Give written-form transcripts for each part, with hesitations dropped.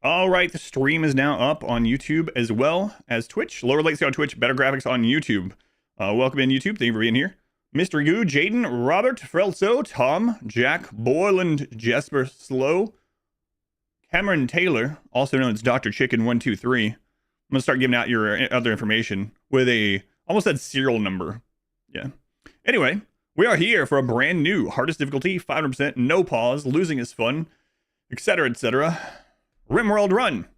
All right, the stream is now up on YouTube as well as Twitch. Lower latency on Twitch, better graphics on YouTube. Welcome in, YouTube. Thank you for being here. Mr. Goo, Jaden, Robert, Frelso, Tom, Jack, Boyland, Jesper, Slow, Cameron Taylor, also known as Dr. Chicken 123. I'm gonna start giving out your other information with a almost said serial number. Yeah. Anyway, we are here for a brand new hardest difficulty, 500%, no pause, losing is fun, etc., etc. RimWorld Run.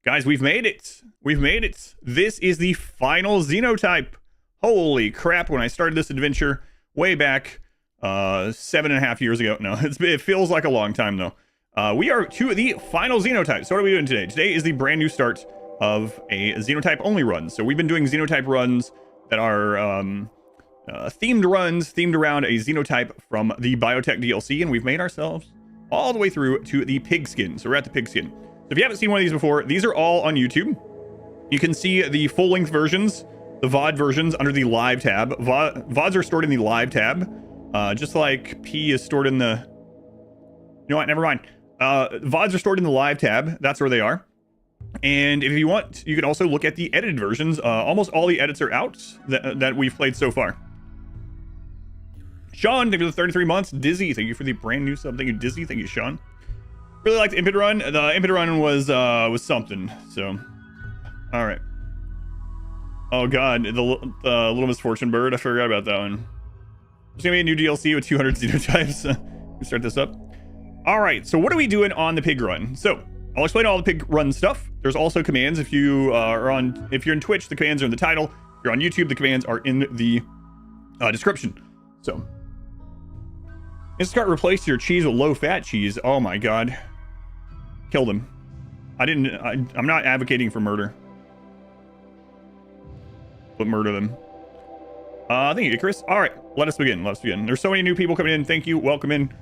Guys, we've made it. We've made it. This is the final Xenotype. Holy crap, when I started this adventure way back 7.5 years ago. No, it feels like a long time though. We are to the final Xenotype. So what are we doing today? Today is the brand new start of a Xenotype only run. So we've been doing Xenotype runs that are themed runs, themed around a Xenotype from the Biotech DLC, and we've made ourselves all the way through to the Pigskin. So we're at the Pigskin. So if you haven't seen one of these before, these are all on YouTube. You can see the full-length versions, the VOD versions, under the live tab. VODs are stored in the live tab, just like P is stored in the... You know what? Never mind. VODs are stored in the live tab. That's where they are. And if you want, you can also look at the edited versions. Almost all the edits are out that we've played so far. Sean, thank you for the 33 months. Dizzy, thank you for the brand new sub. Thank you, Dizzy. Thank you, Sean. Really liked the Impid Run. The Impid Run was something. So, all right. Oh God, the Little Misfortune Bird. I forgot about that one. There's gonna be a new DLC with 200 Xenotypes. Let me start this up. All right. So what are we doing on the Pig Run? So I'll explain all the Pig Run stuff. There's also commands. If you if you're in Twitch, the commands are in the title. If you're on YouTube, the commands are in the description. So. Instacart replaced your cheese with low-fat cheese. Oh my God. Killed him. I'm not advocating for murder. But murder them. Thank you, Icarus. All right, let us begin. Let's begin. There's so many new people coming in. Thank you. Welcome in.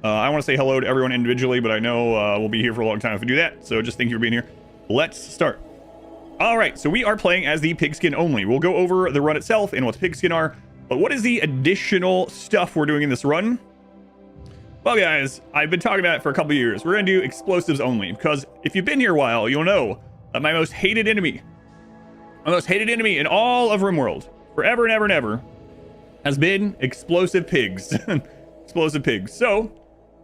I want to say hello to everyone individually, but I know we'll be here for a long time if we do that. So just thank you for being here. Let's start. All right, so we are playing as the Pigskin only. We'll go over the run itself and what the Pigskin are. But what is the additional stuff we're doing in this run? Well, guys, I've been talking about it for a couple of years. We're going to do explosives only, because if you've been here a while, you'll know that my most hated enemy in all of RimWorld, forever and ever and ever, has been explosive pigs. Explosive pigs. So,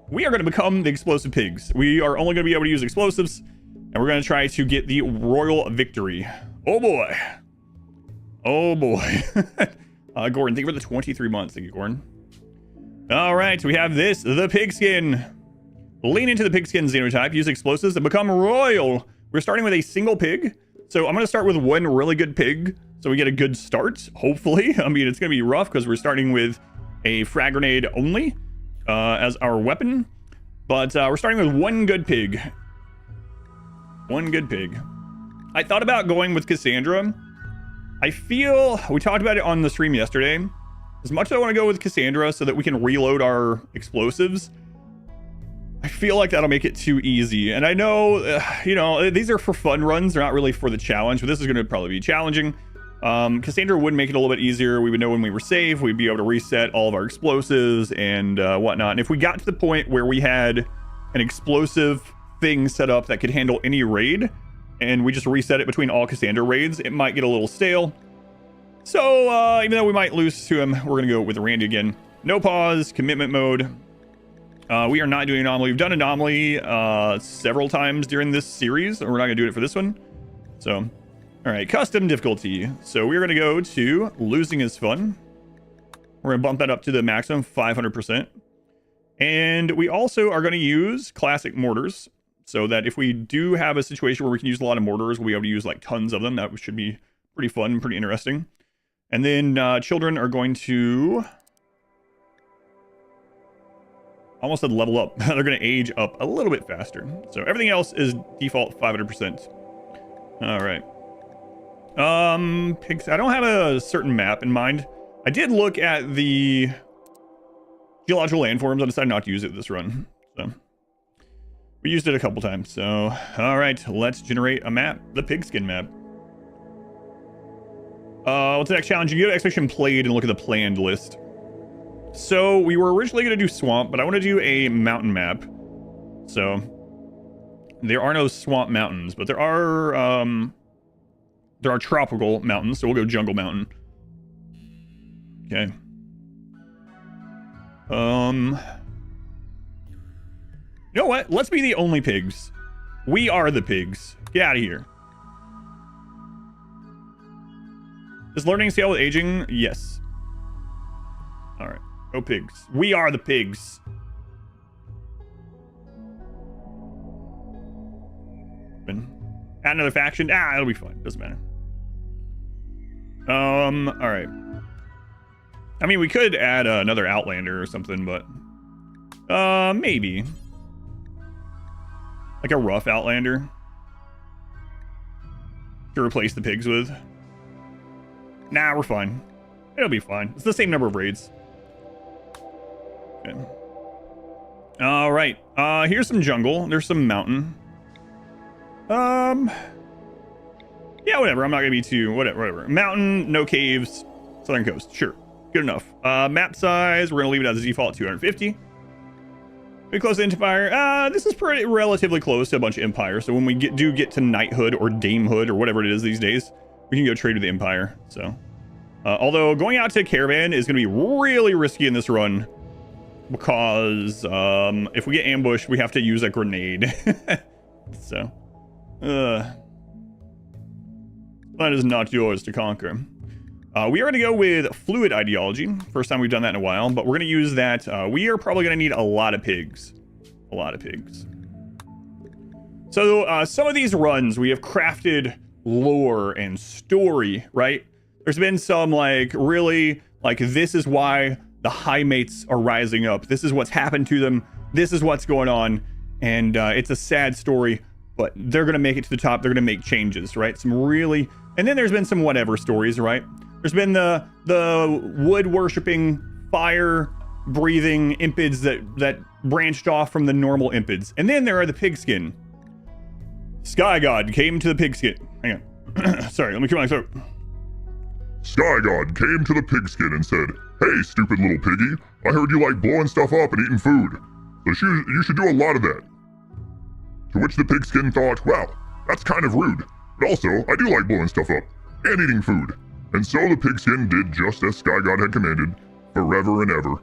we are going to become the explosive pigs. We are only going to be able to use explosives, and we're going to try to get the royal victory. Oh, boy. Oh, boy. Gordon, thank you for the 23 months. Thank you, Gordon. All right, we have this, the Pigskin. Lean into the Pigskin Xenotype, use explosives, and become royal. We're starting with a single pig. So I'm going to start with one really good pig, so we get a good start, hopefully. I mean, it's going to be rough because we're starting with a frag grenade only as our weapon. But we're starting with one good pig. One good pig. I thought about going with Cassandra. I feel, we talked about it on the stream yesterday. As much as I want to go with Cassandra so that we can reload our explosives, I feel like that'll make it too easy. And I know, you know, these are for fun runs. They're not really for the challenge, but this is going to probably be challenging. Cassandra would make it a little bit easier. We would know when we were safe. We'd be able to reset all of our explosives and whatnot. And if we got to the point where we had an explosive thing set up that could handle any raid, and we just reset it between all Cassandra raids, it might get a little stale. So, even though we might lose to him, we're going to go with Randy again. No pause, commitment mode. We are not doing Anomaly. We've done Anomaly several times during this series, and we're not going to do it for this one. So, all right, custom difficulty. So we're going to go to losing is fun. We're going to bump that up to the maximum, 500%. And we also are going to use classic mortars, so that if we do have a situation where we can use a lot of mortars, we'll be able to use like tons of them. That should be pretty fun, pretty interesting. And then children are going to... almost said level up. They're going to age up a little bit faster. So everything else is default 500%. All right. Pigs. I don't have a certain map in mind. I did look at the geological landforms. I decided not to use it this run. So we used it a couple times. So, all right, let's generate a map. The Pigskin map. What's the next challenge? You go to Expedition Played and look at the planned list. So we were originally going to do Swamp, but I want to do a mountain map. So There are no swamp mountains, but there are tropical mountains, so we'll go jungle mountain. Okay. You know what? Let's be the only pigs. We are the pigs. Get out of here. Is learning scale with aging? Yes. All right. Go pigs. We are the pigs. Add another faction. It'll be fine. Doesn't matter. All right. I mean, we could add another Outlander or something, but maybe like a rough Outlander to replace the pigs with. Nah, we're fine. It'll be fine. It's the same number of raids. Okay. All right. Here's some jungle. There's some mountain. Yeah, whatever. I'm not gonna be too whatever. Mountain, no caves, southern coast. Sure, good enough. Map size, we're gonna leave it as default 250. Pretty close to Empire. This is pretty relatively close to a bunch of Empire. So when we do get to knighthood or damehood or whatever it is these days, we can go trade with the Empire. So, although going out to caravan is gonna be really risky in this run because if we get ambushed, we have to use a grenade. So. That is not yours to conquer. We are going to go with fluid ideology. First time we've done that in a while, but we're going to use that. We are probably going to need a lot of pigs. A lot of pigs. So some of these runs, we have crafted lore and story, right? There's been some like really like this is why the high mates are rising up. This is what's happened to them. This is what's going on. And it's a sad story. But they're going to make it to the top. They're going to make changes, right? Some really... And then there's been some whatever stories, right? There's been the wood-worshipping, fire-breathing impids that branched off from the normal impids. And then there are the pigskin. Sky God came to the pigskin. Hang on. Sorry, let me clear my throat. Sky God came to the pigskin and said, "Hey, stupid little piggy, I heard you like blowing stuff up and eating food. So you should do a lot of that." To which the pigskin thought, "Wow, that's kind of rude. But also, I do like blowing stuff up and eating food." And so the pigskin did just as Sky God had commanded, forever and ever.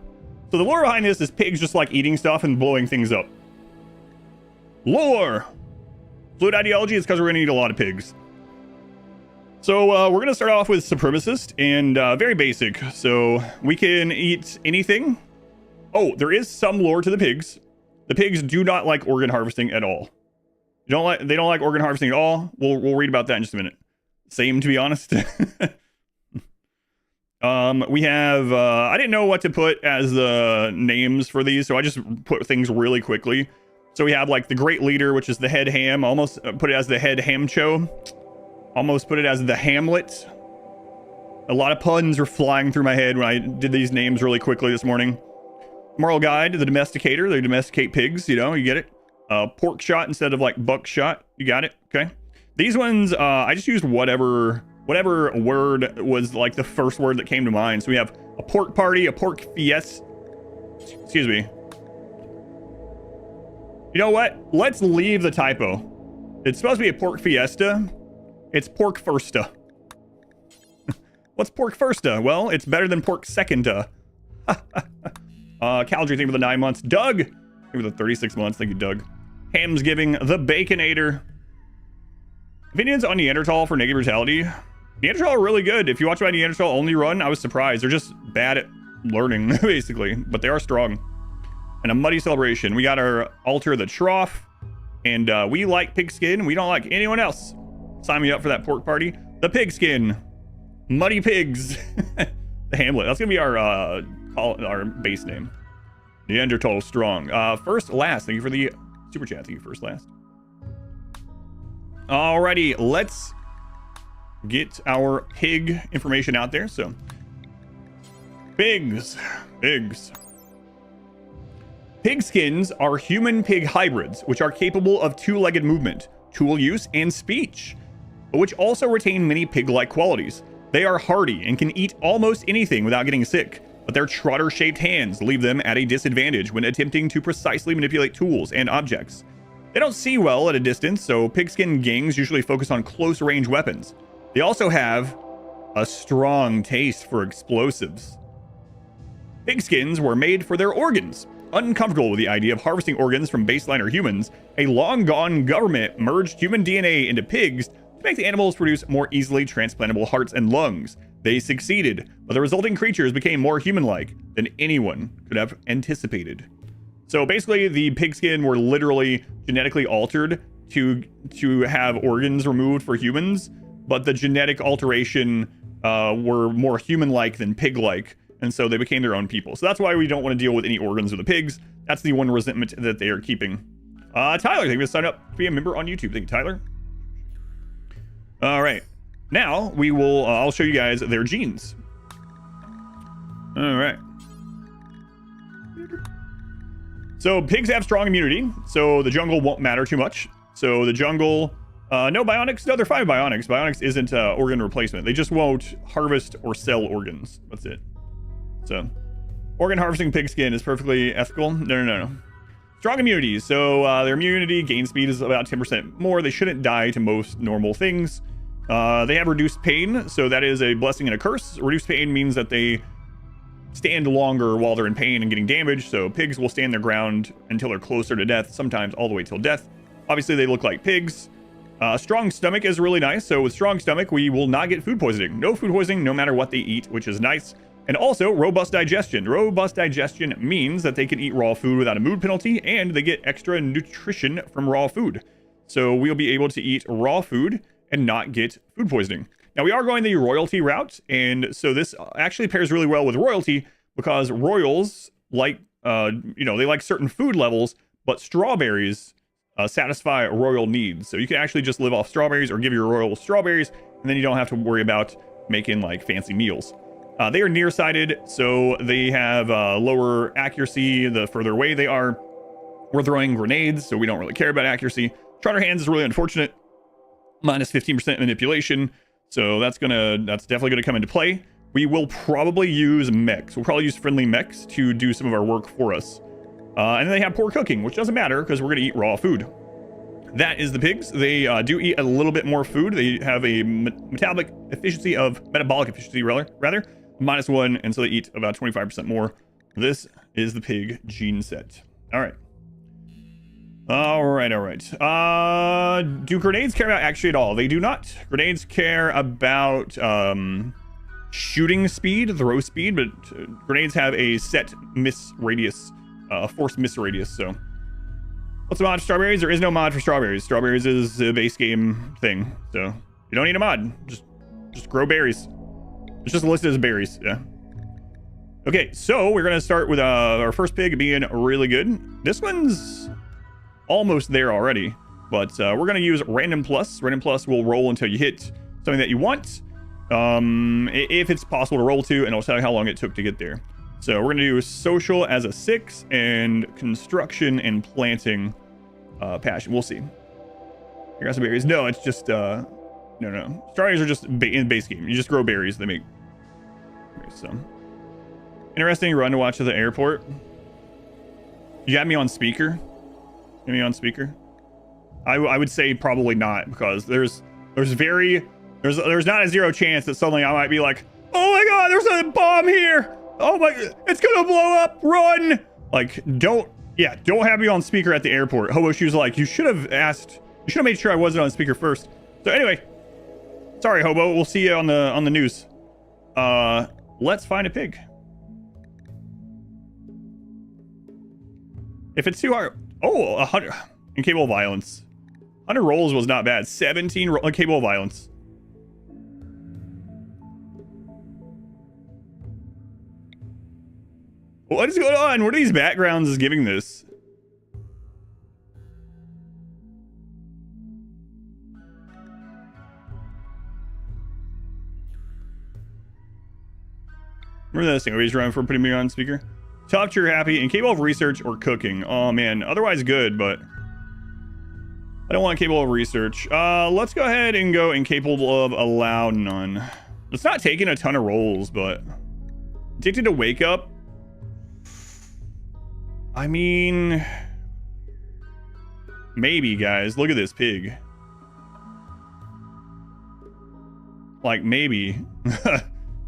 So the lore behind this is pigs just like eating stuff and blowing things up. Lore! Fluid ideology is because we're going to need a lot of pigs. So we're going to start off with supremacist and very basic. So we can eat anything. Oh, there is some lore to the pigs. The pigs do not like organ harvesting at all. They don't like organ harvesting at all. We'll read about that in just a minute. Same, to be honest. We have I didn't know what to put as the names for these, so I just put things really quickly. So we have like the Great Leader, which is the head ham. Almost put it as the head hamcho. Almost put it as the Hamlet. A lot of puns were flying through my head when I did these names really quickly this morning. Moral Guide to the Domesticator. They domesticate pigs, you know, you get it. Pork shot instead of like buckshot. You got it. Okay. These ones, I just used whatever word was like the first word that came to mind. So we have a pork party, a pork fiesta. Excuse me. You know what? Let's leave the typo. It's supposed to be a pork fiesta. It's pork firsta. What's pork firsta? Well, it's better than pork secondta. Calgary, thank you for the 9 months. Doug, thank you for the 36 months. Thank you, Doug. Hamsgiving, the Baconator. Opinions on Neanderthal for negative brutality. Neanderthal are really good. If you watch my Neanderthal only run, I was surprised. They're just bad at learning, basically, but they are strong. And a muddy celebration. We got our altar of the trough, and we like pigskin. We don't like anyone else. Sign me up for that pork party. The pigskin. Muddy pigs. The Hamlet. That's gonna be our base name. Neanderthal strong. First last. Thank you for the super chat. Thank you first last. Alrighty, let's get our pig information out there. So pigs. Pigskins are human pig hybrids, which are capable of two-legged movement, tool use, and speech, but which also retain many pig-like qualities. They are hardy and can eat almost anything without getting sick, but their trotter-shaped hands leave them at a disadvantage when attempting to precisely manipulate tools and objects. They They don't see well at a distance, so pigskin gangs usually focus on close-range weapons. They also have a strong taste for explosives. Pigskins were made for their organs. Uncomfortable with the idea of harvesting organs from baseliner humans, a long-gone government merged human DNA into pigs to make the animals produce more easily transplantable hearts and lungs. They succeeded, but the resulting creatures became more human-like than anyone could have anticipated. So basically, the pigskin were literally genetically altered to have organs removed for humans, but the genetic alteration were more human-like than pig-like, and so they became their own people. So that's why we don't want to deal with any organs of the pigs. That's the one resentment that they are keeping. Tyler, thank you for signing up to be a member on YouTube. Thank you, Tyler. All right. Now, we will, I'll show you guys their genes. All right. So pigs have strong immunity, so the jungle won't matter too much. So the jungle, no bionics, no, they're fine with bionics. Bionics isn't organ replacement. They just won't harvest or sell organs. That's it. So organ harvesting pigskin is perfectly ethical. No. Strong immunity. So their immunity gain speed is about 10% more. They shouldn't die to most normal things. They have reduced pain, so that is a blessing and a curse. Reduced pain means that they stand longer while they're in pain and getting damaged, so pigs will stand their ground until they're closer to death, sometimes all the way till death. Obviously, they look like pigs. Strong stomach is really nice, so with strong stomach, we will not get food poisoning. No food poisoning, no matter what they eat, which is nice. And also, robust digestion. Robust digestion means that they can eat raw food without a mood penalty, and they get extra nutrition from raw food. So we'll be able to eat raw food and not get food poisoning. Now, we are going the royalty route, and so this actually pairs really well with royalty because royals like, they like certain food levels, but strawberries satisfy royal needs. So you can actually just live off strawberries or give your royal strawberries, and then you don't have to worry about making like fancy meals. They are nearsighted, so they have lower accuracy the further away they are. We're throwing grenades, so we don't really care about accuracy. Charter hands is really unfortunate. Minus 15% manipulation. So that's definitely gonna come into play. We will probably use mechs. We'll probably use friendly mechs to do some of our work for us. And then they have poor cooking, which doesn't matter because we're gonna eat raw food. That is the pigs. They do eat a little bit more food. They have a metabolic efficiency rather, -1, and so they eat about 25% more. This is the pig gene set. All right. Do grenades care about accuracy at all? They do not. Grenades care about shooting speed, throw speed, but grenades have a set miss radius, force miss radius. So what's the mod for strawberries? There is no mod for strawberries. Strawberries is a base game thing, so you don't need a mod. Just grow berries. It's just listed as berries. Yeah. Okay, so we're gonna start with our first pig being really good. This one's almost there already, but we're going to use random plus. Random plus will roll until you hit something that you want, if it's possible to roll to, and it'll tell you how long it took to get there. So we're going to do social as a 6 and construction and planting passion. We'll see. I got some berries. No, it's just no. Strawberries are just in base game. You just grow berries. They make berries. So interesting run to watch to the airport. You got me on speaker. I would say probably not, because there's not a 0 chance that suddenly I might be like, oh my god, there's a bomb here, oh my, it's gonna blow up, run. Like, don't have me on speaker at the airport. Hobo Shoes like, you should have made sure I wasn't on speaker first. So anyway, sorry Hobo, we'll see you on the news. Let's find a pig. If it's too hard. Oh, 100 incapable violence. 100 rolls was not bad. 17 incapable violence. What is going on? What are these backgrounds giving this? Remember this thing? Always run for putting me on speaker. Top tier happy, incapable of research or cooking. Oh man, otherwise good, but I don't want capable of research. Let's go ahead and go incapable of allow none. It's not taking a ton of rolls, but addicted to wake up. I mean, Maybe, guys. Look at this pig. Like, maybe.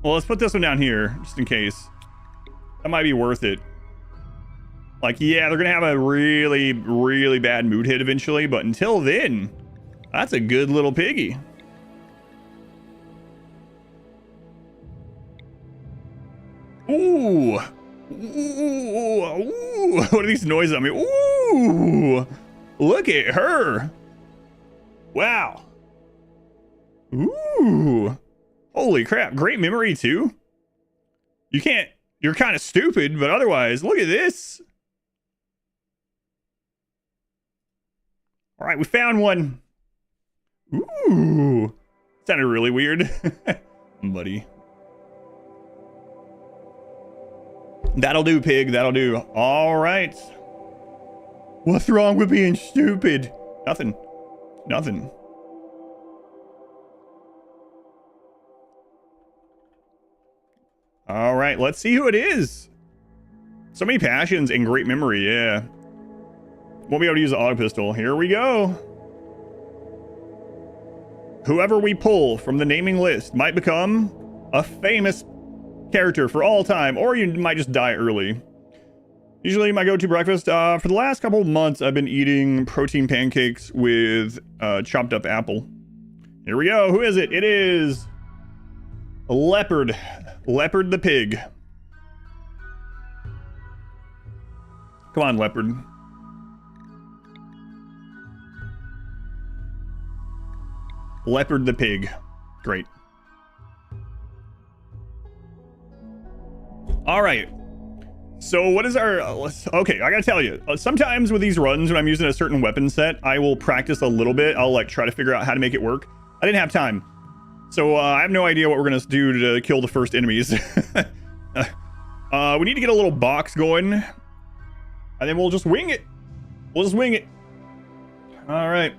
Well, let's put this one down here, just in case. That might be worth it. Like, yeah, they're gonna have a really, really bad mood hit eventually, but until then, that's a good little piggy. Ooh. Ooh. Ooh. What are these noises on me? Ooh. Look at her. Wow. Ooh. Holy crap. Great memory, too. You can't... You're kind of stupid, but otherwise, look at this. All right, we found one. Ooh. Sounded really weird. Buddy. That'll do, pig. That'll do. All right. What's wrong with being stupid? Nothing. Nothing. All right, let's see who it is. So many passions and great memory, yeah. Won't be able to use the auto pistol. Here we go. Whoever we pull from the naming list might become a famous character for all time, or you might just die early. Usually my go-to breakfast, for the last couple of months, I've been eating protein pancakes with chopped up apple. Here we go. Who is it? It is Leopard. Leopard the pig. Come on, Leopard. Leopard the pig. Great. All right. So what is our... okay, I gotta tell you. Sometimes with these runs, when I'm using a certain weapon set, I will practice a little bit. I'll like try to figure out how to make it work. I didn't have time. So I have no idea what we're gonna do to kill the first enemies. We need to get a little box going, and then we'll just wing it. We'll just wing it. All right.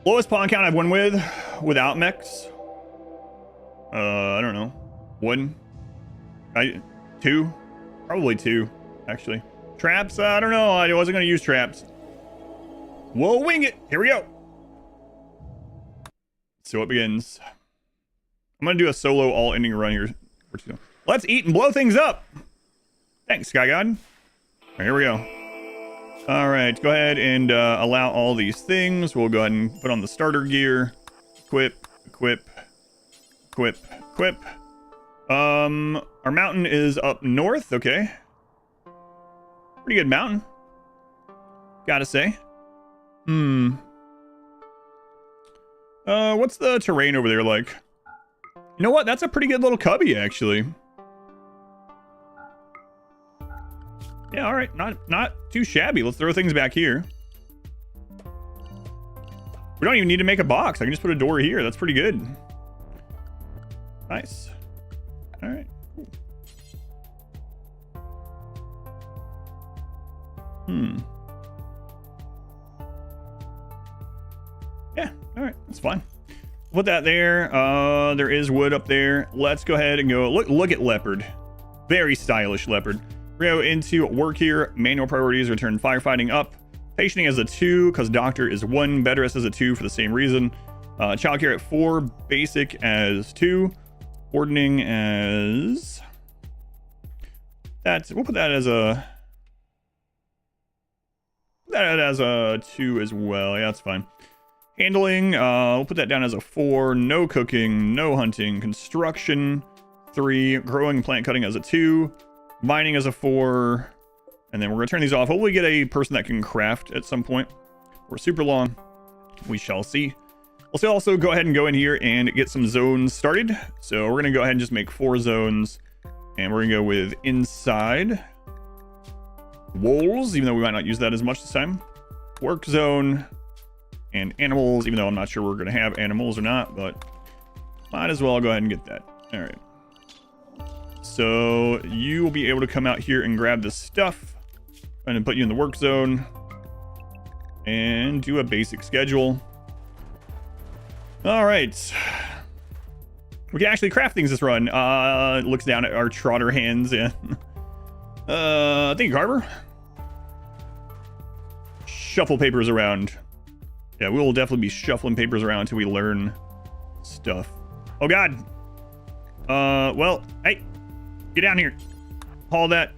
Lowest pawn count I've won with, without mechs. I don't know. 1. 2. Probably 2, actually. Traps? I don't know. I wasn't gonna use traps. We'll wing it. Here we go. So it begins. I'm gonna do a solo all-ending run here. Let's eat and blow things up. Thanks, Sky God. Right, here we go. All right, go ahead and allow all these things. We'll go ahead and put on the starter gear. Equip, equip, equip, equip. Our mountain is up north. Okay. Pretty good mountain. Gotta say. What's the terrain over there like? You know what? That's a pretty good little cubby, actually. Yeah, all right. Not too shabby. Let's throw things back here. We don't even need to make a box. I can just put a door here. That's pretty good. Nice. All right. Cool. Yeah, all right. That's fine. Put that there. There is wood up there. Let's go ahead and go. Look at Leopard. Very stylish Leopard. We go into work here. Manual priorities, return firefighting up. Patienting as a 2, because Doctor is 1. Betteress as a 2 for the same reason. Childcare at 4. Basic as 2. Ordning as... we'll put that as a... that as a 2 as well. Yeah, that's fine. Handling, we'll put that down as a 4. No cooking, no hunting. Construction, 3. Growing, plant cutting as a 2. Mining as a 4. And then we're going to turn these off. Hopefully get a person that can craft at some point. We're super long. We shall see. Let's also go ahead and go in here and get some zones started. So we're going to go ahead and just make 4 zones. And we're going to go with inside. Wolves, even though we might not use that as much this time. Work zone. And animals, even though I'm not sure we're going to have animals or not. But might as well go ahead and get that. All right. So you will be able to come out here and grab this stuff. I'm going to put you in the work zone. And do a basic schedule. All right. We can actually craft things this run. Looks down at our trotter hands. And thank you, Carver. shuffle papers around. Yeah, we will definitely be shuffling papers around until we learn stuff. Oh God. Well, hey, get down here. Haul that.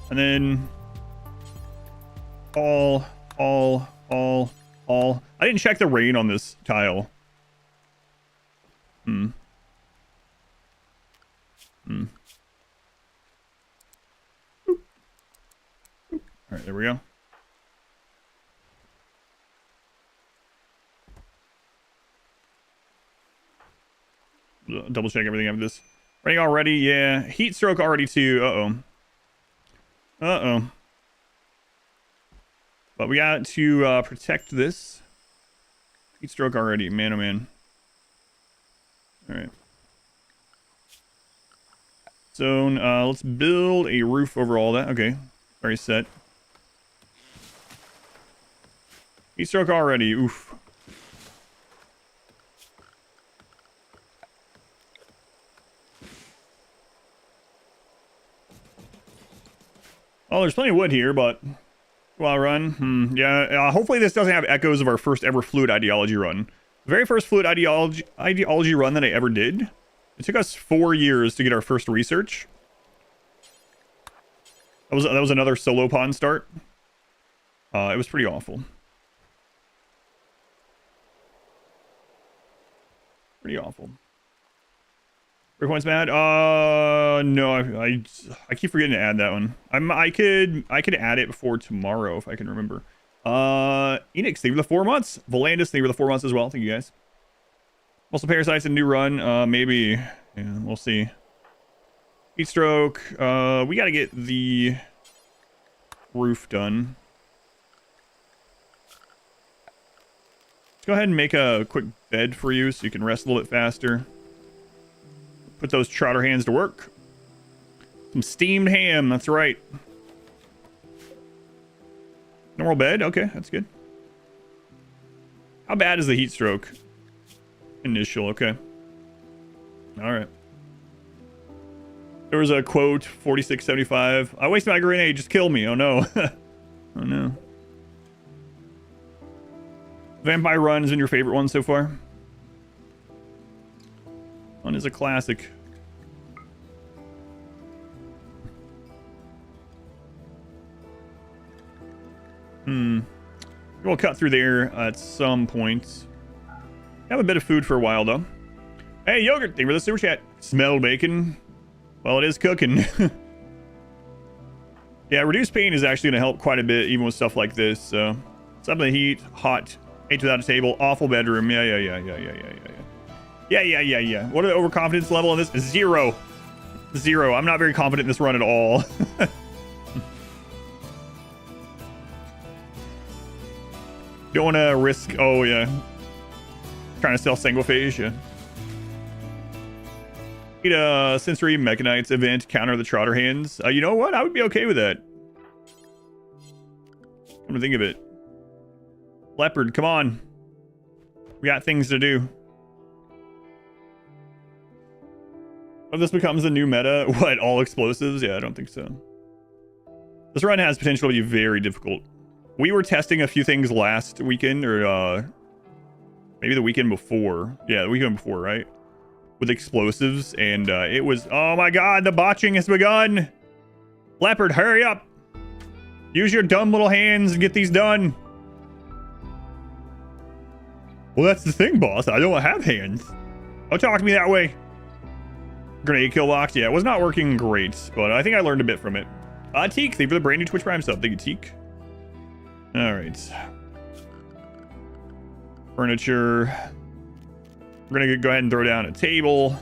And then all. I didn't check the rain on this tile. All right, there we go. Double check everything after this. Running already, yeah. Heat stroke already too. Uh-oh. But we got to protect this. Heat stroke already. Man, oh man. Alright. So, let's build a roof over all that. Okay. Already set. Heat stroke already. Oof. Oh, there's plenty of wood here, but while I run, yeah. Hopefully this doesn't have echoes of our first ever fluid ideology run. The very first fluid ideology run that I ever did. It took us 4 years to get our first research. That was another solo pond start. It was pretty awful. Pretty awful. Breakpoint's mad. No, I keep forgetting to add that one. I could add it before tomorrow if I can remember. Enix, thank you for the 4 months. Volandis, thank you for the 4 months as well. Thank you guys. Also, Parasites and new run. Maybe. Yeah, we'll see. Heat stroke. We gotta get the roof done. Let's go ahead and make a quick bed for you so you can rest a little bit faster. Put those trotter hands to work. Some steamed ham, that's right. Normal bed, okay, that's good. How bad is the heat stroke? Initial, okay. Alright. There was a quote, 4675. I wasted my grenade, just kill me, oh no. Oh no. Vampire Run has been your favorite one so far? One is a classic. We'll cut through there at some point. Have a bit of food for a while though. Hey, Yogurt, thank you for the super chat. Smell bacon. Well, it is cooking. Yeah, reduced pain is actually going to help quite a bit, even with stuff like this. So, some of the heat, hot, ate without a table, awful bedroom. Yeah. What are the overconfidence level on this? 0. 0. I'm not very confident in this run at all. Don't want to risk. Oh yeah. Trying to sell Sanguiphage, yeah. Need a sensory mechanites event, counter the trotter hands. You know what? I would be okay with that. Come to think of it. Leopard, come on. We got things to do. If this becomes a new meta, what, all explosives? Yeah, I don't think so. This run has potential to be very difficult. We were testing a few things last weekend, or maybe the weekend before. Yeah, the weekend before, right? With explosives, and it was, oh my god, the botching has begun! Leopard, hurry up! Use your dumb little hands and get these done! Well, that's the thing, boss. I don't have hands. Don't talk to me that way. Grenade kill box. Yeah, it was not working great, but I think I learned a bit from it. Teak, thank you for the brand new Twitch Prime sub. Thank you, Teak. Alright. Furniture. We're gonna go ahead and throw down a table.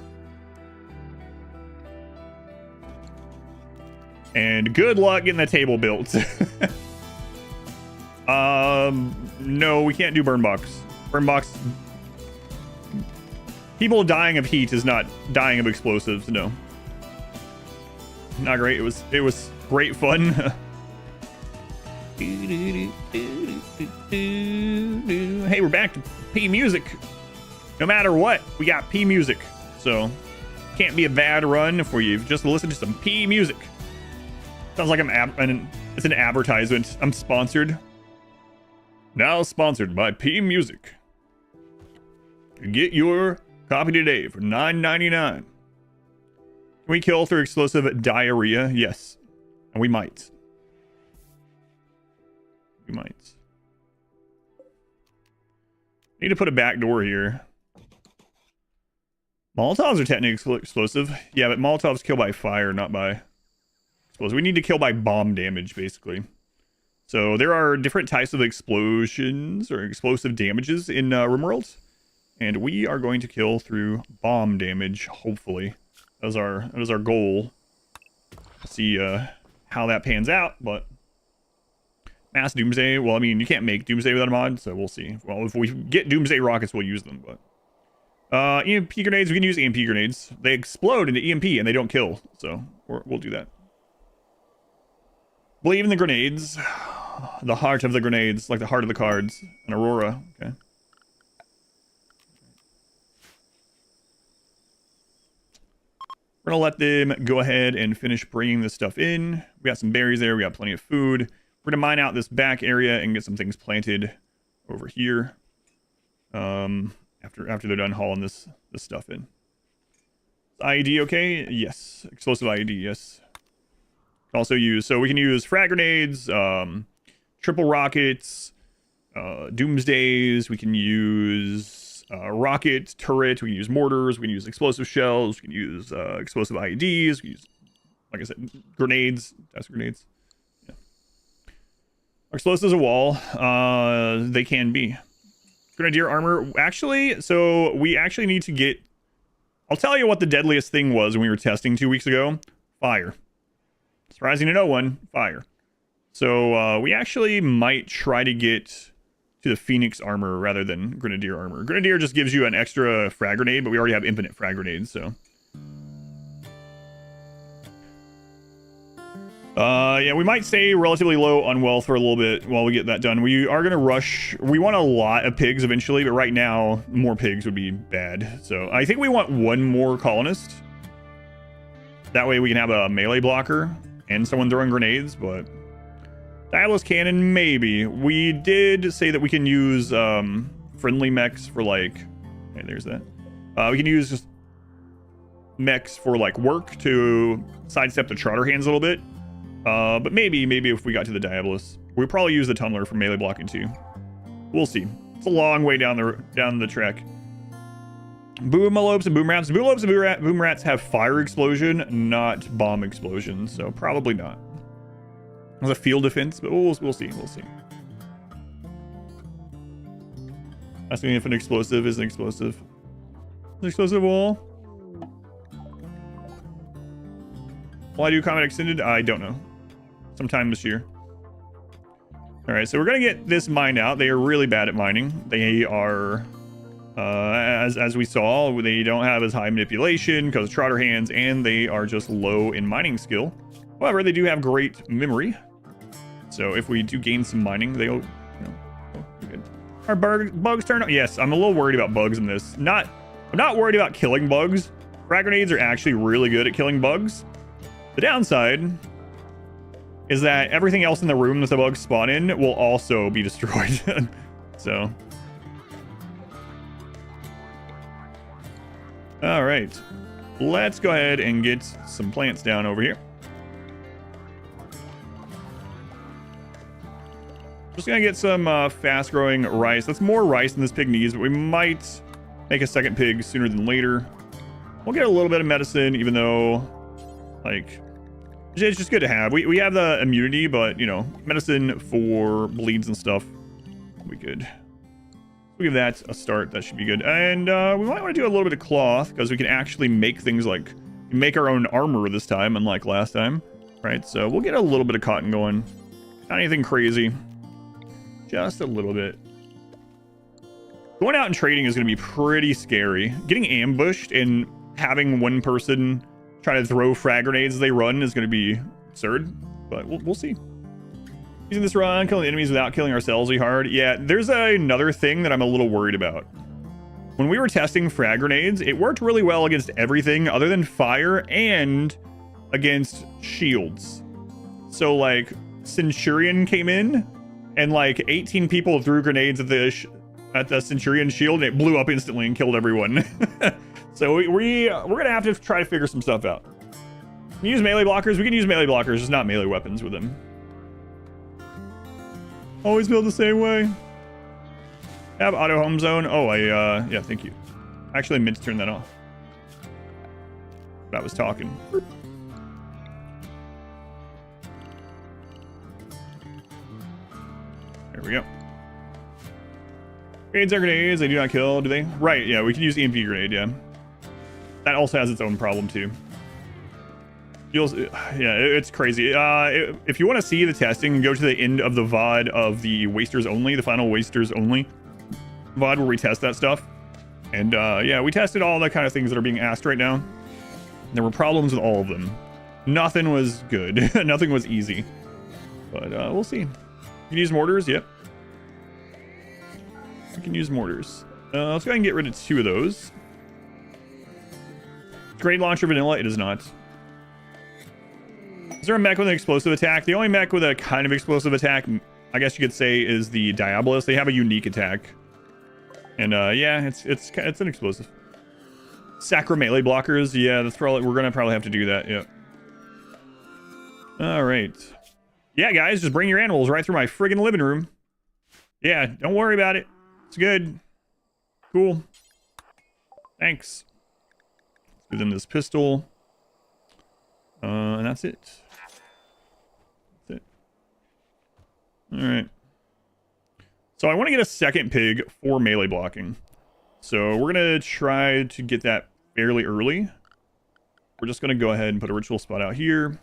And good luck getting the table built. No, we can't do burn box. Burn box. People dying of heat is not dying of explosives, no. Not great. It was great fun. Hey, we're back to P music. No matter what, we got P music. So can't be a bad run for you just listen to some P music. Sounds like it's an advertisement. I'm sponsored. Now sponsored by P Music. Get your copy today for $9.99. Can we kill through explosive diarrhea? Yes. And we might. We might. Need to put a back door here. Molotovs are technically explosive. Yeah, but Molotovs kill by fire, not by explosive. We need to kill by bomb damage, basically. So there are different types of explosions or explosive damages in RimWorld. And we are going to kill through bomb damage, hopefully. That is our goal. See how that pans out, but mass Doomsday. Well, I mean, you can't make Doomsday without a mod, so we'll see. Well, if we get Doomsday rockets, we'll use them, but EMP grenades, we can use EMP grenades. They explode into EMP and they don't kill, so we'll do that. Believe in the grenades. The heart of the grenades, like the heart of the cards. An Aurora, okay. We're gonna let them go ahead and finish bringing this stuff in. We got some berries there, we got plenty of food. We're gonna mine out this back area and get some things planted over here. After they're done hauling this stuff in. IED okay? Yes. Explosive IED, yes. Also use, so we can use frag grenades, triple rockets, doomsdays. We can use rocket turret. We can use mortars. We can use explosive shells. We can use explosive IEDs. We can use, like I said, grenades. That's grenades. Yeah. Explosives a wall. They can be. Grenadier armor. Actually, so we actually need to get... I'll tell you what the deadliest thing was when we were testing 2 weeks ago. Fire. Surprising to no one. Fire. So we actually might try to get to the Phoenix armor rather than Grenadier armor. Grenadier just gives you an extra frag grenade, but we already have infinite frag grenades, so... yeah, we might stay relatively low on wealth for a little bit while we get that done. We are going to rush. We want a lot of pigs eventually, but right now, more pigs would be bad. So I think we want one more colonist. That way we can have a melee blocker and someone throwing grenades, but... Diabolus cannon, maybe. We did say that we can use friendly mechs for like... Okay, there's that. We can use just mechs for like work to sidestep the Trotter hands a little bit. But maybe if we got to the Diabolus, we'd probably use the Tunneler for melee blocking too. We'll see. It's a long way down the track. Boomalopes and boom rats. Boomalopes and boom rats have fire explosion, not bomb explosion, so probably not. There's a field defense, but we'll see. We'll see. Asking if an explosive is an explosive. An explosive wall. Will I do combat extended? I don't know. Sometime this year. Alright, so we're going to get this mined out. They are really bad at mining. They are, as we saw, they don't have as high manipulation because of Trotter hands, and they are just low in mining skill. However, they do have great memory. So if we do gain some mining, they'll, be good. Are bugs turned on? Yes, I'm a little worried about bugs in this. I'm not worried about killing bugs. Frag grenades are actually really good at killing bugs. The downside is that everything else in the room that the bugs spawn in will also be destroyed. So. All right. Let's go ahead and get some plants down over here. Just gonna get some fast-growing rice. That's more rice than this pig needs, but we might make a second pig sooner than later. We'll get a little bit of medicine, even though, like... It's just good to have. We have the immunity, but, you know, medicine for bleeds and stuff. We could. We'll give that a start. That should be good. And we might want to do a little bit of cloth, because we can actually make things like... make our own armor this time, unlike last time. Right? So we'll get a little bit of cotton going. Not anything crazy. Just a little bit. Going out and trading is going to be pretty scary. Getting ambushed and having one person... try to throw frag grenades as they run is going to be absurd, but we'll see. Using this run, killing enemies without killing ourselves will be hard. Yeah, there's another thing that I'm a little worried about. When we were testing frag grenades, it worked really well against everything other than fire and against shields. So like Centurion came in and like 18 people threw grenades at the Centurion shield and it blew up instantly and killed everyone. So we're gonna have to try to figure some stuff out. Can we use melee blockers? We can use melee blockers, just not melee weapons with them. Always build the same way. Have auto home zone. Oh, yeah, thank you. Actually, I meant to turn that off. But I was talking. There we go. Grenades are grenades. They do not kill, do they? Right, yeah, we can use EMP grenade, yeah. That also has its own problem, too. Yeah, it's crazy. If you want to see the testing, go to the end of the VOD of the Wasters Only, the final Wasters Only VOD where we test that stuff. And yeah, we tested all the kind of things that are being asked right now. There were problems with all of them. Nothing was good. Nothing was easy. But we'll see. You can use mortars, yep. We can use mortars. Let's go ahead and get rid of 2 of those. Grenade launcher vanilla, it is not. Is there a mech with an explosive attack? The only mech with a kind of explosive attack, I guess you could say, is the Diabolus. They have a unique attack. And yeah, it's an explosive. Sacro melee blockers, yeah, that's probably, we're gonna probably have to do that, yeah. Alright. Yeah, guys, just bring your animals right through my friggin' living room. Yeah, don't worry about it. It's good. Cool. Thanks. Let's give them this pistol. And that's it. That's it. Alright. So I want to get a second pig for melee blocking. So we're going to try to get that fairly early. We're just going to go ahead and put a ritual spot out here.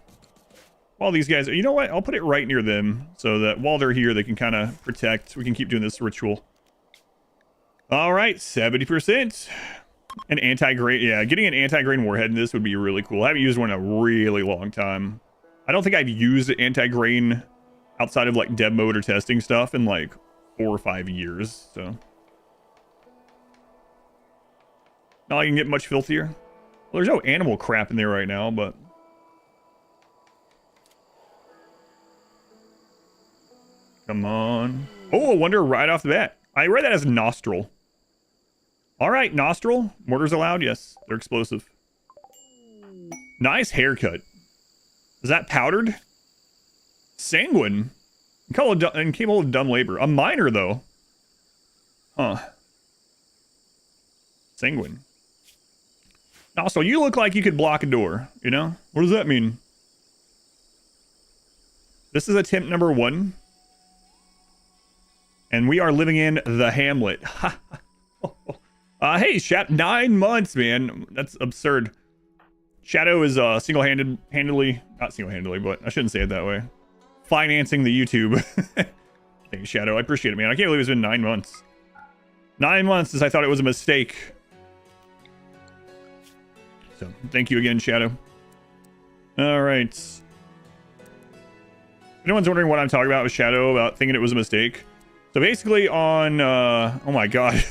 While these guys, you know what? I'll put it right near them so that while they're here, they can kind of protect. We can keep doing this ritual. All right, 70%. An anti-grain, yeah, getting an anti-grain warhead in this would be really cool. I haven't used one in a really long time. I don't think I've used anti-grain outside of like dev mode or testing stuff in like 4 or 5 years, so. Not like I can get much filthier. Well, there's no animal crap in there right now, but. Come on. Oh, a wonder right off the bat. I read that as nostril. All right, nostril. Mortars allowed? Yes, they're explosive. Nice haircut. Is that powdered? Sanguine. Incapable of dumb labor. A miner, though. Huh. Sanguine. Nostril, you look like you could block a door, you know? What does that mean? This is attempt number 1. And we are living in the Hamlet. Hey, 9 months, man. That's absurd. Shadow is single-handedly, not single-handedly, but I shouldn't say it that way, financing the YouTube. Thank you, Shadow. I appreciate it, man. I can't believe it's been 9 months. 9 months since I thought it was a mistake. So, thank you again, Shadow. All right. If anyone's wondering what I'm talking about with Shadow, about thinking it was a mistake. So basically on, oh my god.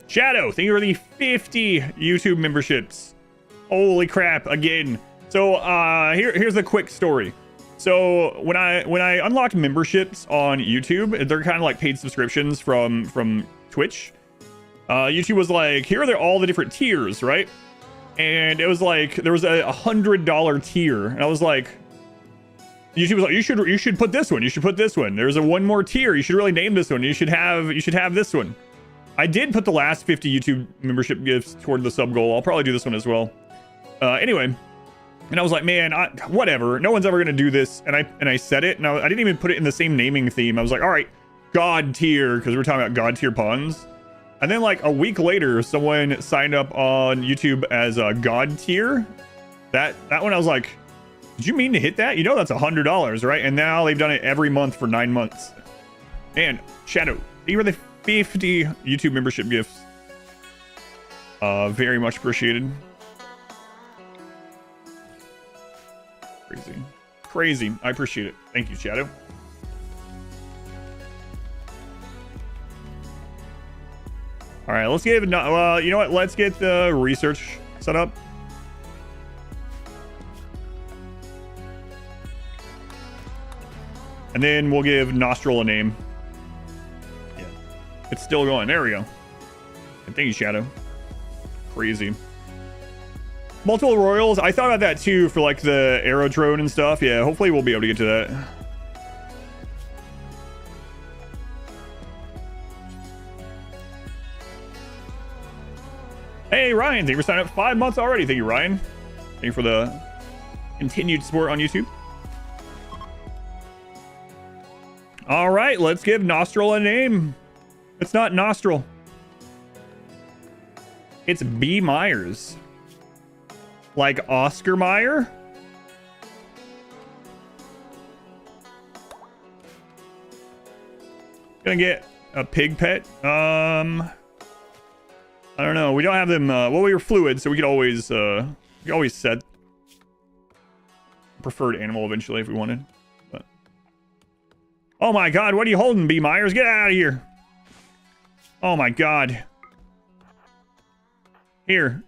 Shadow, thank you for the 50 YouTube memberships. Holy crap, again. So here's the quick story. So when I unlocked memberships on YouTube, they're kind of like paid subscriptions from Twitch. YouTube was like, here are all the different tiers, right? And it was like, there was a $100 tier. And I was like, YouTube was like, you should put this one. You should put this one. There's one more tier. You should really name this one. You should have this one. I did put the last 50 YouTube membership gifts toward the sub goal. I'll probably do this one as well. Anyway, and I was like, man, whatever. No one's ever gonna do this. And I said it, and I didn't even put it in the same naming theme. I was like, all right, God tier, because we're talking about God tier puns. And then like a week later, someone signed up on YouTube as a God tier. That one, I was like, did you mean to hit that? You know that's $100, right? And now they've done it every month for 9 months. Man, Shadow, you were the 50 YouTube membership gifts. Very much appreciated. Crazy. I appreciate it. Thank you, Shadow. All right, let's get, well, you know what? Let's get the research set up. And then we'll give Nostril a name. Yeah. It's still going. There we go. And thank you, Shadow. Crazy. Multiple royals. I thought about that too for like the aerodrone and stuff. Yeah, hopefully we'll be able to get to that. Hey, Ryan. Thank you for signing up 5 months already. Thank you, Ryan. Thank you for the continued support on YouTube. All right, let's give Nostril a name. It's not Nostril. It's B. Myers. Like Oscar Mayer? Gonna get a pig pet. I don't know. We don't have them. Well, we were fluid, so we could always set preferred animal eventually if we wanted. But oh my God, what are you holding, B. Myers? Get out of here! Oh my God. Here.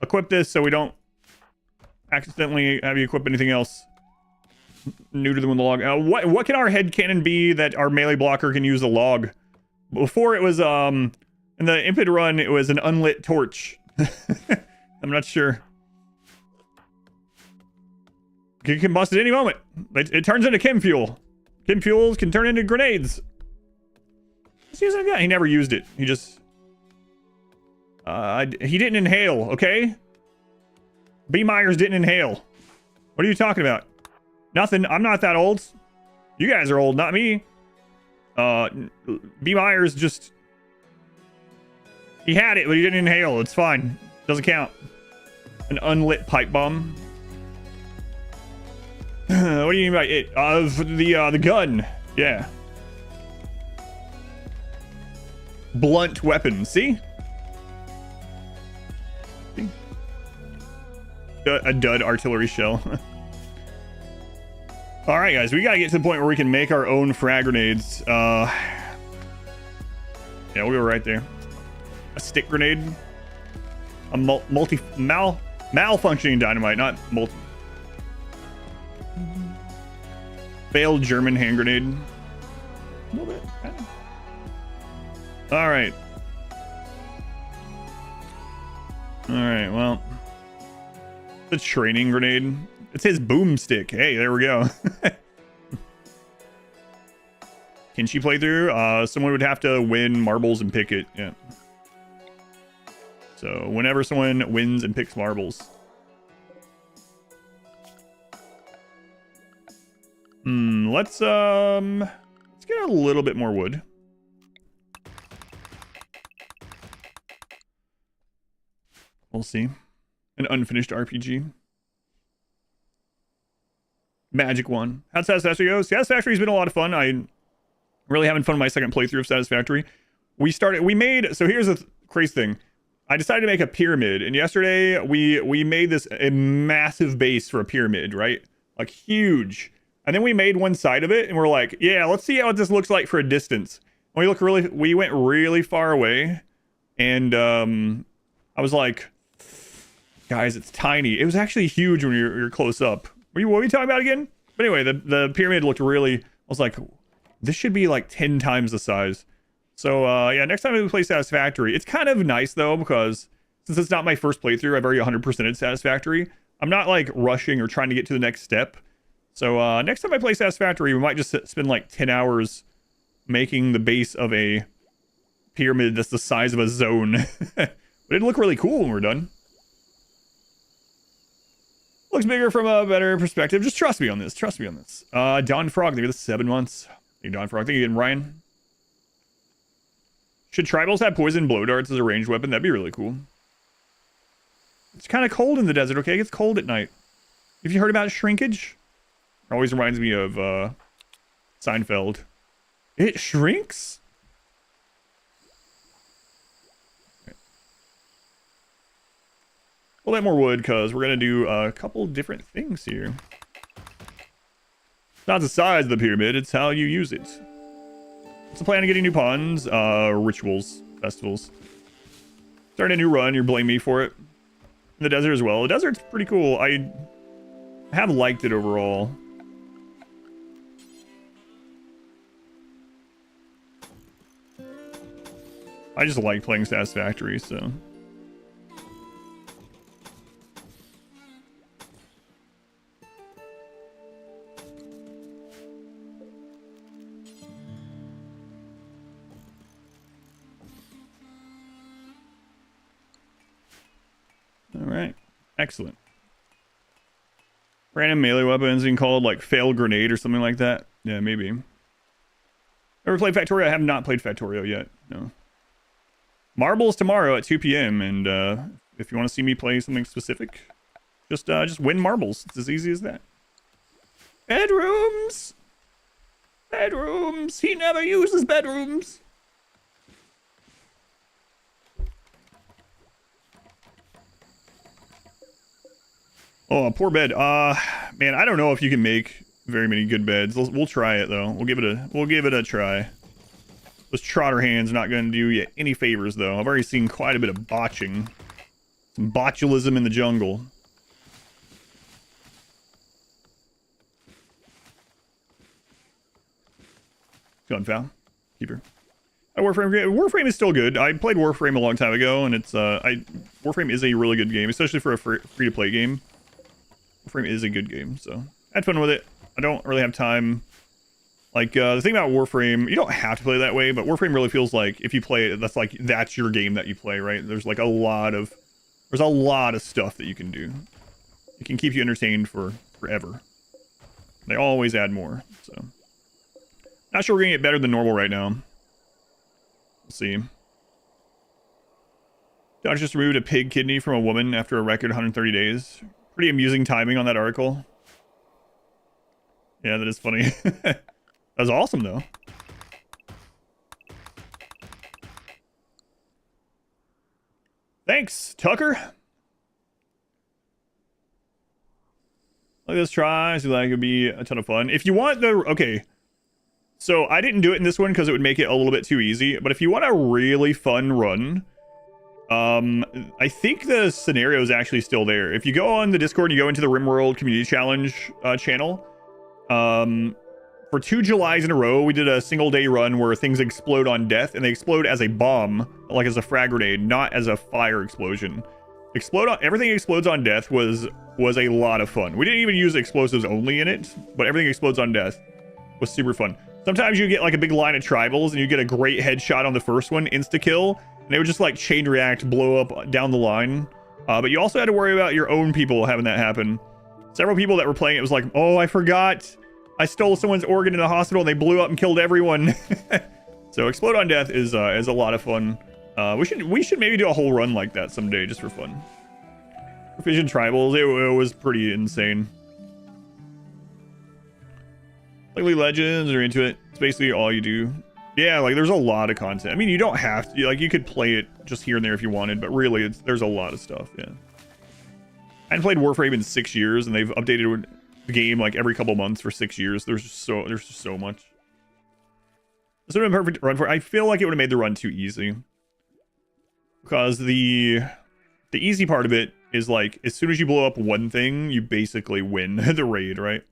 Equip this so we don't accidentally have you equip anything else new to them with the log. What can our head cannon be that our melee blocker can use a log? Before it was in the Impid run it was an unlit torch. I'm not sure. It can combust at any moment. It turns into chem fuel. Chem fuels can turn into grenades. Let's use it again. He never used it. He just he didn't inhale, okay? B. Myers didn't inhale. What are you talking about? Nothing. I'm not that old. You guys are old, not me. B. Myers just... He had it, but he didn't inhale. It's fine. Doesn't count. An unlit pipe bomb. What do you mean by it? The gun. Yeah. Blunt weapon. See? A dud artillery shell. All right, guys, we gotta get to the point where we can make our own frag grenades. Yeah, we'll go right there. A stick grenade. A malfunctioning dynamite, not multi. Failed German hand grenade. A little bit. All right. All right. Well. The training grenade. It says boomstick. Hey, there we go. Can she play through? Someone would have to win marbles and pick it. Yeah. So whenever someone wins and picks marbles. Let's get a little bit more wood. We'll see. An unfinished RPG. Magic one. How'd Satisfactory go? Satisfactory's been a lot of fun. I'm really having fun with my second playthrough of Satisfactory. We made, so here's the crazy thing. I decided to make a pyramid, and yesterday we made a massive base for a pyramid, right? Like huge. And then we made one side of it, and we're like, yeah, let's see what this looks like for a distance. And we went really far away, and I was like, guys, it's tiny. It was actually huge when you're close up. What were we talking about again? But anyway, the pyramid looked really... I was like, this should be like 10 times the size. So yeah, next time we play Satisfactory, it's kind of nice though, because since it's not my first playthrough, I've already 100%ed Satisfactory. I'm not like rushing or trying to get to the next step. So next time I play Satisfactory, we might just spend like 10 hours making the base of a pyramid that's the size of a zone. But it'd look really cool when we're done. Looks bigger from a better perspective. Just trust me on this. Trust me on this. Don Frog, thank you for the 7 months. Thank you, Don Frog. Thank you again, Ryan. Should tribals have poison blow darts as a ranged weapon? That'd be really cool. It's kind of cold in the desert, okay? It gets cold at night. Have you heard about shrinkage? It always reminds me of Seinfeld. It shrinks? A little bit more wood, because we're going to do a couple different things here. It's not the size of the pyramid, it's how you use it. What's the plan on getting new pawns? Rituals, festivals. Starting a new run, you're blaming me for it. In the desert as well. The desert's pretty cool. I have liked it overall. I just like playing Satisfactory, so. All right, excellent. Random melee weapons being called like failed grenade or something like that. Yeah, maybe. Ever played Factorio? I have not played Factorio yet. No. Marbles tomorrow at 2 p.m. And if you want to see me play something specific, just win marbles. It's as easy as that. Bedrooms. Bedrooms. He never uses bedrooms. Oh, poor bed. Man, I don't know if you can make very many good beds. We'll try it though. We'll give it a try. Those trotter hands not going to do you any favors though. I've already seen quite a bit of botching, some botulism in the jungle. Gun foul, keeper. Warframe is still good. I played Warframe a long time ago, and it's Warframe is a really good game, especially for a free-to-play game. Warframe is a good game, so I had fun with it. I don't really have time. Like, the thing about Warframe, you don't have to play that way, but Warframe really feels like if you play it, that's your game that you play, right? There's like a lot of stuff that you can do. It can keep you entertained for forever. They always add more, so. Not sure we're gonna get better than normal right now. We'll see. Dodge just removed a pig kidney from a woman after a record 130 days. Pretty amusing timing on that article. Yeah, that is funny. That was awesome, though. Thanks, Tucker. Look at this try. I feel like it would be a ton of fun. If you want the... Okay. So I didn't do it in this one because it would make it a little bit too easy. But if you want a really fun run... I think the scenario is actually still there. If you go on the Discord and you go into the RimWorld Community Challenge channel, for 2 Julys in a row, we did a single day run where things explode on death, and they explode as a bomb, like as a frag grenade, not as a fire explosion. Everything explodes on death was a lot of fun. We didn't even use explosives only in it, but everything explodes on death was super fun. Sometimes you get like a big line of tribals and you get a great headshot on the first one, insta-kill, and they would just like chain react, blow up down the line. But you also had to worry about your own people having that happen. Several people that were playing it was like, oh, I forgot. I stole someone's organ in the hospital and they blew up and killed everyone. So Explode on Death is a lot of fun. We should maybe do a whole run like that someday just for fun. Proficient Tribals, it was pretty insane. Like League of Legends are into it. It's basically all you do. Yeah, like there's a lot of content. I mean, you don't have to, like you could play it just here and there if you wanted, but really there's a lot of stuff, yeah. I hadn't played Warframe in 6 years and they've updated the game like every couple months for 6 years. There's just so much. This would have been a perfect run for it. I feel like it would have made the run too easy. Because the easy part of it is like as soon as you blow up one thing, you basically win the raid, right?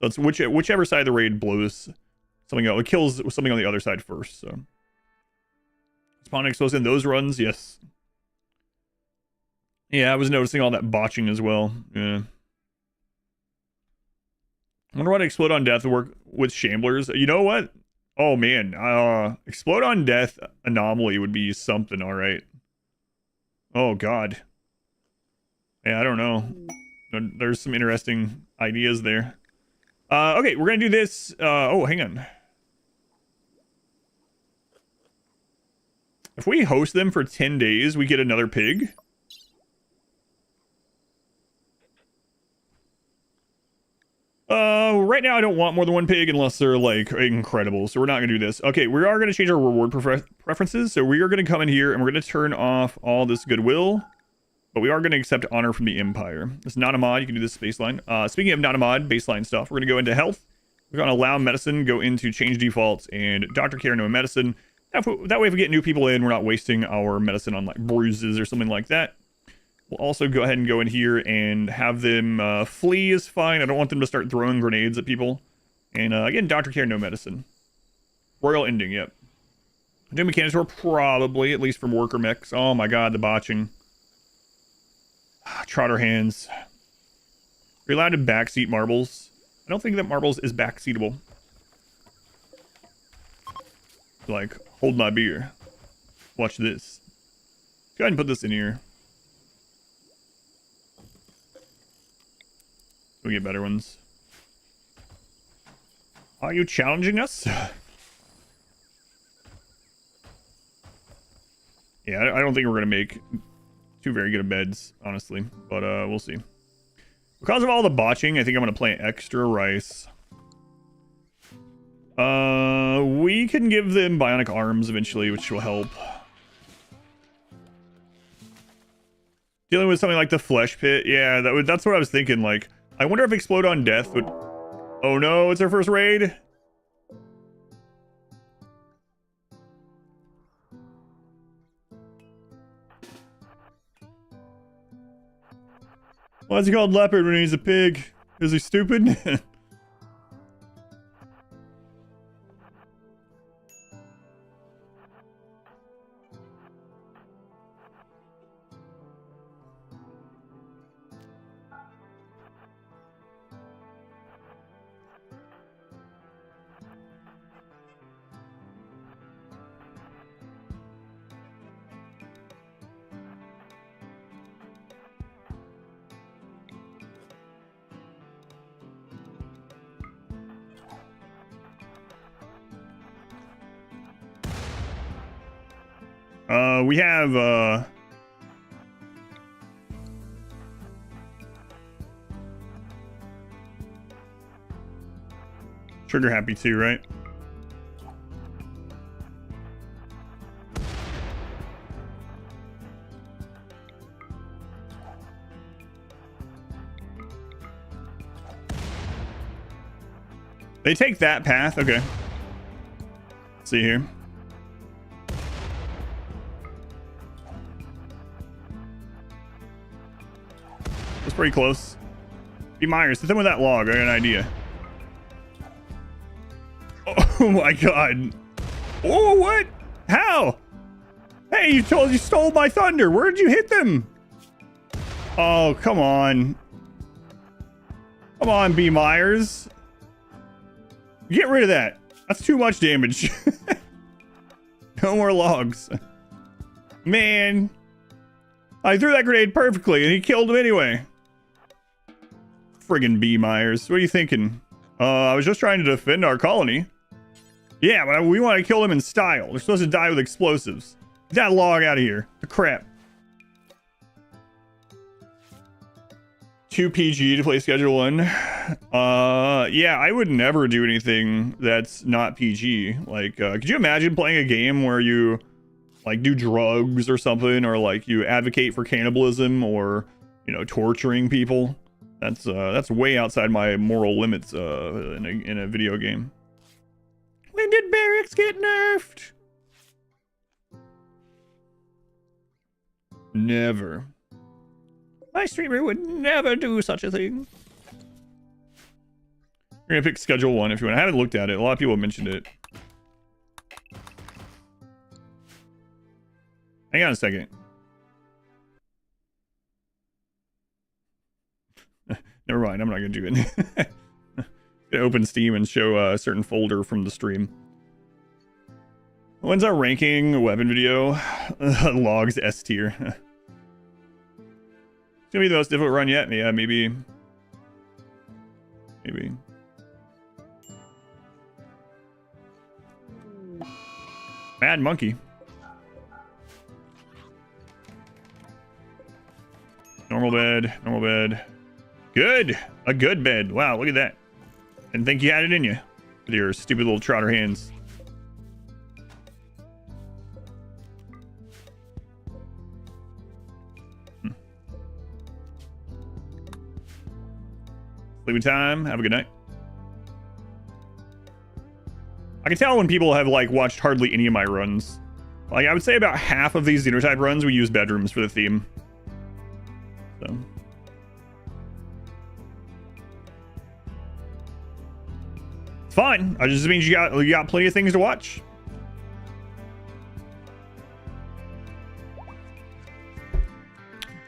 So it's whichever side of the raid blows something out. It kills something on the other side first, so. Spawn exposed in those runs, yes. Yeah, I was noticing all that botching as well. Yeah. I wonder what Explode on Death would work with Shamblers. You know what? Oh man, Explode on Death Anomaly would be something, alright. Oh god. Yeah, I don't know. There's some interesting ideas there. Okay, we're gonna do this. Oh, hang on. If we host them for 10 days, we get another pig. Right now I don't want more than one pig unless they're like incredible, so we're not gonna do this. Okay, we are gonna change our reward preferences, so we are gonna come in here and we're gonna turn off all this goodwill, but we are gonna accept honor from the Empire. It's not a mod, you can do this baseline. Speaking of not a mod, baseline stuff, we're gonna go into health. We're gonna allow medicine, go into change defaults, and doctor care, no medicine. That way if we get new people in, we're not wasting our medicine on like bruises or something like that. We'll also go ahead and go in here and have them flee is fine. I don't want them to start throwing grenades at people. And again, doctor care, no medicine. Royal ending, yep. New Mechanitor, probably, at least from worker mechs. Oh my god, the botching. Trotter hands. You're allowed to backseat marbles. I don't think that marbles is backseatable. Like, hold my beer. Watch this. Go ahead and put this in here. We get better ones. Are you challenging us? Yeah, I don't think we're gonna make two very good beds, honestly, but we'll see. Because of all the botching, I think I'm gonna play extra rice. We can give them bionic arms eventually, which will help. Dealing with something like the flesh pit, yeah, that's what I was thinking. Like, I wonder if Explode on Death would. Oh no, it's our first raid. Why is he called Leopard when he's a pig? Is he stupid? We have, Trigger happy too, right? They take that path, okay. Let's see here. That's pretty close. B. Myers, hit them with that log. I got an idea. Oh my god. Oh, what? How? Hey, you stole my thunder. Where did you hit them? Oh, come on. Come on, B. Myers. Get rid of that. That's too much damage. No more logs. Man. I threw that grenade perfectly and he killed him anyway. Friggin' B. Myers. What are you thinking? I was just trying to defend our colony. Yeah, but we want to kill them in style. They're supposed to die with explosives. Get that log out of here. The crap. 2 PG to play Schedule 1. Yeah, I would never do anything that's not PG. Like, could you imagine playing a game where you, like, do drugs or something, or, like, you advocate for cannibalism or, you know, torturing people? That's way outside my moral limits in a video game. When did barracks get nerfed? Never. My streamer would never do such a thing. We're gonna pick Schedule 1 if you want. I haven't looked at it. A lot of people have mentioned it. Hang on a second. Never mind. I'm not gonna do it. Gonna open Steam and show a certain folder from the stream. When's our ranking weapon video? Logs S tier. It's gonna be the most difficult run yet. Yeah, maybe. Mad monkey. Normal bed. Good. A good bed. Wow, look at that. Didn't think you had it in you with your stupid little trotter hands. Sleeping time. Have a good night. I can tell when people have, like, watched hardly any of my runs. Like, I would say about half of these Xenotype runs we use bedrooms for the theme. So. It's fine. It just means you got plenty of things to watch.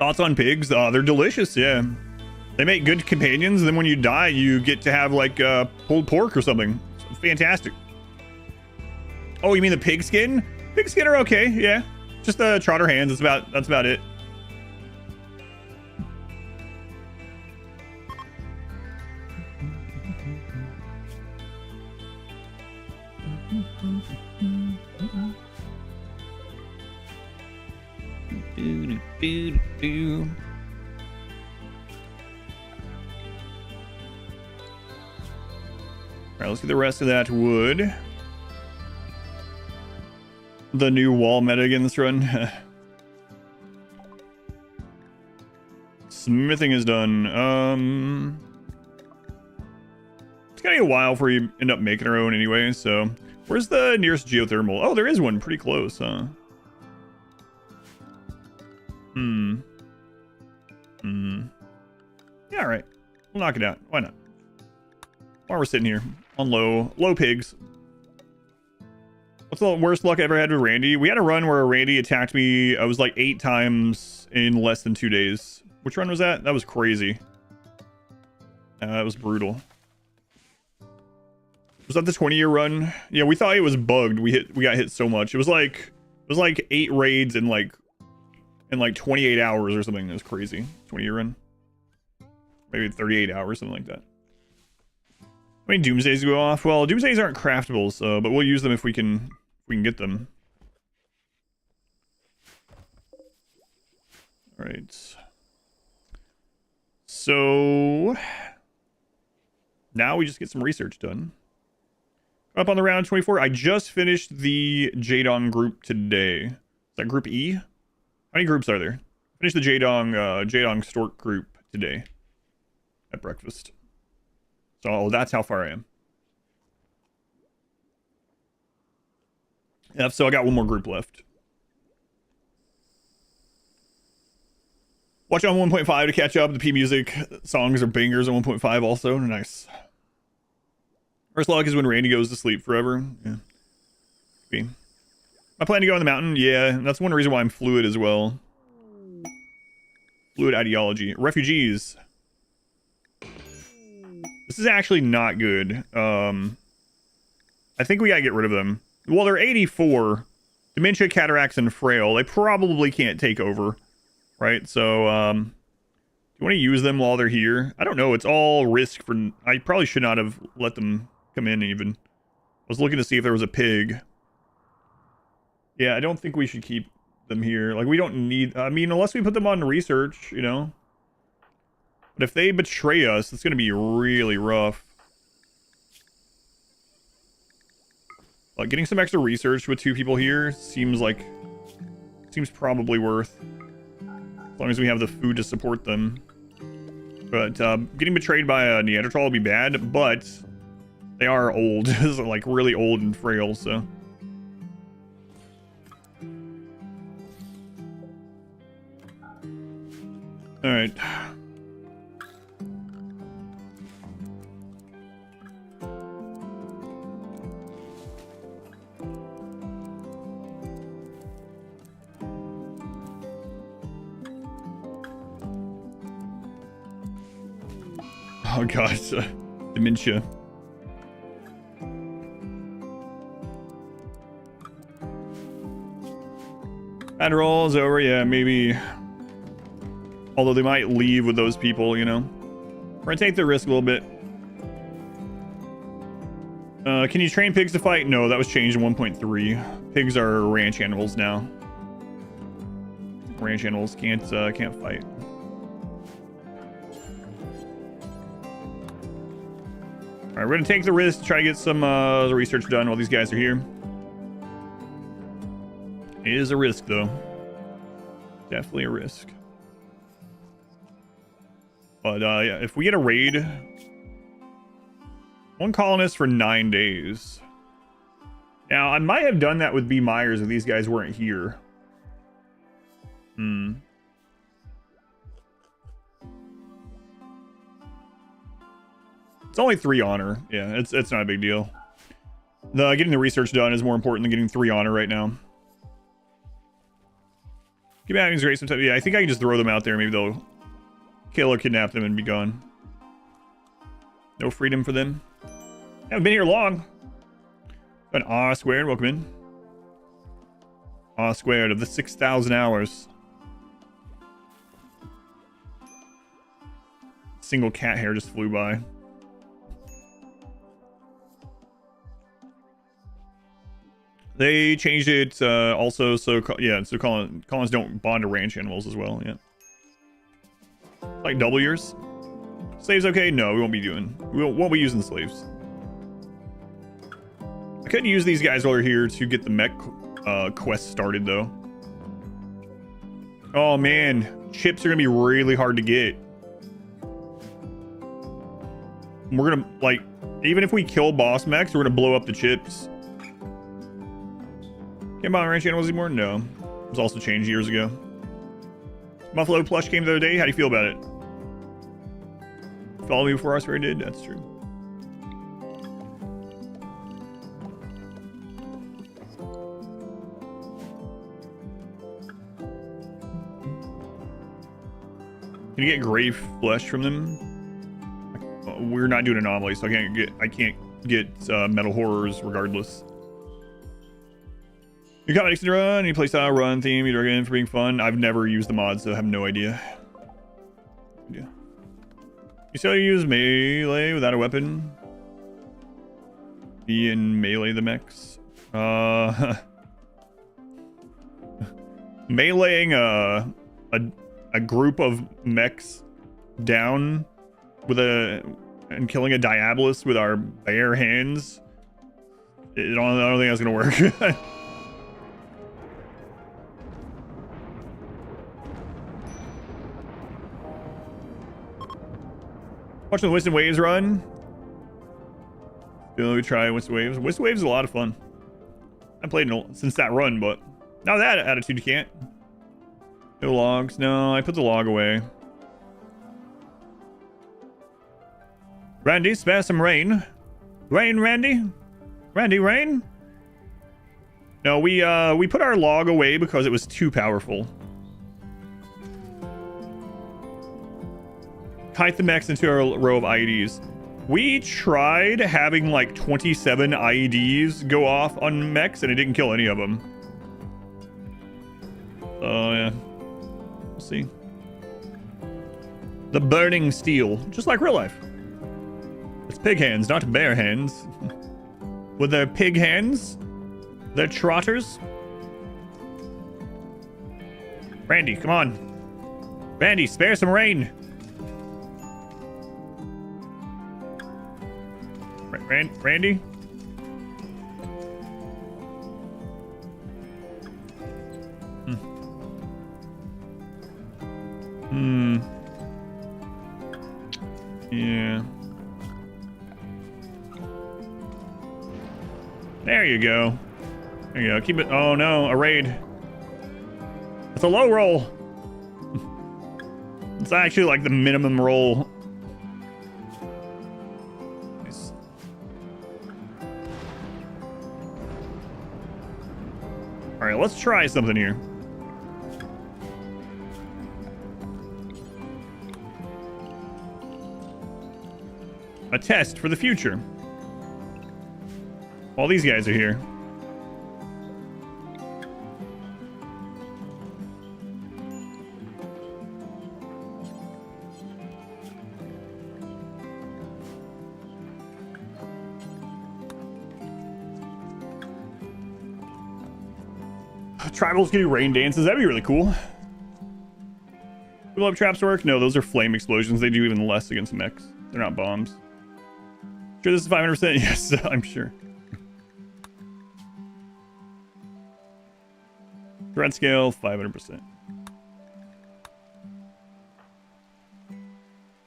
Thoughts on pigs? They're delicious, yeah. They make good companions, and then when you die, you get to have like pulled pork or something. It's fantastic. Oh, you mean the pigskin? Pigskin are okay, yeah. Just trotter hands. That's about it. All right, let's get the rest of that wood. The new wall meta again this run. Smithing is done. It's gonna be a while before you end up making our own anyway, so. Where's the nearest geothermal? Oh, there is one pretty close, huh? Yeah, all right. We'll knock it out. Why not? While we're sitting here on low pigs. What's the worst luck I ever had with Randy? We had a run where Randy attacked me. I was like 8 times in less than 2 days. Which run was that? That was crazy. That was brutal. Was that the 20-year run? Yeah, we thought it was bugged. We got hit so much. It was like 8 raids in like 28 hours or something. It was crazy. 20-year run. Maybe 38 hours, something like that. How many doomsdays go off? Well, doomsdays aren't craftables, but we'll use them if we can get them. All right. So now we just get some research done. Up on the round 24. I just finished the Jadong group today. Is that group E? How many groups are there? Finished the Jadong Stork group today at breakfast. So that's how far I am. Yep, so I got one more group left. Watch on 1.5 to catch up. The P music songs are bangers on 1.5 also. Nice. First luck is when Randy goes to sleep forever. Yeah. Okay. I plan to go on the mountain. Yeah, that's one reason why I'm fluid as well. Fluid ideology. Refugees. This is actually not good. I think we gotta get rid of them. Well, they're 84. Dementia, cataracts, and frail. They probably can't take over. Right? So, do you want to use them while they're here? I don't know. It's all risk for... I probably should not have let them come in even. I was looking to see if there was a pig. Yeah, I don't think we should keep them here. Like, we don't need... I mean, unless we put them on research, you know? But if they betray us, it's going to be really rough. Like, getting some extra research with 2 people here seems like... Seems probably worth. As long as we have the food to support them. But, getting betrayed by a Neanderthal will be bad, but... They are old. Like, really old and frail, so... Alright. Oh gosh, dementia. Adderall is over, yeah, maybe. Although they might leave with those people, you know. We're gonna take the risk a little bit. Can you train pigs to fight? No, that was changed in 1.3. Pigs are ranch animals now. Ranch animals can't fight. All right, we're gonna take the risk to try to get some research done while these guys are here. It is a risk, though. Definitely a risk. But yeah, if we get a raid, 1 colonist for 9 days. Now, I might have done that with B. Myers if these guys weren't here. It's only 3 honor. Yeah, it's not a big deal. Getting the research done is more important than getting 3 honor right now. Kidnapping's great sometimes. Yeah, I think I can just throw them out there. Maybe they'll kill or kidnap them and be gone. No freedom for them. Haven't been here long. An R squared, welcome in. R squared of the 6,000 hours. Single cat hair just flew by. They changed it also, so yeah, so colonists don't bond to ranch animals as well. Yeah, like double years. Slaves okay? No, we won't be doing. We won't be using slaves. I couldn't use these guys while they're here to get the mech quest started though. Oh man, chips are gonna be really hard to get. We're gonna like, even if we kill boss mechs, we're gonna blow up the chips. Can't buy ranch animals anymore? No. It was also changed years ago. Buffalo plush came the other day. How do you feel about it? Follow me before I swear I did? That's true. Can you get gray flesh from them? We're not doing Anomaly, so I can't get metal horrors regardless. You got Pigskin Run, any playstyle run theme you recommend for being fun? I've never used the mods, so I have no idea. Yeah. You see how you use melee without a weapon? Be in melee the mechs. Meleeing a group of mechs down with and killing a Diabolus with our bare hands. I don't think that's gonna work. Watching the Wisdom Waves run. We try Wisdom Waves. Wisdom Waves is a lot of fun. I played since that run, but now that attitude you can't. No logs. No, I put the log away. Randy, spare some rain. Rain, Randy? Randy, rain? No, we put our log away because it was too powerful. Kite the mechs into a row of IEDs. We tried having like 27 IEDs go off on mechs and it didn't kill any of them. Oh yeah. We'll see. The burning steel, just like real life. It's pig hands, not bear hands. With their pig hands, their trotters. Randy, come on. Randy, spare some rain. Randy? Yeah. There you go. There you go. Keep it. Oh no, a raid. It's a low roll. It's actually like the minimum roll. Nice. All right, let's try something here. A test for the future. While these guys are here. Tribals can do rain dances. That'd be really cool. Will up traps work? No, those are flame explosions. They do even less against mechs. They're not bombs. Sure this is 500%? Yes, I'm sure. Threat scale, 500%.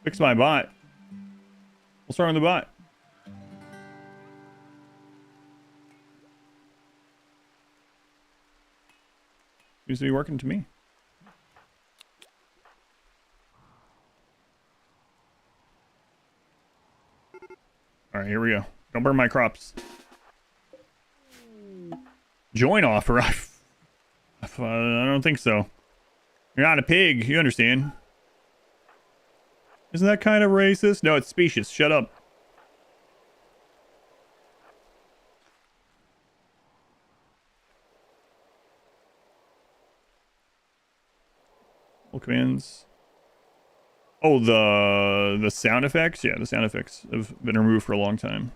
Fix my bot. What's wrong with the bot? Seems to be working to me. All right, here we go. Don't burn my crops. Join offer. I don't think so. You're not a pig, you understand. Isn't that kind of racist? No, it's specious. Shut up. All commands. Oh, the sound effects? Yeah, the sound effects have been removed for a long time.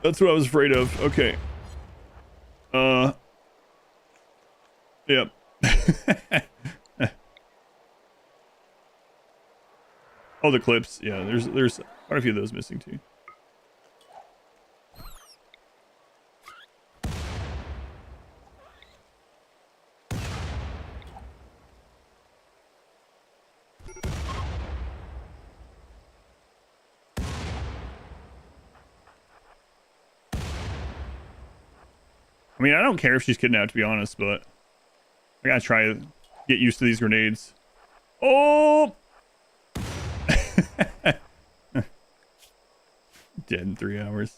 That's what I was afraid of. Okay. Yep. Oh, the clips. Yeah, there's quite a few of those missing too. I mean, I don't care if she's kidnapped, to be honest, but I gotta try to get used to these grenades. Oh! Dead in 3 hours.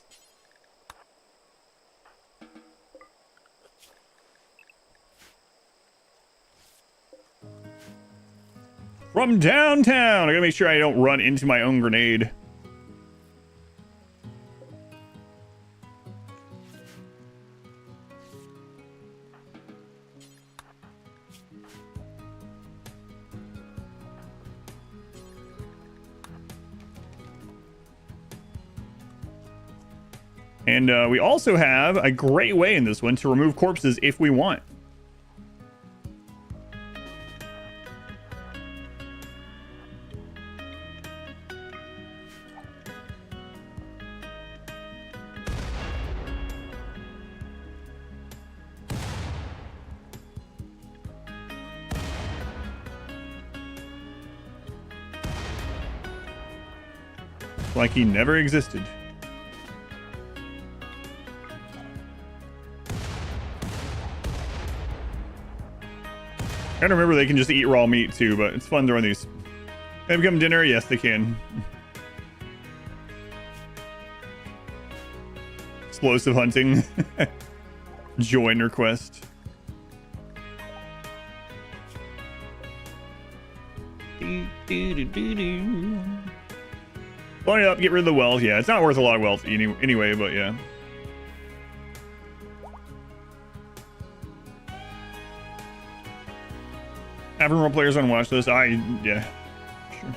From downtown! I gotta make sure I don't run into my own grenade. And we also have a great way in this one to remove corpses if we want. Like he never existed. I gotta remember they can just eat raw meat too, but it's fun throwing these. Can they become dinner? Yes, they can. Explosive hunting. Join request. Blow it up, get rid of the wealth. Yeah, it's not worth a lot of wealth anyway, but yeah. Having role players on watch list, yeah, sure.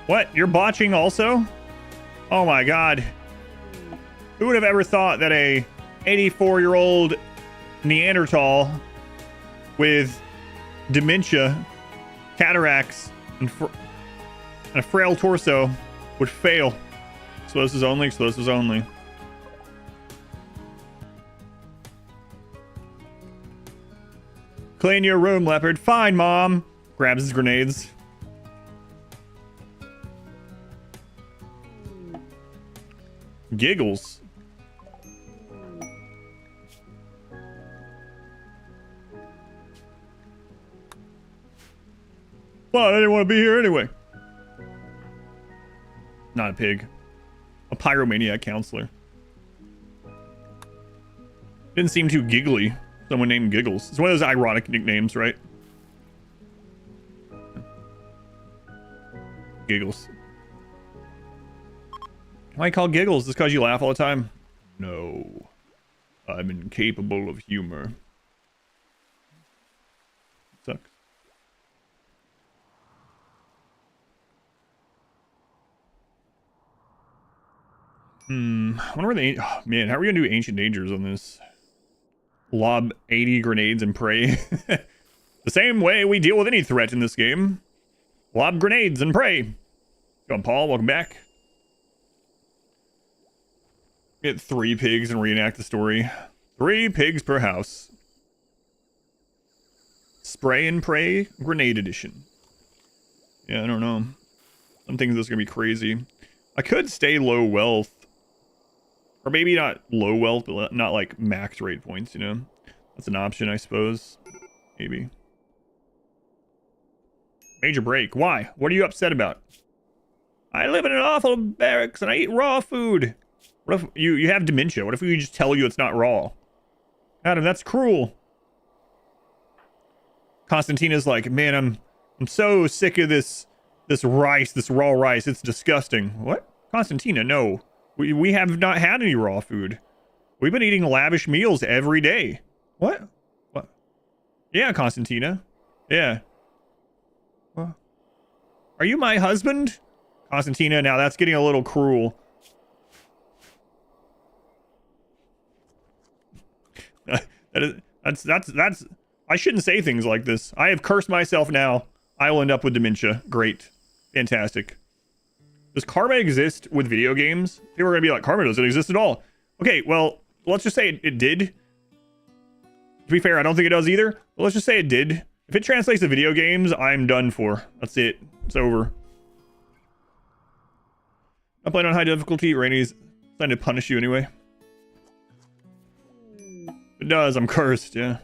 What? You're botching also? Oh my god. Who would have ever thought that a 84-year-old Neanderthal with dementia, cataracts, and a frail torso would fail? Explosives only, explosives only. Clean your room, leopard. Fine, mom. Grabs his grenades. Giggles. Well, I didn't want to be here anyway. Not a pig. A pyromaniac counselor. Didn't seem too giggly. Someone named Giggles. It's one of those ironic nicknames, right? Giggles. Why you call Giggles? Just because you laugh all the time? No. I'm incapable of humor. Sucks. I wonder where they... Oh, man, how are we gonna do Ancient Dangers on this? Lob 80 grenades and pray. The same way we deal with any threat in this game. Lob grenades and pray. Go on, Paul. Welcome back. Get 3 pigs and reenact the story. 3 pigs per house. Spray and pray grenade edition. Yeah, I don't know. Some things that's gonna be crazy. I could stay low wealth. Or maybe not low wealth, but not like max rate points, you know? That's an option, I suppose. Maybe. Major break. Why? What are you upset about? I live in an awful barracks and I eat raw food. What if you have dementia? What if we just tell you it's not raw? Adam, that's cruel. Constantina's like, man, I'm so sick of this rice, this raw rice. It's disgusting. What? Constantina, no. We have not had any raw food. We've been eating lavish meals every day. What? What? Yeah, Constantina. Yeah. What? Are you my husband? Constantina, now that's getting a little cruel. That's I shouldn't say things like this. I have cursed myself now. I will end up with dementia. Great. Fantastic. Does karma exist with video games? People are gonna be like, karma doesn't exist at all. Okay, well, let's just say it did. To be fair, I don't think it does either. But let's just say it did. If it translates to video games, I'm done for. That's it. It's over. I'm playing on high difficulty. Rainy's trying to punish you anyway. It does. I'm cursed. Yeah.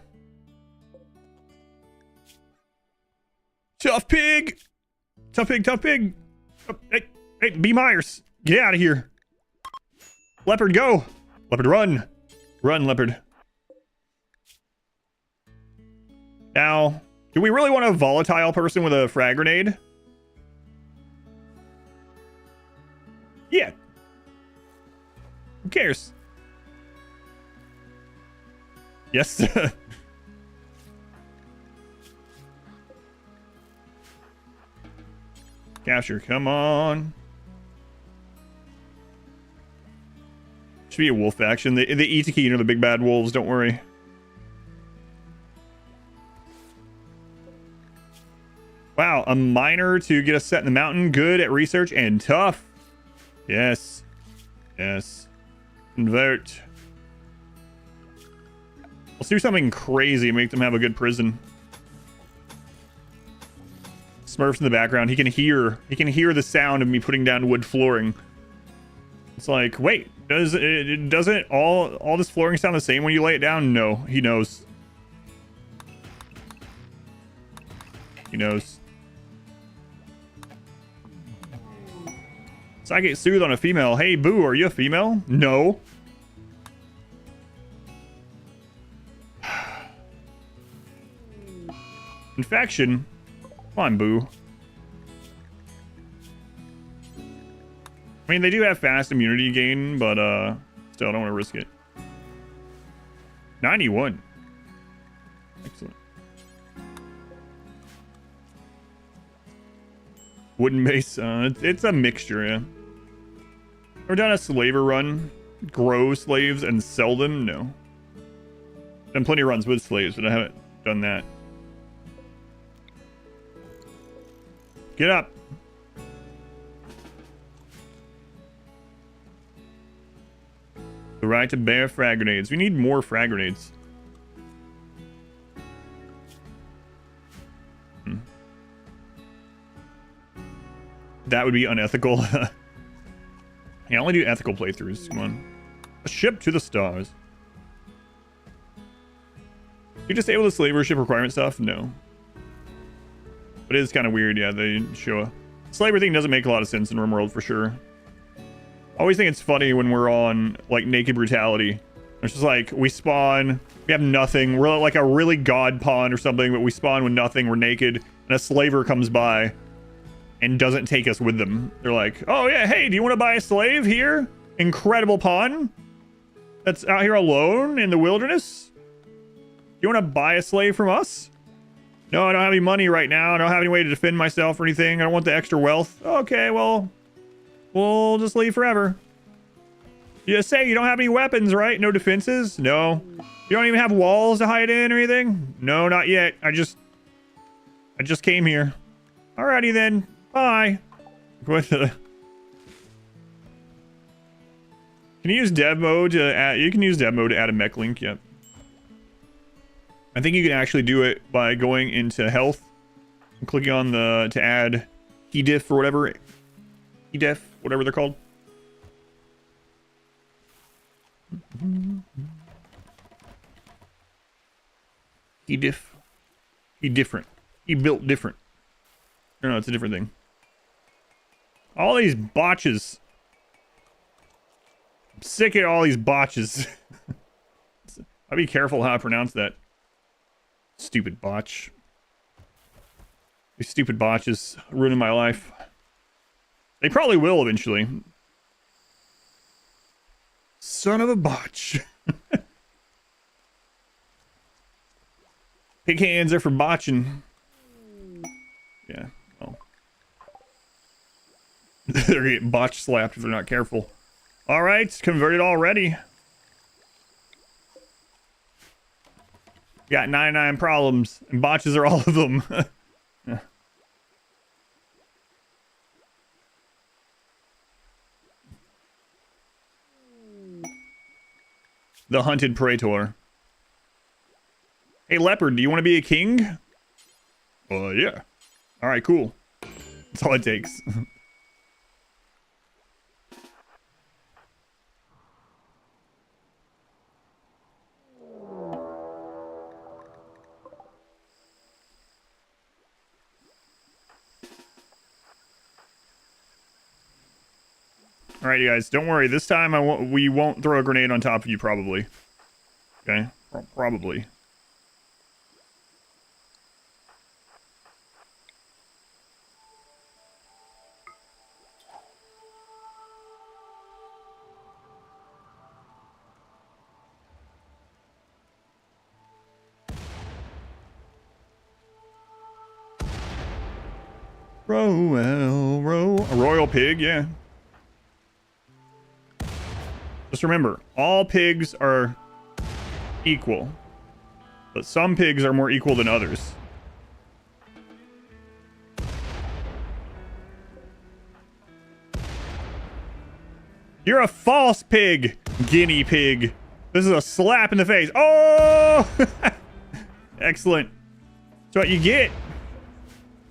Tough pig. Tough pig. Tough pig. Oh, hey, B. Myers. Get out of here. Leopard, go. Leopard, run. Run, leopard. Now, do we really want a volatile person with a frag grenade? Yeah. Who cares? Yes. Capture, come on. Should be a wolf action. The Itakeen are the big bad wolves, don't worry. Wow, a miner to get us set in the mountain. Good at research and tough. Yes. Yes. Convert. Let's do something crazy and make them have a good prison. Smurf's in the background. He can hear the sound of me putting down wood flooring. It's like, wait, doesn't all this flooring sound the same when you lay it down? No, he knows. He knows. Psychic soothe on a female. Hey, Boo, are you a female? No. Infection. Come on, Boo. I mean, they do have fast immunity gain, but still, I don't want to risk it. 91. Excellent. Wooden base. It's a mixture, yeah. Ever done a slaver run? Grow slaves and sell them? No. Done plenty of runs with slaves, but I haven't done that. Get up. The right to bear frag grenades. We need more frag grenades. That would be unethical. I only do ethical playthroughs. Come on. A ship to the stars. You disable the slavery ship requirement stuff? No. But it is kind of weird, yeah, they show a slavery thing doesn't make a lot of sense in RimWorld for sure. I always think it's funny when we're on like naked brutality. It's just like we spawn, we have nothing. We're like a really god pond or something, but we spawn with nothing, we're naked, and a slaver comes by and doesn't take us with them. They're like, oh yeah, hey, do you want to buy a slave here? Incredible pawn that's out here alone in the wilderness? You want to buy a slave from us? No, I don't have any money right now. I don't have any way to defend myself or anything. I don't want the extra wealth. Okay, well, we'll just leave forever. You say you don't have any weapons, right? No defenses? No. You don't even have walls to hide in or anything? No, not yet. I just came here. Alrighty then. Bye. What the... Can you use dev mode to add... You can use dev mode to add a mech link, yep. I think you can actually do it by going into health and clicking on the to add diff or whatever. Diff, whatever they're called. Diff. He different. He built different. No, it's a different thing. All these botches. I'm sick of all these botches. I'll be careful how I pronounce that. Stupid botch. These stupid botches ruining my life. They probably will eventually. Son of a botch. Pig hands are for botching. Yeah. Oh. They're getting botch slapped if they're not careful. Alright, converted already. Got 99 problems, and botches are all of them. Yeah. The hunted praetor. Hey, leopard, do you want to be a king? Yeah. Alright, cool. That's all it takes. All right, you guys, don't worry. This time we won't throw a grenade on top of you, probably. Okay? Probably. A royal pig, yeah. Just remember, all pigs are equal, but some pigs are more equal than others. You're a false pig, guinea pig. This is a slap in the face. Oh! Excellent. That's what you get.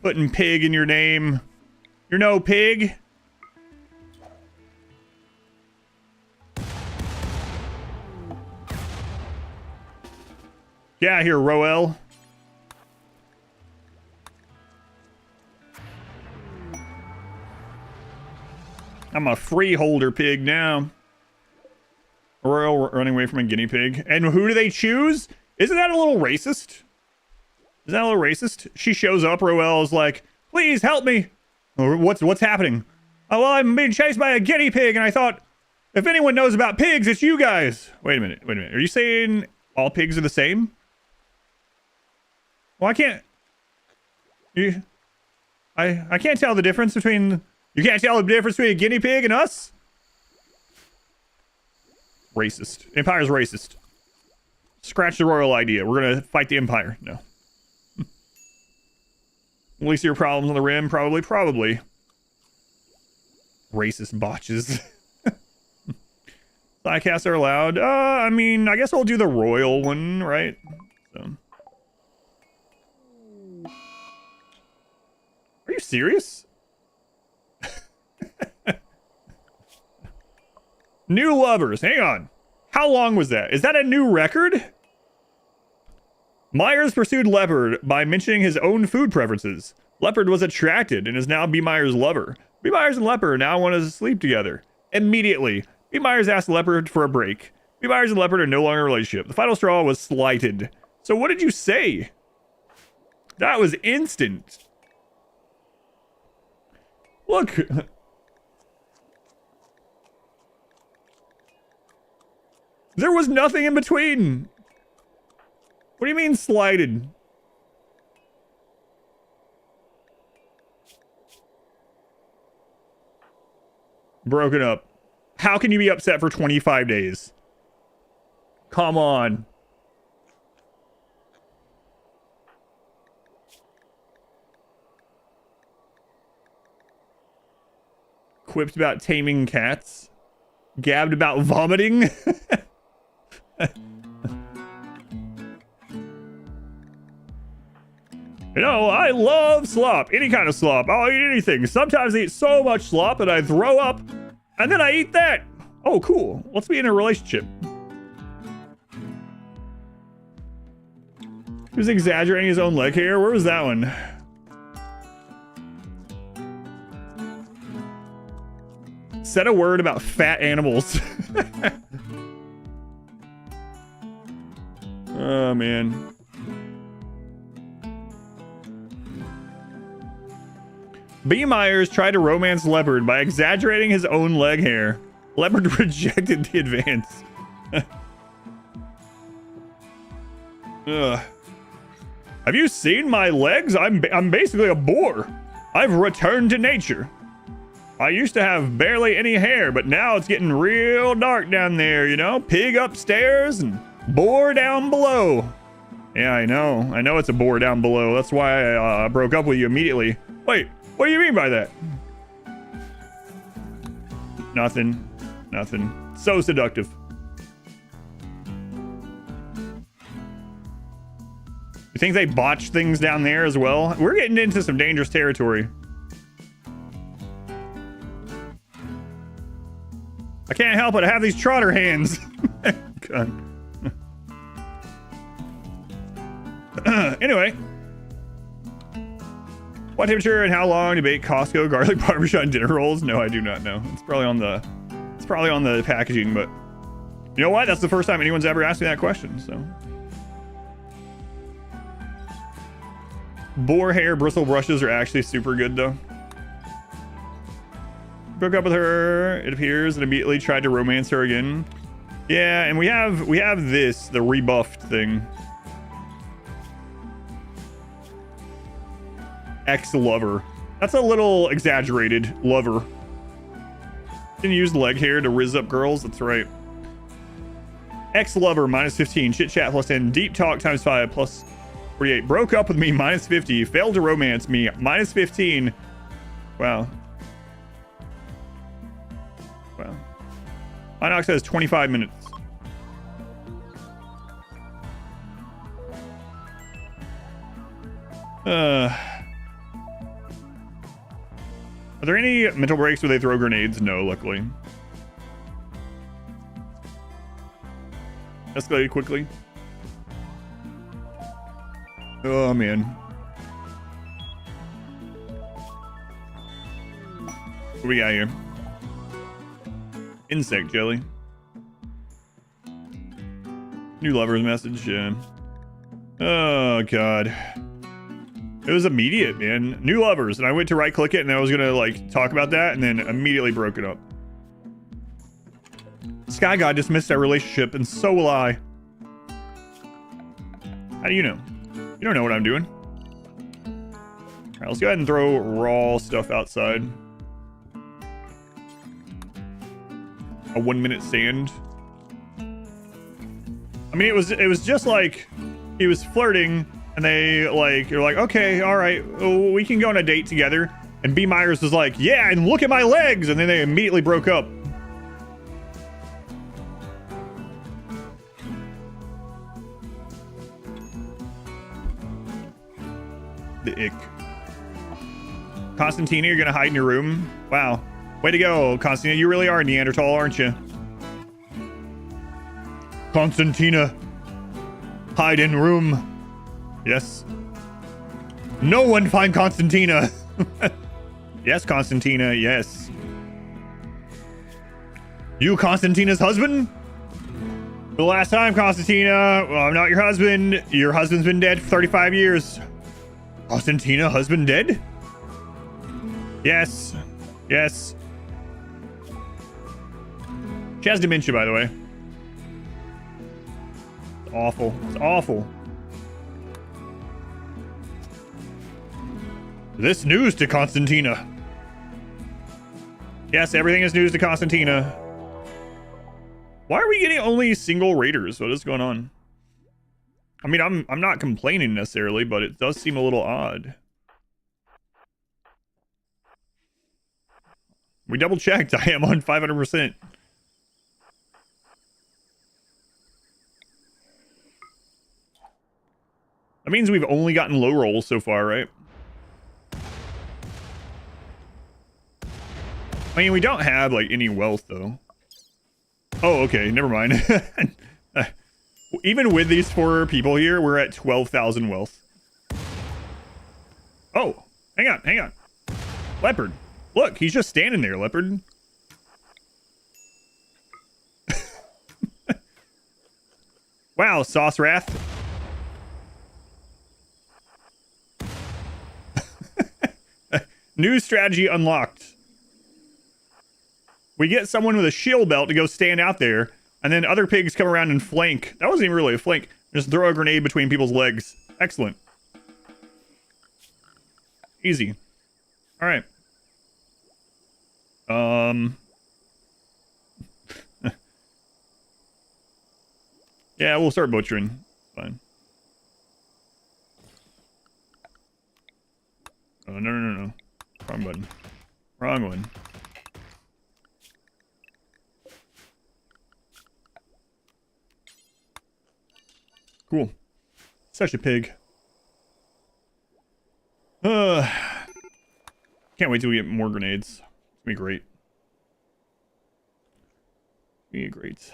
Putting pig in your name. You're no pig. Get out of here, Roel. I'm a freeholder pig now. Royal running away from a guinea pig. And who do they choose? Isn't that a little racist? Is that a little racist? She shows up, Roel is like, please help me. Or what's happening? Oh, well, I'm being chased by a guinea pig, and I thought, if anyone knows about pigs, it's you guys. Wait a minute. Are you saying all pigs are the same? Well, I can't... I can't tell the difference between... You can't tell the difference between a guinea pig and us? Racist. Empire's racist. Scratch the royal idea. We're gonna fight the Empire. No. At least your problems on the rim, probably. Racist botches. Sidecast are allowed. I mean, I guess I'll do the royal one, right? So. Are you serious? New lovers. Hang on. How long was that? Is that a new record? Myers pursued Leopard by mentioning his own food preferences. Leopard was attracted and is now B. Myers' lover. B. Myers and Leopard now want to sleep together. Immediately, B. Myers asked Leopard for a break. B. Myers and Leopard are no longer in a relationship. The final straw was slighted. So what did you say? That was instant. Look. There was nothing in between. What do you mean slighted? Broken up. How can you be upset for 25 days? Come on. Quipped about taming cats. Gabbed about vomiting. You know, I love slop. Any kind of slop. I'll eat anything. Sometimes I eat so much slop that I throw up, and then I eat that. Oh, cool. Let's be in a relationship. He was exaggerating his own leg hair. Where was that one? Said a word about fat animals. Oh, man. B. Myers tried to romance Leopard by exaggerating his own leg hair. Leopard rejected the advance. Have you seen my legs? I'm basically a boar. I've returned to nature. I used to have barely any hair, but now it's getting real dark down there, you know? Pig upstairs and boar down below. Yeah, I know. I know it's a boar down below. That's why I broke up with you immediately. Wait, what do you mean by that? Nothing. Nothing. So seductive. You think they botched things down there as well? We're getting into some dangerous territory. I can't help it. I have these trotter hands. God. Anyway. What temperature and how long to bake Costco garlic parmesan dinner rolls? No, I do not know. It's probably on the packaging, but you know what? That's the first time anyone's ever asked me that question, so. Boar hair bristle brushes are actually super good though. Broke up with her, it appears, and immediately tried to romance her again. Yeah, and we have this, the rebuffed thing. Ex-lover. That's a little exaggerated. Lover. Can use leg hair to rizz up girls? That's right. Ex-lover, minus 15. Chit chat plus 10. Deep talk times 5 plus 48. Broke up with me, minus 50. Failed to romance me, minus 15. Wow. Wow. Inox has 25 minutes. Are there any mental breaks where they throw grenades? No, luckily. Escalated quickly. Oh, man. What we got here? Insect jelly. New lover's message, yeah. Oh, God. It was immediate, man. New lovers, and I went to right click it and I was gonna like talk about that and then immediately broke it up. Sky God just missed our relationship and so will I. How do you know? You don't know what I'm doing. Alright, let's go ahead and throw raw stuff outside. A 1 minute sand. I mean, it was just like he was flirting. And they you're like, okay, all right, we can go on a date together. And B. Myers was like, yeah, and look at my legs. And then they immediately broke up. The ick. Constantina, you're gonna hide in your room? Wow. Way to go, Constantina. You really are Neanderthal, aren't you? Constantina. Hide in room. Yes. No one find Constantina. Yes, Constantina, yes. You Constantina's husband? The last time, Constantina. Well, I'm not your husband. Your husband's been dead for 35 years. Constantina, husband dead? Yes. Yes. She has dementia, by the way. It's awful. It's awful. This news to Constantina. Yes, everything is news to Constantina. Why are we getting only single raiders? What is going on? I mean, I'm not complaining necessarily, but it does seem a little odd. We double checked. I am on 500%. That means we've only gotten low rolls so far, right? I mean, we don't have, like, any wealth, though. Oh, okay. Never mind. Even with these 4 people here, we're at 12,000 wealth. Oh, hang on. Leopard. Look, he's just standing there, Leopard. Wow, Sauce Wrath. New strategy unlocked. We get someone with a shield belt to go stand out there, and then other pigs come around and flank. That wasn't even really a flank. Just throw a grenade between people's legs. Excellent. Easy. All right. Yeah, we'll start butchering. Fine. Oh, no. Wrong button. Wrong one. Cool. Such a pig. Can't wait till we get more grenades. It's gonna be great. Be great.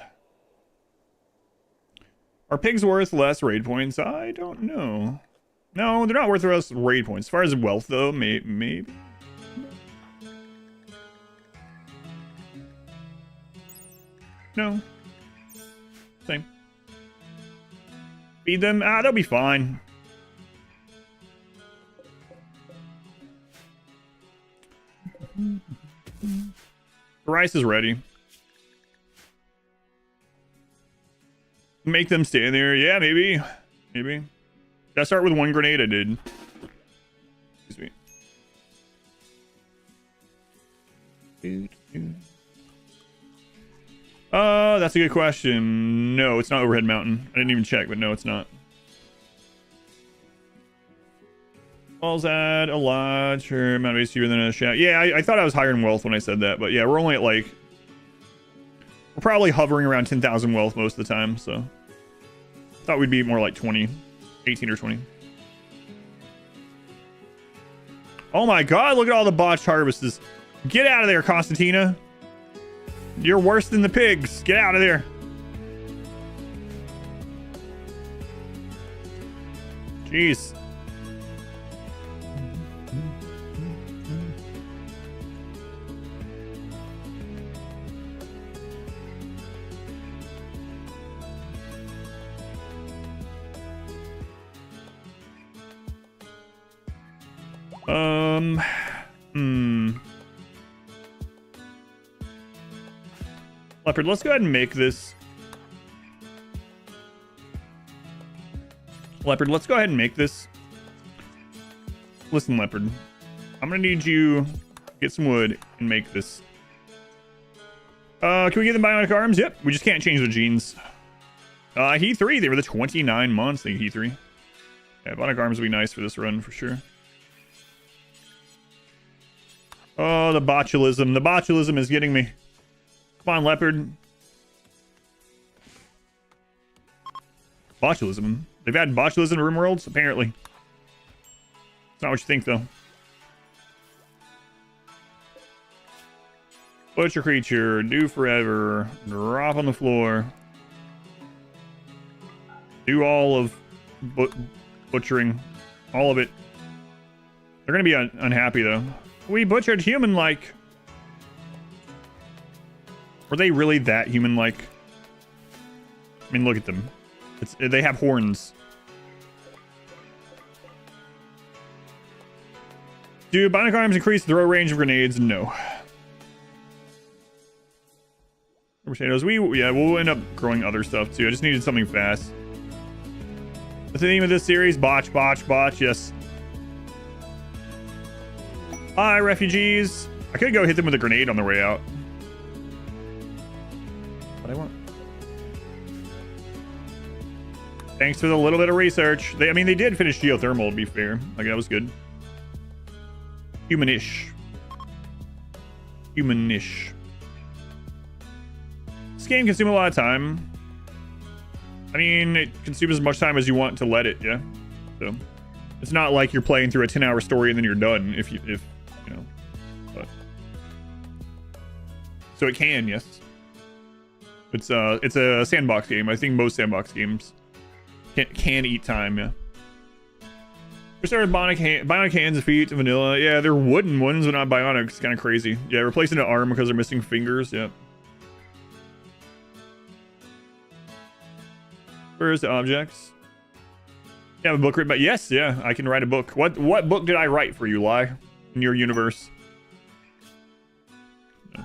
Are pigs worth less raid points? I don't know. No, they're not worth less raid points. As far as wealth, though, maybe. No. Same. Feed them? They'll be fine. The rice is ready. Make them stand there. Yeah, maybe. Maybe. Did I start with one grenade? I did. Excuse me. That's a good question. No, it's not Overhead Mountain. I didn't even check, but no, it's not. Walls add a larger amount of HQ than a shout. Yeah, I thought I was higher in wealth when I said that, but yeah, we're only at like... We're probably hovering around 10,000 wealth most of the time, so... Thought we'd be more like 20. 18 or 20. Oh my god, look at all the botched harvests. Get out of there, Constantina. You're worse than the pigs. Get out of there. Jeez. Leopard, let's go ahead and make this. Leopard, let's go ahead and make this. Listen, Leopard. I'm gonna need you to get some wood and make this. Can we get them bionic arms? Yep. We just can't change the genes. He 3, they were the 29 months. He 3. Yeah, bionic arms would be nice for this run for sure. Oh, the botulism. The botulism is getting me. Come on, Leopard. Botulism. They've had botulism in RimWorlds? Apparently. It's not what you think, though. Butcher creature. Do forever. Drop on the floor. Do all of butchering. All of it. They're going to be unhappy, though. We butchered human-like. Were they really that human-like? I mean, look at them. They have horns. Do bionic arms increase throw range of grenades? No. Potatoes. Yeah, we'll end up growing other stuff too. I just needed something fast. The theme of this series: botch, botch, botch. Yes. Hi, refugees. I could go hit them with a grenade on their way out. What I want. Thanks for the little bit of research. I mean, they did finish geothermal, to be fair. Like, that was good. Humanish. Humanish. This game consumes a lot of time. I mean, it consumes as much time as you want to let it, yeah? So, it's not like you're playing through a 10-hour story and then you're done, if you know. But. So it can, yes. It's a sandbox game. I think most sandbox games can eat time, yeah. We started bionic hands and feet, vanilla. Yeah, they're wooden ones, but not bionic. It's kind of crazy. Yeah, replacing an arm because they're missing fingers. Yeah. Where's the objects? You have a book written by... Yes, yeah, I can write a book. What book did I write for you, Lai? In your universe? No.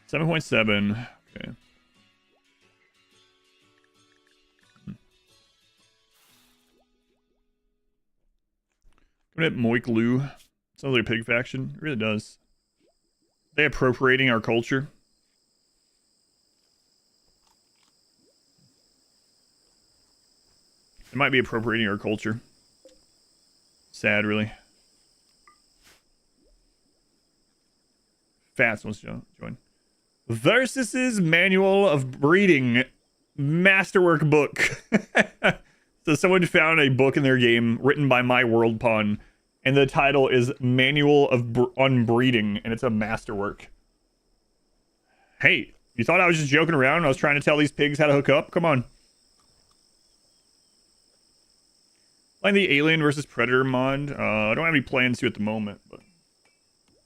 7.7. Okay. Coming at Moik Lu. Sounds like a pig faction. It really does. They appropriating our culture. It might be appropriating our culture. Sad, really. Fats wants to join. Versus's Manual of Breeding Masterwork book. So someone found a book in their game written by My World Pawn, and the title is Manual on Breeding, and it's a masterwork. Hey, you thought I was just joking around? I was trying to tell these pigs how to hook up? Come on. Playing the Alien versus Predator mod. I don't have any plans to at the moment, but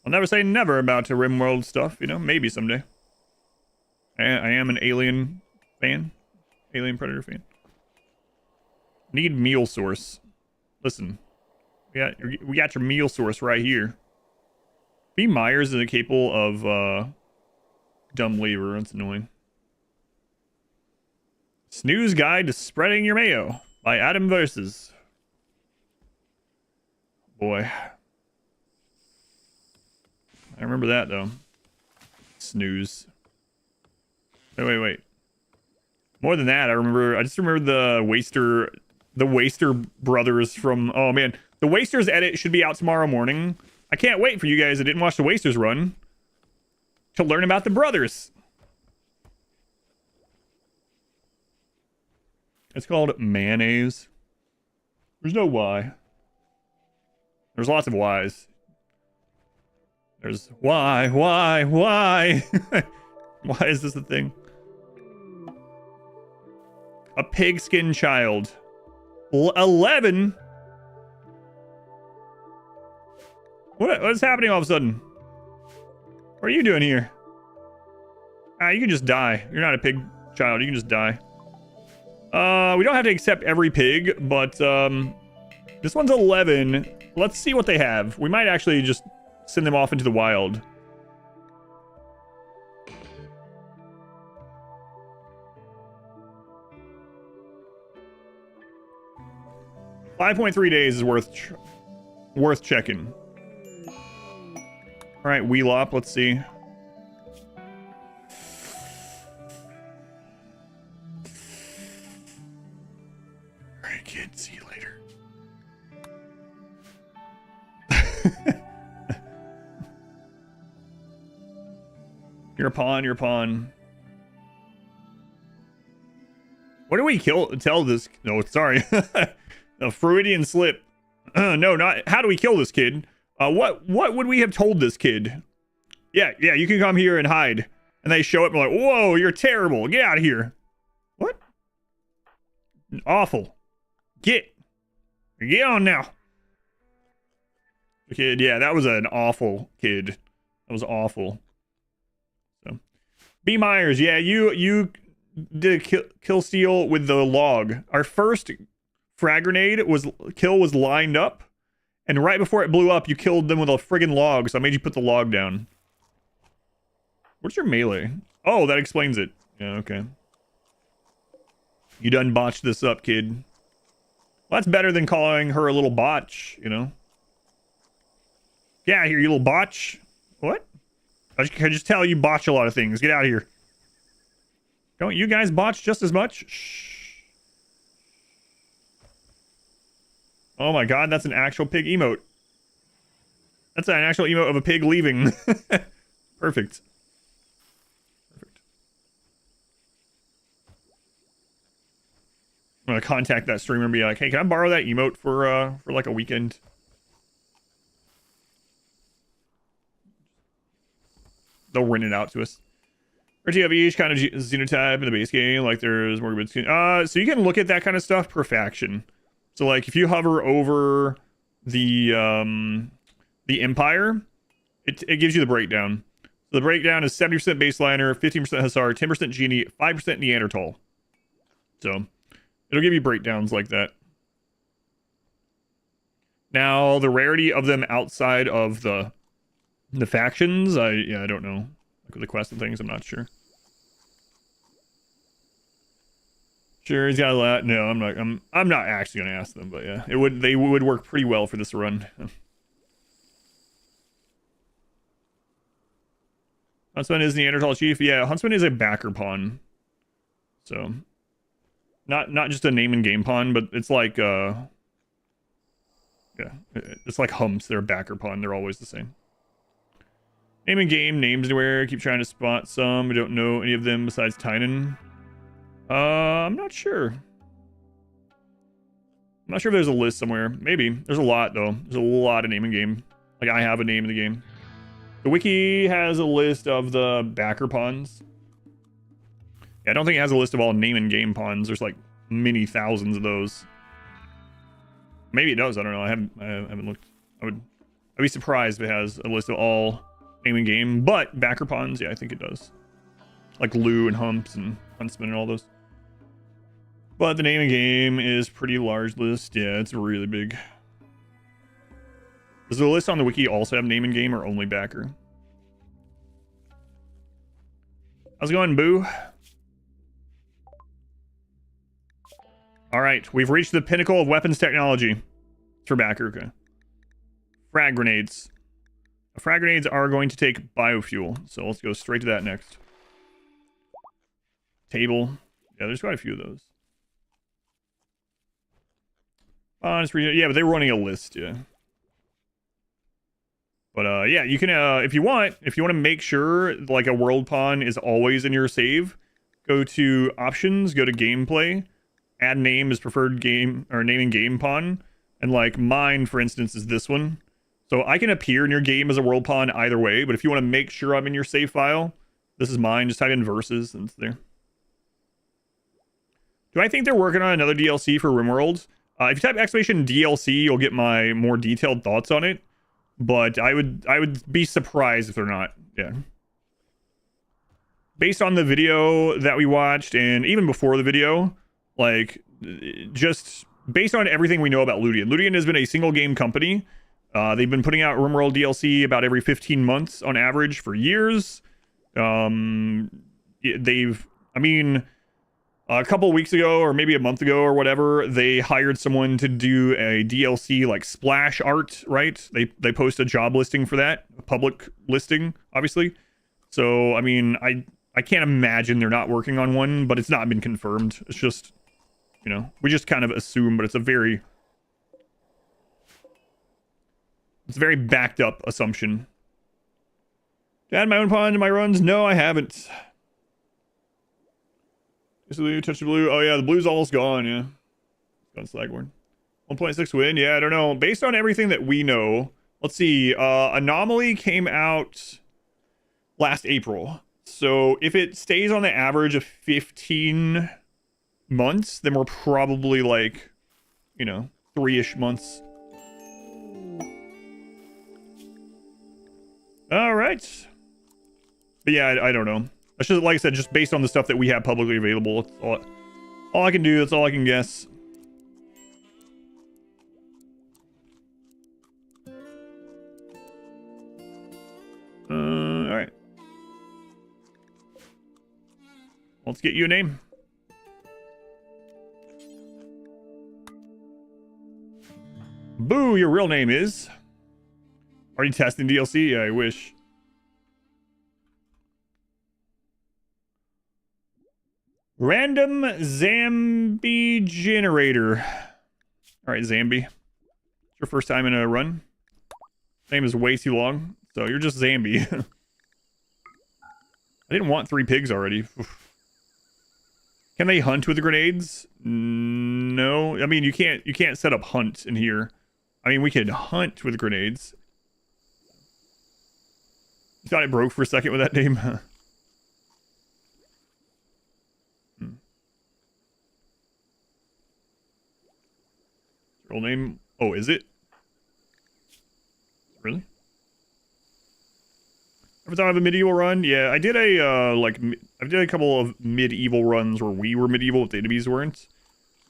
I'll never say never about the RimWorld stuff, you know? Maybe someday. I am an Alien fan. Alien Predator fan. Need meal source. Listen. We got your meal source right here. B. Myers is capable of dumb labor. That's annoying. Snooze Guide to Spreading Your Mayo by Adam Versus. Boy. I remember that though. Snooze. Wait. More than that, I just remember the Waster brothers from, oh man. The Wasters edit should be out tomorrow morning. I can't wait for you guys that didn't watch the Wasters run to learn about the brothers. It's called mayonnaise. There's no Y. There's lots of Y's. There's why? Why is this a thing? A pigskin child. 11? What's happening all of a sudden? What are you doing here? You can just die. You're not a pig child. You can just die. We don't have to accept every pig, but this one's 11. Let's see what they have. We might actually just send them off into the wild. $5.3 days is worth checking. All right, Wheelop, let's see. All right, kid, see you later. You're a pawn. What do we tell this? No, sorry. A Freudian slip. No, not. How do we kill this kid? What would we have told this kid? Yeah, you can come here and hide. And they show up and like, whoa, you're terrible. Get out of here. What? Awful. Get on now. The kid, yeah, that was an awful kid. That was awful. So, B. Myers, yeah, you did a kill steal with the log. Our first frag grenade was lined up, and right before it blew up, you killed them with a friggin' log, so I made you put the log down. What's your melee? Oh, that explains it. Yeah, okay. You done botched this up, kid. Well, that's better than calling her a little botch, you know? Get out of here, you little botch. What? I can just tell you botch a lot of things. Get out of here. Don't you guys botch just as much? Shh. Oh my god, that's an actual pig emote. That's an actual emote of a pig leaving. Perfect. I'm gonna contact that streamer and be like, hey, can I borrow that emote for like a weekend? They'll rent it out to us. Or do you have each kind of xenotype in the base game? Like there's more good. So you can look at that kind of stuff per faction. So like if you hover over the Empire, it gives you the breakdown. So the breakdown is 70% baseliner, 15% Hussar, 10% Genie, 5% Neanderthal. So it'll give you breakdowns like that. Now, the rarity of them outside of the factions, I don't know. Like with the quest and things, I'm not sure. Sure, he's got a lot. No, I'm not actually gonna ask them, but yeah, they would work pretty well for this run. Huntsman is Neanderthal chief. Yeah, Huntsman is a backer pawn. So not just a name and game pawn, but it's like yeah, it's like humps. They're a backer pawn. They're always the same. Name and game, names anywhere. Keep trying to spot some. We don't know any of them besides Tynan. I'm not sure. I'm not sure if there's a list somewhere. Maybe. There's a lot, though. There's a lot of name and game. Like, I have a name in the game. The wiki has a list of the backer pawns. Yeah, I don't think it has a list of all name and game pawns. There's, like, many thousands of those. Maybe it does. I don't know. I haven't looked. I'd be surprised if it has a list of all name and game. But backer pawns, yeah, I think it does. Like Lou and Humps and Huntsman and all those. But the name and game is pretty large list. Yeah, it's really big. Does the list on the wiki also have name and game or only backer? How's it going, Boo? All right, we've reached the pinnacle of weapons technology for backer. Okay. Frag grenades. Frag grenades are going to take biofuel, so let's go straight to that next. Table. Yeah, there's quite a few of those. Yeah, but they're running a list, yeah. But yeah, you can if you want to make sure like a world pawn is always in your save, go to options, go to gameplay, add name as preferred game or name and game pawn, and like mine for instance is this one. So I can appear in your game as a world pawn either way, but if you want to make sure I'm in your save file, this is mine. Just type in versus and it's there. Do I think they're working on another DLC for RimWorld? If you type exclamation DLC, you'll get my more detailed thoughts on it. But I would be surprised if they're not. Yeah. Based on the video that we watched, and even before the video, like, just based on everything we know about Ludian. Ludian has been a single game company. They've been putting out RimWorld DLC about every 15 months on average for years. A couple of weeks ago, or maybe a month ago or whatever, they hired someone to do a DLC like splash art, right? They post a job listing for that, a public listing, obviously. So, I mean, I can't imagine they're not working on one, but it's not been confirmed. It's just, you know, we just kind of assume, but it's a very backed up assumption. To add my own pawn to my runs? No, I haven't. Touch the blue. Oh yeah, the blue's almost gone. Yeah, gone Slagborn. 1.6 win. Yeah, I don't know. Based on everything that we know, let's see. Anomaly came out last April. So if it stays on the average of 15 months, then we're probably like, you know, 3-ish months. All right. But yeah, I don't know. That's just, like I said, just based on the stuff that we have publicly available. That's all I can do. That's all I can guess. All right. Let's get you a name. Boo, your real name is? Already testing DLC? Yeah, I wish. Random Zambi generator. All right, Zambi. It's your first time in a run. Name is way too long, so you're just Zambi. I didn't want 3 pigs already. Can they hunt with the grenades? No. I mean, you can't set up hunt in here. I mean, we could hunt with grenades. You thought it broke for a second with that name? Real name? Oh, is it? Really? Every time I have a medieval run, yeah, I did a I did a couple of medieval runs where we were medieval if the enemies weren't.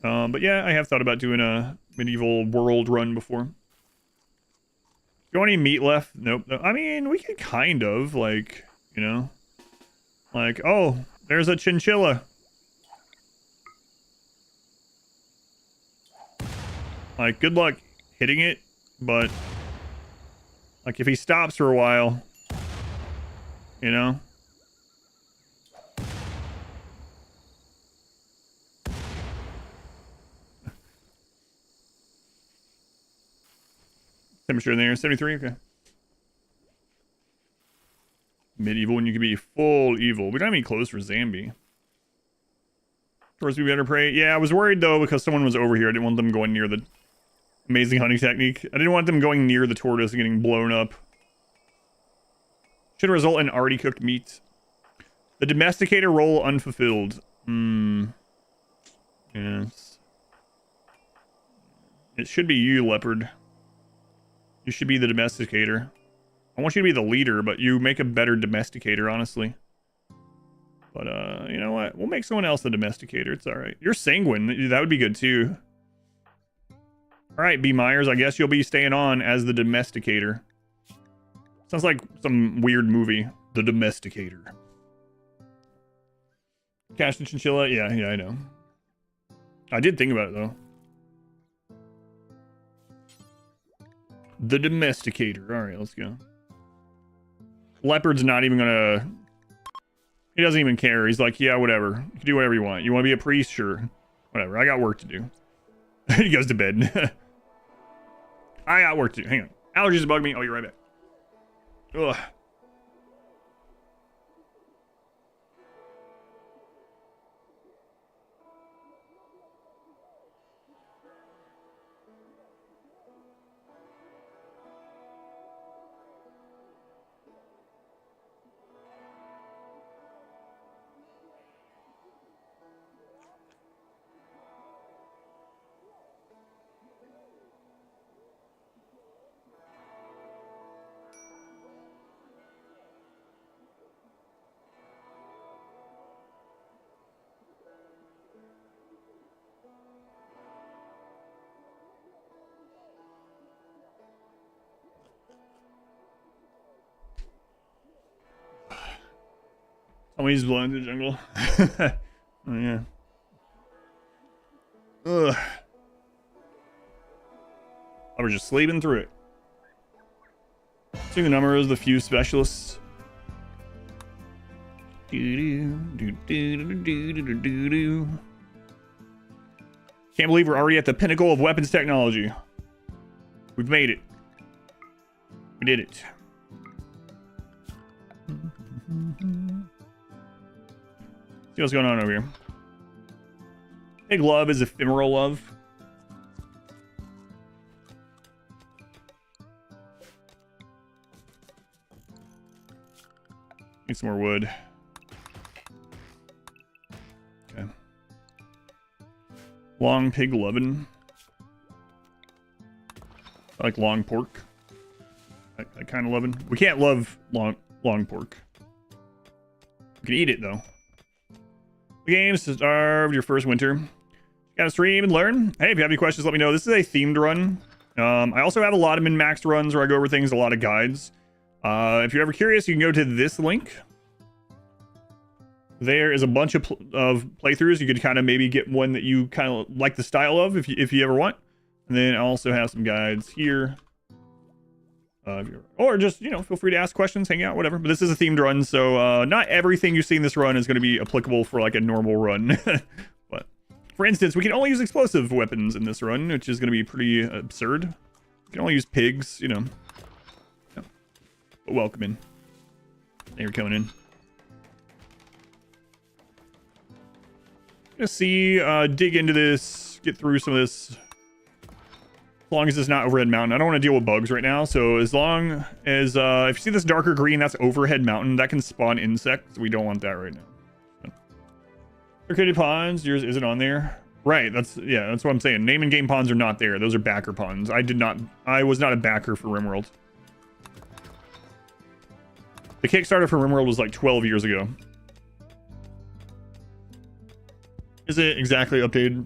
But yeah, I have thought about doing a medieval world run before. You want any meat left? Nope. No. I mean, we could kind of like, you know, like, oh, there's a chinchilla. Like, good luck hitting it, but like if he stops for a while, you know. Temperature in there, 73, okay. Medieval, and you can be full evil. We don't have any clothes for Zambi. First, we better pray. Yeah, I was worried though because someone was over here. I didn't want them going near the amazing hunting technique. I didn't want them going near the tortoise and getting blown up. Should result in already cooked meat. The domesticator role unfulfilled. Yes. It should be you, leopard. You should be the domesticator. I want you to be the leader, but you make a better domesticator, honestly. But, you know what? We'll make someone else the domesticator. It's alright. You're sanguine. That would be good, too. Alright, B. Myers. I guess you'll be staying on as the domesticator. Sounds like some weird movie. The Domesticator. Cash and chinchilla? Yeah, I know. I did think about it, though. The Domesticator. Alright, let's go. Leopard's not even gonna... He doesn't even care. He's like, yeah, whatever. You can do whatever you want. You want to be a priest? Sure. Whatever. I got work to do. He goes to bed. I got work to do. Hang on. Allergies bug me. Oh, you're right back. Ugh. Oh, he's blowing the jungle. Oh, yeah. Ugh. I was just sleeping through it. Seeing the number of the few specialists. Can't believe we're already at the pinnacle of weapons technology. We've made it. We did it. See what's going on over here. Big love is ephemeral love. Need some more wood. Okay. Long pig lovin'. I like long pork. I kind of lovin'. We can't love long pork. We can eat it though. The game's starved your first winter. Gotta stream and learn. Hey, if you have any questions, let me know. This is a themed run. I also have a lot of min-maxed runs where I go over things, a lot of guides. If you're ever curious, you can go to this link. There is a bunch of playthroughs. You could kind of maybe get one that you kind of like the style of if you ever want. And then I also have some guides here. Or just, you know, feel free to ask questions, hang out, whatever. But this is a themed run, so not everything you see in this run is going to be applicable for like a normal run. But for instance, we can only use explosive weapons in this run, which is going to be pretty absurd. We can only use pigs, you know. Yeah. But welcome in. Thank you for coming in. Gonna see, dig into this, get through some of this. As long as it's not overhead mountain. I don't want to deal with bugs right now, so as long as if you see this darker green, that's overhead mountain. That can spawn insects. We don't want that right now. So. Arcaded ponds, yours isn't on there. Right, that's what I'm saying. Name and game ponds are not there. Those are backer ponds. I was not a backer for RimWorld. The Kickstarter for RimWorld was like 12 years ago. Is it exactly updated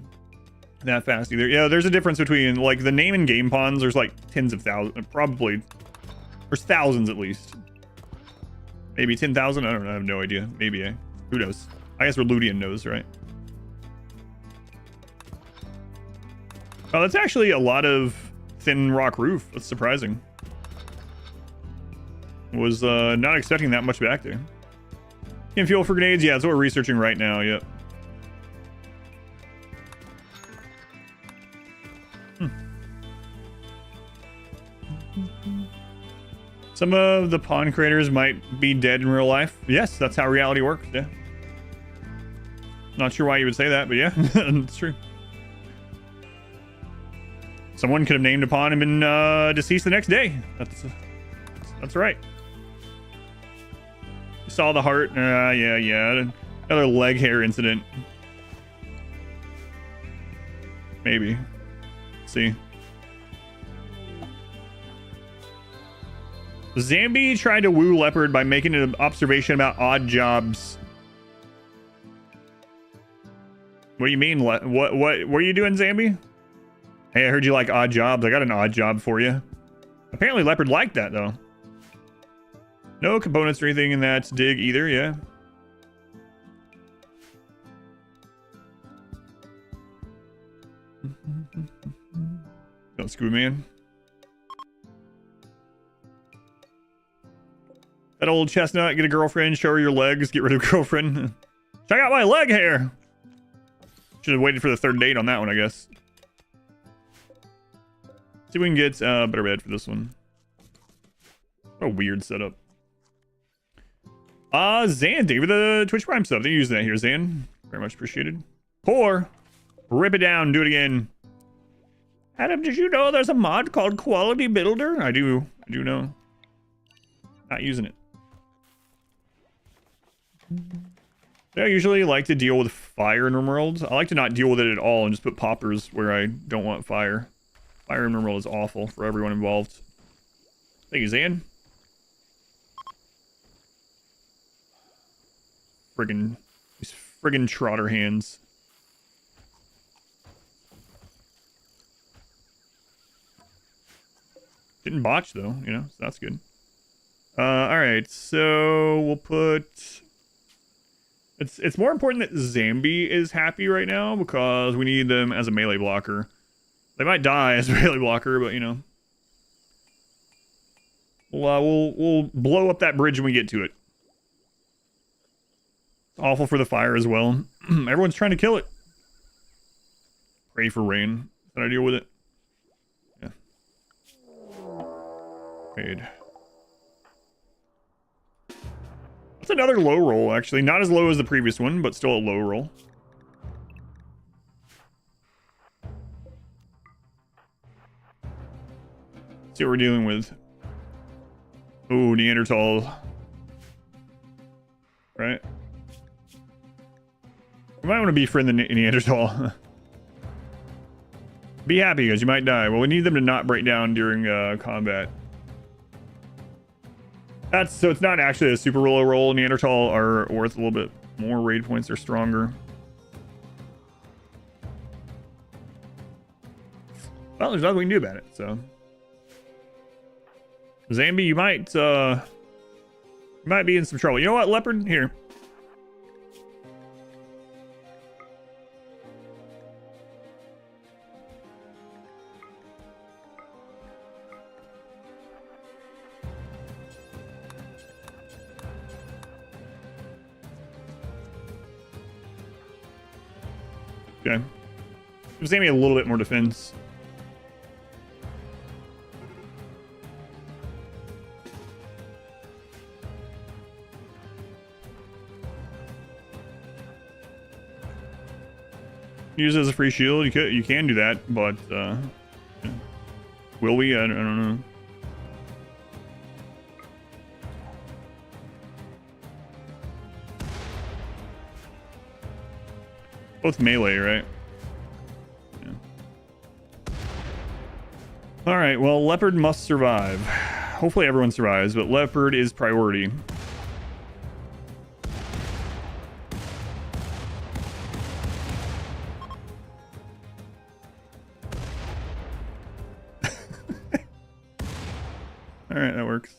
that fast either? Yeah, there's a difference between like the name and game pawns. There's like tens of thousands, probably. There's thousands at least. Maybe 10,000. I don't know. I have no idea. Maybe. Who knows? I guess Reludian knows, right? Oh, that's actually a lot of thin rock roof. That's surprising. Was not expecting that much back there. And fuel for grenades. Yeah, that's what we're researching right now. Yep. Some of the pawn creators might be dead in real life. Yes, that's how reality works. Yeah. Not sure why you would say that, but yeah, it's true. Someone could have named a pawn and been deceased the next day. That's right. You saw the heart. Yeah. Another leg hair incident. Maybe. Let's see. Zambi tried to woo Leopard by making an observation about odd jobs. What do you mean? What are you doing, Zambi? Hey, I heard you like odd jobs. I got an odd job for you. Apparently Leopard liked that, though. No components or anything in that dig either, yeah. Don't screw me in. That old chestnut, get a girlfriend, show her your legs, get rid of girlfriend. Check out my leg hair! Should have waited for the third date on that one, I guess. See if we can get better bed for this one. What a weird setup. Zan, thank you for the Twitch Prime sub. They're using that here, Zan. Very much appreciated. Pour. Rip it down. Do it again. Adam, did you know there's a mod called Quality Builder? I do know. Not using it. I usually like to deal with fire in RimWorld. I like to not deal with it at all and just put poppers where I don't want fire. Fire in RimWorld is awful for everyone involved. Thank you, Zan. These friggin' trotter hands. Didn't botch though, you know, so that's good. Alright, so we'll put... It's more important that Zambi is happy right now because we need them as a melee blocker. They might die as a melee blocker, but you know. We'll blow up that bridge when we get to it. It's awful for the fire as well. Everyone's trying to kill it. Pray for rain. How do I deal with it? Yeah. Paid. That's another low roll, actually. Not as low as the previous one, but still a low roll. See what we're dealing with. Ooh, Neanderthal. Right? You might want to befriend the Neanderthal. Be happy, because you might die. Well, we need them to not break down during combat. So it's not actually a super low roll. Neanderthal are worth a little bit more raid points. They're stronger. Well, there's nothing we can do about it, so. Zambi, you might be in some trouble. You know what, Leopard? Here. Okay. Give Zambi a little bit more defense. Use it as a free shield. You can do that, but will we? I don't know. Both melee, right? Yeah. All right. Well, Leopard must survive. Hopefully, everyone survives, but Leopard is priority. All right, that works.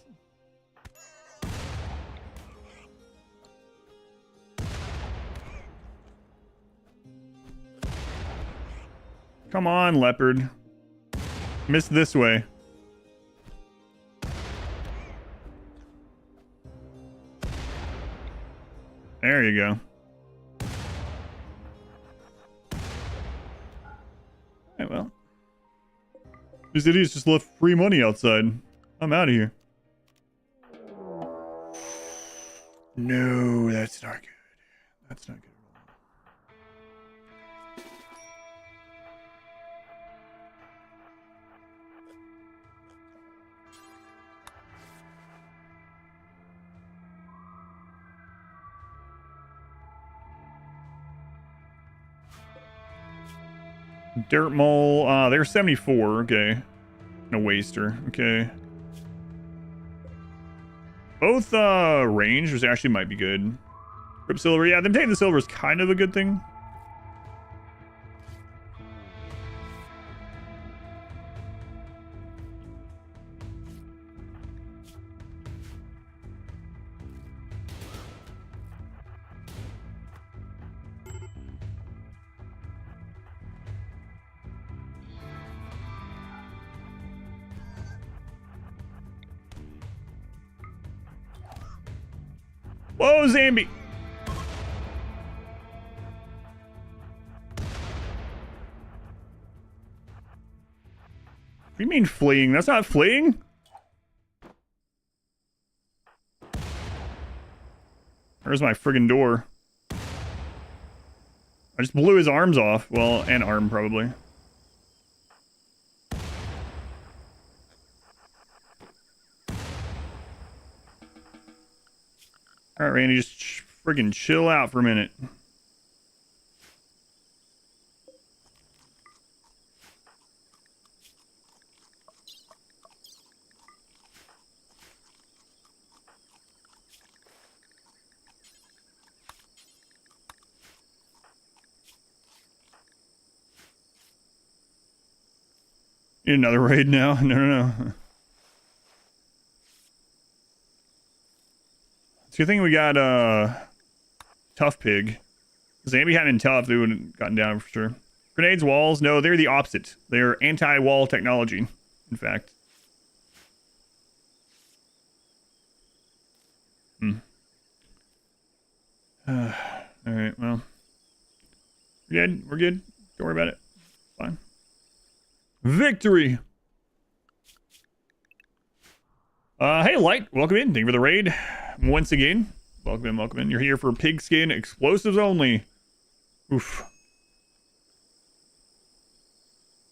Come on, leopard. Missed this way. There you go. Alright, well. These idiots just left free money outside. I'm out of here. No, that's not good. That's not good at all. Dirt mole, they're 74, okay. No waster, okay. Both rangers actually might be good. Rip silver, yeah, them taking the silver is kind of a good thing. Whoa, Zambi! What do you mean fleeing? That's not fleeing? Where's my friggin' door? I just blew his arms off. Well, and arm probably. Alright, Randy, just friggin' chill out for a minute. Need another raid now? No. It's a good thing we got Tough Pig. Zambi hadn't been tough, they would have gotten down for sure. Grenades, walls, no, they're the opposite. They're anti-wall technology, in fact. Alright, well. We're good, we're good. Don't worry about it. Fine. Victory! Hey, Light, welcome in. Thank you for the raid. Once again, welcome in, welcome in. You're here for Pigskin explosives only. Oof.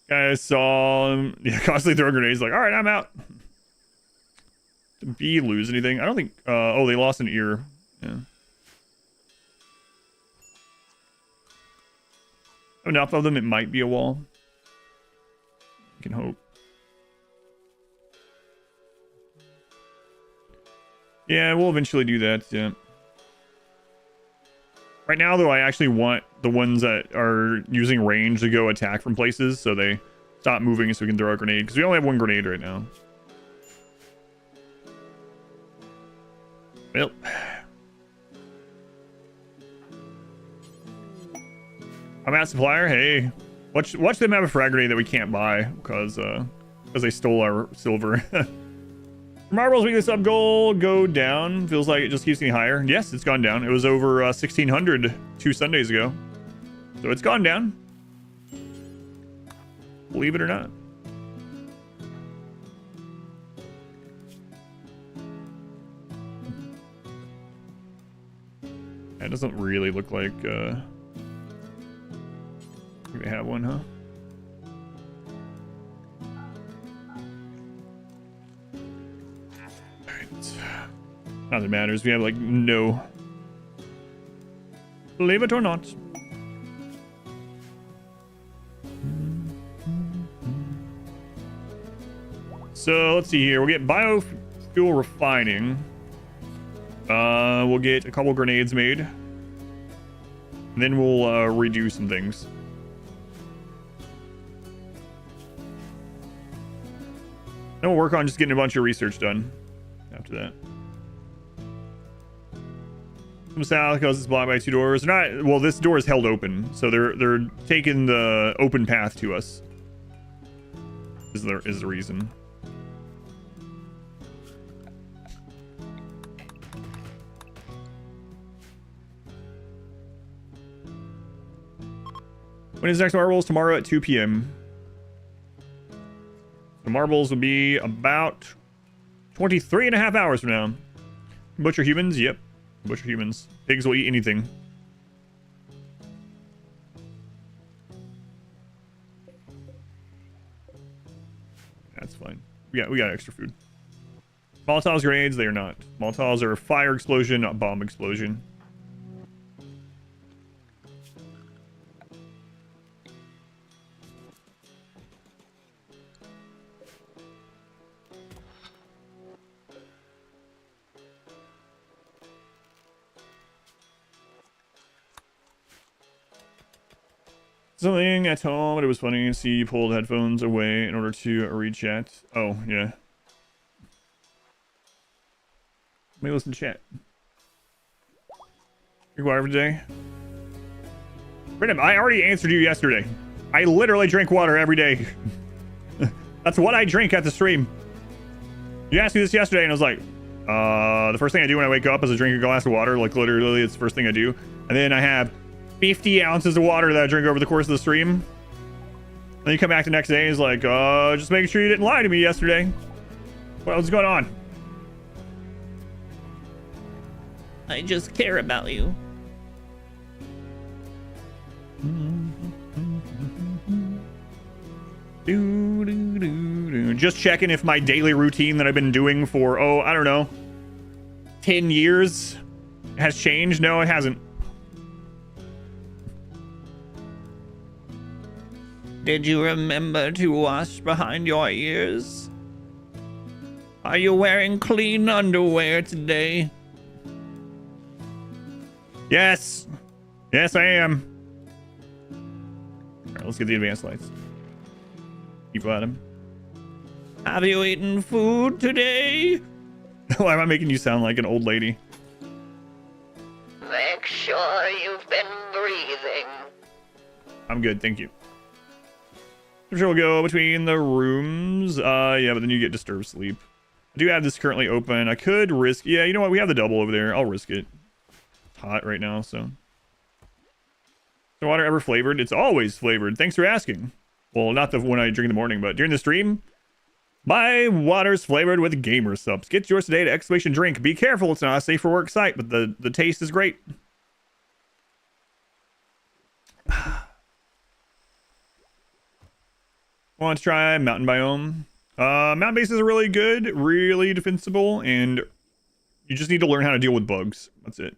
Guys saw him constantly throwing grenades, like, alright, I'm out. Did B lose anything? I don't think, oh, they lost an ear. Yeah. Enough of them, it might be a wall. You can hope. Yeah, we'll eventually do that, yeah. Right now, though, I actually want the ones that are using range to go attack from places, so they stop moving so we can throw a grenade, because we only have one grenade right now. Well. I'm at supplier, hey. Watch them have a frag grenade that we can't buy, because they stole our silver. Marbles weekly sub goal go down. Feels like it just keeps getting higher. Yes, it's gone down. It was over 1,600 2 Sundays ago. So it's gone down. Believe it or not. That doesn't really look like I think they have one, huh? Not that it matters. We have like no. Believe it or not. So let's see here. We'll get biofuel refining. We'll get a couple grenades made. And then we'll redo some things. Then we'll work on just getting a bunch of research done after that. From south because it's blocked by 2 doors. They're not, well, this door is held open, so they're taking the open path to us. Is the reason. When is next marbles? Tomorrow at 2 p.m. The marbles will be about 23.5 hours from now. Butcher humans? Yep. Butcher humans. Pigs will eat anything. That's fine. We got extra food. Molotovs grenades, they are not. Molotovs are fire explosion, not bomb explosion. Something at home, but it was funny to see you pulled headphones away in order to read chat. Oh, yeah. Let me listen to chat. Drink water every day. Freedom, I already answered you yesterday. I literally drink water every day. That's what I drink at the stream. You asked me this yesterday, and I was like, the first thing I do when I wake up is I drink a glass of water. Like, literally, it's the first thing I do. And then I have 50 ounces of water that I drink over the course of the stream. Then you come back the next day and it's like, just making sure you didn't lie to me yesterday. What was going on? I just care about you. Just checking if my daily routine that I've been doing for, I don't know, 10 years has changed. No, it hasn't. Did you remember to wash behind your ears? Are you wearing clean underwear today? Yes. Yes, I am. All right, let's get the advanced lights. Keep at him. Have you eaten food today? Why am I making you sound like an old lady? Make sure you've been breathing. I'm good, thank you. I'm sure we'll go between the rooms. Yeah, but then you get disturbed sleep. I do have this currently open. I could risk... Yeah, you know what? We have the double over there. I'll risk it. It's hot right now, so... Is the water ever flavored? It's always flavored. Thanks for asking. Well, not the one I drink in the morning, but during the stream, my water's flavored with gamer subs. Get yours today to ! Drink. Be careful, it's not a safe for work site, but the taste is great. Want to try mountain biome? Mountain bases are really good, really defensible, and you just need to learn how to deal with bugs. That's it.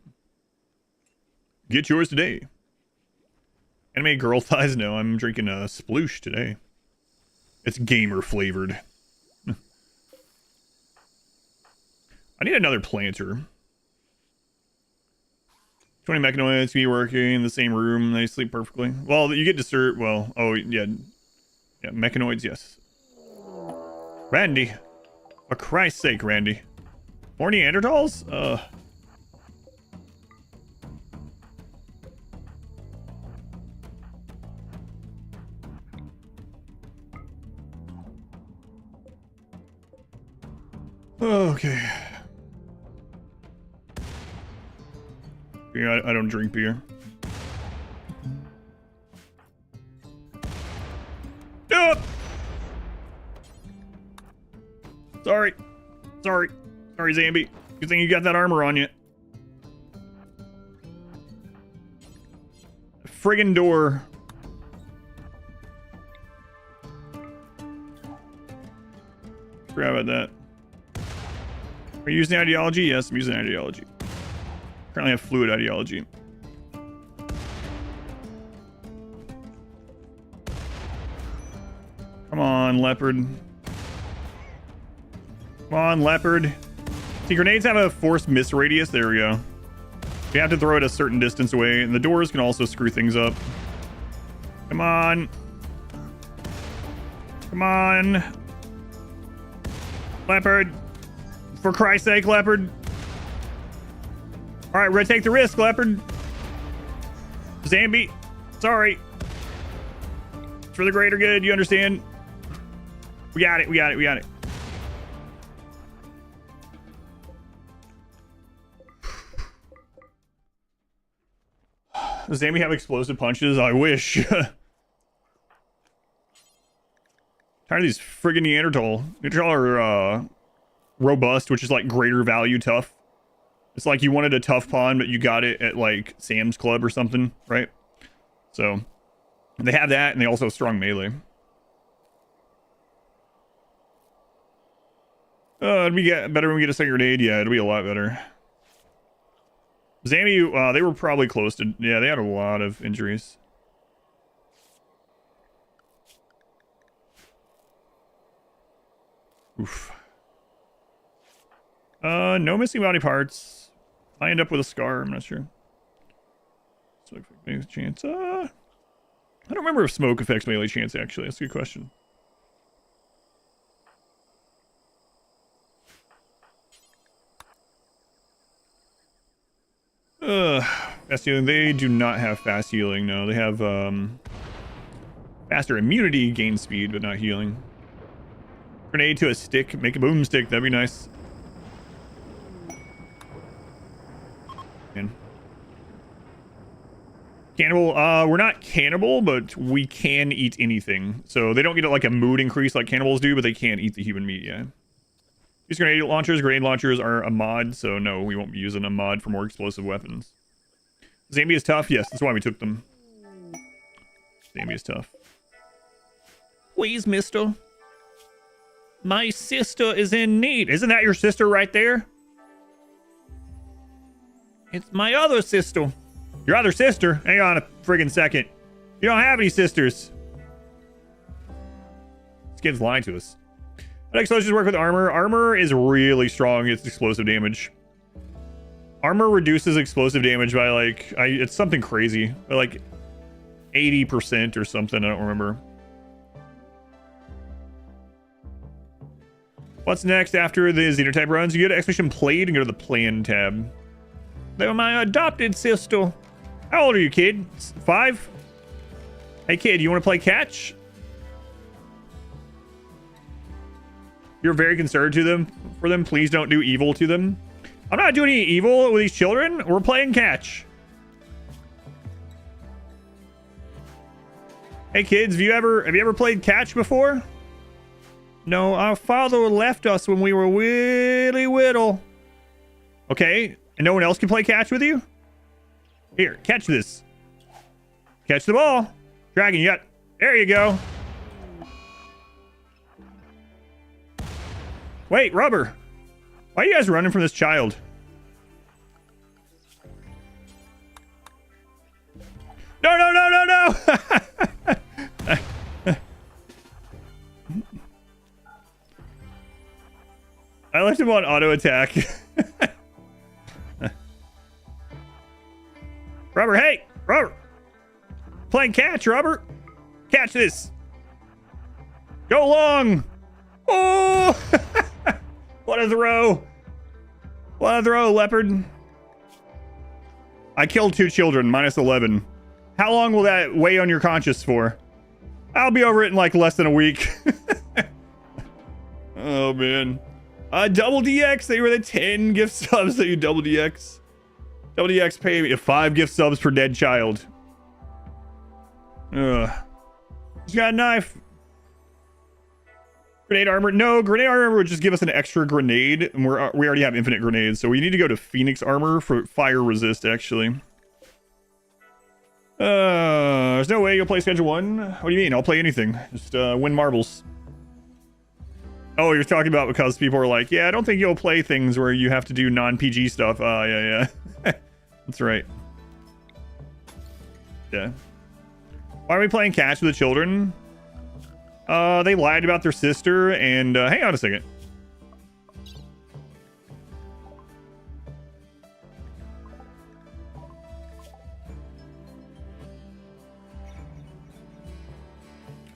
Get yours today. Anime girl thighs? No, I'm drinking a sploosh today. It's gamer flavored. I need another planter. 20 mechanoids can be working in the same room. They sleep perfectly. Well, you get disturbed. Well, oh, yeah. Yeah, mechanoids, yes. Randy. For Christ's sake, Randy. More Neanderthals? Okay. Yeah, I don't drink beer. Sorry. Sorry, Zambi. Good thing you got that armor on you. Friggin' door. Forgot about that. Are you using ideology? Yes, I'm using ideology. Currently have fluid ideology. Come on, leopard. Come on, leopard. See, grenades have a forced miss radius. There we go. You have to throw it a certain distance away, and the doors can also screw things up. Come on. Come on. Leopard. For Christ's sake, Leopard. All right, we're gonna take the risk, Leopard. Zambi, sorry. It's for the greater good, you understand? We got it, we got it, we got it. Does Zambi have explosive punches? I wish. Tired of these friggin' Neanderthal. Neanderthal are robust, which is like greater value tough. It's like you wanted a tough pawn, but you got it at like Sam's Club or something, right? So they have that, and they also have strong melee. It'd be better when we get a second grenade. Yeah, it'll be a lot better. Zambi, they were probably close to... Yeah, they had a lot of injuries. Oof. No missing body parts. I end up with a scar, I'm not sure. Smoke melee chance. I don't remember if smoke affects melee chance, actually. That's a good question. Fast healing. They do not have fast healing. No, they have faster immunity, gain speed, but not healing. Grenade to a stick. Make a boomstick. That'd be nice. Man. Cannibal. We're not cannibal, but we can eat anything. So they don't get like a mood increase like cannibals do, but they can eat the human meat. Yeah. These grenade launchers. Grenade launchers are a mod, so no, we won't be using a mod for more explosive weapons. Zambi is tough. Yes, that's why we took them. Zambi is tough. Please, mister. My sister is in need. Isn't that your sister right there? It's my other sister. Your other sister? Hang on a friggin' second. You don't have any sisters. This kid's lying to us. Explosions work with armor. Armor is really strong. It's explosive damage. Armor reduces explosive damage by like... it's something crazy. By like 80% or something. I don't remember. What's next after the Xenotype runs? You go to Expedition Played and go to the Plan tab. They were my adopted sister. How old are you, kid? 5? Hey, kid, you want to play catch? You're very concerned for them. Please don't do evil to them. I'm not doing any evil with these children. We're playing catch. Hey, kids, have you ever played catch before? No, our father left us when we were really little. Okay, and no one else can play catch with you? Here, catch this. Catch the ball. Dragon, you got... There you go. Wait, Rubber. Why are you guys running from this child? No, no, no, no, no! I left him on auto attack. Rubber, hey! Rubber! Playing catch, Rubber! Catch this! Go long! Oh! What a throw! What a throw, Leopard! I killed 2 children, minus 11. How long will that weigh on your conscience for? I'll be over it in like less than a week. Oh, man. Double DX, they were the 10 gift subs that you double DX. Double DX pay me 5 gift subs per dead child. Ugh. He's got a knife. Grenade armor. No, grenade armor would just give us an extra grenade. And we already have infinite grenades. So we need to go to Phoenix armor for fire resist, actually. There's no way you'll play Schedule 1. What do you mean? I'll play anything. Just win marbles. Oh, you're talking about because people are like, yeah, I don't think you'll play things where you have to do non-PG stuff. Yeah. That's right. Yeah. Why are we playing catch with the children? They lied about their sister, and hang on a second.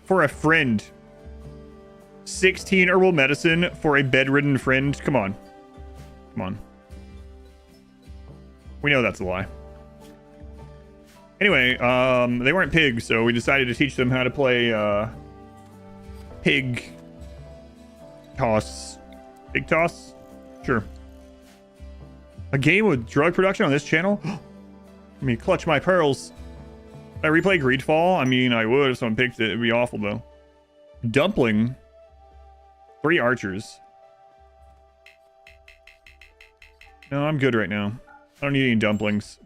For a friend. 16 herbal medicine for a bedridden friend. Come on. Come on. We know that's a lie. Anyway, they weren't pigs, so we decided to teach them how to play pig toss. Pig toss? Sure. A game with drug production on this channel? Let me clutch my pearls. Did I replay Greedfall? I mean, I would if someone picked it. It'd be awful, though. Dumpling. 3 archers. No, I'm good right now. I don't need any dumplings.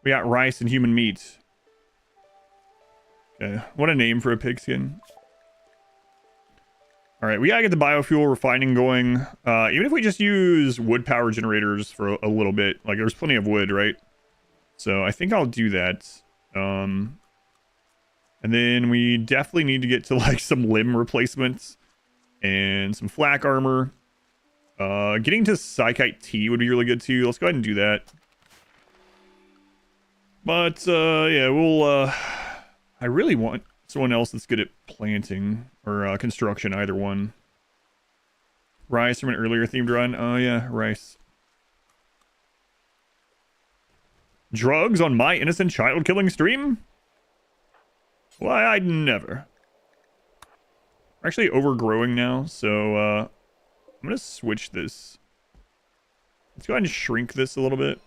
We got rice and human meat. Okay, what a name for a pigskin. Alright, we gotta get the biofuel refining going. Even if we just use wood power generators for a little bit. Like, there's plenty of wood, right? So, I think I'll do that. And then we definitely need to get to, like, some limb replacements. And some flak armor. Getting to Psychite Tea would be really good, too. Let's go ahead and do that. But, yeah, we'll, I really want someone else that's good at planting or construction, either one. Rice from an earlier themed run. Oh, yeah, rice. Drugs on my innocent child killing stream? Why, I'd never. We're actually overgrowing now, so, I'm gonna switch this. Let's go ahead and shrink this a little bit.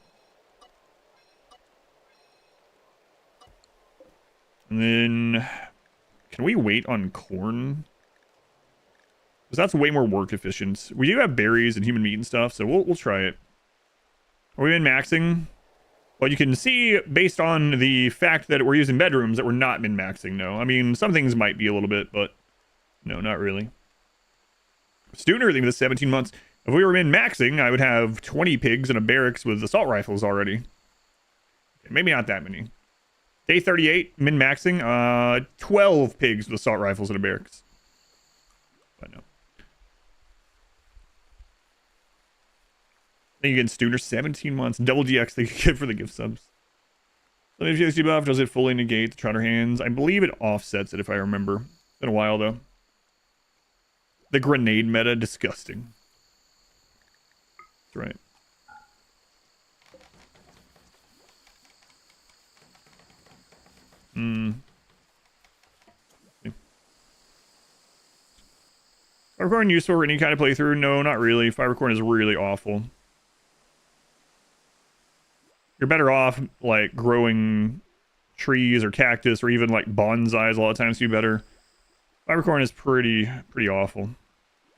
And then, can we wait on corn? Because that's way more work efficient. We do have berries and human meat and stuff, so we'll try it. Are we in maxing? Well, you can see, based on the fact that we're using bedrooms, that we're not min maxing, no. I mean, some things might be a little bit, but no, not really. Student early with 17 months. If we were min maxing, I would have 20 pigs and a barracks with assault rifles already. Okay, maybe not that many. Day 38, min-maxing, 12 pigs with assault rifles and a barracks. But no. Then you get Studer, 17 months. Double DX they could get for the gift subs. So if you buff, does it fully negate the Trotter Hands? I believe it offsets it if I remember. It's been a while though. The grenade meta, disgusting. That's right. Fibercorn useful for any kind of playthrough? No, not really. Fibercorn is really awful. You're better off, like, growing trees or cactus or even, like, bonsais a lot of times to be better. Fibercorn is pretty awful.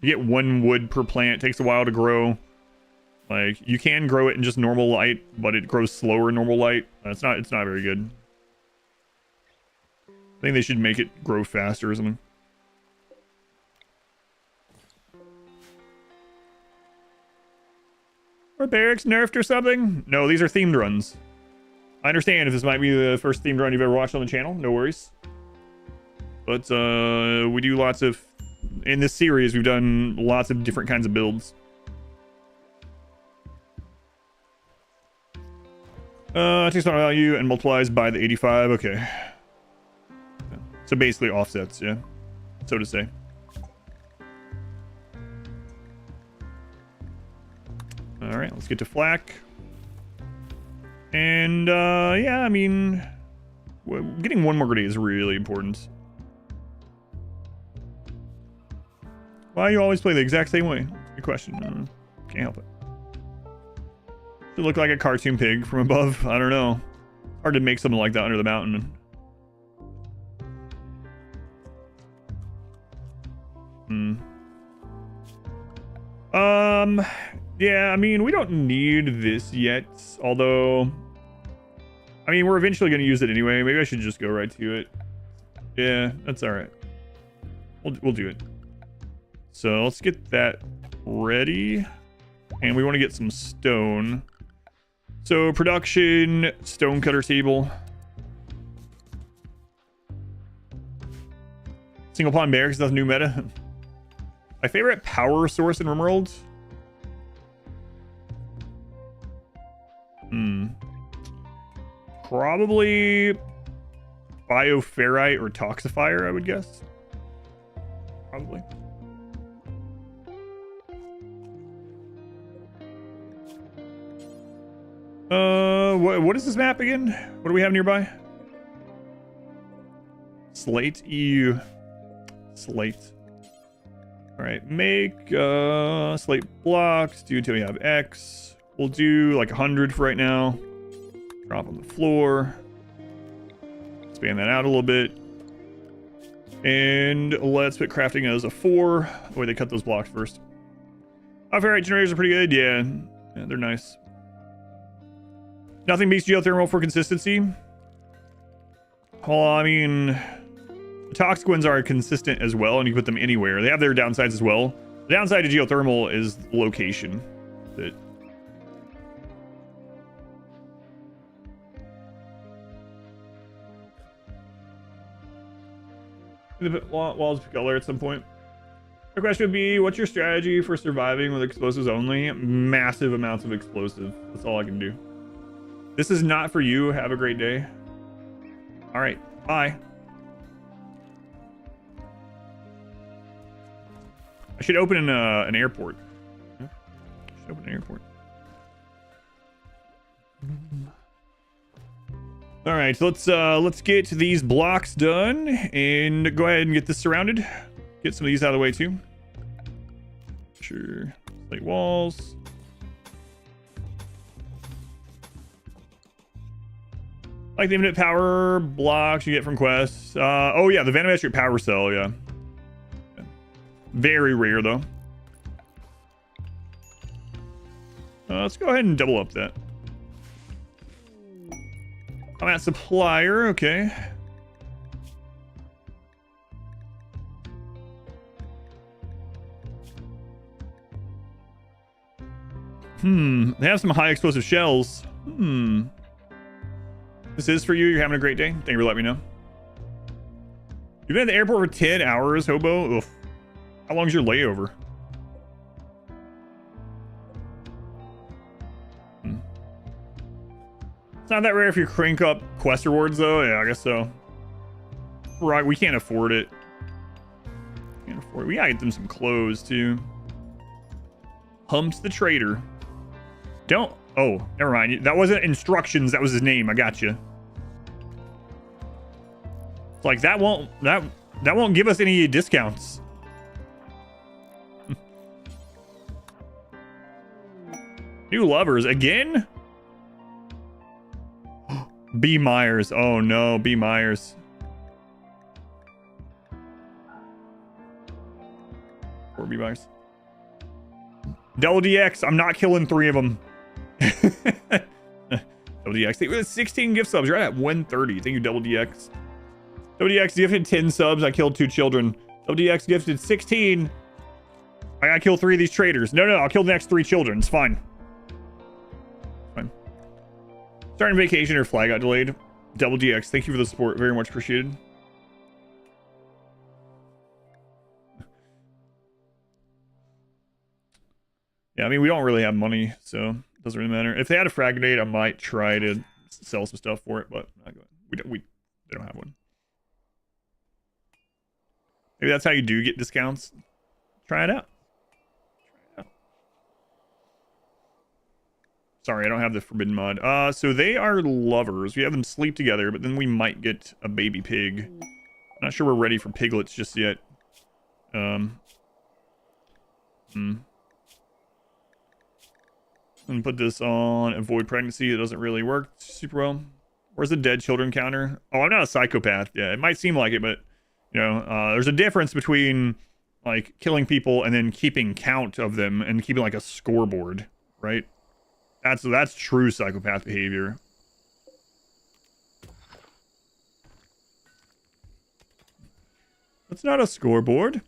You get 1 wood per plant. It takes a while to grow. Like, you can grow it in just normal light, but it grows slower in normal light. It's not very good. I think they should make it grow faster or something. Or barracks nerfed or something? No, these are themed runs. I understand if this might be the first themed run you've ever watched on the channel. No worries. But we do lots of... In this series, we've done lots of different kinds of builds. Takes on value and multiplies by the 85. Okay. So basically offsets, yeah. So to say. Alright, let's get to flak. And, yeah, I mean... Getting 1 more grenade is really important. Why do you always play the exact same way? Good question. Can't help it. Should look like a cartoon pig from above. I don't know. Hard to make something like that under the mountain. Yeah, I mean, we don't need this yet, although... I mean, we're eventually going to use it anyway. Maybe I should just go right to it. Yeah, that's alright. We'll do it. So, let's get that ready. And we want to get some stone. So, production, stone cutter table. Single pawn barracks, that's new meta. My favorite power source in RimWorld? Probably bioferrite or toxifier, I would guess. Probably. What is this map again? What do we have nearby? Slate. Ew. Slate. All right, make slate blocks. Do until we have X. We'll do like 100 for right now. Drop on the floor. Expand that out a little bit. And let's put crafting as a 4. The way they cut those blocks first. Ferrite generators are pretty good. Yeah, they're nice. Nothing beats geothermal for consistency. Well, I mean, the toxic ones are consistent as well, and you can put them anywhere. They have their downsides as well. The downside to geothermal is location. That the walls of color at some point. The question would be, what's your strategy for surviving with explosives only? Massive amounts of explosive. That's all I can do. This is not for you. Have a great day. All right. Bye. I should open an airport. I should open an airport. All right, let's get these blocks done and go ahead and get this surrounded. Get some of these out of the way too. Sure. Slate walls. Like the infinite power blocks you get from quests. Oh yeah, the vanometric power cell, yeah. Very rare though. Let's go ahead and double up that. I'm at supplier, okay. They have some high explosive shells. This is for you. You're having a great day. Thank you for letting me know. You've been at the airport for 10 hours, hobo. Oof. How long's your layover? It's not that rare if you crank up quest rewards, though. Yeah, I guess so. Right, we can't afford it. We gotta get them some clothes, too. Humps the Trader. Don't... Oh, never mind. That wasn't instructions. That was his name. I got you. It's like, that won't give us any discounts. New lovers. Again? B. Myers. Oh, no. B. Myers. Poor B. Myers. Double DX. I'm not killing 3 of them. Double DX. They were 16 gift subs. You're right at 130. Thank you, Double DX. Double DX gifted 10 subs. I killed 2 children. Double DX gifted 16. I gotta kill 3 of these traders. No, I'll kill the next 3 children. It's fine. Fine. Starting vacation, or flag got delayed. Double DX. Thank you for the support. Very much appreciated. Yeah, I mean, we don't really have money, so it doesn't really matter. If they had a frag grenade, I might try to sell some stuff for it, but they don't have one. Maybe that's how you do get discounts. Try it out. Sorry, I don't have the forbidden mod. So they are lovers. We have them sleep together, but then we might get a baby pig. Not sure we're ready for piglets just yet. And put this on avoid pregnancy. It doesn't really work super well. Where's the dead children counter? Oh, I'm not a psychopath. Yeah, it might seem like it, but you know, there's a difference between like killing people and then keeping count of them and keeping like a scoreboard, right? That's true psychopath behavior. That's not a scoreboard.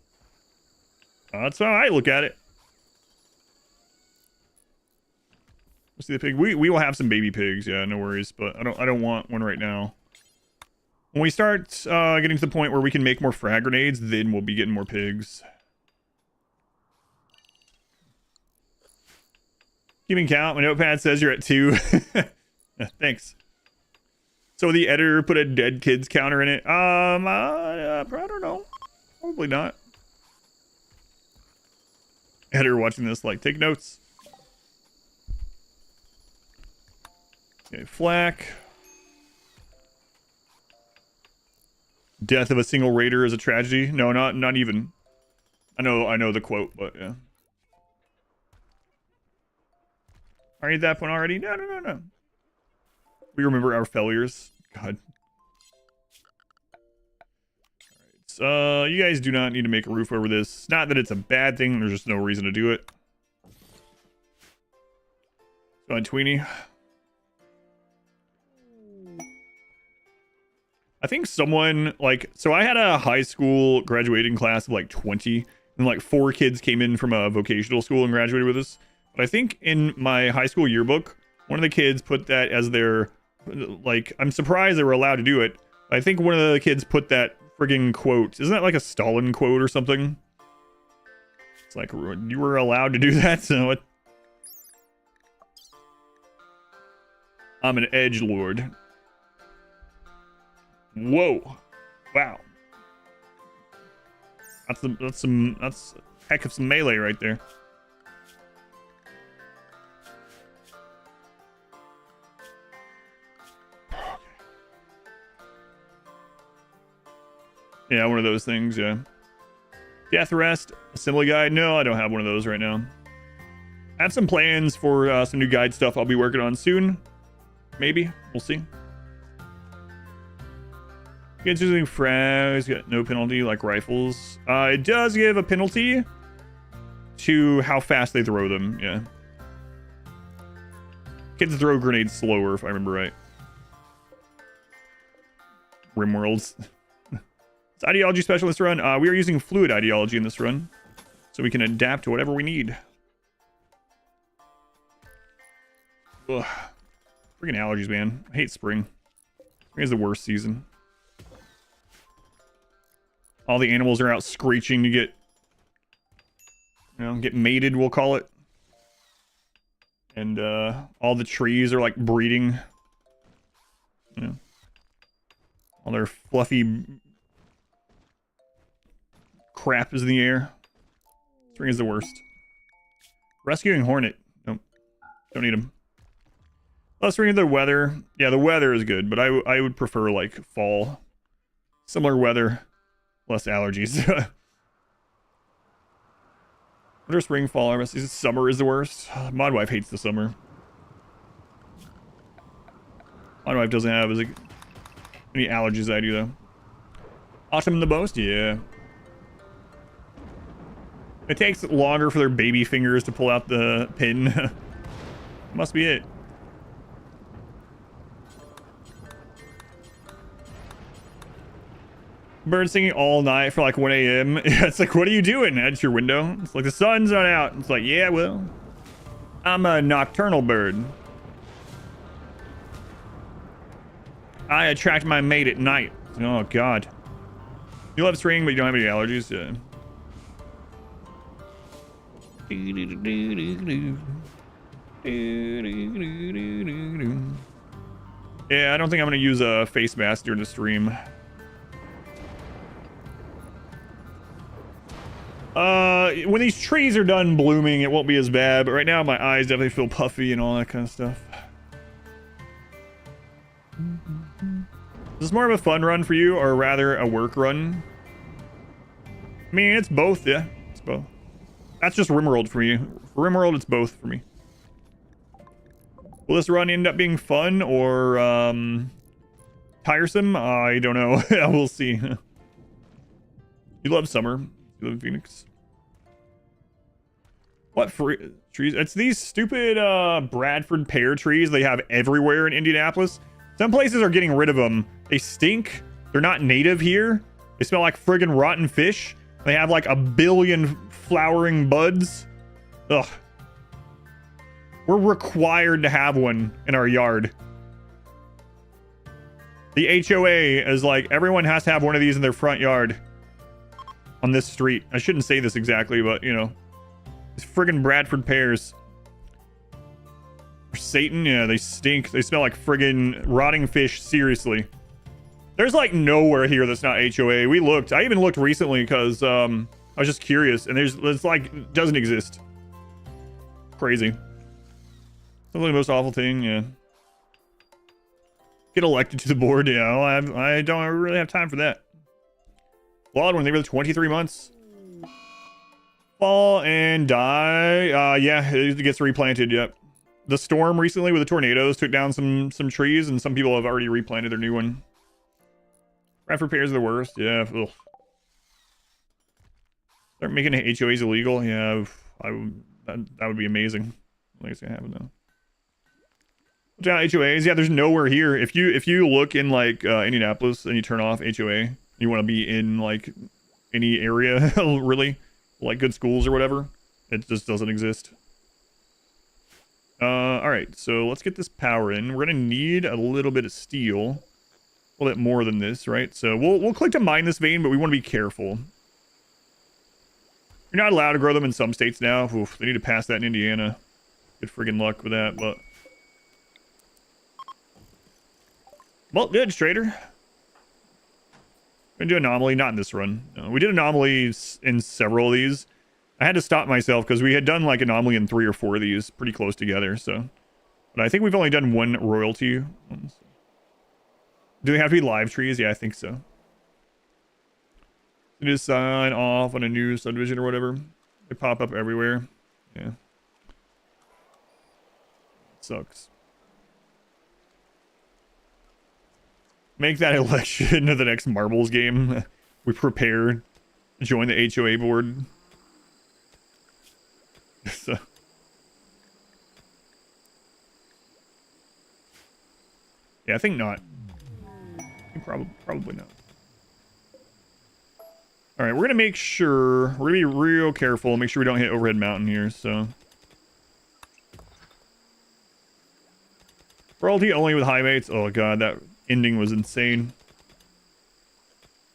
That's how I look at it. Let's see the pig. We will have some baby pigs, yeah, no worries. But I don't want one right now. When we start getting to the point where we can make more frag grenades, then we'll be getting more pigs. Keeping count. My notepad says you're at 2. Thanks. So the editor put a dead kids counter in it. I don't know. Probably not. Editor watching this, like, take notes. Okay, flak. Death of a single raider is a tragedy. No, not even. I know the quote, but yeah. Are you at that point already? No. We remember our failures. God. Alright, you guys do not need to make a roof over this. Not that it's a bad thing, there's just no reason to do it. Go on, Tweenie. I think someone, like, so I had a high school graduating class of like 20, and like 4 kids came in from a vocational school and graduated with us. But I think in my high school yearbook, one of the kids put that as their, like, I'm surprised they were allowed to do it. I think one of the kids put that friggin' quote. Isn't that like a Stalin quote or something? It's like, you were allowed to do that, so what? I'm an edgelord. Whoa. Wow. That's a heck of some melee right there. Yeah, one of those things, yeah. Death Rest, Assembly Guide. No, I don't have one of those right now. I have some plans for some new guide stuff I'll be working on soon. Maybe. We'll see. Kids using frags got no penalty like rifles. It does give a penalty to how fast they throw them, yeah. Kids throw grenades slower, if I remember right. RimWorld's. It's ideology specialist run. We are using fluid ideology in this run, so we can adapt to whatever we need. Ugh. Freaking allergies, man. I hate spring. Spring is the worst season. All the animals are out screeching to get, you know, get mated, we'll call it. And all the trees are like breeding. You know, all their fluffy crap is in the air. Spring is the worst. Rescuing Hornet. Nope. Don't need him. Let's read the weather. Yeah, the weather is good, but I would prefer like fall. Similar weather. Less allergies. Winter, spring, fall, harvest. Summer is the worst. Mod wife hates the summer. Mod wife doesn't have as many allergies as I do though. Autumn the most? Yeah. It takes longer for their baby fingers to pull out the pin. Must be it. Bird singing all night for like 1 a.m. It's like, what are you doing at your window? It's like, the sun's not out. It's like, yeah, well, I'm a nocturnal bird. I attract my mate at night. Oh, God. You love string, but you don't have any allergies? Yeah. Yeah, I don't think I'm going to use a face mask during the stream. When these trees are done blooming, it won't be as bad, but right now my eyes definitely feel puffy and all that kind of stuff. Is this more of a fun run for you, or rather a work run? I mean, it's both, yeah. It's both. That's just RimWorld for me. For RimWorld, it's both for me. Will this run end up being fun or tiresome? I don't know. We'll see. You love summer. You live in Phoenix. What trees? It's these stupid Bradford pear trees they have everywhere in Indianapolis. Some places are getting rid of them. They stink. They're not native here. They smell like friggin' rotten fish. They have like 1 billion flowering buds. Ugh. We're required to have one in our yard. The HOA is like, everyone has to have one of these in their front yard. On this street. I shouldn't say this exactly, but, you know. These friggin' Bradford pears. Satan? Yeah, they stink. They smell like friggin' rotting fish. Seriously. There's like nowhere here that's not HOA. We looked. I even looked recently because I was just curious. And it's like, doesn't exist. Crazy. Something the most awful thing, yeah. Get elected to the board. You know, I don't really have time for that. Flawed one, they were 23 months. Fall and die. Yeah, it gets replanted. Yep. The storm recently with the tornadoes took down some trees, and some people have already replanted their new one. Craft repairs are the worst. Yeah. Ugh. Start making HOAs illegal. Yeah, that would be amazing. I think it's gonna happen though. HOAs. Yeah, there's nowhere here. If you look in like Indianapolis and you turn off HOA, you want to be in like any area really, like good schools or whatever, it just doesn't exist. All right, so let's get this power in. We're gonna need a little bit of steel, a little bit more than this, right? So we'll click to mine this vein, but we want to be careful. You're not allowed to grow them in some states now. Oof, they need to pass that in Indiana. Good friggin' luck with that, but well, good, Trader. We're gonna do Anomaly, not in this run. No, we did Anomalies in several of these. I had to stop myself because we had done like Anomaly in 3 or 4 of these pretty close together, so. But I think we've only done 1 royalty. Do they have to be live trees? Yeah, I think so. You just sign off on a new subdivision or whatever. They pop up everywhere. Yeah. Sucks. Make that election of the next marbles game. We prepare. Join the HOA board. So. Yeah, I think not. Probably not. All right, we're gonna make sure we're gonna be real careful. Make sure we don't hit overhead mountain here. So. Royalty only with high mates. Oh god, that ending was insane.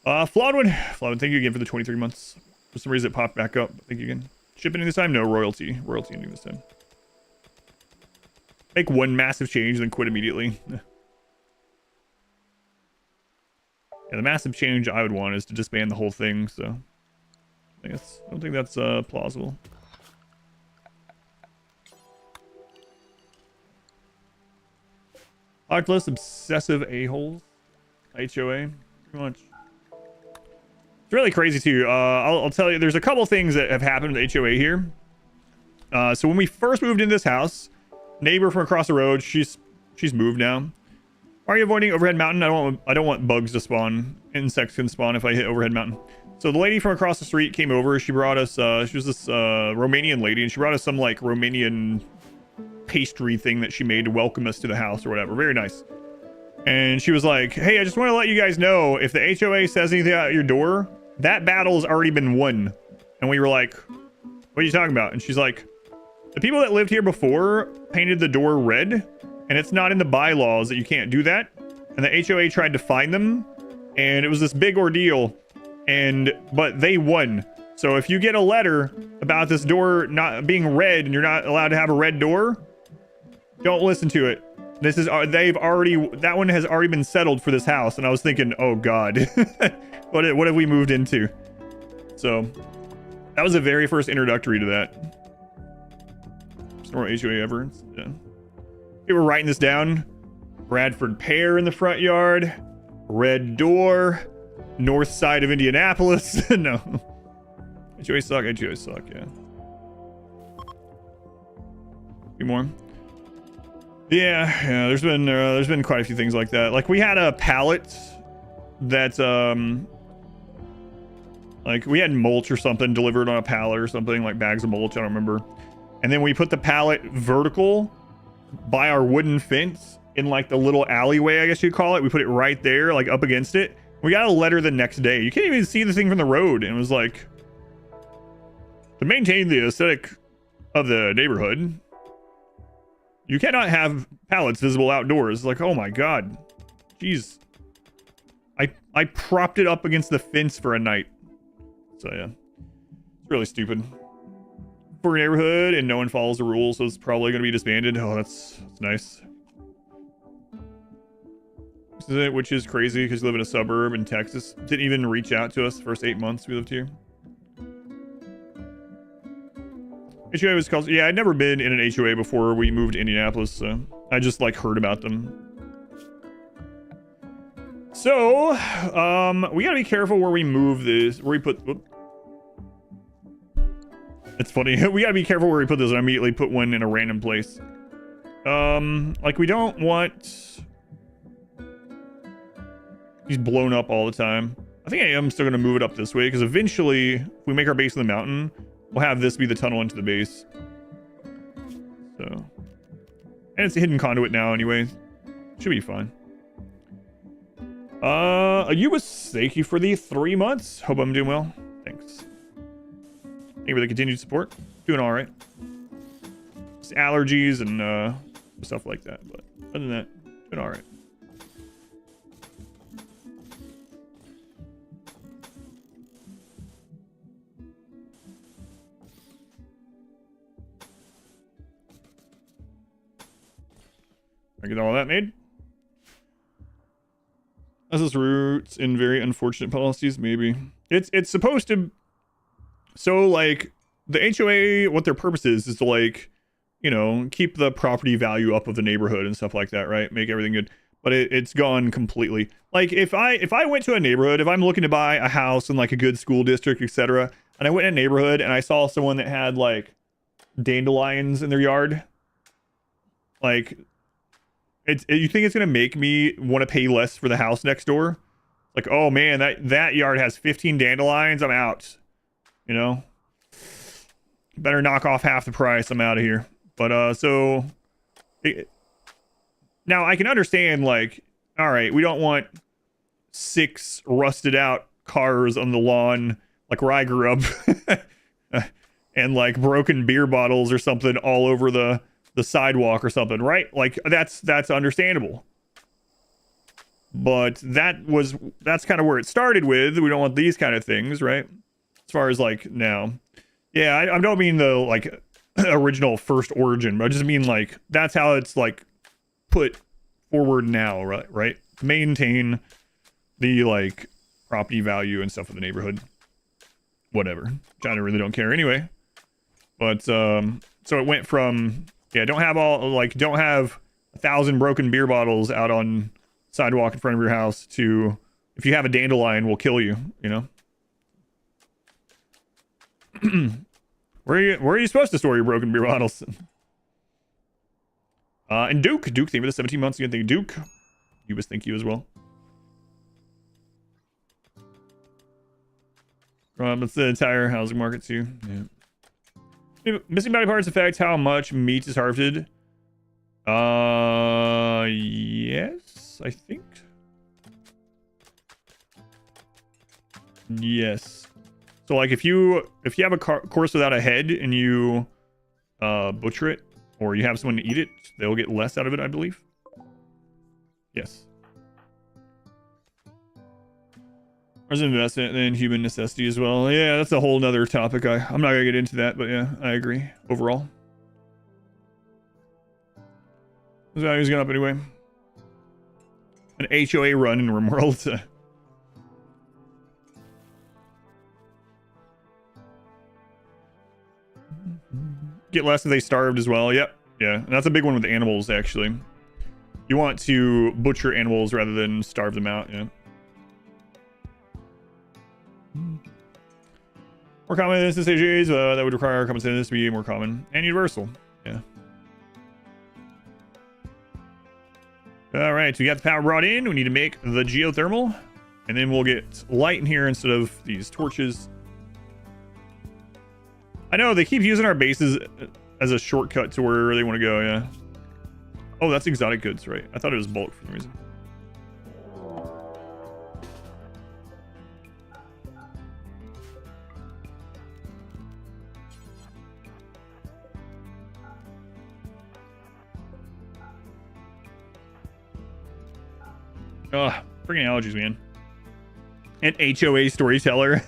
Flawed, thank you again for the 23 months. For some reason it popped back up. Thank you again. Shipping this time? No, royalty. Royalty ending this time. Make 1 massive change, then quit immediately. Yeah, the massive change I would want is to disband the whole thing, so I don't think that's plausible. Artless obsessive a-holes. HOA. Pretty much. It's really crazy too. I'll tell you, there's a couple things that have happened with HOA here. So when we first moved into this house, neighbor from across the road, she's moved now. Why are you avoiding overhead mountain? I don't want bugs to spawn. Insects can spawn if I hit overhead mountain. So the lady from across the street came over. She brought us, she was this Romanian lady, and she brought us some like Romanian pastry thing that she made to welcome us to the house or whatever. Very nice. And she was like, hey, I just want to let you guys know, if the HOA says anything out your door, that battle has already been won. And we were like, what are you talking about? And she's like, the people that lived here before painted the door red, and it's not in the bylaws that you can't do that. And the HOA tried to fine them, and it was this big ordeal, but they won. So if you get a letter about this door not being red and you're not allowed to have a red door, don't listen to it. This is that one has already been settled for this house. And I was thinking, oh god, what have we moved into? So that was the very first introductory to that. Store HOA ever. Yeah. We were writing this down. Bradford pear in the front yard, red door, north side of Indianapolis. No. HOA suck, yeah. Few more. Yeah, there's been quite a few things like that. Like we had a pallet that like we had mulch or something delivered on a pallet or something, like bags of mulch, I don't remember. And then we put the pallet vertical by our wooden fence in like the little alleyway, I guess you'd call it. We put it right there, like up against it. We got a letter the next day. You can't even see the thing from the road. And it was like, to maintain the aesthetic of the neighborhood, you cannot have pallets visible outdoors. Like, oh my god. Jeez. I propped it up against the fence for a night. So yeah. It's really stupid. For a neighborhood and no one follows the rules, so it's probably going to be disbanded. Oh, that's nice. Which is crazy because we live in a suburb in Texas. Didn't even reach out to us the first 8 months we lived here. HOA was called, yeah, I'd never been in an HOA before we moved to Indianapolis, so I just like heard about them. So, we gotta be careful where we move this, where we put, whoop. It's funny, we gotta be careful where we put this, and I immediately put one in a random place. Like, we don't want these blown up all the time. I think I am still gonna move it up this way, because eventually, if we make our base in the mountain, we'll have this be the tunnel into the base. So, and it's a hidden conduit now anyway. Should be fine. Ayubis, thank you for the 3 months. Hope I'm doing well. Thanks. Thank you for the continued support. Doing all right. Just allergies and stuff like that, but other than that, doing all right. I get all that made. As this roots in very unfortunate policies, maybe. It's supposed to. So like the HOA, what their purpose is to like, you know, keep the property value up of the neighborhood and stuff like that, right? Make everything good. But it's gone completely. Like if I went to a neighborhood, if I'm looking to buy a house in like a good school district, etc., and I went in a neighborhood and I saw someone that had like dandelions in their yard, like. You think it's gonna make me want to pay less for the house next door? Like, oh man, that yard has 15 dandelions. I'm out. You know, better knock off half the price. I'm out of here. But now I can understand. Like, all right, we don't want 6 rusted out cars on the lawn, like where I grew up, and like broken beer bottles or something all over the sidewalk or something, right? Like that's understandable. But that's kind of where it started with. We don't want these kind of things, right? As far as like now. Yeah, I don't mean the like original first origin, but I just mean like that's how it's like put forward now, right? Maintain the like property value and stuff of the neighborhood. Whatever. Which I really don't care anyway. But so it went from don't have 1,000 broken beer bottles out on sidewalk in front of your house to if you have a dandelion, we'll kill you, you know? Where are you supposed to store your broken beer bottles? And Duke, thank you for the 17 months again. Thank you, Duke. You was thank you as well. It's the entire housing market too. Yeah. Missing body parts affect how much meat is harvested. Yes, I think. Yes. So like if you have a course without a head and you butcher it, or you have someone eat it, they'll get less out of it, I believe. Yes. There's an investment in human necessity as well. Yeah, that's a whole nother topic. I'm not gonna get into that, but yeah, I agree. Overall, the value's gone up anyway. An HOA run in RimWorld. Get less if they starved as well. Yep. Yeah, and that's a big one with animals, actually. You want to butcher animals rather than starve them out, yeah. More common than SSAGs, that would require common sense to be more common and universal. Yeah. Alright, so we got the power brought in. We need to make the geothermal. And then we'll get light in here instead of these torches. I know, they keep using our bases as a shortcut to where they want to go, yeah. Oh, that's exotic goods, right? I thought it was bulk for some reason. Ugh, freaking allergies, man. An HOA storyteller.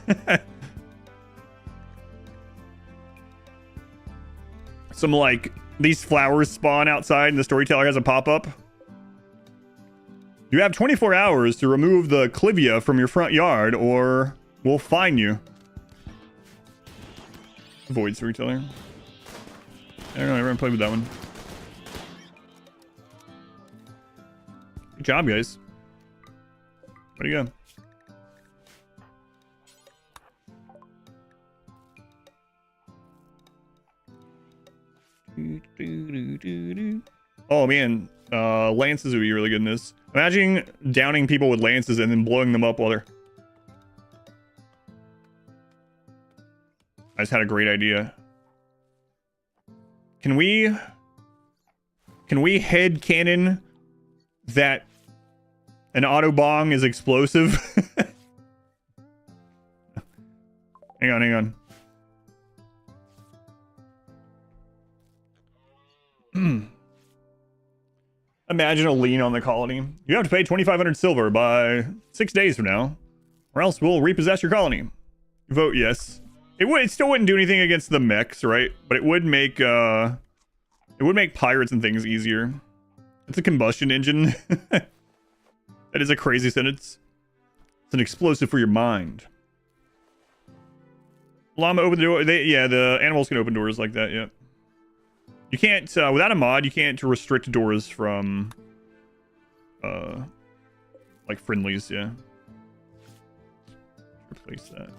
Some like these flowers spawn outside and the storyteller has a pop-up. You have 24 hours to remove the clivia from your front yard or we'll fine you. Void storyteller. I don't know, I haven't played with that one. Good job, guys. Where'd he go? Oh man, lances would be really good in this. Imagine downing people with lances and then blowing them up while they're... I just had a great idea. Can we head cannon that an auto bong is explosive? Hang on. Imagine a lien on the colony. You have to pay 2,500 silver by 6 days from now, or else we'll repossess your colony. Vote yes. It still wouldn't do anything against the mechs, right? But it would make pirates and things easier. It's a combustion engine. That is a crazy sentence. It's an explosive for your mind. Llama open the door. Yeah, the animals can open doors like that. Yeah. You can't without a mod. You can't restrict doors from like friendlies. Yeah. Replace that.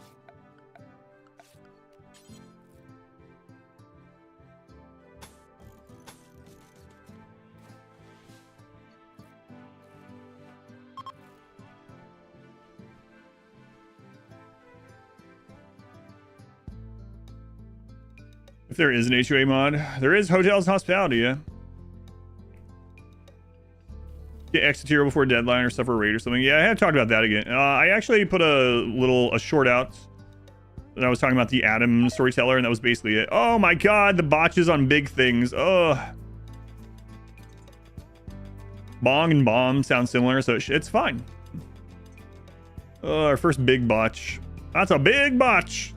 If there is an HOA mod, there is hotels and hospitality, yeah. Get exterior before deadline or suffer a raid or something. Yeah, I had talked about that again. I actually put a short out. And I was talking about the Adam storyteller, and that was basically it. Oh my god, the botches on big things. Ugh. Bong and bomb sound similar, so it's fine. Our first big botch. That's a big botch.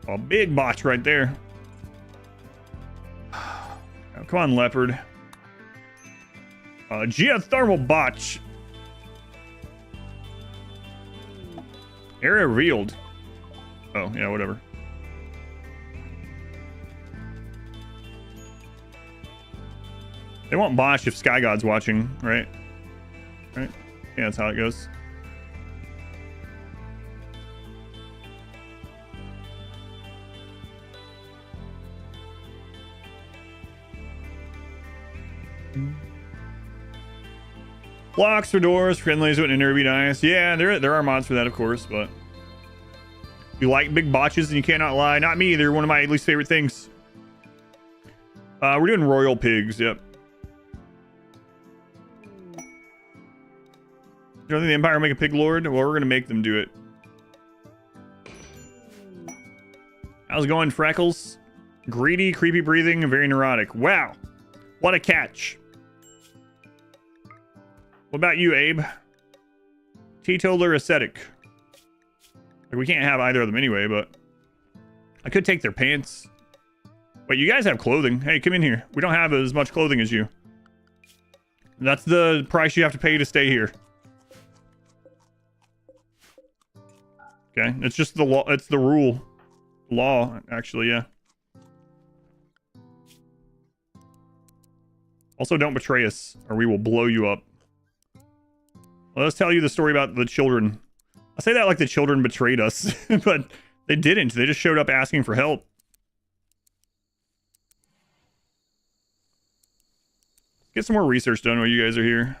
A big botch right there. Oh, come on, leopard. Geothermal botch. Area revealed. Oh, yeah, whatever. They won't botch if Sky God's watching, right? Right? Yeah, that's how it goes. Blocks for doors, friendlies wouldn't enter, be nice. Yeah, there are mods for that, of course, but you like big botches and you cannot lie. Not me, they're one of my least favorite things. We're doing royal pigs, yep. You don't think the Empire will make a pig lord? Well, we're gonna make them do it. How's it going, Freckles? Greedy, creepy breathing, and very neurotic. Wow, what a catch. What about you, Abe? Teetotaler ascetic. Like, we can't have either of them anyway, but I could take their pants. Wait, you guys have clothing. Hey, come in here. We don't have as much clothing as you. That's the price you have to pay to stay here. Okay, it's just the law. It's the rule. Law, actually, yeah. Also, don't betray us, or we will blow you up. Well, let's tell you the story about the children. I say that like the children betrayed us, but they didn't. They just showed up asking for help. Get some more research done while you guys are here.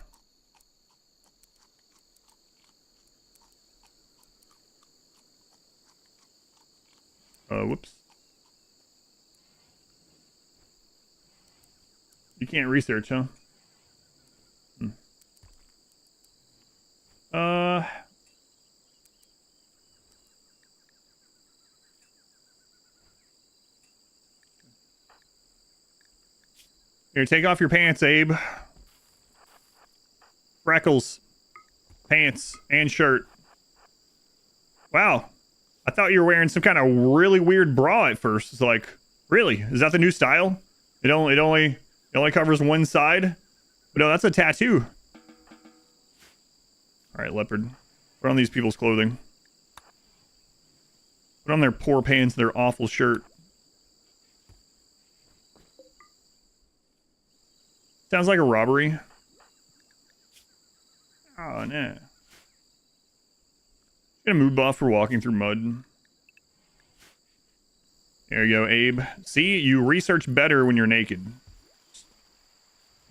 Whoops. You can't research, huh? Here, take off your pants, Abe. Freckles. Pants and shirt. Wow. I thought you were wearing some kind of really weird bra at first. It's like, really? Is that the new style? It only covers one side? But no, that's a tattoo. Alright, leopard. Put on these people's clothing. Put on their poor pants, their awful shirt. Sounds like a robbery. Oh, no. Get a mood buff for walking through mud. There you go, Abe. See, you research better when you're naked.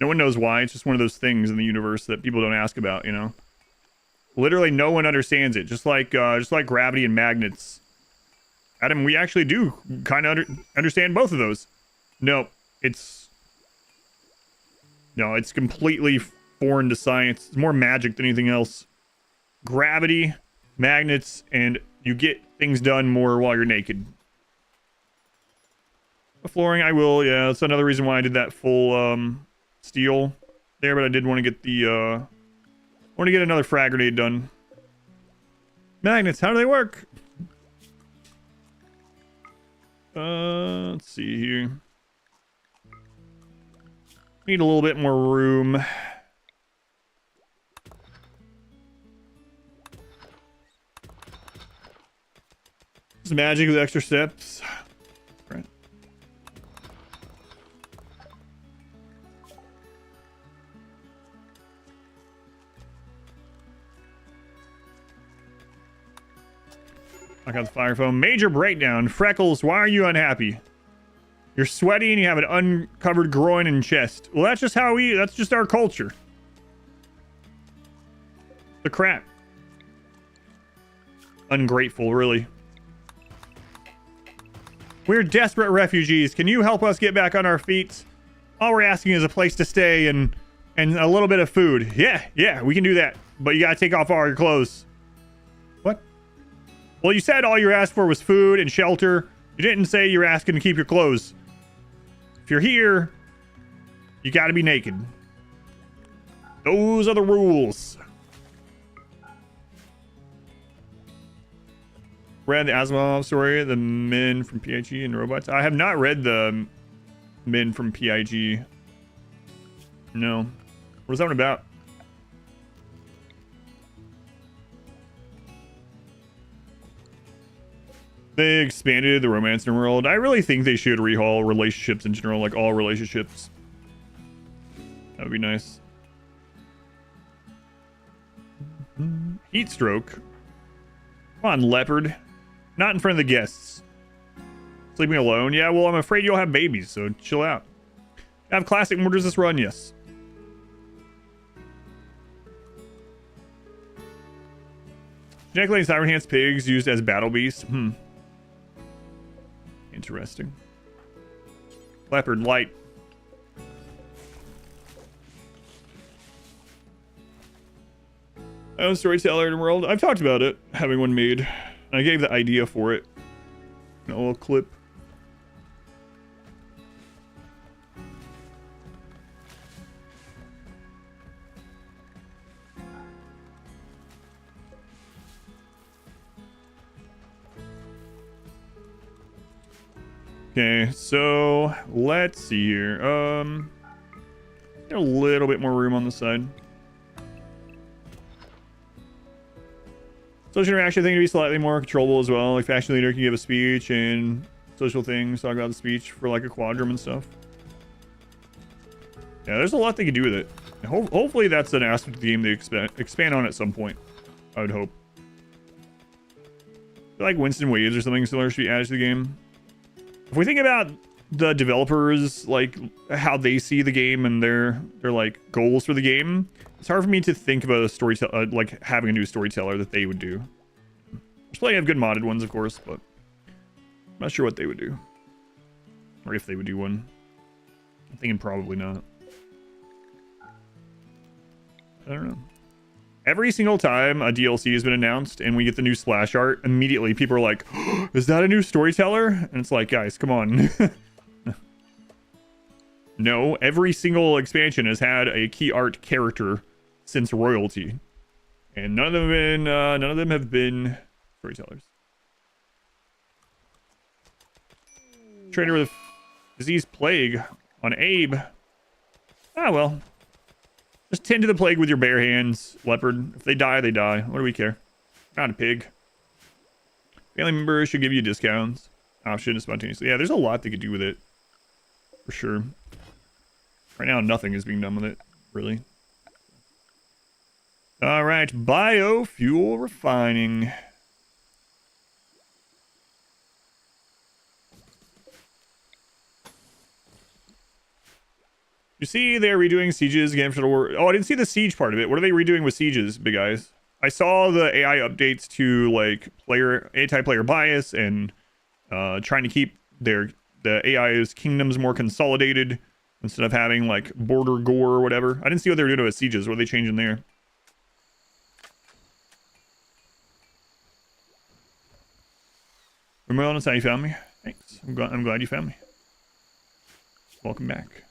No one knows why. It's just one of those things in the universe that people don't ask about, you know? Literally no one understands it. Just like gravity and magnets. Adam, we actually do kind of understand both of those. No, it's completely foreign to science. It's more magic than anything else. Gravity, magnets, and you get things done more while you're naked. The flooring, I will, yeah. That's another reason why I did that full steel there, but I did want to get the another frag grenade done. Magnets, how do they work? Let's see here. Need a little bit more room. It's magic with extra steps. Right. I got the fire foam. Major breakdown. Freckles, why are you unhappy? You're sweaty and you have an uncovered groin and chest. Well, that's just that's just our culture. The crap. Ungrateful, really. We're desperate refugees. Can you help us get back on our feet? All we're asking is a place to stay and a little bit of food. Yeah, we can do that. But you gotta take off all your clothes. What? Well, you said all you asked for was food and shelter. You didn't say you were asking to keep your clothes. If you're here, you gotta be naked. Those are the rules. Read the Asimov story, the men from PIG and robots. I have not read the men from PIG. No. What is that one about? They expanded the romance in the world. I really think they should rehaul relationships in general, like all relationships. That would be nice. Heat stroke. Come on, leopard. Not in front of the guests. Sleeping alone? Yeah, well, I'm afraid you'll have babies, so chill out. Have classic mortars this run? Yes. Genetically cyber enhanced pigs used as battle beasts. Interesting. Leopard light. I own Storyteller in the world. I've talked about it, having one made. I gave the idea for it. A little clip. Okay, so let's see here. Get a little bit more room on the side. Social interaction thing to be slightly more controllable as well. Like faction leader can give a speech and social things, talk about the speech for like a quadrum and stuff. Yeah, there's a lot they can do with it. Hopefully that's an aspect of the game they expand on at some point. I would hope. Like Winston waves or something similar should be added to the game. If we think about the developers, like how they see the game and their like goals for the game, it's hard for me to think about a storyteller, like having a new storyteller that they would do. There's plenty of good modded ones, of course, but I'm not sure what they would do. Or if they would do one. I'm thinking probably not. I don't know. Every single time a DLC has been announced and we get the new splash art, immediately people are like, oh, is that a new storyteller? And it's like, guys, come on. No, every single expansion has had a key art character since royalty. And none of them have been storytellers. Trainer with disease plague on Abe. Ah, well. Just tend to the plague with your bare hands, leopard. If they die, they die. What do we care? Not a pig. Family members should give you discounts. Option spontaneously. Yeah, there's a lot they could do with it. For sure. Right now, nothing is being done with it, really. All right, biofuel refining. You see they're redoing sieges again for the war. Oh, I didn't see the siege part of it. What are they redoing with sieges, big guys? I saw the AI updates to like anti-player bias and trying to keep the AI's kingdoms more consolidated instead of having like border gore or whatever. I didn't see what they were doing with sieges. What are they changing there? RimWorld, that's how you found me. Thanks. I'm glad you found me. Welcome back.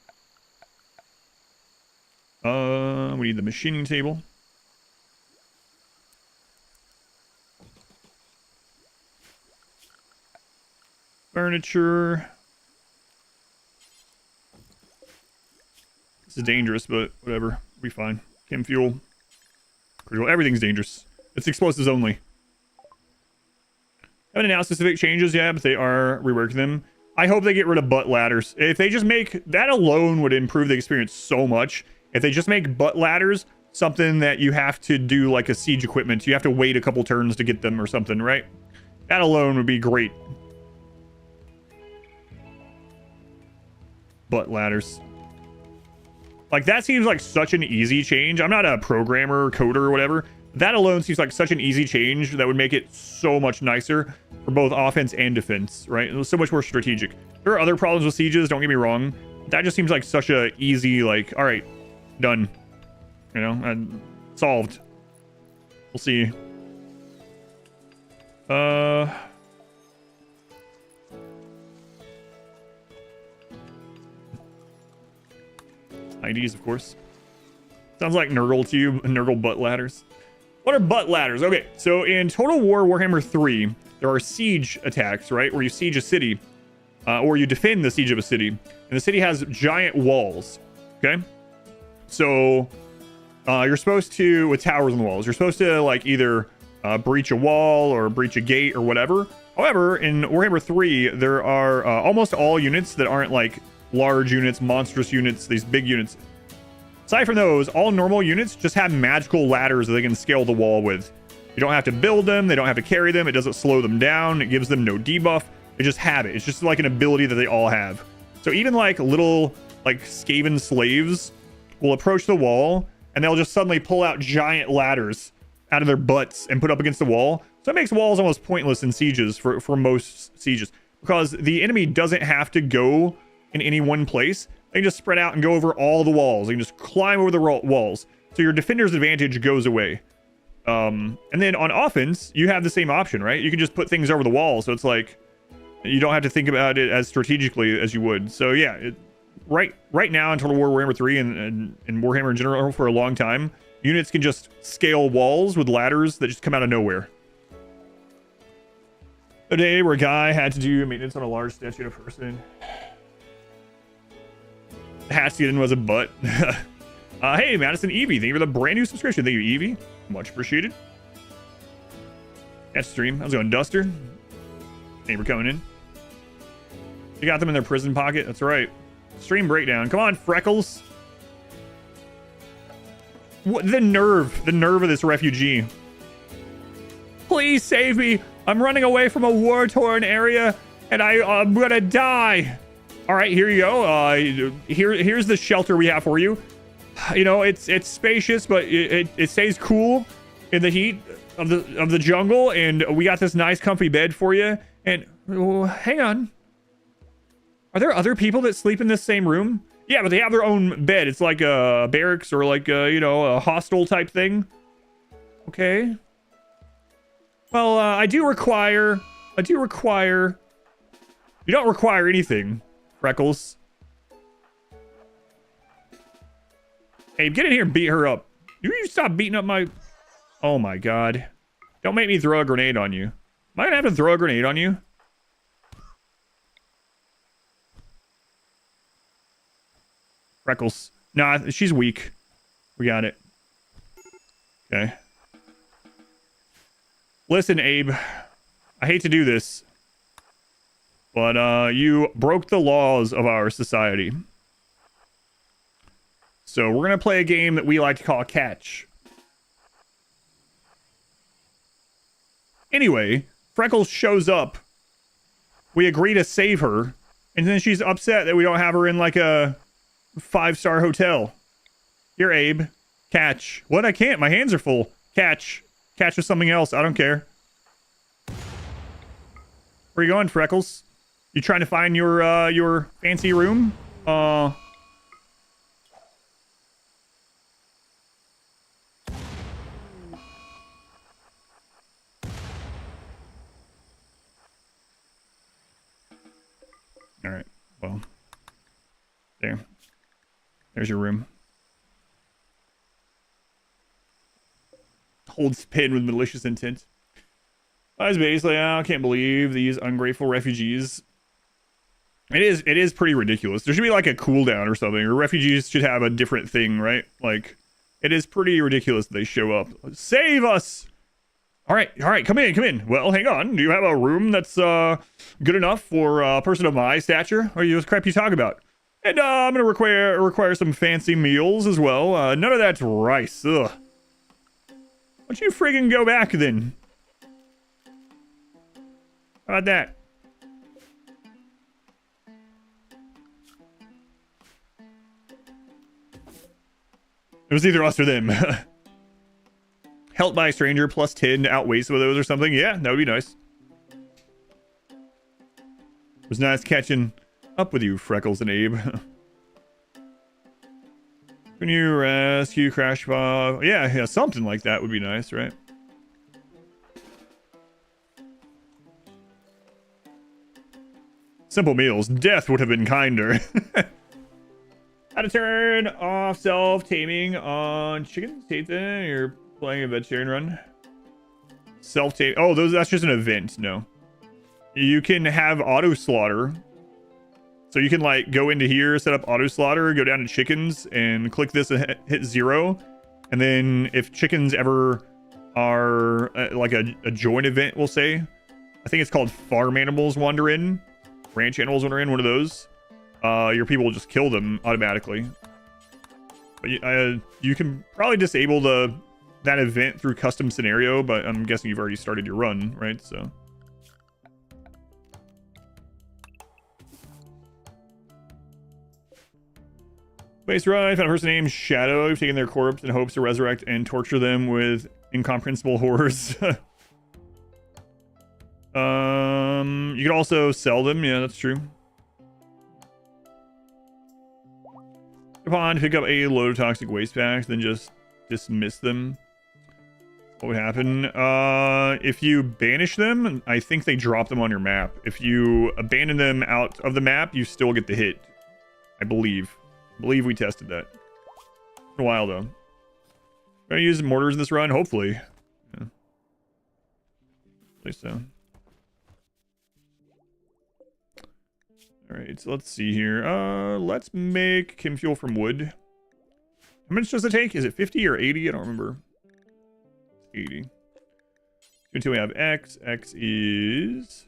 We need the machining table. Furniture. This is dangerous, but whatever. We'll be fine. Chem fuel. Critical. Everything's dangerous. It's explosives only. Haven't announced specific changes yet, but they are reworking them. I hope they get rid of butt ladders. If they just make... That alone would improve the experience so much. If they just make butt ladders something that you have to do like a siege equipment. You have to wait a couple turns to get them or something, right? That alone would be great. Butt ladders. Like, that seems like such an easy change. I'm not a programmer, coder, or whatever. That alone seems like such an easy change that would make it so much nicer for both offense and defense, right? It was so much more strategic. There are other problems with sieges, don't get me wrong. That just seems like such a easy, like, all right, done. You know, and solved. We'll see. IDs, of course. Sounds like Nurgle to you, Nurgle butt ladders. What are butt ladders? Okay, so in Total War Warhammer 3, there are siege attacks, right? Where you siege a city, or you defend the siege of a city. And the city has giant walls, okay? So, you're supposed to, with towers on the walls, you're supposed to, like, either breach a wall or breach a gate or whatever. However, in Warhammer 3, there are almost all units that aren't, like, large units, monstrous units, these big units. Aside from those, all normal units just have magical ladders that they can scale the wall with. You don't have to build them, they don't have to carry them, it doesn't slow them down, it gives them no debuff, they just have it. It's just like an ability that they all have. So even like little like Skaven slaves will approach the wall and they'll just suddenly pull out giant ladders out of their butts and put up against the wall. So it makes walls almost pointless in sieges for most sieges, because the enemy doesn't have to go in any one place. They can just spread out and go over all the walls. They can just climb over the walls. So your defender's advantage goes away. And then on offense, you have the same option, right? You can just put things over the wall. So it's like, you don't have to think about it as strategically as you would. So yeah, right now in Total War Warhammer 3 and Warhammer in general for a long time, units can just scale walls with ladders that just come out of nowhere. A day where a guy had to do maintenance on a large statue of a person. Hastian was a butt. Hey, Madison Evie, thank you for the brand new subscription. Thank you, Evie. Much appreciated. That's stream. How's it going, Duster? Thank you for coming in. You got them in their prison pocket. That's right. Stream breakdown. Come on, Freckles. What the nerve of this refugee. Please save me. I'm running away from a war-torn area and I'm gonna die. All right, here you go. Here's the shelter we have for you. You know, it's spacious, but it stays cool in the heat of the jungle, and we got this nice comfy bed for you. And oh, hang on, are there other people that sleep in this same room? Yeah, but they have their own bed. It's like a barracks or like you know, a hostel type thing. Okay. Well, I do require. You don't require anything, Freckles. Hey, get in here and beat her up. You stop beating up my... Oh my god. Don't make me throw a grenade on you. Am I gonna have to throw a grenade on you? Freckles. Nah, she's weak. We got it. Okay. Listen, Abe. I hate to do this, but you broke the laws of our society. So we're going to play a game that we like to call catch. Anyway, Freckles shows up. We agree to save her. And then she's upset that we don't have her in like a 5-star hotel. Here, Abe. Catch. What? I can't. My hands are full. Catch. Catch with something else. I don't care. Where you going, Freckles? You trying to find your fancy room? All right. Well, there's your room. Holds pin with malicious intent. I was basically, I can't believe these ungrateful refugees. It is pretty ridiculous. There should be like a cooldown or something, or refugees should have a different thing, right? Like, it is pretty ridiculous that they show up. Save us! All right, come in. Well, hang on. Do you have a room that's good enough for a person of my stature? Or you crap you talk about? And I'm gonna require some fancy meals as well. None of that's rice. Ugh. Why don't you friggin' go back then? How about that? It was either us or them. Helped by a stranger plus 10 to outweigh some of those or something. Yeah, that would be nice. It was nice catching up with you, Freckles and Abe. Can you rescue Crash Bob? Yeah, something like that would be nice, right? Simple meals. Death would have been kinder. How to turn off self-taming on chickens? Tathan, you're playing a vegetarian run. Self-tame. Oh, that's just an event. No. You can have auto slaughter. So you can like go into here, set up auto slaughter, go down to chickens and click this and hit 0. And then if chickens ever are like a join event, we'll say, I think it's called farm animals wander in, ranch animals wander in, one of those. Your people will just kill them automatically. But you can probably disable that event through custom scenario, but I'm guessing you've already started your run, right? So. Base run, found a person named Shadow. You've taken their corpse in hopes to resurrect and torture them with incomprehensible horrors. You could also sell them. Yeah, that's true. Upon pick up a load of toxic waste packs, then just dismiss them. What would happen? If you banish them, I think they drop them on your map. If you abandon them out of the map, you still get the hit. I believe we tested that. In a while though. Gonna use mortars in this run, hopefully. Yeah. At least so. Alright, so let's see here. Let's make chem fuel from wood. How much does it take? Is it 50 or 80? I don't remember. 80. Until we have X. X is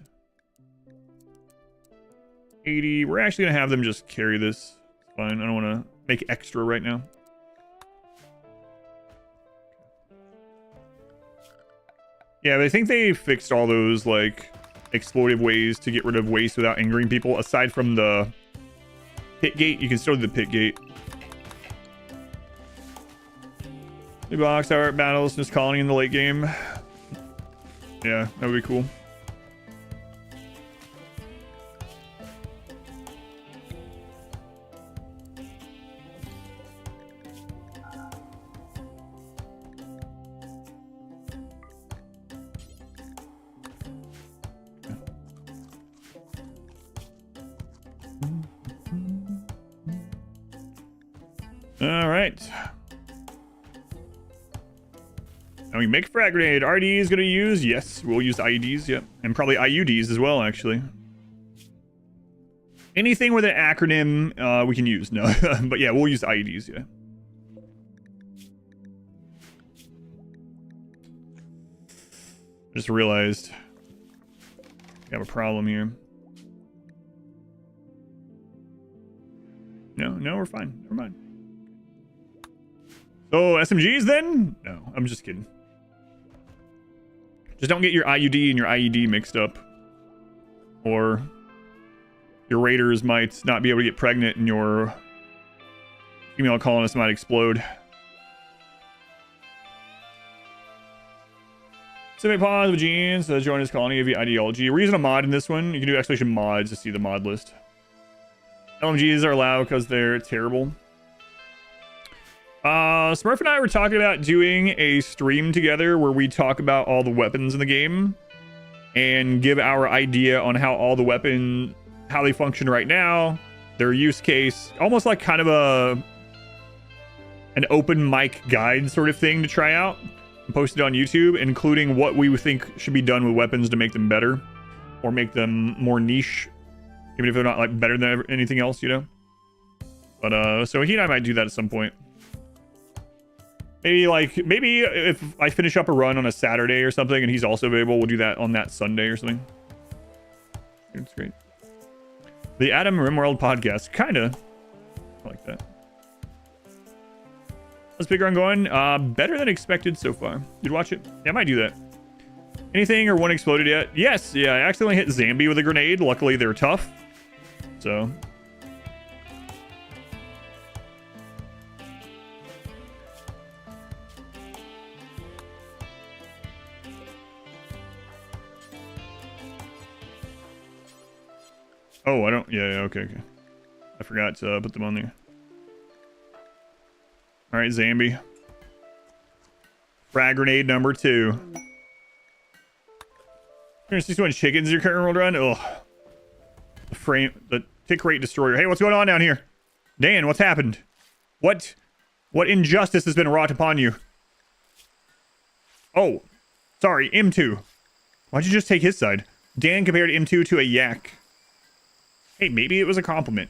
80. We're actually gonna have them just carry this. It's fine. I don't want to make extra right now. Yeah, but I think they fixed all those like exploitive ways to get rid of waste without angering people. Aside from the pit gate, you can still do the pit gate. New box hour battles in this colony in the late game. Yeah, that would be cool. All right. And we make frag grenade. RD is going to use. Yes, we'll use IEDs. Yep. And probably IUDs as well, actually. Anything with an acronym we can use. No. But yeah, we'll use IEDs. Yeah. Just realized we have a problem here. No, we're fine. Never mind. So SMGs then? No, I'm just kidding. Just don't get your IUD and your IED mixed up. Or your raiders might not be able to get pregnant and your Female colonists might explode. Submit pause with genes. Join his colony of ideology. We're using a mod in this one. You can do exclamation mods to see the mod list. LMGs are allowed because they're terrible. Smurf and I were talking about doing a stream together where we talk about all the weapons in the game and give our idea on how all the weapons, how they function right now, their use case, almost like kind of an open mic guide sort of thing to try out and post it on YouTube, including what we think should be done with weapons to make them better or make them more niche, even if they're not like better than anything else, you know. But so he and I might do that at some point. Maybe if I finish up a run on a Saturday or something and he's also available, we'll do that on that Sunday or something. It's great. The Adam RimWorld podcast, kinda. I like that. How's Big Run going? Better than expected so far. Did you watch it? Yeah, I might do that. Anything or one exploded yet? Yes, yeah, I accidentally hit Zambi with a grenade. Luckily, they're tough. So... Oh, I don't... Yeah, okay. I forgot to put them on there. Alright, Zambi. Frag grenade number 2. 361 chickens your current world run? Ugh. The tick rate destroyer. Hey, what's going on down here? Dan, what's happened? What injustice has been wrought upon you? Oh, sorry, M2. Why'd you just take his side? Dan compared M2 to a yak. Hey, maybe it was a compliment.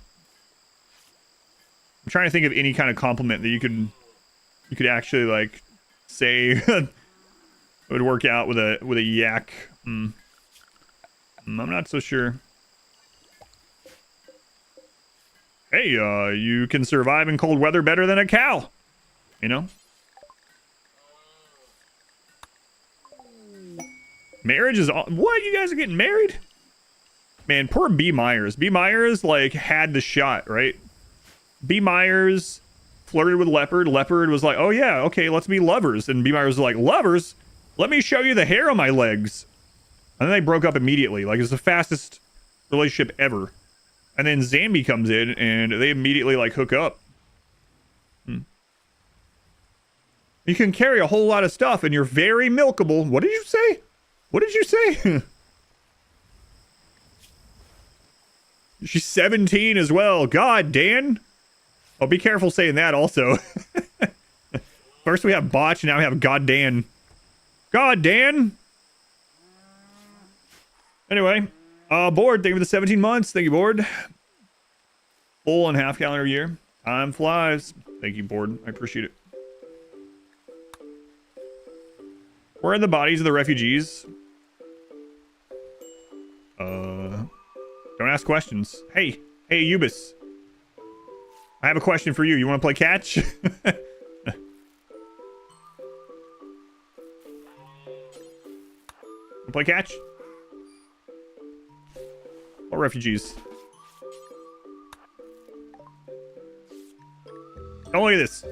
I'm trying to think of any kind of compliment that you could actually like say it would work out with a yak. I'm not so sure. Hey, you can survive in cold weather better than a cow. You know? Marriage is all... What? You guys are getting married? Man, poor B. Myers. B. Myers, like, had the shot, right? B. Myers flirted with Leopard. Leopard was like, oh yeah, okay, let's be lovers. And B. Myers was like, lovers? Let me show you the hair on my legs. And then they broke up immediately. Like, it was the fastest relationship ever. And then Zambi comes in, and they immediately, like, hook up. You can carry a whole lot of stuff, and you're very milkable. What did you say? What did you say? She's 17 as well. God, Dan. Oh, be careful saying that also. First we have Botch, now we have God Dan. God Dan. Anyway, Board, thank you for the 17 months. Thank you, Board. Full and half calendar year. Time flies. Thank you, Board. I appreciate it. Where are the bodies of the refugees? Don't ask questions. Hey, Ubis. I have a question for you. You want to play catch? Play catch? Or refugees? Oh, look at this.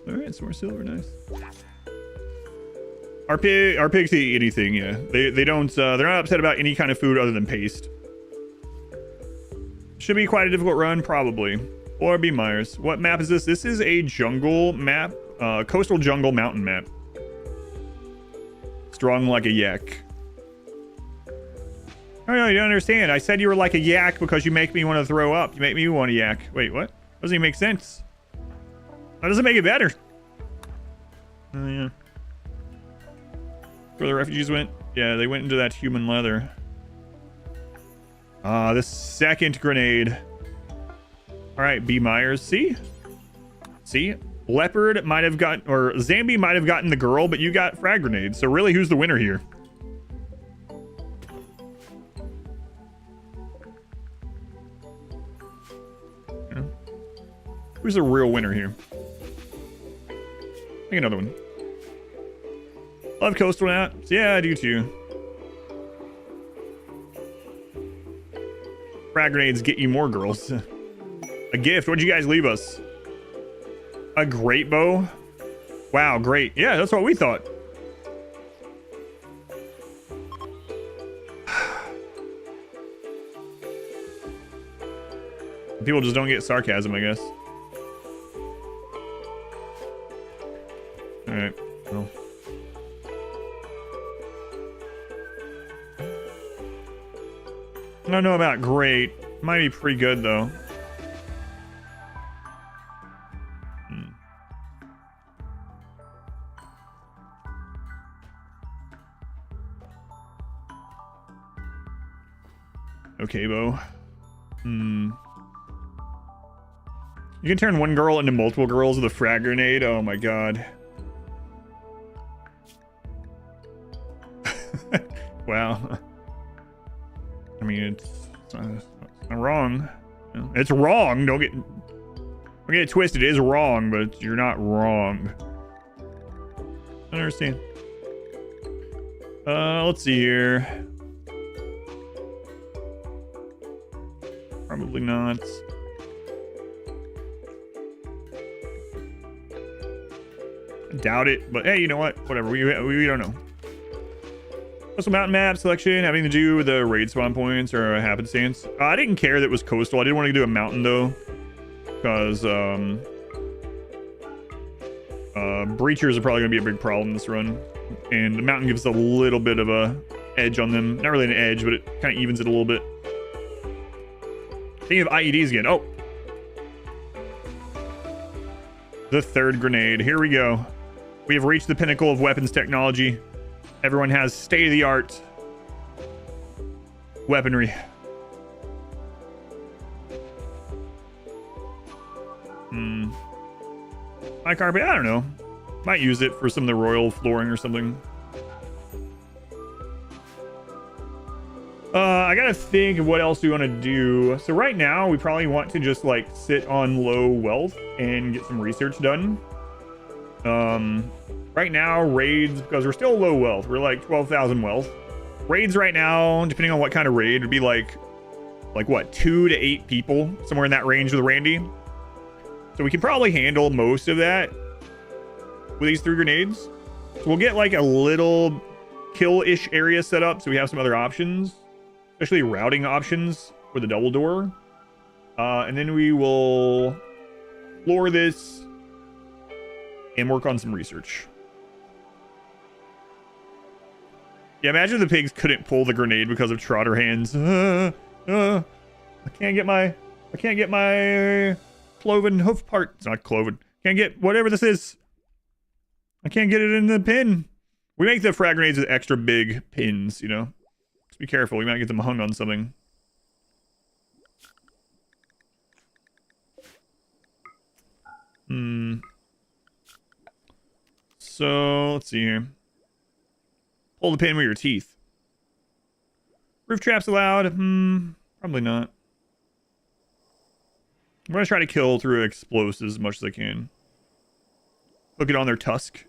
Alright, some more silver, nice. Our pigs eat anything, yeah. They don't, they're not upset about any kind of food other than paste. Should be quite a difficult run, probably. Or B. Myers. What map is this? This is a jungle map. Coastal jungle mountain map. Strong like a yak. Oh, no, you don't understand. I said you were like a yak because you make me want to throw up. You make me want to yak. Wait, what? Doesn't even make sense. That doesn't make it better. Oh, yeah. Where the refugees went? Yeah, they went into that human leather. The second grenade. Alright, B. Myers. See? Leopard might have gotten... Or Zambi might have gotten the girl, but you got frag grenades. So really, who's the winner here? Yeah. Who's the real winner here? Make another one. Love coastal maps. Yeah, I do too. frag grenades get you more girls. A gift. What'd you guys leave us? A great bow? Wow, great. Yeah, that's what we thought. People just don't get sarcasm, I guess. Alright, well. I don't know about great. Might be pretty good, though. Okay, Bo. You can turn one girl into multiple girls with a frag grenade. Oh my god. Wow. I mean, it's not wrong. It's wrong. Don't get it twisted. It is wrong, but you're not wrong. I don't understand. Let's see here. Probably not. Doubt it, but hey, you know what? Whatever. We don't know. Coastal mountain map selection having to do with the raid spawn points or a happenstance. I didn't care that it was coastal. I didn't want to do a mountain though, because breachers are probably gonna be a big problem this run, and the mountain gives a little bit of a edge on them. Not really an edge, but it kind of evens it a little bit. Thinking of IEDs again. Oh, the third grenade. Here we go. We have reached the pinnacle of weapons technology. Everyone has state-of-the-art weaponry. My carpet, I don't know. Might use it for some of the royal flooring or something. I gotta think of what else we want to do. So right now, we probably want to just like sit on low wealth and get some research done. Right now, raids, because we're still low wealth. We're like 12,000 wealth. Raids right now, depending on what kind of raid, would be like what, 2 to 8 people, somewhere in that range with Randy. So we can probably handle most of that with these 3 grenades. So we'll get like a little kill-ish area set up so we have some other options, especially routing options for the double door. And then we will floor this and work on some research. Yeah, imagine the pigs couldn't pull the grenade because of trotter hands. I can't get my cloven hoof part. It's not cloven. Can't get whatever this is. I can't get it in the pin. We make the frag grenades with extra big pins, you know. Just be careful. We might get them hung on something. So let's see here. Pull the pin with your teeth. Roof traps allowed? Probably not. I'm gonna try to kill through explosives as much as I can. Hook it on their tusk.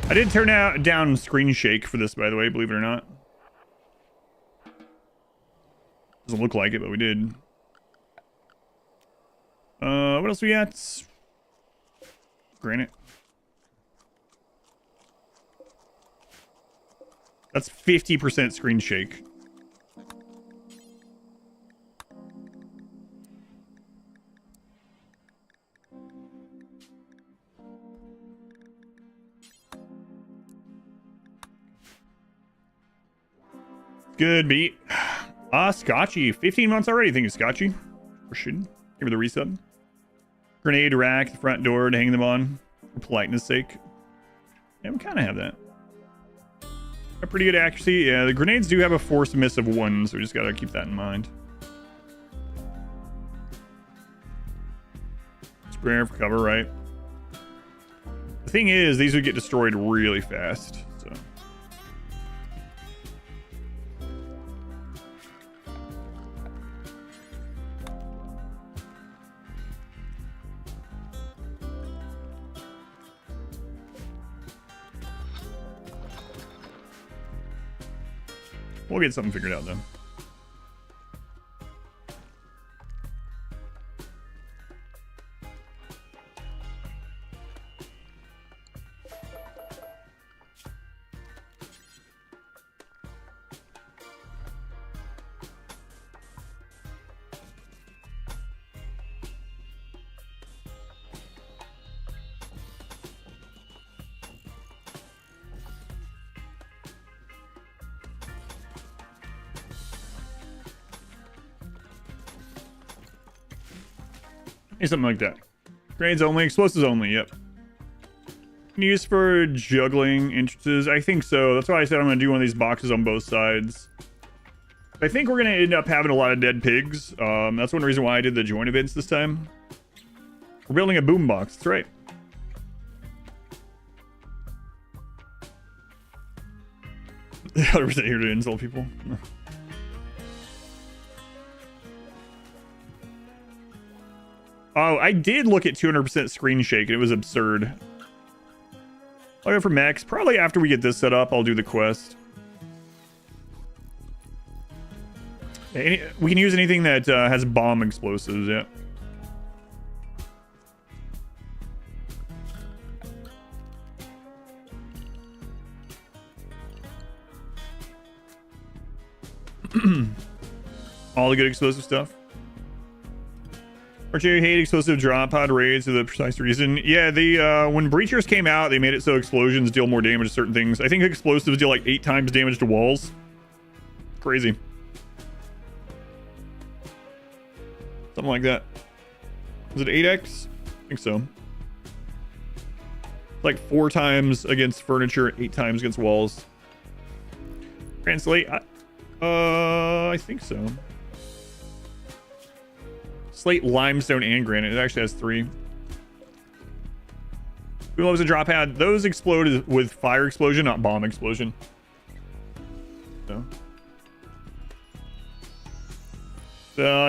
I did turn down screen shake for this, by the way, believe it or not. Doesn't look like it, but we did. What else we got? Granite. That's 50% screen shake. Good beat. Scotchy. 15 months already. Thank you, Scotchy. For shooting. Give me the resub. Grenade rack, the front door to hang them on, for politeness sake. Yeah, we kind of have that. A pretty good accuracy. Yeah, the grenades do have a force miss of 1, so we just gotta keep that in mind. Sprayer for cover, right? The thing is, these would get destroyed really fast, so. We'll get something figured out, though. Something like that. Grenades only, explosives only, yep. Used for juggling entrances? I think so. That's why I said I'm going to do one of these boxes on both sides. I think we're going to end up having a lot of dead pigs. That's one reason why I did the joint events this time. We're building a boom box, that's right. I was here to insult people. Oh, I did look at 200% screen shake. It was absurd. I'll go for max. Probably after we get this set up, I'll do the quest. We can use anything that has bomb explosives, yeah. All the good explosive stuff. Or you hate explosive drop pod raids for the precise reason. Yeah, when breachers came out, they made it so explosions deal more damage to certain things. I think explosives deal like 8 times damage to walls. Crazy. Something like that. Was it 8x? I think so. Like 4 times against furniture, 8 times against walls. Translate. I think so. Slate, limestone, and granite. It actually has 3. Who loves a drop pad? Those explode with fire explosion, not bomb explosion. So.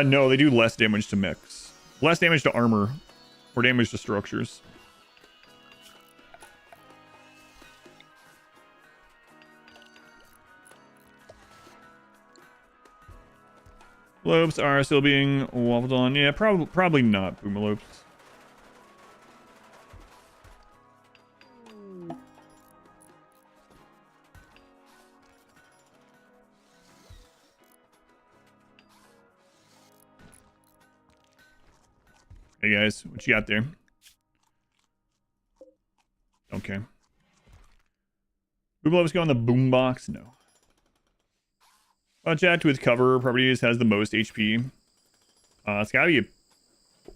No, they do less damage to mechs. Less damage to armor. More damage to structures. Lopes are still being waffled on. Yeah, probably not Boomalopes. Hey guys, what you got there? Okay. Boomalopes go on the boombox? No. Project with cover properties has the most HP. It's gotta be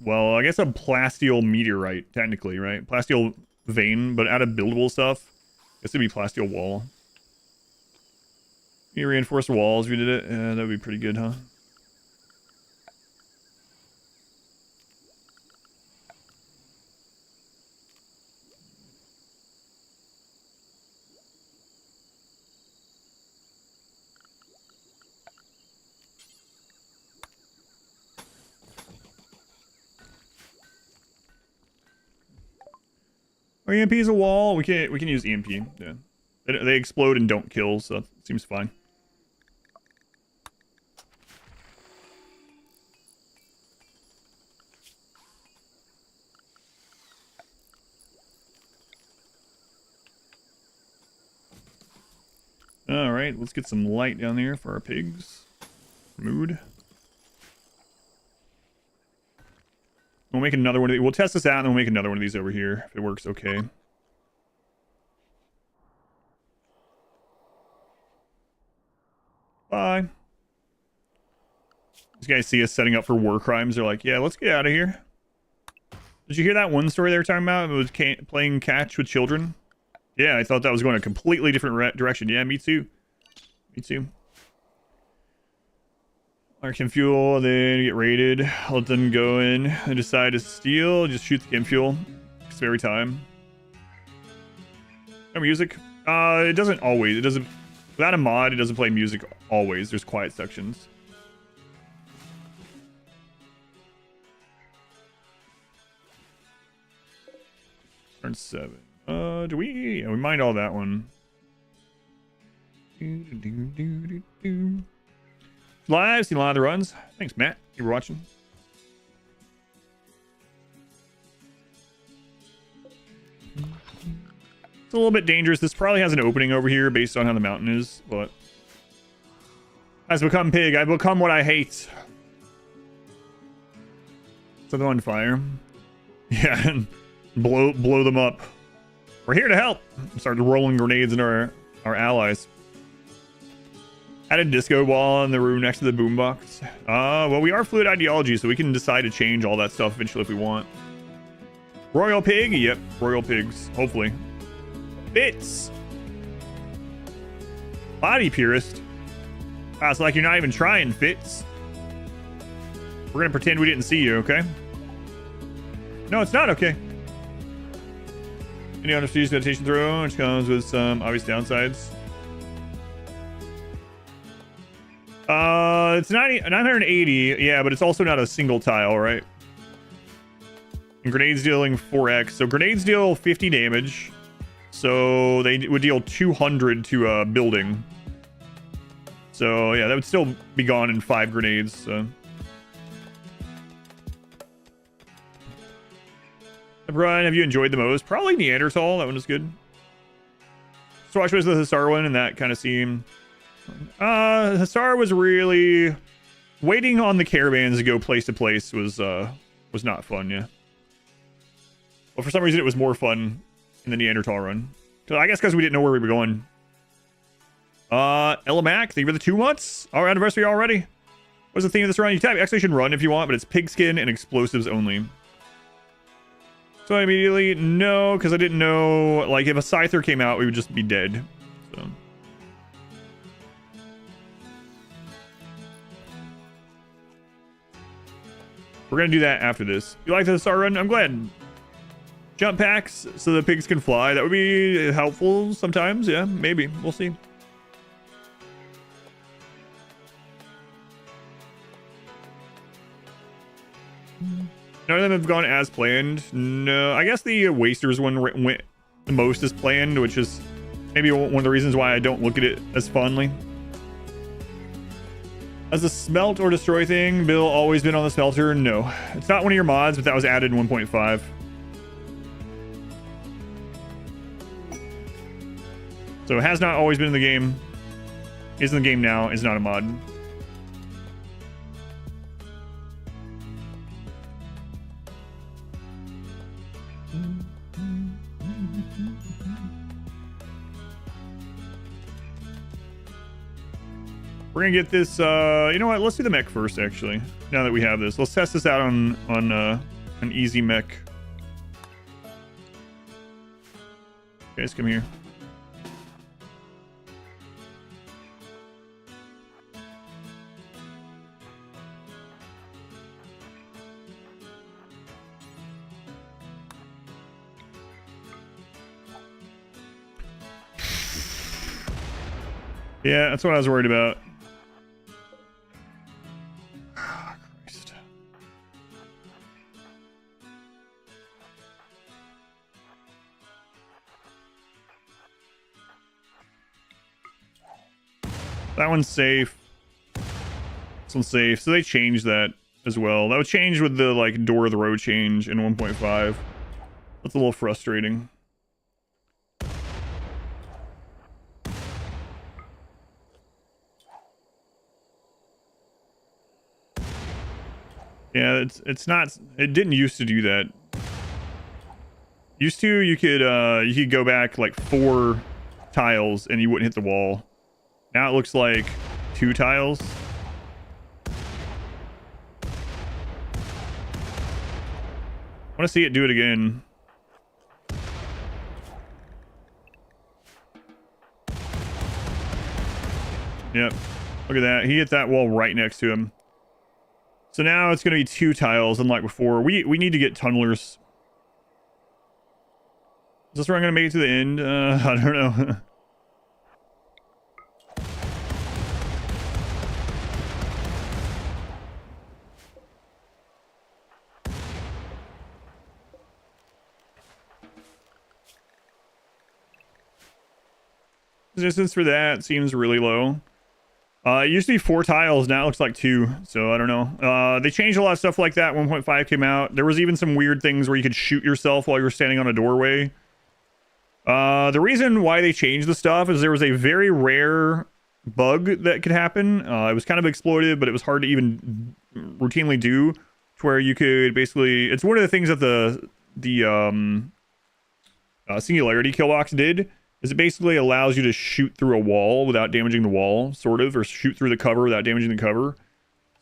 well, I guess a plasteel meteorite, technically, right? Plasteel vein, but out of buildable stuff, it's gonna be plasteel wall. You reinforce walls if you did it. Yeah, that'd be pretty good, huh? Or EMP is a wall. We can use EMP. Yeah, they explode and don't kill, so that seems fine. All right, let's get some light down there for our pigs. Mood. We'll make another one of these. We'll test this out and then we'll make another one of these over here if it works okay. Bye. These guys see us setting up for war crimes. They're like, yeah, let's get out of here. Did you hear that one story they were talking about? It was playing catch with children. Yeah, I thought that was going a completely different direction. Yeah, me too. Me too. Our chem fuel, then get raided. Let them go in and decide to steal. Just shoot the chem fuel. It's every time. No music. It doesn't always. It doesn't. Without a mod, it doesn't play music always. There's quiet sections. Turn 7. Do we? Yeah, we mined all that one. Live, seen a lot of the runs. Thanks, Matt. You were watching. It's a little bit dangerous. This probably has an opening over here based on how the mountain is, but has become pig. I've become what I hate. Set them on fire. Yeah, and blow them up. We're here to help. Start rolling grenades into our allies. Add a disco ball in the room next to the boombox. Well, we are fluid ideology, so we can decide to change all that stuff eventually if we want. Royal pig? Yep, royal pigs. Hopefully. Bits. Body purist. It's like you're not even trying, Fitz. We're gonna pretend we didn't see you, okay? No, it's not okay. Any underused meditation throw, which comes with some obvious downsides. It's 980, yeah, but it's also not a single tile, right? And grenades dealing 4x. So grenades deal 50 damage. So they would deal 200 to a building. So yeah, that would still be gone in 5 grenades. So. Brian, have you enjoyed the most? Probably Neanderthal. That one was good. Swatch was the Hussar one, and that kind of seemed. Hussar was really waiting on the caravans to go place to place was not fun. Yeah. Well, for some reason it was more fun in the Neanderthal run. So I guess because we didn't know where we were going. Elamac, thank you for the 2 months. Our anniversary already. What's the theme of this run? You type exclamation run if you want, but it's pigskin and explosives only. So I immediately, no, because I didn't know, like, if a Scyther came out, we would just be dead. So. We're going to do that after this. You like the Hussar run? I'm glad. Jump packs so the pigs can fly. That would be helpful sometimes. Yeah, maybe. We'll see. None of them have gone as planned. No, I guess the Wasters one went the most as planned, which is maybe one of the reasons why I don't look at it as fondly. Has the smelt or destroy thing, Bill, always been on the smelter? No. It's not one of your mods, but that was added in 1.5. So it has not always been in the game. Is in the game now, is not a mod. We're gonna get this, you know what, let's do the mech first, actually. Now that we have this. Let's test this out on an easy mech. Guys, come here. Yeah, that's what I was worried about. Christ. That one's safe. This one's safe. So they changed that as well. That would change with the like door of the road change in 1.5. That's a little frustrating. Yeah, it's not. It didn't used to do that. Used to, you could go back like 4 tiles and you wouldn't hit the wall. Now it looks like 2 tiles. want to see it do it again. Yep. Look at that. He hit that wall right next to him. So now it's going to be 2 tiles, unlike before. We need to get tunnelers. Is this where I'm going to make it to the end? I don't know. Distance for that seems really low. It used to be 4 tiles, now it looks like 2, so I don't know. They changed a lot of stuff like that. 1.5 came out. There was even some weird things where you could shoot yourself while you were standing on a doorway. The reason why they changed the stuff is there was a very rare bug that could happen. It was kind of exploited, but it was hard to even routinely do, to where you could basically... It's one of the things that the Singularity Killbox did, is it basically allows you to shoot through a wall without damaging the wall, sort of, or shoot through the cover without damaging the cover.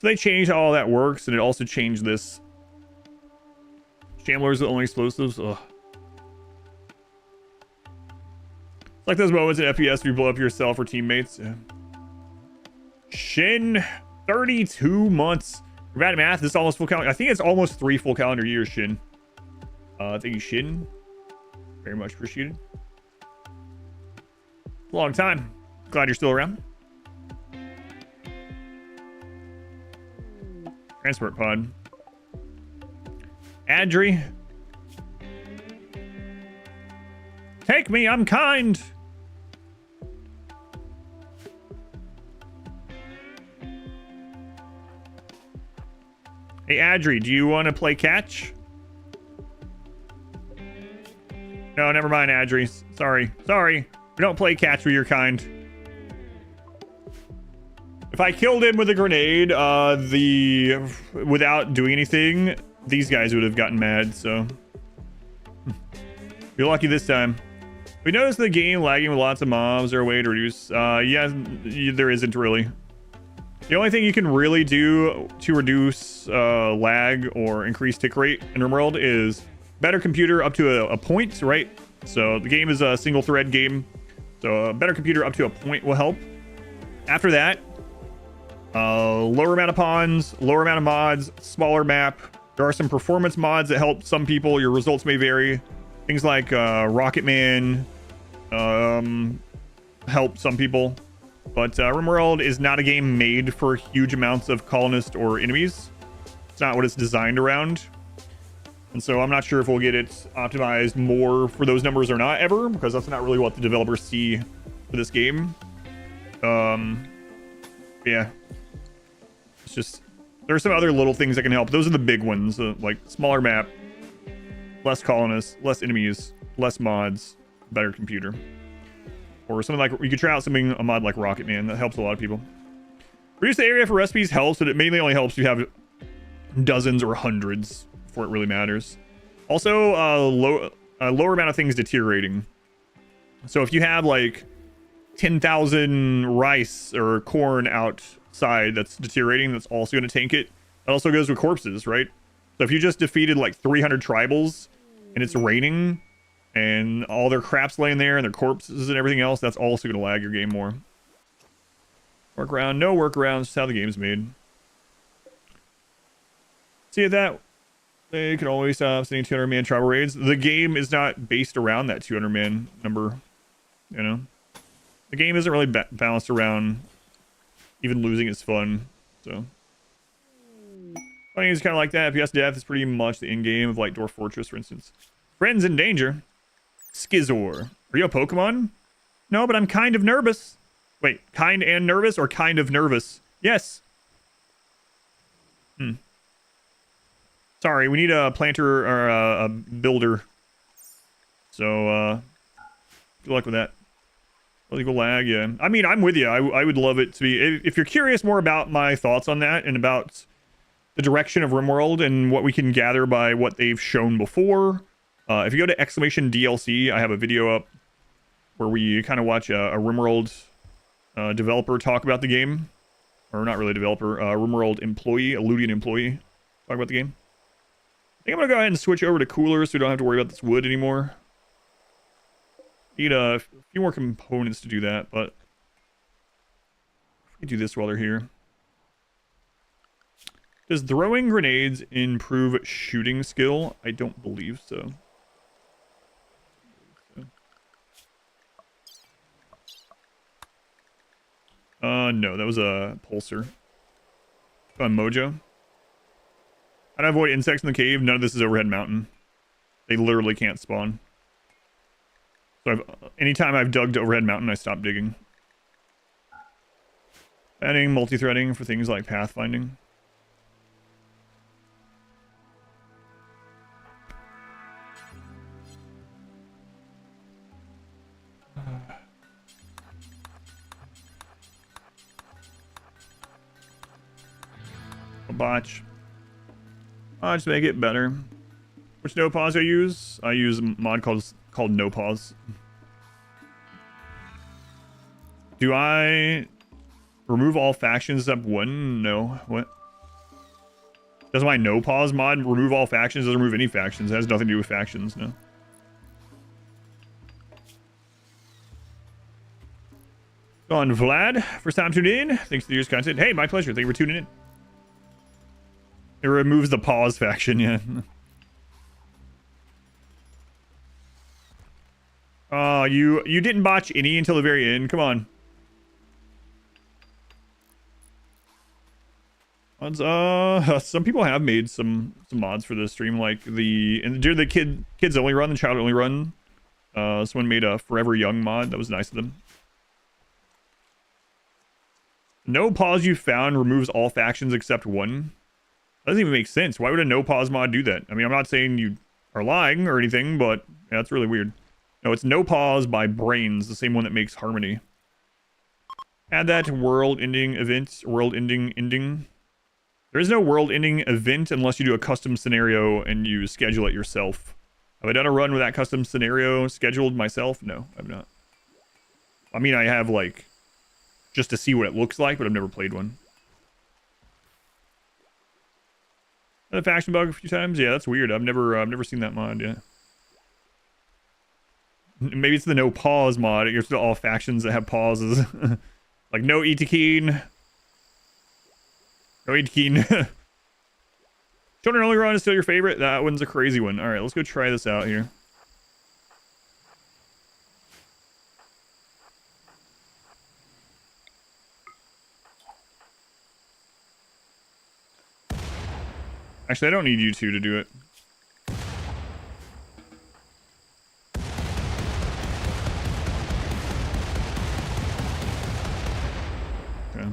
So they changed how all that works, and it also changed this. Shamblers, the only explosives. Ugh. It's like those moments in FPS where you blow up yourself or teammates. Yeah. Shin, 32 months. For bad at math, this is almost full calendar. I think it's almost 3 full calendar years, Shin. Thank you, Shin. Very much appreciated. Long time. Glad you're still around. Transport pod. Adri. Take me, I'm kind. Hey, Adri, do you want to play catch? No, never mind, Adri. Sorry. We don't play catch with your kind. If I killed him with a grenade, without doing anything, these guys would have gotten mad, so... You're lucky this time. We noticed the game lagging with lots of mobs or a way to reduce... yeah, there isn't really. The only thing you can really do to reduce lag or increase tick rate in RimWorld is better computer up to a point, right? So the game is a single thread game. So a better computer up to a point will help. After that, lower amount of pawns, lower amount of mods, smaller map. There are some performance mods that help some people. Your results may vary. Things like Rocket Man help some people. But RimWorld is not a game made for huge amounts of colonists or enemies. It's not what it's designed around. And so I'm not sure if we'll get it optimized more for those numbers or not ever, because that's not really what the developers see for this game. Yeah. It's just, there are some other little things that can help. Those are the big ones, like smaller map, less colonists, less enemies, less mods, better computer. Or something like, you could try out a mod like Rocket Man. That helps a lot of people. Reduce the area for recipes helps, but it mainly only helps if you have dozens or hundreds before it really matters. Also, lower amount of things deteriorating. So if you have like 10,000 rice or corn outside that's deteriorating, that's also going to tank it. That also goes with corpses, right? So if you just defeated like 300 tribals and it's raining and all their crap's laying there and their corpses and everything else, that's also going to lag your game more. Workaround, no workarounds, just how the game's made. See that? They can always stop sending 200-man tribal raids. The game is not based around that 200-man number, you know? The game isn't really balanced around even losing is fun, so. Funny is kind of like that. FPS death is pretty much the in-game of like Dwarf Fortress, for instance. Friends in danger. Skizor. Are you a Pokemon? No, but I'm kind of nervous. Wait, kind and nervous or kind of nervous? Yes. Sorry, we need a planter or a builder. So, good luck with that. Illegal lag, yeah. I mean, I'm with you. I would love it to be... If you're curious more about my thoughts on that and about the direction of RimWorld and what we can gather by what they've shown before, if you go to !DLC, I have a video up where we kind of watch a RimWorld developer talk about the game. Or not really developer, RimWorld employee, a Ludian employee talk about the game. think I'm gonna go ahead and switch over to coolers so we don't have to worry about this wood anymore. Need a few more components to do that, but we can do this while they're here. Does throwing grenades improve shooting skill? I don't believe so. No, that was a pulsar. On Mojo. How to avoid insects in the cave? None of this is overhead mountain. They literally can't spawn. So anytime I've dug to overhead mountain, I stop digging. Adding multi-threading for things like pathfinding. A botch. I'll just make it better. Which no pause I use? I use a mod called no pause. Do I remove all factions except one? No. What? Does my no pause mod remove all factions? Doesn't remove any factions. It has nothing to do with factions, no. On Vlad, first time tuning in. Thanks for the year's content. Hey, my pleasure. Thank you for tuning in. It removes the pause faction, yeah. Oh, you didn't botch any until the very end. Come on. Some people have made some mods for this stream, like during the kids only run, the child only run. Someone made a Forever Young mod. That was nice of them. No pause you found removes all factions except one. Doesn't even make sense. Why would a no pause mod do that? I mean, I'm not saying you are lying or anything, but yeah, that's really weird. No, it's no pause by Brains, the same one that makes Harmony. Add that to world-ending events, world-ending ending. There is no world-ending event unless you do a custom scenario and you schedule it yourself. Have I done a run with that custom scenario scheduled myself? No, I've not. I mean, I have, like, just to see what it looks like, but I've never played one. A faction bug a few times? Yeah, that's weird. I've never seen that mod, yeah. Maybe it's the no pause mod. It gets to all factions that have pauses. Like no Itakeen. No Itakeen. Children only run is still your favorite? That one's a crazy one. Alright, let's go try this out here. Actually, I don't need you two to do it. Okay.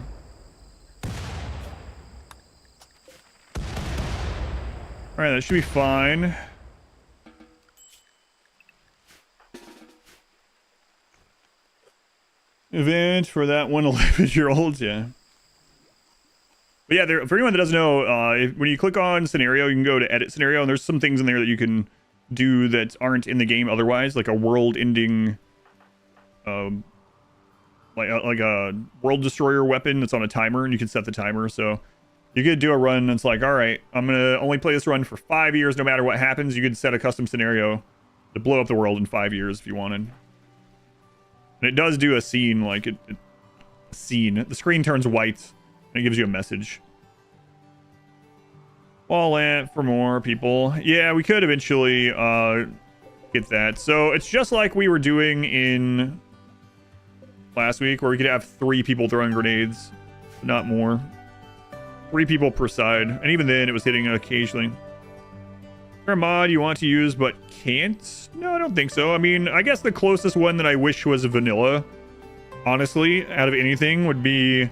Alright, that should be fine. Event for that 11-year-old, yeah. But yeah, for anyone that doesn't know, when you click on scenario, you can go to edit scenario, and there's some things in there that you can do that aren't in the game otherwise, like a world-ending, like a world destroyer weapon that's on a timer, and you can set the timer. So you could do a run, and it's like, all right, I'm gonna only play this run for 5 years, no matter what happens. You could set a custom scenario to blow up the world in 5 years if you wanted. And it does do a scene, like a scene. The screen turns white. It gives you a message. Wallet for more people. Yeah, we could eventually get that. So it's just like we were doing in last week, where we could have 3 people throwing grenades, not more. 3 people per side, and even then it was hitting occasionally. Is there a mod you want to use but can't? No, I don't think so. I mean, I guess the closest one that I wish was vanilla, honestly, out of anything, would be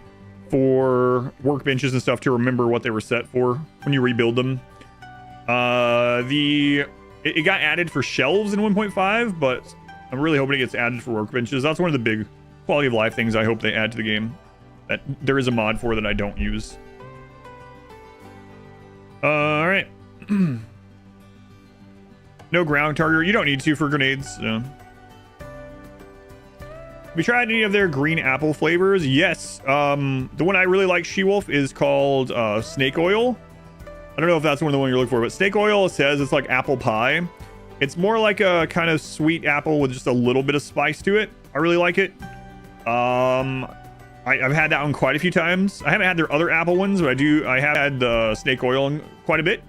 for workbenches and stuff to remember what they were set for when you rebuild them. It got added for shelves in 1.5, but I'm really hoping it gets added for workbenches. That's one of the big quality of life things I hope they add to the game, that there is a mod for that I don't use. All right. No ground target. You don't need to for grenades. So. Have you tried any of their green apple flavors? Yes. The one I really like, She-Wolf, is called Snake Oil. I don't know if that's the one you're looking for, but snake oil says it's like apple pie. It's more like a kind of sweet apple with just a little bit of spice to it. I really like it. I've had that one quite a few times. I haven't had their other apple ones, but I have had the snake oil quite a bit.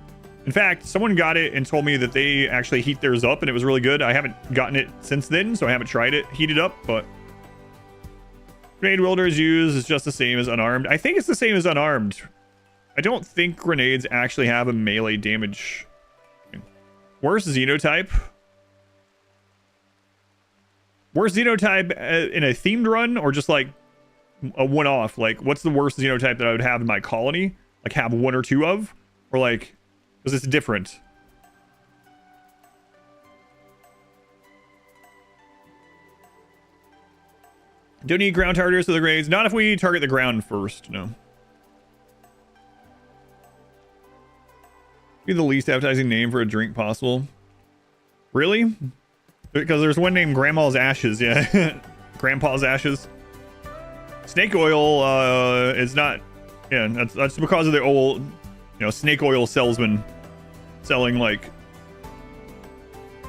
In fact, someone got it and told me that they actually heat theirs up and it was really good. I haven't gotten it since then, so I haven't tried it heated up, but grenade wielders use is just the same as unarmed. I think it's the same as unarmed. I don't think grenades actually have a melee damage. Worst Xenotype? Worst Xenotype in a themed run or just like a one-off? Like, what's the worst Xenotype that I would have in my colony? Like, have one or two of? Or like, because it's different. Don't need ground targeters for the grades. Not if we target the ground first, no. Be the least appetizing name for a drink possible. Really? Because there's one named Grandma's Ashes, yeah. Grandpa's Ashes. Snake oil is not... Yeah, that's because of the old, you know, snake oil salesman selling, like,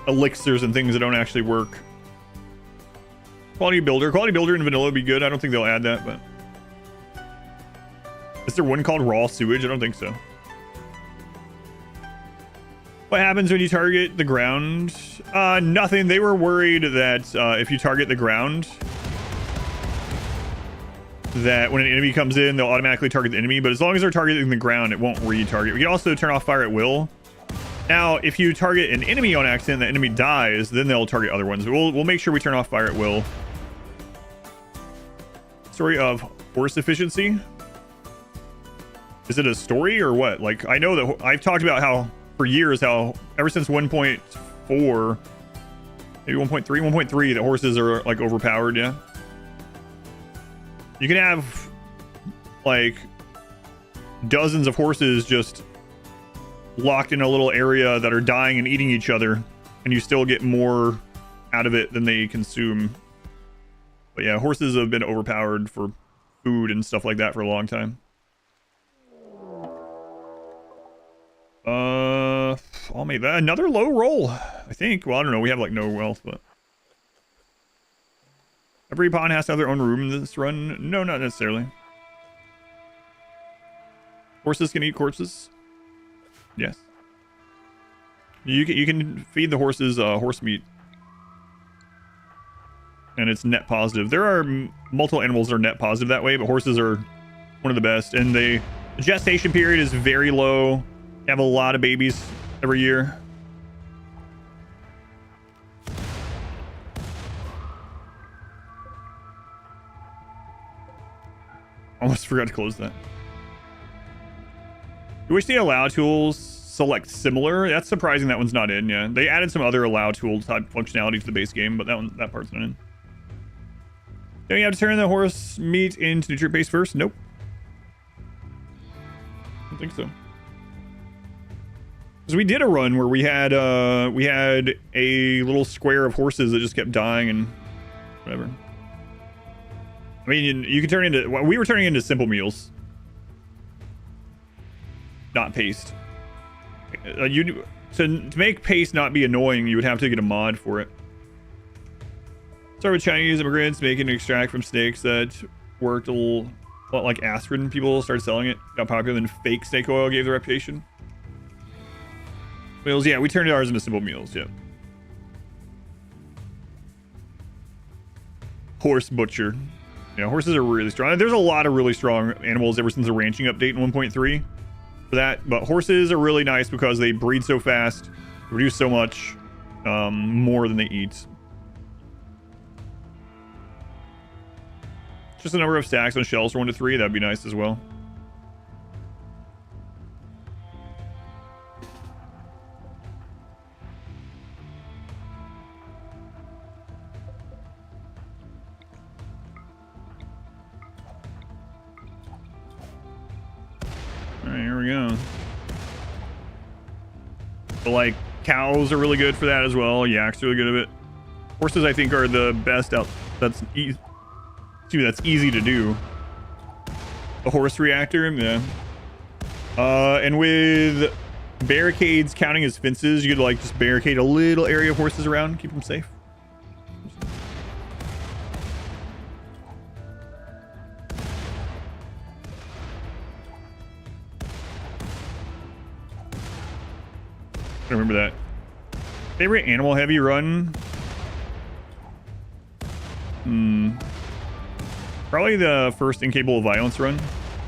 elixirs and things that don't actually work. Quality builder. Quality builder in vanilla would be good. I don't think they'll add that, but... Is there one called raw sewage? I don't think so. What happens when you target the ground? Nothing. They were worried that if you target the ground, that when an enemy comes in, they'll automatically target the enemy. But as long as they're targeting the ground, it won't re-target. We can also turn off fire at will. Now, if you target an enemy on accident, the enemy dies, then they'll target other ones. But we'll make sure we turn off fire at will. Story of horse efficiency. Is it a story or what? Like, I know that I've talked about how for years, how ever since 1.4, maybe 1.3, 1.3, the horses are like overpowered. Yeah. You can have like dozens of horses just locked in a little area that are dying and eating each other, and you still get more out of it than they consume. But yeah, horses have been overpowered for food and stuff like that for a long time. I'll make that another low roll, I think. Well, I don't know. We have like no wealth, but every pawn has to have their own room in this run. No, not necessarily. Horses can eat corpses. Yes. You can feed the horses horse meat, and it's net positive. There are multiple animals that are net positive that way, but horses are one of the best. And the gestation period is very low. You have a lot of babies every year. Almost forgot to close that. You wish the allow tools select similar? That's surprising that one's not in. Yeah, they added some other allow tool type functionality to the base game, but that part's not in. Don't you have to turn the horse meat into nutrient paste first? Nope. I don't think so. Because we did a run where we had a little square of horses that just kept dying and whatever. I mean, you can turn into... We were turning into simple meals, not paste. To make paste not be annoying, you would have to get a mod for it. Start with Chinese immigrants making an extract from snakes that worked a lot like aspirin. People started selling it, got popular, then fake snake oil gave the reputation. Meals, yeah, we turned ours into simple meals, yeah. Horse butcher. Yeah, horses are really strong. There's a lot of really strong animals ever since the ranching update in 1.3 for that. But horses are really nice because they breed so fast, produce so much more than they eat. Just the number of stacks on shells from 1 to 3, that'd be nice as well. Alright, here we go. But like cows are really good for that as well. Yaks are really good at it. Horses, I think, are the best out. That's easy to do. A horse reactor, yeah. And with barricades counting as fences, you could like just barricade a little area of horses around, keep them safe. I remember that. Favorite animal heavy run? Probably the first Incapable of Violence run.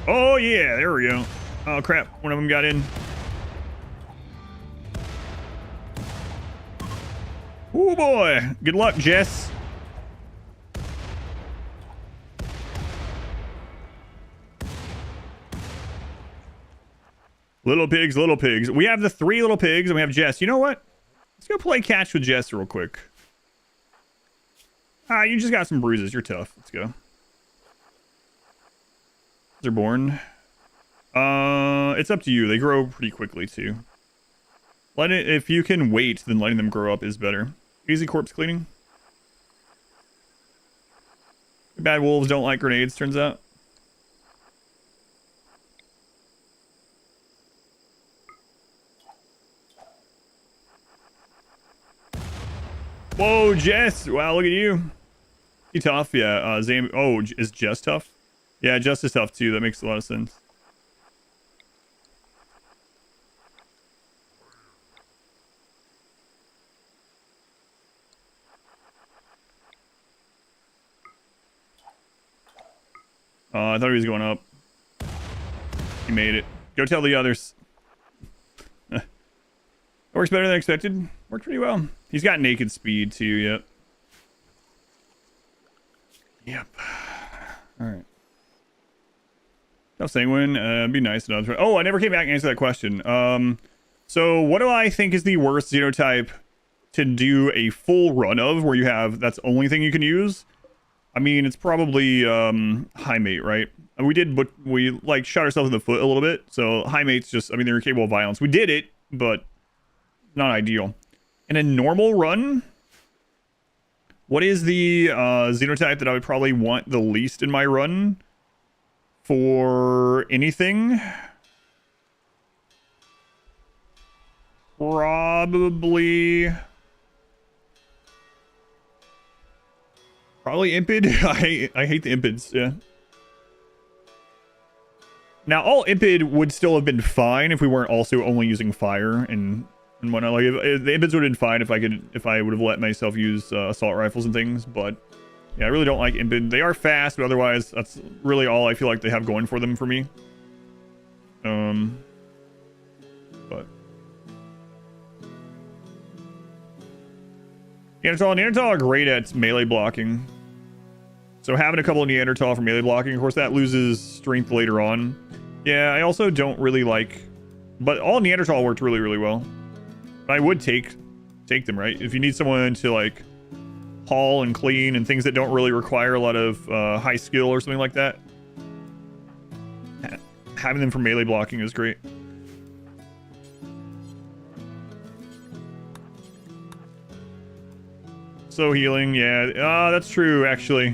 Oh yeah, there we go. Oh crap, one of them got in. Oh boy, good luck, Jess. Little pigs, little pigs. We have the 3 little pigs and we have Jess. You know what? Let's go play catch with Jess real quick. Ah, you just got some bruises. You're tough. Let's go. They're born. It's up to you. They grow pretty quickly too. If you can wait, then letting them grow up is better. Easy corpse cleaning. Bad wolves don't like grenades, turns out. Whoa, Jess! Wow, look at you. You tough? Yeah. Oh, is Jess tough? Yeah, Jess is tough too. That makes a lot of sense. I thought he was going up. He made it. Go tell the others. Works better than expected. Worked pretty well. He's got naked speed too, yep. Yep. Alright. Tough sanguine. Be nice enough. Oh, I never came back and answered that question. So what do I think is the worst xenotype to do a full run of where you have that's the only thing you can use? I mean, it's probably high mate, right? And we like shot ourselves in the foot a little bit. So high mate's just, I mean, they're capable of violence. We did it, but not ideal. In a normal run, what is the xenotype that I would probably want the least in my run for anything? Probably Impid. I hate the Impids, yeah. Now, all Impid would still have been fine if we weren't also only using fire and whatnot. Like, if the Impids would have been fine if I would have let myself use assault rifles and things, but yeah, I really don't like Impid. They are fast, but otherwise, that's really all I feel like they have going for them for me. But Neanderthal are great at melee blocking. So having a couple of Neanderthal for melee blocking, of course, that loses strength later on. Yeah, I also don't really like, but all Neanderthal worked really, really well. I would take them, right? If you need someone to like haul and clean and things that don't really require a lot of high skill or something like that, having them for melee blocking is great. Slow healing, yeah, that's true actually.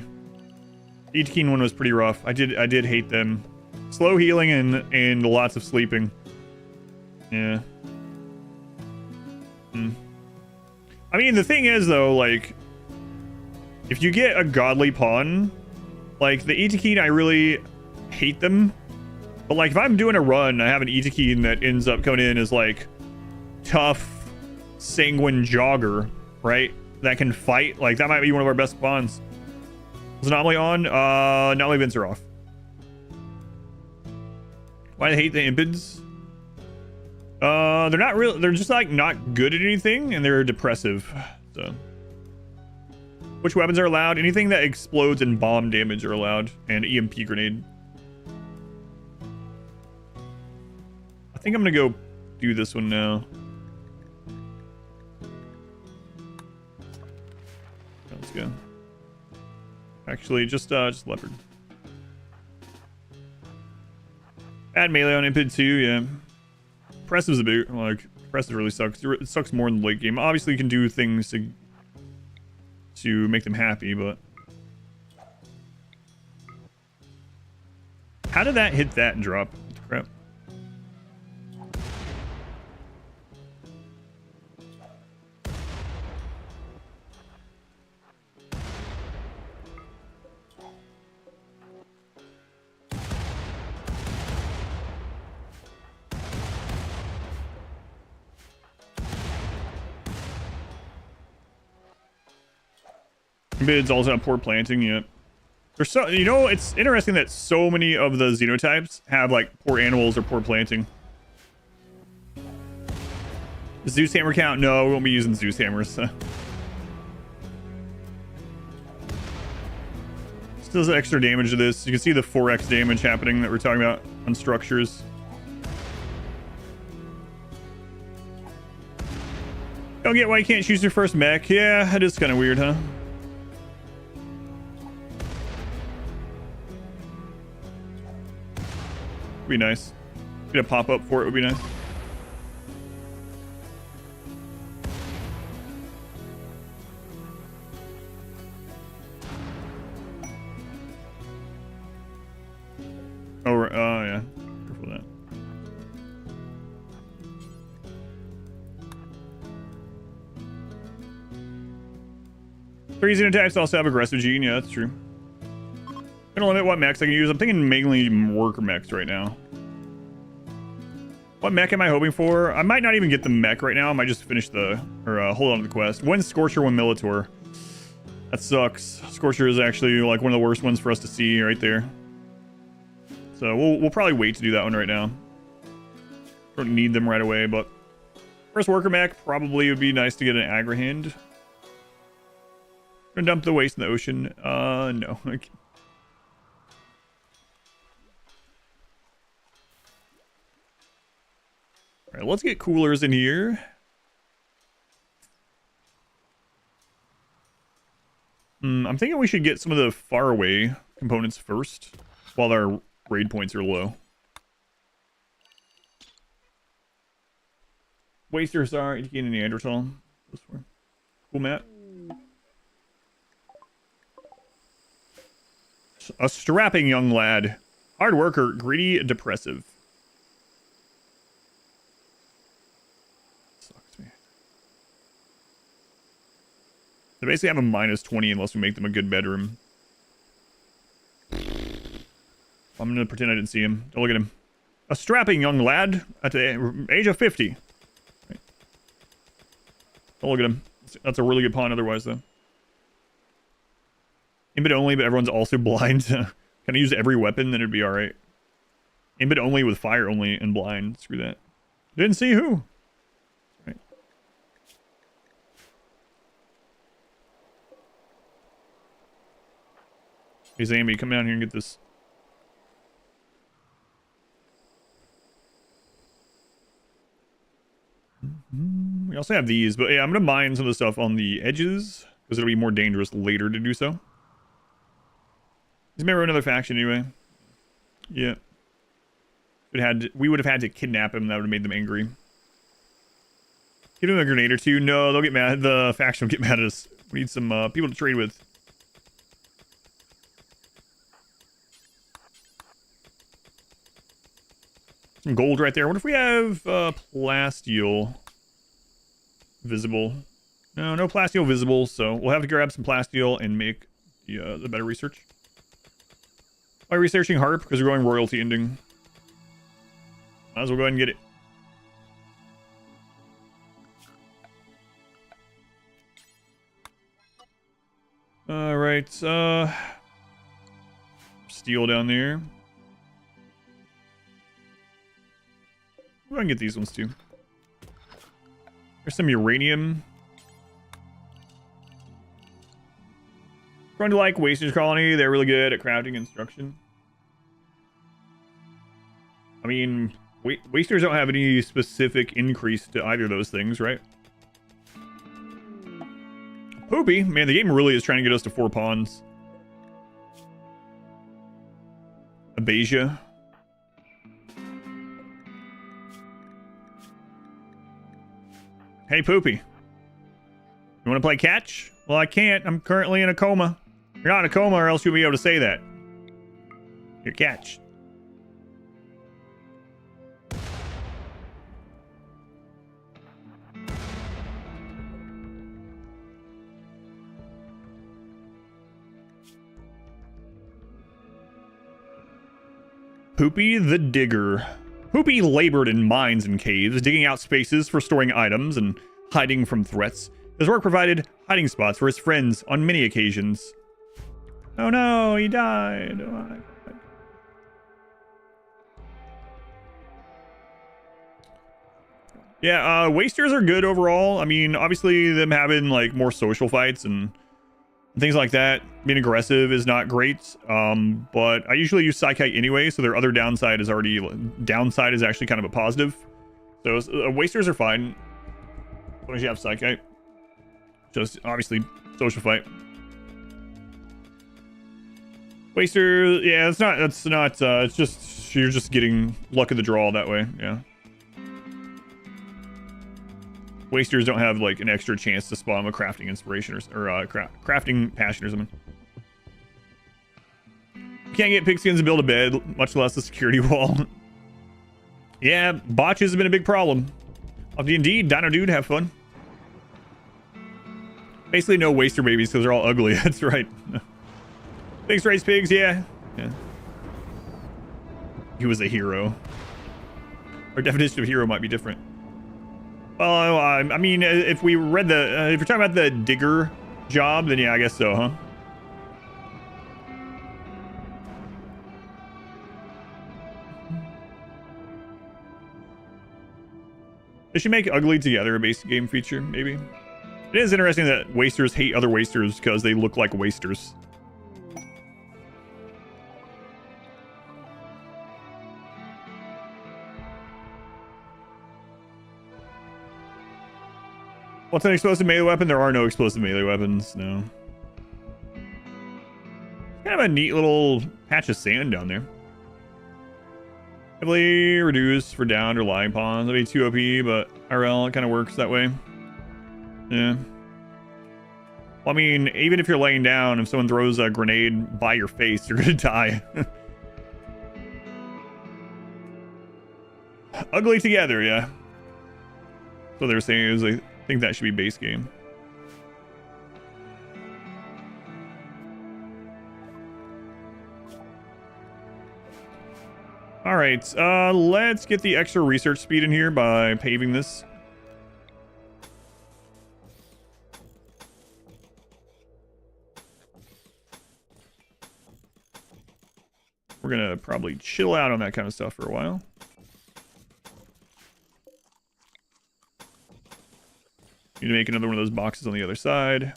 The Ichikeen one was pretty rough. I did hate them. Slow healing and lots of sleeping. Yeah. I mean, the thing is though, like, if you get a godly pawn, like the Ichikeen, I really hate them. But like, if I'm doing a run, I have an Ichikeen that ends up coming in as like tough, sanguine jogger, right? That can fight. Like, that might be one of our best pawns. Is Anomaly on? Anomaly vents are off. Why do I hate the Impids? They're not real. They're just like not good at anything, and they're depressive. So, which weapons are allowed? Anything that explodes and bomb damage are allowed, and EMP grenade. I think I'm gonna go do this one now. Let's go. Actually, just leopard. Add melee on Impid too, yeah. Pressive's a bit, like, Pressive really sucks. It sucks more in the late game. Obviously, you can do things to make them happy, but... How did that hit that and drop? What the crap? Bids also have poor planting. Yeah. There's so, you know, it's interesting that so many of the Xenotypes have like poor animals or poor planting. Zeus hammer count? No, we won't be using Zeus hammers. Still does extra damage to this. You can see the 4x damage happening that we're talking about on structures. Don't get why you can't choose your first mech. Yeah, it is kind of weird, huh? Be nice. Get a pop up for it would be nice. Oh, yeah. Careful with that. Three Xenotypes also have aggressive gene. Yeah, that's true. Gonna limit what mechs I can use. I'm thinking mainly worker mechs right now. What mech am I hoping for? I might not even get the mech right now. I might just finish the, or hold on to the quest. One Scorcher, one Militor. That sucks. Scorcher is actually like one of the worst ones for us to see right there. So we'll probably wait to do that one right now. Don't need them right away, but first worker mech probably would be nice to get an Agrahand. Gonna dump the waste in the ocean. No. All right, let's get coolers in here. I'm thinking we should get some of the faraway components first while our raid points are low. Waster, sorry, you gain a Neanderthal. Cool map. A strapping young lad. Hard worker, greedy, depressive. They basically have a -20 unless we make them a good bedroom. I'm gonna pretend I didn't see him. Don't look at him. A strapping young lad at the age of 50. Right. Don't look at him. That's a really good pawn otherwise, though. Inbit only, but everyone's also blind. Can I use every weapon? Then it'd be alright. Inbit only with fire only and blind. Screw that. Didn't see who. Right. Hey, Zambi, come down here and get this. We also have these, but yeah, I'm going to mine some of the stuff on the edges because it'll be more dangerous later to do so. He's maybe another faction anyway. Yeah. We would have had to kidnap him. That would have made them angry. Give him a grenade or two. No, they'll get mad. The faction will get mad at us. We need some people to trade with. Some gold right there. What if we have plasteel visible? No, no plasteel visible. So we'll have to grab some plasteel and make the better research. By researching harp because we're going royalty ending. Might as well go ahead and get it. All right. Steel down there. I can get these ones too. There's some uranium. Going to like Wasters Colony. They're really good at crafting instruction. I mean, Wasters don't have any specific increase to either of those things, right? Poopy. Man, the game really is trying to get us to 4 pawns. Abasia. Hey, Poopy. You want to play catch? Well, I can't. I'm currently in a coma. You're not in a coma or else you'll be able to say that. You're catch. Poopy the Digger. Poopy labored in mines and caves, digging out spaces for storing items and hiding from threats. His work provided hiding spots for his friends on many occasions. Oh no, he died. Oh, my God. Yeah, wasters are good overall. I mean, obviously them having like more social fights and things like that, being aggressive is not great. But I usually use Psykite anyway, so their other downside is actually kind of a positive. So wasters are fine as long as you have Psykite. Just obviously social fight. Waster, yeah, it's just you're just getting luck of the draw that way, yeah. Wasters don't have like an extra chance to spawn a crafting inspiration or crafting passion or something. Can't get Pigskins to build a bed, much less a security wall. Yeah, botches have been a big problem. Of D&D, Dino Dude, have fun. Basically no waster babies because they're all ugly. That's right. Thanks, Race Pigs, yeah. He was a hero. Our definition of hero might be different. Well, I mean, if we read if you're talking about the digger job, then yeah, I guess so, huh? They should make ugly together a basic game feature, maybe. It is interesting that wasters hate other wasters because they look like wasters. What's an explosive melee weapon? There are no explosive melee weapons, no. Kind of a neat little patch of sand down there. Heavily reduced for downed or lying pawns. That'd be 2 OP, but IRL, it kind of works that way. Yeah. Well, I mean, even if you're laying down, if someone throws a grenade by your face, you're gonna die. Ugly together, yeah. So they're saying is I think that should be base game. All right, let's get the extra research speed in here by paving this. We're gonna probably chill out on that kind of stuff for a while. Need to make another one of those boxes on the other side.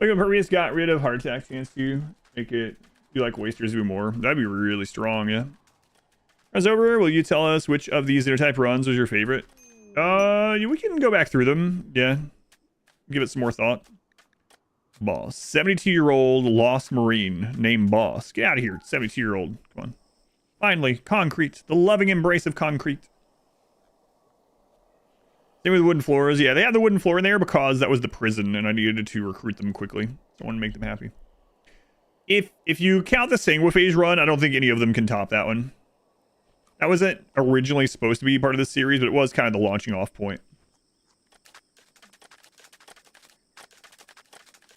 Like Impervious got rid of heart attacks against you. Make it you like wasters even more. That'd be really strong, yeah. As over, will you tell us which of these Xenotype runs was your favorite? We can go back through them. Yeah. Give it some more thought. Boss. 72-year-old lost Marine named Boss. Get out of here, 72-year-old. Come on. Finally, concrete. The loving embrace of concrete. Same with wooden floors. Yeah, they have the wooden floor in there because that was the prison and I needed to recruit them quickly. So I want to make them happy. If you count the Sanguiphage run, I don't think any of them can top that one. That wasn't originally supposed to be part of this series, but it was kind of the launching off point.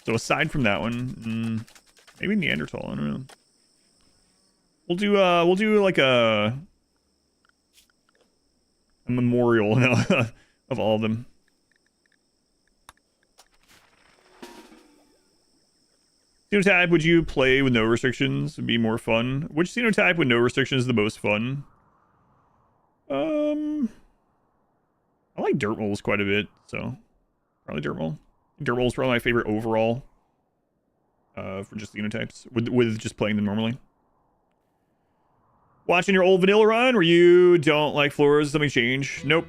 So aside from that one, maybe Neanderthal, I don't know. We'll do like a memorial of all of them. Xenotype, would you play with no restrictions? Would be more fun. Which Xenotype with no restrictions is the most fun? I like Dirt Moles quite a bit, so probably Dirt Mole. Dirt Mole is probably my favorite overall for just Xenotypes, with just playing them normally. Watching your old vanilla run where you don't like floors, something change? Nope.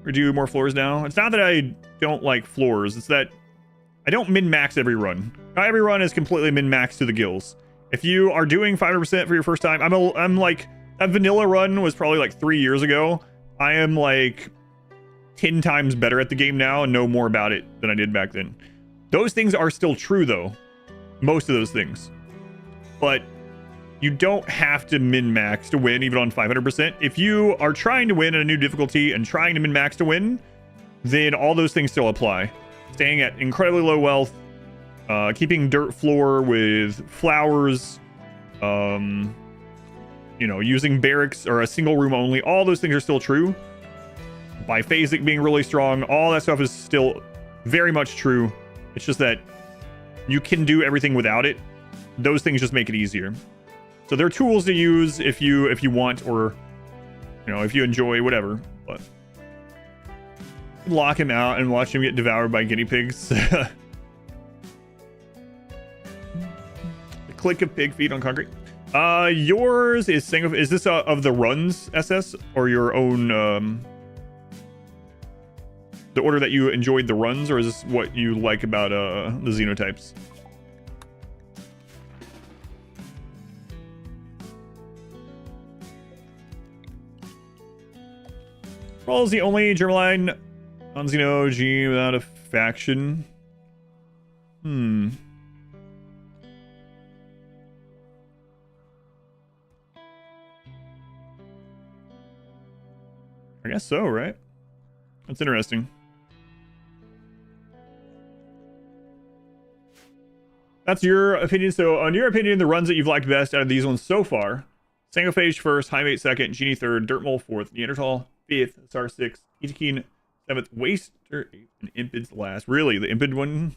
We do more floors now. It's not that I don't like floors, it's that I don't min-max every run. Not every run is completely min-max to the gills. If you are doing 500% for your first time, I'm like, that vanilla run was probably like 3 years ago. I am like 10 times better at the game now and know more about it than I did back then. Those things are still true though. Most of those things. But you don't have to min-max to win even on 500%. If you are trying to win at a new difficulty and trying to min-max to win, then all those things still apply. Staying at incredibly low wealth, keeping dirt floor with flowers, You know, using barracks or a single room only, all those things are still true. Biphasic being really strong, all that stuff is still very much true. It's just that you can do everything without it. Those things just make it easier. So they're tools to use if you want, or you know, if you enjoy, whatever. But lock him out and watch him get devoured by guinea pigs. The click of pig feet on concrete. Yours is is this of the runs SS or your own the order that you enjoyed the runs, or is this what you like about the Xenotypes? Roll is the only Germaline on Xeno G without a faction. I guess so, right? That's interesting. That's your opinion. So, on your opinion, the runs that you've liked best out of these ones so far: Sangophage first, Highmate second, Genie third, Dirtmole fourth, Neanderthal fifth, Sar sixth, Itakeen seventh, Waster eighth, and Impids last. Really, the Impid one?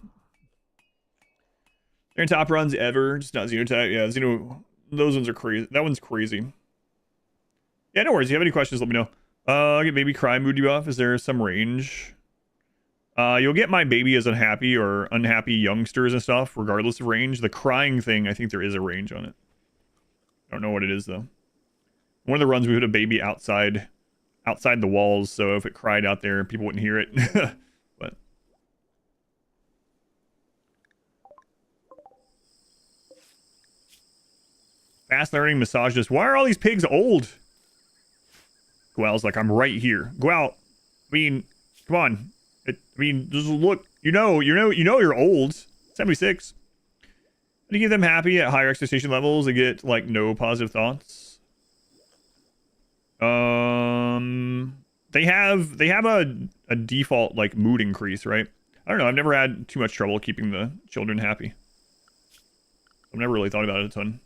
They're in top runs ever, just not Xenotype. Yeah, Xeno. Those ones are crazy. That one's crazy. Yeah, no worries. If you have any questions, let me know. Get baby cry mood you off. Is there some range? You'll get my baby as unhappy or unhappy youngsters and stuff, regardless of range. The crying thing, I think there is a range on it. I don't know what it is though. One of the runs we put a baby outside the walls, so if it cried out there, people wouldn't hear it. But fast learning misogynist. Why are all these pigs old? Gual's like, I'm right here. Gual, I mean, come on. I mean, just look. You know you're old. 76. And to get them happy at higher expectation levels, they get like no positive thoughts. They have a default like mood increase, right? I don't know. I've never had too much trouble keeping the children happy. I've never really thought about it a ton.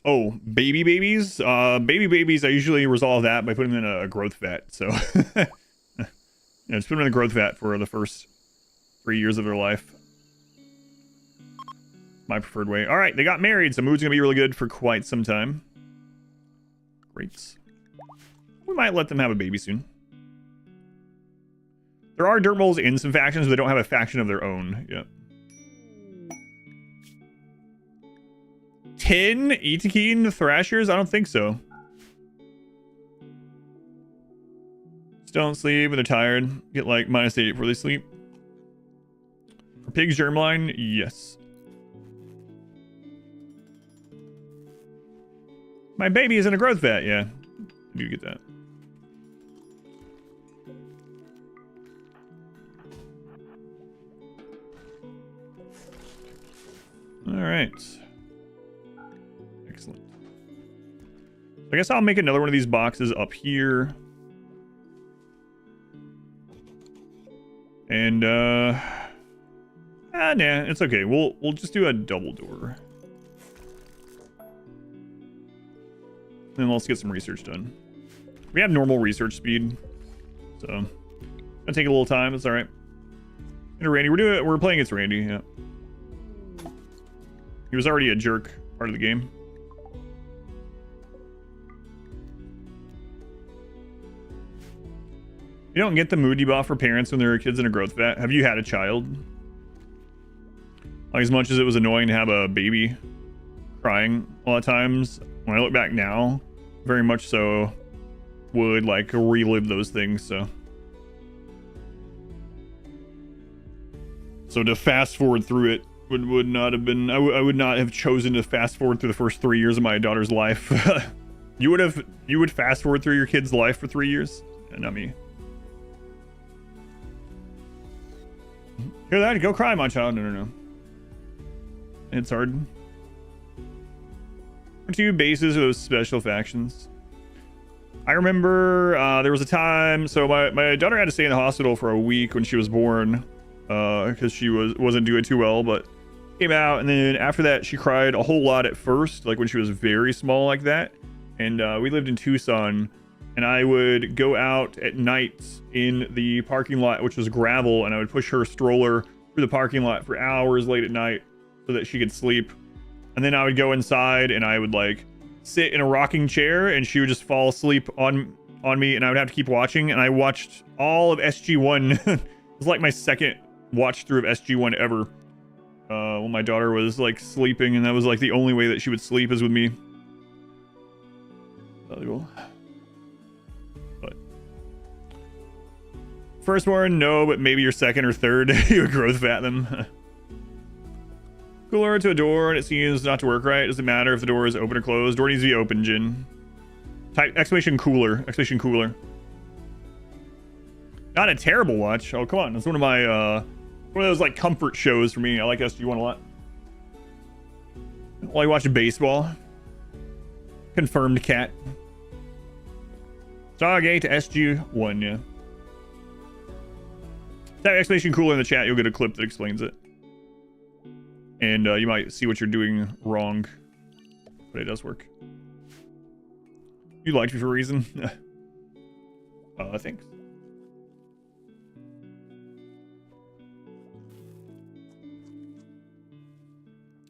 Oh, babies? Babies, I usually resolve that by putting them in a growth vat. So, yeah, just put them in a growth vat for the first 3 years of their life. My preferred way. All right, they got married, so mood's gonna be really good for quite some time. Great. We might let them have a baby soon. There are dirt moles in some factions, but they don't have a faction of their own. Yep. 10 Itakeen Thrashers? I don't think so. Just don't sleep when they're tired. Get like -8 before they sleep. For pigs germline, yes. My baby is in a growth vat, yeah. I do get that. Alright. Excellent. I guess I'll make another one of these boxes up here. And nah, it's okay. We'll just do a double door. Then let's get some research done. We have normal research speed, so gonna take a little time. It's all right. And Randy, we're playing against Randy. Yeah, he was already a jerk part of the game. You don't get the mood debuff for parents when there are kids in a growth vat. Have you had a child? Like, as much as it was annoying to have a baby crying a lot of times, when I look back now, very much so would like relive those things. So to fast forward through it would not have been. I would not have chosen to fast forward through the first 3 years of my daughter's life. You would fast forward through your kid's life for 3 years? Yeah, not me. Hear that? Go cry, my child. No. It's hard. 2 bases are those special factions. I remember there was a time, so my daughter had to stay in the hospital for a week when she was born because she wasn't doing too well, but came out, and then after that she cried a whole lot at first, like when she was very small like that. And we lived in Tucson, and I would go out at night in the parking lot, which was gravel, and I would push her stroller through the parking lot for hours late at night so that she could sleep. And then I would go inside and I would like sit in a rocking chair, and she would just fall asleep on me, and I would have to keep watching. And I watched all of SG1. It was like my second watch through of SG1 ever. When my daughter was like sleeping, and that was like the only way that she would sleep is with me. Valuable. But firstborn, no, but maybe your second or third. You would growth fat them. Cooler to a door, and it seems not to work right. Doesn't matter if the door is open or closed. Door needs to be open, Jin. Type exclamation cooler. Exclamation cooler. Not a terrible watch. Oh, come on. That's one of my one of those like comfort shows for me. I like SG1 a lot. While you watch baseball. Confirmed cat. Stargate to SG1, yeah. Type exclamation cooler in the chat. You'll get a clip that explains it. And you might see what you're doing wrong, but it does work. You liked me for a reason. Thanks.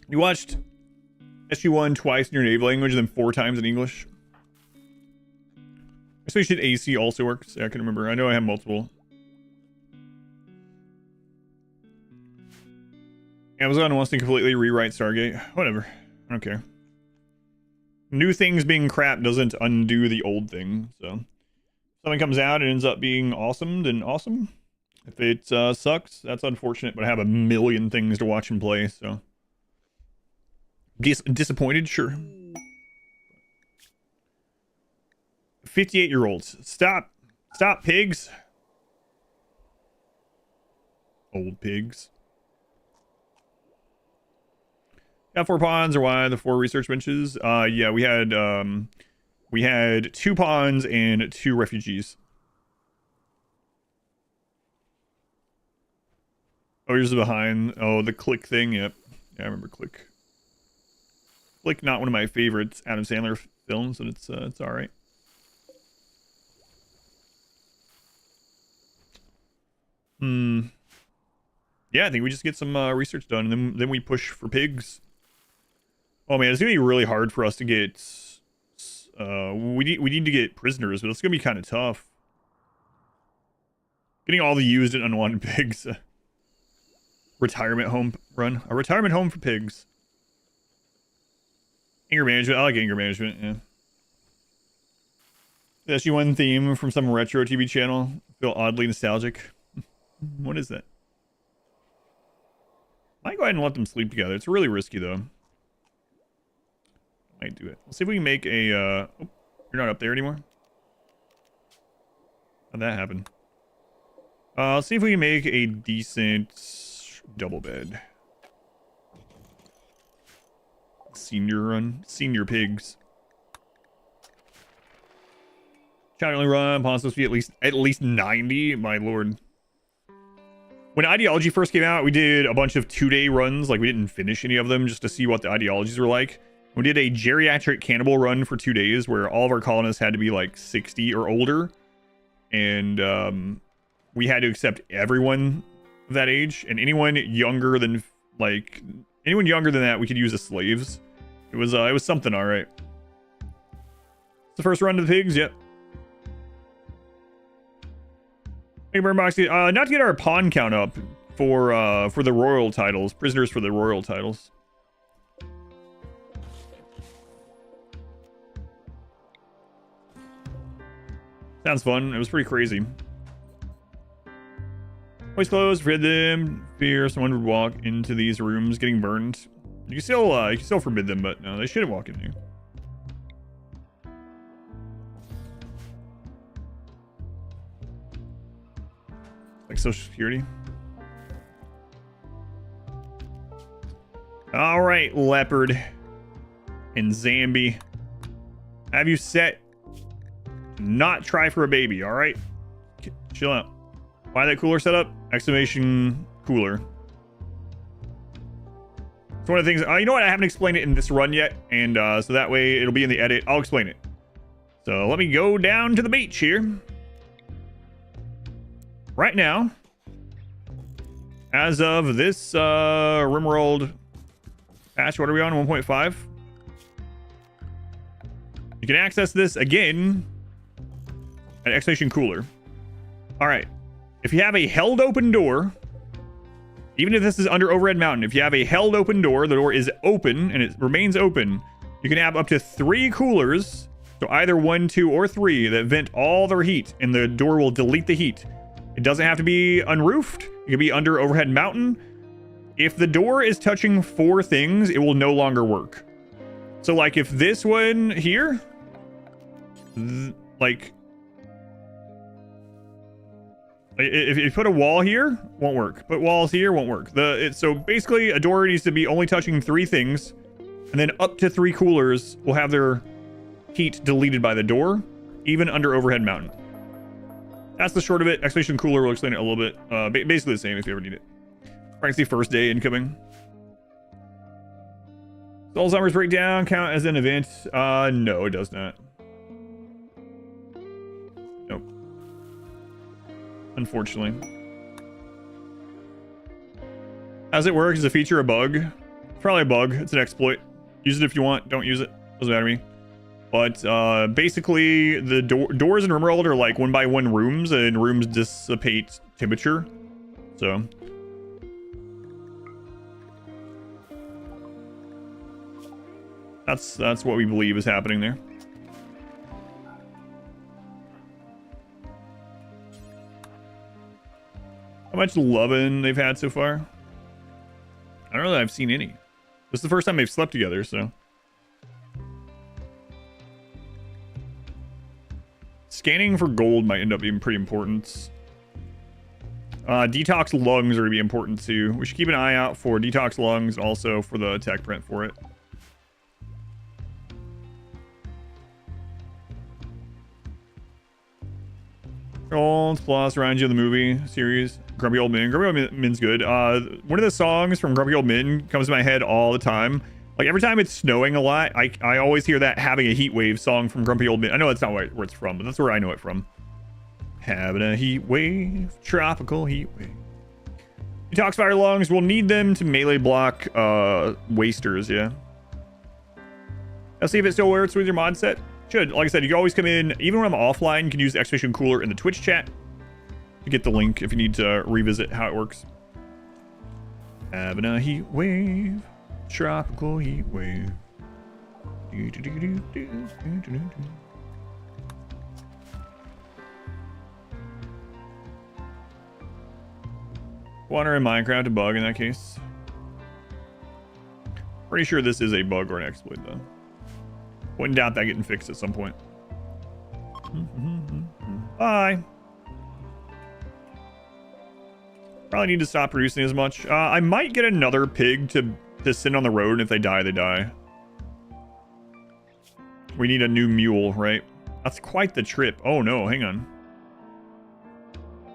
You watched SG1 twice in your native language, and then 4 times in English. Especially AC also works. Yeah, I can remember. I know I have multiple. Amazon wants to completely rewrite Stargate. Whatever. I don't care. New things being crap doesn't undo the old thing. So if something comes out and ends up being awesome, then awesome. If it sucks, that's unfortunate, but I have a million things to watch and play, so. Disappointed? Sure. 58-year-olds. Stop. Stop, pigs. Old pigs. Yeah, 4 ponds, or why the 4 research benches? Yeah, we had 2 ponds and 2 refugees. Oh, here's the behind. Oh, the Click thing. Yep. Yeah, I remember Click. Click, not one of my favorites Adam Sandler films, but it's all right. Yeah, I think we just get some research done, and then we push for pigs. Oh man, it's gonna be really hard for us to get. We need to get prisoners, but it's gonna be kind of tough. Getting all the used and unwanted pigs. Retirement home run. A retirement home for pigs. Anger management. I like anger management. Yeah. The SG1 theme from some retro TV channel. I feel oddly nostalgic. What is that? I might go ahead and let them sleep together. It's really risky though. Might do it. Let's see if we can make a oh, you're not up there anymore. How'd that happen? Let's see if we can make a decent double bed. Senior run. Senior pigs. Challenge run. Pawn's supposed to be at least 90. My lord. When Ideology first came out, we did a bunch of 2-day runs. Like, we didn't finish any of them just to see what the ideologies were like. We did a geriatric cannibal run for 2 days where all of our colonists had to be like 60 or older. And we had to accept everyone of that age. And anyone younger than that, we could use as slaves. It was something, all right. It's the first run to the pigs, yep. Hey, Burnbox, not to get our pawn count up for the royal titles, prisoners for the royal titles. Sounds fun. It was pretty crazy. Always closed, forbid them. Fear someone would walk into these rooms getting burned. You can still forbid them, but no, they shouldn't walk in here. Like Social Security. All right, leopard. and Zambi. Have you set? Not try for a baby, all right? Chill out. Why that cooler setup? Exclamation cooler. It's one of the things. You know what? I haven't explained it in this run yet, and so that way it'll be in the edit. I'll explain it. So let me go down to the beach here. Right now, as of this RimWorld patch, what are we on? 1.5. You can access this again at exclamation cooler. All right. If you have a held open door, even if this is under overhead mountain, if you have a held open door, the door is open and it remains open, you can have up to 3 coolers, so either 1, 2, or 3, that vent all their heat, and the door will delete the heat. It doesn't have to be unroofed. It can be under overhead mountain. If the door is touching 4 things, it will no longer work. So like if this one here, like if you put a wall here, won't work. Put walls here, won't work. So basically a door needs to be only touching 3 things, and then up to 3 coolers will have their heat deleted by the door, even under overhead mountain. That's the short of it. Exclamation cooler will explain it a little bit. Basically the same if you ever need it. Pregnancy first day incoming. Alzheimer's breakdown count as an event? No, it does not. Nope. Unfortunately. As it works, is a feature a bug? It's probably a bug. It's an exploit. Use it if you want. Don't use it. Doesn't matter to me. But basically, the doors in RimWorld are like 1x1 rooms, and rooms dissipate temperature. So that's what we believe is happening there. How much loving they've had so far? I don't know that I've seen any. This is the first time they've slept together, so. Scanning for gold might end up being pretty important. Detox lungs are going to be important too. We should keep an eye out for detox lungs, also for the tech print for it. Old plus reminds you of the movie series Grumpy Old Men. Grumpy Old Men's good. One of the songs from Grumpy Old Men comes to my head all the time. Like every time it's snowing a lot, I always hear that Having a Heat Wave song from Grumpy Old Men. I know that's not where it's from, but that's where I know it from. Having a heat wave, tropical heat wave. Detox fire lungs. We'll need them to melee block wasters. Yeah. Let's see if it still works with your mod set. Should. Like I said, you can always come in, even when I'm offline, you can use the exclamation cooler in the Twitch chat to get the link if you need to revisit how it works. Having a heat wave, tropical heat wave. Water in Minecraft, a bug in that case. Pretty sure this is a bug or an exploit though. Wouldn't doubt that getting fixed at some point. Bye. Probably need to stop producing as much. I might get another pig to send on the road, and if they die, they die. We need a new mule, right? That's quite the trip. Oh no, hang on.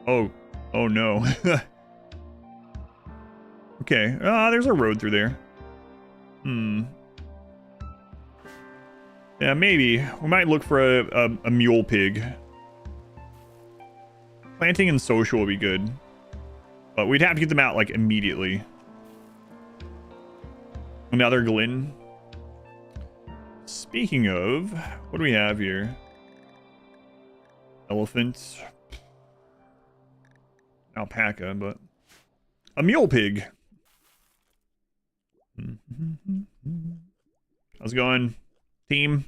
Oh no. Okay, there's a road through there. Yeah, maybe. We might look for a mule pig. Planting and social would be good. But we'd have to get them out, like, immediately. Another Glen. Speaking of, what do we have here? Elephant. Alpaca, but... a mule pig. How's it going? Team.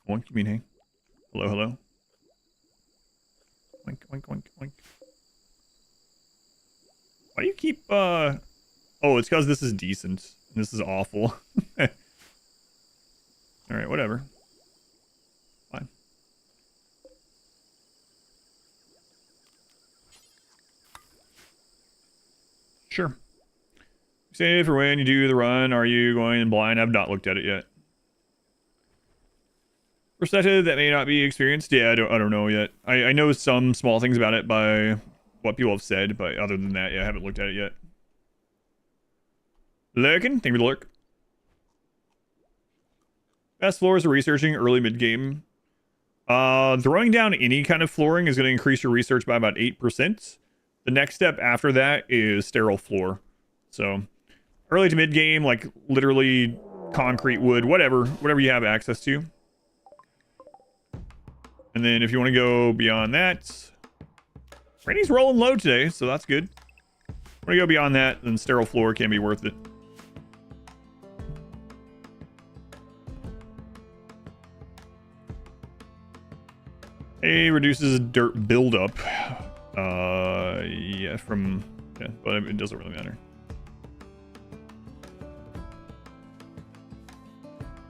Oink, you mean hey? Hello, hello. Oink, oink, oink, oink. Why do you keep, oh, it's because this is decent. And this is awful. Alright, whatever. Fine. Sure. Save for when you do the run. Are you going in blind? I've not looked at it yet. Perspective that may not be experienced. Yeah, I don't know yet. I know some small things about it by what people have said, but other than that, yeah, I haven't looked at it yet. Lurkin, thank you for the lurk. Best floors are researching early mid-game. Throwing down any kind of flooring is going to increase your research by about 8%. The next step after that is sterile floor. So early to mid-game, like literally concrete, wood, whatever you have access to. And then if you want to go beyond that, Randy's rolling low today, so that's good. Want to go beyond that, then sterile floor can be worth it. It reduces dirt buildup. Yeah, but it doesn't really matter.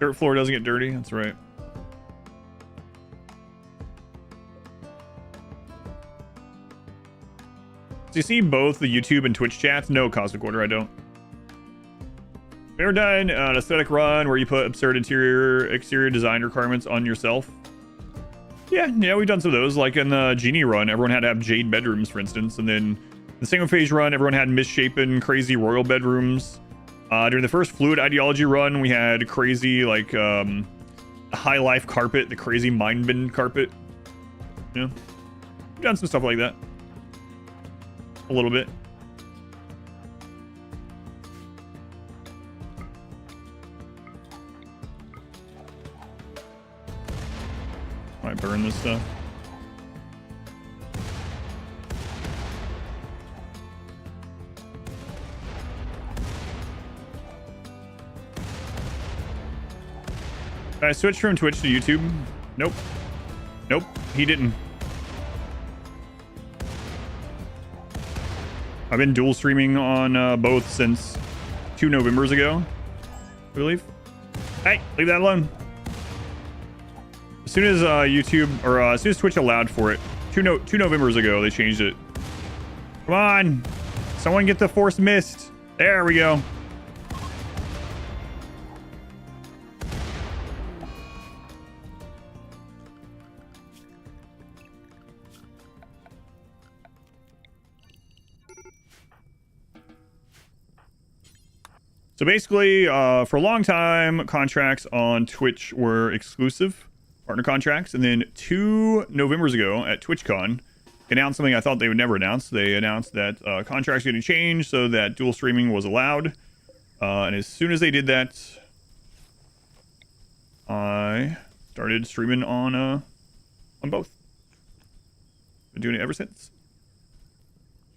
Dirt floor doesn't get dirty, that's right. Do you see both the YouTube and Twitch chats? No, Cosmic Order, I don't. Ever done an aesthetic run where you put absurd exterior design requirements on yourself? Yeah, we've done some of those. Like in the Genie run, everyone had to have jade bedrooms, for instance. And then the single phase run, everyone had misshapen, crazy royal bedrooms. During the first Fluid Ideology run, we had crazy, like, high life carpet, the crazy mind bend carpet. Yeah, we've done some stuff like that. A little bit. Might burn this stuff. Did I switch from Twitch to YouTube? Nope. Nope, he didn't. I've been dual streaming on both since 2 Novembers ago, I believe. Hey, leave that alone. As soon as YouTube, or as soon as Twitch allowed for it, 2 Novembers ago, they changed it. Come on, someone get the Force Mist. There we go. So basically, for a long time, contracts on Twitch were exclusive partner contracts. And then 2 Novembers ago at TwitchCon, announced something I thought they would never announce. They announced that contracts were going to change so that dual streaming was allowed. And as soon as they did that, I started streaming on both. Been doing it ever since.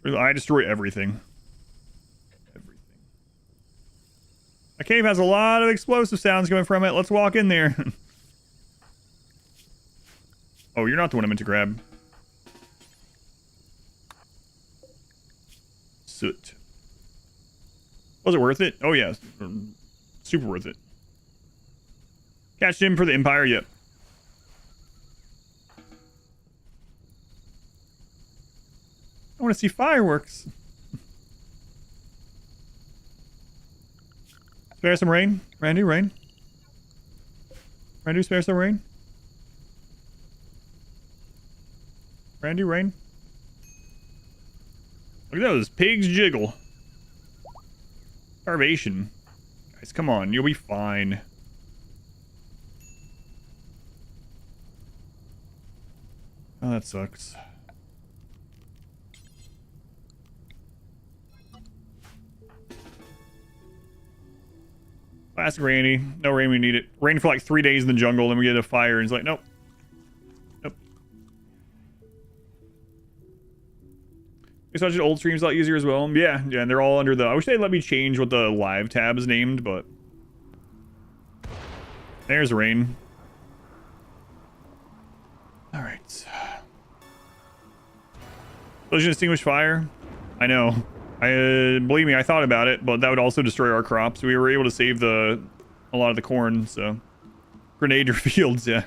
I destroy everything. A cave has a lot of explosive sounds coming from it. Let's walk in there. Oh, you're not the one I meant to grab. Soot. Was it worth it? Oh, yeah. Super worth it. Catch him for the Empire? Yep. I want to see fireworks. Spare some rain. Randy, rain. Randy, spare some rain. Randy, rain. Look at those pigs jiggle. Starvation. Guys, come on. You'll be fine. Oh, that sucks. Classic Randy. No rain, we need it. Rain for like 3 days in the jungle, then we get a fire, and he's like, nope. Nope. Such an old stream's a lot easier as well. Yeah, and they're all under the... I wish they'd let me change what the live tab is named, but... There's rain. Alright. Collision extinguish fire? I know. Believe me, I thought about it, but that would also destroy our crops. We were able to save a lot of the corn, so... Grenade your fields, yeah.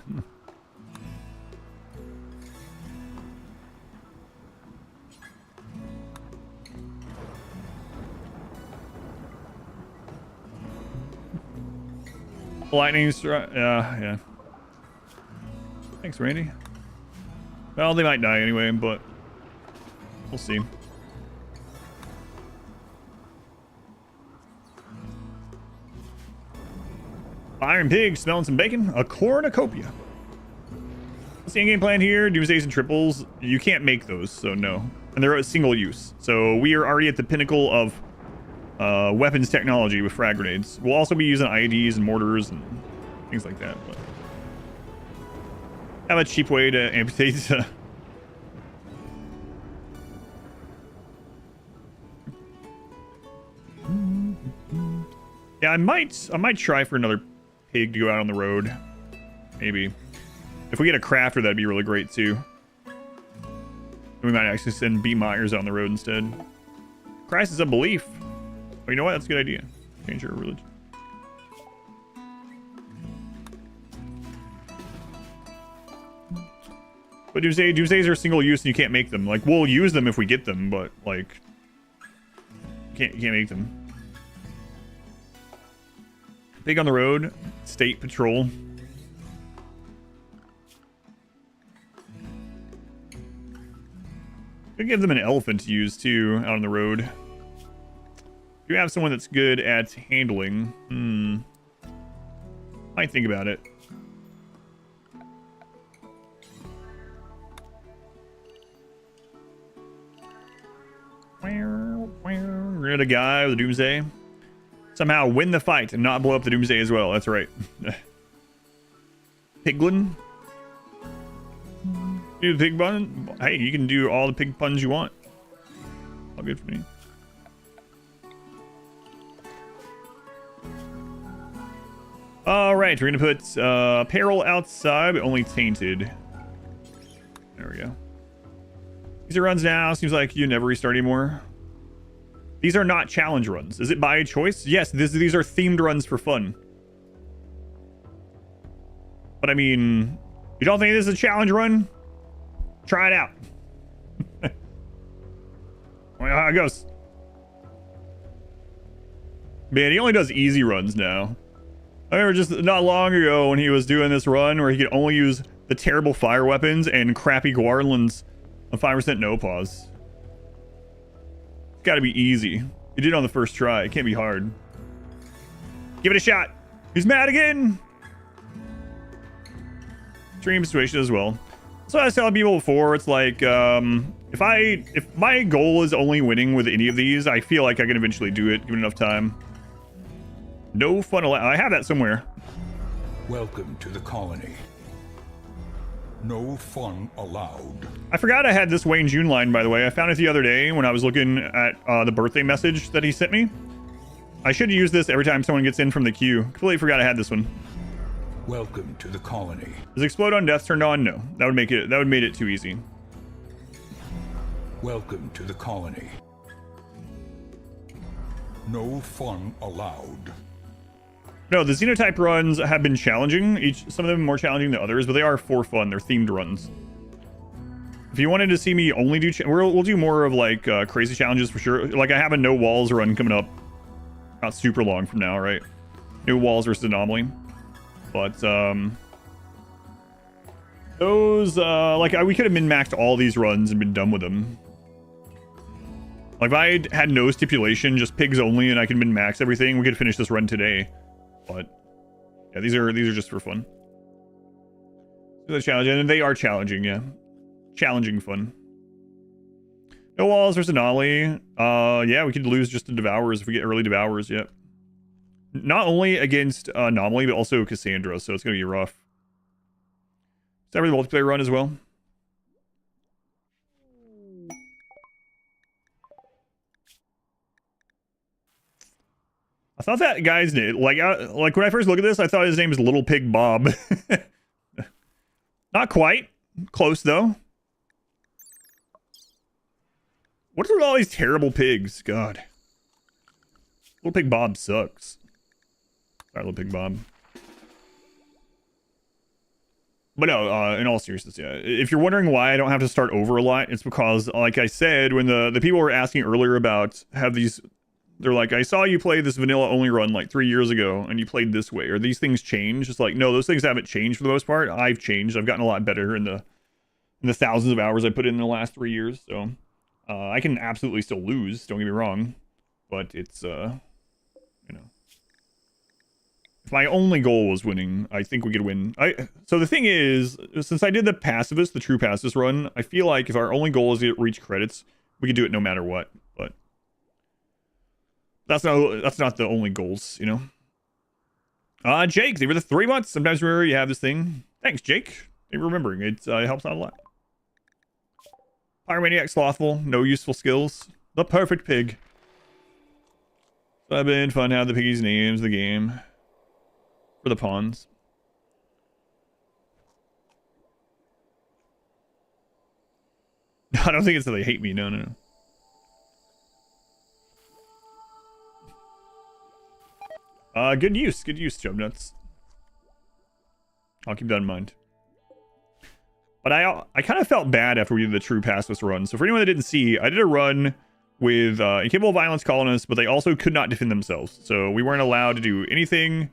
Lightning strike, yeah. Thanks, Randy. Well, they might die anyway, but we'll see. Iron Pig smelling some bacon. A cornucopia. What's the in-game plan here? Doomsdays and triples. You can't make those, so no. And they're a single use. So we are already at the pinnacle of weapons technology with frag grenades. We'll also be using IEDs and mortars and things like that. But have a cheap way to amputate. Yeah, I might try for another pig to go out on the road. Maybe. If we get a crafter, that'd be really great too. We might actually send B Myers on the road instead. Crisis of belief. Oh, you know what? That's a good idea. Change your religion. But Doomsdays are single use and you can't make them. Like, we'll use them if we get them, but like, you can't make them. Pig on the road, state patrol. Could give them an elephant to use too out on the road. Do you have someone that's good at handling? Might think about it. We're at a guy with a Doomsday. Somehow win the fight and not blow up the Doomsday as well. That's right. Piglin. Do the pig pun. Hey, you can do all the pig puns you want. All good for me. All right, we're gonna put apparel outside, but only tainted. There we go. These are runs now. Seems like you never restart anymore. These are not challenge runs. Is it by choice? Yes, these are themed runs for fun. But I mean, you don't think this is a challenge run? Try it out. Well, how it goes. Man, he only does easy runs now. I remember just not long ago when he was doing this run where he could only use the terrible fire weapons and crappy Guarlands on 5% no pause. It's gotta be easy. You did it on the first try. It can't be hard. Give it a shot. He's mad again. Extreme situation as well. So I was telling people before, it's like, if my goal is only winning with any of these, I feel like I can eventually do it, given enough time. No fun allowed. I have that somewhere. Welcome to the colony. No fun allowed. I forgot I had this Wayne June line, by the way. I found it the other day when I was looking at the birthday message that he sent me. I should use this every time someone gets in from the queue. Completely forgot I had this one. Welcome to the colony. Is explode on death turned on? No. That would make it too easy. Welcome to the colony. No fun allowed. No, the Xenotype runs have been challenging. Some of them more challenging than others, but they are for fun. They're themed runs. If you wanted to see me only do, we'll do more of like crazy challenges for sure. Like I have a no walls run coming up, not super long from now, right? No walls versus Anomaly, but those like we could have min-maxed all these runs and been done with them. Like if I had no stipulation, just pigs only, and I can min-max everything, we could finish this run today. But yeah, these are just for fun. The challenge, and they are challenging, yeah. Challenging fun. No walls versus Anomaly. Yeah, we could lose just to Devourers if we get early Devourers, yep. Not only against Anomaly, but also Cassandra, so it's gonna be rough. Is that for the multiplayer run as well? I thought that guy's name, like when I first look at this, I thought his name was Little Pig Bob. Not quite. Close, though. What's with all these terrible pigs? God. Little Pig Bob sucks. Sorry, Little Pig Bob. But no, in all seriousness, yeah. If you're wondering why I don't have to start over a lot, it's because, like I said, when the people were asking earlier about have these They're like, I saw you play this vanilla only run like 3 years ago and you played this way. Or these things change? It's like, no, those things haven't changed for the most part. I've changed. I've gotten a lot better in the thousands of hours I put in the last 3 years. So I can absolutely still lose. Don't get me wrong. But it's, you know. If my only goal was winning, I think we could win. So the thing is, since I did the pacifist, the true pacifist run, I feel like if our only goal is to reach credits, we could do it no matter what. But that's not the only goals, you know. Jake, they were the 3 months. Sometimes remember you have this thing. Thanks, Jake. Thank you for remembering. It helps out a lot. Pyromaniac Slothful, no useful skills. The perfect pig. So I've been fun to have the piggies' names, the game. For the pawns. I don't think it's that they hate me. No. Good use, Chub Nuts. I'll keep that in mind. But I kind of felt bad after we did the true pacifist run. So for anyone that didn't see, I did a run with incapable violence colonists, but they also could not defend themselves. So we weren't allowed to do anything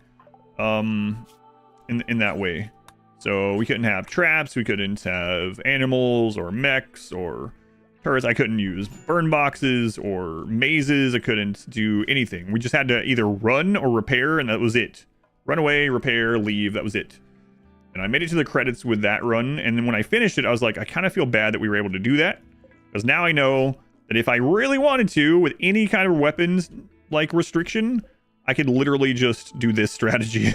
in that way. So we couldn't have traps, we couldn't have animals or mechs or turrets. I couldn't use burn boxes or mazes. I couldn't do anything. We just had to either run or repair, and that was it. Run away, repair, leave, that was it. And I made it to the credits with that run, and then when I finished it, I was like, I kind of feel bad that we were able to do that, because now I know that if I really wanted to, with any kind of weapons like restriction, I could literally just do this strategy.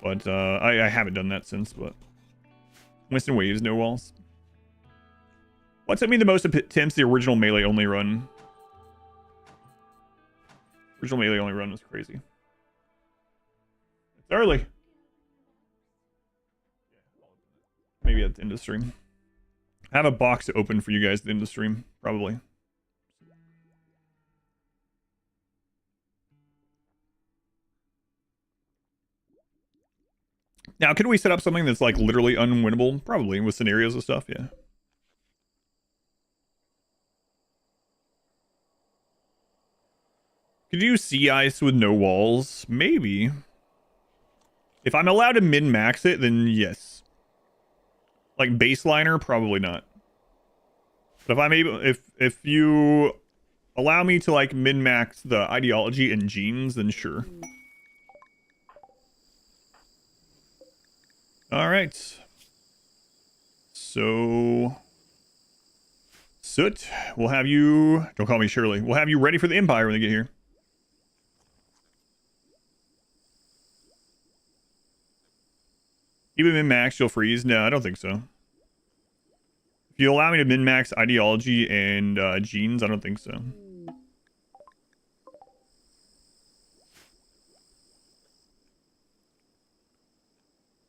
But I haven't done that since. But Winston Waves, no walls. What took me the most attempts? The original melee only run. Original melee only run was crazy. It's early. Maybe at the end of the stream. I have a box to open for you guys at the end of the stream, probably. Now, could we set up something that's like literally unwinnable? Probably, with scenarios and stuff, yeah. Could you sea ice with no walls? Maybe. If I'm allowed to min-max it, then yes. Like baseliner, probably not. But if I'm able, if you allow me to like min-max the ideology and genes, then sure. All right. So, Soot, we'll have you. Don't call me Shirley. We'll have you ready for the Empire when they get here. Even min-max, you'll freeze. No, I don't think so. If you allow me to min-max ideology and genes, I don't think so.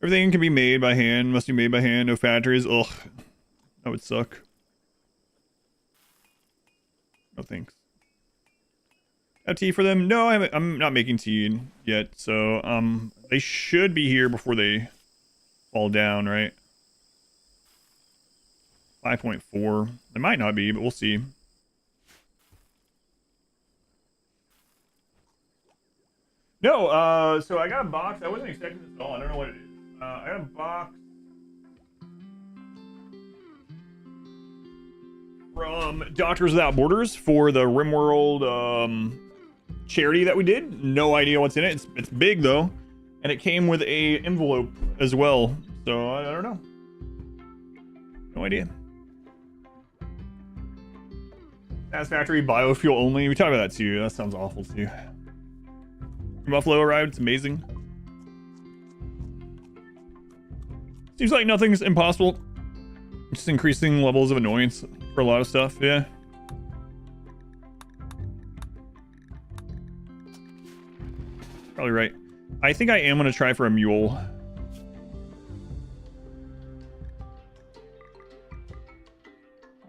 Everything can be made by hand, must be made by hand, no factories. Ugh, that would suck. No thanks. Have tea for them? No, I'm not making tea yet, so they should be here before they fall down, right? 5.4. They might not be, but we'll see. No, so I got a box. I wasn't expecting this at all. I don't know what it is. I got a box from Doctors Without Borders for the RimWorld charity that we did. No idea what's in it. It's big though, and it came with a envelope as well. So I don't know. No idea. Satisfactory biofuel only. We talked about that too. That sounds awful too. Buffalo arrived. It's amazing. Seems like nothing's impossible. Just increasing levels of annoyance for a lot of stuff, yeah. Probably right. I think I am going to try for a mule.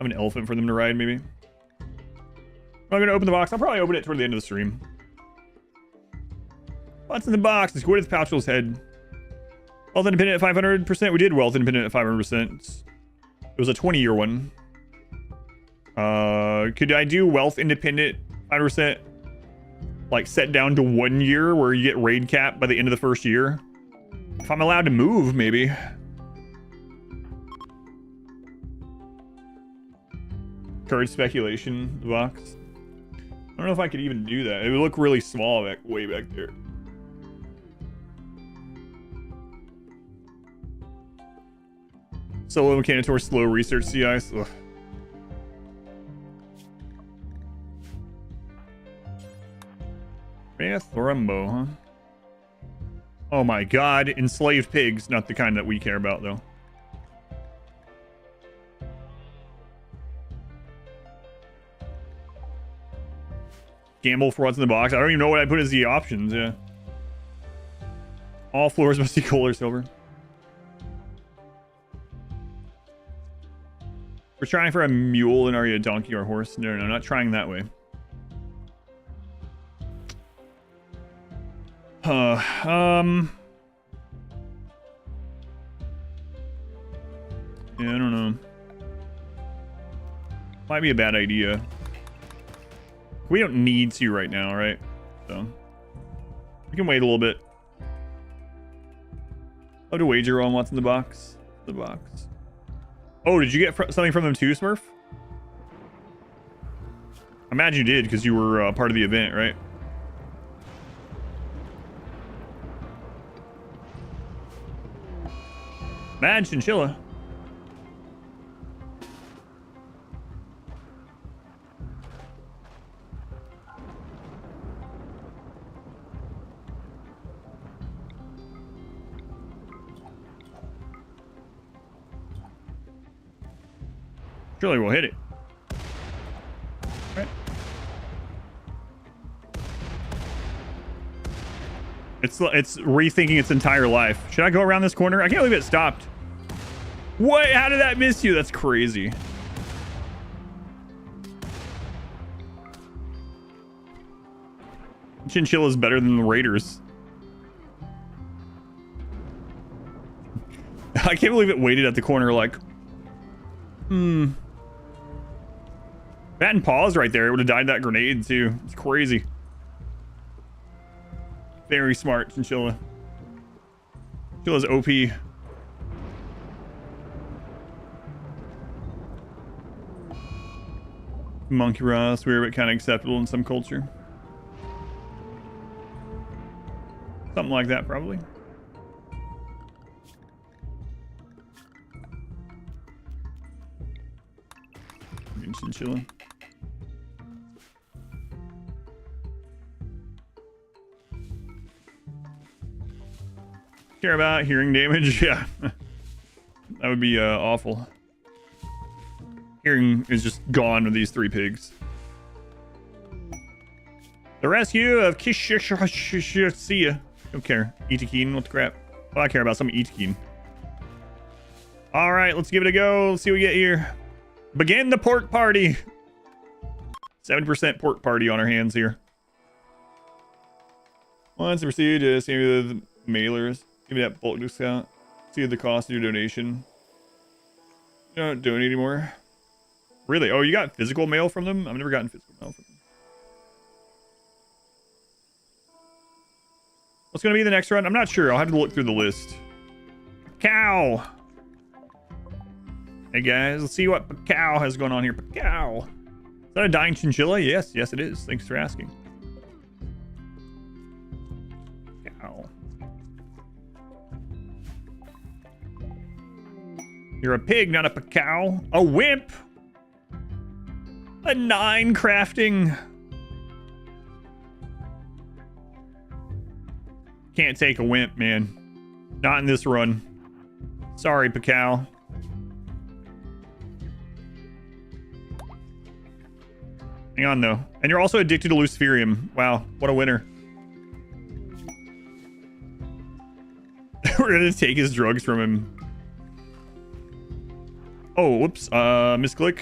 I'm an elephant for them to ride, maybe. I'm going to open the box. I'll probably open it toward the end of the stream. What's in the box? It's Gwyneth Paltrow's head. Wealth independent at 500%. We did wealth independent at 500%. It was a 20-year one. Could I do wealth independent 100% like set down to 1 year where you get raid cap by the end of the first year. If I'm allowed to move, maybe. Card speculation box. I don't know if I could even do that. It would look really small way back there. Solo Mechanitor slow research CIs. Ugh. Thorumbo, huh? Oh my god, enslaved pigs. Not the kind that we care about, though. Gamble for what's in the box. I don't even know what I put as the options, yeah. All floors must be gold or silver. We're trying for a mule, and are you a donkey or a horse? No, no, not trying that way. Yeah, I don't know. Might be a bad idea. We don't need to right now, right? So we can wait a little bit. How to wager on what's in the box? The box. Oh, did you get something from them too, Smurf? I imagine you did because you were part of the event, right? Mad chinchilla. Surely we'll hit it. Right. It's rethinking its entire life. Should I go around this corner? I can't believe it stopped. What? How did that miss you? That's crazy. Chinchilla's better than the Raiders. I can't believe it waited at the corner like, Bat and paws right there. It would have died that grenade too. It's crazy. Very smart, Chinchilla. Chinchilla's OP. Monkey Ross, weird but kind of acceptable in some culture. Something like that, probably. Chinchilla. Care about hearing damage? Yeah. That would be awful. Hearing is just gone with these 3 pigs. The rescue of Kishia. Don't care. Itakeen, what the crap? Well, I care about some Itakeen. Alright, let's give it a go. Let's see what we get here. Begin the pork party. 7% pork party on our hands here. Once received, see the mailers. Give me that bulk discount. See the cost of your donation. You don't donate anymore. Really? Oh, you got physical mail from them? I've never gotten physical mail from them. What's going to be the next run? I'm not sure. I'll have to look through the list. Cow. Hey guys, let's see what Cow has going on here. Cow. Is that a dying chinchilla? Yes, yes it is. Thanks for asking. Cow. You're a pig, not a cow. A wimp. A 9 crafting. Can't take a wimp, man. Not in this run. Sorry, Pacow. Hang on, though. And you're also addicted to Luciferium. Wow, what a winner. We're gonna take his drugs from him. Oh, whoops. Misclick.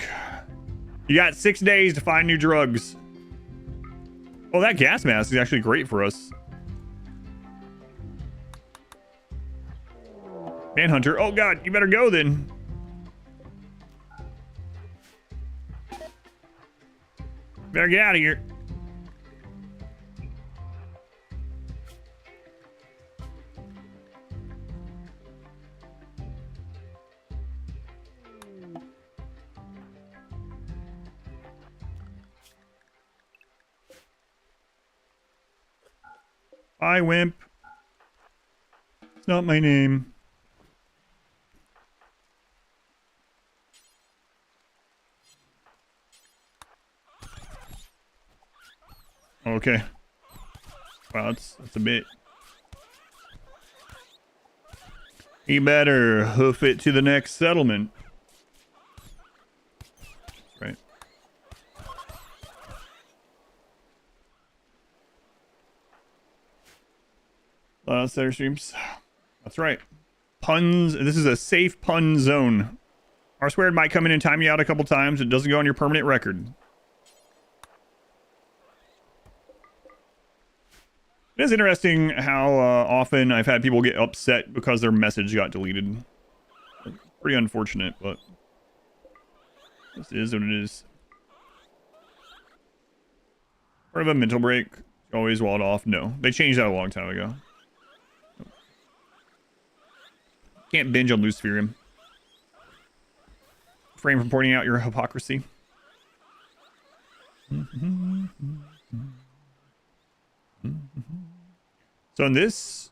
You got 6 days to find new drugs. Oh, that gas mask is actually great for us. Manhunter. Oh, God. You better go, then. Better get out of here. Bye, wimp. It's not my name. Okay. Wow, that's a bit. You better hoof it to the next settlement. Right. Center streams. That's right. Puns. This is a safe pun zone. R squared might come in and time you out a couple times. It doesn't go on your permanent record. It is interesting how often I've had people get upset because their message got deleted. Pretty unfortunate, but this is what it is. Part of a mental break. Always walled off. No, they changed that a long time ago. Can't binge on Luciferium. Frame from pointing out your hypocrisy. So in this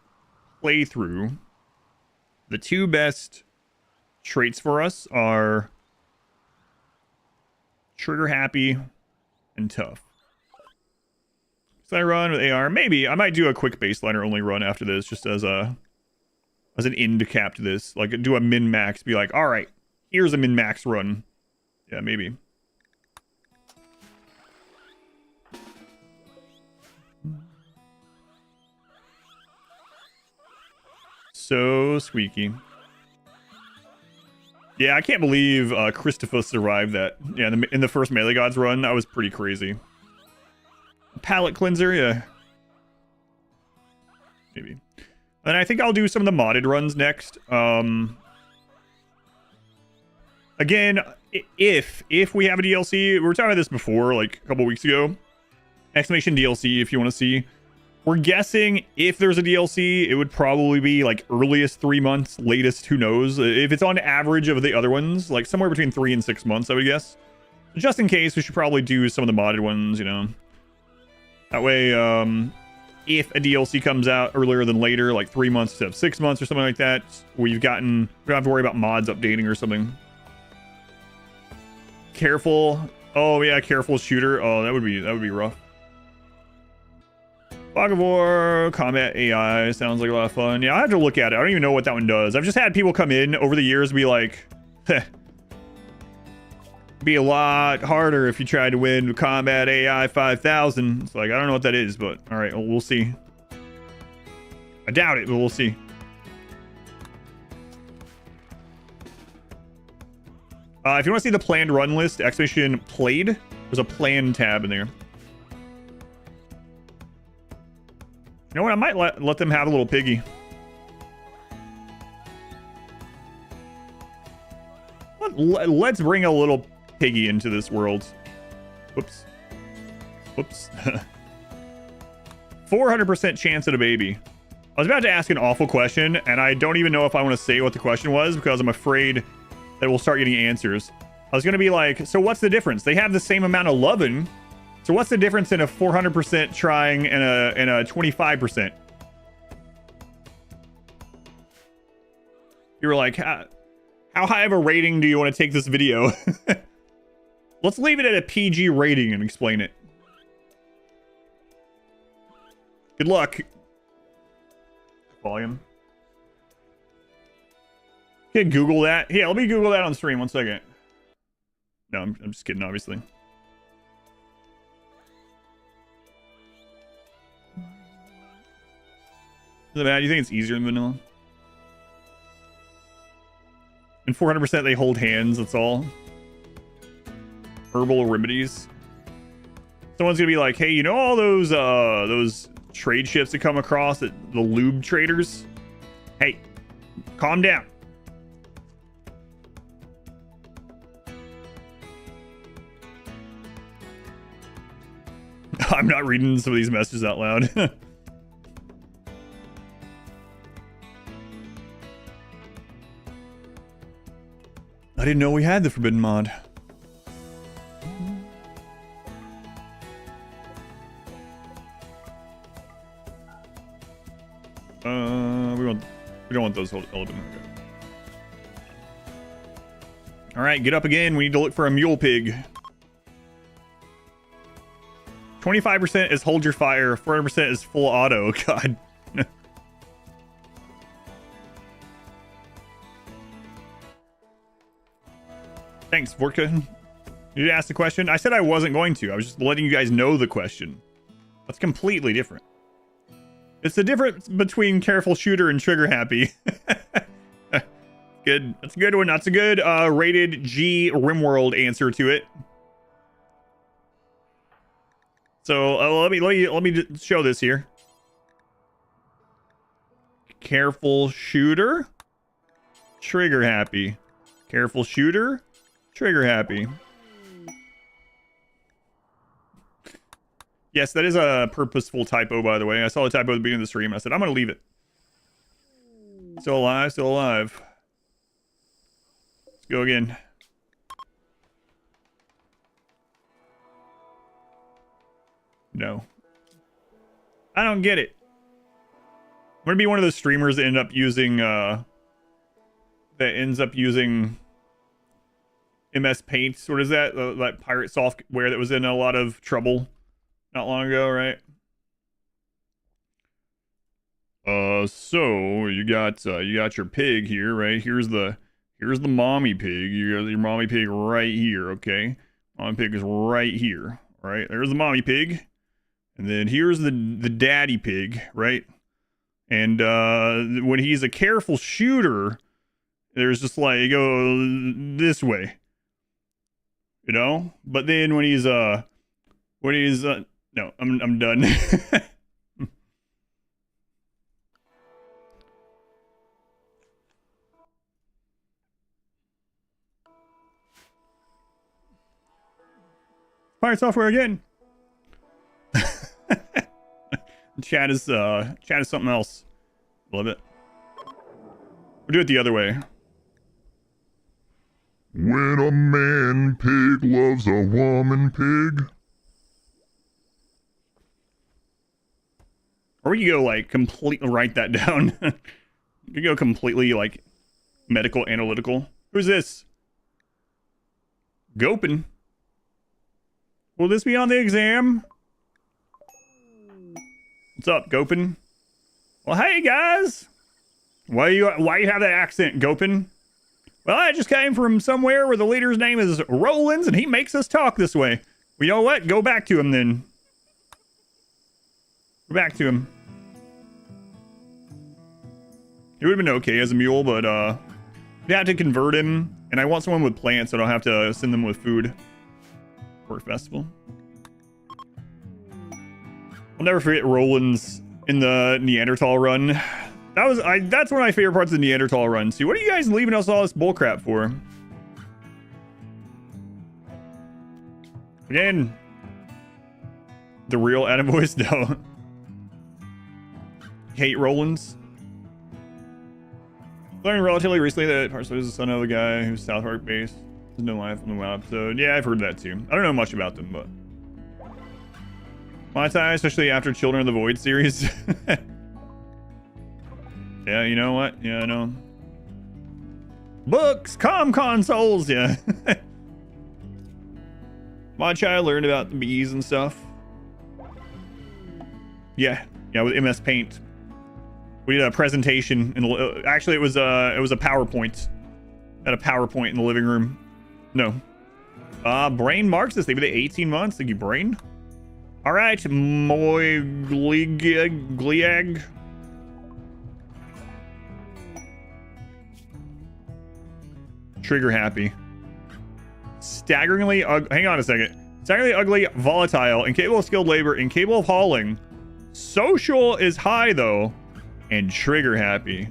playthrough, the two best traits for us are trigger happy and tough. So I run with AR. Maybe I might do a quick baseliner only run after this, just as an end cap to this. Like do a min max. Be like, all right, here's a min max run. Yeah, maybe. So squeaky. Yeah, I can't believe Christopher survived that. Yeah, in the first Melee Gods run, that was pretty crazy. Palette cleanser, yeah. Maybe. And I think I'll do some of the modded runs next. Again, if we have a DLC, we were talking about this before, like a couple weeks ago. Exclamation DLC if you want to see. We're guessing if there's a DLC, it would probably be like earliest 3 months, latest who knows. If it's on average of the other ones, like somewhere between 3 and 6 months, I would guess. Just in case, we should probably do some of the modded ones, you know. That way, if a DLC comes out earlier than later, like 3 months instead of 6 months or something like that, we don't have to worry about mods updating or something. Careful. Oh yeah, careful shooter. Oh, that would be rough. Fog of War, combat AI, sounds like a lot of fun. Yeah, I have to look at it. I don't even know what that one does. I've just had people come in over the years and be like, heh, be a lot harder if you tried to win combat AI 5000. It's like, I don't know what that is, but all right, well, we'll see. I doubt it, but we'll see. If you want to see the planned run list, exclamation played, there's a planned tab in there. You know what? I might let them have a little piggy. Let's bring a little piggy into this world. Whoops. Whoops. 400% chance at a baby. I was about to ask an awful question, and I don't even know if I want to say what the question was because I'm afraid that we'll start getting answers. I was going to be like, so what's the difference? They have the same amount of loving. So what's the difference in a 400% trying and a 25%? You were like, how high of a rating do you want to take this video? Let's leave it at a PG rating and explain it. Good luck. Volume. Can Google that? Yeah, let me Google that on stream. 1 second. No, I'm just kidding, obviously. Is it bad? You think it's easier than vanilla? And 400% they hold hands, that's all. Herbal remedies. Someone's gonna be like, hey, you know all those trade ships that come across at the lube traders? Hey, calm down. I'm not reading some of these messages out loud. I didn't know we had the forbidden mod. We don't want those hold them. Okay. All right, get up again. We need to look for a mule pig. 25% is hold your fire. 400% is full auto. God. Thanks, Vorka. You did ask the question. I said I wasn't going to. I was just letting you guys know the question. That's completely different. It's the difference between careful shooter and trigger happy. Good. That's a good one. That's a good rated G RimWorld answer to it. So let me show this here. Careful shooter, trigger happy. Careful shooter, trigger happy. Yes, that is a purposeful typo, by the way. I saw the typo at the beginning of the stream. I said, I'm going to leave it. Still alive, still alive. Let's go again. No. I don't get it. I'm going to be one of those streamers that end up using, MS Paint. What is that? That pirate software that was in a lot of trouble not long ago, right? So you got your pig here, right? Here's the mommy pig. You got your mommy pig right here, okay? Mommy pig is right here, right? There's the mommy pig. And then here's the daddy pig, right? And when he's a careful shooter, there's just like, you go this way, you know? But then when he's no, I'm done. Pirate software again. Chat is something else. Love it. We'll do it the other way. When a man pig loves a woman pig. Or we could go like completely write that down. You could go completely like medical analytical. Who's this? Gopin. Will this be on the exam? What's up, Gopin? Well, hey guys. Why you have that accent, Gopin? Well, I just came from somewhere where the leader's name is Rollins, and he makes us talk this way. Well, you know what? Go back to him then. Go back to him. It would have been okay as a mule, but you have to convert him, and I want someone with plants, so I don't have to send them with food for a festival. I'll never forget Roland's in the Neanderthal run. That's one of my favorite parts of the Neanderthal run. See, what are you guys leaving us all this bullcrap for? Again, the real Adam voice, no. Hate Roland's. Learned relatively recently that Parsley is the son of a guy who's South Park based. There's no life on the WoW episode. Yeah, I've heard that too. I don't know much about them, but my time, especially after Children of the Void series. Yeah, you know what? Yeah, I know. Books, consoles, yeah. My child learned about the bees and stuff. Yeah, with MS Paint. We did a presentation, and actually it was a PowerPoint. At a PowerPoint in the living room. No. Brain marks this. They did 18 months. Thank you, Brain. All right, Moigliag. Trigger happy. Staggeringly hang on a second. Staggeringly ugly, volatile, incapable of skilled labor, incapable of hauling. Social is high though, and trigger happy.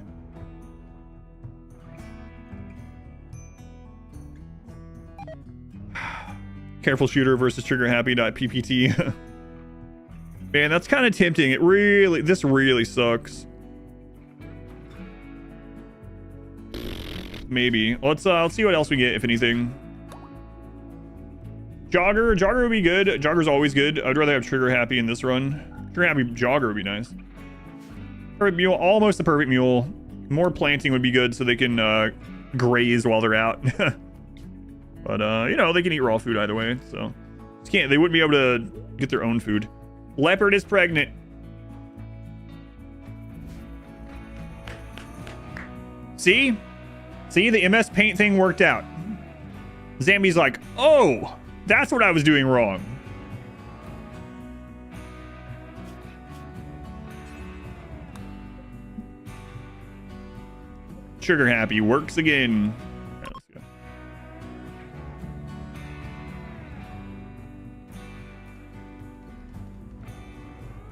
Careful shooter versus trigger happy.ppt. Man, that's kind of tempting. This really sucks. Maybe. Let's see what else we get, if anything. Jogger would be good. Jogger's always good. I'd rather have trigger happy in this run. Trigger happy jogger would be nice. Perfect mule, almost the perfect mule. More planting would be good so they can graze while they're out. But you know, they can eat raw food either way, so just can't, they wouldn't be able to get their own food. Leopard is pregnant. See? See, the MS Paint thing worked out. Zambi's like, oh, that's what I was doing wrong. Trigger happy works again. All right, let's go.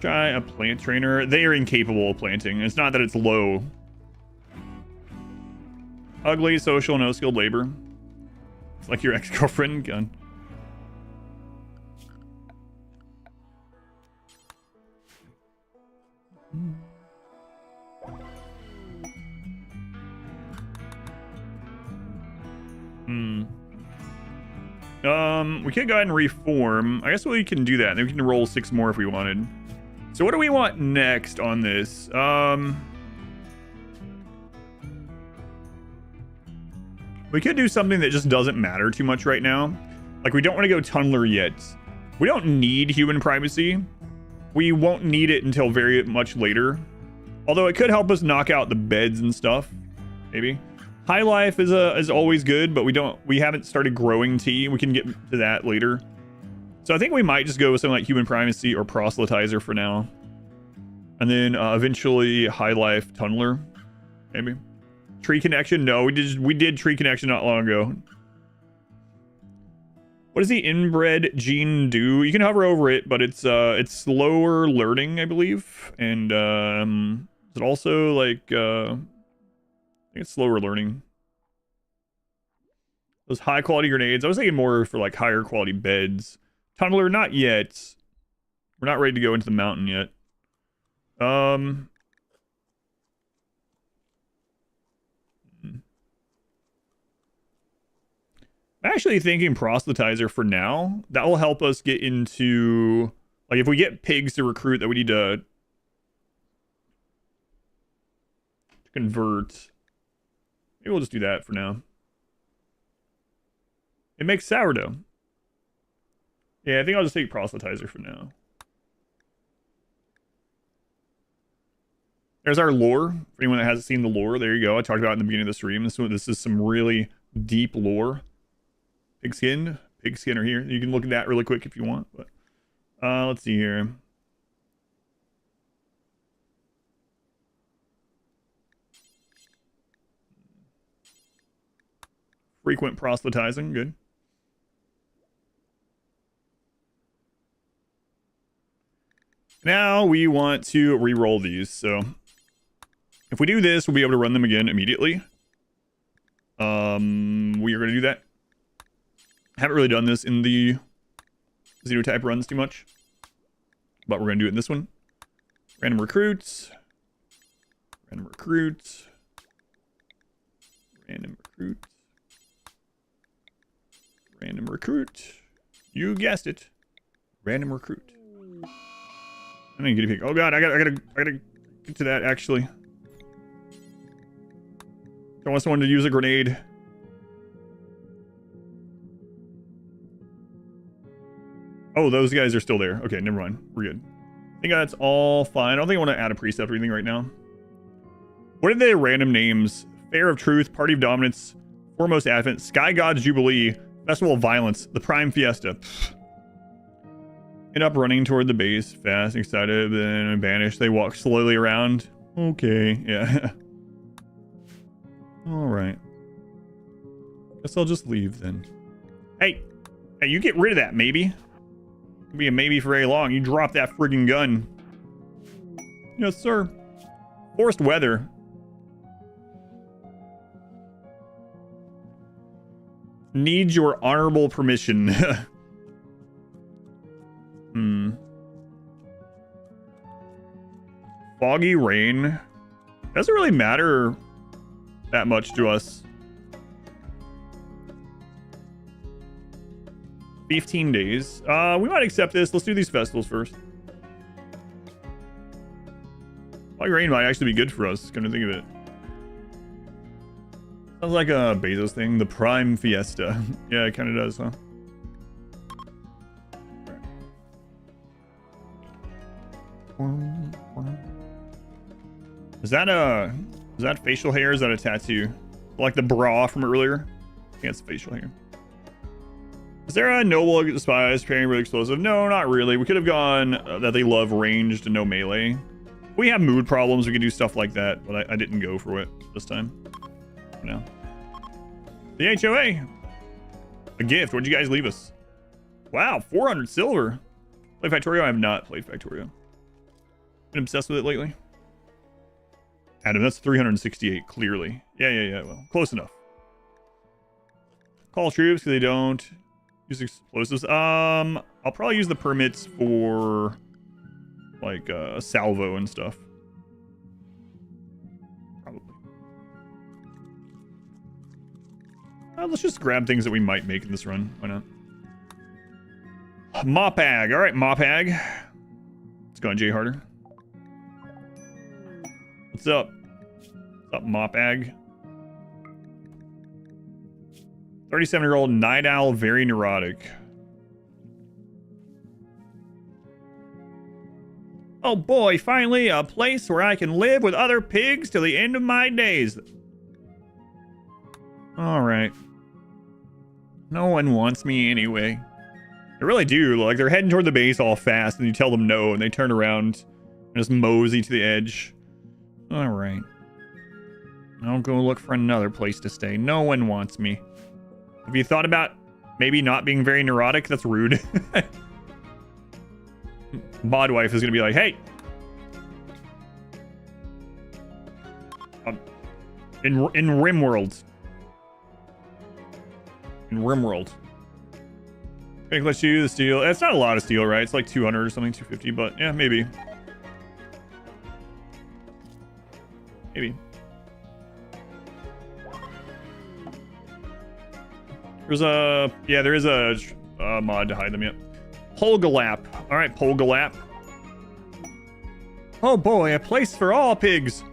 Try a plant trainer. They are incapable of planting. It's not that it's low. Ugly, social, no skilled labor. It's like your ex-girlfriend gun. We could go ahead and reform. I guess we can do that. Then we can roll 6 more if we wanted. So what do we want next on this? We could do something that just doesn't matter too much right now. Like, we don't want to go Tunneler yet. We don't need human primacy. We won't need it until very much later. Although it could help us knock out the beds and stuff. Maybe. High life is always good, but we haven't started growing tea. We can get to that later. So I think we might just go with something like human primacy or proselytizer for now. And then eventually high life tunneler. Maybe. Tree connection? No, we did tree connection not long ago. What does the inbred gene do? You can hover over it, but it's slower learning, I believe. And is it also like I think it's slower learning. Those high quality grenades. I was thinking more for like higher quality beds. Tunneler, not yet. We're not ready to go into the mountain yet. I'm actually thinking proselytizer for now. That will help us get into, like, if we get pigs to recruit that we need to convert. Maybe we'll just do that for now. It makes sourdough. Yeah, I think I'll just take proselytizer for now. There's our lore. For anyone that hasn't seen the lore, there you go. I talked about it in the beginning of the stream. This is some really deep lore. Pigskin are here. You can look at that really quick if you want. But let's see here. Frequent proselytizing, good. Now we want to re-roll these. So if we do this, we'll be able to run them again immediately. We are going to do that. Haven't really done this in the Xenotype runs too much, but we're going to do it in this one. Random recruits. Random recruits. Random recruits. Random recruit. You guessed it. Random recruit. I didn't get a pick. Oh god, I gotta get to that actually. I want someone to use a grenade. Oh, those guys are still there. Okay, never mind. We're good. I think that's all fine. I don't think I want to add a precept or anything right now. What are the random names? Fair of Truth, Party of Dominance, Foremost Advent, Sky God's Jubilee, Festival of Violence, the Prime Fiesta. End up running toward the base, fast, excited, then vanish. They walk slowly around. Okay, yeah. Alright. Guess I'll just leave then. Hey, you get rid of that, maybe. It'll be a maybe for very long. You drop that friggin' gun. Yes, sir. Forced weather. Needs your honorable permission. Foggy rain. Doesn't really matter that much to us. 15 days. We might accept this. Let's do these festivals first. Why Polygrain might actually be good for us, come to think of it. Sounds like a Bezos thing. The Prime Fiesta. Yeah, it kind of does, huh? Is that facial hair? Or is that a tattoo? Like the bra from earlier? I think it's facial hair. Is there a noble spies pairing really explosive? No, not really. We could have gone that they love ranged and no melee. If we have mood problems, we could do stuff like that, but I didn't go for it this time. No. The HOA. A gift. What'd you guys leave us? Wow, 400 silver. Play Factorio? I have not played Factorio. Been obsessed with it lately. Adam, that's 368, clearly. Yeah, well, close enough. Call troops because they don't use explosives. I'll probably use the permits for like salvo and stuff. Probably. Let's just grab things that we might make in this run. Why not? Mopag. All right, Mopag. Let's go on Jay Harder. What's up? What's up, Mopag? 37-year-old night owl, very neurotic. Oh boy, finally a place where I can live with other pigs till the end of my days. Alright. No one wants me anyway. They really do. Like, they're heading toward the base all fast, and you tell them no, and they turn around and just mosey to the edge. Alright. I'll go look for another place to stay. No one wants me. Have you thought about maybe not being very neurotic? That's rude. Modwife is going to be like, hey! In RimWorld. In RimWorld. Okay, let's do the steel. It's not a lot of steel, right? It's like 200 or something, 250, but yeah, maybe. Maybe. There's a... Yeah, there is a mod to hide them, yet. Polgalap. Alright, Polgalap. Oh boy, a place for all pigs.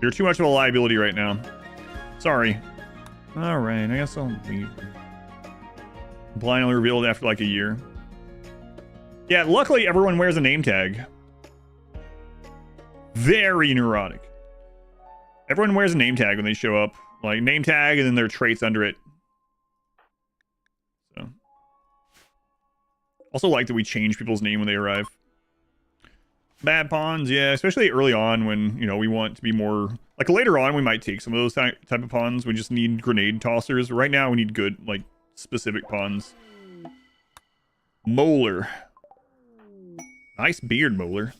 You're too much of a liability right now. Sorry. Alright, I guess I'll leave. Blindly revealed after like a year. Yeah, luckily everyone wears a name tag. Very neurotic. Everyone wears a name tag when they show up. Like, name tag and then their traits under it. So. Also like that we change people's name when they arrive. Bad pawns, yeah, especially early on when, you know, we want to be more... Like, later on we might take some of those type of pawns. We just need grenade tossers. Right now we need good, like, specific pawns. Molar. Nice beard, Molar.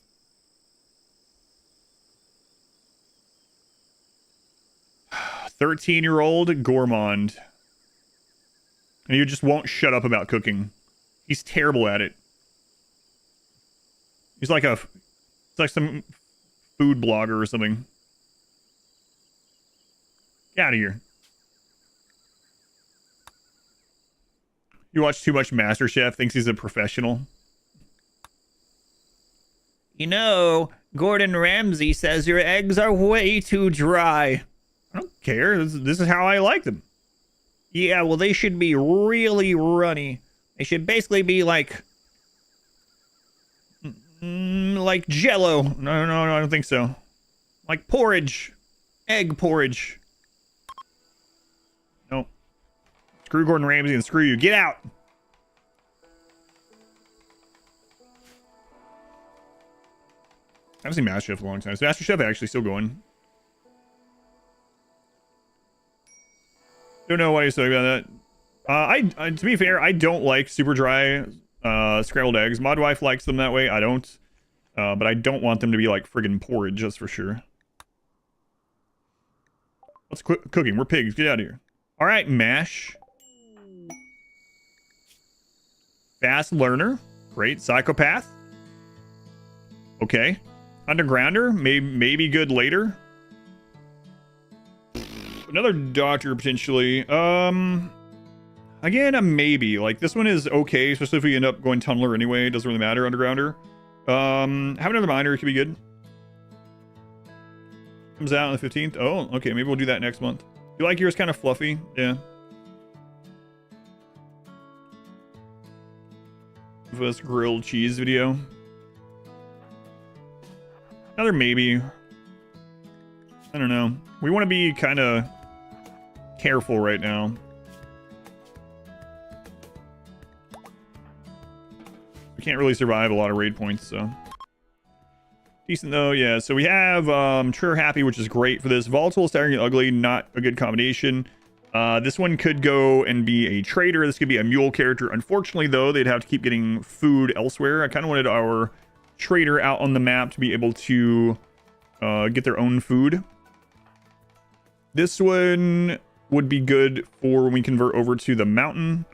"13-year-old gourmand. And he just won't shut up about cooking. He's terrible at it. He's like it's like some food blogger or something. Get out of here. You watch too much MasterChef, thinks he's a professional. You know, Gordon Ramsay says your eggs are way too dry. I don't care. This is how I like them. Yeah, well, they should be really runny. They should basically be like Jell-O. No, I don't think so. Like porridge. Egg porridge. Nope. Screw Gordon Ramsay and screw you. Get out. I haven't seen MasterChef in a long time. Is MasterChef actually still going? Don't know why you're talking about that. I to be fair, I don't like super dry scrambled eggs. Modwife likes them that way. I don't. But I don't want them to be like friggin' porridge, that's for sure. What's cooking? We're pigs. Get out of here. All right, mash. Fast learner. Great. Psychopath. Okay. Undergrounder. Maybe good later. Another doctor, potentially. Again, a maybe. Like, this one is okay, especially if we end up going tunneler anyway. It doesn't really matter, undergrounder. Have another miner could be good. Comes out on the 15th. Oh, okay, maybe we'll do that next month. You like yours kind of fluffy? Yeah. This grilled cheese video. Another maybe. I don't know. We want to be kind of careful right now. We can't really survive a lot of raid points, so. Decent though, yeah. So we have Trigger Happy, which is great for this. Volatile, Staggering, and Ugly, not a good combination. This one could go and be a trader. This could be a mule character. Unfortunately, though, they'd have to keep getting food elsewhere. I kind of wanted our trader out on the map to be able to get their own food. This one would be good for when we convert over to the mountain.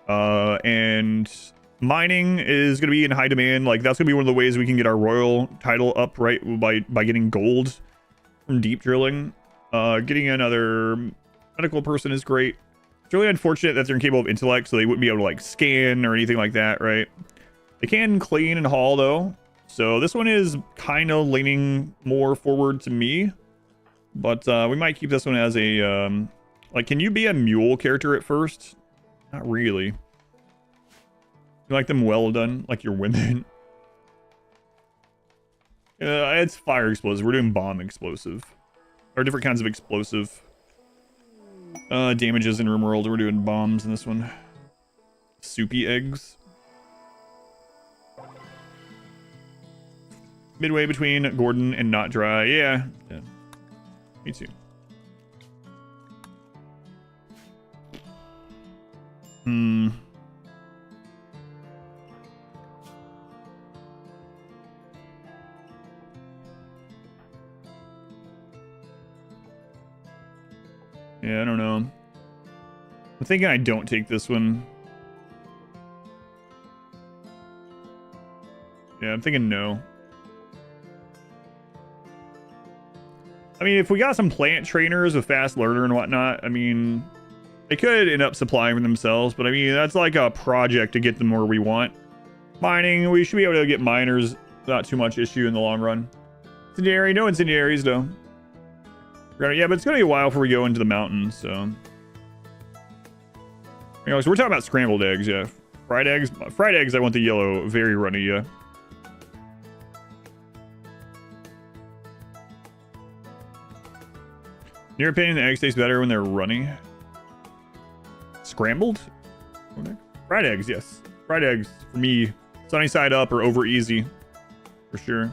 And mining is going to be in high demand. Like, that's going to be one of the ways we can get our royal title up, right? By getting gold from deep drilling. Getting another medical person is great. It's really unfortunate that they're incapable of intellect, so they wouldn't be able to, like, scan or anything like that, right? They can clean and haul, though. So this one is kind of leaning more forward to me. But we might keep this one as a... like, can you be a mule character at first? Not really. You like them well done? Like your women? It's fire explosive. We're doing bomb explosive. Or different kinds of explosive damages in RimWorld. We're doing bombs in this one. Soupy eggs. Midway between Gordon and Not Dry. Yeah. Me too. Yeah, I don't know. I'm thinking I don't take this one. Yeah, I'm thinking no. I mean, if we got some plant trainers, a fast learner and whatnot, I mean, they could end up supplying for themselves, but I mean, that's like a project to get them where we want. Mining, we should be able to get miners without too much issue in the long run. Incendiary, no incendiaries though. Yeah, but it's gonna be a while before we go into the mountains, so. Anyway, so we're talking about scrambled eggs, yeah. Fried eggs, I want the yellow, very runny, yeah. In your opinion, the eggs taste better when they're runny? Scrambled? Fried eggs, yes. Fried eggs, for me, sunny side up or over easy. For sure.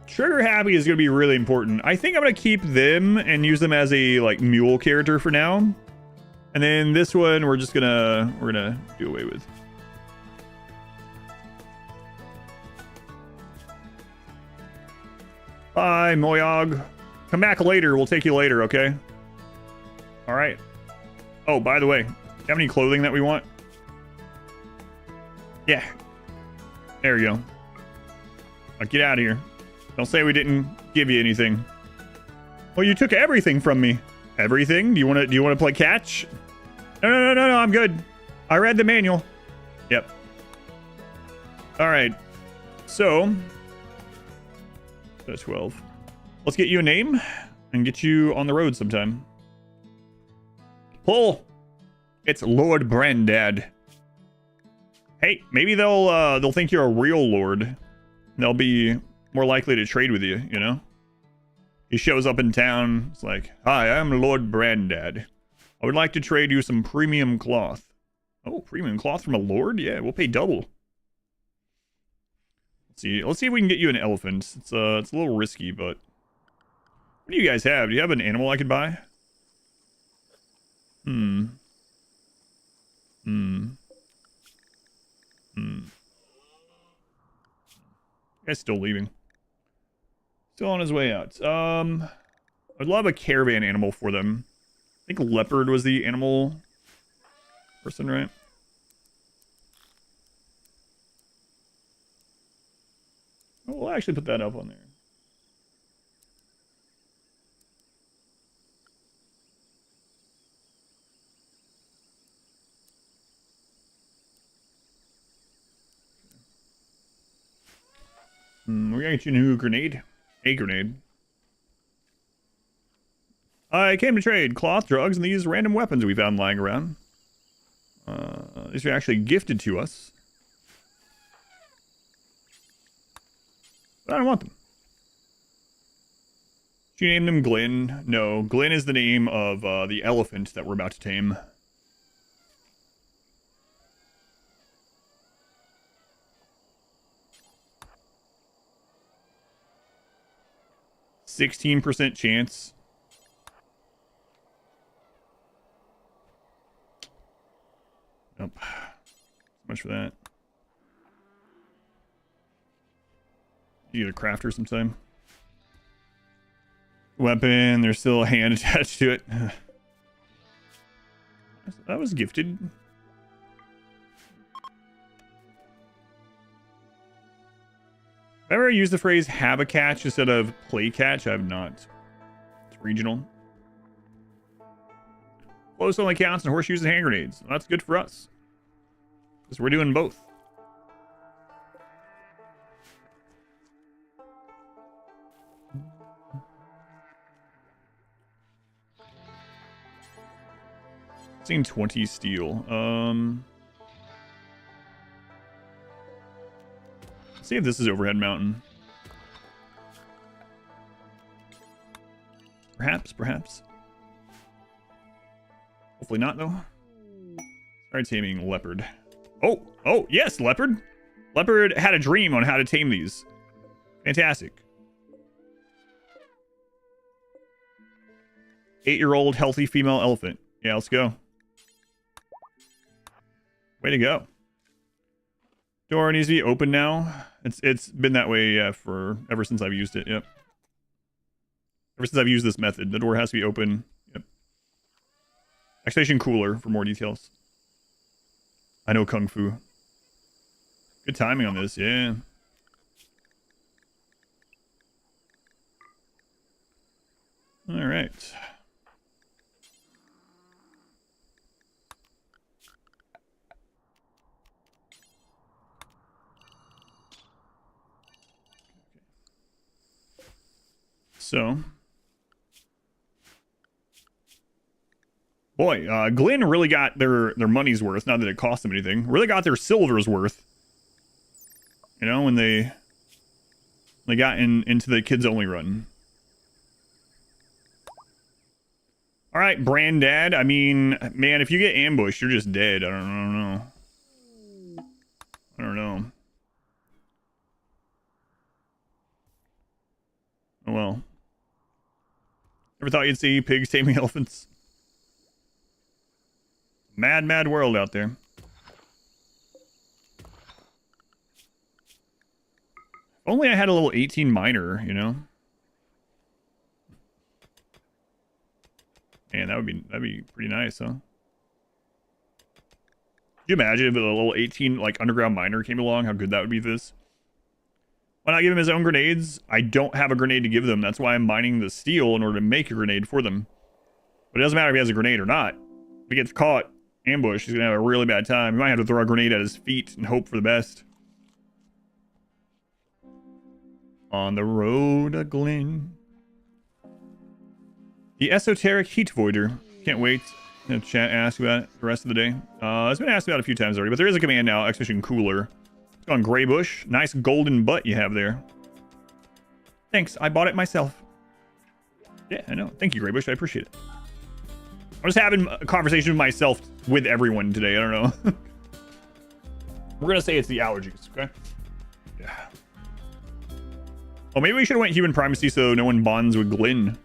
Trigger Happy is going to be really important. I think I'm going to keep them and use them as a, like, mule character for now. And then this one, we're gonna do away with. Bye, Moyog. Come back later. We'll take you later, okay? All right. Oh, by the way, do you have any clothing that we want? Yeah. There you go. Now get out of here. Don't say we didn't give you anything. Well, you took everything from me. Everything? Do you want to play catch? No, I'm good. I read the manual. Yep. All right. So, 12. Let's get you a name and get you on the road sometime. Pull. It's Lord Brandad. Hey, maybe they'll think you're a real lord. They'll be more likely to trade with you, you know? He shows up in town. It's like, hi, I'm Lord Brandad. I would like to trade you some premium cloth. Oh, premium cloth from a lord? Yeah, we'll pay double. Let's see if we can get you an elephant. It's a little risky, but what do you guys have? Do you have an animal I could buy? You guy's still leaving. Still on his way out. I'd love a caravan animal for them. I think leopard was the animal person, right? Oh, we'll actually put that up on there. We're gonna get you a new grenade. A grenade. I came to trade cloth, drugs, and these random weapons we found lying around. These are actually gifted to us. But I don't want them. Did you name them Glenn? No, Glenn is the name of the elephant that we're about to tame. 16% chance. Nope. So much for that. You get a crafter sometime. Weapon, there's still a hand attached to it. That was gifted. Have I ever used the phrase have a catch instead of play catch? I have not. It's regional. Close only counts and horseshoes and hand grenades. Well, that's good for us. Because we're doing both. Seen 20 steel. See if this is overhead mountain. Perhaps. Hopefully not, though. Try taming leopard. Oh, yes, leopard. Leopard had a dream on how to tame these. Fantastic. 8-year-old healthy female elephant. Yeah, let's go. Way to go. Door needs to be open now. It's been that way ever since I've used it. Yep. Ever since I've used this method, the door has to be open. Yep. Exclamation cooler for more details. I know Kung Fu. Good timing on this, yeah. All right. So, boy, Glenn really got their money's worth. Not that it cost them anything. Really got their silver's worth. You know, when they got into the kids only run. All right, Brandad. I mean, man, if you get ambushed, you're just dead. I don't know. Oh well. Never thought you'd see pigs taming elephants. Mad world out there. If only I had a little 18 miner, you know? Man, that'd be pretty nice, huh? Could you imagine if a little 18 like underground miner came along, how good that would be for this? Why not give him his own grenades? I don't have a grenade to give them. That's why I'm mining the steel in order to make a grenade for them. But it doesn't matter if he has a grenade or not. If he gets caught, ambushed, he's going to have a really bad time. He might have to throw a grenade at his feet and hope for the best. On the road to Glen. The esoteric heat voider. Can't wait to chat ask about it the rest of the day. It's been asked about a few times already, but there is a command now, exclamation cooler. On Gray Bush. Nice golden butt you have there. Thanks, I bought it myself. Yeah, I know. Thank you, Gray Bush. I appreciate it. I'm just having a conversation with myself with everyone today. I don't know. We're gonna say it's the allergies, okay? Yeah. Oh, maybe we should have went human primacy so no one bonds with Glenn.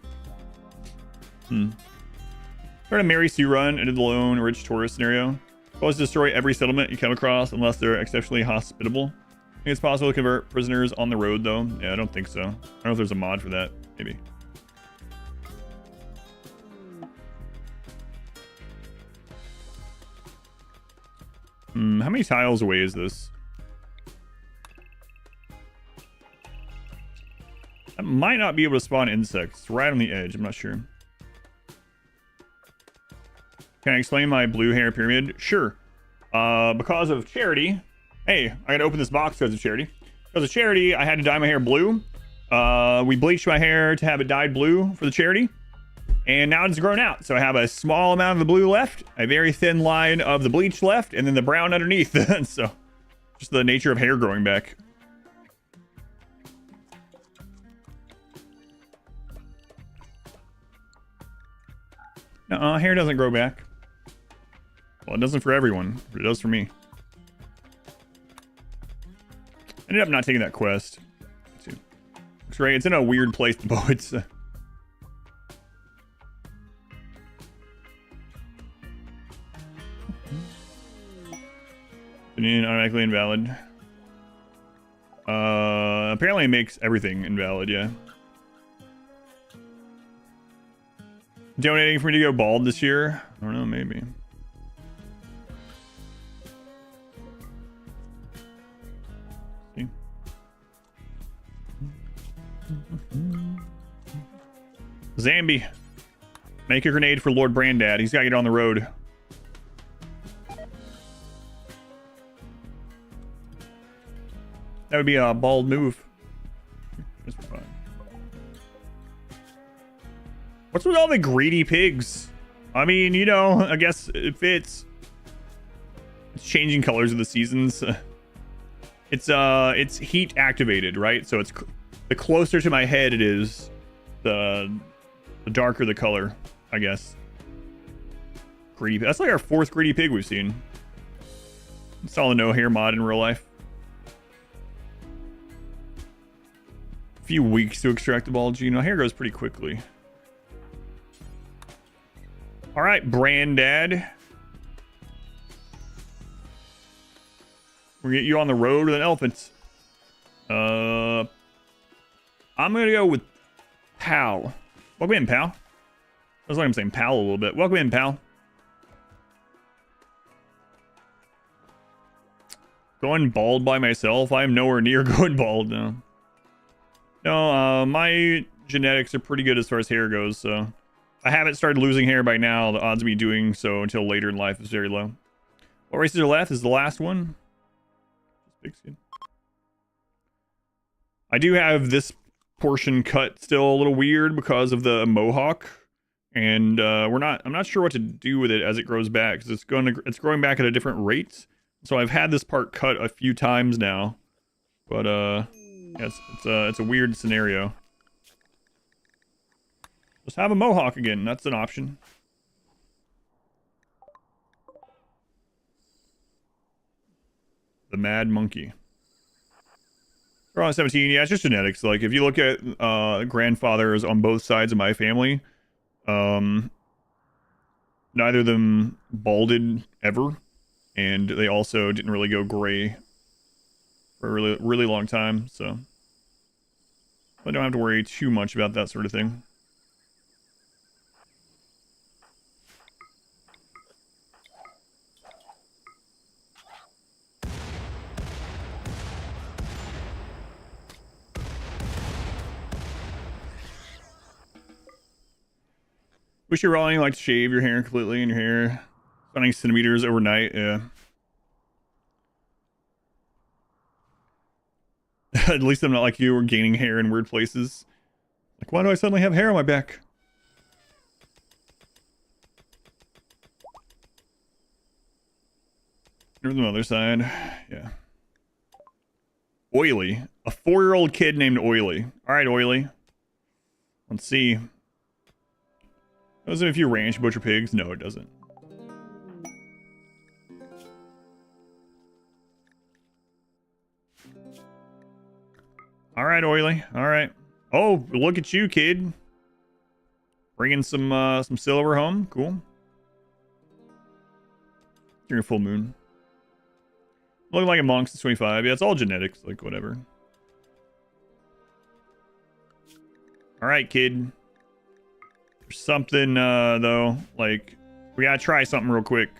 Start a Mary Sue run into the lone rich tourist scenario. Always destroy every settlement you come across unless they're exceptionally hospitable. I think it's possible to convert prisoners on the road, though. Yeah, I don't think so. I don't know if there's a mod for that. Maybe. How many tiles away is this? I might not be able to spawn insects. It's right on the edge. I'm not sure. Can I explain my blue hair pyramid? Sure. Because of charity. Hey, I gotta open this box because of charity. As a charity, I had to dye my hair blue. We bleached my hair to have it dyed blue for the charity. And now it's grown out. So I have a small amount of the blue left, a very thin line of the bleach left, and then the brown underneath. So just the nature of hair growing back. Hair doesn't grow back. Well, it doesn't for everyone, but it does for me. Ended up not taking that quest. Looks right. It's in a weird place, though. It's automatically invalid. Apparently it makes everything invalid, yeah. Donating for me to go bald this year? I don't know, maybe. See? Zambi. Make a grenade for Lord Brandad. He's got to get on the road. That would be a bald move. What's with all the greedy pigs? I mean, you know, I guess it fits. It's changing colors of the seasons. It's heat activated, right? So it's the closer to my head it is, the darker the color, I guess. Greedy. That's like our 4th greedy pig we've seen. Saw the no hair mod in real life. A few weeks to extract the bald gene. Hair grows pretty quickly. All right, Brandad. We'll get you on the road with an elephant. I'm gonna go with Pal. Welcome in, Pal. That's like I'm saying Pal a little bit. Welcome in, Pal. Going bald by myself? I'm nowhere near going bald, no. No, my genetics are pretty good as far as hair goes, so... I haven't started losing hair by now. The odds of me doing so until later in life is very low. What races are left is the last one. Pigskin. I do have this portion cut still a little weird because of the mohawk, and I'm not sure what to do with it as it grows back because it's growing back at a different rate. So I've had this part cut a few times now, but yeah, it's a weird scenario. Just have a mohawk again. That's an option. The Mad Monkey. We're on 17. Yeah, it's just genetics. Like, if you look at grandfathers on both sides of my family, neither of them balded ever. And they also didn't really go gray for a really, really long time. So I don't have to worry too much about that sort of thing. Wish you were all like to shave your hair completely in your hair. 20 centimeters overnight, yeah. At least I'm not like you, or gaining hair in weird places. Like, why do I suddenly have hair on my back? Here's the other side, yeah. Oily. A 4-year-old kid named Oily. Alright, Oily. Let's see. Does it if you ranch butcher pigs? No, it doesn't. All right, Oily. All right. Oh, look at you, kid. Bringing some silver home. Cool. During a full moon. Looking like a monk since 25. Yeah, it's all genetics. Like, whatever. All right, kid. There's something, though. Like, we gotta try something real quick.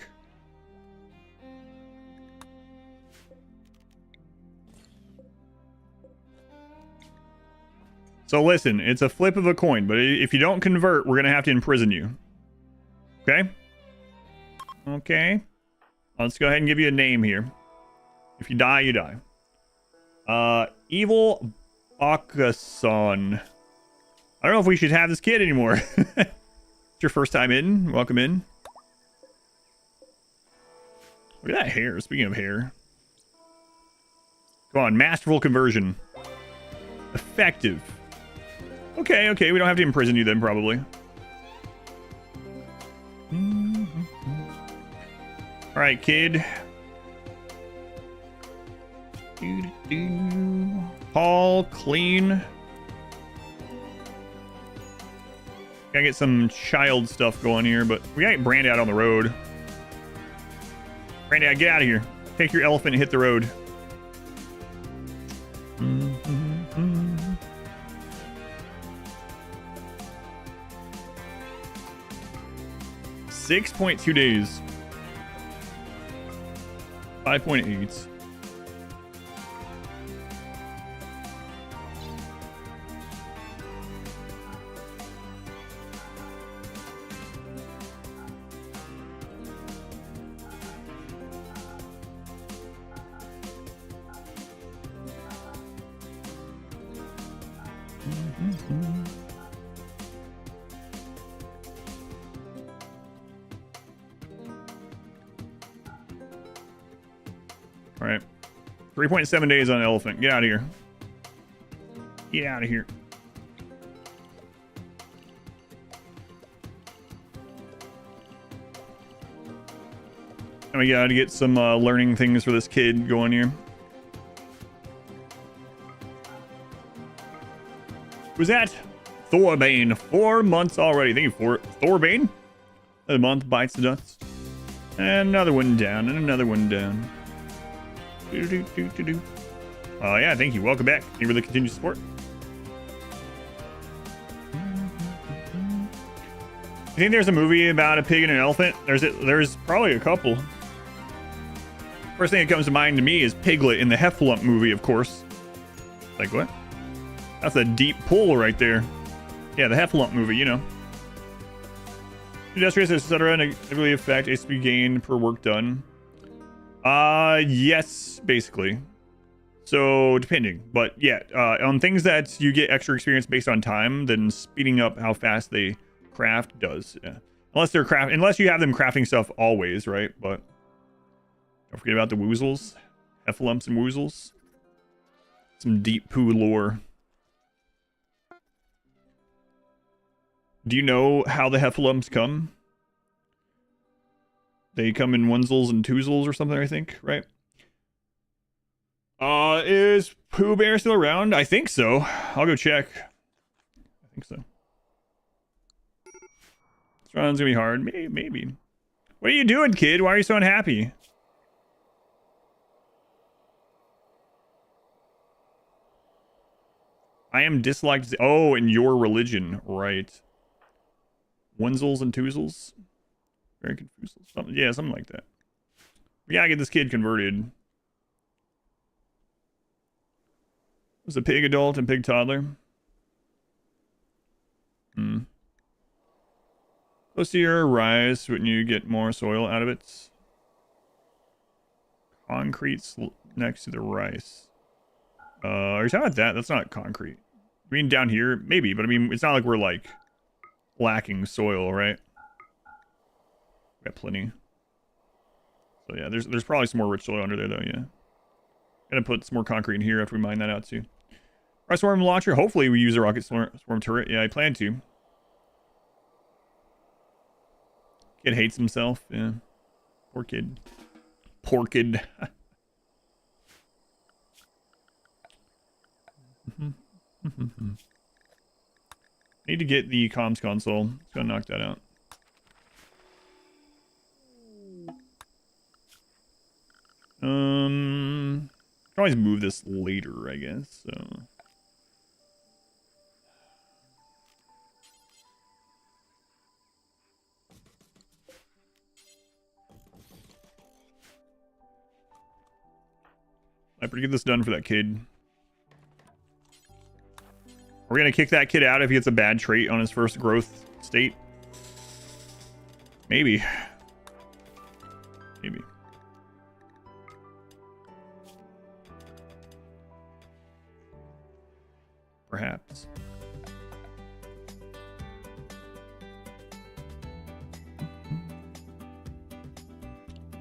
So listen, it's a flip of a coin, but if you don't convert, we're gonna have to imprison you. Okay? Okay. Let's go ahead and give you a name here. If you die, you die. Evil Bakasan. I don't know if we should have this kid anymore. It's your first time in. Welcome in. Look at that hair. Speaking of hair. Come on, masterful conversion. Effective. Okay, okay. We don't have to imprison you then, probably. All right, kid. Paul, clean. Gotta get some child stuff going here, but we gotta get Brandy out on the road. Brandy, get out of here. Take your elephant and hit the road. 6.2 days. 5.8. All right. 3.7 days on elephant. Get out of here. Get out of here. And we gotta get some learning things for this kid going here. Who's that? Thorbane. 4 months already. Thank you for Thorbane. Another month bites the dust. And another one down, and another one down. Yeah, thank you. Welcome back. Thank you for the continued support. You think there's a movie about a pig and an elephant? There's probably a couple. First thing that comes to mind to me is Piglet in the Heffalump movie, of course. Like what? That's a deep pull right there. Yeah, the Heffalump movie, you know. Industrious, etc. negatively affect HP gain per work done. Yes, basically. So, depending. But yeah, on things that you get extra experience based on time, then speeding up how fast they craft does. Yeah. Unless you have them crafting stuff always, right? But don't forget about the woozles. Heffalumps and woozles. Some deep poo lore. Do you know how the Heffalumps come? They come in onezels and twozels or something, I think, right? Is Pooh Bear still around? I think so. I'll go check. I think so. This run's gonna be hard. Maybe. What are you doing, kid? Why are you so unhappy? I am disliked. Oh, in your religion, right? Onezels and twozels? Very confused. Yeah, something like that. We gotta get this kid converted. Was a pig adult and pig toddler? Close to your rise when you get more soil out of it. Concrete next to the rice. Are you talking about that? That's not concrete. I mean, down here, maybe, but I mean, it's not like we're like lacking soil, right? We got plenty. So yeah, there's probably some more rich soil under there though, yeah. Gotta put some more concrete in here after we mine that out too. Rocket swarm launcher, hopefully we use a rocket swarm turret. Yeah, I plan to. Kid hates himself, yeah. Poor kid. Poor kid. Need to get the comms console. Let's go knock that out. Can always move this later, I guess. So. I better get this done for that kid. We're gonna kick that kid out if he gets a bad trait on his first growth state. Maybe. Maybe. perhaps.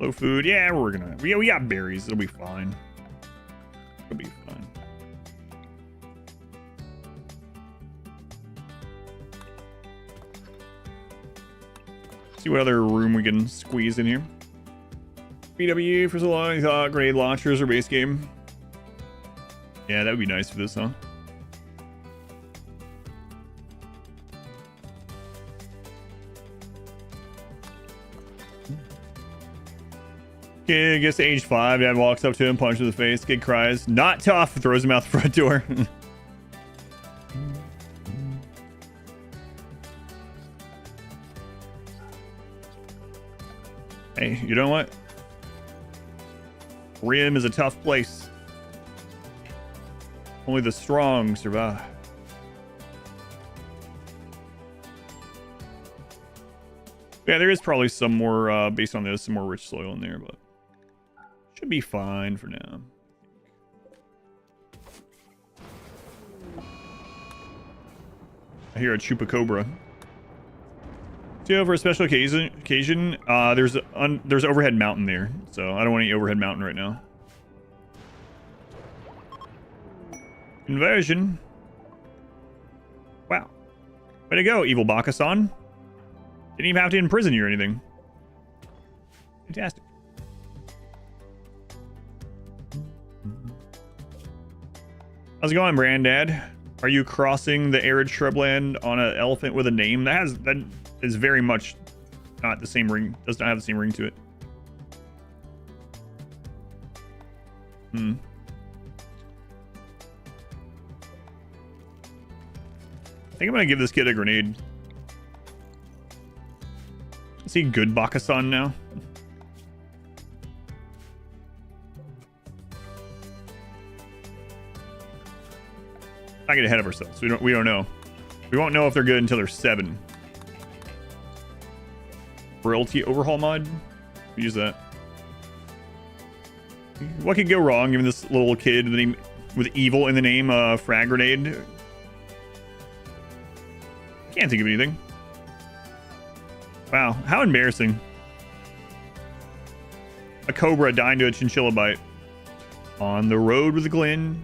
Low food. Yeah, we got berries. It'll be fine. It'll be fine. See what other room we can squeeze in here. BW for so long, I thought grenade launchers or base game. Yeah, that would be nice for this, huh? Kid gets to age 5. Dad walks up to him, punches in the face. Kid cries, "Not tough!" Throws him out the front door. Hey, you know what? Rim is a tough place. Only the strong survive. Yeah, there is probably some more, based on this, some more rich soil in there, but should be fine for now. I hear a chupacabra. So for a special occasion, there's overhead mountain there, so I don't want any overhead mountain right now. Inversion. Wow. Way to go, evil Bakasan. Didn't even have to imprison you or anything. Fantastic. How's it going, Brandad? Are you crossing the arid shrubland on an elephant with a name? That is very much not the same ring. Does not have the same ring to it. I think I'm gonna give this kid a grenade. Is he good Bakasan now? Not get ahead of ourselves. We don't know. We won't know if they're good until they're 7. Royalty overhaul mod. Use that. What could go wrong given this little kid with evil in the name, frag grenade? Can't think of anything. Wow, how embarrassing. A cobra dying to a chinchilla bite. On the road with Glenn.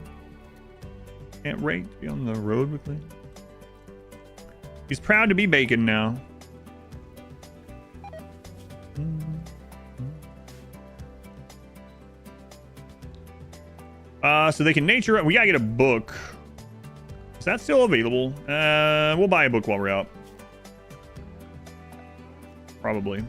Can't wait to be on the road with Glenn. He's proud to be bacon now. So they can nature. We gotta get a book. Is that still available? We'll buy a book while we're out. Probably.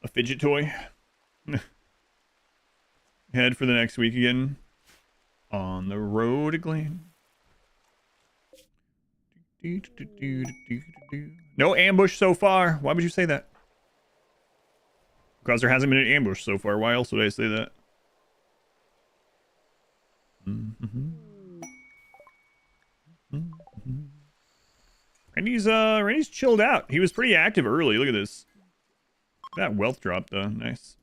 A fidget toy. Head for the next week again. On the road to Glen. No ambush so far. Why would you say that? Because there hasn't been an ambush so far. Why else would I say that? Randy's chilled out. He was pretty active early. Look at this. That wealth drop though. Nice.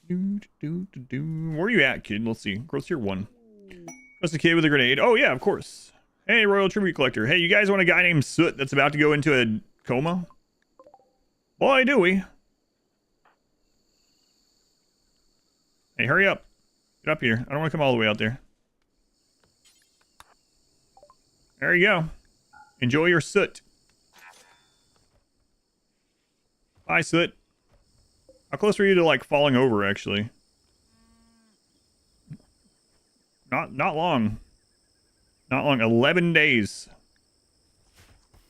Where are you at, kid? Let's see. Growth tier 1. That's the kid with a grenade. Oh yeah, of course. Hey, Royal Tribute Collector. Hey, you guys want a guy named Soot that's about to go into a coma? Boy, do we. Hey, hurry up. Get up here. I don't want to come all the way out there. There you go. Enjoy your Soot. Bye, Soot. How close are you to, like, falling over, actually? Not long. Not long. 11 days.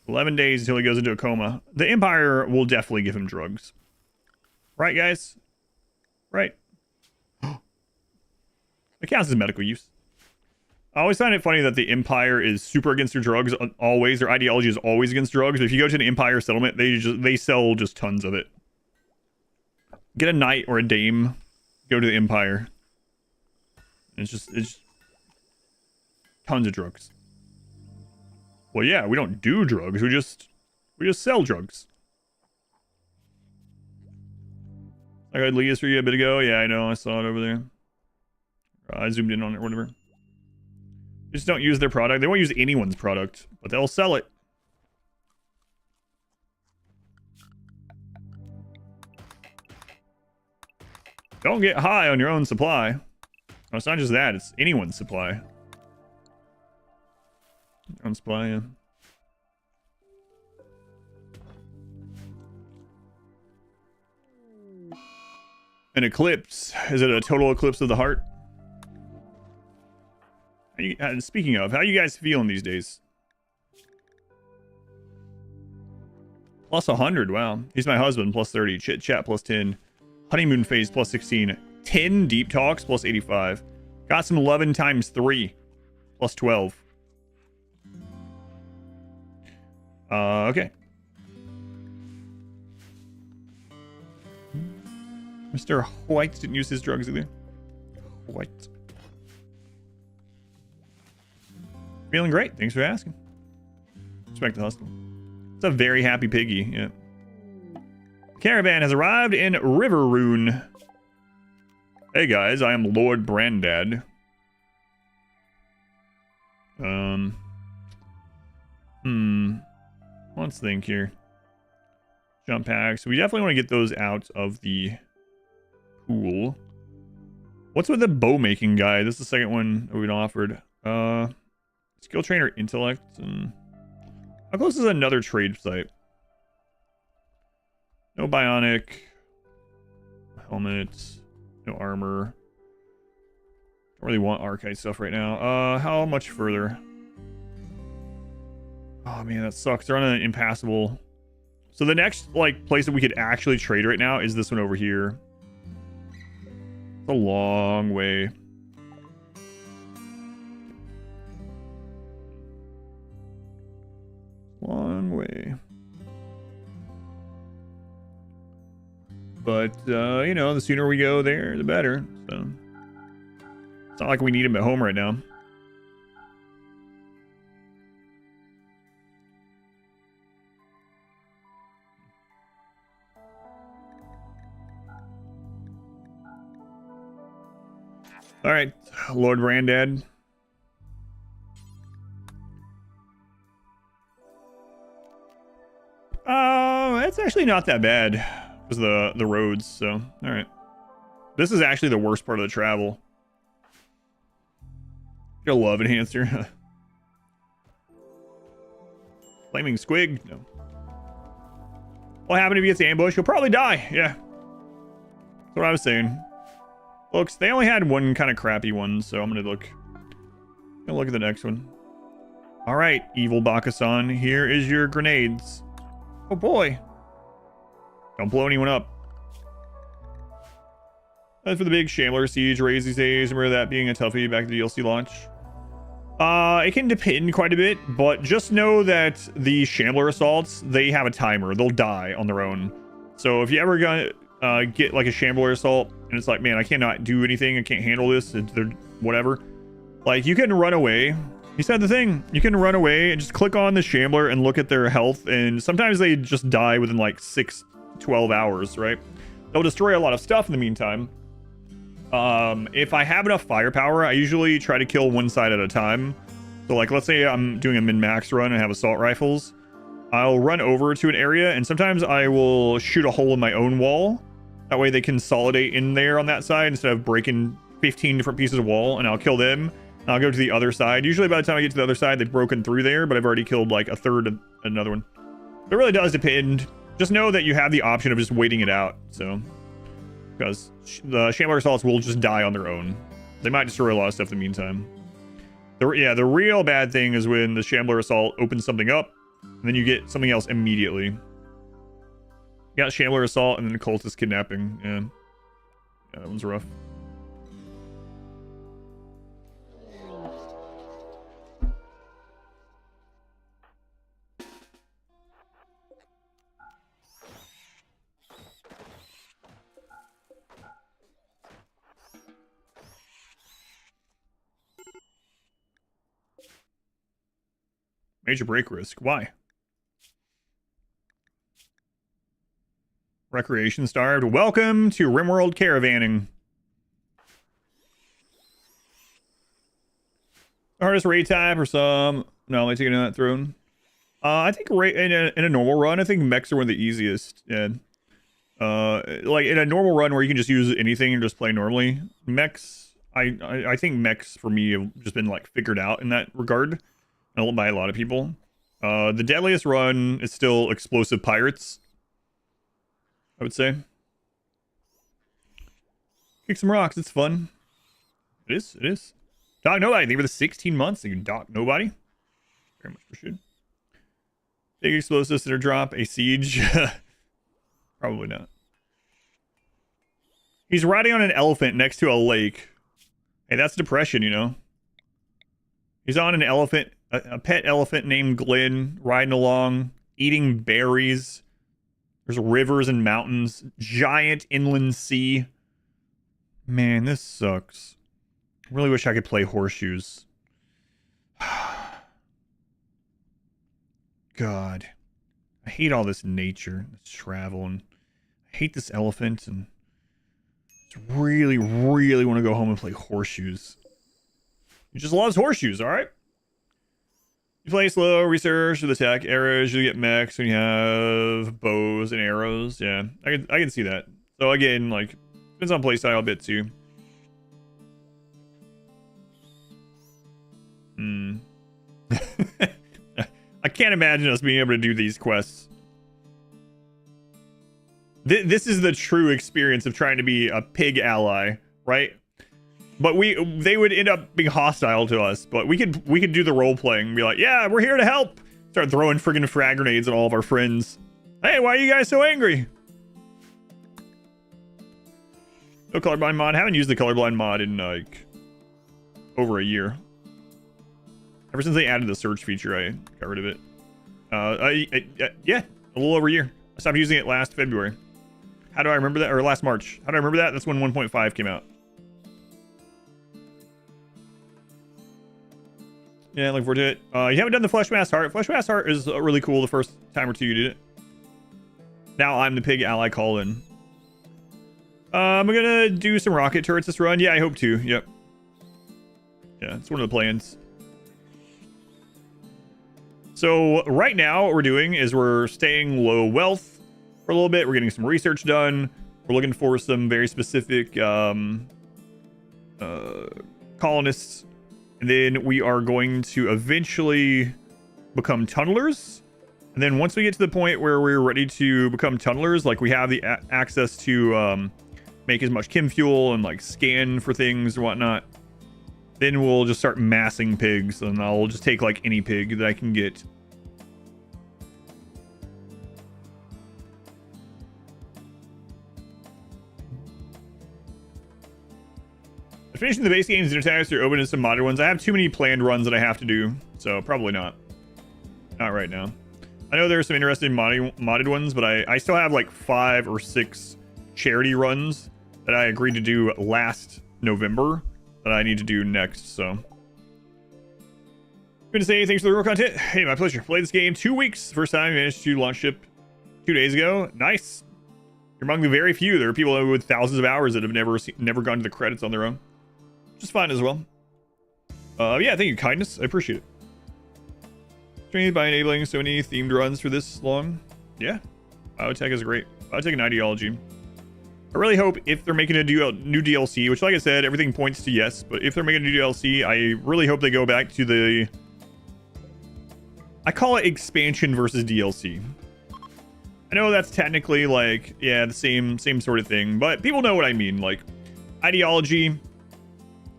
11 days until he goes into a coma. The Empire will definitely give him drugs. Right, guys? Right. It counts as medical use. I always find it funny that the Empire is super against their drugs. Always. Their ideology is always against drugs. But if you go to an Empire settlement, they sell just tons of it. Get a knight or a dame. Go to the Empire. It's tons of drugs. Well, yeah, we don't do drugs. We just sell drugs. I got Leah's for you a bit ago. Yeah, I know. I saw it over there. I zoomed in on it or whatever. Just don't use their product. They won't use anyone's product, but they'll sell it. Don't get high on your own supply. No, it's not just that. It's anyone's supply. Your own supply, yeah. An eclipse. Is it a total eclipse of the heart? Speaking of, how you guys feeling these days? Plus 100, wow. He's my husband, plus 30. Chit chat, plus 10. Honeymoon phase, plus 16. 10 deep talks, plus 85. Got some 11 times 3, plus 12. Okay. Mr. White didn't use his drugs either. White. Feeling great. Thanks for asking. Respect the hustle. It's a very happy piggy. Yeah. Caravan has arrived in Riverrune. Hey guys, I am Lord Brandad. Let's think here. Jump packs. We definitely want to get those out of the pool. What's with the bow making guy? This is the second one that we've been offered. Skill trainer intellect. How close is another trade site? No bionic. Helmet. No armor. Don't really want archive stuff right now. How much further? Oh man, that sucks. They're on an impassable. So the next like place that we could actually trade right now is this one over here. It's a long way. Long way. But, you know, the sooner we go there, the better. So, it's not like we need him at home right now. All right, Lord Brandad. It's actually not that bad. It was the roads, so all right. This is actually the worst part of the travel. You'll love enhancer. Flaming squig? No. What happened if he gets ambushed? He'll probably die. Yeah. That's what I was saying. Looks, they only had one kind of crappy one, so I'm gonna look at the next one. All right, evil Bakasan, here is your grenades. Oh boy. Don't blow anyone up. As for the big Shambler Siege raise these days, remember that being a toughie back at the DLC launch? It can depend quite a bit, but just know that the Shambler Assaults, they have a timer. They'll die on their own. So if you ever gonna get like a Shambler Assault, and it's like, man, I cannot do anything, I can't handle this, they're whatever. Like, you can run away. He said the thing, you can run away and just click on the Shambler and look at their health, and sometimes they just die within like 6-12 hours, right? They'll destroy a lot of stuff in the meantime. If I have enough firepower, I usually try to kill one side at a time. So like, let's say I'm doing a min-max run and have assault rifles. I'll run over to an area, and sometimes I will shoot a hole in my own wall. That way they consolidate in there on that side instead of breaking 15 different pieces of wall, and I'll kill them. And I'll go to the other side. Usually by the time I get to the other side, they've broken through there, but I've already killed like a third of another one. It really does depend. Just know that you have the option of just waiting it out, so. Because the Shambler Assaults will just die on their own. They might destroy a lot of stuff in the meantime. The real bad thing is when the Shambler Assault opens something up, and then you get something else immediately. You got Shambler Assault and then Cultist Kidnapping. Yeah, that one's rough. Major break risk. Why? Recreation starved. Welcome to RimWorld caravanning. Hardest raid type or some. No, am I taking that throne? I think in a normal run, I think mechs are one of the easiest. Yeah. Like in a normal run where you can just use anything and just play normally. Mechs, I think mechs for me have just been like figured out in that regard by a lot of people. The deadliest run is still explosive pirates, I would say. Kick some rocks, it's fun. It is, it is. Doc Nobody, thank you for the 16 months. Thank you, Doc Nobody. Very much appreciated. Big explosive center drop, a siege. Probably not. He's riding on an elephant next to a lake. Hey, that's depression, you know. He's on an elephant, a pet elephant named Glenn, riding along, eating berries. There's rivers and mountains, giant inland sea. Man, this sucks. I really wish I could play horseshoes. God. I hate all this nature, this travel, and I hate this elephant, and just really, really want to go home and play horseshoes. He just loves horseshoes, alright? You play slow, research with attack arrows, you get mechs, and you have bows and arrows. Yeah, I can see that. So again, like, depends on playstyle a bit too. I can't imagine us being able to do these quests. This is the true experience of trying to be a pig ally, right? But they would end up being hostile to us. But we could do the role playing and be like, yeah, we're here to help. Start throwing friggin' frag grenades at all of our friends. Hey, why are you guys so angry? No colorblind mod. I haven't used the colorblind mod in like over a year. Ever since they added the search feature, I got rid of it. Yeah, a little over a year. I stopped using it last February. How do I remember that? Or last March. How do I remember that? That's when 1.5 came out. Yeah, looking forward to it. You haven't done the Flesh Mass Heart. Flesh Mass Heart is really cool the first time or two you did it. Now I'm the pig ally call-in. I'm gonna do some rocket turrets this run. Yeah, I hope to. Yep. Yeah, it's one of the plans. So right now what we're doing is we're staying low wealth for a little bit. We're getting some research done. We're looking for some very specific colonists. And then we are going to eventually become tunnelers. And then once we get to the point where we're ready to become tunnelers, like we have the access to make as much chem fuel and like scan for things and whatnot, then we'll just start massing pigs, and I'll just take like any pig that I can get. Finishing the base game Xenotypes are open to some modded ones. I have too many planned runs that I have to do, so probably not. Not right now. I know there are some interesting modded ones, but I still have like 5 or 6 charity runs that I agreed to do last November that I need to do next, so. Good to say thanks for the real content. Hey, my pleasure. Played this game 2 weeks. First time I managed to launch ship 2 days ago. Nice. You're among the very few. There are people with thousands of hours that have never gone to the credits on their own. Just fine as well. Yeah, thank you, kindness. I appreciate it. Trained by enabling so many themed runs for this long. Yeah, Biotech is great. Biotech and ideology. I really hope if they're making a new DLC, which like I said, everything points to yes, but if they're making a new DLC, I really hope they go back to the... I call it expansion versus DLC. I know that's technically like, yeah, the same sort of thing, but people know what I mean. Like, ideology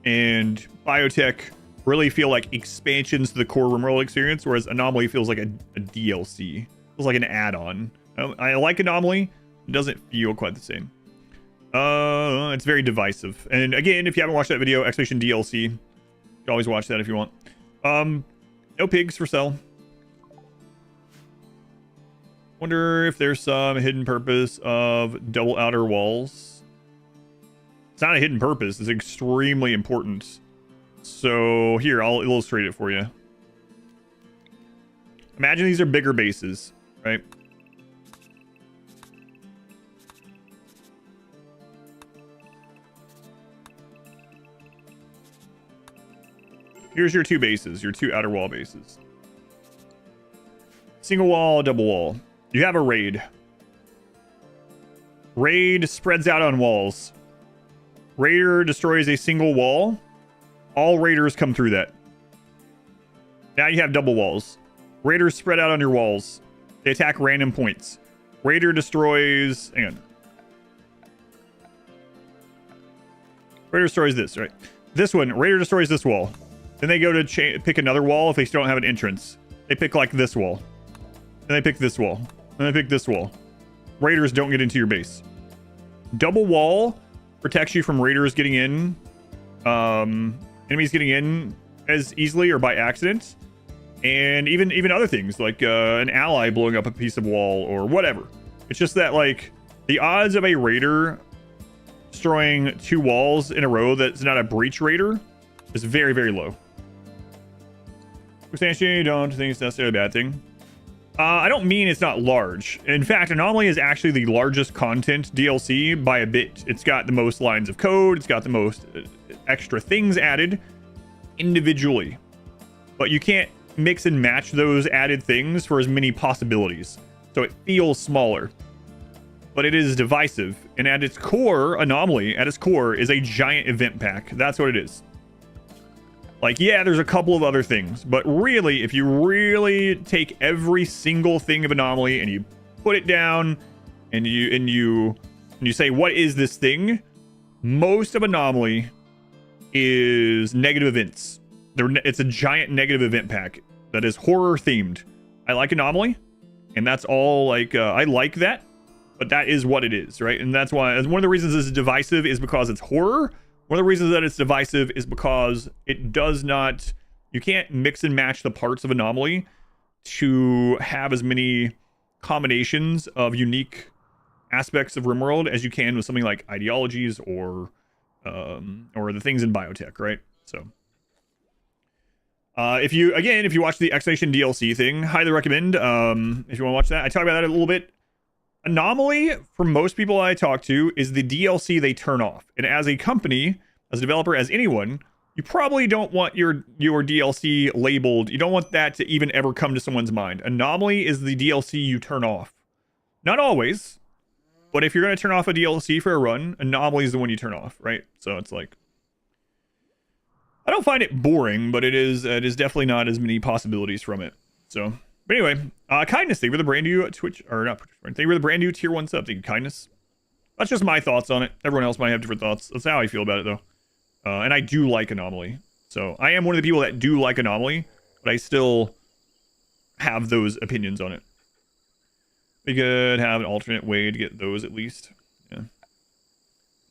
and Biotech really feel like expansions to the core RimWorld experience, whereas Anomaly feels like a DLC. Feels like an add-on. I like Anomaly. It doesn't feel quite the same. It's very divisive. And again, if you haven't watched that video, Expedition DLC, you can always watch that if you want. No pigs for sale. Wonder if there's some hidden purpose of double outer walls. It's not a hidden purpose. It's extremely important. So here, I'll illustrate it for you. Imagine these are bigger bases, right? Here's your 2 bases, your 2 outer wall bases. Single wall, double wall. You have a raid. Raid spreads out on walls. Raider destroys a single wall. All raiders come through that. Now you have double walls. Raiders spread out on your walls. They attack random points. Raider destroys... Hang on. Raider destroys this, right? This one, Raider destroys this wall. Then they go to pick another wall if they still don't have an entrance. They pick like this wall. Then they pick this wall. Then they pick this wall. Raiders don't get into your base. Double wall protects you from raiders getting in. Enemies getting in as easily or by accident. And even other things like an ally blowing up a piece of wall or whatever. It's just that like the odds of a raider destroying 2 walls in a row that's not a breach raider is very, very low. Substantially, don't think it's necessarily a bad thing. I don't mean it's not large. In fact, Anomaly is actually the largest content DLC by a bit. It's got the most lines of code. It's got the most extra things added individually. But you can't mix and match those added things for as many possibilities. So it feels smaller. But it is divisive. And at its core, Anomaly, at its core, is a giant event pack. That's what it is. Like, yeah, there's a couple of other things, but really, if you really take every single thing of Anomaly and you put it down and you say, what is this thing? Most of Anomaly is negative events. It's a giant negative event pack that is horror themed. I like Anomaly, and that's all. Like, I like that, but that is what it is, right? And that's why, one of the reasons this is divisive is because it's horror. One of the reasons that it's divisive is because it does not... You can't mix and match the parts of Anomaly to have as many combinations of unique aspects of RimWorld as you can with something like ideologies or the things in Biotech, right? So... if you watch the Exhalation DLC thing, highly recommend. If you want to watch that, I talk about that a little bit. Anomaly, for most people I talk to, is the DLC they turn off. And as a company, as a developer, as anyone, you probably don't want your DLC labeled. You don't want that to even ever come to someone's mind. Anomaly is the DLC you turn off. Not always, but if you're going to turn off a DLC for a run, Anomaly is the one you turn off, right? So it's like... I don't find it boring, but it is definitely not as many possibilities from it. So... But anyway, Kindness, thank you for the brand new Twitch, or not, thank you for the brand new tier 1 sub. Thank you, Kindness. That's just my thoughts on it. Everyone else might have different thoughts. That's how I feel about it, though. And I do like Anomaly. So I am one of the people that do like Anomaly, but I still have those opinions on it. We could have an alternate way to get those at least. Yeah.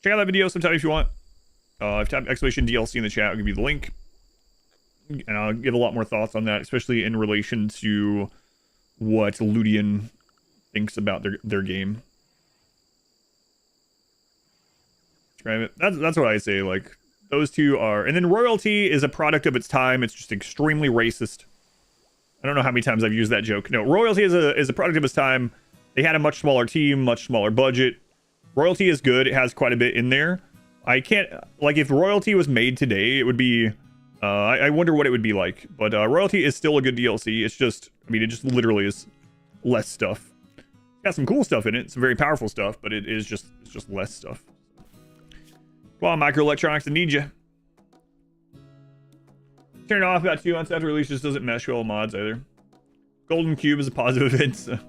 Check out that video sometime if you want. If you type Exclamation DLC in the chat, I'll give you the link. And I'll give a lot more thoughts on that, especially in relation to what Ludian thinks about their game. Describe it. That's what I say. Like, those two are... And then Royalty is a product of its time. It's just extremely racist. I don't know how many times I've used that joke. No, Royalty is a product of its time. They had a much smaller team, much smaller budget. Royalty is good. It has quite a bit in there. I can't... Like, if Royalty was made today, it would be... I wonder what it would be like, but Royalty is still a good DLC. It's just, I mean, it just literally is less stuff. It's got some cool stuff in it. It's very powerful stuff, but it's just less stuff. Come on, Microelectronics, I need you. Turn it off about 2 months after release. Just doesn't mesh well with mods either. Golden Cube is a positive event. So.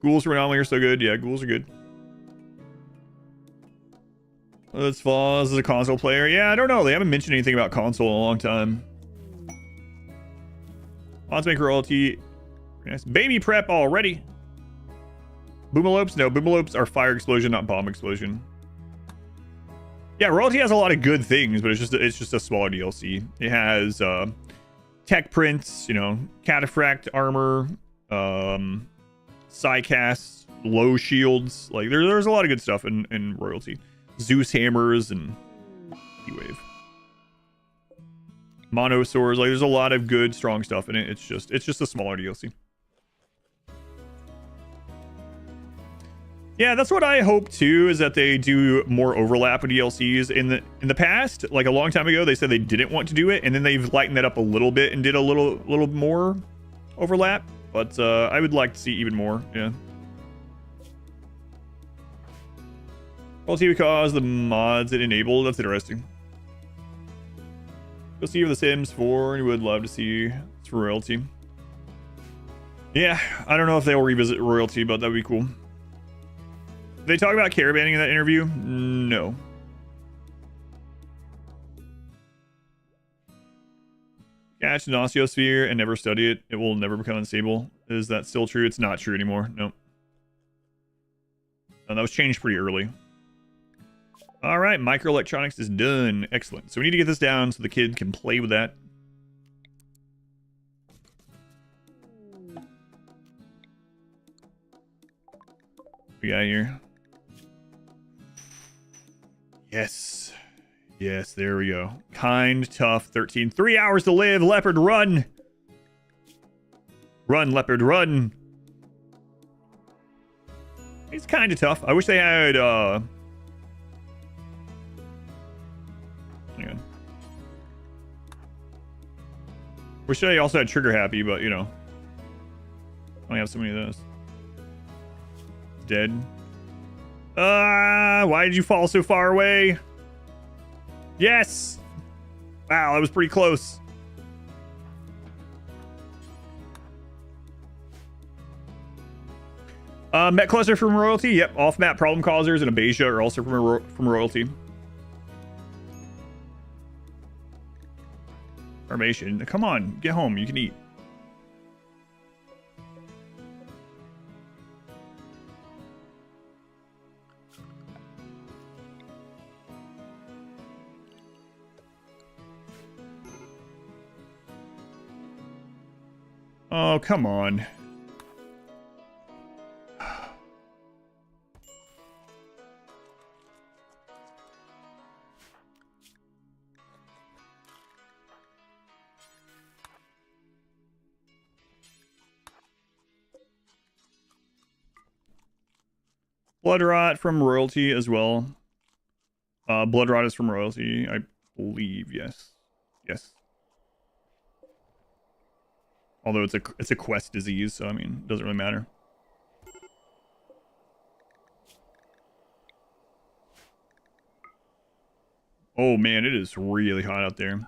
Ghouls for Anomaly are so good. Yeah, ghouls are good. Let's fall as a console player. Yeah, I don't know. They haven't mentioned anything about console in a long time. Let's make Royalty. Nice. Baby prep already. Boomalopes? No, Boomalopes are fire explosion, not bomb explosion. Yeah, Royalty has a lot of good things, but it's just a smaller DLC. It has tech prints, you know, cataphract armor, psycasts, low shields. Like there's a lot of good stuff in Royalty. Zeus hammers and T-Wave. Monosaurs. Like, there's a lot of good, strong stuff in it. It's just a smaller DLC. Yeah, that's what I hope too, is that they do more overlap with DLCs. In the past, like a long time ago, they said they didn't want to do it, and then they've lightened that up a little bit and did a little more overlap. But I would like to see even more. Yeah. Royalty because the mods it enabled. That's interesting. Go see The Sims 4, and would love to see it's royalty. Yeah, I don't know if they'll revisit royalty, but that'd be cool. Did they talk about caravanning in that interview? No. Catch an osteosphere and never study it. It will never become unstable. Is that still true? It's not true anymore. Nope. That was changed pretty early. All right, microelectronics is done. Excellent. So we need to get this down so the kid can play with that. We got here. Yes. Yes, there we go. Kind, tough, 13. 3 hours to live. Leopard, run. Run, leopard, run. It's kind of tough. I wish they had, hang on. Wish they also had trigger happy, but, you know. I only have so many of those. Dead. Why did you fall so far away? Yes! Wow, that was pretty close. Met cluster from royalty. Yep, off-map problem causers and Abasia are also from royalty. Formation. Come on, get home. You can eat. Oh, come on. Blood rot from royalty as well. Blood rot is from royalty, I believe. Yes. Yes. Although it's a quest disease, so I mean, it doesn't really matter. Oh man, it is really hot out there.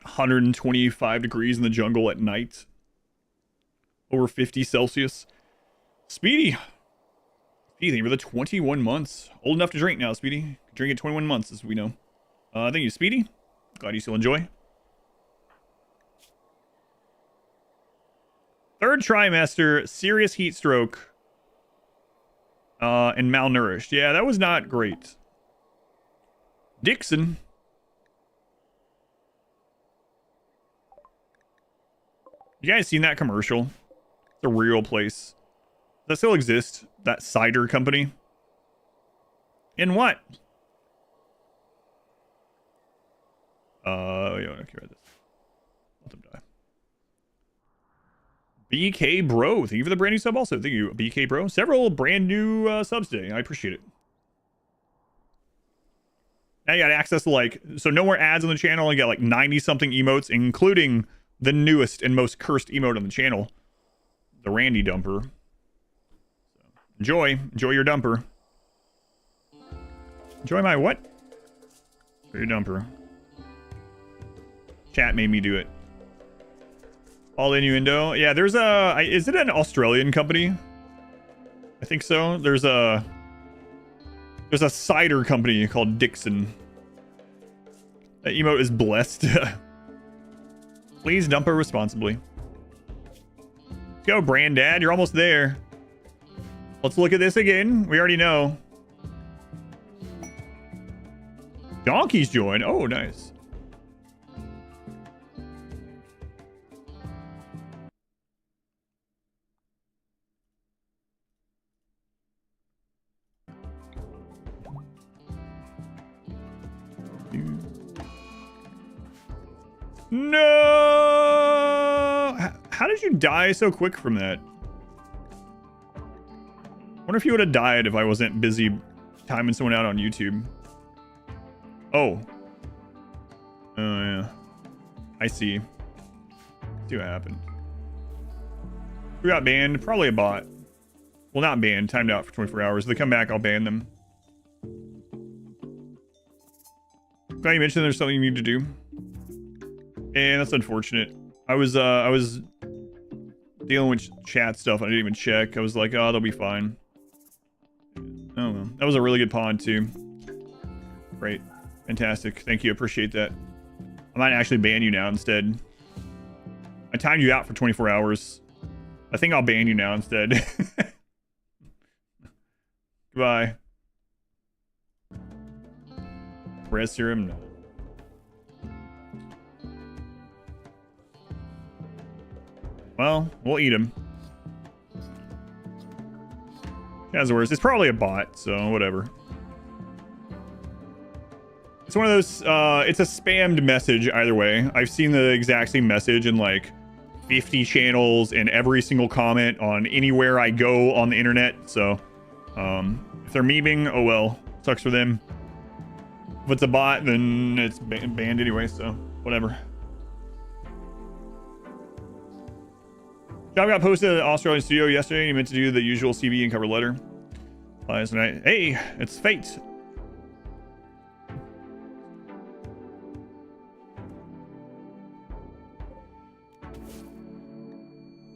125 degrees in the jungle at night. Over 50 Celsius. Speedy. Speedy, thank you for the 21 months. Old enough to drink now, Speedy. Drink at 21 months, as we know. Thank you, Speedy. Glad you still enjoy. Third trimester, serious heat stroke. And malnourished. Yeah, that was not great. Dixon. You guys seen that commercial? It's a real place. Does that still exist? That cider company? In what? Yeah, okay, read this. Let them die. BK Bro, thank you for the brand new sub also. Thank you, BK Bro. Several brand new subs today. I appreciate it. Now you got access to like, so no more ads on the channel. You got like 90 something emotes, including the newest and most cursed emote on the channel. The Randy Dumper. So, enjoy your dumper. Enjoy my what? Your dumper. Chat made me do it. All innuendo. Yeah, there's a... is it an Australian company? I think so. There's a cider company called Dixon. That emote is blessed. Please dump her responsibly. Let's go, Brandad. You're almost there. Let's look at this again. We already know. Donkeys join. Oh, nice. No! How did you die so quick from that? I wonder if you would have died if I wasn't busy timing someone out on YouTube. Oh. Oh, yeah. I see. See what happened. Who got banned? Probably a bot. Well, not banned. Timed out for 24 hours. If they come back, I'll ban them. Glad you mentioned there's something you need to do. And that's unfortunate. I was dealing with chat stuff. I didn't even check. I was like, oh, they'll be fine. Oh, well. That was a really good pond, too. Great. Fantastic. Thank you. Appreciate that. I might actually ban you now instead. I timed you out for 24 hours. I think I'll ban you now instead. Goodbye. Res serum? No. Well, we'll eat him. As worse, it's probably a bot, so whatever. It's one of those, it's a spammed message either way. I've seen the exact same message in like 50 channels and every single comment on anywhere I go on the internet. So, if they're memeing, oh well, sucks for them. If it's a bot, then it's banned anyway, so whatever. Job got posted at the Australian studio yesterday. He meant to do the usual CV and cover letter. Last night, hey, it's fate.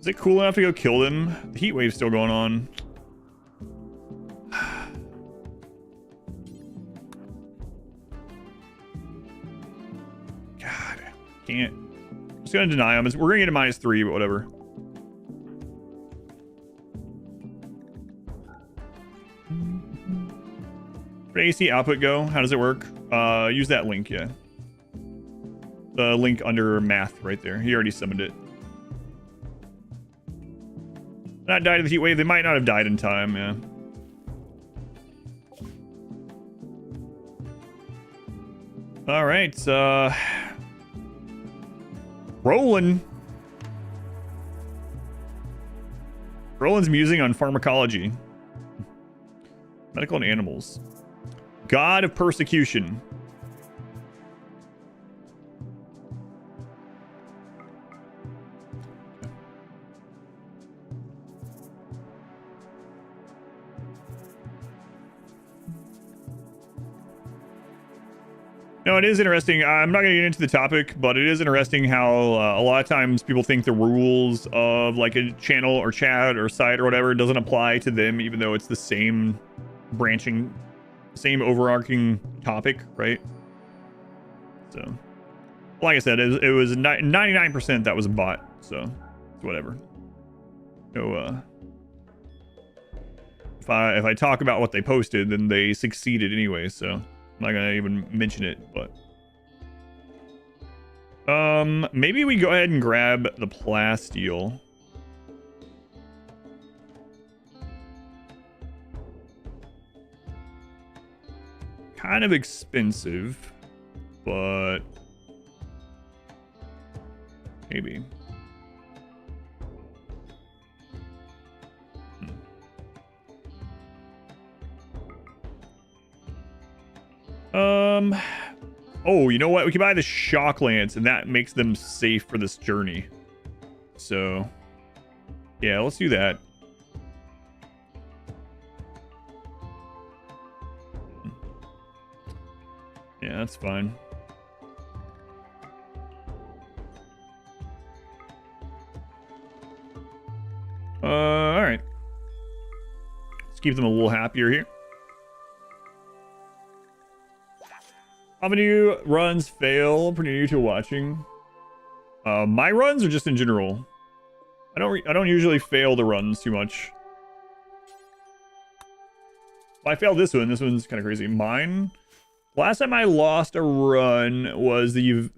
Is it cool enough to go kill them? The heat wave's still going on. God, can't. I'm just gonna deny them. We're gonna get a -3, but whatever. Where did AC output go? How does it work? Use that link, yeah. The link under math right there. He already summoned it. Not died of the heat wave. They might not have died in time, yeah. All right, Roland's musing on pharmacology. Medical and animals. God of persecution. No, it is interesting. I'm not going to get into the topic, but it is interesting how a lot of times people think the rules of like a channel or chat or site or whatever doesn't apply to them, even though it's the same branching, same overarching topic, right? So, like I said, it was 99% that was a bot, so whatever. No, if I talk about what they posted, then they succeeded anyway, so I'm not gonna even mention it, but maybe we go ahead and grab the plasteel. Kind of expensive, but maybe. Oh, you know what? We can buy the shock lance, and that makes them safe for this journey. So, yeah, let's do that. Yeah, that's fine. All right. Let's keep them a little happier here. How many runs fail for new to watching? My runs or just in general? I don't usually fail the runs too much. Well, I failed this one. This one's kind of crazy. Mine. Last time I lost a run was when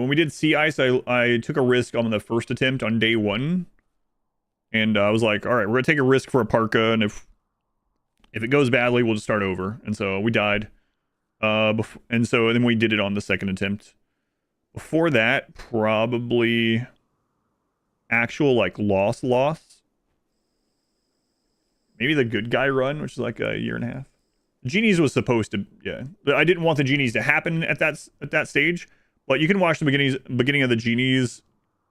we did sea ice. I took a risk on the first attempt on day 1, and I was like, all right, we're gonna take a risk for a parka, and if it goes badly, we'll just start over. And so we died. And so then we did it on the second attempt Before that, probably actual like loss. Maybe the good guy run, which is like a year and a half. Genies was supposed to, yeah. I didn't want the genies to happen at that stage, but you can watch the beginning of the genies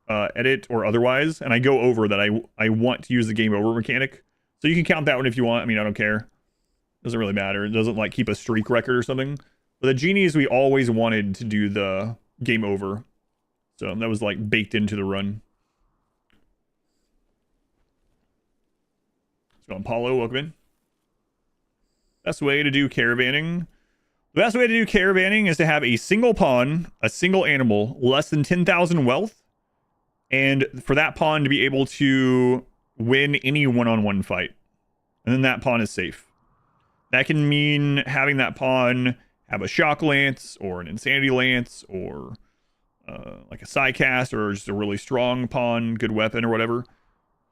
edit or otherwise, and I go over that I want to use the game over mechanic. So you can count that one if you want. I mean, I don't care. Doesn't really matter. It doesn't like keep a streak record or something. But the genies, we always wanted to do the game over. So that was like baked into the run. So Apollo, welcome in. Best way to do caravanning. The best way to do caravanning is to have a single pawn, a single animal, less than 10,000 wealth. And for that pawn to be able to win any one-on-one fight. And then that pawn is safe. That can mean having that pawn have a shock lance or an insanity lance or like a sidecast or just a really strong pawn, good weapon or whatever.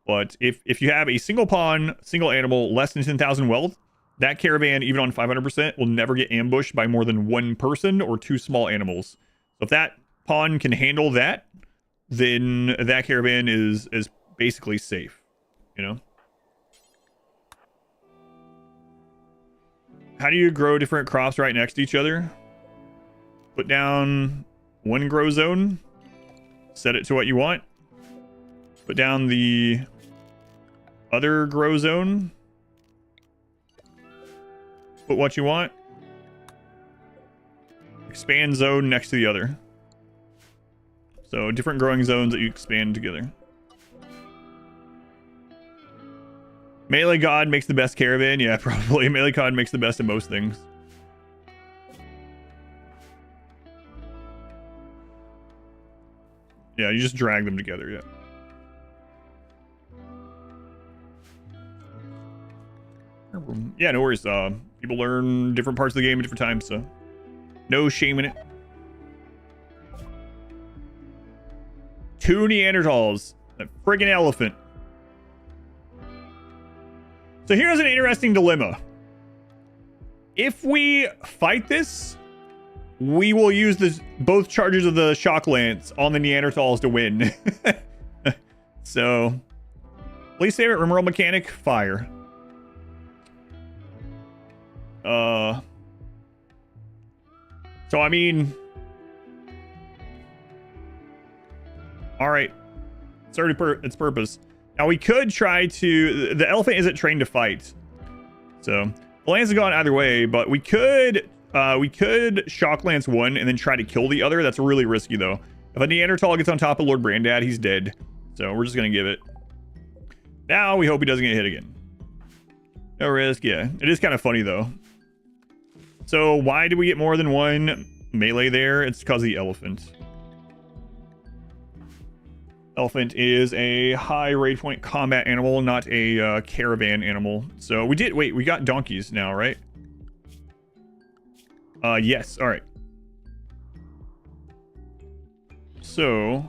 But if you have a single pawn, single animal, less than 10,000 wealth, that caravan, even on 500%, will never get ambushed by more than one person or two small animals. So if that pawn can handle that, then that caravan is basically safe, you know? How do you grow different crops right next to each other? Put down one grow zone, set it to what you want. Put down the other grow zone. Put what you want. Expand zone next to the other. So different growing zones that you expand together. Melee God makes the best caravan. Yeah, probably. Melee God makes the best of most things. Yeah, you just drag them together, yeah. Yeah, no worries. People learn different parts of the game at different times, so no shame in it. 2 Neanderthals. That friggin' elephant. So here's an interesting dilemma. If we fight this, we will use both charges of the shock lance on the Neanderthals to win. So, least favorite RimWorld mechanic, fire. So I mean, all right, served its purpose. Now we could try to. The elephant isn't trained to fight, so the lance has gone either way. But we could shock lance one and then try to kill the other. That's really risky though. If a Neanderthal gets on top of Lord Brandad, he's dead. So we're just gonna give it. Now we hope he doesn't get hit again. No risk. Yeah, it is kind of funny though. So why do we get more than one melee there? It's because of the elephant. Elephant is a high raid point combat animal, not a caravan animal. So we got donkeys now, right? Yes, all right. So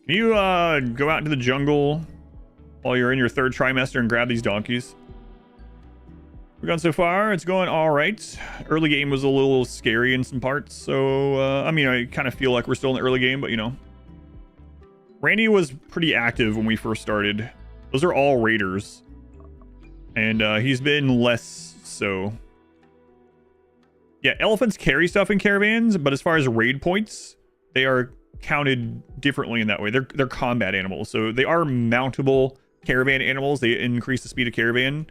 can you go out into the jungle while you're in your 3rd trimester and grab these donkeys? We've gone so far. It's going all right. Early game was a little scary in some parts. So, I mean, I kind of feel like we're still in the early game, but you know. Randy was pretty active when we first started. Those are all raiders. And he's been less so. Yeah, elephants carry stuff in caravans, but as far as raid points, they are counted differently in that way. They're combat animals, so they are mountable caravan animals. They increase the speed of caravan.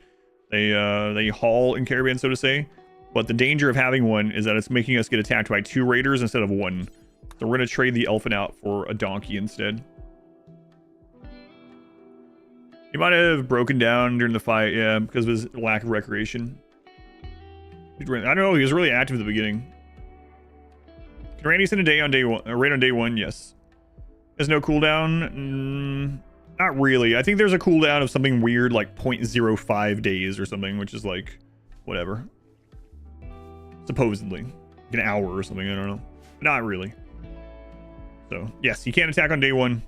They haul in caravan, so to say. But the danger of having one is that it's making us get attacked by 2 raiders instead of 1. So we're gonna trade the elephant out for a donkey instead. He might have broken down during the fight, yeah, because of his lack of recreation. I don't know. He was really active at the beginning. Can Randy send a day on day one? Raid on day 1? Yes. There's no cooldown. Not really. I think there's a cooldown of something weird like 0.05 days or something, which is like whatever. Supposedly, like an hour or something. I don't know. Not really. So yes, he can't attack on day 1.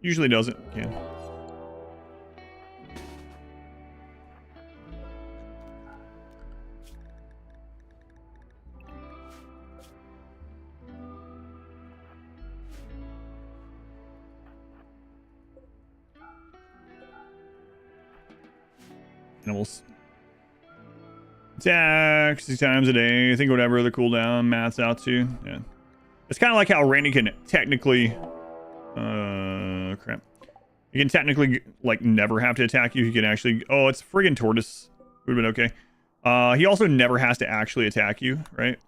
Usually doesn't. Can. Animals. Attack 6 times a day. I think whatever the cooldown maths out to. Yeah. It's kind of like how Randy can technically... crap. You can technically, like, never have to attack you. You can actually... Oh, it's friggin' Tortoise. Would have been okay. He also never has to actually attack you, right?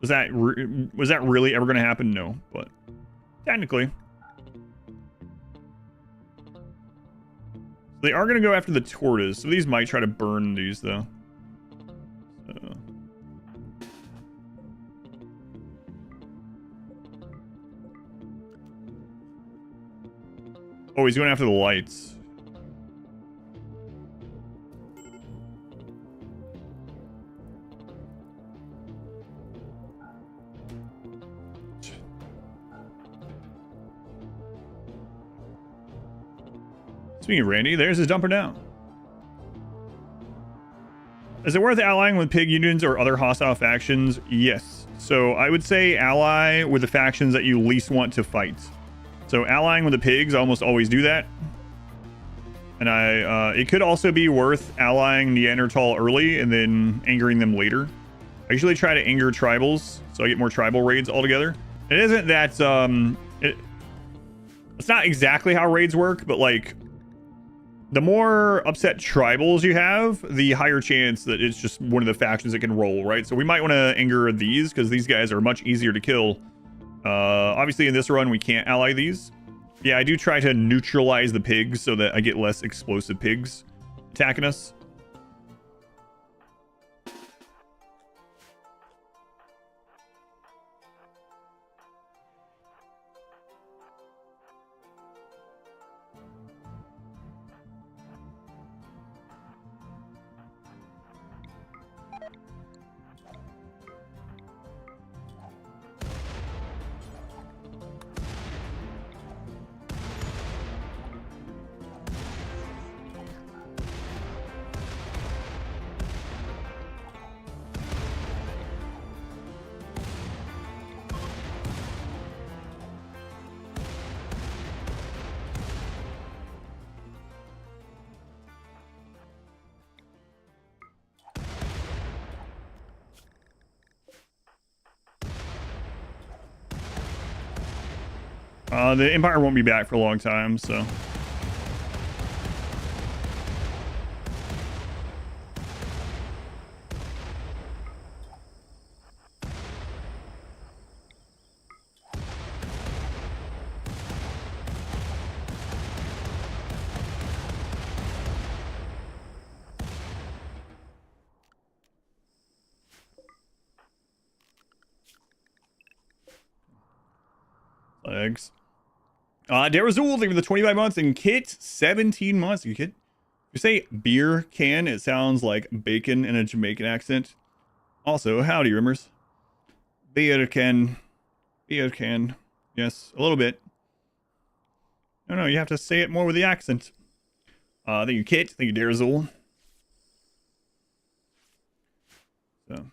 Was that really ever going to happen? No, but technically. They are going to go after the tortoise. So these might try to burn these, though. So. Oh, he's going after the lights. Speaking of Randy, there's his dumper down. Is it worth allying with pig unions or other hostile factions? Yes. So I would say ally with the factions that you least want to fight. So allying with the pigs, I almost always do that. And it could also be worth allying Neanderthal early and then angering them later. I usually try to anger tribals, so I get more tribal raids altogether. It isn't that, it's not exactly how raids work, but like, the more upset tribals you have, the higher chance that it's just one of the factions that can roll, right? So we might want to anger these, because these guys are much easier to kill. Obviously in this run, we can't ally these. Yeah, I do try to neutralize the pigs so that I get less explosive pigs attacking us. The Empire won't be back for a long time, so. Legs. Derazul, thank you for the 25 months, and Kit, 17 months. You Kit? You say beer can, it sounds like bacon in a Jamaican accent. Also, howdy, Rimmers. Beer can. Beer can. Yes, a little bit. No, you have to say it more with the accent. Thank you, Kit. Thank you, Derazul. So.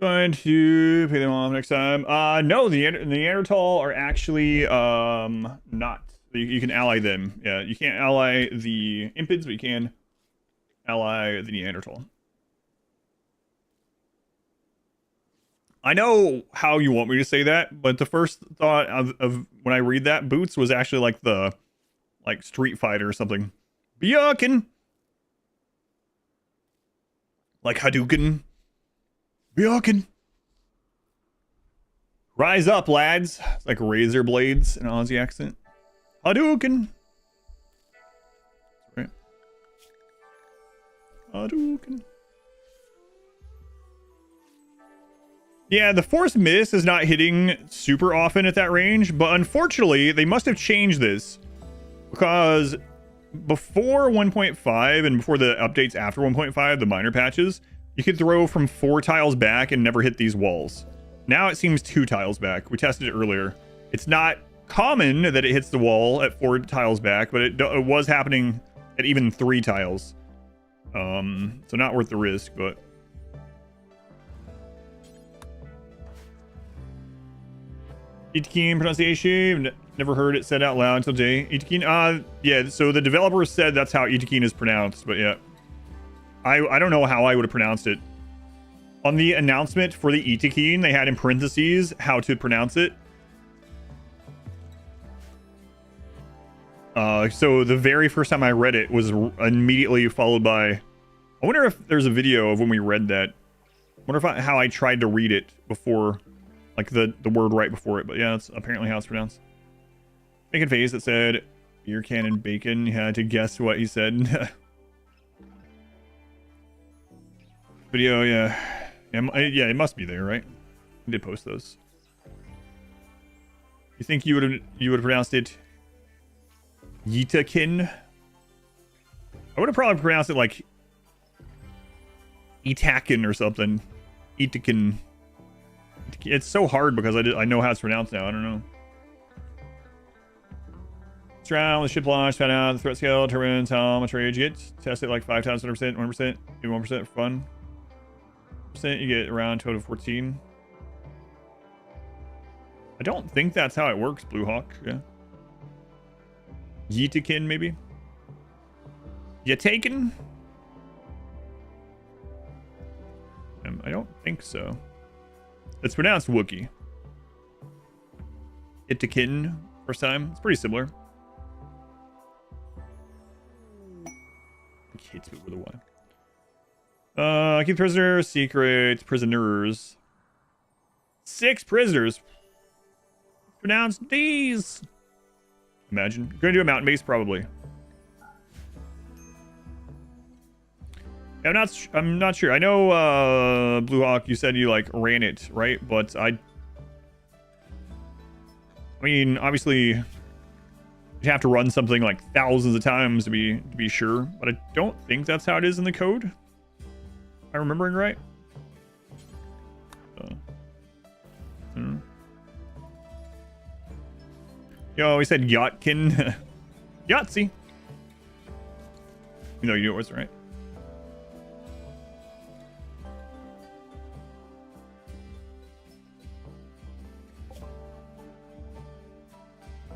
Going to pay them off next time. No, the Neanderthal are actually not. You can ally them. Yeah, you can't ally the Impids, but you can ally the Neanderthal. I know how you want me to say that, but the first thought of when I read that, Boots was actually like the Street Fighter or something. Byakin! Like Hadouken. Byakin! Rise up, lads. It's like razor blades in an Aussie accent. Hadouken! Right. Hadouken. Yeah, the Force Miss is not hitting super often at that range, but unfortunately, they must have changed this. Because before 1.5 and before the updates after 1.5, the minor patches, you could throw from 4 tiles back and never hit these walls. Now it seems 2 tiles back. We tested it earlier. It's not common that it hits the wall at 4 tiles back, but it was happening at even 3 tiles. So not worth the risk, but... Itakin pronunciation, never heard it said out loud until today. Itakin, yeah, so the developer said that's how Itakin is pronounced, but yeah. I don't know how I would have pronounced it. On the announcement for the Itakin, they had in parentheses how to pronounce it. So the very first time I read it was immediately followed by... I wonder if there's a video of when we read that. I wonder if how I tried to read it before... Like the word right before it, but yeah, that's apparently how it's pronounced. Bacon face that said beer can and bacon. You had to guess what he said. Video, yeah, it must be there, right? I did post those. You think you would have pronounced it Yitakin? I would have probably pronounced it like Itakin or something. Itakin. It's so hard because I know how it's pronounced now. I don't know. Drown, the ship launch, found out the threat scale, determines how much rage you get. Test it like 5 times, 100%, 1%, maybe 1% for fun. You get around total of 14. I don't think that's how it works, Blue Hawk. Yeah. Yeetikin, maybe? You taken? I don't think so. It's pronounced Wookiee. Itakin, first time. It's pretty similar. Hates it with a Y. Keep prisoners, secret, prisoners. 6 prisoners. Pronounced these. Imagine. You're gonna do a mountain base, probably. I'm not sure. I know Blue Hawk, you said you like ran it, right? But I mean, obviously you have to run something like thousands of times to be sure, but I don't think that's how it is in the code. Am I remembering right? Yo, we said Yatkin. Yahtzee. You know, you knew it was right.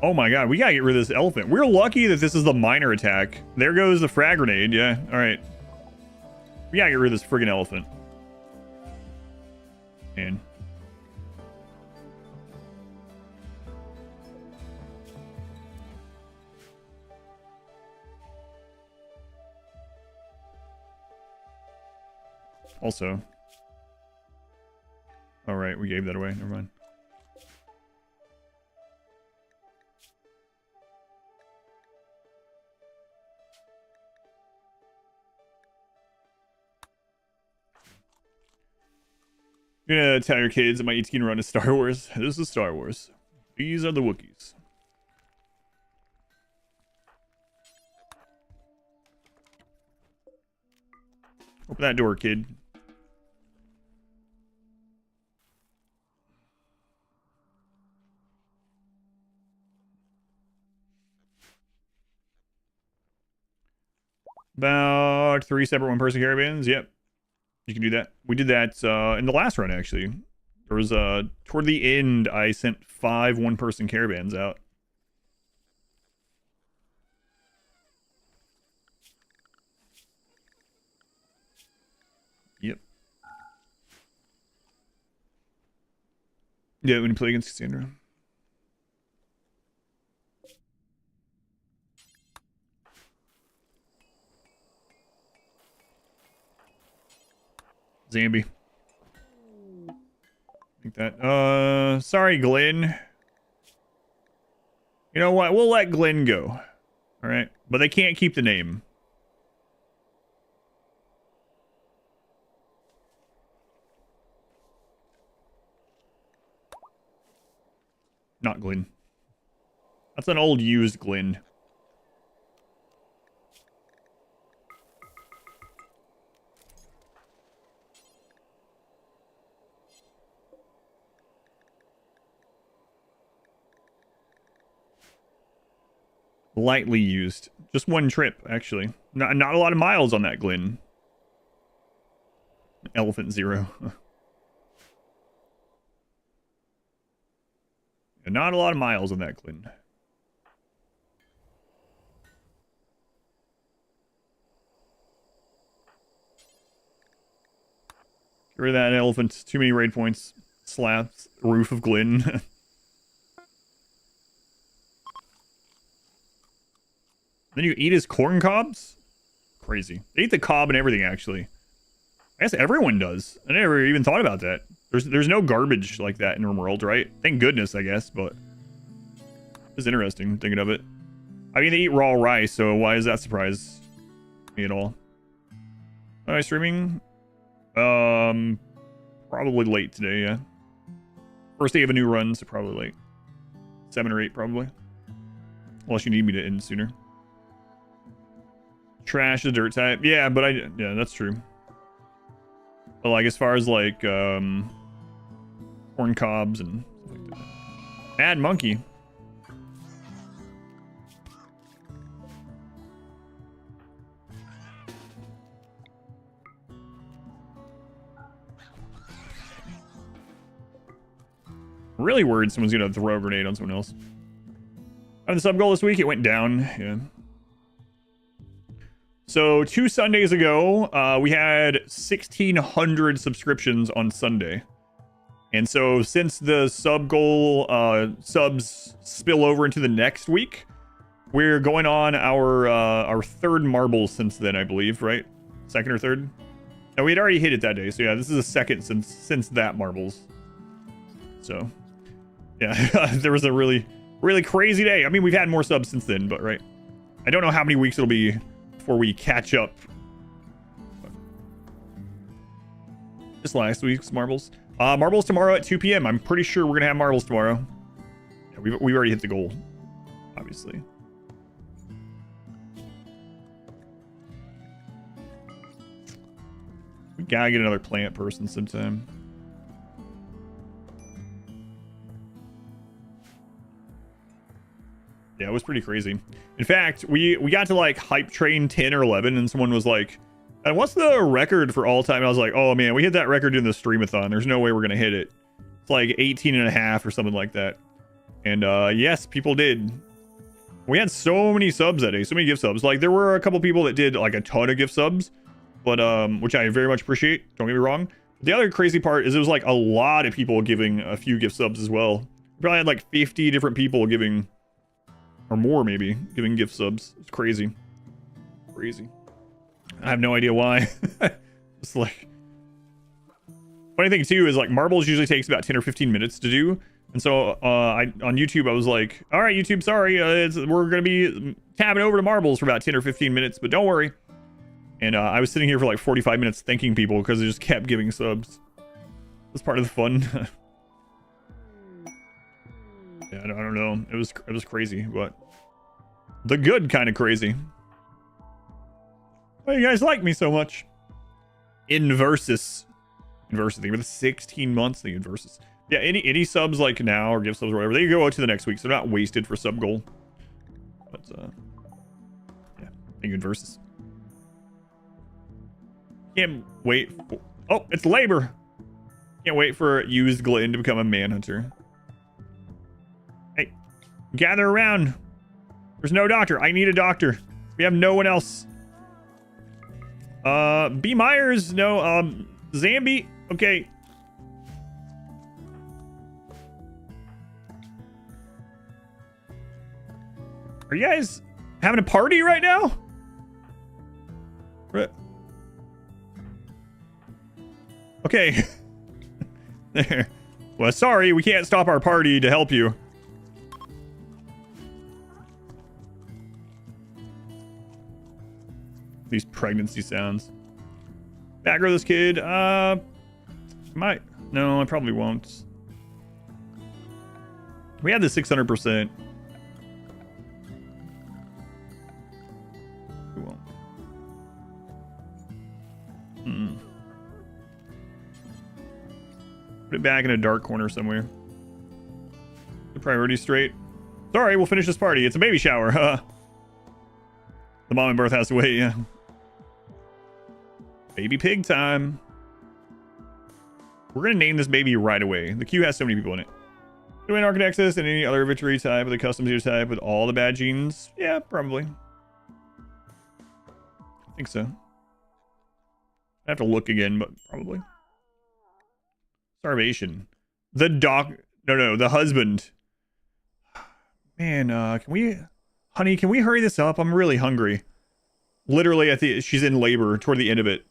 Oh my god, we gotta get rid of this elephant. We're lucky that this is the minor attack. There goes the frag grenade, yeah. Alright. We gotta get rid of this friggin' elephant. Man. Also. Alright, we gave that away. Never mind. You're gonna tell your kids that my ETN run is Star Wars. This is Star Wars. These are the Wookiees. Open that door, kid. About 3 separate one-person caravans. Yep. You can do that. We did that in the last run, actually. There was toward the end, I sent 5 one-person caravans out. Yep. Yeah, when you play against Cassandra. Zambi. Think that. Sorry, Glenn. You know what? We'll let Glenn go. All right, but they can't keep the name. Not Glenn. That's an old used Glenn. Lightly used. Just one trip, actually. Not a lot of miles on that Glen. Elephant Zero. Not a lot of miles on that Glen. Get rid of that elephant. Too many raid points. Slaps roof of Glen. Then you eat his corn cobs? Crazy. They eat the cob and everything, actually. I guess everyone does. I never even thought about that. There's no garbage like that in RimWorld, right? Thank goodness, I guess, but it's interesting thinking of it. I mean, they eat raw rice, so why does that surprise me at all? Am I streaming? Probably late today, yeah. First day of a new run, so probably late. 7 or 8, probably. Unless you need me to end sooner. Trash the dirt type. Yeah, but yeah, that's true. But like, as far as like, corn cobs and stuff like that. Mad monkey. Really worried someone's gonna throw a grenade on someone else. On the sub goal this week, it went down. Yeah. So 2 Sundays ago, we had 1,600 subscriptions on Sunday. And so since the sub goal subs spill over into the next week, we're going on our third marbles since then, I believe, right? Second or third? No, we had already hit it that day. So yeah, this is the second since that marbles. So yeah, there was a really crazy day. I mean, we've had more subs since then, but right. I don't know how many weeks it'll be before we catch up. Just last week's marbles. Marbles tomorrow at 2 p.m. I'm pretty sure we're gonna have marbles tomorrow. Yeah, we already hit the goal, obviously. We gotta get another plant person sometime. Yeah, it was pretty crazy. In fact, we got to like hype train 10 or 11 and someone was like, and what's the record for all time? And I was like, oh man, we hit that record in the streamathon. There's no way we're gonna hit it. It's like 18 and a half or something like that. And yes, people did. We had so many subs that day, so many gift subs. Like there were a couple people that did like a ton of gift subs, but which I very much appreciate, don't get me wrong. The other crazy part is it was like a lot of people giving a few gift subs as well. We probably had like 50 different people giving, or more maybe, giving gift subs. It's crazy. Crazy. I have no idea why. It's like, funny thing too is like marbles usually takes about 10 or 15 minutes to do. And so on YouTube, I was like, all right, YouTube, sorry. We're going to be tabbing over to marbles for about 10 or 15 minutes, but don't worry. And I was sitting here for like 45 minutes thanking people because they just kept giving subs. That's part of the fun. Yeah, I don't know. It was crazy, but the good kind of crazy. Why you guys like me so much? Inversus. Inversus. Think about the 16 months thing. Inversus. Yeah, any subs like now or gift subs or whatever, they go out to the next week, so they're not wasted for sub goal. But yeah, thank you, Inversus. Can't wait for, oh, it's labor. Can't wait for used Glenn to become a manhunter. Hey, gather around. There's no doctor. I need a doctor. We have no one else. B. Myers, no, Zambi, okay. Are you guys having a party right now? Okay. There. Well, sorry, we can't stop our party to help you. These pregnancy sounds. Backgrow this kid. Might. No, I probably won't. We had the 600%. We won't. Put it back in a dark corner somewhere. The priority straight. Sorry, we'll finish this party. It's a baby shower. The mom at birth has to wait, yeah. Baby pig time. We're going to name this baby right away. The queue has so many people in it. Do an Architectus and any other victory type with a custom zero type with all the bad genes? Yeah, probably. I think so. I have to look again, but probably. Starvation. The dog. No, the husband. Man, can we... Honey, can we hurry this up? I'm really hungry. Literally, she's in labor toward the end of it.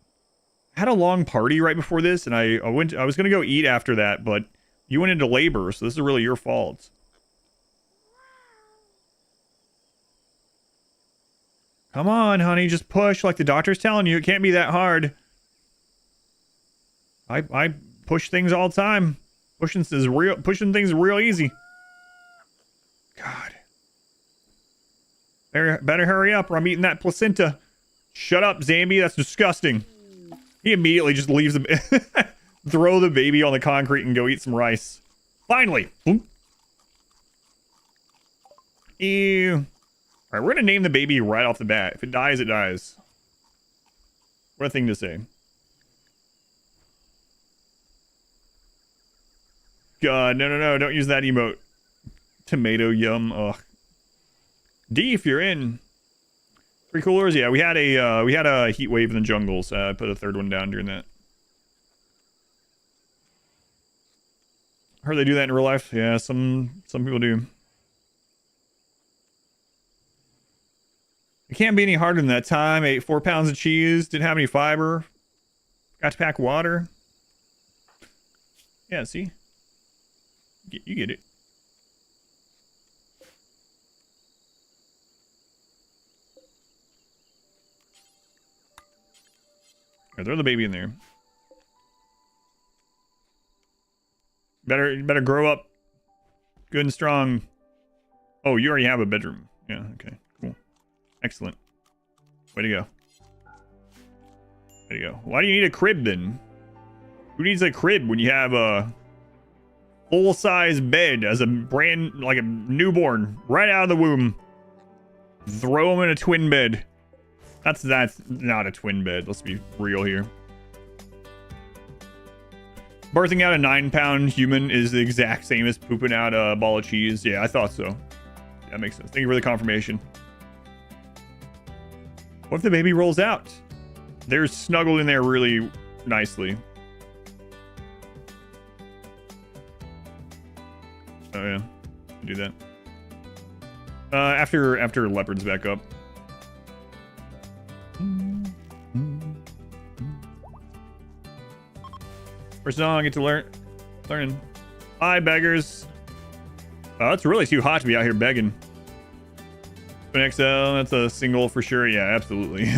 I had a long party right before this, and I was going to go eat after that, but you went into labor, so this is really your fault. Come on, honey, just push like the doctor's telling you. It can't be that hard. I push things all the time. Pushing things real easy. God. Better hurry up or I'm eating that placenta. Shut up, Zambi. That's disgusting. He immediately just leaves the throw the baby on the concrete and go eat some rice. Finally. Ew. Alright, we're gonna name the baby right off the bat. If it dies, it dies. What a thing to say. God, no, don't use that emote. Tomato yum, ugh. D, if you're in. 3 coolers, yeah, we had a heat wave in the jungles. I put a third one down during that. Heard they do that in real life. Yeah, some people do. It can't be any harder than that time. Ate 4 pounds of cheese. Didn't have any fiber. Got to pack water. Yeah, see? You get it. Right, throw the baby in there. Better grow up good and strong. Oh, you already have a bedroom. Yeah, okay, cool. Excellent. Way to go. Way to go. Why do you need a crib then? Who needs a crib when you have a full-size bed as a like a newborn right out of the womb? Throw them in a twin bed. That's not a twin bed. Let's be real here. Birthing out a 9-pound human is the exact same as pooping out a ball of cheese. Yeah, I thought so. That makes sense. Thank you for the confirmation. What if the baby rolls out? They're snuggled in there really nicely. Oh yeah, do that. After leopard's back up. First song I get to learning. Hi, beggars. Oh, it's really too hot to be out here begging. Twin XL, that's a single for sure. Yeah, absolutely.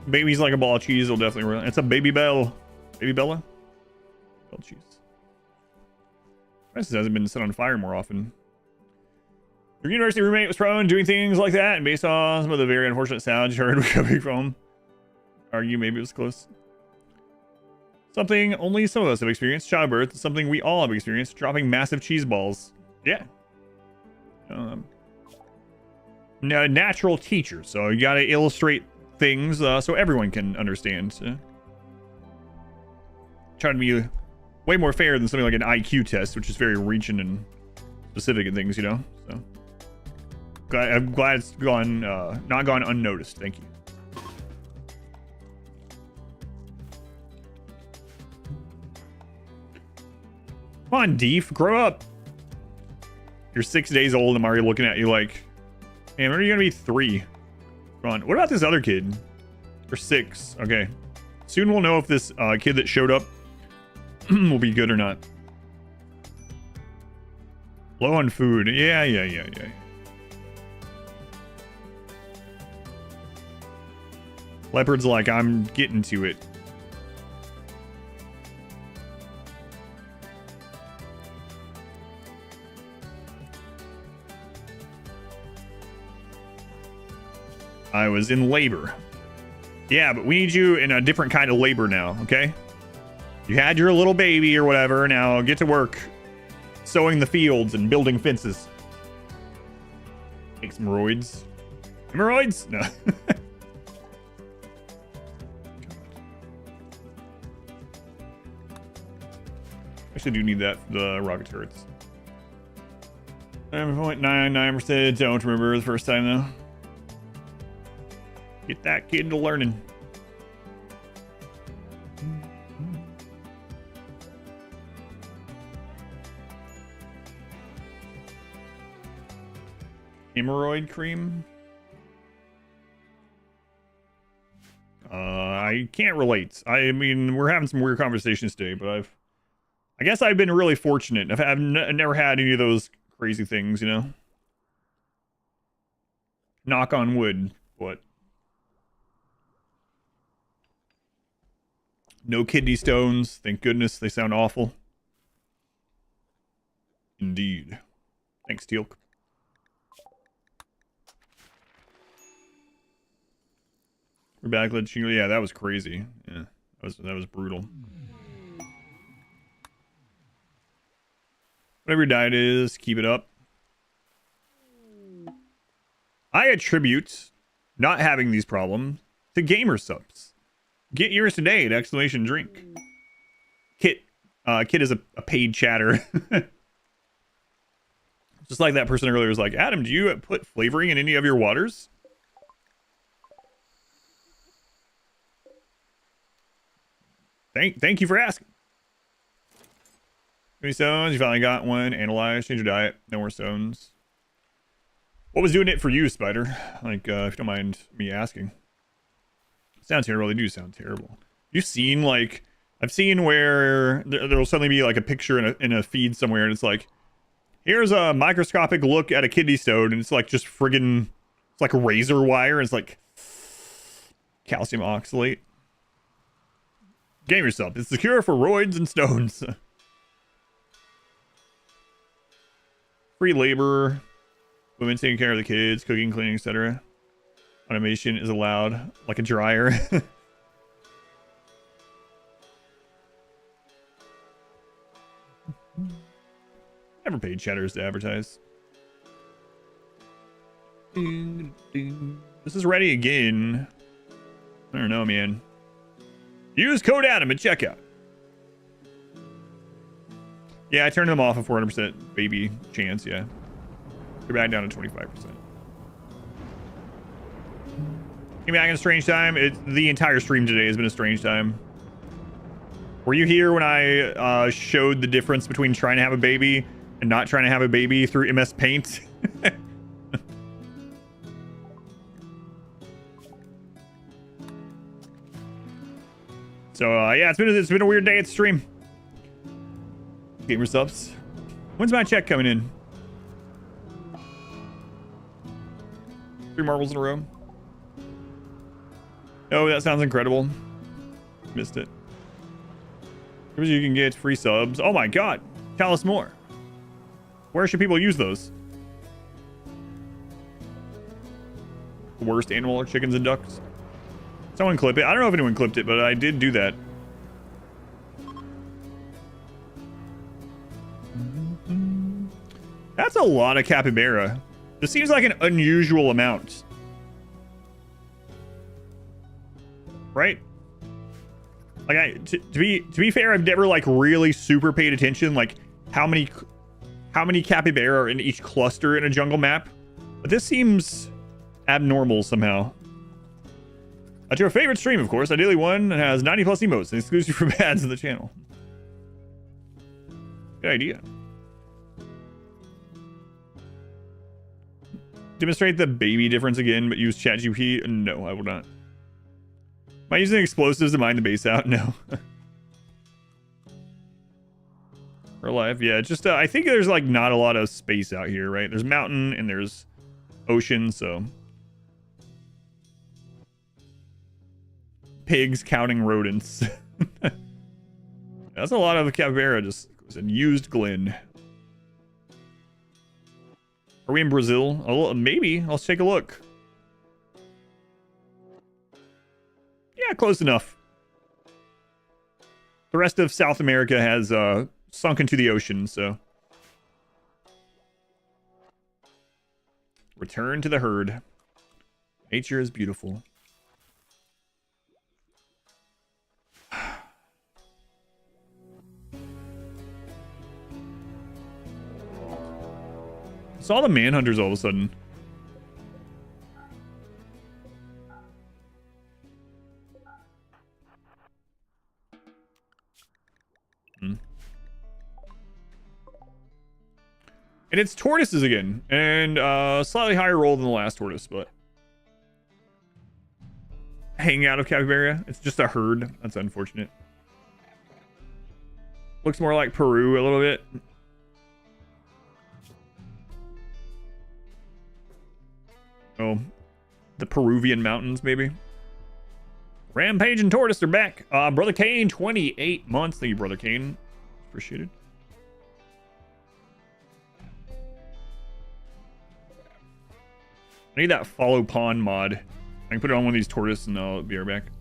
Baby's like a ball of cheese. Will definitely run. It's a baby bell. Baby Bella. Bell cheese. This hasn't been set on fire more often. Your university roommate was prone to doing things like that, and based on some of the very unfortunate sounds you heard coming from, argue maybe it was close. Something only some of us have experienced. Childbirth is something we all have experienced. Dropping massive cheese balls. Yeah. Natural teacher, so you gotta illustrate things so everyone can understand. Trying to be way more fair than something like an IQ test, which is very reaching and specific and things, you know. So I'm glad it's gone, not gone unnoticed. Thank you. Come on, Deef, grow up. You're 6 days old. I'm already looking at you like, man, when are you gonna be 3? Come on. What about this other kid? Or 6. Okay. Soon we'll know if this kid that showed up will be good or not. Low on food. Yeah. Leopard's like, I'm getting to it. I was in labor. Yeah, but we need you in a different kind of labor now, okay? You had your little baby or whatever. Now get to work sowing the fields and building fences. Take some roids. Hemorrhoids? No. Actually do need that for the rocket turrets. 9.99%. Don't remember the first time though. Get that kid to learning. Hemorrhoid cream? I can't relate. I mean, we're having some weird conversations today, but I guess I've been really fortunate. I've never had any of those crazy things, you know? Knock on wood, but no kidney stones. Thank goodness. They sound awful. Indeed. Thanks, Teal'c. We're back. Yeah, that was crazy. Yeah, that was brutal. Whatever your diet is, keep it up. I attribute not having these problems to gamer subs. Get yours today at exclamation drink. Kit is a paid chatter. Just like that person earlier was like, Adam, do you put flavoring in any of your waters? Thank you for asking. Any stones? You finally got one. Analyze. Change your diet. No more stones. What was doing it for you, Spider? Like, if you don't mind me asking. Sound terrible. They do sound terrible. You've seen, like, I've seen where there'll suddenly be like a picture in a feed somewhere, and it's like, here's a microscopic look at a kidney stone, and it's like just friggin', it's like a razor wire, and it's like calcium oxalate. Game yourself. It's the cure for roids and stones. Free labor, women taking care of the kids, cooking, cleaning, etc. Automation is allowed, like a dryer. Never paid chatters to advertise. This is ready again. I don't know, man. Use code Adam at checkout. Yeah, I turned them off at 400% baby chance, yeah. They're back down to 25%. Came back in a strange time. The entire stream today has been a strange time. Were you here when I showed the difference between trying to have a baby and not trying to have a baby through MS Paint? So, yeah, it's been a weird day at the stream. Gamer subs. When's my check coming in? 3 marbles in a row. Oh, that sounds incredible. Missed it. You can get free subs. Oh my god. Tell us more. Where should people use those? The worst animal are chickens and ducks. Someone clip it. I don't know if anyone clipped it, but I did do that. That's a lot of capybara. This seems like an unusual amount. Right? Like, to be fair, I've never like really super paid attention like how many capybara are in each cluster in a jungle map. But this seems abnormal somehow. That's your favorite stream, of course. Ideally one that has 90 plus emotes and exclusive from ads in the channel. Good idea. Demonstrate the baby difference again, but use ChatGPT? No, I will not. Am I using explosives to mine the base out? No. Real life, yeah. Just I think there's like not a lot of space out here, right? There's mountain and there's ocean, so pigs counting rodents. That's a lot of the capybara. Just used Glen. Are we in Brazil? Oh, maybe. Let's take a look. close enough. The rest of South America has sunk into the ocean, so. Return to the herd. Nature is beautiful. Saw the manhunters all of a sudden. And it's tortoises again, and slightly higher roll than the last tortoise, but hanging out of capybara. It's just a herd. That's unfortunate. Looks more like Peru a little bit. Oh, the Peruvian mountains, maybe. Rampage and Tortoise are back. Brother Kane, 28 months. Thank you, Brother Kane. Appreciate it. I need that follow pond mod. I can put it on one of these tortoises and I'll be right back.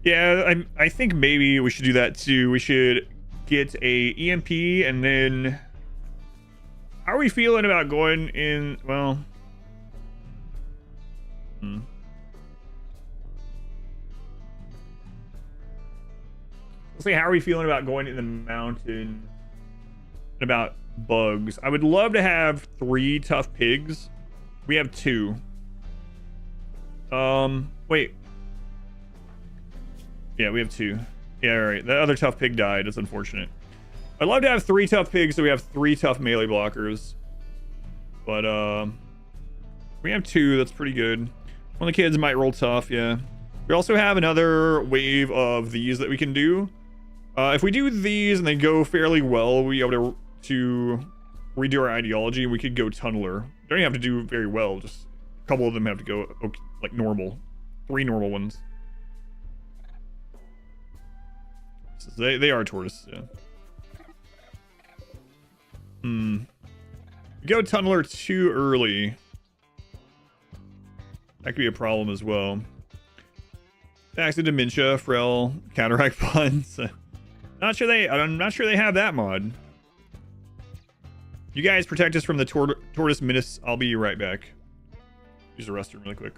Yeah, I think maybe we should do that too. We should get a EMP and then... How are we feeling about going in... Well... Let's see, how are we feeling about going in the mountain and about bugs? I would love to have 3 tough pigs. We have 2. Wait. Yeah, we have 2. Yeah, all right. The other tough pig died. It's unfortunate. I'd love to have 3 tough pigs so we have 3 tough melee blockers. But, we have 2. That's pretty good. One of the kids might roll tough, yeah. We also have another wave of these that we can do. If we do these and they go fairly well, we'll be able to redo our ideology. We could go tunneler. Don't even have to do very well. Just a couple of them have to go okay, like normal. 3 normal ones. So they are tortoises, yeah. We go tunneler too early. That could be a problem as well. Back to dementia, frail, cataract puns. I'm not sure they have that mod. You guys protect us from the tortoise menace. I'll be right back. Use the restroom really quick.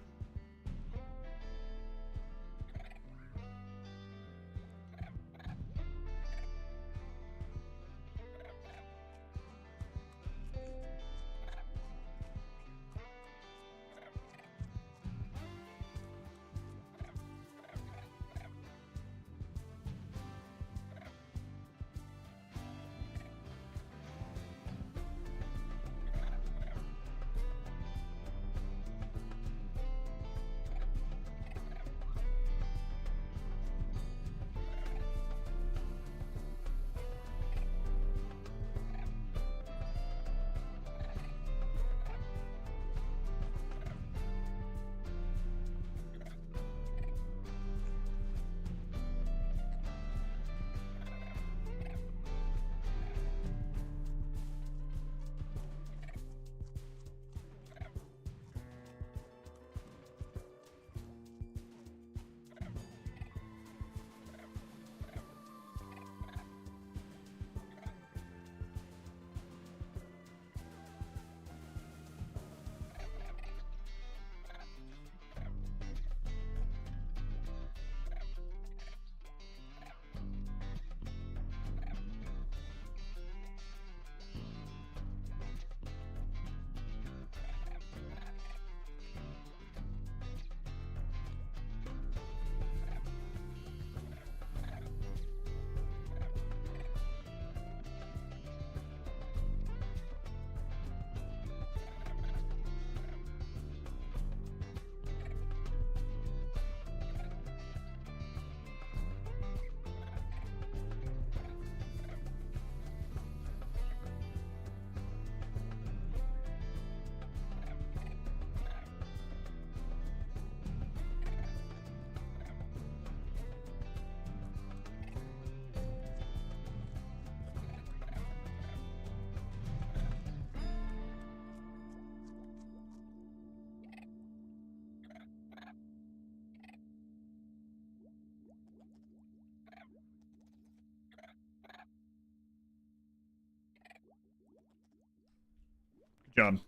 Job.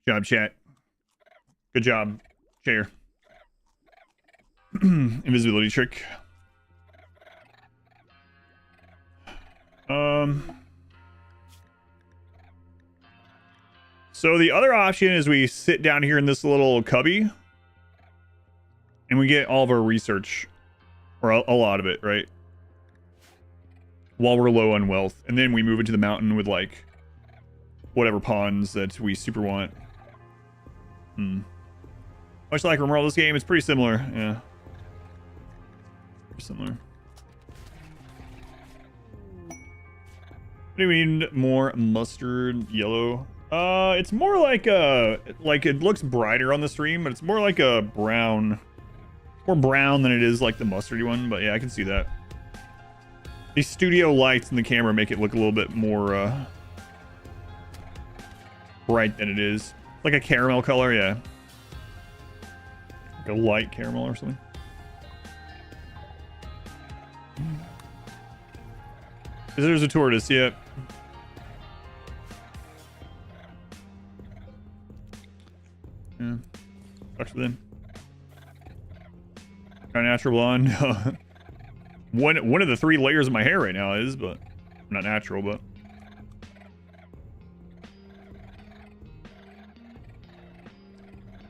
Job, chat. Good job, chair. Invisibility trick. So the other option is we sit down here in this little cubby and we get all of our research, or a lot of it, right? While we're low on wealth, and then we move into the mountain with like whatever pawns that we super want. Much like RimWorld, this game is pretty similar. Yeah, pretty similar. What do you mean more mustard yellow? It's more like it looks brighter on the stream, but it's more like a brown. More brown than it is like the mustardy one, but yeah, I can see that. These studio lights in the camera make it look a little bit more bright than it is. Like a caramel color, yeah. Like a light caramel or something. There's a tortoise, yeah. Yeah. Sucks for them. Got natural blonde. One of the 3 layers of my hair right now is, but not natural, but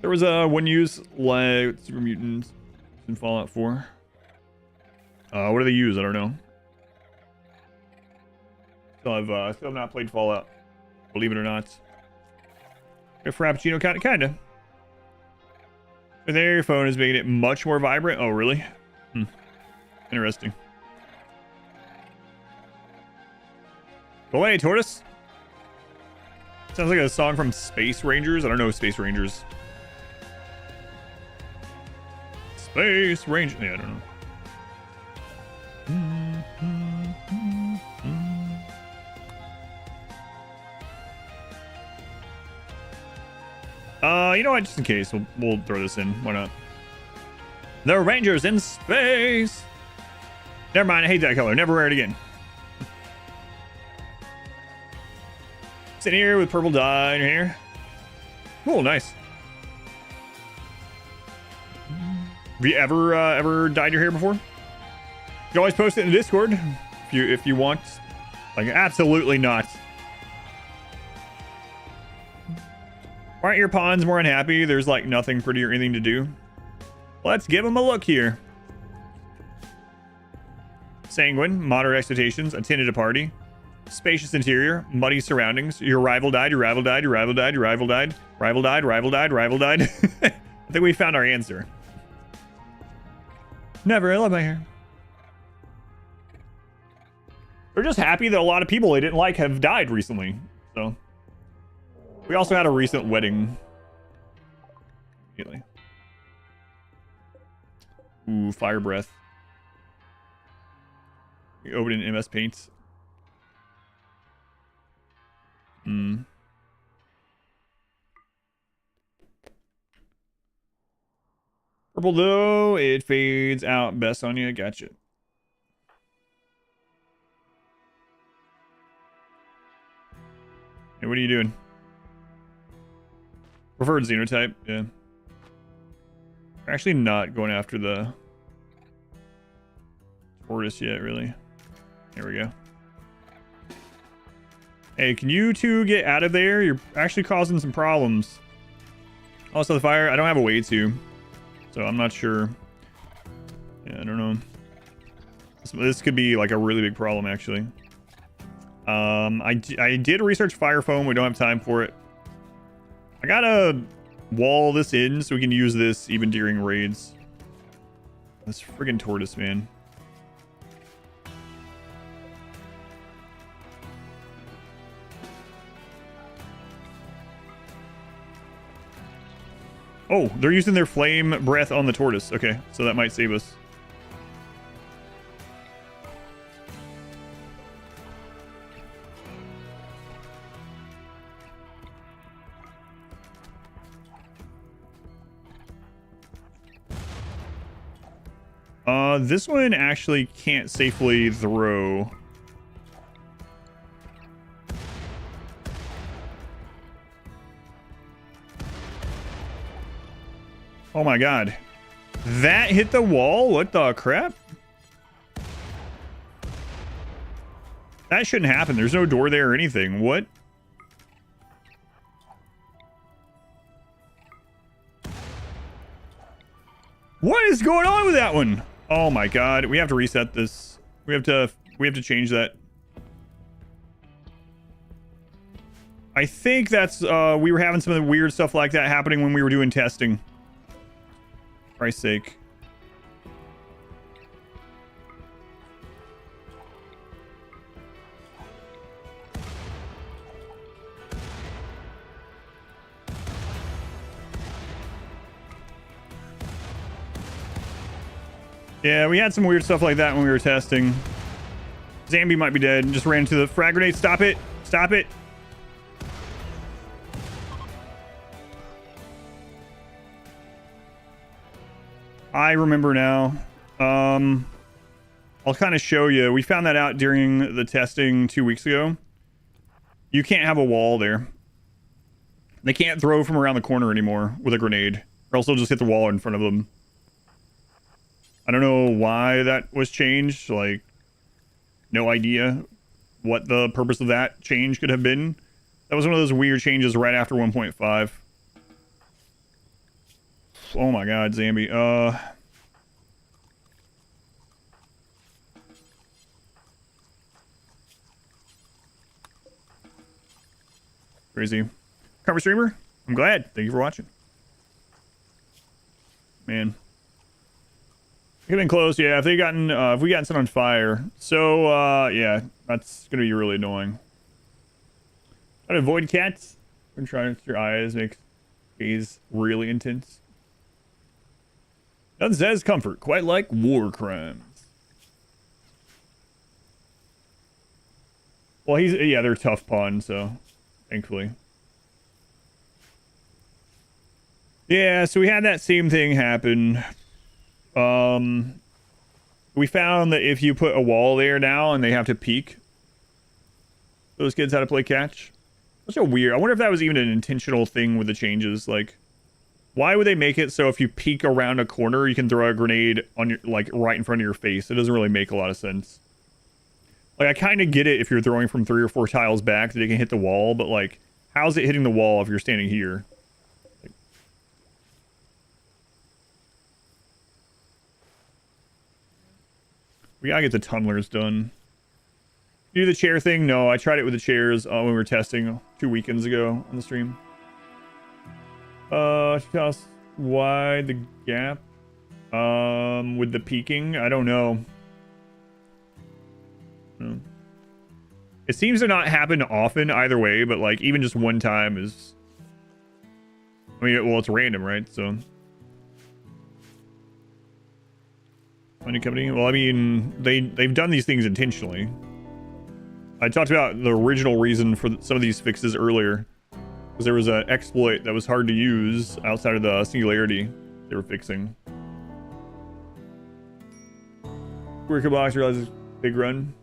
there was a one use like super mutants in Fallout 4. What do they use? I don't know. Still have not played Fallout, believe it or not. A Frappuccino, kinda. But there, your phone is making it much more vibrant. Oh, really? Interesting. Go away, tortoise. Sounds like a song from Space Rangers. I don't know Space Rangers. Space Ranger. Yeah, I don't know. You know what? Just in case, we'll throw this in. Why not? The Rangers in space. Never mind. I hate that color. Never wear it again. Sitting here with purple dye in your hair. Cool, nice. Have you ever dyed your hair before? You can always post it in the Discord if you want. Like, absolutely not. Why aren't your pawns more unhappy? There's like nothing pretty or anything to do. Let's give them a look here. Sanguine, moderate expectations, attended a party. Spacious interior, muddy surroundings. Your rival died, your rival died, your rival died, your rival died. Rival died, rival died, rival died. I think we found our answer. Never, I love my hair. They're just happy that a lot of people they didn't like have died recently. So we also had a recent wedding. Really. Ooh, fire breath. We open in MS Paint. Purple though, it fades out best on you. Gotcha. Hey, what are you doing? Preferred Xenotype, yeah. We're actually not going after the tortoise yet, really. Here we go. Hey, can you two get out of there? You're actually causing some problems. Also, the fire, I don't have a way to. So I'm not sure. Yeah, I don't know. This could be like a really big problem, actually. I did research fire foam. We don't have time for it. I gotta wall this in so we can use this even during raids. This friggin' tortoise, man. Oh, they're using their flame breath on the tortoise. Okay, so that might save us. This one actually can't safely throw. Oh my god. That hit the wall? What the crap? That shouldn't happen. There's no door there or anything. What? What is going on with that one? Oh my god. We have to reset this. We have to change that. I think that's we were having some of the weird stuff like that happening when we were doing testing. For Christ's sake. Yeah, we had some weird stuff like that when we were testing. Zambi might be dead and just ran into the frag grenade. Stop it. Stop it. I remember now. I'll kind of show you. We found that out during the testing 2 weeks ago. You can't have a wall there. They can't throw from around the corner anymore with a grenade, or else they'll just hit the wall in front of them. I don't know why that was changed. Like, no idea what the purpose of that change could have been. That was one of those weird changes right after 1.5. Oh my god, Zambi. Crazy. Cover streamer, I'm glad. Thank you for watching. Man. Getting close, yeah. If we gotten set on fire. So yeah, that's gonna be really annoying. Try to avoid cats. I'm trying to your eyes make gaze really intense. None says comfort, quite like war crimes. Well, yeah, they're tough pawn, so thankfully. Yeah, so we had that same thing happen. We found that if you put a wall there now and they have to peek, those kids how to play catch. That's so weird. I wonder if that was even an intentional thing with the changes. Like, why would they make it so if you peek around a corner, you can throw a grenade on your, like, right in front of your face? It doesn't really make a lot of sense. Like, I kind of get it if you're throwing from 3 or 4 tiles back that they can hit the wall, but, like, how's it hitting the wall if you're standing here? Like, we gotta get the tunnelers done. Do the chair thing? No, I tried it with the chairs when we were testing 2 weekends ago on the stream. Tell us why the gap with the peeking. I don't know. It seems to not happen often either way, but like even just one time is, I mean, well, it's random, right? So money company. Well, I mean, they've done these things intentionally. I talked about the original reason for some of these fixes earlier, because there was an exploit that was hard to use outside of the singularity they were fixing. Worker box realizes big run.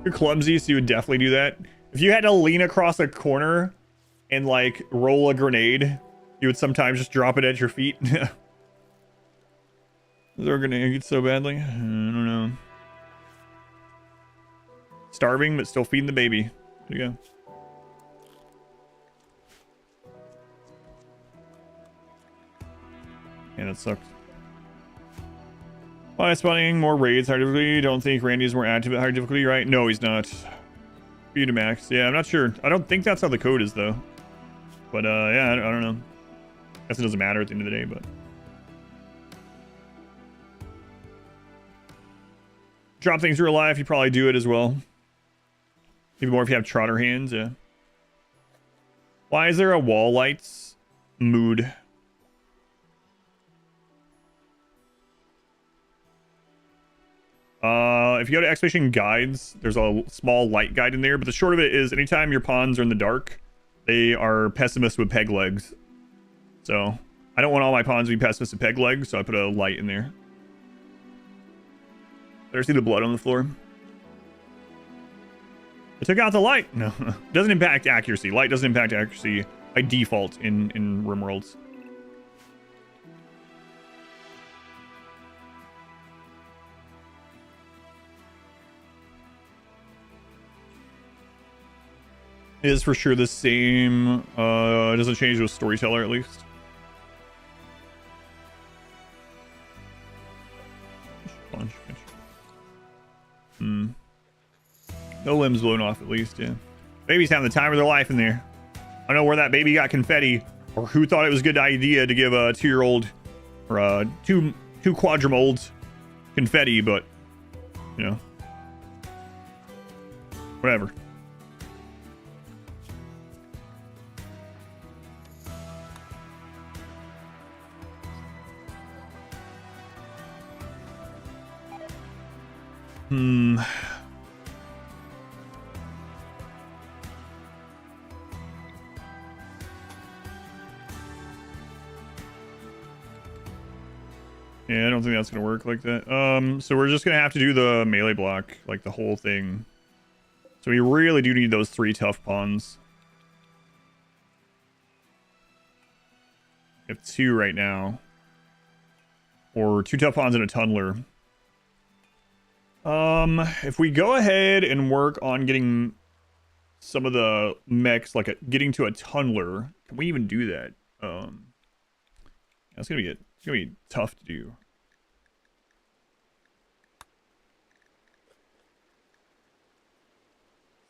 You're clumsy, so you would definitely do that. If you had to lean across a corner and like roll a grenade, you would sometimes just drop it at your feet. They're gonna get so badly. I don't know. Starving, but still feeding the baby. There you go. Yeah, that sucked. Why spawning more raids, higher difficulty? Don't think Randy's more active at higher difficulty, right? No, he's not. Betamax. Yeah, I'm not sure. I don't think that's how the code is, though. But, yeah, I don't know. Guess it doesn't matter at the end of the day, but... Drop things in real life, you probably do it as well. Even more if you have trotter hands, yeah. Why is there a wall lights mood? If you go to Expedition Guides, there's a small light guide in there, but the short of it is anytime your pawns are in the dark, they are pessimists with peg legs. So I don't want all my pawns to be pessimists with peg legs, so I put a light in there. Better see the blood on the floor. I took out the light. No, doesn't impact accuracy. Light doesn't impact accuracy by default in RimWorlds. It is for sure the same. It doesn't change with storyteller at least. No limbs blown off at least, yeah. Baby's having the time of their life in there. I don't know where that baby got confetti or who thought it was a good idea to give a 2-year-old or two quadrumolds confetti, but you know, whatever. Yeah, I don't think that's gonna work like that. So we're just gonna have to do the melee block, like the whole thing. So we really do need those 3 tough pawns. We have 2 right now. Or 2 tough pawns and a tunneler. If we go ahead and work on getting some of the mechs, like getting to a tunneler, can we even do that? That's gonna be it's gonna be tough to do.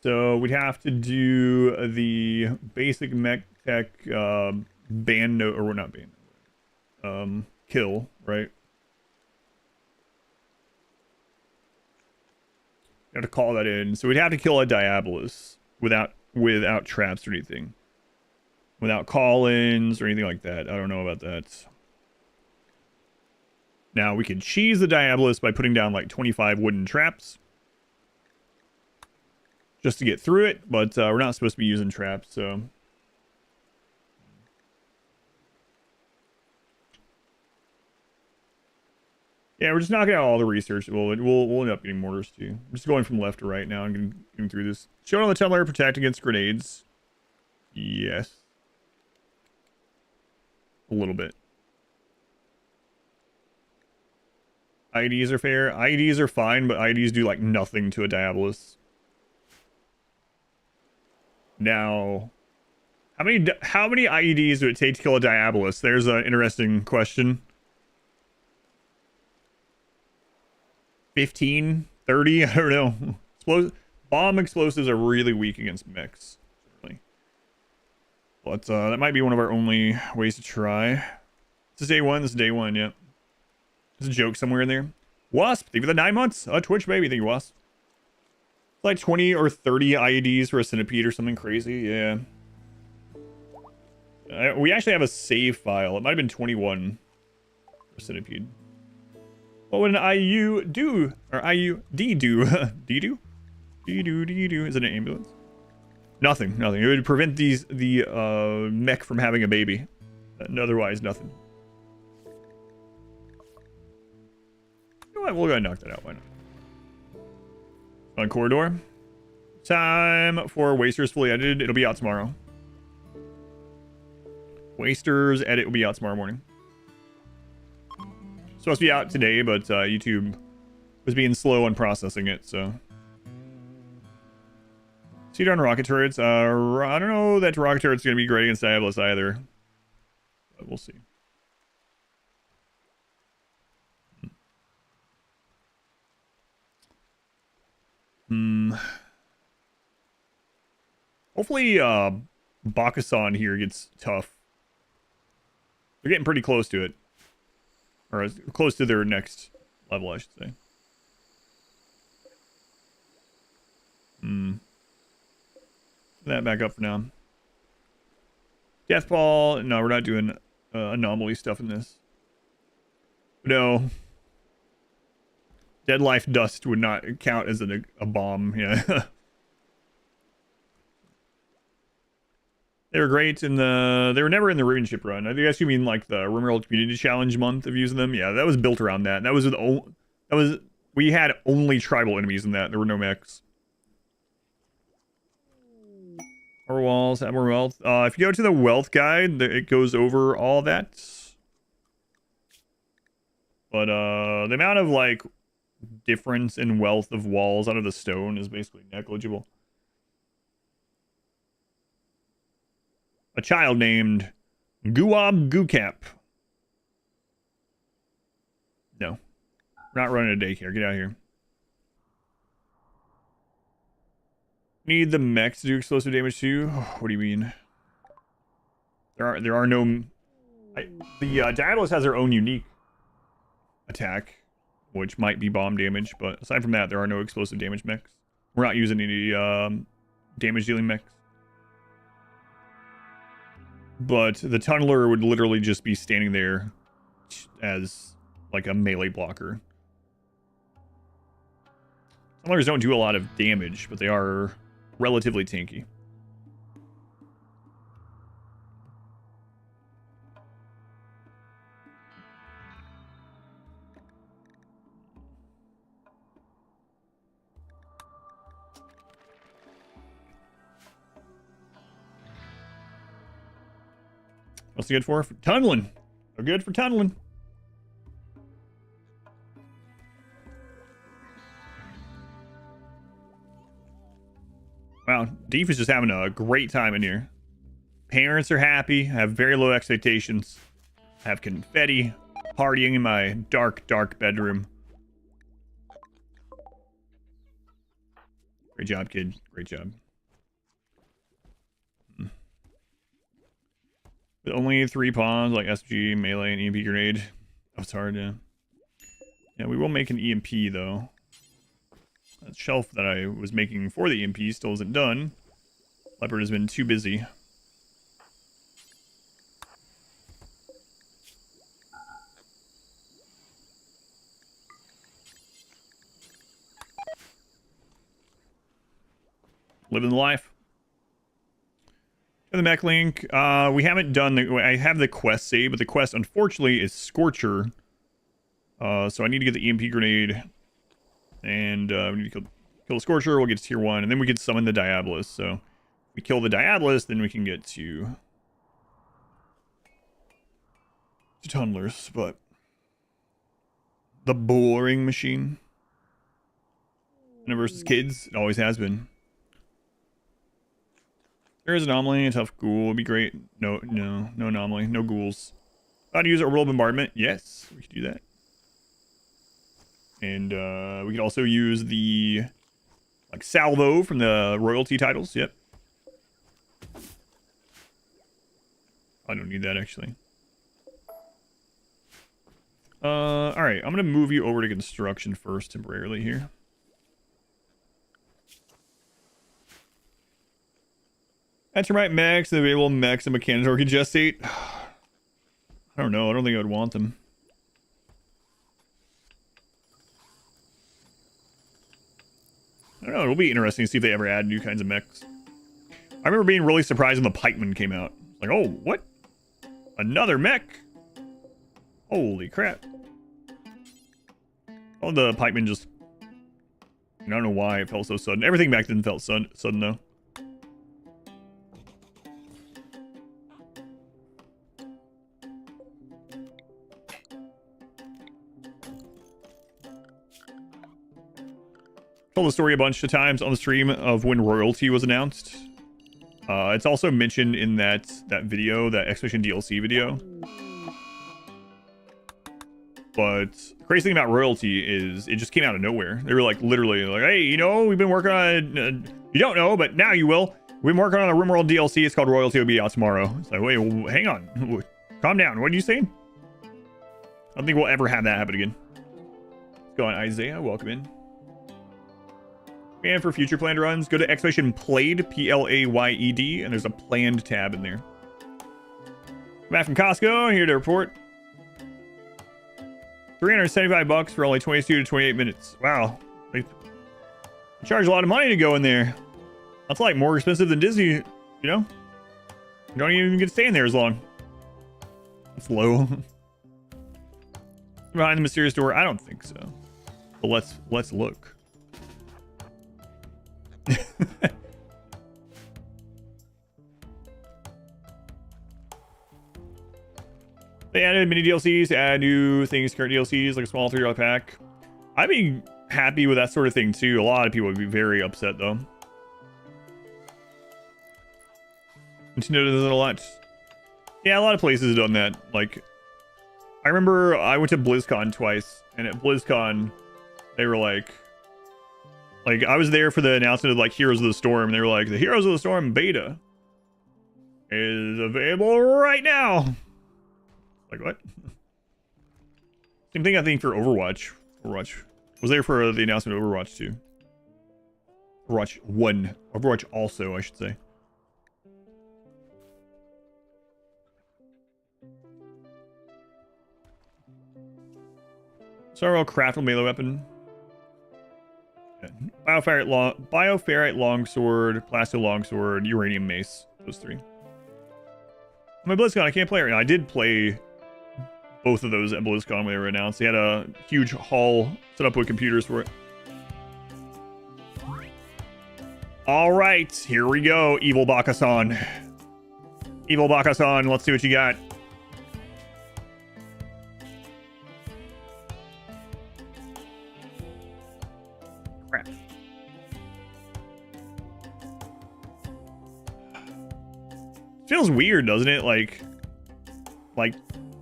So we'd have to do the basic mech tech band note, or not band note, kill, right? You have to call that in. So we'd have to kill a Diabolus without traps or anything. Without call-ins or anything like that. I don't know about that. Now we can cheese the Diabolus by putting down like 25 wooden traps. Just to get through it, but we're not supposed to be using traps, so. Yeah, we're just knocking out all the research. We'll end up getting mortars too. I'm just going from left to right now and getting through this. Shown on the tunneler, protect against grenades. Yes. A little bit. IEDs are fair. IEDs are fine, but IEDs do like nothing to a Diabolus. Now, how many IEDs do it take to kill a Diabolus? There's an interesting question. 15, 30, I don't know. Bomb explosives are really weak against mechs, certainly. But that might be one of our only ways to try. This is day 1. This is day 1. Yeah. There's a joke somewhere in there. Wasp, thank you for the 9 months. Twitch baby, thank you, Wasp. It's like 20 or 30 IEDs for a centipede or something crazy. Yeah. We actually have a save file. It might have been 21 for centipede. What would an IU do? Or IUD do? D-do? D-do. Is it an ambulance? Nothing. It would prevent the mech from having a baby. And otherwise, nothing. You know what? We'll go ahead and knock that out. Why not? On corridor. Time for Wasters fully edited. It'll be out tomorrow. Wasters edit will be out tomorrow morning. Supposed to be out today, but YouTube was being slow on processing it, so. See on rocket turrets. I don't know that rocket turret's gonna be great against Diabolus either. But we'll see. Hopefully Bakusan here gets tough. They're getting pretty close to it. Or as close to their next level, I should say. That back up for now. Deathball. No, we're not doing anomaly stuff in this. No. Dead life dust would not count as a bomb. Yeah. They were great in the. They were never in the Ruin Ship run. I guess you mean like the RimWorld Community Challenge month of using them. Yeah, that was built around that. And that was we had only tribal enemies in that. There were no mechs. More walls, have more wealth. If you go to the wealth guide, it goes over all that. But the amount of like difference in wealth of walls out of the stone is basically negligible. a child named Guab Gucap. No. We're not running a daycare. Get out of here. Need the mech to do explosive damage too? What do you mean? There are no... the Diabolus has their own unique attack, which might be bomb damage, but aside from that, there are no explosive damage mechs. We're not using any damage dealing mechs. But the Tunneler would literally just be standing there as like a melee blocker. Tunnelers don't do a lot of damage, but they are relatively tanky. What's it good for? Tunneling. They're good for tunneling. Wow, Deef is just having a great time in here. Parents are happy, have very low expectations. Have confetti partying in my dark, dark bedroom. Great job, kid. Great job. With only 3 pawns like SG, melee, and EMP grenade. Oh, it's hard, yeah. Yeah, we will make an EMP, though. That shelf that I was making for the EMP still isn't done. Leopard has been too busy. Living the life. The mech link. We haven't done the... I have the quest saved, but the quest, unfortunately, is Scorcher. So I need to get the EMP grenade. And we need to kill the Scorcher. We'll get to tier 1. And then we can summon the Diabolus. So if we kill the Diabolus, then we can get to Tunnelers. But the boring machine. Versus kids. It always has been. There is Anomaly, a tough ghoul. Would be great. No Anomaly. No ghouls. How to use Orbital Bombardment? Yes, we could do that. And we could also use the like salvo from the royalty titles. Yep. I don't need that actually. All right, I'm gonna move you over to construction first temporarily here. Entermite mechs, the available mechs, and Mechanitor can gestate. I don't know. I don't think I would want them. I don't know. It'll be interesting to see if they ever add new kinds of mechs. I remember being really surprised when the Pikeman came out. Like, oh, what? Another mech? Holy crap. Oh, the Pikeman just... I don't know why it felt so sudden. Everything back then felt sudden though. Told the story a bunch of times on the stream of when royalty was announced. It's also mentioned in that video, that Expedition DLC video. But the crazy thing about royalty is it just came out of nowhere. They were like literally like, hey, you know, we've been working on you don't know, but now you will. We've been working on a RimWorld DLC. It's called Royalty. It'll be out tomorrow. It's like, wait, well, hang on. Calm down. What are you saying? I don't think we'll ever have that happen again. Let's go on, Isaiah. Welcome in. And for future planned runs, go to Expedition Played, P-L-A-Y-E-D, and there's a planned tab in there. Back from Costco, here to report. $375 for only 22 to 28 minutes. Wow. They charge a lot of money to go in there. That's like more expensive than Disney, you know? You don't even get to stay in there as long. It's low. Behind the mysterious door? I don't think so. But let's look. They added mini DLCs to add new things, current DLCs, like a small $3 pack. I'd be happy with that sort of thing too. A lot of people would be very upset though. Nintendo does it a lot. Yeah, a lot of places have done that. Like, I remember I went to BlizzCon twice, and at BlizzCon, they were like, I was there for the announcement of like Heroes of the Storm. And they were like, the Heroes of the Storm beta is available right now. Like, what? Same thing, I think, for Overwatch. Overwatch was there for the announcement of Overwatch 2. Overwatch 1. Overwatch also, I should say. Sorrow craftable melee weapon. Yeah. Bioferrite longsword, Plasto longsword, uranium mace. Those three. I'm at BlizzCon. I can't play right now. I did play both of those at BlizzCon when they were announced. They had a huge hall set up with computers for it. All right, here we go, Evil Bakasan. Evil Bakasan, let's see what you got. Crap. Feels weird, doesn't it? Like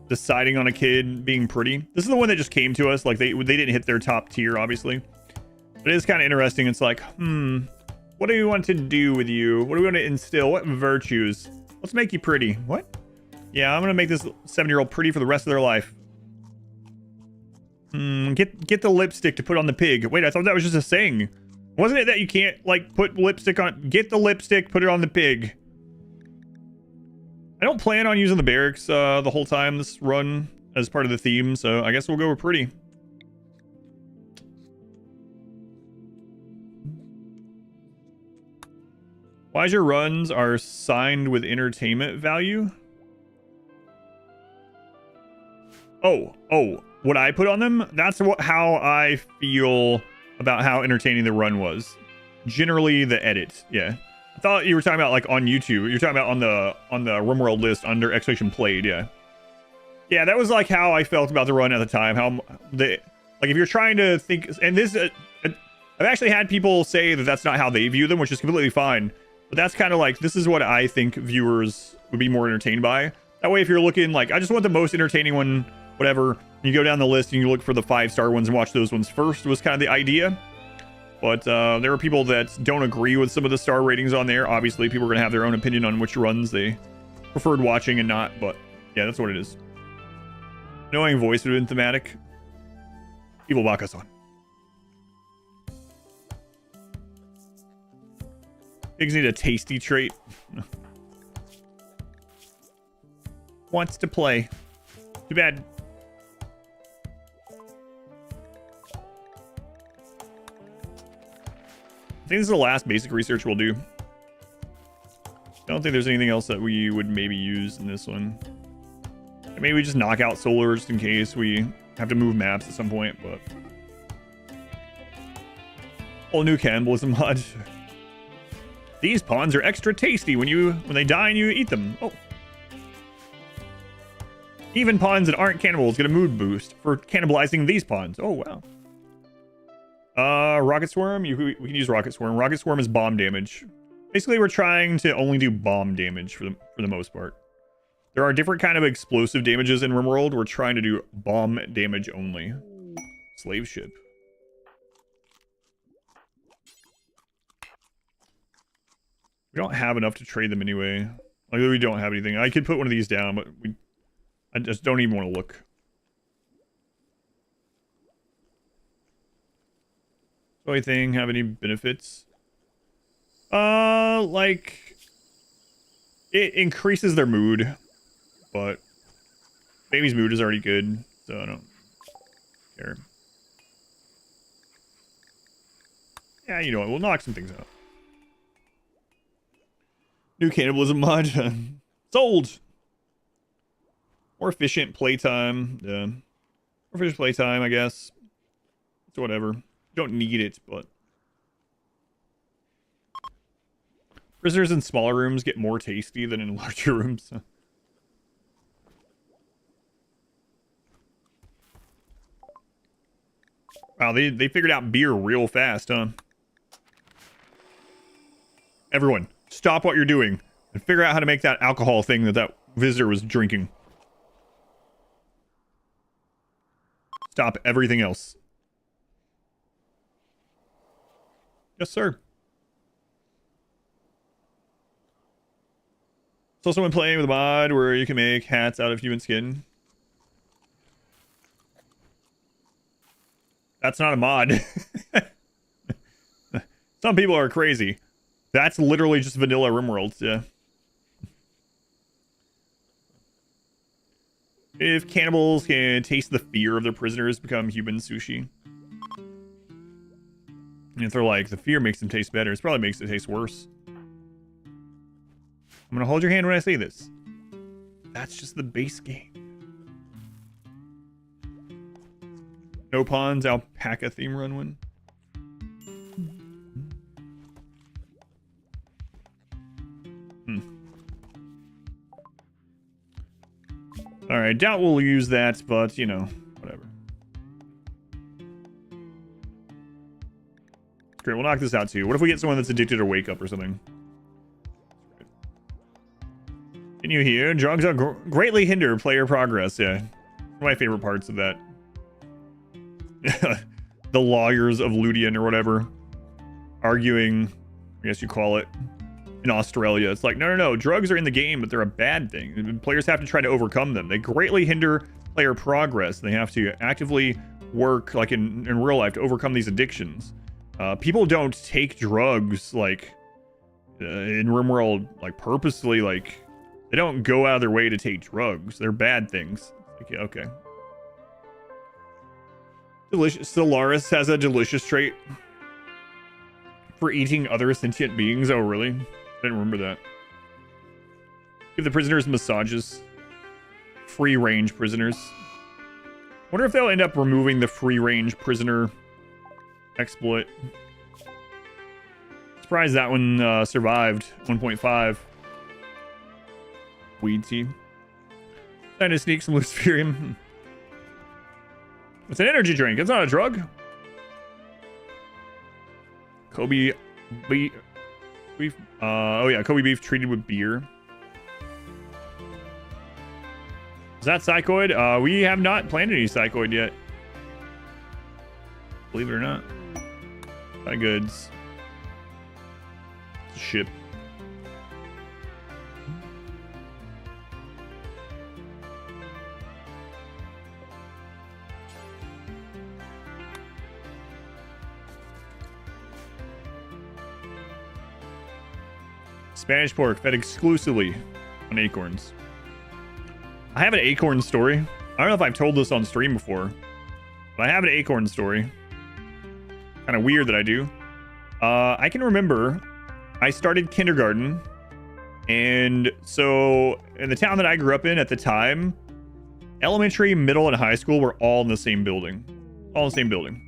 deciding on a kid being pretty. This is the one that just came to us. Like they didn't hit their top tier, obviously. But it is kind of interesting. It's like, what do we want to do with you? What do we want to instill? What virtues? Let's make you pretty. What? Yeah, I'm gonna make this 7-year-old pretty for the rest of their life. Get the lipstick to put on the pig. Wait, I thought that was just a saying. Wasn't it that you can't like put lipstick on? Get the lipstick, put it on the pig. I don't plan on using the barracks the whole time this run as part of the theme, so I guess we'll go with pretty. Why your runs are signed with entertainment value? Oh, what I put on them? That's how I feel about how entertaining the run was. Generally, the edit, yeah. I thought you were talking about like on YouTube. You're talking about on the RimWorld list under exclamation played, yeah. Yeah, that was like how I felt about the run at the time. How like if you're trying to think, and this, I've actually had people say that that's not how they view them, which is completely fine. But that's kind of like, this is what I think viewers would be more entertained by. That way, if you're looking like, I just want the most entertaining one, whatever, you go down the list and you look for the 5-star ones and watch those ones first was kind of the idea. But there are people that don't agree with some of the star ratings on there. Obviously, people are going to have their own opinion on which runs they preferred watching and not. But yeah, that's what it is. Annoying voice would have been thematic. Evil Bakasan. Pigs need a tasty trait. Wants to play. Too bad. I think this is the last basic research we'll do. I don't think there's anything else that we would maybe use in this one. Maybe we just knock out solar just in case we have to move maps at some point, but... Whole new cannibalism mod. These pawns are extra tasty when they die and you eat them. Oh. Even pawns that aren't cannibals get a mood boost for cannibalizing these pawns. Oh, wow. Rocket Swarm? We can use Rocket Swarm. Rocket Swarm is bomb damage. Basically, we're trying to only do bomb damage for the most part. There are different kind of explosive damages in RimWorld. We're trying to do bomb damage only. Slave ship. We don't have enough to trade them anyway. Like, we don't have anything. I could put one of these down, but I just don't even want to look. So anything have any benefits? Like it increases their mood, but baby's mood is already good, so I don't care. Yeah, you know what? We'll knock some things out. New cannibalism mod. Sold. More efficient playtime. Yeah. More efficient playtime, I guess. It's whatever. Don't need it, but prisoners in smaller rooms get more tasty than in larger rooms. Wow, they figured out beer real fast, huh? Everyone, stop what you're doing. and figure out how to make that alcohol thing that visitor was drinking. Stop everything else. Yes, sir. So someone playing with a mod where you can make hats out of human skin. That's not a mod. Some people are crazy. That's literally just vanilla RimWorld. Yeah. If cannibals can taste the fear of their prisoners, become human sushi. And if they're like, the fear makes them taste better, it probably makes it taste worse. I'm gonna hold your hand when I say this. That's just the base game. No Pawns alpaca theme run win. Alright, doubt we'll use that, but, you know, whatever. Great, we'll knock this out too. What if we get someone that's addicted or wake up or something? Can you hear? Drugs are greatly hinder player progress. Yeah. One of my favorite parts of that. The lawyers of Ludian or whatever. Arguing, I guess you call it, in Australia. It's like, no, drugs are in the game, but they're a bad thing. Players have to try to overcome them. They greatly hinder player progress. They have to actively work, like in real life, to overcome these addictions. People don't take drugs, like, in RimWorld, like, purposely, like, they don't go out of their way to take drugs. They're bad things. Okay. Delicious. Stellaris has a delicious trait for eating other sentient beings. Oh, really? I didn't remember that. Give the prisoners massages. Free range prisoners. Wonder if they'll end up removing the free range prisoner exploit. Surprised that one survived 1.5. Weed tea. Trying to sneak some Luciferium. It's an energy drink. It's not a drug. Kobe beef. Oh yeah, Kobe beef treated with beer. Is that psychoid? We have not planned any psychoid yet. Believe it or not. Buy goods. Ship. Spanish pork fed exclusively on acorns. I have an acorn story. I don't know if I've told this on stream before, but I have an acorn story. Kind of weird that I do. I can remember I started kindergarten, and so in the town that I grew up in at the time, elementary, middle, and high school were all in the same building. All in the same building.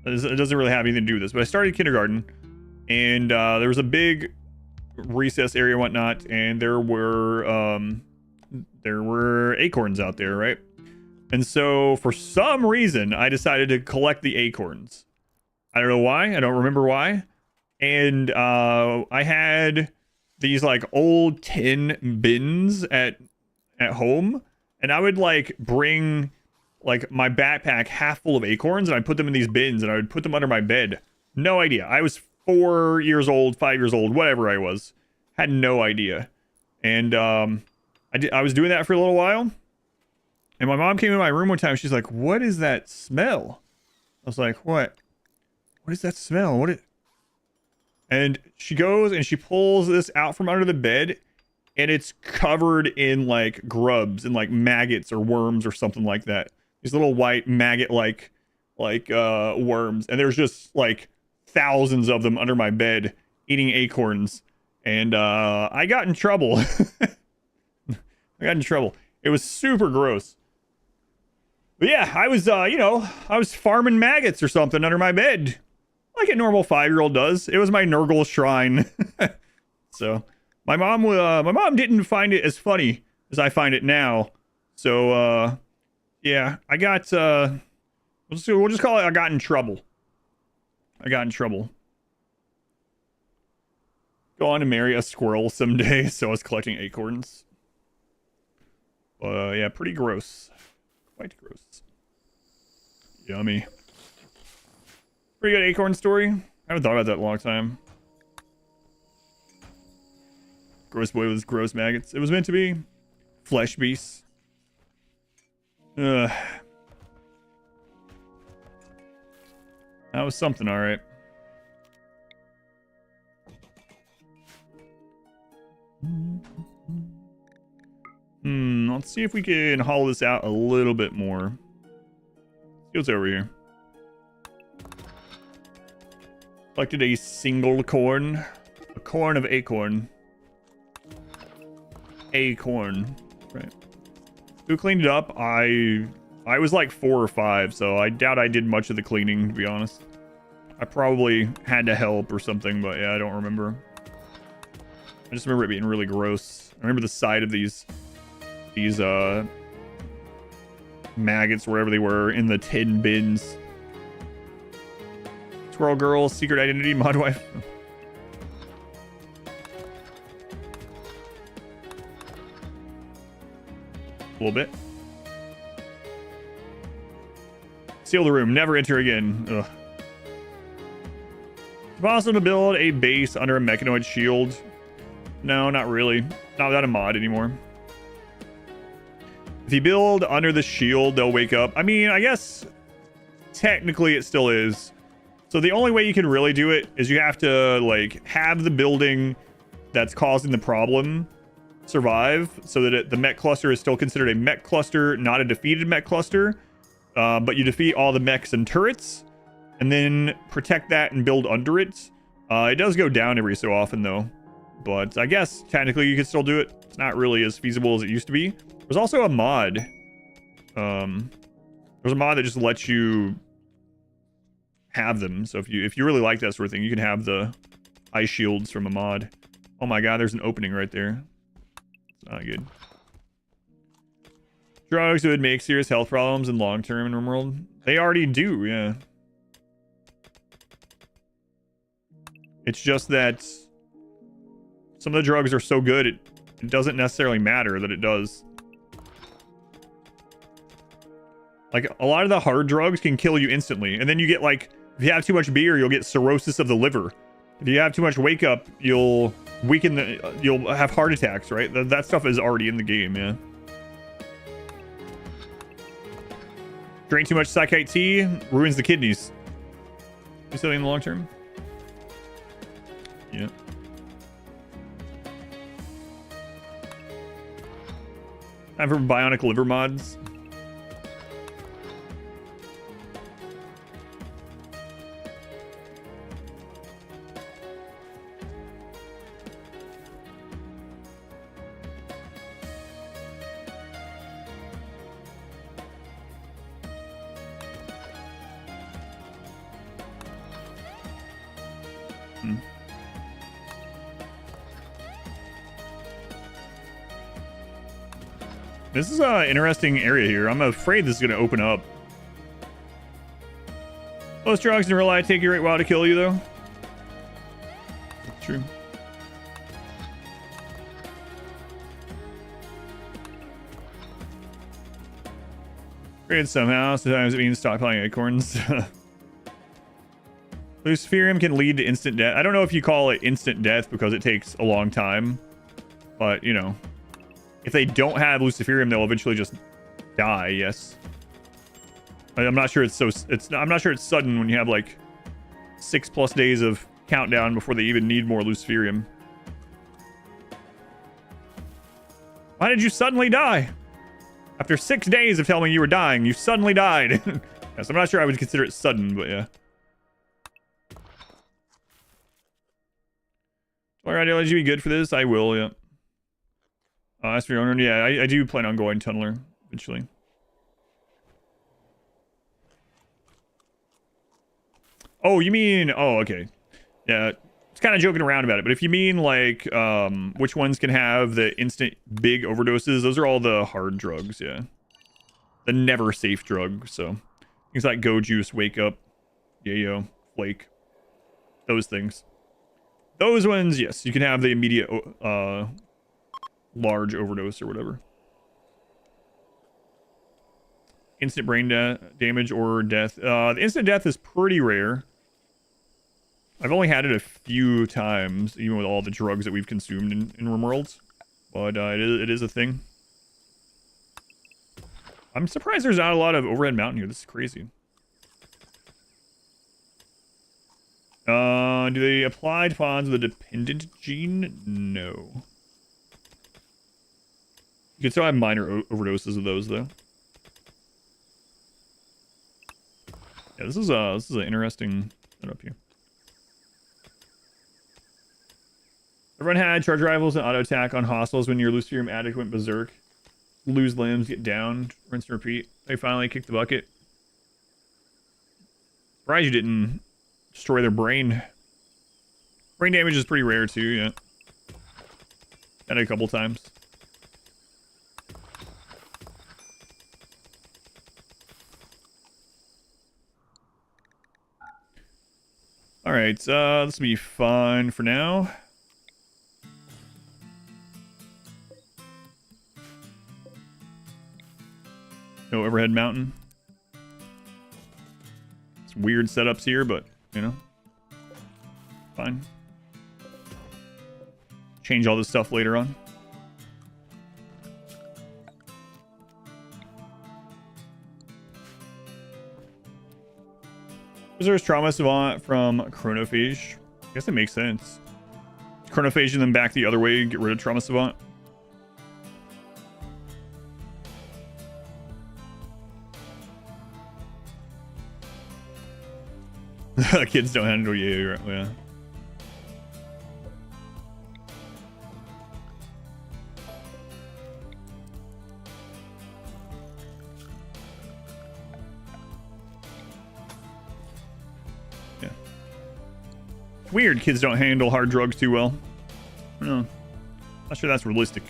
It doesn't really have anything to do with this, but I started kindergarten, and there was a big recess area and whatnot, and there were acorns out there, right? And so for some reason I decided to collect the acorns. I don't know why. I don't remember why. And I had these like old tin bins at home, and I would like bring like my backpack half full of acorns, and I'd put them in these bins, and I would put them under my bed. No idea. I was 4 years old, 5 years old, whatever I was. Had no idea. And I was doing that for a little while. And my mom came in my room one time. She's like, "What is that smell?" I was like, "What? What is that smell? And she goes and she pulls this out from under the bed, and it's covered in like grubs and like maggots or worms or something like that. These little white maggot-like worms. And there's just like thousands of them under my bed eating acorns. And I got in trouble. It was super gross. But yeah, I was, I was farming maggots or something under my bed. Like a normal 5-year-old does. It was my Nurgle shrine. So my mom didn't find it as funny as I find it now. So yeah, I got we'll just call it I got in trouble. Go Go on to marry a squirrel someday, so I was collecting acorns. Yeah, pretty gross. Quite gross. Yummy. Pretty good acorn story. I haven't thought about that in a long time. Gross boy with gross maggots. It was meant to be. Flesh beasts. That was something, alright. Let's see if we can hollow this out a little bit more. See what's over here. Collected a single corn. A corn of acorn. Acorn. Right. Who cleaned it up? I was like 4 or 5, so I doubt I did much of the cleaning, to be honest. I probably had to help or something, but yeah, I don't remember. I just remember it being really gross. I remember the side of these maggots, wherever they were, in the tin bins. Squirrel girl, secret identity, mod wife. A little bit. Seal the room. Never enter again. Ugh. It's possible to build a base under a mechanoid shield. No, not really. Not without a mod anymore. If you build under the shield, they'll wake up. I mean, I guess technically it still is. So the only way you can really do it is you have to like have the building that's causing the problem survive, so that the mech cluster is still considered a mech cluster, not a defeated mech cluster. But you defeat all the mechs and turrets, and then protect that and build under it. It does go down every so often though, but I guess technically you can still do it. It's not really as feasible as it used to be. There's also a mod. There's a mod that just lets you have them. So if you really like that sort of thing, you can have the ice shields from a mod. Oh my god, there's an opening right there. It's not good. Drugs would make serious health problems in long term in RimWorld. They already do, yeah. It's just that some of the drugs are so good, it doesn't necessarily matter that it does. Like, a lot of the hard drugs can kill you instantly. And then you get, like, if you have too much beer, you'll get cirrhosis of the liver. If you have too much wake up, you'll weaken the... You'll have heart attacks, right? That stuff is already in the game, yeah. Drink too much Psychite tea, ruins the kidneys. Do something in the long term? Yeah. Time for bionic liver mods. This is an interesting area here. I'm afraid this is going to open up. Most drugs in real life take a great while to kill you, though. That's true. Great somehow. Sometimes it means stockpiling acorns. Luciferium can lead to instant death. I don't know if you call it instant death because it takes a long time. But, you know. If they don't have Luciferium, they'll eventually just die, yes. I'm not sure I'm not sure it's sudden when you have like 6+ days of countdown before they even need more Luciferium. Why did you suddenly die? After 6 days of telling me you were dying, you suddenly died. Yes, I'm not sure I would consider it sudden, but yeah. Or ideology be good for this? I will, yeah. As for your owner, yeah, I do plan on going tunneler eventually. Oh, you mean... Oh, okay. Yeah, it's kind of joking around about it, but if you mean, like, which ones can have the instant big overdoses, those are all the hard drugs, yeah. The never safe drugs, so... Things like Go Juice, Wake Up, Yayo, Flake. Those things. Those ones, yes, you can have the immediate large overdose or whatever. Instant brain damage or death. The instant death is pretty rare. I've only had it a few times, even with all the drugs that we've consumed in RimWorld. But it is a thing. I'm surprised there's not a lot of overhead mountain here. This is crazy. Do they apply to pawns with a dependent gene? No. You can still have minor overdoses of those, though. Yeah, this is an interesting setup here. Everyone had charge rifles and auto attack on hostiles when your Livestream addict went berserk. Lose limbs, get down, rinse and repeat. They finally kicked the bucket. Surprised you didn't destroy their brain. Brain damage is pretty rare too, yeah. Had it a couple times. Alright, this will be fun for now. No overhead mountain. It's weird setups here, but, you know. Fine. Change all this stuff later on. Preserves Trauma Savant from Chronophage. I guess it makes sense. Chronophage and then back the other way, get rid of Trauma Savant. Kids don't handle you, right? Yeah. Yeah. Weird, kids don't handle hard drugs too well. No. Not sure that's realistic.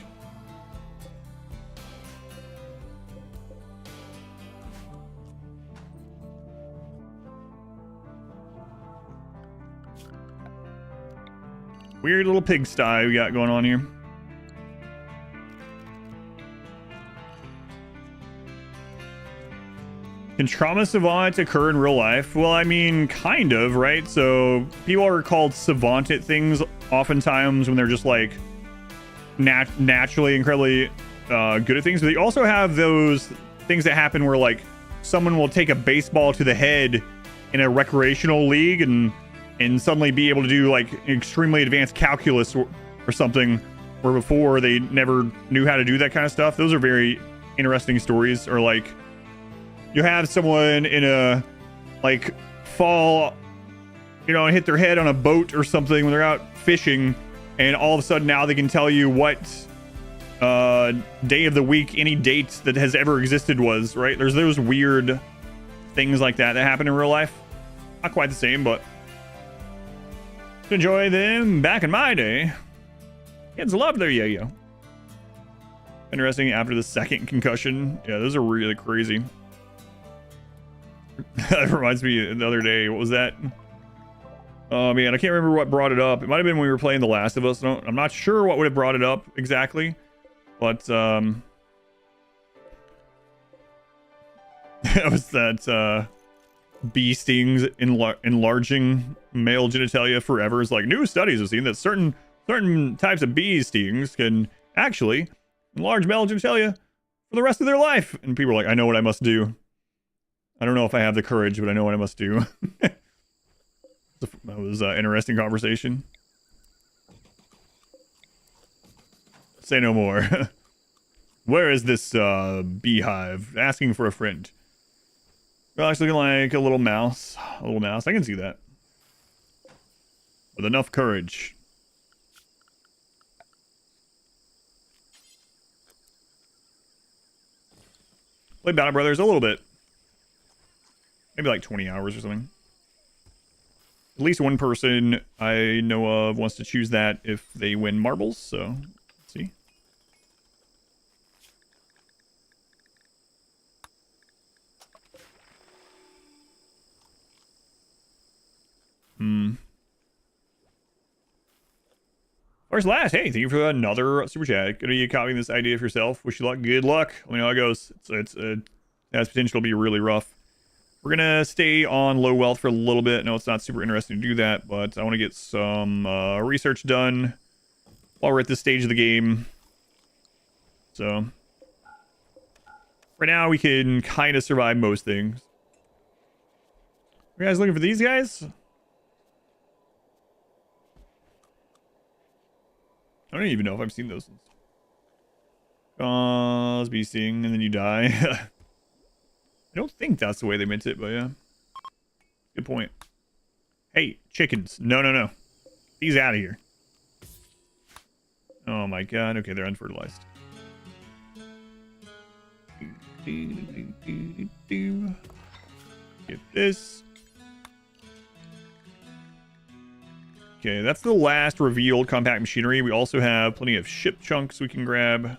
Weird little pigsty we got going on here. Can trauma savant occur in real life? Well, I mean, kind of, right? So people are called savant at things oftentimes when they're just like naturally incredibly good at things. But they also have those things that happen where like someone will take a baseball to the head in a recreational league and suddenly be able to do like extremely advanced calculus or something where before they never knew how to do that kind of stuff. Those are very interesting stories. Or like you have someone in a like fall, you know, and hit their head on a boat or something when they're out fishing, and all of a sudden now they can tell you what day of the week any date that has ever existed was, right? There's those weird things like that that happen in real life. Not quite the same, but enjoy them. Back in my day, kids loved their yo-yo. Interesting. After the second concussion, yeah, those are really crazy. That reminds me the other day. What was that? Oh man, I can't remember what brought it up. It might have been when we were playing The Last of Us. I'm not sure what would have brought it up exactly, but it was that bee stings enlarging male genitalia forever. Is like new studies have seen that certain types of bee stings can actually enlarge male genitalia for the rest of their life. And people are like, I know what I must do. I don't know if I have the courage, but I know what I must do. That was an interesting conversation. Say no more. Where is this beehive? Asking for a friend. Well, it's looking like a little mouse. A little mouse. I can see that. With enough courage. Played Battle Brothers a little bit. Maybe like 20 hours or something. At least one person I know of wants to choose that if they win marbles, so let's see. Where's last? Hey, thank you for another super chat. Gonna be copying this idea for yourself. Wish you luck. Good luck. Let me know how it goes. It has potential to be really rough. We're gonna stay on low wealth for a little bit. No, it's not super interesting to do that, but I want to get some research done while we're at this stage of the game. So for now, we can kind of survive most things. Are you guys looking for these guys? I don't even know if I've seen those ones. Cause be seeing and then you die. I don't think that's the way they meant it, but yeah. Good point. Hey, chickens. No. These out of here. Oh my god. Okay, they're unfertilized. Get this. Okay, that's the last revealed compact machinery. We also have plenty of ship chunks we can grab. You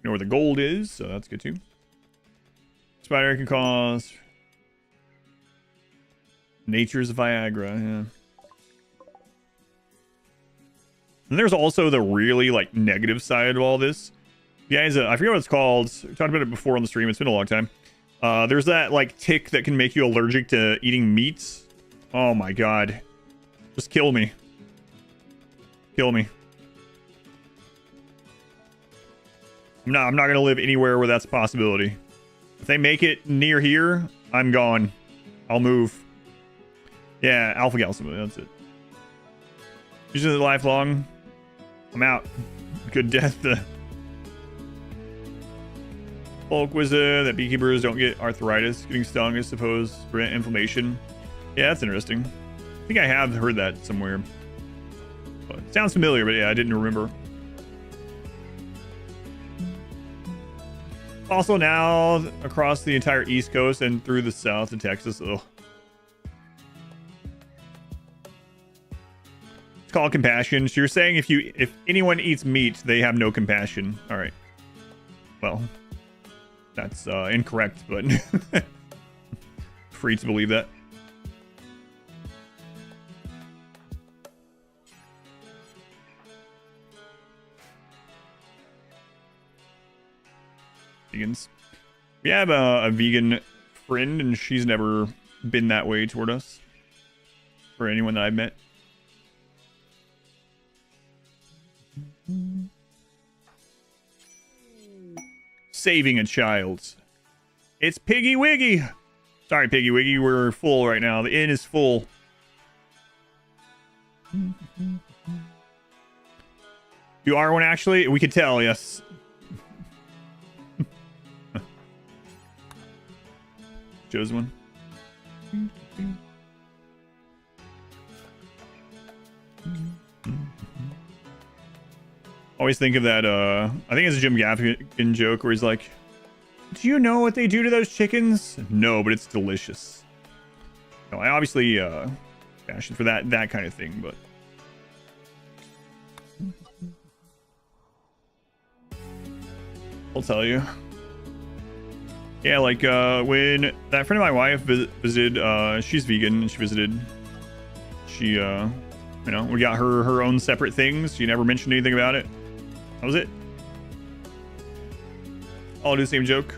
know where the gold is, so that's good too. Spider can cause nature's Viagra, yeah. And there's also the really like negative side of all this. You guys, I forget what it's called. We talked about it before on the stream. It's been a long time. There's that like tick that can make you allergic to eating meats. Oh my god. Just kill me. Kill me. I'm not gonna live anywhere where that's a possibility. If they make it near here, I'm gone. I'll move. Yeah, alpha galsum, that's it. Usually lifelong. I'm out. Good death. Folk wizard that beekeepers don't get arthritis. Getting stung is supposed to prevent inflammation. Yeah, that's interesting. I think I have heard that somewhere. But it sounds familiar, but yeah, I didn't remember. Also now across the entire East Coast and through the South to Texas. Ugh. It's called compassion. So you're saying if anyone eats meat, they have no compassion. All right. Well, that's incorrect, but free to believe that. Vegans. We have a vegan friend, and she's never been that way toward us. For anyone that I've met. Saving a child. It's Piggy Wiggy. Sorry, Piggy Wiggy. We're full right now. The inn is full. You are one, actually? We could tell, yes. Joe's one. Always think of that, I think it's a Jim Gaffigan joke where he's like, do you know what they do to those chickens? No, but it's delicious. No, I obviously, passion for that kind of thing, but. I'll tell you. Yeah, like, when that friend of my wife visited, she's vegan, and she visited, she, you know, we got her own separate things. She never mentioned anything about it. That was it. All do the same joke.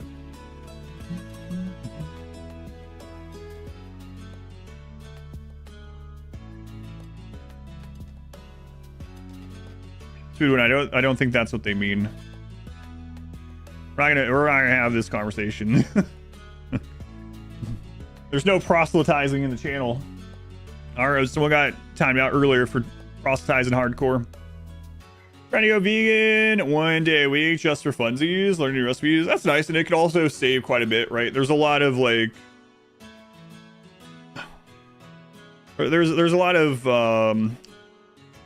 Dude, I don't think that's what they mean. We're not gonna have this conversation. There's no proselytizing in the channel. Alright, someone got timed out earlier for proselytizing hardcore. Trying to go vegan 1 day a week just for funsies, learn new recipes. That's nice, and it could also save quite a bit, right? There's a lot of like, there's a lot of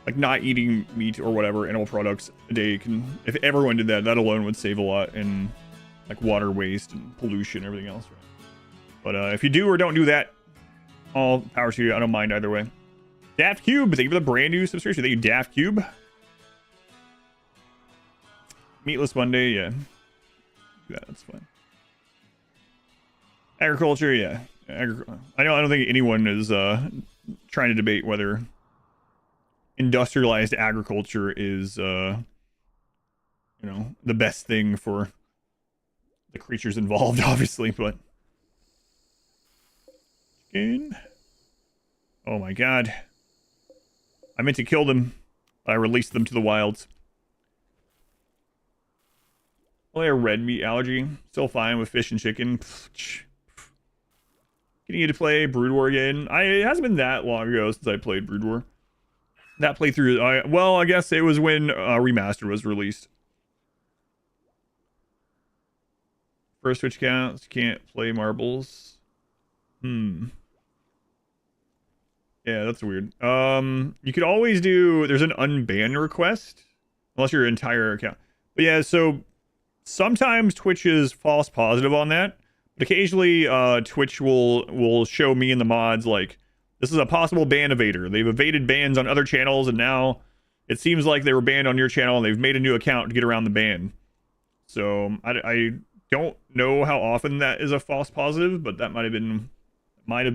like not eating meat or whatever animal products a day can. If everyone did that, that alone would save a lot in like water waste and pollution and everything else, right? But if you do or don't do that, all power to you. I don't mind either way. Daft Cube, thank you for the brand new subscription. Thank you, Daft Cube. Meatless Monday, yeah. Yeah, that's fine. Agriculture, yeah. I don't think anyone is trying to debate whether industrialized agriculture is the best thing for the creatures involved, obviously, but oh my god, I meant to kill them, but I released them to the wilds. Only a red meat allergy, still fine with fish and chicken. Getting you to play Brood War again. It hasn't been that long ago since I played Brood War. That playthrough, well, I guess it was when Remastered was released. First Twitch counts, can't play marbles. Yeah, that's weird. You could always do, there's an unban request, unless your entire account. But yeah, so sometimes Twitch is false positive on that. But occasionally, Twitch will show me and the mods, like, this is a possible ban evader. They've evaded bans on other channels, and now it seems like they were banned on your channel, and they've made a new account to get around the ban. So, I don't know how often that is a false positive, but that might have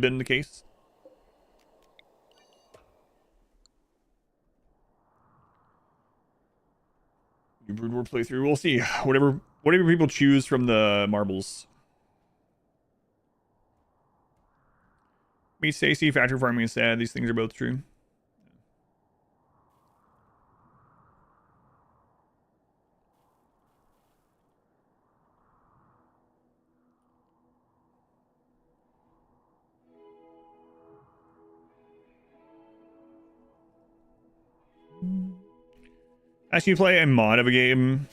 been the case. New Brood War playthrough. We'll see. Whatever people choose from the marbles. Me, Stacy, factory farming is sad. These things are both true. As you play a mod of a game,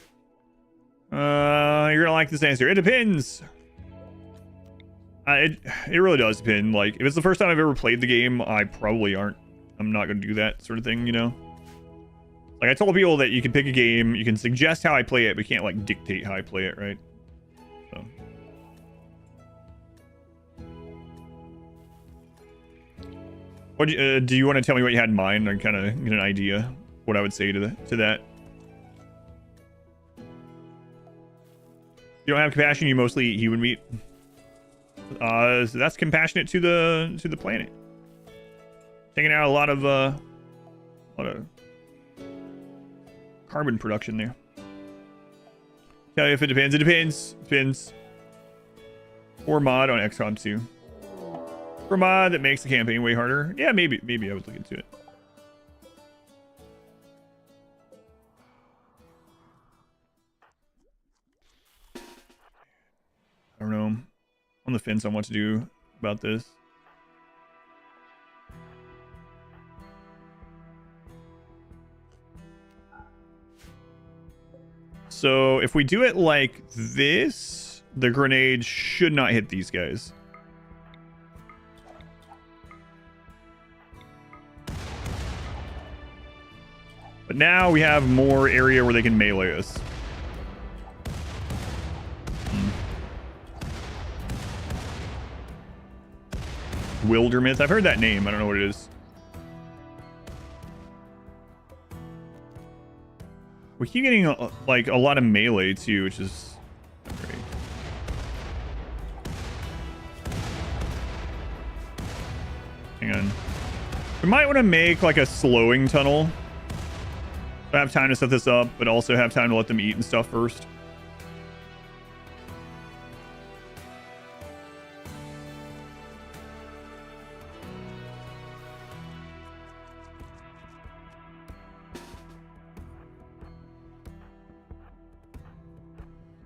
you're gonna like this answer. It depends. It really does depend. Like, if it's the first time I've ever played the game, I'm not gonna do that sort of thing, you know? Like, I told people that you can pick a game, you can suggest how I play it, but you can't, like, dictate how I play it, right? So. What do you want to tell me what you had in mind, and kind of get an idea what I would say to that? You don't have compassion, you mostly eat human meat. So that's compassionate to the planet. Taking out a lot of carbon production there. Tell you if it depends. It depends. Or mod on XCOM 2. For a mod that makes the campaign way harder. Yeah, maybe I would look into it. I don't know. On the fence on what to do about this. So if we do it like this, the grenade should not hit these guys. But now we have more area where they can melee us. Wildermyth. I've heard that name. I don't know what it is. We keep getting like a lot of melee too, which is great. Hang on. We might want to make like a slowing tunnel. So I have time to set this up, but also have time to let them eat and stuff first.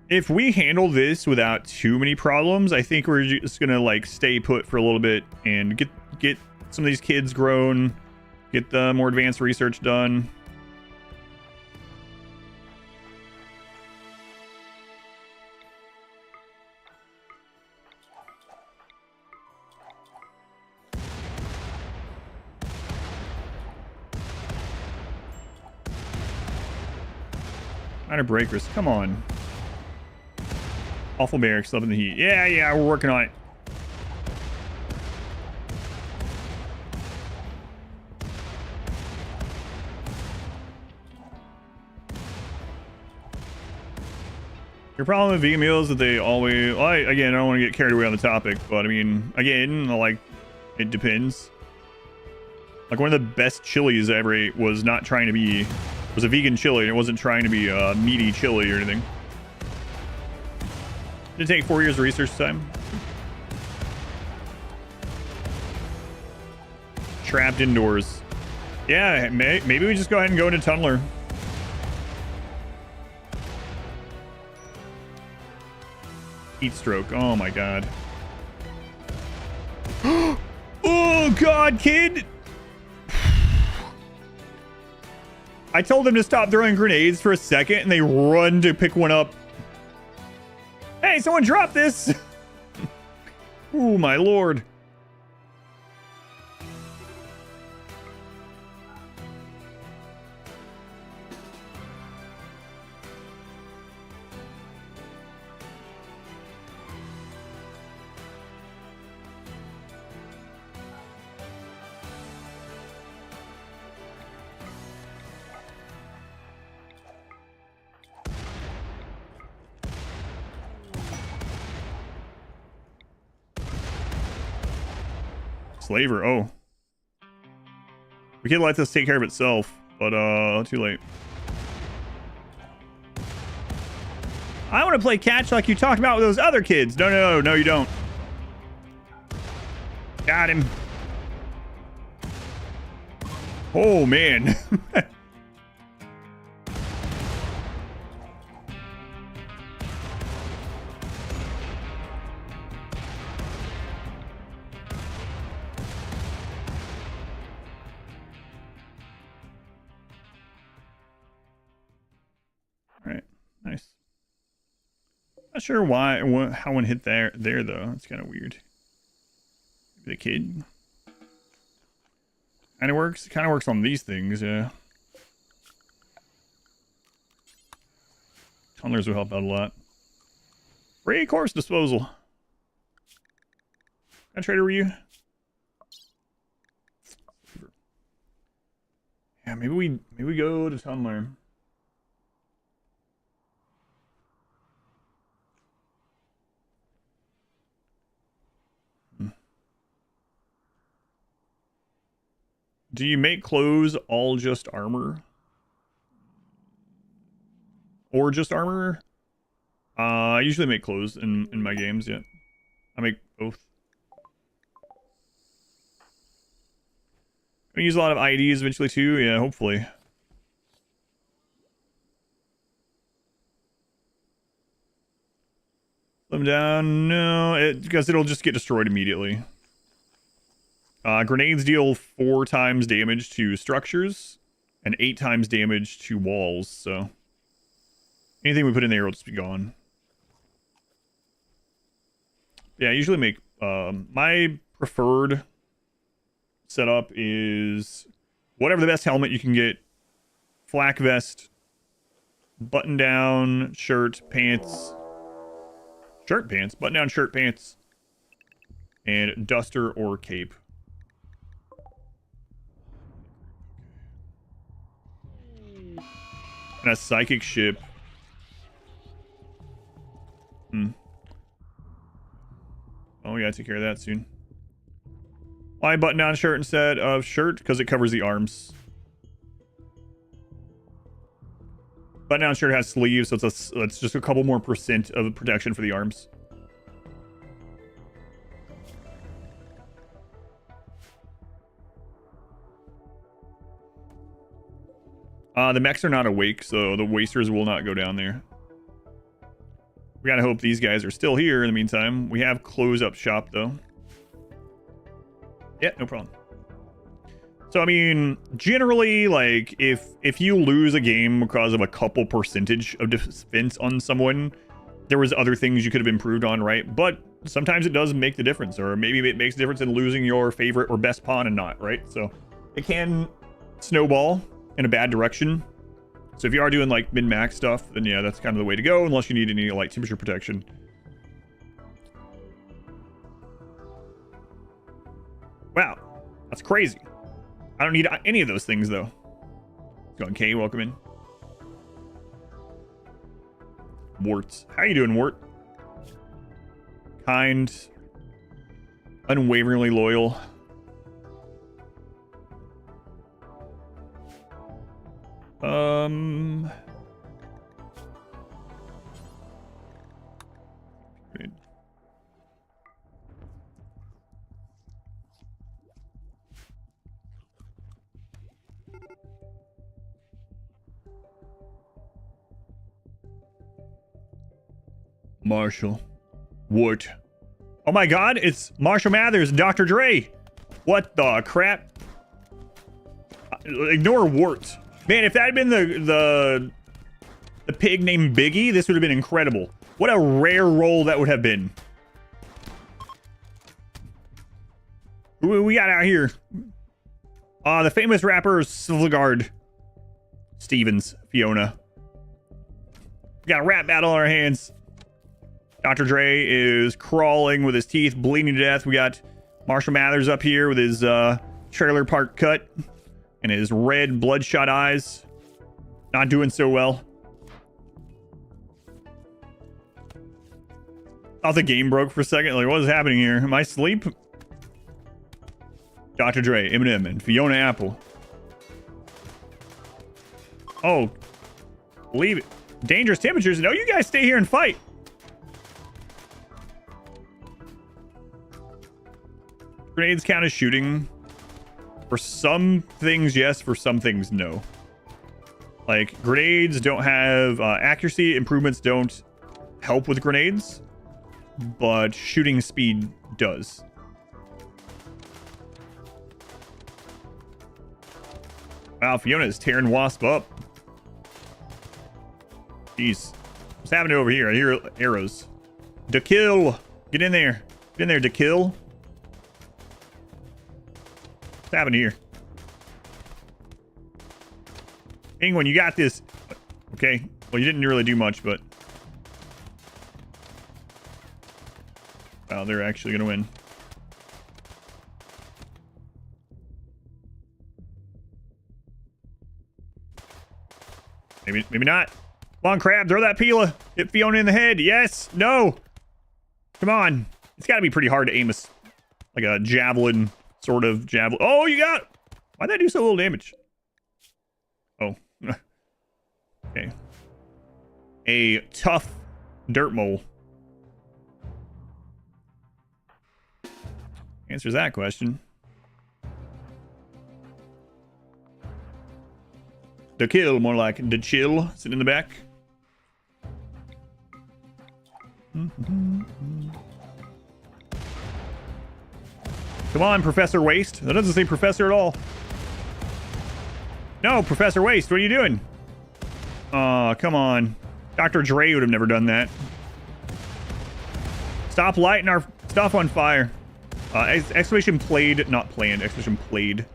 If we handle this without too many problems, I think we're just gonna like stay put for a little bit and get some of these kids grown, get the more advanced research done. Minor breakers, come on. Awful barracks, loving the heat. Yeah, we're working on it. Your problem with vegan meals is that they always... Well, again, I don't want to get carried away on the topic, but I mean, again, like, it depends. Like, one of the best chilies I ever ate was not trying to be... It was a vegan chili, and it wasn't trying to be a meaty chili or anything. Did it take 4 years of research time? Trapped indoors. Yeah, maybe we just go ahead and go into Tunneler. Heat stroke. Oh my god. Oh god, kid! I told them to stop throwing grenades for a second and they run to pick one up. Hey, someone drop this! Oh my lord. Slaver, oh. We can let this take care of itself, but too late. I want to play catch like you talked about with those other kids. No, you don't. Got him. Oh, man. Nice. Not sure why, how one hit there though. It's kind of weird. Maybe the kid. Kind of works. Kind of works on these things, yeah. Tunnelers will help out a lot. Free course disposal. Can I trade over you? Yeah, maybe we go to Tunneler. Do you make clothes all just armor? Or just armor? I usually make clothes in my games, yeah. I make both. I use a lot of IDs eventually too, yeah, hopefully. Them down, no, because it'll just get destroyed immediately. Grenades deal 4 times damage to structures and 8 times damage to walls, so anything we put in there will just be gone. Yeah, I usually make my preferred setup is whatever the best helmet you can get, flak vest, button down shirt, pants, button down shirt, pants, and duster or cape. And a psychic ship. Oh, we gotta take care of that soon. Why button down shirt instead of shirt? Because it covers the arms. Button down shirt has sleeves, so it's just a couple more % of protection for the arms. The mechs are not awake, so the wasters will not go down there. We gotta hope these guys are still here in the meantime. We have close up shop, though. Yeah, no problem. So, I mean, generally, like, if you lose a game because of a couple percentage of defense on someone, there was other things you could have improved on, right? But sometimes it does make the difference, or maybe it makes a difference in losing your favorite or best pawn and not, right? So, it can snowball in a bad direction. So if you are doing like min-max stuff, then yeah, that's kind of the way to go, unless you need any like temperature protection. Wow, that's crazy. I don't need any of those things though. Let's go on, K, welcome in. Wart. How you doing, Wart? Kind. Unwaveringly loyal. Marshall. Wart. Oh my god, it's Marshall Mathers, Dr. Dre. What the crap? Ignore Wart. Man, if that had been the pig named Biggie, this would have been incredible. What a rare role that would have been. Who we got out here? The famous rapper Sligard Stevens, Fiona. We got a rap battle on our hands. Dr. Dre is crawling with his teeth, bleeding to death. We got Marshall Mathers up here with his trailer park cut and his red bloodshot eyes. Not doing so well. Thought the game broke for a second. Like, what is happening here? Am I asleep? Dr. Dre, Eminem, and Fiona Apple. Oh, leave it. Dangerous temperatures. No, you guys stay here and fight. Grenades count as shooting. For some things, yes. For some things, no. Like, grenades don't have accuracy improvements, don't help with grenades, but shooting speed does. Wow, Fiona is tearing Wasp up. Jeez. What's happening over here? I hear arrows. To kill. Get in there. Get in there, to kill. What's happening here? Penguin, you got this. Okay. Well, you didn't really do much, but... Wow, they're actually going to win. Maybe not. Come on, Crab. Throw that Pila. Hit Fiona in the head. Yes. No. Come on. It's got to be pretty hard to aim like a javelin, sort of javelin. Oh, you got... Why'd that do so little damage? Oh. Okay. A tough dirt mole. Answers that question. The kill, more like the chill, sitting in the back. Come on, Professor Waste. That doesn't say Professor at all. No, Professor Waste, what are you doing? Aw, come on. Dr. Dre would have never done that. Stop lighting our stuff on fire. Exclamation played, not planned. Exclamation played.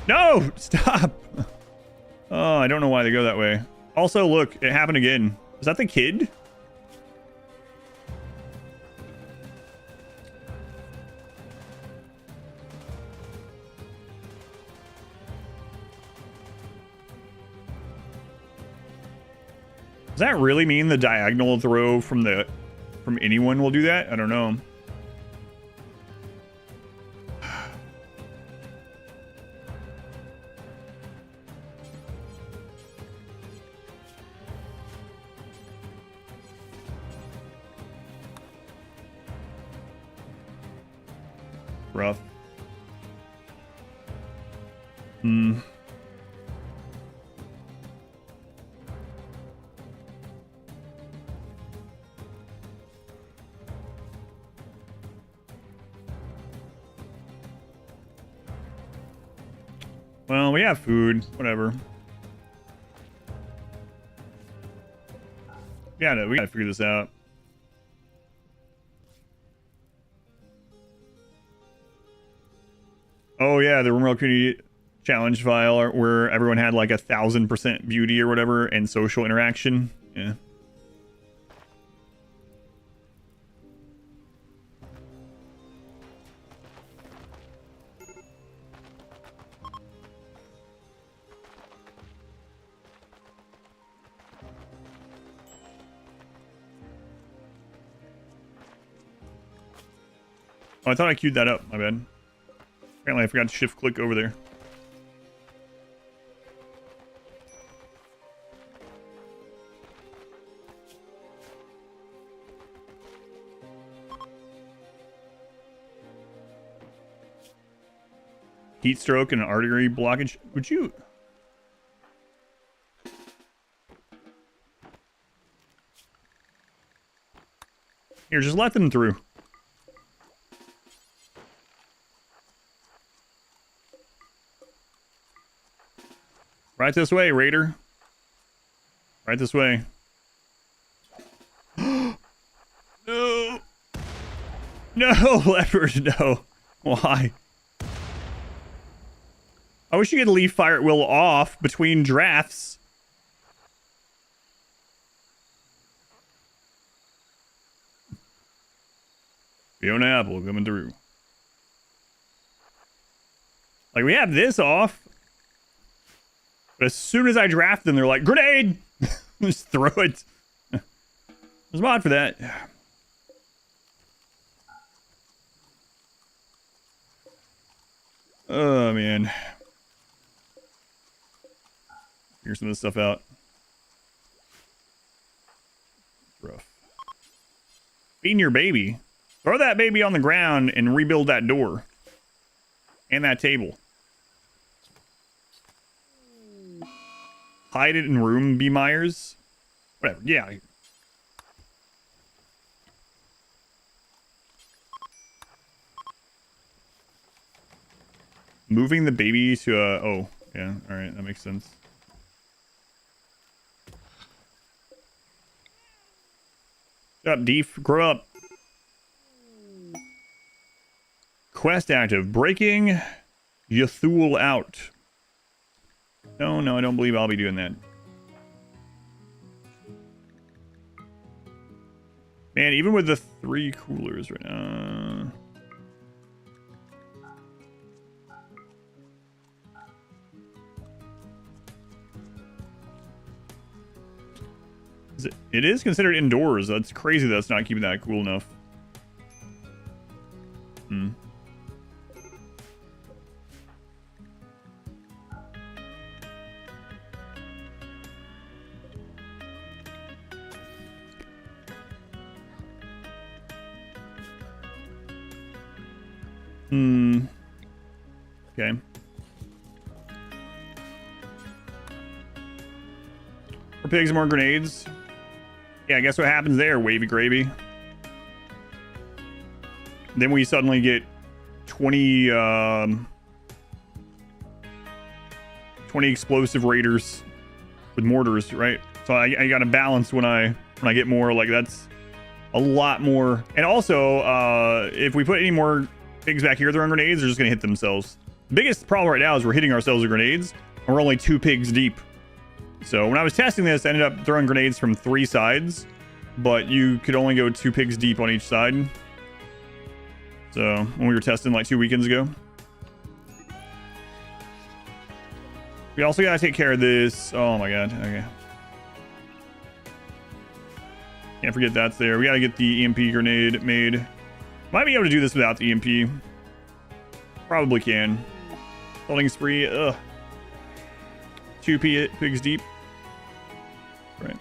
No! Stop! Oh, I don't know why they go that way. Also, look, it happened again. Is that the kid? Does that really mean the diagonal throw from anyone will do that? I don't know. Rough. Well, we have food. Whatever. Yeah, we gotta figure this out. Oh yeah, the RimWorld Community Challenge file where everyone had like 1,000% beauty or whatever and social interaction. Yeah. Oh, I thought I queued that up. My bad. Apparently I forgot to shift click over there. Heat stroke and an artery blockage. Would you... Here, just let them through. Right this way, Raider. Right this way. No! No, Leopard, no. Why? I wish you could leave fire at will off between drafts. Fiona Apple coming through. Like, we have this off. But as soon as I draft them, they're like, grenade! Just throw it. There's a mod for that. Oh, man. Figure some of this stuff out. Rough. Feeding your baby. Throw that baby on the ground and rebuild that door. And that table. Hide it in room, B. Myers. Whatever, yeah. Moving the baby to a... Oh, yeah, alright, that makes sense. Shut up, Deef. Grow up. Quest active. Breaking Yathul out. No, I don't believe I'll be doing that. Man, even with the 3 coolers right now... It is considered indoors. That's crazy that's not keeping that cool enough. Okay. More pigs and more grenades. Yeah, guess what happens there, wavy gravy. Then we suddenly get 20 20 explosive raiders with mortars, right? So I gotta balance when I get more. Like, that's a lot more. And also, if we put any more pigs back here throwing grenades, they're just gonna hit themselves. The biggest problem right now is we're hitting ourselves with grenades, and we're only 2 pigs deep. So when I was testing this, I ended up throwing grenades from 3 sides, but you could only go 2 pigs deep on each side. So when we were testing like 2 weekends ago. We also gotta take care of this. Oh my god, okay. Can't forget that's there. We gotta get the EMP grenade made. Might be able to do this without the EMP. Probably can. Holding spree, ugh. 2 pigs deep. Right.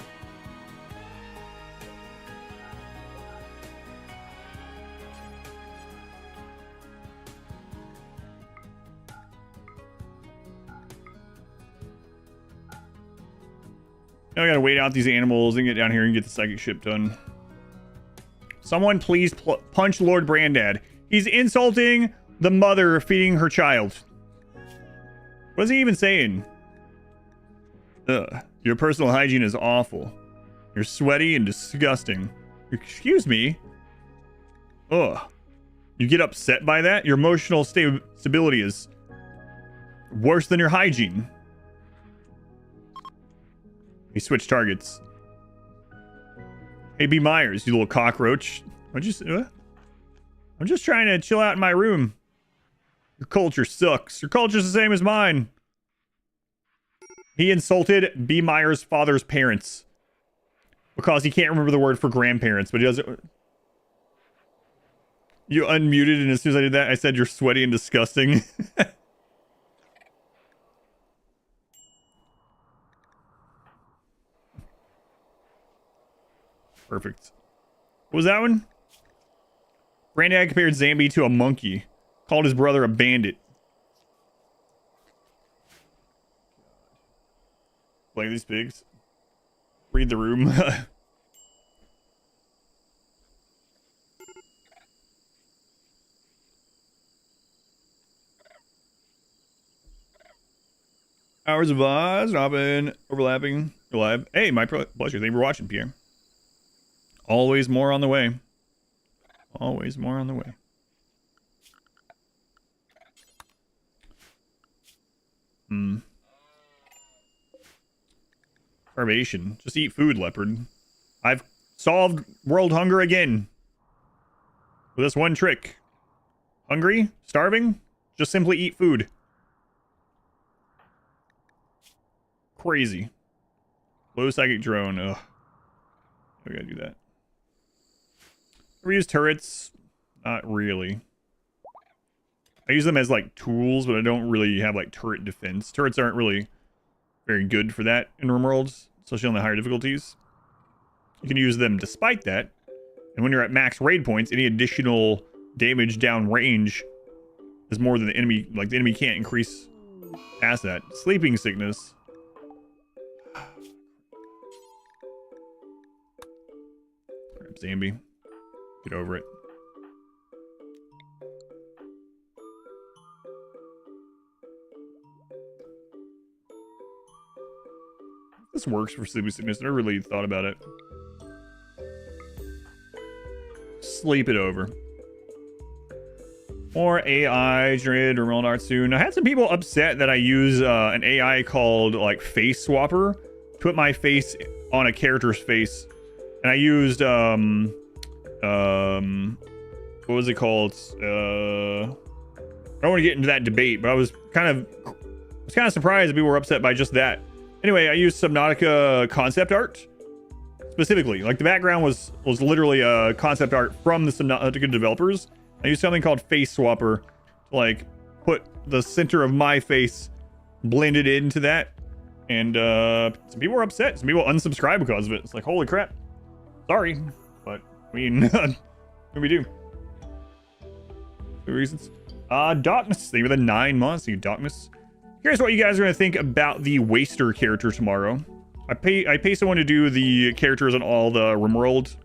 Now I gotta wait out these animals and get down here and get the psychic ship done. Someone please punch Lord Brandad. He's insulting the mother feeding her child. What is he even saying? Ugh. Your personal hygiene is awful. You're sweaty and disgusting. Excuse me? Ugh. You get upset by that? Your emotional stability is worse than your hygiene. We switch targets. Hey, B. Myers, you little cockroach. I'm just trying to chill out in my room. Your culture sucks. Your culture's the same as mine. He insulted B. Myers' father's parents because he can't remember the word for grandparents, but he doesn't. You unmuted, and as soon as I did that, I said you're sweaty and disgusting. Perfect. What was that one? Granddad compared Zambi to a monkey. Called his brother a bandit. Play these pigs. Read the room. Hours of Oz, Robin, overlapping, live. Hey, my pleasure. Thank you for watching, Pierre. Always more on the way. Always more on the way. Starvation. Just eat food, leopard. I've solved world hunger again. With this one trick. Hungry? Starving? Just simply eat food. Crazy. Low psychic drone. Ugh. We gotta do that. Ever use turrets? Not really. I use them as like tools, but I don't really have like turret defense. Turrets aren't really very good for that in RimWorld, especially on the higher difficulties. You can use them despite that. And when you're at max raid points, any additional damage down range is more than the enemy. Like the enemy can't increase past that. Sleeping sickness. Zambi. Get over it. This works for sleeping sickness. I never really thought about it. Sleep it over. More AI generated RimWorld art soon. I had some people upset that I use an AI called like Face Swapper. Put my face on a character's face. And I used what was it called? I don't want to get into that debate, but I was kind of surprised that people were upset by just that. Anyway, I used Subnautica concept art specifically. Like the background was literally a concept art from the Subnautica developers. I used something called Face Swapper to like put the center of my face blended into that. And some people were upset. Some people unsubscribed because of it. It's like, holy crap. Sorry, but I mean, what do we do? Two reasons. Darkness. Thank you for the 9 months. Thank you, Darkness. Here's what you guys are gonna think about the Waster character tomorrow. I pay someone to do the characters on all the RimWorld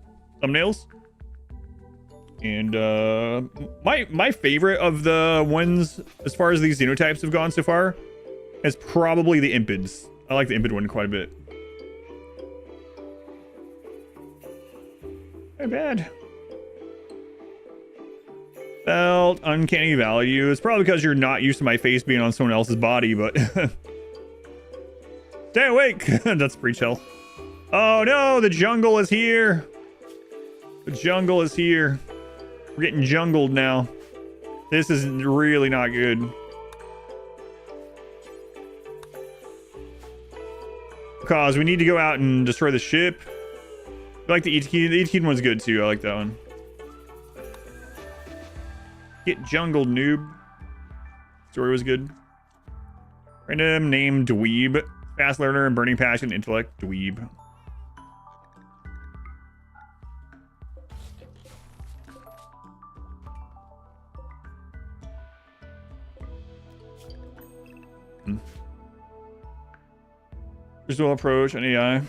thumbnails. And my favorite of the ones as far as these Xenotypes have gone so far is probably the Impids. I like the Impid one quite a bit. Not bad. Felt uncanny value. It's probably because you're not used to my face being on someone else's body, but stay awake. That's pretty chill. Oh no, the jungle is here. The jungle is here. We're getting jungled now. This is really not good. Because we need to go out and destroy the ship. I like the ET one's good too. I like that one. Get jungled, noob. Story was good. Random name Dweeb. Fast learner and burning passion, intellect, Dweeb. Visual approach on AI.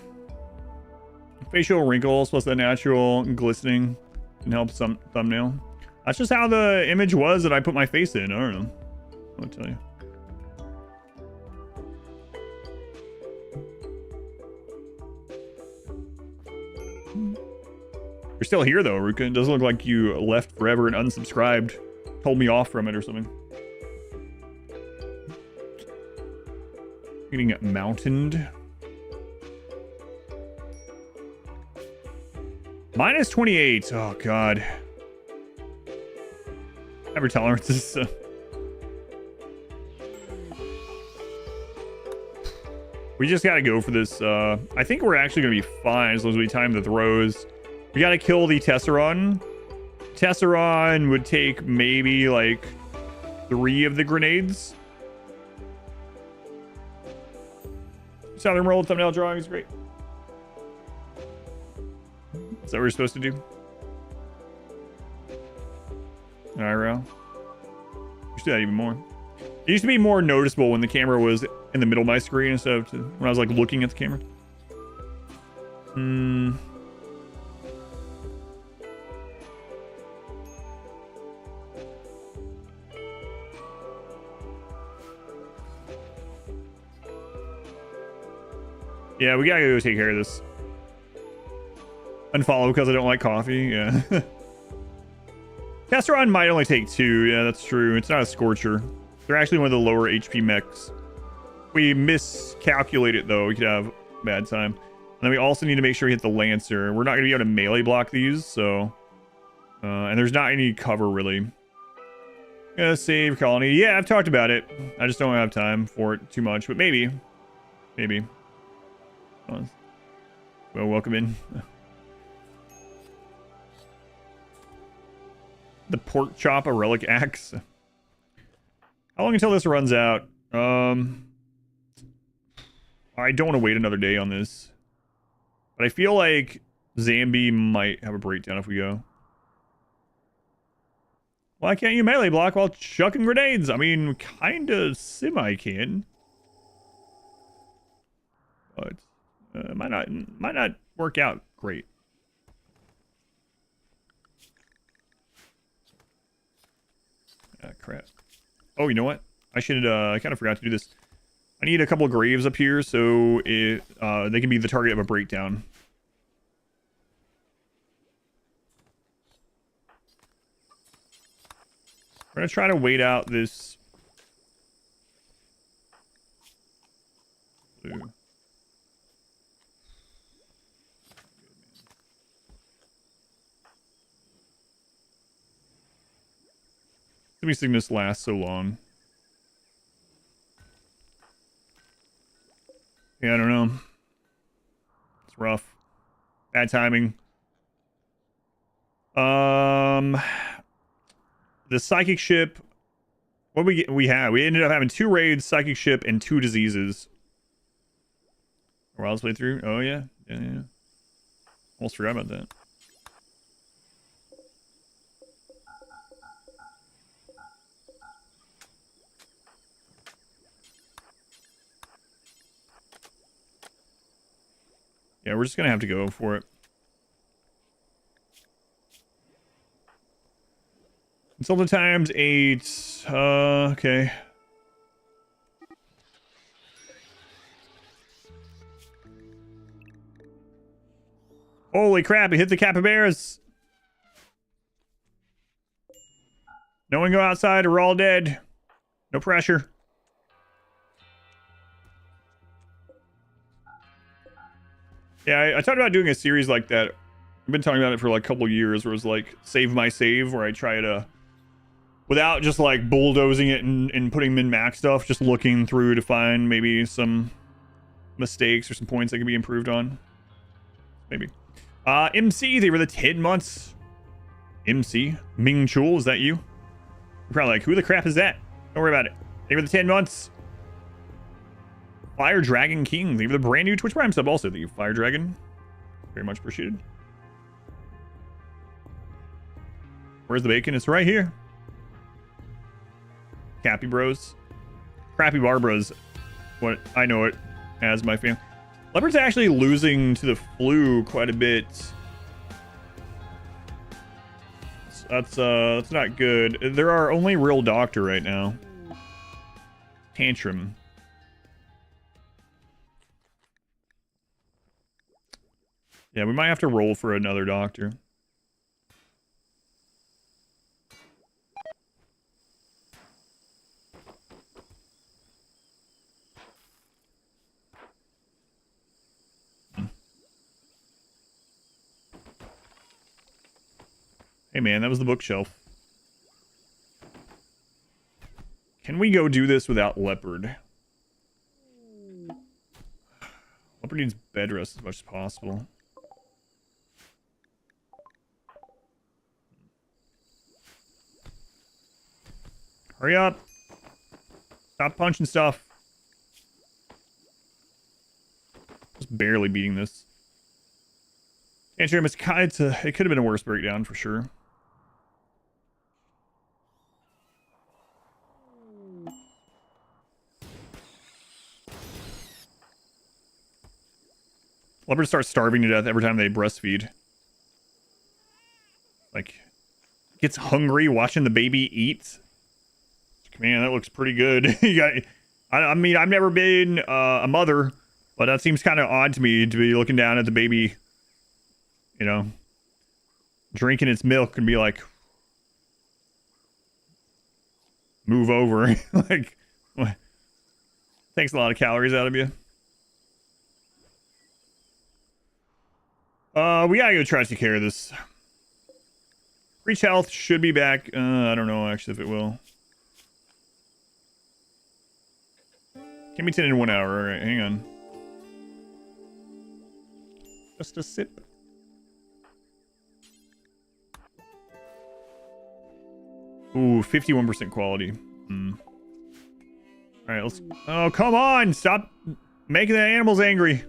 Facial wrinkles plus the natural glistening can help some thumbnail. That's just how the image was that I put my face in. I don't know. I'll tell you. You're still here though, Ruka. It doesn't look like you left forever and unsubscribed. Told me off from it or something. Getting mountained. Minus 28. Oh, God. Hyper tolerances. We just got to go for this. I think we're actually going to be fine as long as we time the throws. We got to kill the Tesseron Tesseron would take maybe like 3 of the grenades. Southern roll thumbnail drawing is great. Is that what we're supposed to do? IRL. We should do that even more. It used to be more noticeable when the camera was in the middle of my screen instead of when I was like looking at the camera. Yeah, we gotta go take care of this. Unfollow because I don't like coffee. Yeah. Tesseron might only take 2. Yeah, that's true. It's not a Scorcher. They're actually one of the lower HP mechs. We miscalculate it though. We could have a bad time. And then we also need to make sure we hit the Lancer. We're not going to be able to melee block these, so... and there's not any cover, really. Gonna save Colony. Yeah, I've talked about it. I just don't have time for it too much, but maybe. Maybe. Well, welcome in. The pork chop, a relic axe. How long until this runs out? I don't want to wait another day on this. But I feel like Zambi might have a breakdown if we go. Why can't you melee block while chucking grenades? I mean, kinda semi-can. But might not work out great. Ah, crap. Oh, you know what? I should, I kind of forgot to do this. I need a couple of graves up here so they can be the target of a breakdown. We're gonna try to wait out this blue. Let me see this last so long. Yeah, I don't know. It's rough. Bad timing. The psychic ship. What we ended up having 2 raids, psychic ship, and 2 diseases. Wild's play through. Oh yeah, yeah. Almost forgot about that. Yeah, we're just gonna have to go for it. Consultant times 8. Okay. Holy crap, it hit the capybaras. No one go outside or we're all dead. No pressure. Yeah, I talked about doing a series like that. I've been talking about it for like a couple years where it was like save my save, where I try to, without just like bulldozing it and putting min-max stuff, just looking through to find maybe some mistakes or some points that can be improved on. Maybe. MC, they were the 10 months. MC, Ming Chul, is that you? You're probably like, who the crap is that? Don't worry about it. They were the 10 months. Fire Dragon King, they were the brand new Twitch Prime sub also. Thank you, Fire Dragon. Very much appreciated. Where's the bacon? It's right here. Cappy Bros. Crappy Barbara's what I know it as, my fam. Leopard's actually losing to the flu quite a bit. That's not good. There are only real doctor right now. Tantrum. Yeah, we might have to roll for another doctor. Hey man, that was the bookshelf. Can we go do this without Leopard? Leopard needs bed rest as much as possible. Hurry up. Stop punching stuff. Just barely beating this. Antrim, it could have been a worse breakdown for sure. Leopards start starving to death every time they breastfeed. Like, gets hungry watching the baby eat. Man, that looks pretty good. You got, I mean, I've never been a mother, but that seems kind of odd to me to be looking down at the baby, you know, drinking its milk and be like, move over. Like, takes a lot of calories out of you. We gotta go try to take care of this. Reach health should be back. I don't know actually if it will. Give me 10 in 1 hour. All right, hang on. Just a sip. Ooh, 51% quality. All right, let's. Oh, come on! Stop making the animals angry.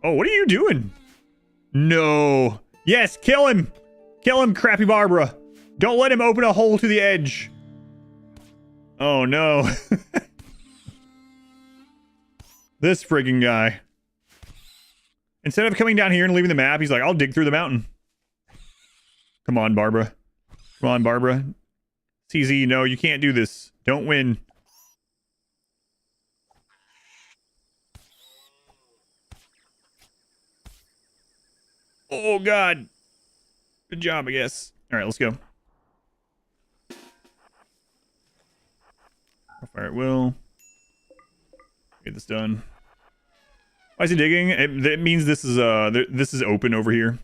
Oh, what are you doing? No. Yes, kill him. Kill him, crappy Barbara. Don't let him open a hole to the edge. Oh, no. This friggin' guy. Instead of coming down here and leaving the map, he's like, I'll dig through the mountain. Come on, Barbara. Come on, Barbara. CZ, no, you can't do this. Don't win. Oh, God. Good job, I guess. All right, let's go. I'll fire at will. Get this done. Why is he digging? It means this is open over here.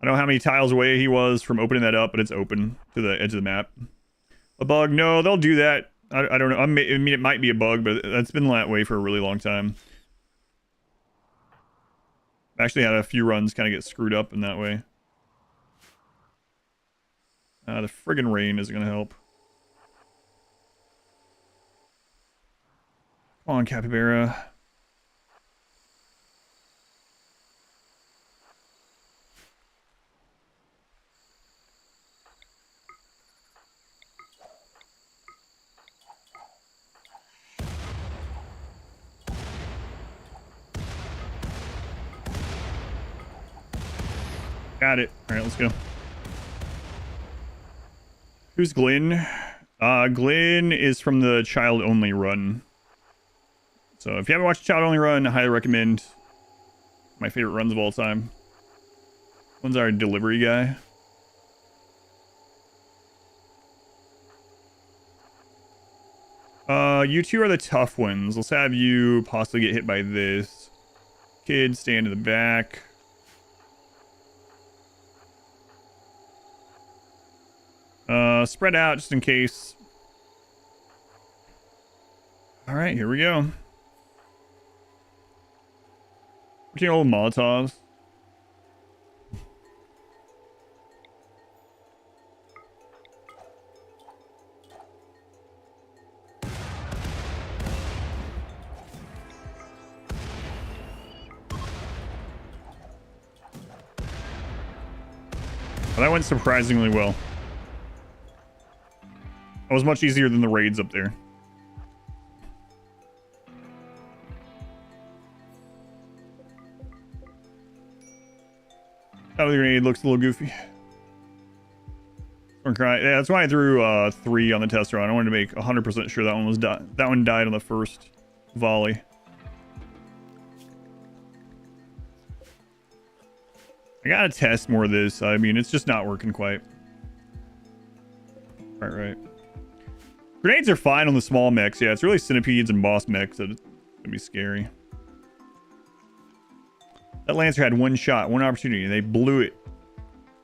I don't know how many tiles away he was from opening that up, but it's open to the edge of the map. A bug? No, they'll do that. I don't know. I mean, it might be a bug, but that's been that way for a really long time. I actually had a few runs kind of get screwed up in that way. The friggin' rain isn't going to help. Come on, Capybara. Got it. All right, let's go. Who's Glenn? Glenn is from the Child Only Run. So if you haven't watched Child Only Run, I highly recommend. My favorite runs of all time. One's our delivery guy. You two are the tough ones. Let's have you possibly get hit by this. Kid, stand in the back. Spread out just in case. All right, here we go. We're taking old Molotovs. Well, that went surprisingly well. That was much easier than the raids up there. Oh, the grenade looks a little goofy. Yeah, that's why I threw 3 on the test run. I wanted to make 100% sure that one was done. That one died on the first volley. I gotta test more of this. I mean, it's just not working quite. Right. Grenades are fine on the small mechs. Yeah, it's really centipedes and boss mechs that can be scary. That Lancer had one shot, one opportunity, and they blew it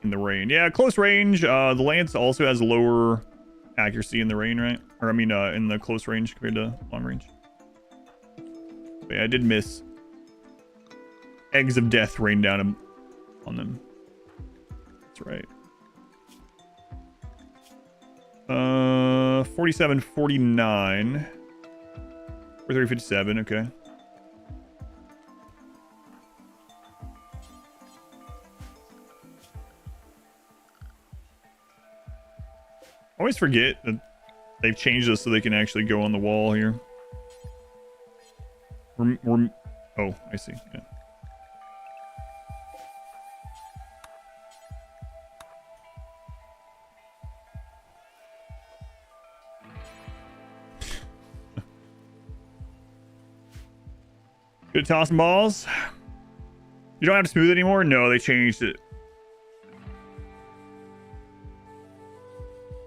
in the rain. Yeah, close range. The Lance also has lower accuracy in the rain, right? Or I mean, in the close range compared to long range. But yeah, I did miss. Eggs of death rained down on them. That's right. 47, 49. 43, 57, okay. Always forget that they've changed this so they can actually go on the wall here. Oh, I see. Yeah. Good at tossing balls. You don't have to smooth it anymore? No, they changed it.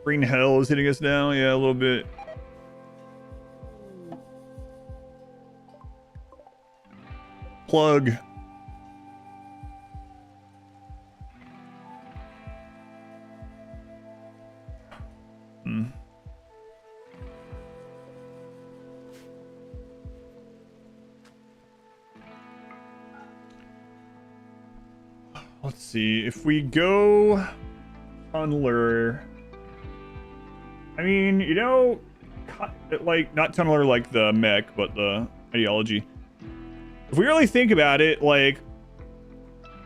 Green hell is hitting us now. Yeah, a little bit. Plug. Let's see. If we go tunneler, I mean, you know, like not tunneler like the mech, but the ideology. If we really think about it, like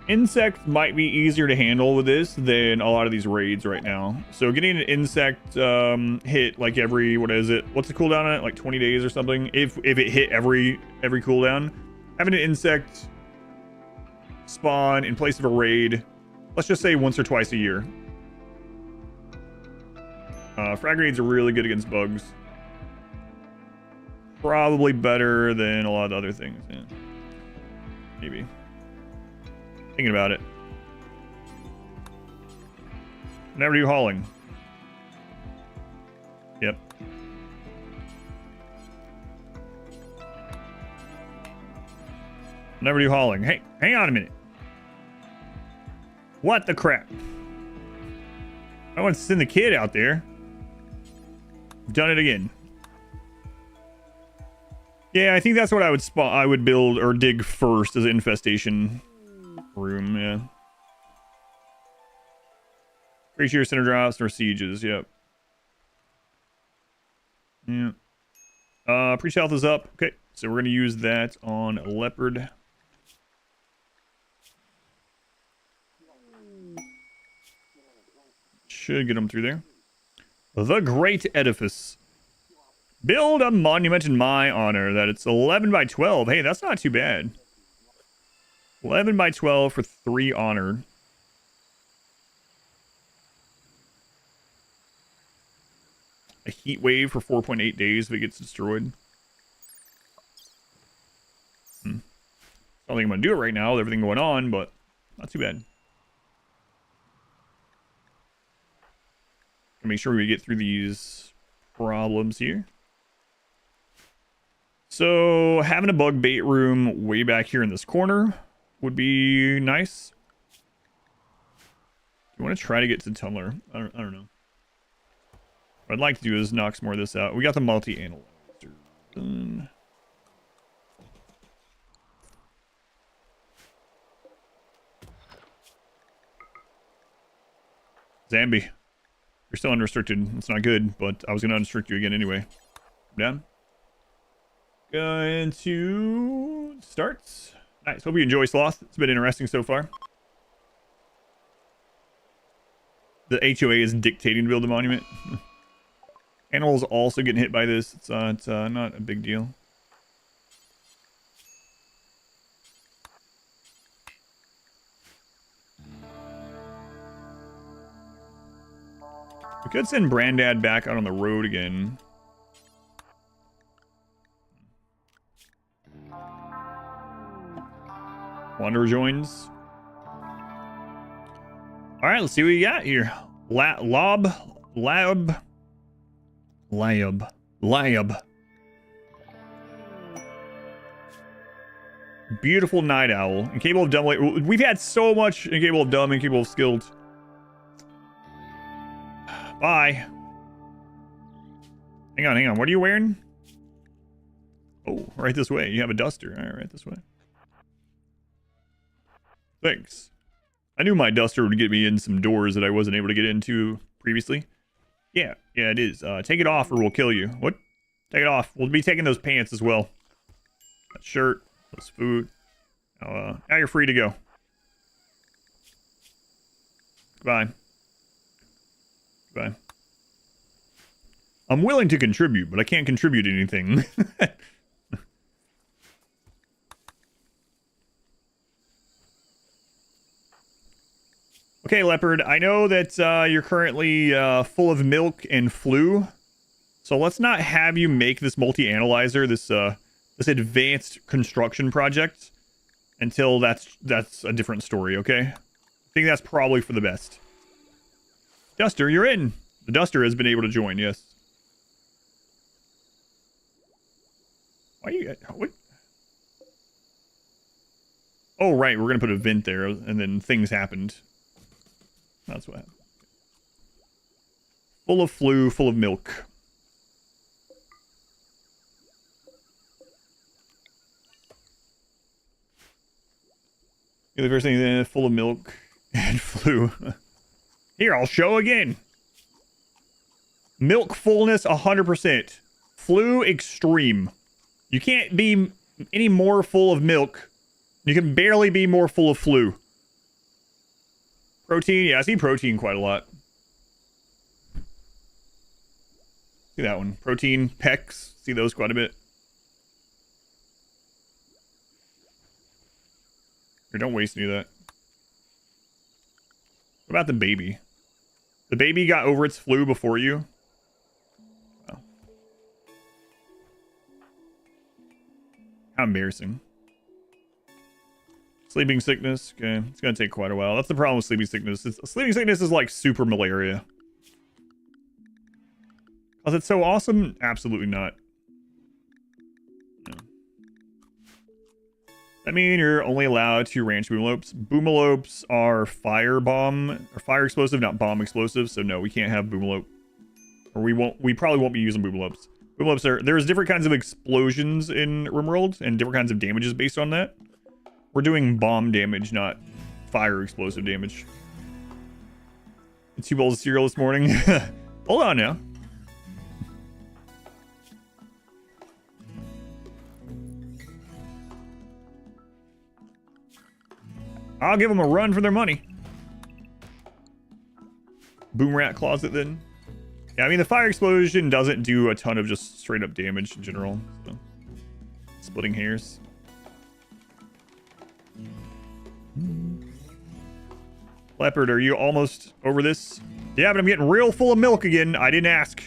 insects might be easier to handle with this than a lot of these raids right now. So getting an insect hit like every, what is it? What's the cooldown on it? Like 20 days or something. If it hit every cooldown, having an insect spawn in place of a raid, let's just say once or twice a year. Frag grenades are really good against bugs. Probably better than a lot of the other things. Yeah. Maybe. Thinking about it. Never do hauling. Yep. Never do hauling. Hey, hang on a minute. What the crap? I want to send the kid out there. I've done it again. Yeah, I think that's what I would I would build or dig first as an infestation room, yeah. Creature center drops or sieges, yep. Yeah. Priest health is up. Okay, so we're gonna use that on a leopard. Should get them through there. The Great Edifice. Build a monument in my honor. That it's 11 by 12. Hey, that's not too bad. 11 by 12 for 3 honor. A heat wave for 4.8 days if it gets destroyed. I don't think I'm going to do it right now with everything going on, but not too bad. Make sure we get through these problems here. So having a bug bait room way back here in this corner would be nice. You want to try to get to tunneler? I don't know. What I'd like to do is knock some more of this out. We got the multi-analyzer. Zambi. You're still unrestricted. It's not good, but I was going to unrestrict you again anyway. Down. Going to starts. Nice. Hope you enjoy Sloth. It's been interesting so far. The HOA is dictating to build a monument. Animals also getting hit by this. It's not a big deal. We could send Brandad back out on the road again. Wanderer joins. All right, let's see what we got here. Lab. Beautiful night owl. Incapable of dumb. We've had so much incapable of dumb, incapable of skilled. Bye. Hang on. What are you wearing? Oh, right this way. You have a duster. All right this way. Thanks. I knew my duster would get me in some doors that I wasn't able to get into previously. Yeah, Yeah, it is. Take it off or we'll kill you. What? Take it off. We'll be taking those pants as well. That shirt, those food. Now you're free to go. Goodbye. Goodbye. I'm willing to contribute, but I can't contribute anything. Okay, Leopard, I know that you're currently full of milk and flu, so let's not have you make this multi-analyzer, this advanced construction project, until that's a different story, okay? I think that's probably for the best. Duster, you're in. The Duster has been able to join, yes. Why are you... What? Oh, right, we're going to put a vent there, and then things happened. That's what happened. Full of flu, full of milk. The first thing, full of milk and flu. Here, I'll show again. Milk fullness, 100%. Flu, extreme. You can't be any more full of milk. You can barely be more full of flu. Protein, yeah, I see protein quite a lot. See that one. Protein, pecs, see those quite a bit. Here, don't waste any of that. What about the baby? The baby got over its flu before you? Oh. How embarrassing. Sleeping sickness. Okay, it's gonna take quite a while. That's the problem with sleeping sickness. Sleeping sickness is like super malaria. Was it so awesome? Absolutely not. No. I mean, you're only allowed to ranch boomalopes. Boomalopes are fire bomb or fire explosive, not bomb explosive. So no, we can't have boomalope, or we probably won't be using boomalopes. Boomalopes are, there's different kinds of explosions in RimWorld and different kinds of damages based on that. We're doing bomb damage, not fire explosive damage. 2 bowls of cereal this morning. Hold on now. I'll give them a run for their money. Boom rat closet then. Yeah, I mean the fire explosion doesn't do a ton of just straight up damage in general. So. Splitting hairs. Leopard, are you almost over this? Yeah, but I'm getting real full of milk again. I didn't ask.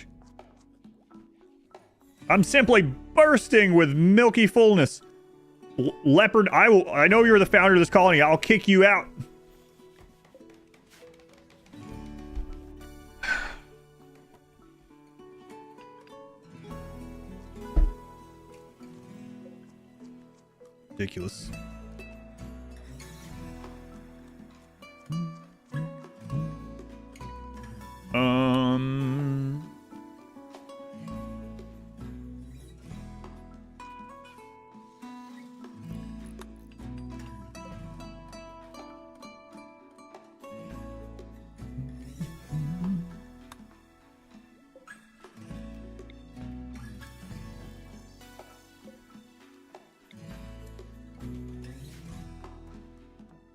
I'm simply bursting with milky fullness. Leopard, I know you're the founder of this colony. I'll kick you out. Ridiculous.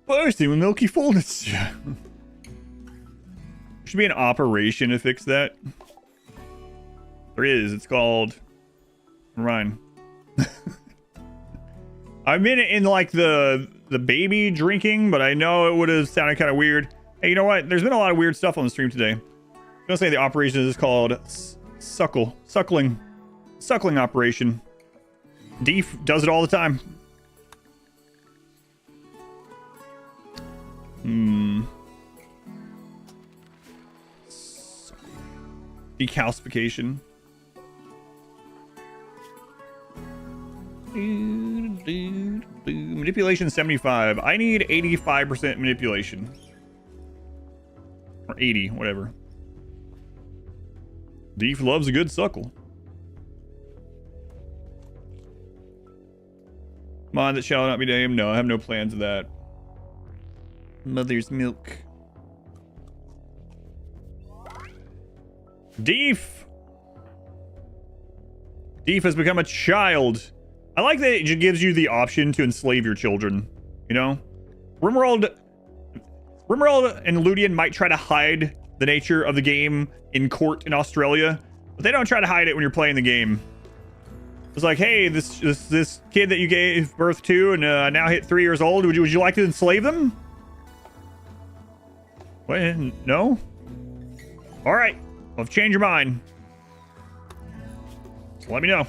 Bursting with milky fullness. Yeah. Should be an operation to fix that. There is. It's called Ryan. I meant it in like the baby drinking, but I know it would have sounded kind of weird. Hey, you know what? There's been a lot of weird stuff on the stream today. I'm gonna say the operation is called suckling operation. Deef does it all the time. Decalcification. Manipulation 75. I need 85% manipulation. Or 80, whatever. Deef loves a good suckle. Mind that shall not be named. No, I have no plans of that. Mother's milk. Deef. Deef has become a child. I like that it gives you the option to enslave your children. You know? RimWorld and Ludian might try to hide the nature of the game in court in Australia, but they don't try to hide it when you're playing the game. It's like, hey, this kid that you gave birth to and now hit 3 years old, would you like to enslave them? What? No? All right. Well, if you change your mind, so let me know.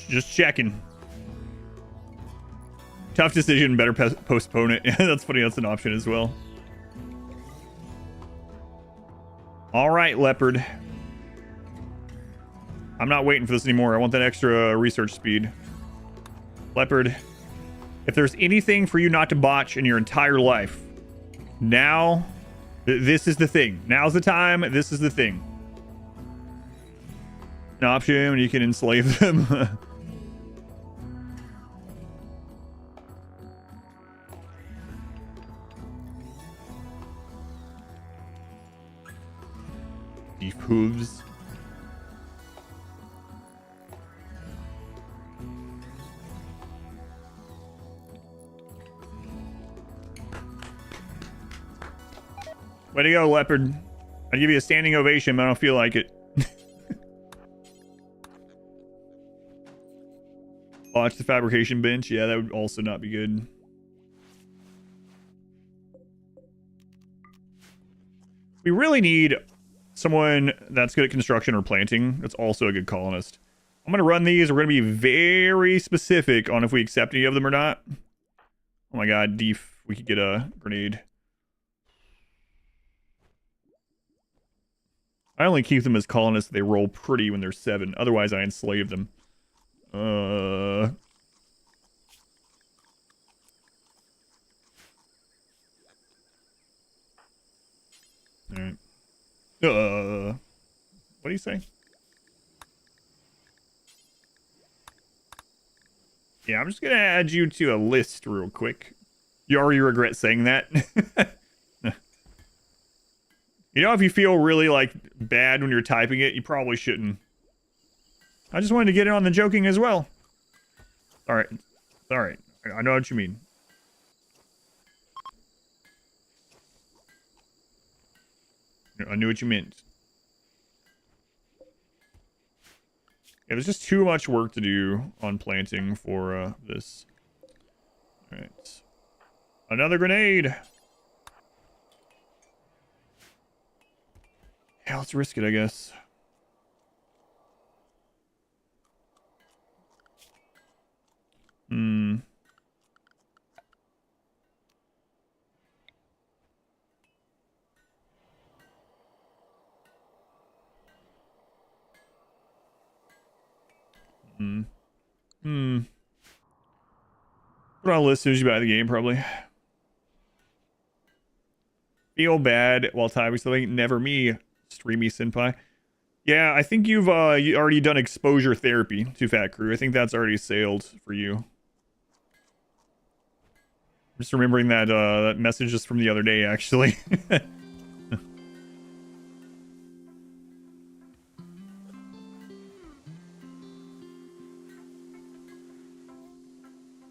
Just checking. Tough decision, better postpone it. Yeah, that's funny. That's an option as well. All right, Leopard. I'm not waiting for this anymore. I want that extra research speed. Leopard, if there's anything for you not to botch in your entire life, now, this is the thing. Now's the time. This is the thing. An option, you can enslave them. Beef hooves. Way to go, Leopard. I'd give you a standing ovation, but I don't feel like it. Watch the fabrication bench. Yeah, that would also not be good. We really need someone that's good at construction or planting. That's also a good colonist. I'm going to run these. We're going to be very specific on if we accept any of them or not. Oh my god, Deef. We could get a grenade. I only keep them as colonists. They roll pretty when they're 7. Otherwise, I enslave them. Alright. What do you say? Yeah, I'm just gonna add you to a list real quick. You already regret saying that? You know, if you feel really, like, bad when you're typing it, you probably shouldn't. I just wanted to get in on the joking as well. Alright. Alright. I know what you mean. I knew what you meant. Yeah, there's just too much work to do on planting for this. Alright. Another grenade! Yeah, let's risk it, I guess. Put on a list as soon as you buy the game, probably. Feel bad while typing something. Never me, Streamy Senpai. Yeah, I think you've you already done exposure therapy to Fat Crew. I think that's already sailed for you. I'm just remembering that that message just from the other day, actually.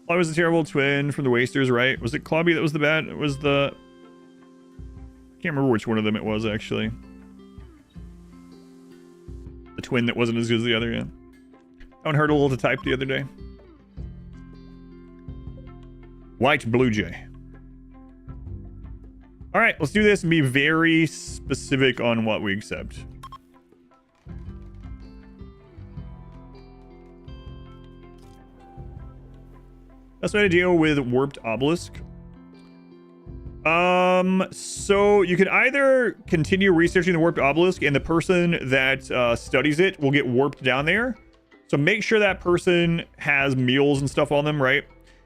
I was a terrible twin from the Wasters, right? Was it Clubby that was the bad? It was the... I can't remember which one of them it was, actually. The twin that wasn't as good as the other, yeah. That one hurt a little to type the other day. White Blue Jay. Alright, let's do this and be very specific on what we accept. Best way to deal with warped obelisk. So you can either continue researching the warped obelisk and the person that studies it will get warped down there. So make sure that person has meals and stuff on them, right?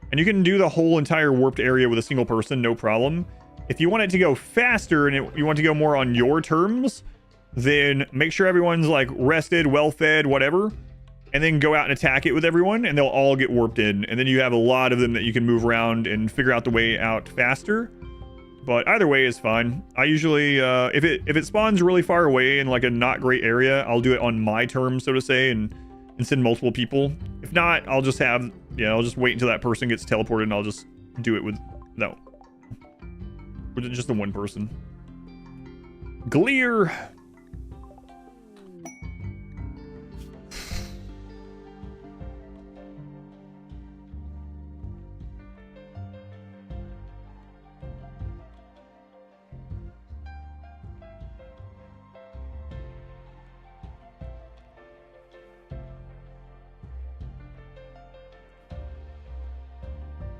And you can do the whole entire warped area with a single person, no problem. If you want it to go faster and you want to go more on your terms, then make sure everyone's like rested, well fed, whatever. and then go out and attack it with everyone, and they'll all get warped in. And then you have a lot of them that you can move around and figure out the way out faster. But either way is fine. I usually, if it spawns really far away in like a not great area, I'll do it on my terms, so to say, and send multiple people. If not, I'll just have, yeah, I'll just wait until that person gets teleported, and I'll just do it with, no, with just the one person. Gleer.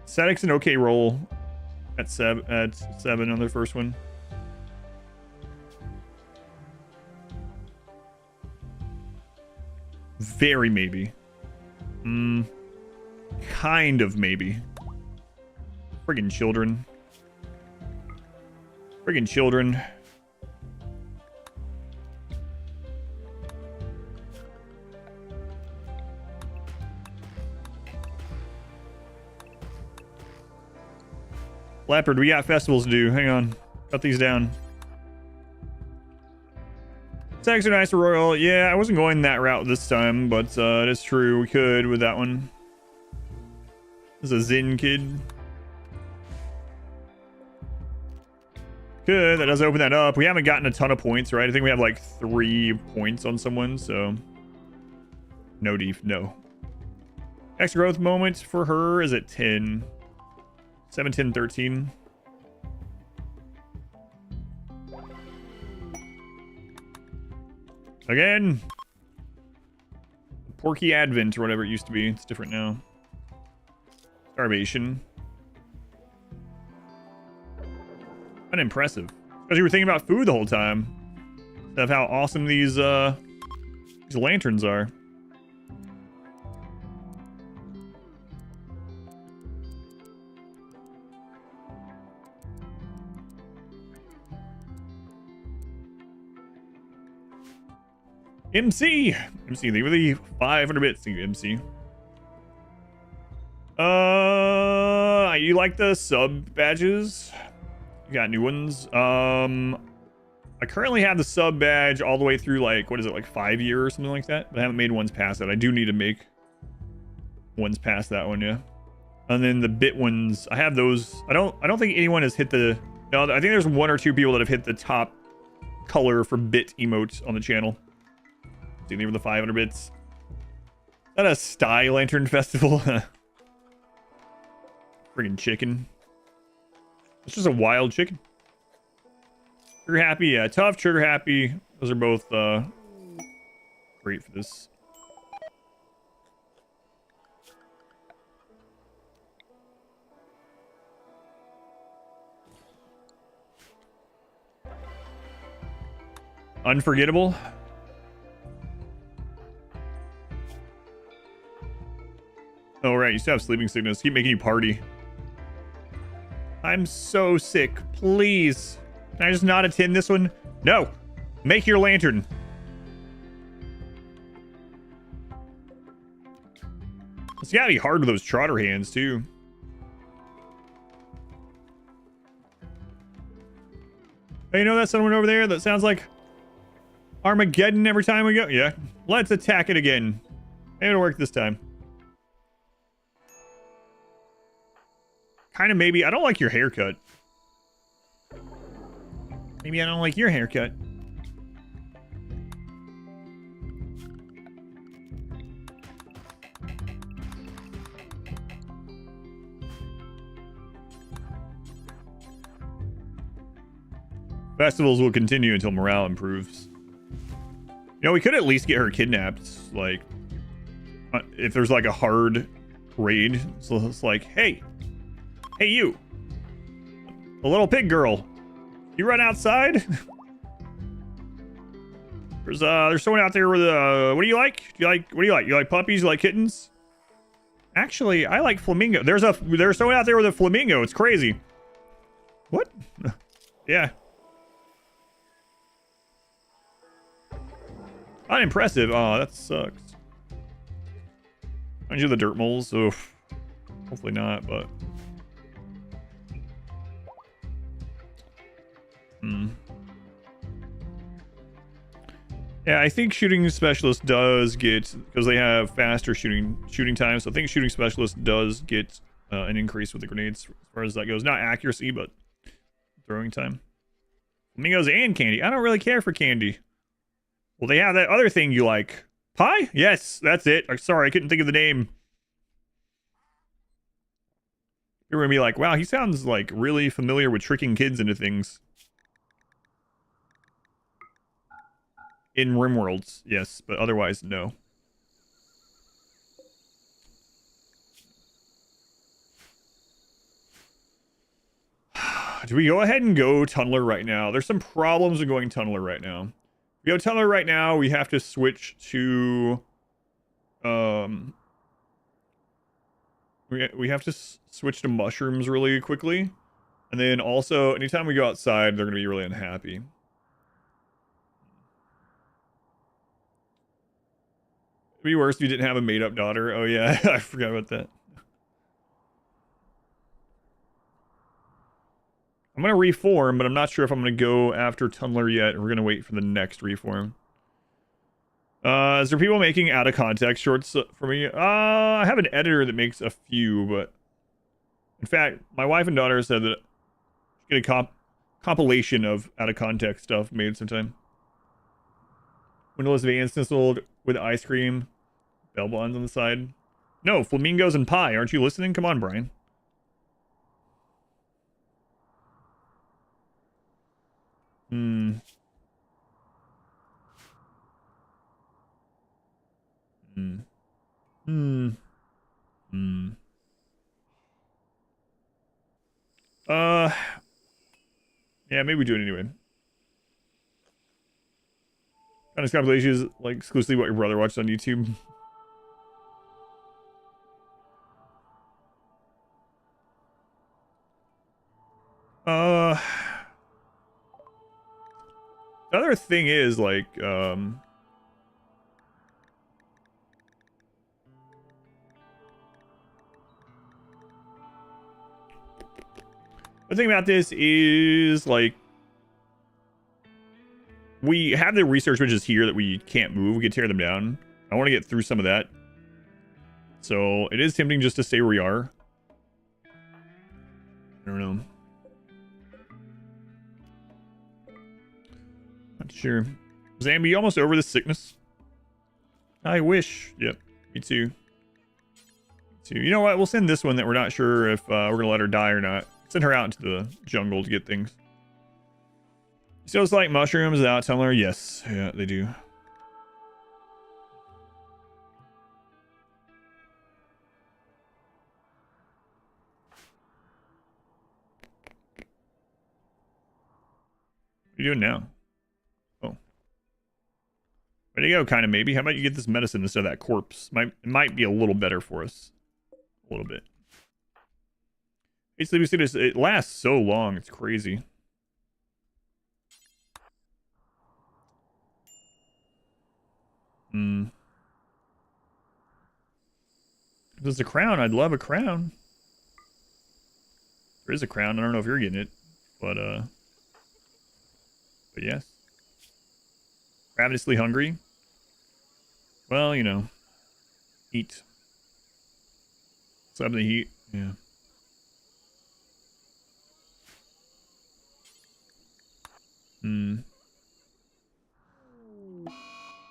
Static's an okay roll at seven on the first one. Very maybe. Kind of maybe. Friggin' children. Friggin' children. Leopard, we got festivals to do. Hang on. Cut these down. Saxon Ice Royal. Yeah, I wasn't going that route this time, but it is true. We could with that one. This is a Zen kid. Good. That does open that up. We haven't gotten a ton of points, right? I think we have like 3 points on someone, so no deep. No. Extra growth moment for her is at 10. 7, 10, 13. Again. Porky Advent or whatever it used to be. It's different now. Starvation. Unimpressive. Because you were thinking about food the whole time. Of how awesome these lanterns are. MC, they really 500 bits. MC. You like the sub badges? You got new ones. I currently have the sub badge all the way through like, what is it, like 5 years or something like that? But I haven't made ones past that. I do need to make ones past that one, yeah. And then the bit ones, I have those. I don't think anyone has hit the. No, I think there's 1 or 2 people that have hit the top color for bit emotes on the channel. See, they were the 500 bits. Is that a Sty Lantern Festival? Friggin' chicken. It's just a wild chicken. Trigger Happy, yeah. Tough, Trigger Happy. Those are both great for this. Unforgettable. Oh, right. You still have sleeping sickness. Keep making you party. I'm so sick. Please. Can I just not attend this one? No. Make your lantern. It's gotta be hard with those trotter hands, too. Hey, you know that someone over there that sounds like Armageddon every time we go? Yeah. Let's attack it again. It'll work this time. Kind of maybe. I don't like your haircut. Maybe I don't like your haircut. Festivals will continue until morale improves. You know, we could at least get her kidnapped. Like, if there's like a hard raid. So it's like, hey, you. The little pig girl. You run outside? There's someone out there with what do you like? What do you like? You like puppies? You like kittens? Actually, I like flamingo. There's someone out there with a flamingo. It's crazy. What? Yeah. Unimpressive. Oh, that sucks. Mind you, the dirt moles. Oof. Hopefully not, but. Yeah, I think shooting specialist does get, because they have faster shooting time. So I think shooting specialist does get an increase with the grenades as far as that goes. Not accuracy, but throwing time. Flamingos and candy. I don't really care for candy. Well, they have that other thing you like. Pie? Yes, that's it. I'm sorry, I couldn't think of the name. You're gonna be like, wow, he sounds like really familiar with tricking kids into things. In RimWorlds, yes, but otherwise, no. Do we go ahead and go Tunneler right now? There's some problems with going Tunneler right now. If we go Tunneler right now, we have to switch to... We have to switch to mushrooms really quickly. And then also, anytime we go outside, they're going to be really unhappy. It'd be worse if you didn't have a made-up daughter. Oh, yeah, I forgot about that. I'm going to reform, but I'm not sure if I'm going to go after Tunneler yet. We're going to wait for the next reform. Is there people making out-of-context shorts for me? I have an editor that makes a few, but... In fact, my wife and daughter said that get a compilation of out-of-context stuff made sometime. Windows Advanced installed with ice cream. Bell bonds on the side. No, flamingos and pie. Aren't you listening? Come on, Brian. Yeah, maybe we do it anyway. Kind of compilation is like exclusively what your brother watched on YouTube. The other thing is like the thing about this is like we have the research bridges here that we can't move. We can tear them down. I want to get through some of that. So it is tempting just to stay where we are. I don't know. Not sure. Zambi, you almost over this sickness? I wish. Yep, me too. You know what? We'll send this one that we're not sure if we're going to let her die or not. Send her out into the jungle to get things. So it's like mushrooms without Tunneler? Yes. Yeah, they do. What are you doing now? Oh. Ready to go, kind of, maybe. How about you get this medicine instead of that corpse? It might be a little better for us. A little bit. It lasts so long, it's crazy. If there's a crown, I'd love a crown. There is a crown, I don't know if you're getting it, but yes. Ravenously hungry. Well, you know, eat. Something to eat, yeah.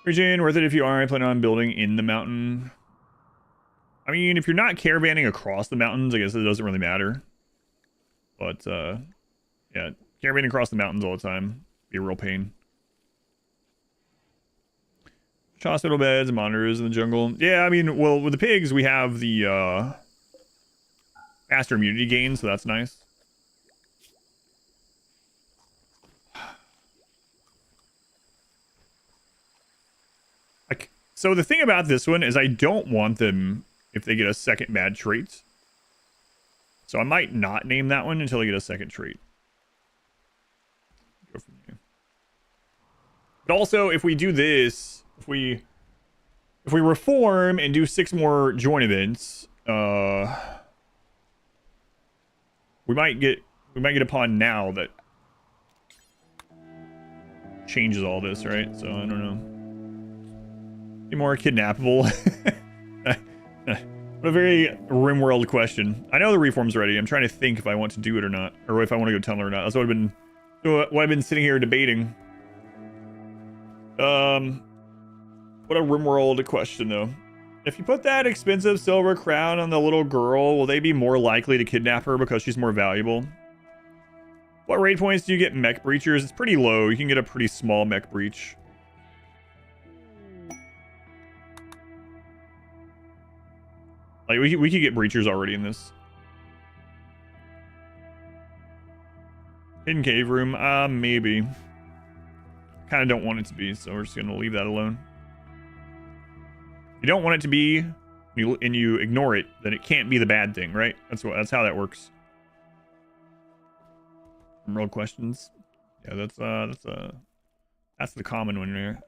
Region, worth it if you are. I plan on building in the mountain. I mean, if you're not caravanning across the mountains, I guess it doesn't really matter. But, yeah, caravanning across the mountains all the time. Be a real pain. Hospital beds and monitors in the jungle. Yeah, I mean, well, with the pigs, we have the, faster immunity gain, so that's nice. So the thing about this one is I don't want them if they get a second bad trait. So I might not name that one until they get a second trait. Go from there. But also, if we do this, if we If we reform and do 6 more join events, we might get a pawn now that changes all this, right? So I don't know. Any more kidnappable? What a very RimWorld question. I know the reform's ready. I'm trying to think if I want to do it or not, or if I want to go tunnel or not. That's what I've been sitting here debating. What a RimWorld question though. If you put that expensive silver crown on the little girl, will they be more likely to kidnap her because she's more valuable? What raid points do you get mech breachers? It's pretty low. You can get a pretty small mech breach. Like, we could get breachers already in this. Hidden cave room? Maybe. Kind of don't want it to be, so we're just going to leave that alone. If you don't want it to be, and you ignore it, then it can't be the bad thing, right? That's how that works. Real questions? Yeah, that's the common one there.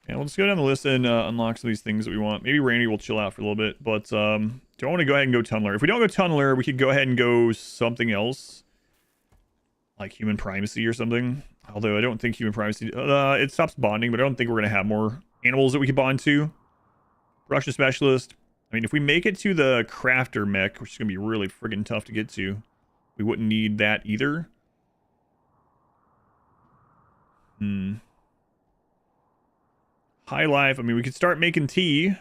Yeah, we'll just go down the list and unlock some of these things that we want. Maybe Randy will chill out for a little bit, but do I want to go ahead and go Tunneler? If we don't go Tunneler, we could go ahead and go something else. Like human primacy or something. Although I don't think human primacy... it stops bonding, but I don't think we're going to have more animals that we can bond to. Production specialist. I mean, if we make it to the crafter mech, which is going to be really friggin' tough to get to, we wouldn't need that either. High life. I mean, we could start making tea.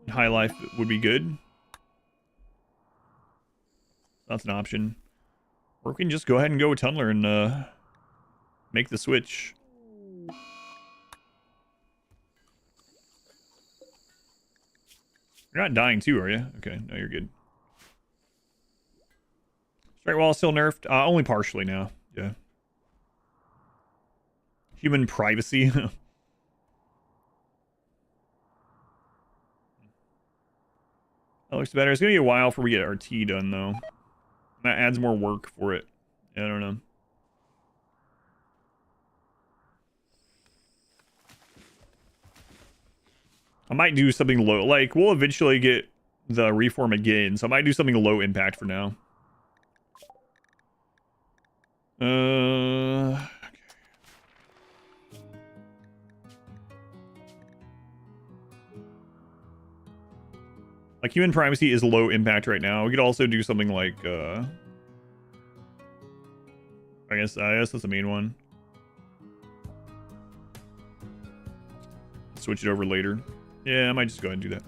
High life would be good. That's an option. Or we can just go ahead and go with Tunneler and make the switch. You're not dying too, are you? Okay, no, you're good. Straight wall still nerfed? Only partially now. Yeah. Human privacy. That looks better. It's going to be a while before we get our tea done, though. That adds more work for it. Yeah, I don't know. I might do something low. Like, we'll eventually get the reform again, so I might do something low impact for now. Okay. Like, human primacy is low impact right now. We could also do something like, I guess that's the main one. Switch it over later. Yeah, I might just go ahead and do that.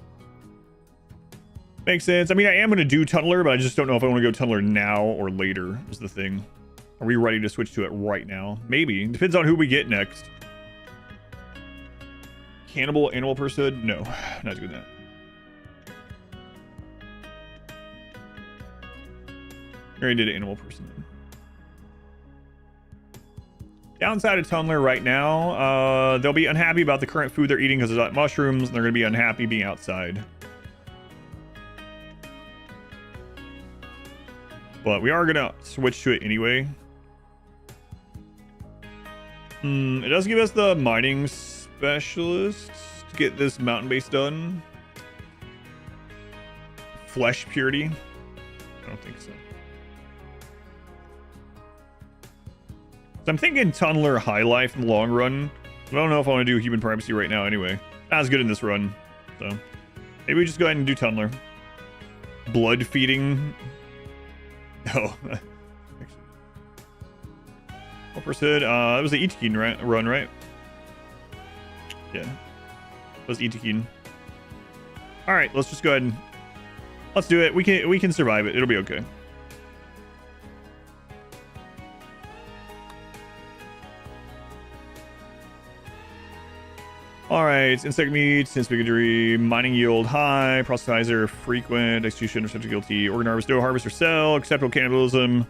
Makes sense. I mean, I am going to do Tunneler, but I just don't know if I want to go Tunneler now or later is the thing. Are we ready to switch to it right now? Maybe. Depends on who we get next. Cannibal animal personhood? No, not doing that. I already did animal person. Downside of Tunneler right now, they'll be unhappy about the current food they're eating because there's mushrooms, and they're going to be unhappy being outside. But we are going to switch to it anyway. It does give us the mining specialist to get this mountain base done. Flesh purity? I don't think so. I'm thinking Tunneler high life in the long run. I don't know if I want to do human primacy right now anyway. Not as good in this run. So maybe we just go ahead and do Tunneler. Blood feeding. Oh. What percent? That was the Itakin run, right? Yeah. That was Itakin. Alright, let's just go ahead and let's do it. We can survive it. It'll be okay. Alright, insect meat, sense bigotry, mining yield high, proselytizer frequent, execution or subject guilty, organ harvest, no harvest or sell, acceptable cannibalism,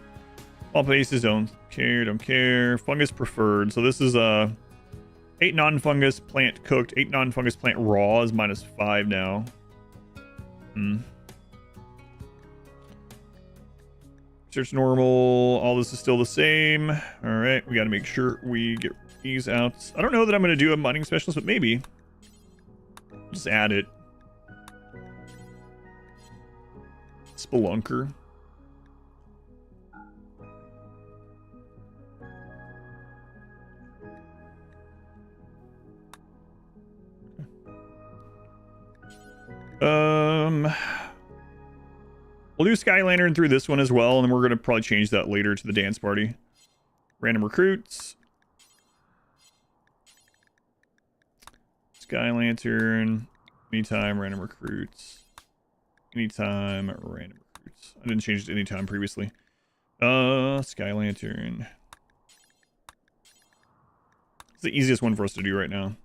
all places, don't care, fungus preferred. So this is 8 non-fungus plant cooked, 8 non-fungus plant raw is -5 now. Search normal. All this is still the same. All right, we got to make sure we get these out. I don't know that I'm going to do a mining specialist, but maybe. Just add it. Spelunker. We'll do Sky Lantern through this one as well, and then we're going to probably change that later to the dance party. Random recruits. Sky Lantern. Anytime, random recruits. Anytime, random recruits. I didn't change it to anytime previously. Sky Lantern. It's the easiest one for us to do right now.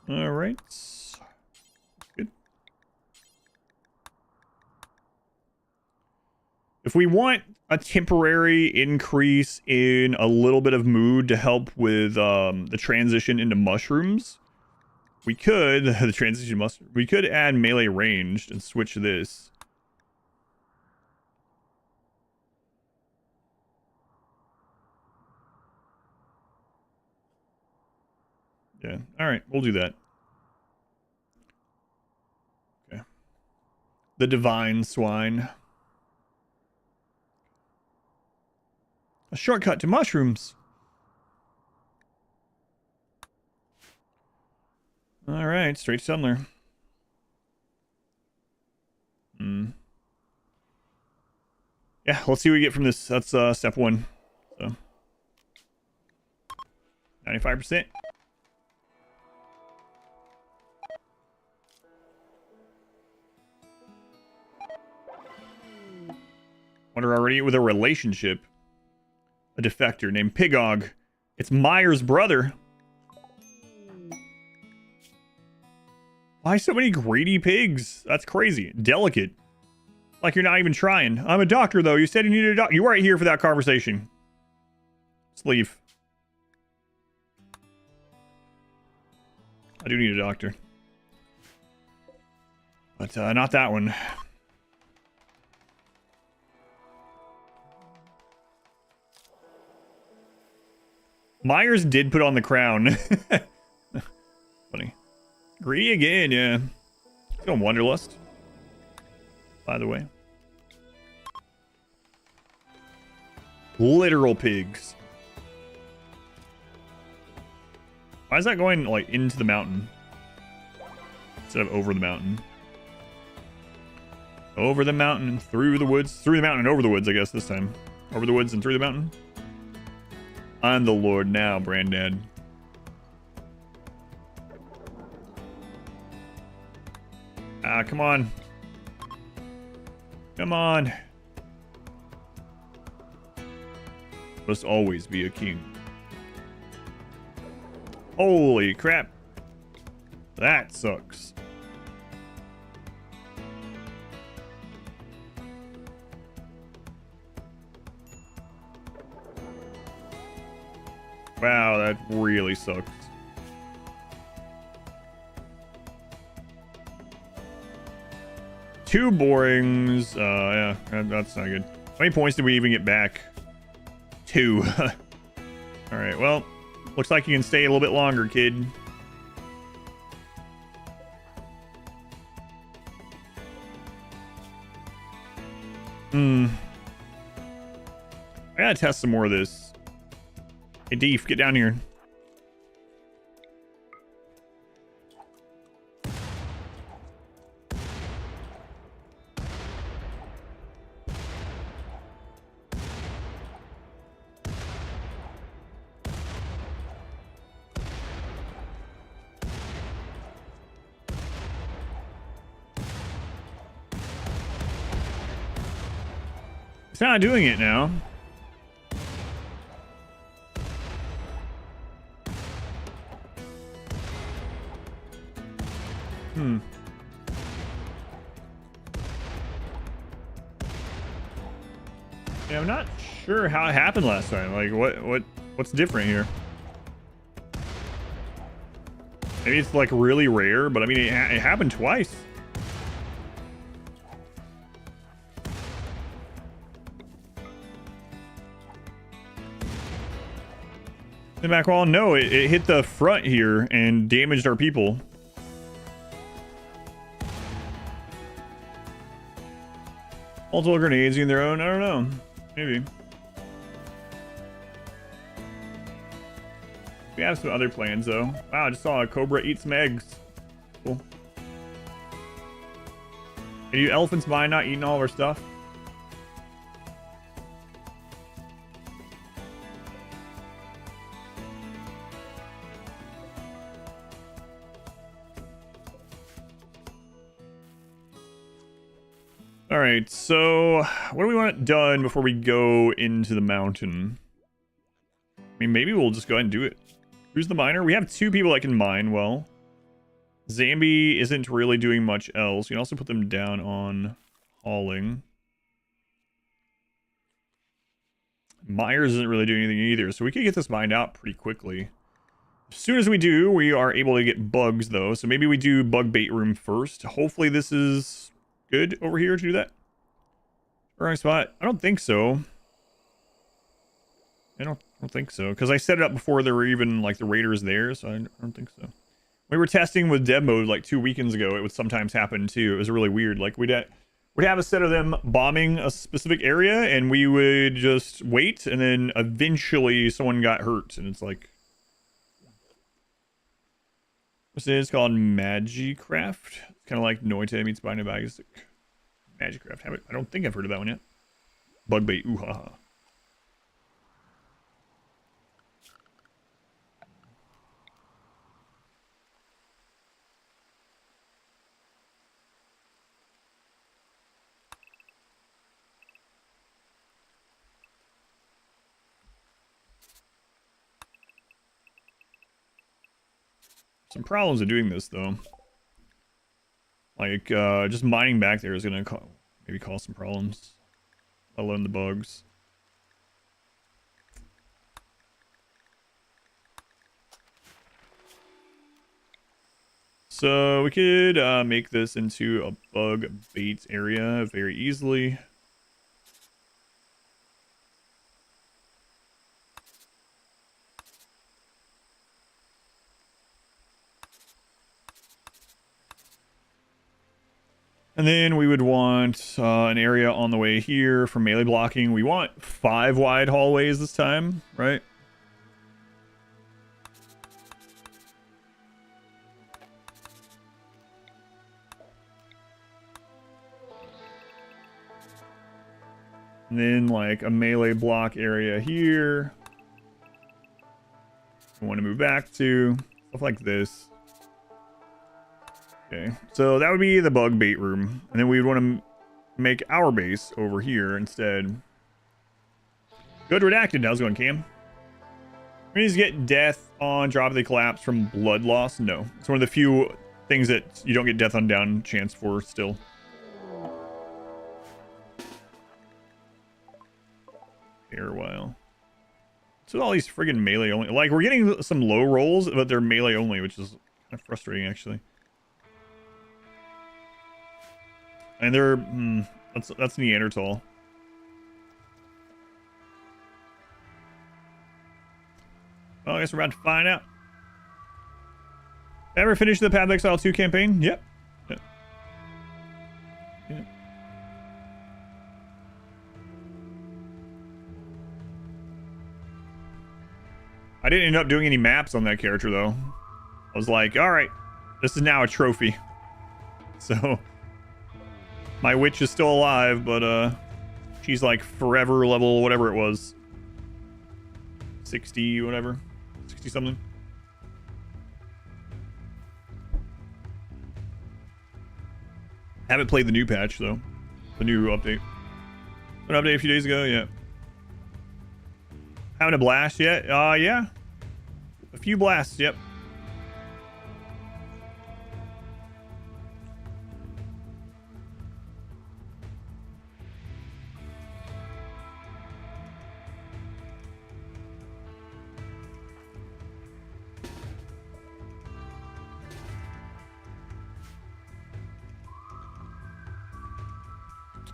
All right. Good. If we want a temporary increase in a little bit of mood to help with the transition into mushrooms, we could we could add melee ranged and switch this. Yeah. All right, we'll do that. Okay. The Divine Swine. A shortcut to mushrooms. All right, straight settler. Yeah, let's see what we get from this. That's step one. So 95%. Wonder already with a relationship. A defector named Pigog. It's Myers' brother. Why so many greedy pigs? That's crazy. Delicate. Like you're not even trying. I'm a doctor, though. You said you needed a doctor. You weren't here for that conversation. Let's leave. I do need a doctor. But not that one. Myers did put on the crown. Funny. Greedy again, yeah. Let's go Wanderlust. By the way. Literal pigs. Why is that going, like, into the mountain? Instead of over the mountain. Over the mountain, through the woods. Through the mountain and over the woods, I guess, this time. Over the woods and through the mountain. I'm the Lord now, Brandad. Ah, come on. Come on. Must always be a king. Holy crap. That sucks. Wow, that really sucks. Two borings. Yeah, that's not good. How many points did we even get back? 2. All right, well, looks like you can stay a little bit longer, kid. I gotta test some more of this. Hey, Deef, get down here. It's not doing it now. Yeah, I'm not sure how it happened last time. Like, what's different here? Maybe it's like really rare, but I mean, it happened twice. The Macron, no, it hit the front here and damaged our people. Multiple grenades in their own, I don't know. Maybe. We have some other plans though. Wow, I just saw a cobra eat some eggs. Cool. Are you elephants mind not eating all of our stuff? All right, so what do we want done before we go into the mountain? I mean, maybe we'll just go ahead and do it. Who's the miner? We have 2 people that can mine well. Zambi isn't really doing much else. You can also put them down on hauling. Myers isn't really doing anything either, so we could get this mined out pretty quickly. As soon as we do, we are able to get bugs, though. So maybe we do bug bait room first. Hopefully this is good over here to do that. Wrong spot? I don't think so. I don't think so, because I set it up before there were even like the raiders there, so I don't think so. We were testing with dev mode like 2 weekends ago. It would sometimes happen too. It was really weird. Like we'd have a set of them bombing a specific area, and we would just wait, and then eventually someone got hurt, and it's like, what's it? It's called Magicraft. It's kind of like Noita meets Biotek. Magicraft. I don't think I've heard of that one yet. Bug bait. Ooh ha ha. Some problems of doing this though. Like just mining back there is gonna maybe cause some problems. Let alone the bugs. So we could make this into a bug bait area very easily. And then we would want an area on the way here for melee blocking. We want 5 wide hallways this time, right? And then like a melee block area here. I want to move back to stuff like this. Okay, so that would be the bug bait room. And then we would want to make our base over here instead. Good redacted. How's it going, Cam? We need to get death on drop of the collapse from blood loss. No, it's one of the few things that you don't get death on down chance for still. Here a while. So all these friggin' melee only. Like we're getting some low rolls, but they're melee only, which is kind of frustrating actually. And they're that's Neanderthal. Well, I guess we're about to find out. Ever finished the Path of Exile 2 campaign? Yep. Yep. I didn't end up doing any maps on that character though. I was like, all right, this is now a trophy. So my witch is still alive, but she's like forever level whatever it was. 60 whatever. 60 something. Haven't played the new patch though. The new update. An update a few days ago, yeah. Having a blast yet? Yeah. A few blasts, yep.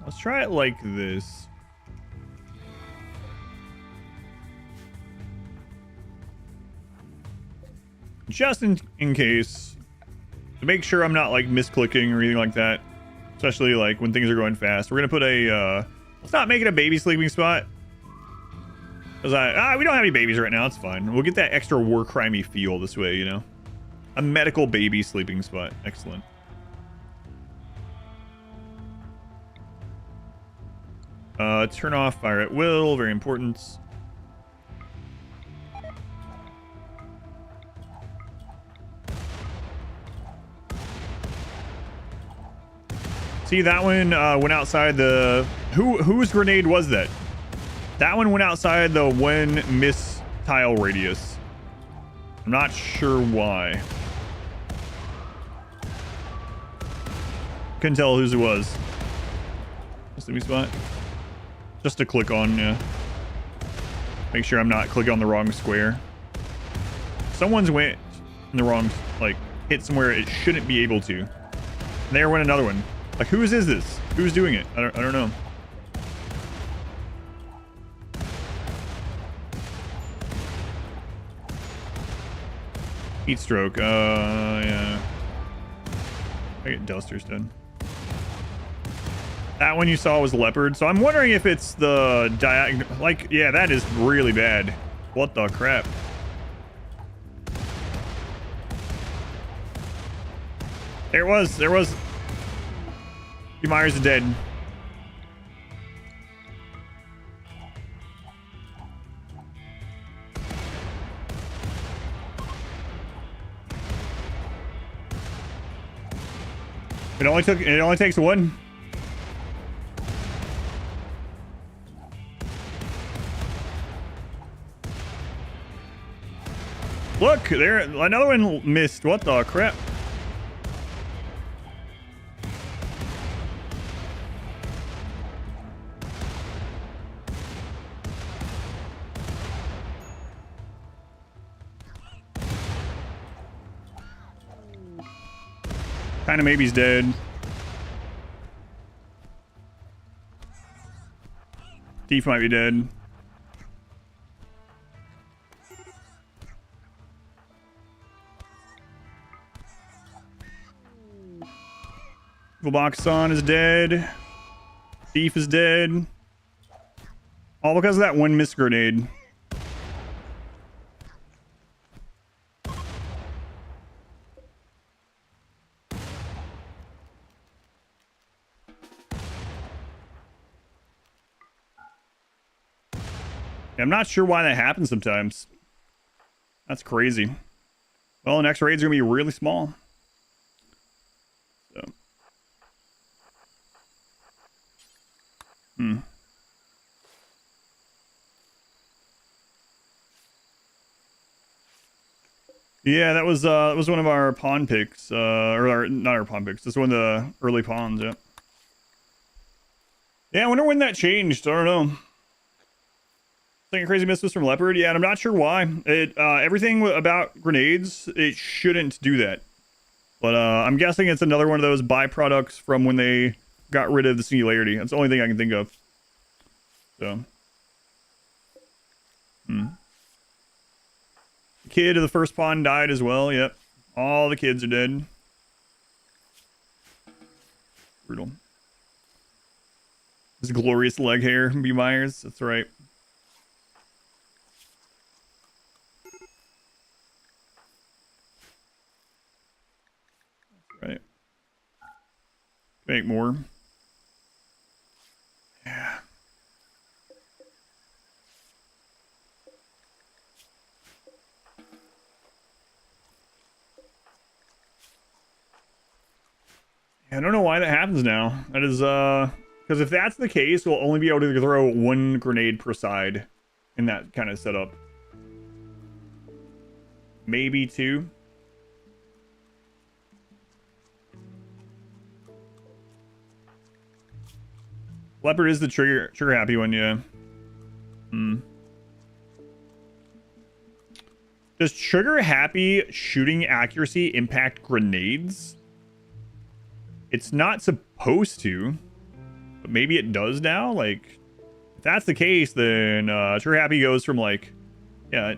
Let's try it like this. Just in case, to make sure I'm not like misclicking or anything like that, especially like when things are going fast. We're gonna put a let's not make it a baby sleeping spot, because we don't have any babies right now. It's fine. We'll get that extra war crimey feel this way, you know. A medical baby sleeping spot. Excellent. Turn off fire at will. Very important. See, that one went outside the... Whose grenade was that? That one went outside the 1 miss tile radius. I'm not sure why. Couldn't tell whose it was. Sleeping spot. Just to click on, yeah. Make sure I'm not clicking on the wrong square. Someone's went in the wrong, like, hit somewhere it shouldn't be able to. And there went another one. Like, whose is this? Who's doing it? I don't know. Heat stroke. Yeah. I get dusters done. That one you saw was leopard, so I'm wondering if it's the diagonal. Like, yeah, that is really bad. What the crap? There was. Myers is dead. It only takes one. Look, there, another one missed. What the crap? Kinda maybe's dead. Thief might be dead. Boxon is dead. Thief is dead. All because of that one missed grenade. I'm not sure why that happens sometimes. That's crazy. Well, the next raid's gonna be really small. So. Yeah, that was one of our pawn picks, not our pawn picks. This is one of the early pawns. Yeah. Yeah, I wonder when that changed. I don't know. Second crazy miss was from leopard. Yeah, and I'm not sure why. It everything about grenades, it shouldn't do that. But I'm guessing it's another one of those byproducts from when they got rid of the singularity. That's the only thing I can think of. So. The kid of the first pawn died as well. Yep. All the kids are dead. Brutal. This glorious leg hair, B. Myers. That's right. Right. Make more. Yeah. I don't know why that happens now. That is, because if that's the case, we'll only be able to throw one grenade per side in that kind of setup. Maybe two. Leopard is the trigger happy one, yeah. Does trigger happy shooting accuracy impact grenades? It's not supposed to, but maybe it does now. Like, if that's the case, then True Happy goes from like, yeah,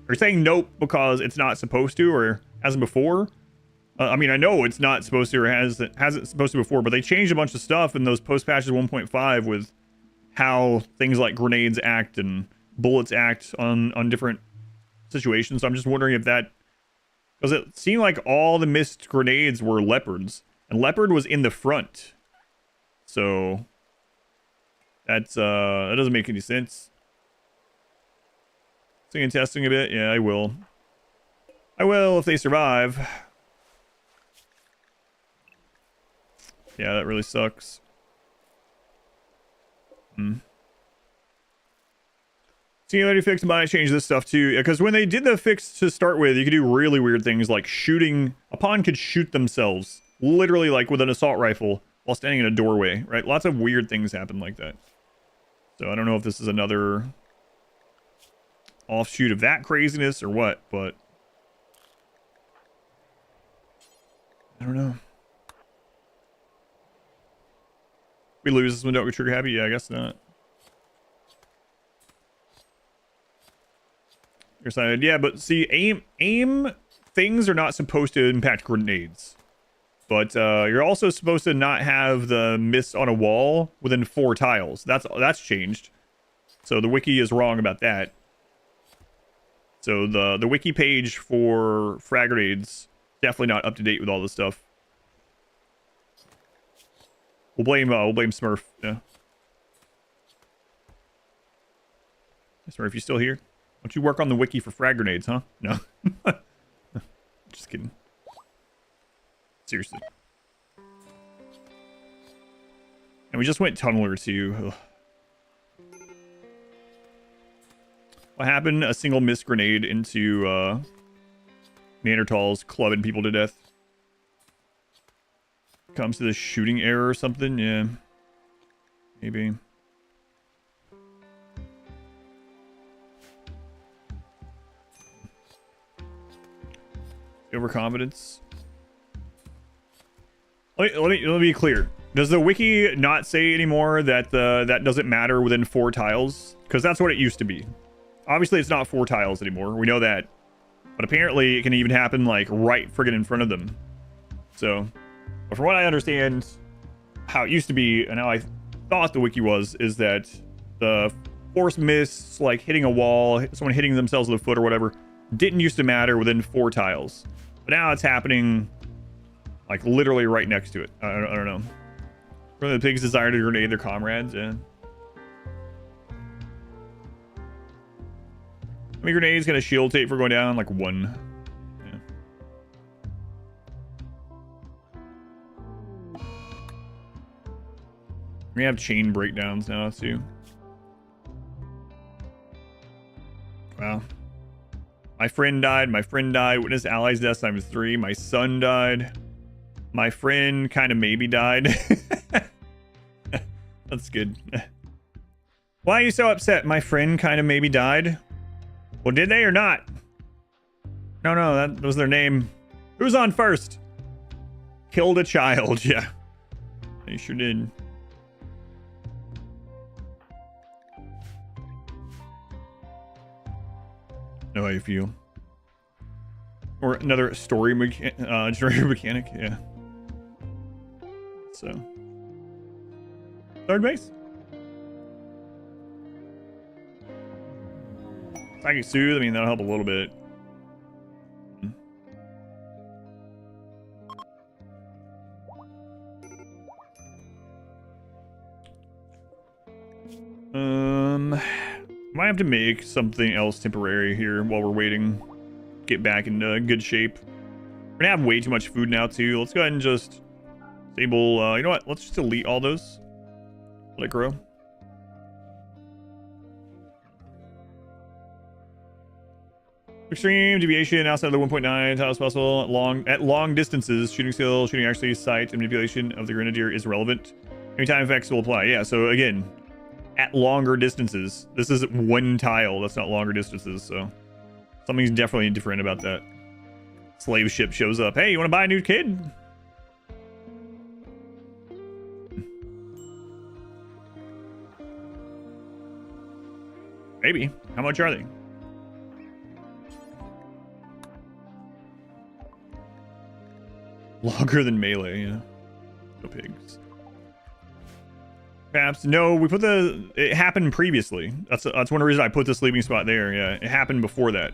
are saying nope because it's not supposed to or hasn't before. I mean, I know it's not supposed to or hasn't supposed to before, but they changed a bunch of stuff in those post patches 1.5 with how things like grenades act and bullets act on different situations. So I'm just wondering if that, because it seemed like all the missed grenades were leopards, and leopard was in the front. So that's that doesn't make any sense. Singing testing a bit, yeah, I will if they survive. Yeah, that really sucks. Singularity fix might change this stuff too, because when they did the fix to start with, you could do really weird things like shooting. A pawn could shoot themselves, literally like with an assault rifle while standing in a doorway, right? Lots of weird things happen like that. So I don't know if this is another offshoot of that craziness or what, but I don't know. We lose this one, don't get trigger happy? Yeah, I guess not. Your side, yeah, but see, aim things are not supposed to impact grenades. But you're also supposed to not have the miss on a wall within 4 tiles. That's changed. So the wiki is wrong about that. So the wiki page for frag grenades definitely not up to date with all this stuff. We'll blame Smurf. Yeah. Smurf, you still here? Don't you work on the wiki for frag grenades, huh? No. Just kidding. Seriously. And we just went tunneler too. Ugh. What happened? A single missed grenade into Neanderthals clubbing people to death. Comes to the shooting error or something? Yeah. Maybe. Overconfidence. Let me be clear. Does the wiki not say anymore that that doesn't matter within 4 tiles? Because that's what it used to be. Obviously, it's not 4 tiles anymore. We know that. But apparently, it can even happen, like, right friggin' in front of them. So, but from what I understand, how it used to be, and how I thought the wiki was, is that the force miss, like hitting a wall, someone hitting themselves with a foot or whatever, didn't used to matter within 4 tiles. But now it's happening, like, literally right next to it. I don't know. Really, the pigs desire to grenade their comrades, yeah. How many grenades can a shield take for going down? Like 1. Yeah. We have chain breakdowns now, too. Wow. My friend died. Witnessed allies' death times 3. My son died. My friend kind of maybe died. That's good. Why are you so upset? My friend kind of maybe died. Well, did they or not? No, that was their name. Who's on first? Killed a child. Yeah. They sure did. Know how you feel. Or another story generator mechanic, yeah. So. Third base. Psychic Soothe, I mean, that'll help a little bit. Might have to make something else temporary here while we're waiting. Get back into good shape. We're gonna have way too much food now too. Let's go ahead and just disable, you know what? Let's just delete all those. Let it grow. Extreme deviation outside of the 1.9 tiles possible. At long distances, shooting skill, shooting accuracy, sight, and manipulation of the grenadier is relevant. Anytime effects will apply. Yeah, so again, at longer distances. This is 1 tile. That's not longer distances, so something's definitely different about that. Slave ship shows up. Hey, you want to buy a new kid? Maybe. How much are they? Longer than melee, yeah. No pigs. Perhaps no. We put it happened previously. That's one reason I put the sleeping spot there. Yeah, it happened before that.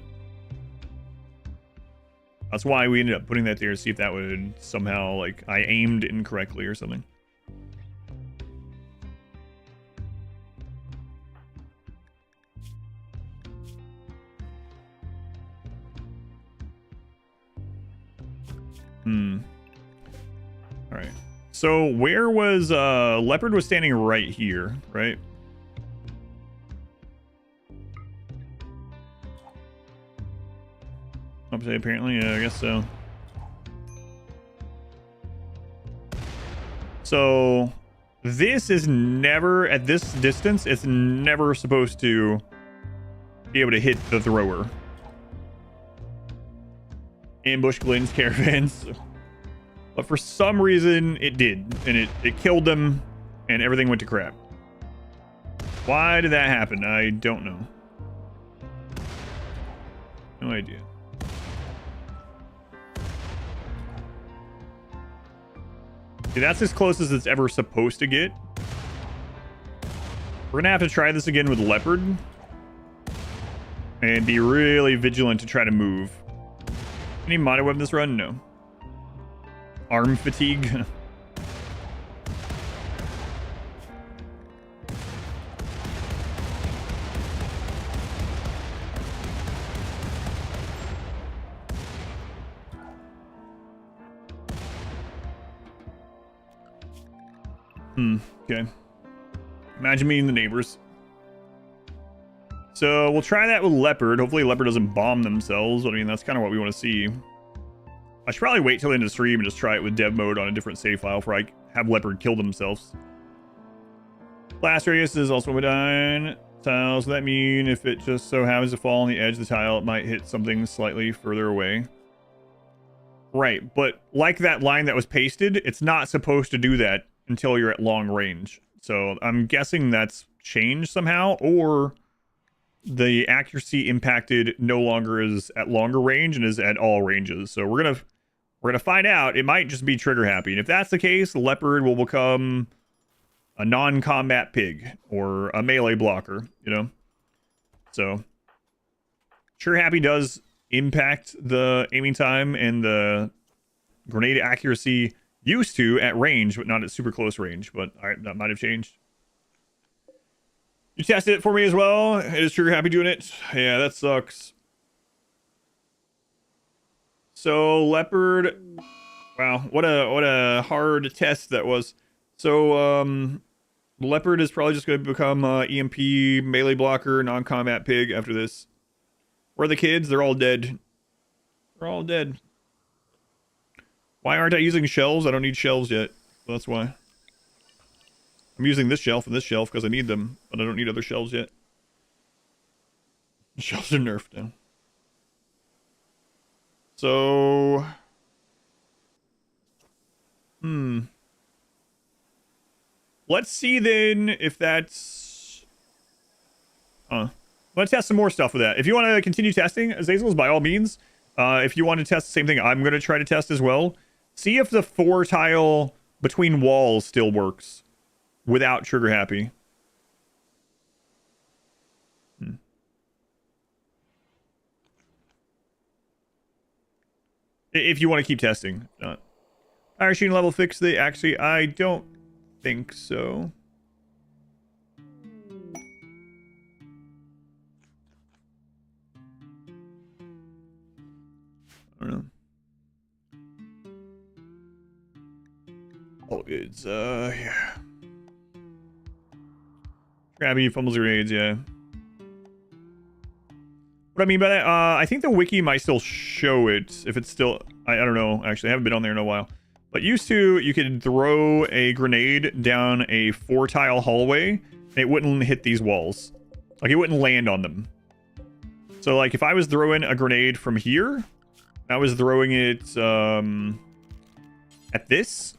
That's why we ended up putting that there to see if that would somehow, like, I aimed incorrectly or something. All right. So where was Leopard was standing right here, right? Upside apparently, yeah, I guess so. So this is never at this distance, it's never supposed to be able to hit the thrower. Ambush Glenn's caravans. But for some reason, it did. And it killed them, and everything went to crap. Why did that happen? I don't know. No idea. See, that's as close as it's ever supposed to get. We're gonna have to try this again with Leopard. And be really vigilant to try to move. Any mono web this run? No. Arm fatigue. Okay. Imagine meeting the neighbors. So we'll try that with Leopard. Hopefully Leopard doesn't bomb themselves. I mean, that's kind of what we want to see. I should probably wait till the end of the stream and just try it with dev mode on a different save file before I have Leopard kill themselves. Blast radius is also a dine tile, so that mean if it just so happens to fall on the edge of the tile, it might hit something slightly further away. Right, but like that line that was pasted, it's not supposed to do that until you're at long range. So I'm guessing that's changed somehow, or the accuracy impacted no longer is at longer range and is at all ranges. So we're gonna find out. It might just be trigger happy, and if that's the case, Leopard will become a non-combat pig or a melee blocker, you know. So trigger happy does impact the aiming time and the grenade accuracy used to at range, but not at super close range. But all right, that might have changed. You tested it for me as well. It is trigger happy doing it. Yeah, that sucks. So Leopard, wow, what a hard test that was. So Leopard is probably just going to become EMP melee blocker, non-combat pig after this. Where are the kids? They're all dead. They're all dead. Why aren't I using shelves? I don't need shelves yet. So that's why. I'm using this shelf and this shelf because I need them, but I don't need other shelves yet. The shelves are nerfed now. So... Let's see then if that's... Let's test some more stuff with that. If you want to continue testing, Azazels, by all means. If you want to test the same thing I'm going to try to test as well. See if the 4 tile between walls still works without trigger happy. If you want to keep testing. Fire machine level fix the actually, I don't think so. I don't know. Oh, it's yeah. Grabby fumbles grenades, yeah. What I mean by that, I think the wiki might still show it if it's still. I don't know. Actually, I haven't been on there in a while. But used to, you could throw a grenade down a 4 tile hallway, and it wouldn't hit these walls. Like it wouldn't land on them. So like if I was throwing a grenade from here. I was throwing it at this.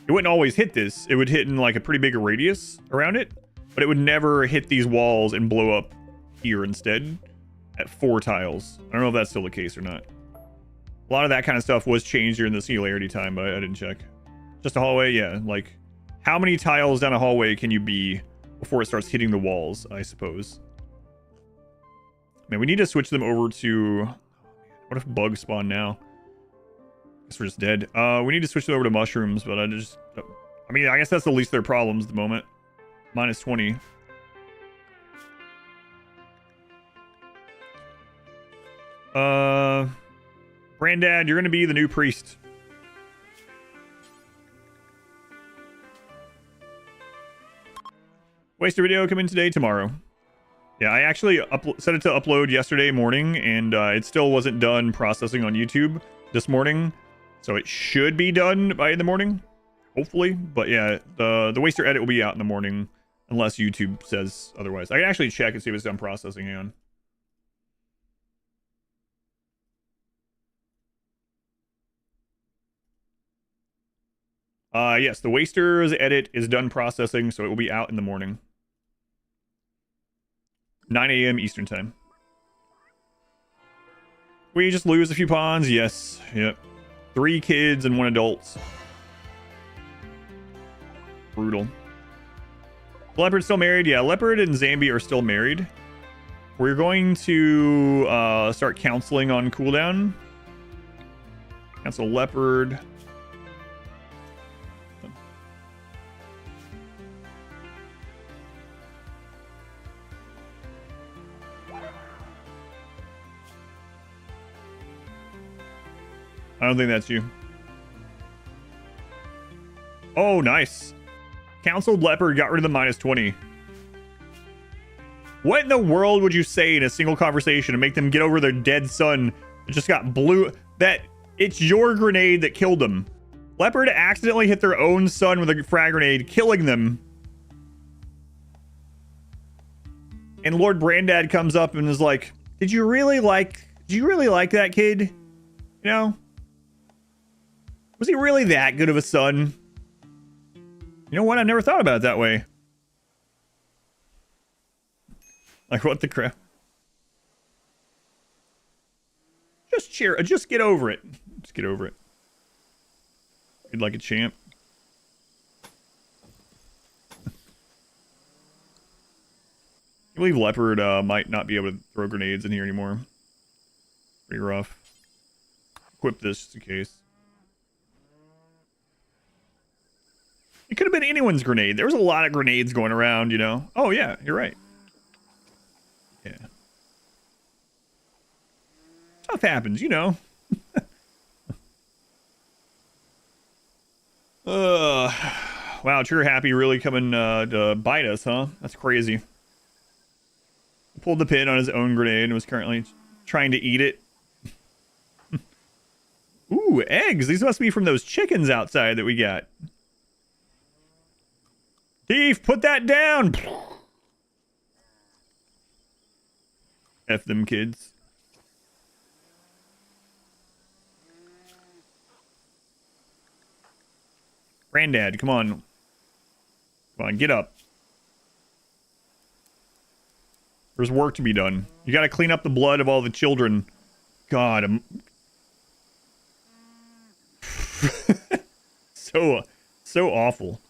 It wouldn't always hit this. It would hit in like a pretty big radius around it. but it would never hit these walls and blow up here instead at 4 tiles. I don't know if that's still the case or not. A lot of that kind of stuff was changed during the singularity time, but I didn't check. Just a hallway, yeah. Like, how many tiles down a hallway can you be before it starts hitting the walls, I suppose? Man, we need to switch them over to... What if bugs spawn now? I guess we're just dead. We need to switch them over to mushrooms, but I mean, I guess that's the least of their problems at the moment. Minus 20. Granddad, you're gonna be the new priest. Waster video coming today, tomorrow. Yeah, I actually set it to upload yesterday morning, and it still wasn't done processing on YouTube this morning. So it should be done by the morning, hopefully. But yeah, the Waster edit will be out in the morning, unless YouTube says otherwise. I can actually check and see if it's done processing. Hang on. Yes, the Waster's edit is done processing, so it will be out in the morning. 9 a.m. Eastern time. We just lose a few pawns? Yes. Yep. 3 kids and 1 adult. Brutal. Leopard's still married? Yeah, Leopard and Zambi are still married. We're going to start counseling on cooldown. Cancel Leopard. I don't think that's you. Oh, nice. Counseled Leopard got rid of the minus 20. What in the world would you say in a single conversation to make them get over their dead son that just got blue? That it's your grenade that killed them. Leopard accidentally hit their own son with a frag grenade, killing them. And Lord Brandad comes up and is like, did you really like that kid? You know? Was he really that good of a son? You know what? I never thought about it that way. Like, what the crap? Just cheer. Just get over it. Just get over it. You'd like a champ. I believe Leopard might not be able to throw grenades in here anymore. Pretty rough. Equip this just in case. It could have been anyone's grenade. There was a lot of grenades going around, you know. Oh, yeah, you're right. Yeah. Stuff happens, you know. Wow, Trigger Happy really coming to bite us, huh? That's crazy. He pulled the pin on his own grenade and was currently trying to eat it. Ooh, eggs. These must be from those chickens outside that we got. Thief, put that down! F them kids. Granddad, come on. Come on, get up. There's work to be done. You gotta clean up the blood of all the children. God, so awful.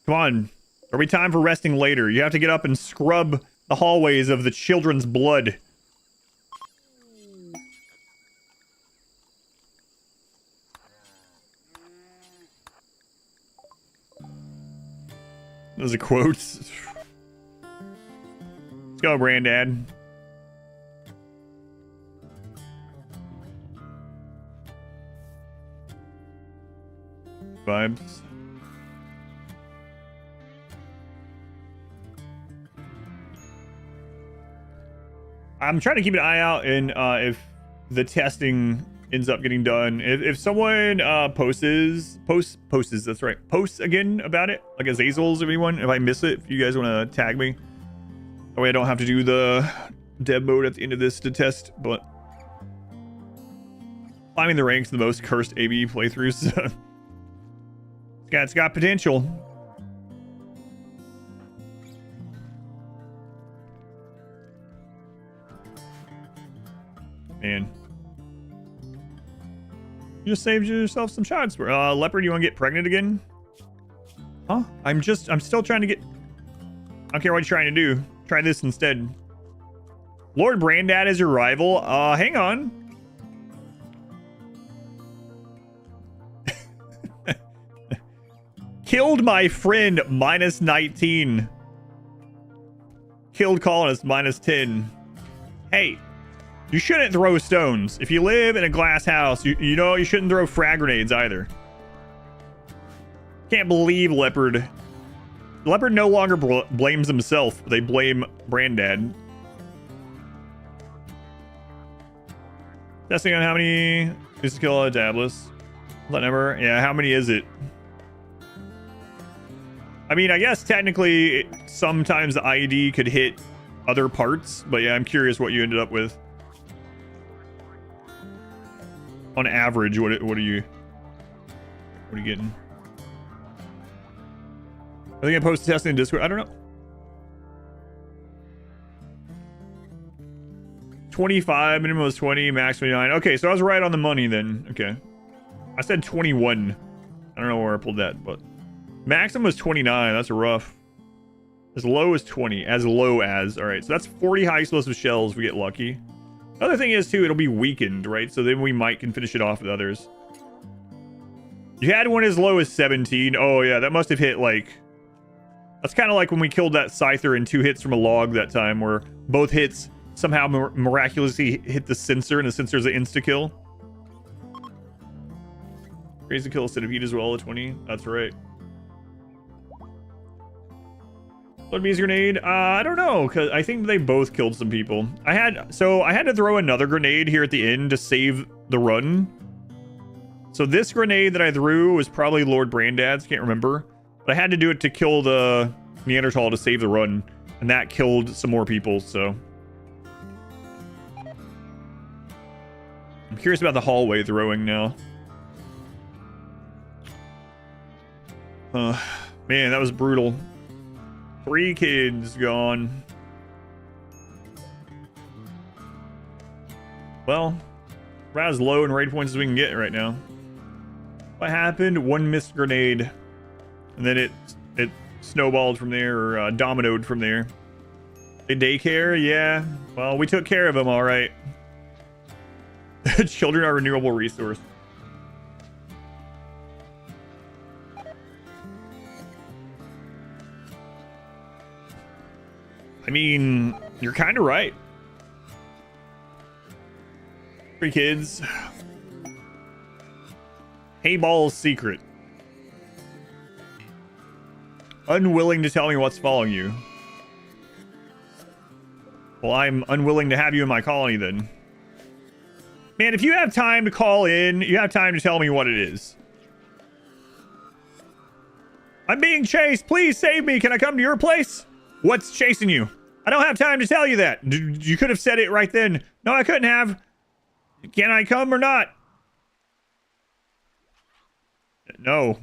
Come on. There'll be time for resting later. You have to get up and scrub the hallways of the children's blood. Those are quotes. Let's go, Brandad. Vibes. I'm trying to keep an eye out, and if the testing ends up getting done, if someone posts that's right, posts again about it, like Azazel's, everyone, if I miss it, if you guys want to tag me, that way I don't have to do the dev mode at the end of this to test. But climbing the ranks, the most cursed AB playthroughs. It's got potential. Man. You just saved yourself some shots. Leopard, you want to get pregnant again? Huh? I'm still trying to get... I don't care what you're trying to do. Try this instead. Lord Brandad is your rival? Hang on. Killed my friend, minus 19. Killed colonist, minus 10. Hey, you shouldn't throw stones. If you live in a glass house, you know you shouldn't throw frag grenades either. Can't believe Leopard. Leopard no longer blames himself. They blame Brandad. Testing on how many is to kill a Dabless. That number. Yeah, how many is it? I mean, I guess technically sometimes the ID could hit other parts, but yeah, I'm curious what you ended up with. On average, what are you getting? I think I posted testing in Discord. I don't know. 25, minimum was 20, max 29. Okay, so I was right on the money then. Okay. I said 21. I don't know where I pulled that, but maximum was 29. That's rough. As low as 20. As low as. All right, so that's 40 high explosive shells if we get lucky. Other thing is, too, it'll be weakened, right? So then we can finish it off with others. You had one as low as 17. Oh, yeah, that must have hit, like... That's kind of like when we killed that Scyther in 2 hits from a log that time, where both hits somehow miraculously hit the sensor, and the sensor's an insta-kill. Crazy kill Centipede as well at 20. That's right. Blood Beast grenade? I don't know, because I think they both killed some people. I had to throw another grenade here at the end to save the run. So this grenade that I threw was probably Lord Brandad's, can't remember. But I had to do it to kill the Neanderthal to save the run. And that killed some more people, so. I'm curious about the hallway throwing now. Man, that was brutal. 3 kids gone. Well, we're as low in raid points as we can get right now. What happened? 1 missed grenade. And then it snowballed from there, or dominoed from there. A daycare? Yeah. Well, we took care of them, all right. Children are a renewable resource. I mean, you're kind of right. 3 kids. Hey, Ball's secret. Unwilling to tell me what's following you. Well, I'm unwilling to have you in my colony then. Man, if you have time to call in, you have time to tell me what it is. I'm being chased. Please save me. Can I come to your place? What's chasing you? I don't have time to tell you that. You could have said it right then. No, I couldn't have. Can I come or not? No.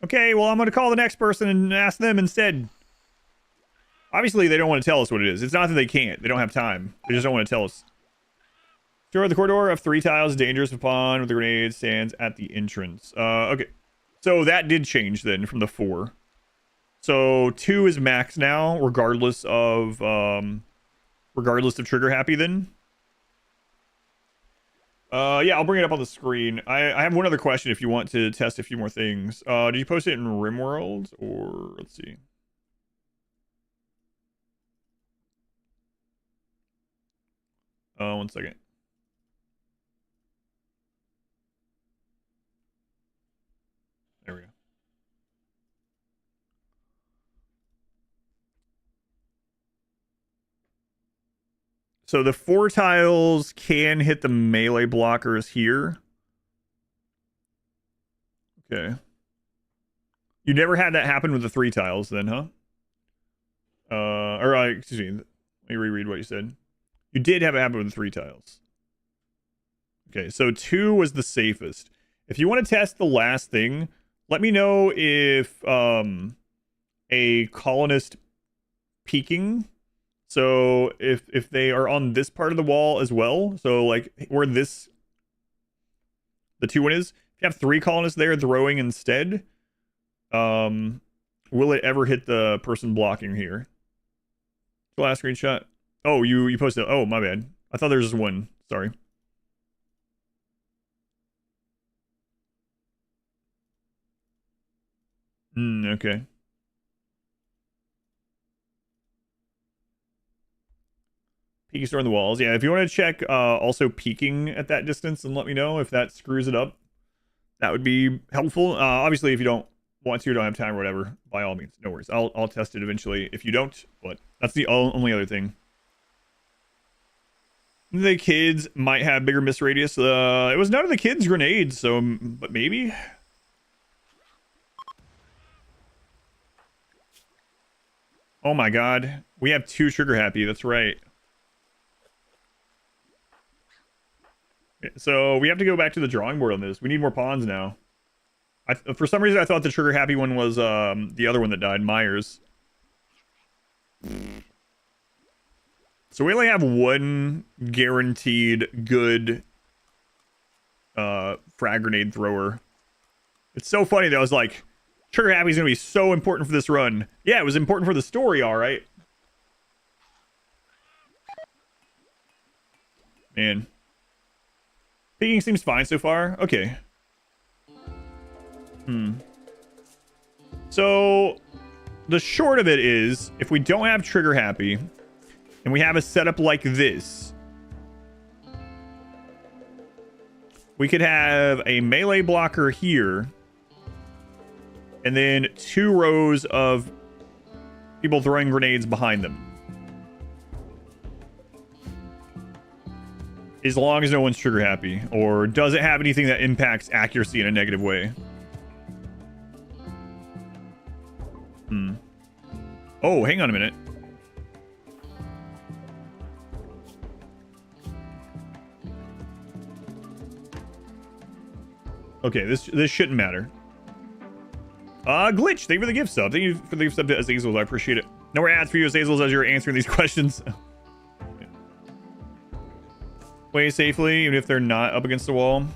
Okay, well, I'm going to call the next person and ask them instead. Obviously, they don't want to tell us what it is. It's not that they can't. They don't have time. They just don't want to tell us. Sure, the corridor of 3 tiles, dangerous upon with the grenade stands at the entrance. Okay. So that did change then from the 4. So 2 is max now, regardless of trigger happy then. Yeah, I'll bring it up on the screen. I have one other question if you want to test a few more things. Did you post it in RimWorld or let's see. One second. There we go. So the 4 tiles can hit the melee blockers here. Okay. You never had that happen with the 3 tiles then, huh? Excuse me. Let me reread what you said. You did have it happen with the 3 tiles. Okay, so 2 was the safest. If you want to test the last thing, let me know if a colonist peeking So if they are on this part of the wall as well, so like where this the 2-1 is, if you have 3 colonists there throwing instead, will it ever hit the person blocking here? The last screenshot. Oh, you posted. Oh, my bad. I thought there was just 1. Sorry. Okay. Peeking store on the walls. Yeah, if you want to check also peeking at that distance and let me know if that screws it up, that would be helpful. Obviously, if you don't want to or don't have time or whatever, by all means, no worries. I'll test it eventually if you don't, but that's the only other thing. The kids might have bigger miss radius. It was none of the kids' grenades, so, but maybe? Oh my god. We have 2 trigger happy, that's right. So we have to go back to the drawing board on this. We need more pawns now. For some reason, I thought the trigger happy one was the other one that died, Myers. So we only have 1 guaranteed good frag grenade thrower. It's so funny that I was like, trigger happy is going to be so important for this run. Yeah, it was important for the story, all right. Man. Peeking seems fine so far. Okay. So, the short of it is, if we don't have trigger happy, and we have a setup like this, we could have a melee blocker here, and then 2 rows of people throwing grenades behind them. As long as no one's trigger happy, or doesn't have anything that impacts accuracy in a negative way. Oh, hang on a minute. Okay, this shouldn't matter. Glitch, thank you for the gift sub. Thank you for the gift sub to Azazels. I appreciate it. No more ads for you, Azazels, as you're answering these questions. Way safely, even if they're not up against the wall.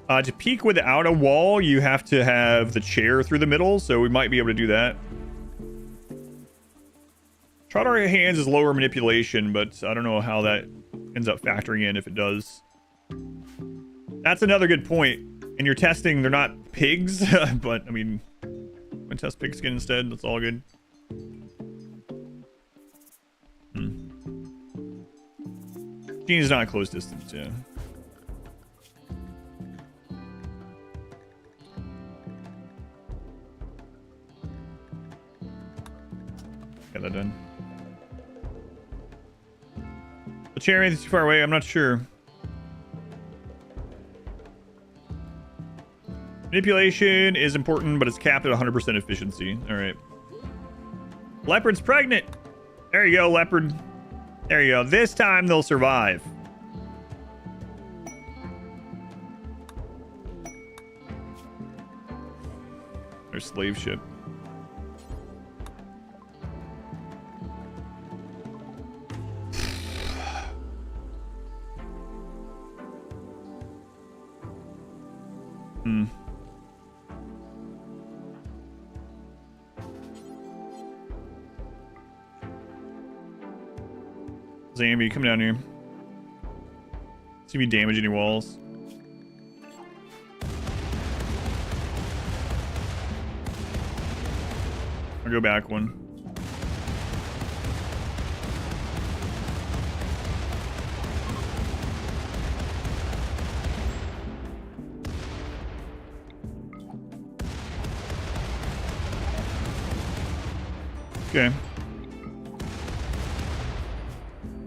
To peek without a wall, you have to have the chair through the middle, so we might be able to do that. Trot our hands is lower manipulation, but I don't know how that ends up factoring in if it does. That's another good point. And you're testing, they're not pigs, but I mean, I'm gonna test pigskin instead. That's all good. Gene is not close distance, yeah. Got that done. The chair is too far away, I'm not sure. Manipulation is important, but it's capped at 100% efficiency. Alright. Leopard's pregnant! There you go, Leopard. There you go. This time they'll survive. Their slave ship. Zambi, come down here. See if you damage any walls. I'll go back one. Okay.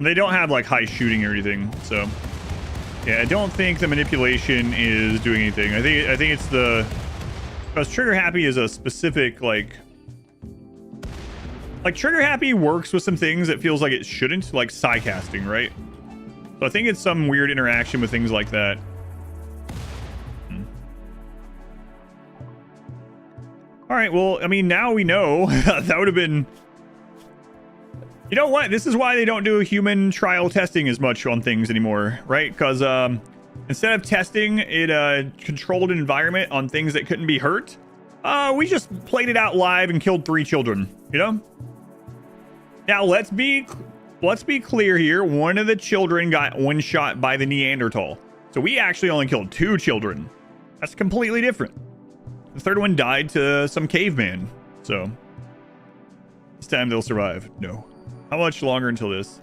They don't have like high shooting or anything, so yeah, I don't think the manipulation is doing anything. I think it's the, because trigger happy is a specific like trigger happy works with some things that feels like it shouldn't, like psi casting, right? So I think it's some weird interaction with things like that. All right, well, I mean, now we know. That would have been You know what? This is why they don't do human trial testing as much on things anymore, right? Because instead of testing in a controlled environment on things that couldn't be hurt, we just played it out live and killed 3 children, you know? Now, let's be clear here. One of the children got one shot by the Neanderthal. So we actually only killed 2 children. That's completely different. The third one died to some caveman. So this time they'll survive. No. How much longer until this?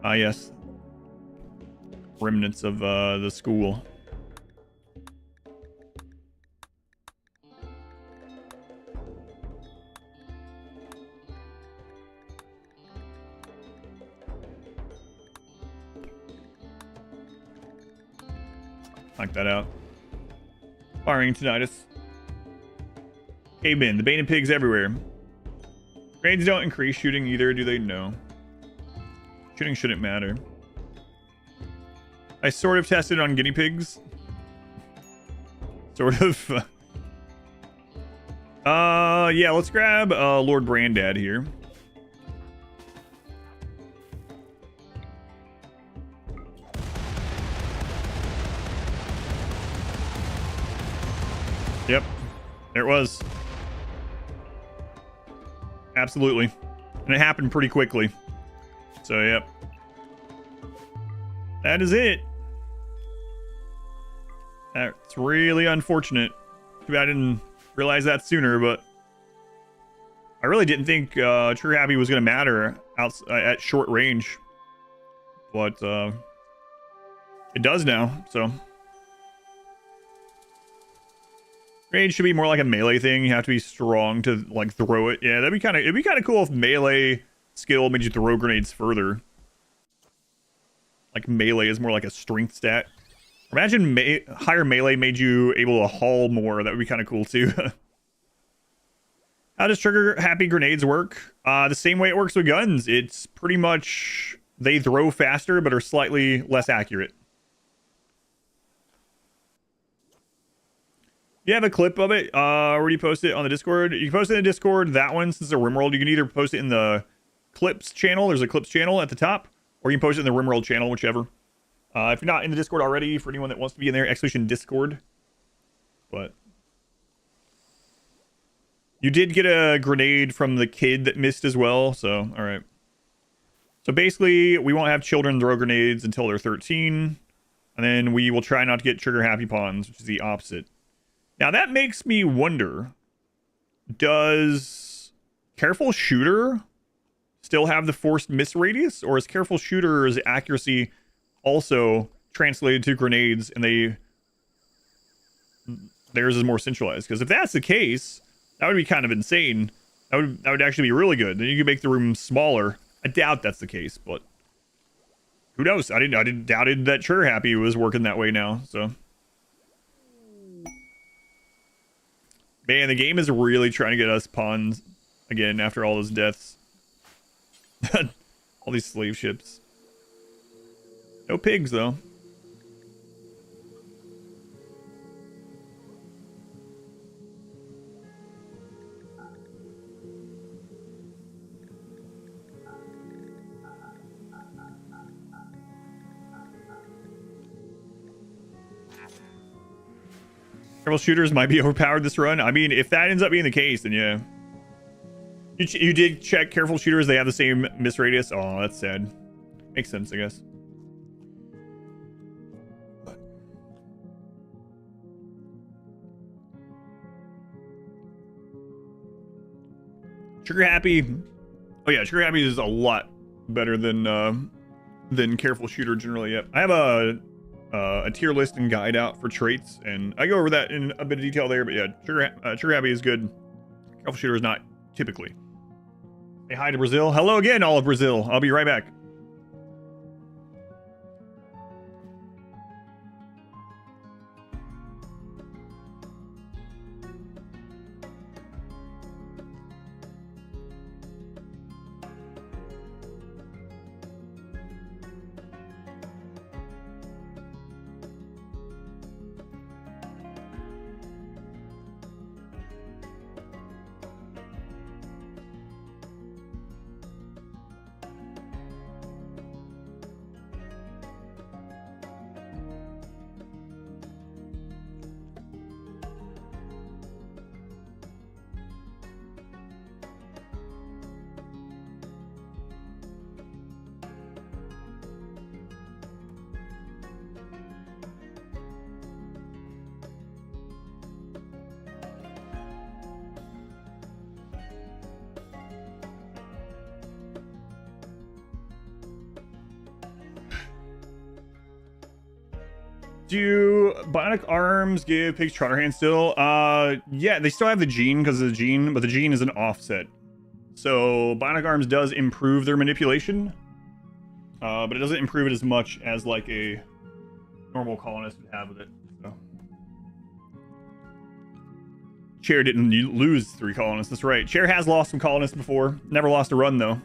Ah, yes. Remnants of the school. Knock that out. Firing tinnitus. Cavemen, the bane of pigs everywhere. Grades don't increase shooting either, do they? No. Shooting shouldn't matter. I sort of tested on guinea pigs. Sort of. Yeah, let's grab Lord Brandad here. Yep. There it was. Absolutely. And it happened pretty quickly. So, yep. That is it. That's really unfortunate. Too bad I didn't realize that sooner, but I really didn't think Trigger Happy was going to matter at short range. But it does now, so. Range should be more like a melee thing. You have to be strong to like throw it. Yeah, it'd be kind of cool if melee skill made you throw grenades further. Like melee is more like a strength stat. Imagine higher melee made you able to haul more. That would be kind of cool too. How does Trigger Happy grenades work? The same way it works with guns. It's pretty much they throw faster but are slightly less accurate. You have a clip of it. Where do you post it on the Discord? You can post it in the Discord. That one, since it's a RimWorld, you can either post it in the Clips channel. There's a Clips channel at the top, or you can post it in the RimWorld channel, whichever. If you're not in the Discord already, for anyone that wants to be in there, exclamation Discord. But you did get a grenade from the kid that missed as well. So, all right. So basically, we won't have children throw grenades until they're 13, and then we will try not to get Trigger Happy pawns, which is the opposite. Now that makes me wonder, does Careful Shooter still have the forced miss radius, or is Careful Shooter's accuracy also translated to grenades and theirs is more centralized? Because if that's the case, that would be kind of insane. That would actually be really good. Then you could make the room smaller. I doubt that's the case, but who knows? I doubted that Trigger Happy was working that way now, so. Man, the game is really trying to get us pawns again after all those deaths. All these slave ships. No pigs, though. Careful Shooters might be overpowered this run. I mean, if that ends up being the case, then yeah. You did check Careful Shooters. They have the same miss radius. Oh, that's sad. Makes sense, I guess. Trigger Happy. Oh yeah, Trigger Happy is a lot better than Careful Shooter generally. Yep. I have a tier list and guide out for traits, and I go over that in a bit of detail there. But yeah, Trigger Happy is good. Careful Shooter is not typically. Say hi to Brazil. Hello again, all of Brazil. I'll be right back. Do bionic arms give pigs trotter hands still? Yeah, they still have the gene because of the gene, but the gene is an offset. So bionic arms does improve their manipulation, but it doesn't improve it as much as like a normal colonist would have with it. So. Chair didn't lose 3 colonists. That's right. Chair has lost some colonists before. Never lost a run though.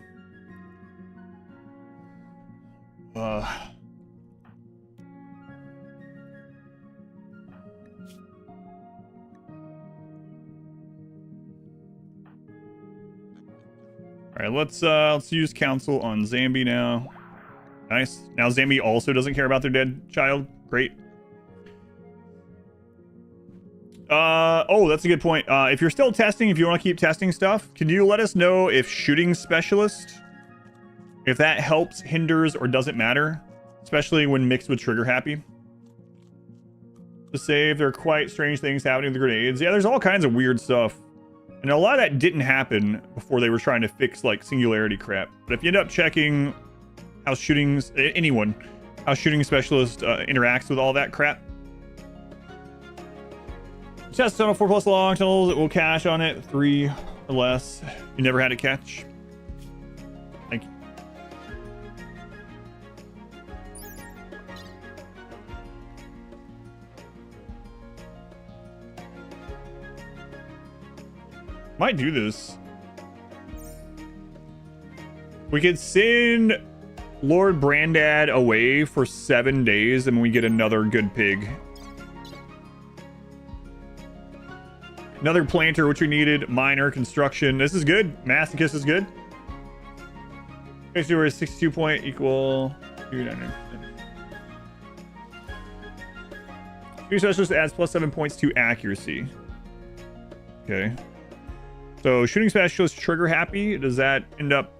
All right, let's use council on Zambi now. Nice. Now Zambi also doesn't care about their dead child. Great. Oh, that's a good point. If you're still testing, if you want to keep testing stuff, can you let us know if shooting specialist, if that helps, hinders, or doesn't matter, especially when mixed with trigger happy? To save, there are quite strange things happening with the grenades. Yeah, there's all kinds of weird stuff. And a lot of that didn't happen before they were trying to fix like singularity crap. But if you end up checking how shooting specialist interacts with all that crap. Test tunnel 4+ long tunnels. It will cache on it 3 or less. You never had it catch. Thank you. Might do this. We could send Lord Brandad away for 7 days and we get another good pig. Another planter, which we needed. Minor, construction. This is good. Masochist is good. Basically, we're 62 point equal. Shooting specialist adds +7 points to accuracy. Okay. So shooting specialist trigger happy. Does that end up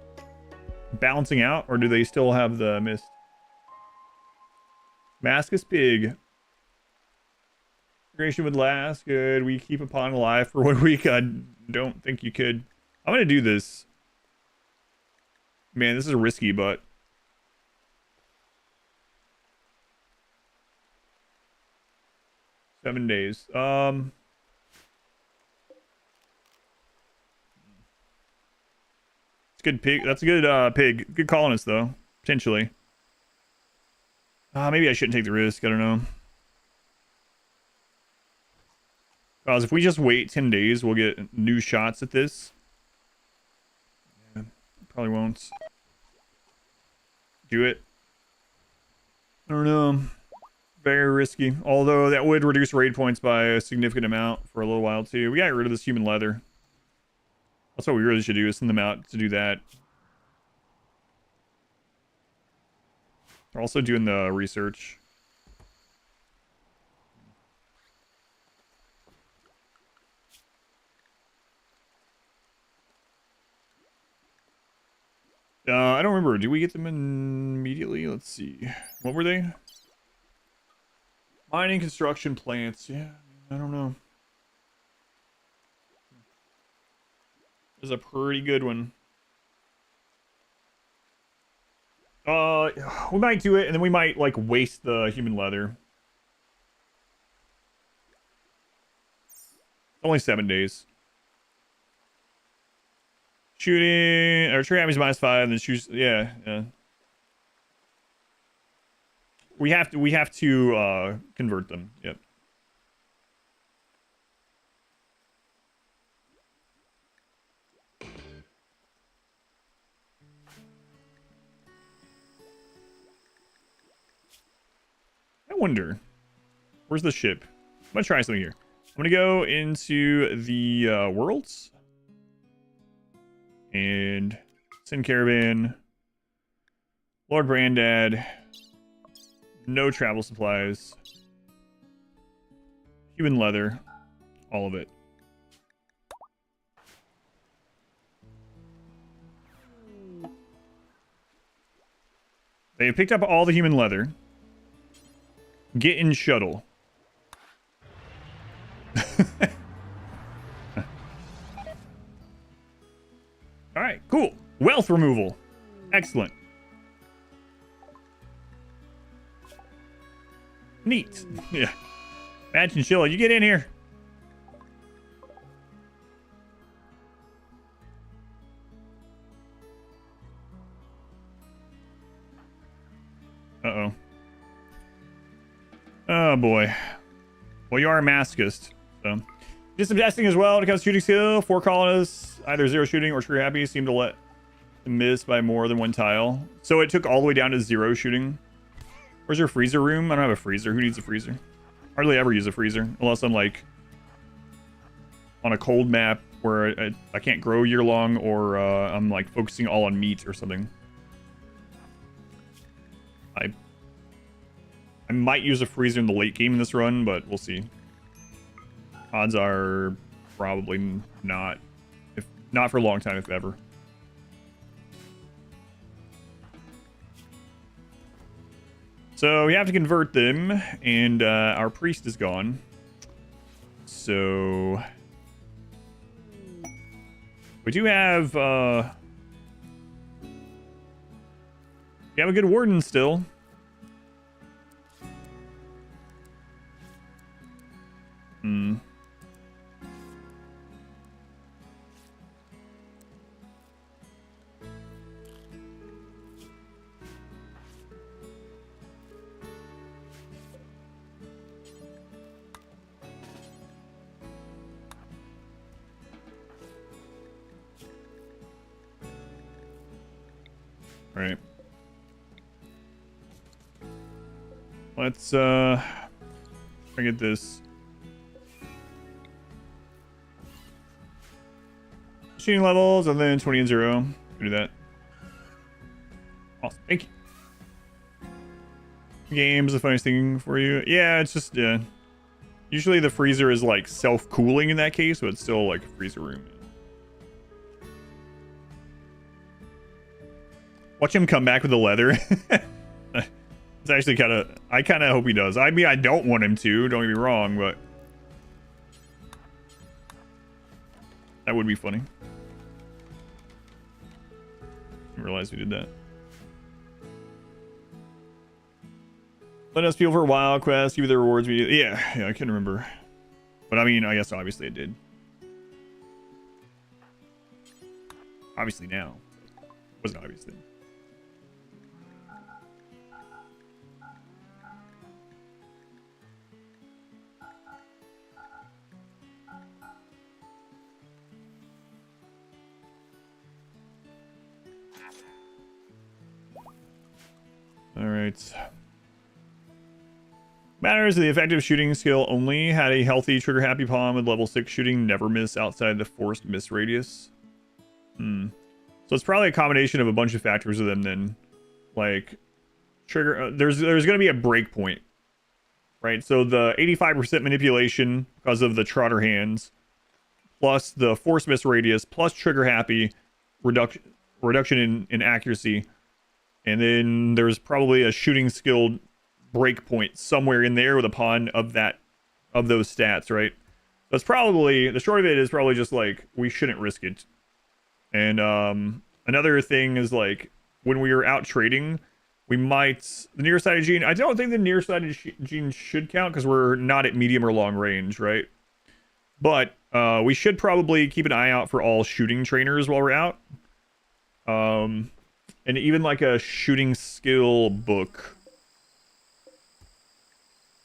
balancing out, or do they still have the miss? Mascus pig. Integration would last. Good. We keep a pawn alive for 1 week. I don't think you could. I'm gonna do this. Man, this is risky, but seven days. It's good pig. That's a good pig. Good colonist though, potentially. Maybe I shouldn't take the risk. I don't know. Because if we just wait 10 days, we'll get new shots at this. Yeah, probably won't do it. I don't know. Very risky. Although that would reduce raid points by a significant amount for a little while too. We got rid of this human leather. That's what we really should do, is send them out to do that. They're also doing the research. I don't remember. Do we get them immediately? Let's see. What were they? Mining, construction, plants. Yeah, I don't know. This is a pretty good one. We might do it, and then we might, like, waste the human leather. Only 7 days. Shooting, or trigger happy is -5, and then shoots. Yeah. We have to convert them. Yep. I wonder, where's the ship? I'm gonna try something here. I'm gonna go into the worlds. And send caravan. Lord Brandad. No travel supplies. Human leather. All of it. They have picked up all the human leather. Get in shuttle. All right, cool. Wealth removal. Excellent. Neat. Yeah. Imagine Chilla, you get in here. Uh-oh. Oh, boy. Well, you are a masochist, so. Did some testing as well when it comes to shooting skill. 4 colonists, either 0 shooting or trigger happy, seem to let them miss by more than 1 tile. So it took all the way down to 0 shooting. Where's your freezer room? I don't have a freezer. Who needs a freezer? Hardly ever use a freezer, unless I'm, like, on a cold map where I can't grow year long, or I'm, like, focusing all on meat or something. I might use a freezer in the late game in this run, but we'll see. Odds are probably not. If not for a long time, if ever. So we have to convert them, and our priest is gone. So we do have we have a good warden still. All right. Let's try to get this. Shooting levels and then 20 and 0. Do that. Awesome. Thank you. Game's the funniest thing for you. Yeah, it's just usually the freezer is like self-cooling in that case, but it's still like a freezer room. Watch him come back with the leather. It's actually kind of... I kind of hope he does. I mean, I don't want him to. Don't get me wrong, but... that would be funny. Didn't realize we did that. Let us feel for a wild quest. Give you the rewards we... Yeah, I can't remember. But I mean, I guess obviously it did. Obviously now. Wasn't obvious then. All right. Matters of the effective shooting skill only. Had a healthy trigger happy palm with level 6 shooting. Never miss outside the forced miss radius. So it's probably a combination of a bunch of factors of them then. Like trigger there's going to be a break point. Right? So the 85% manipulation because of the trotter hands plus the forced miss radius plus trigger happy reduction in accuracy. And then there's probably a shooting skill breakpoint somewhere in there with a pawn of those stats, right? That's probably the short of it is probably just like we shouldn't risk it. And another thing is like when we are out trading, we might the nearsighted gene. I don't think the nearsighted gene should count because we're not at medium or long range, right? But we should probably keep an eye out for all shooting trainers while we're out. And even like a shooting skill book.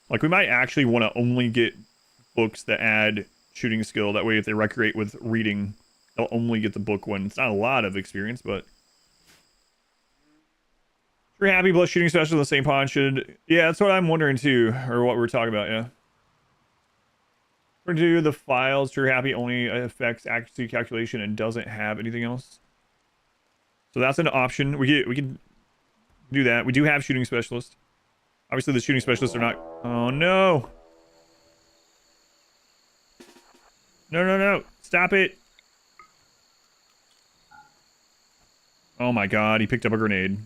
Like we might actually want to only get books that add shooting skill. That way if they recreate with reading, they'll only get the book one. It's not a lot of experience, but... If you're happy plus shooting special in the same pawn should... Yeah, that's what I'm wondering too. Or what we're talking about, yeah. According to the files, true happy only affects accuracy calculation and doesn't have anything else. So that's an option. We can do that. We do have shooting specialists. Obviously, the shooting specialists are not... Oh, no. No. Stop it. Oh, my God. He picked up a grenade.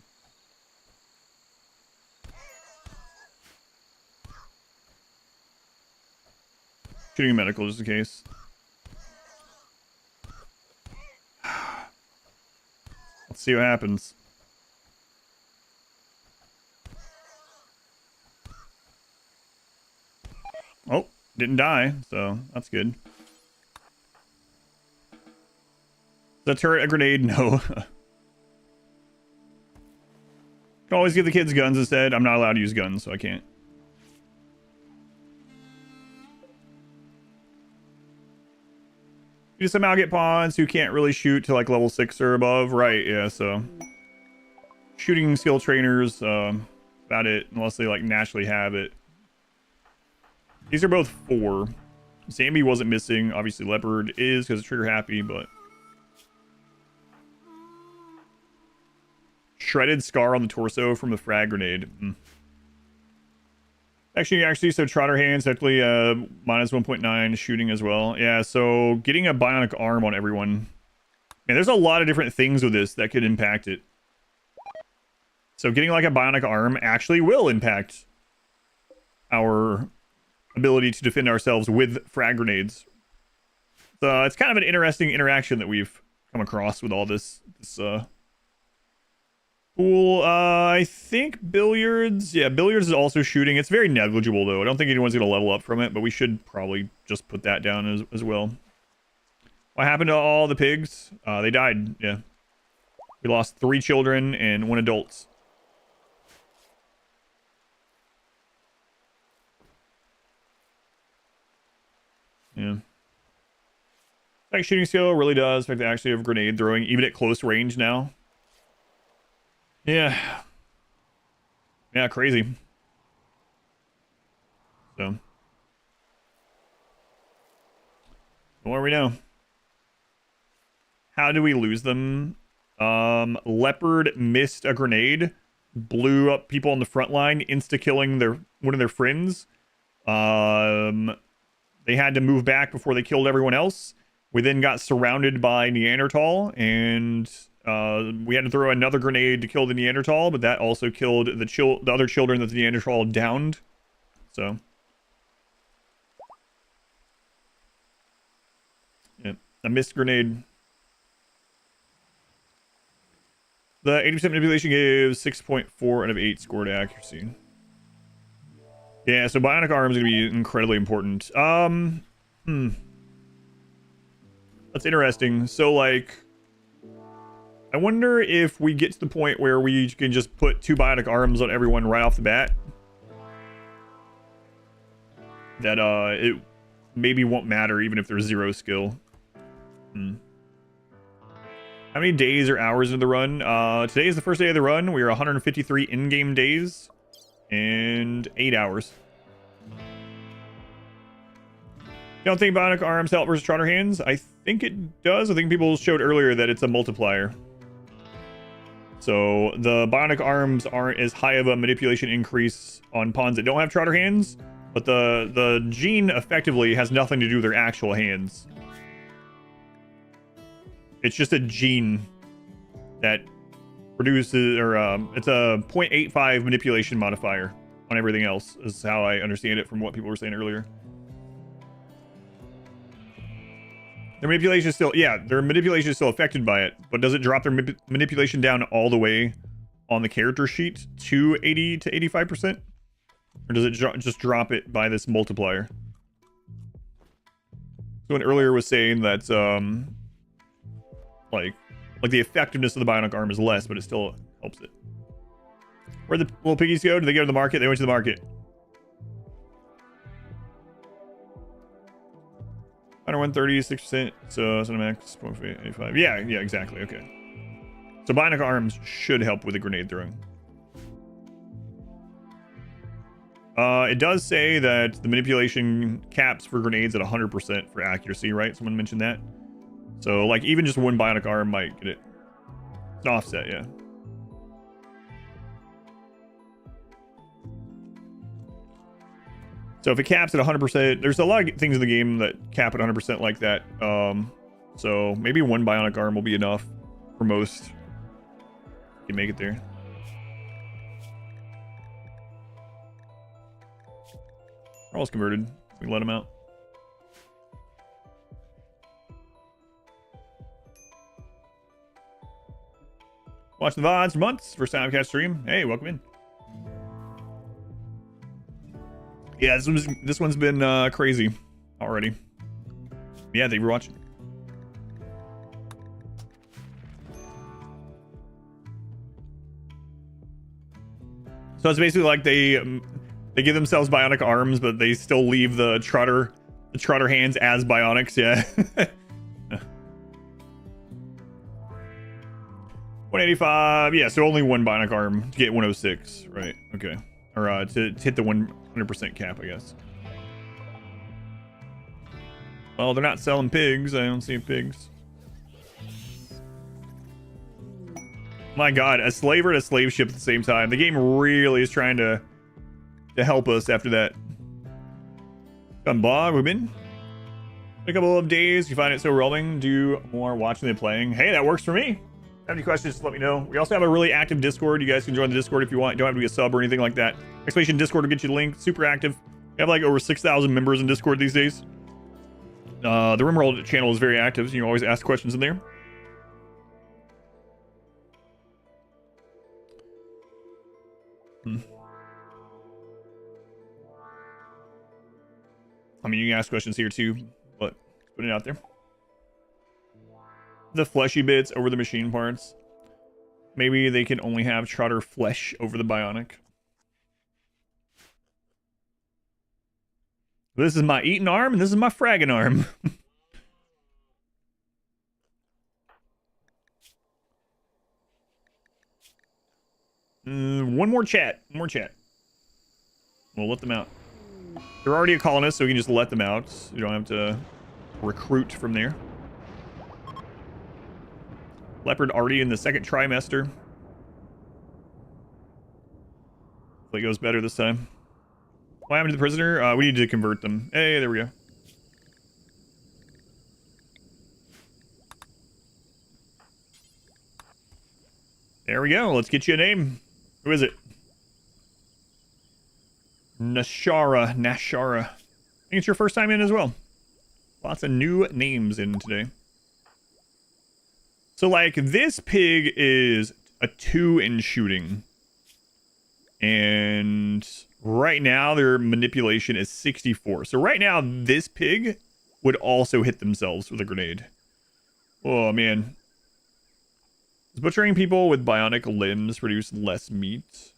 Shooting a medical just in case. Let's see what happens. didn't die, so that's good. The turret a grenade? No. Can always give the kids guns instead. I'm not allowed to use guns, so I can't. You somehow get pawns who can't really shoot to like level 6 or above. Right, yeah, so shooting skill trainers, about it, unless they like naturally have it. These are both 4. Zambi wasn't missing. Obviously Leopard is because it's trigger happy, but shredded scar on the torso from the frag grenade. Actually, so Trotter hands technically minus 1.9 shooting as well. Yeah, so getting a bionic arm on everyone. Man, there's a lot of different things with this that could impact it. So getting like a bionic arm actually will impact our ability to defend ourselves with frag grenades. So it's kind of an interesting interaction that we've come across with all this Cool. I think billiards. Yeah, billiards is also shooting. It's very negligible, though. I don't think anyone's going to level up from it, but we should probably just put that down as well. What happened to all the pigs? They died. Yeah. We lost 3 children and 1 adult. Yeah. Like shooting skill really does affect the accuracy of grenade throwing, even at close range now. Yeah. Yeah, crazy. So. The more we know. How do we lose them? Leopard missed a grenade, blew up people on the front line, insta-killing one of their friends. They had to move back before they killed everyone else. We then got surrounded by Neanderthal, and we had to throw another grenade to kill the Neanderthal, but that also killed the other children that the Neanderthal downed. So, yeah, a missed grenade. The 80% manipulation gives 6.4 out of 8 scored accuracy. Yeah, so bionic arms are going to be incredibly important. That's interesting. So, like, I wonder if we get to the point where we can just put 2 bionic arms on everyone right off the bat. That, it maybe won't matter even if there's 0 skill. How many days or hours into the run? Today is the first day of the run. We are 153 in-game days and 8 hours. Don't think bionic arms help versus Trotter hands? I think it does. I think people showed earlier that it's a multiplier. So the bionic arms aren't as high of a manipulation increase on pawns that don't have Trotter hands, but the gene effectively has nothing to do with their actual hands. It's just a gene that produces, or it's a 0.85 manipulation modifier on everything else, is how I understand it from what people were saying earlier. Their manipulation is still, yeah, their manipulation is still affected by it, but does it drop their manipulation down all the way on the character sheet to 80 to 85%? Or does it just drop it by this multiplier? Someone earlier was saying that, like the effectiveness of the bionic arm is less, but it still helps it. Where'd the little piggies go? Did they go to the market? They went to the market. 130, 6%, so Cinemax 0.85. Yeah, exactly. Okay. So bionic arms should help with the grenade throwing. It does say that the manipulation caps for grenades at 100% for accuracy, right? Someone mentioned that. So, like, even just 1 bionic arm might get it. It's an offset, yeah. So if it caps at 100%, there's a lot of things in the game that cap at 100% like that. So maybe 1 bionic arm will be enough for most. You can make it there. Carl's converted. We can let him out. Watching the VODs for months. First time catch stream. Hey, welcome in. Yeah, this one's been crazy already. Yeah, thank you for watching. So it's basically like they give themselves bionic arms, but they still leave the trotter hands as bionics. Yeah. 185. Yeah, so only one bionic arm to get 106. Right. Okay. Or to hit the 100% cap, I guess. Well, they're not selling pigs. I don't see pigs. My God, a slaver and a slave ship at the same time. The game really is trying to help us after that. Done blog, we've been a couple of days. You find it so overwhelming. Do more watching than playing. Hey, that works for me. Have any questions, just let me know. We also have a really active Discord. You guys can join the Discord if you want. You don't have to be a sub or anything like that. Exclamation Discord will get you the link. Super active. We have like over 6,000 members in Discord these days. The RimWorld channel is very active, so you can always ask questions in there. I mean, you can ask questions here too, but put it out there. The fleshy bits over the machine parts. Maybe they can only have trotter flesh over the bionic. This is my eating arm, and this is my fragging arm. One more chat. One more chat. We'll let them out. They're already a colonist, so we can just let them out. You don't have to recruit from there. Leopard already in the second trimester. Hopefully it goes better this time. What happened to the prisoner? We need to convert them. Hey, there we go. There we go. Let's get you a name. Who is it? Nashara. I think it's your first time in as well. Lots of new names in today. So, like, this pig is a 2 in shooting. And right now, their manipulation is 64. So right now, this pig would also hit themselves with a grenade. Oh, man. Does butchering people with bionic limbs produce less meat?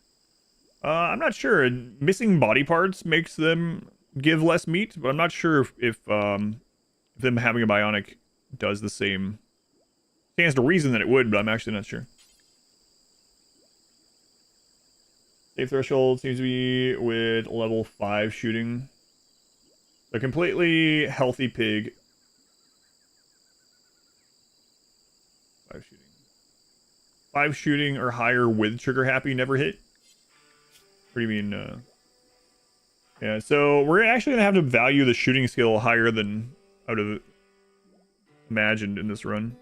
I'm not sure. Missing body parts makes them give less meat, but I'm not sure if them having a bionic does the same. Stands to reason that it would, but I'm actually not sure. Safe threshold seems to be with level 5 shooting. A completely healthy pig. 5 shooting. 5 shooting or higher with trigger happy never hit. What do you mean? Yeah, so we're actually gonna have to value the shooting skill higher than I would have imagined in this run.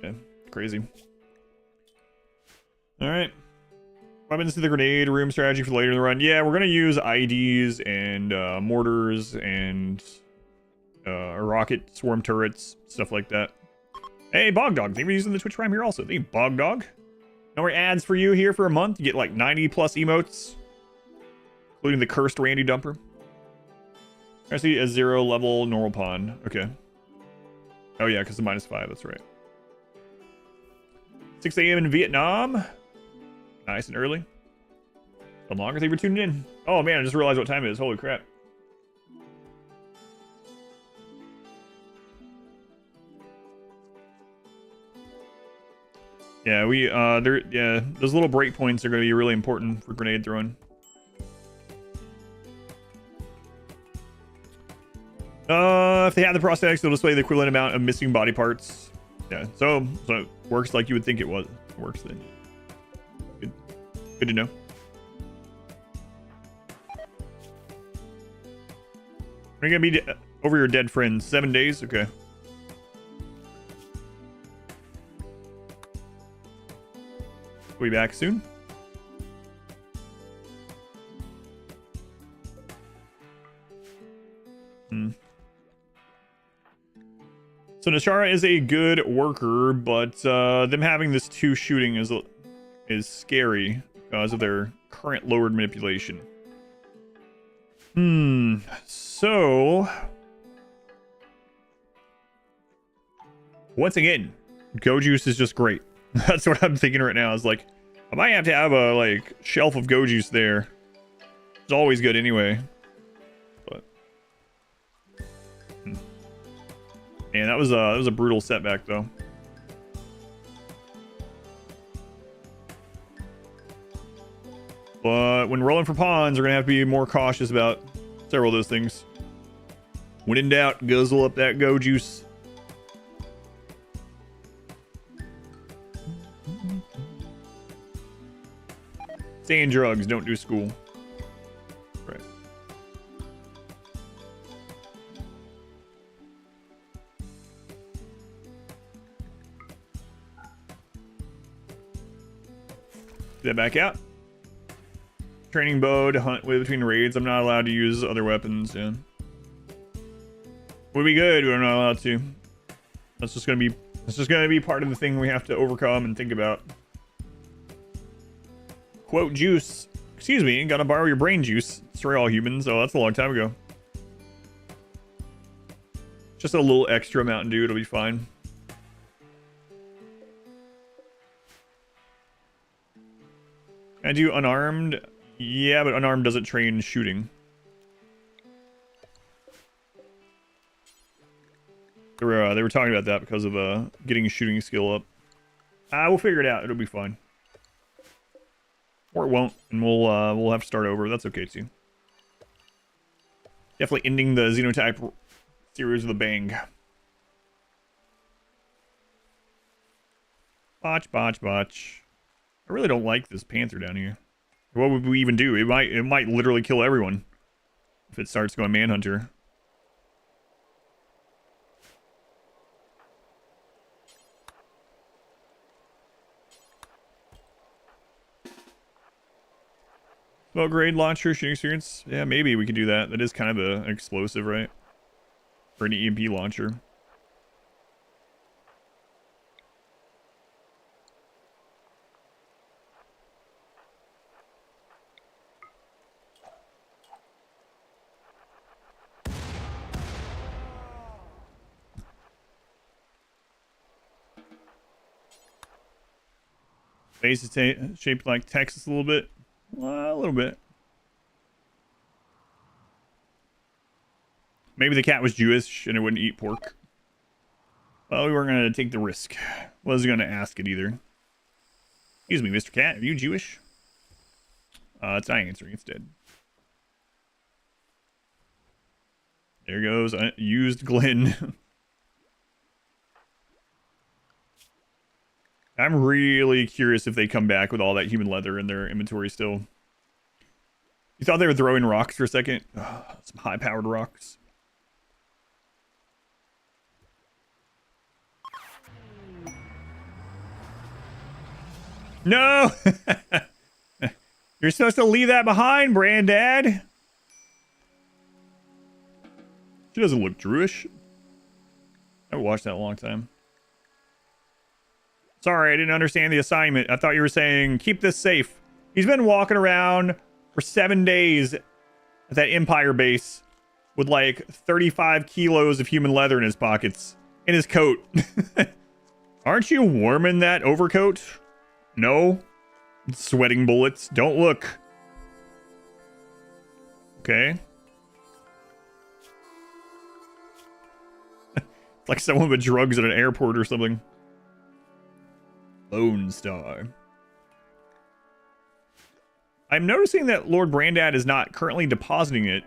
Yeah, crazy. Alright. Weapons to the grenade room strategy for later in the run. Yeah, we're going to use IDs and mortars and rocket swarm turrets, stuff like that. Hey, Bogdog. Thank you for using the Twitch Prime here also. Thank you, Bogdog. No more ads for you here for a month. You get like 90 plus emotes, including the cursed Randy Dumper. I see a 0 level normal pawn. Okay. Oh, yeah, because the -5. That's right. 6 a.m. in Vietnam. Nice and early. No longer. Thank you for tuning in. Oh man, I just realized what time it is. Holy crap. Yeah, those little breakpoints are going to be really important for grenade throwing. If they have the prosthetics, they'll display the equivalent amount of missing body parts. Yeah, so it works like you would think it was. It works then. Good to know. Are you gonna be over your dead friends? 7 days? Okay. We'll be back soon. So Nashara is a good worker, but them having this 2 shooting is scary because of their current lowered manipulation. So once again, Go Juice is just great. That's what I'm thinking right now. Is like, I might have to have a like shelf of Go Juice there. It's always good anyway. But man, that was a brutal setback though. But when rolling for pawns, we're gonna have to be more cautious about several of those things. When in doubt, guzzle up that Go Juice. Stay in drugs, don't do school. Right. Get that back out. Training bow to hunt with between raids. I'm not allowed to use other weapons. Yeah. Would be good, but I'm not allowed to. That's just gonna be part of the thing we have to overcome and think about. Quote juice. Excuse me, gotta borrow your brain juice. Destroy all humans. Oh, that's a long time ago. Just a little extra Mountain Dew, it'll be fine. Can I do unarmed? Yeah, but unarmed doesn't train shooting. They were talking about that because of getting shooting skill up. We'll figure it out. It'll be fine. Or it won't, and we'll have to start over. That's okay too. Definitely ending the Xenotype series with a bang. Botch, botch, botch. I really don't like this panther down here. What would we even do? It might literally kill everyone if it starts going manhunter. Smoke grade launcher shooting experience. Yeah, maybe we could do that. That is kind of an explosive, right? For an EMP launcher. Face is shaped like Texas a little bit. A little bit. Maybe the cat was Jewish and it wouldn't eat pork. Well, we weren't going to take the risk. Wasn't going to ask it either. Excuse me, Mr. Cat, are you Jewish? It's not answering instead. There goes used Glenn. I'm really curious if they come back with all that human leather in their inventory still. You thought they were throwing rocks for a second? Oh, some high-powered rocks. No! You're supposed to leave that behind, Brandad. She doesn't look Jewish. I haven't watched that in a long time. Sorry, I didn't understand the assignment. I thought you were saying, keep this safe. He's been walking around for 7 days at that Empire base with like 35 kilos of human leather in his pockets. In his coat. Aren't you warm in that overcoat? No. Sweating bullets. Don't look. Okay. It's like someone with drugs at an airport or something. Lone Star. I'm noticing that Lord Brandad is not currently depositing it.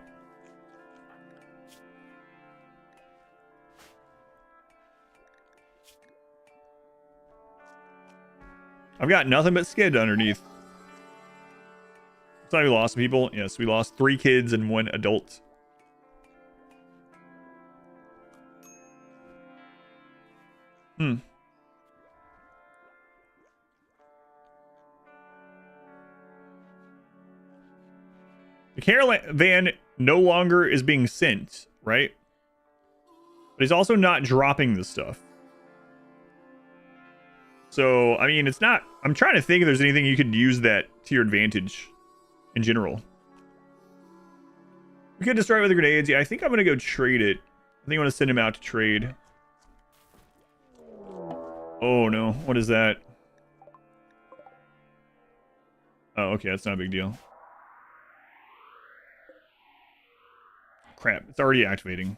I've got nothing but skid underneath. So we lost people. Yes, we lost 3 kids and 1 adult. The caravan no longer is being sent, right? But he's also not dropping the stuff. So, I mean, it's not... I'm trying to think if there's anything you could use that to your advantage. in general. We could destroy it with the grenades. Yeah, I think I'm going to go trade it. I think I'm going to send him out to trade. Oh, no. What is that? Oh, okay. That's not a big deal. Crap. It's already activating.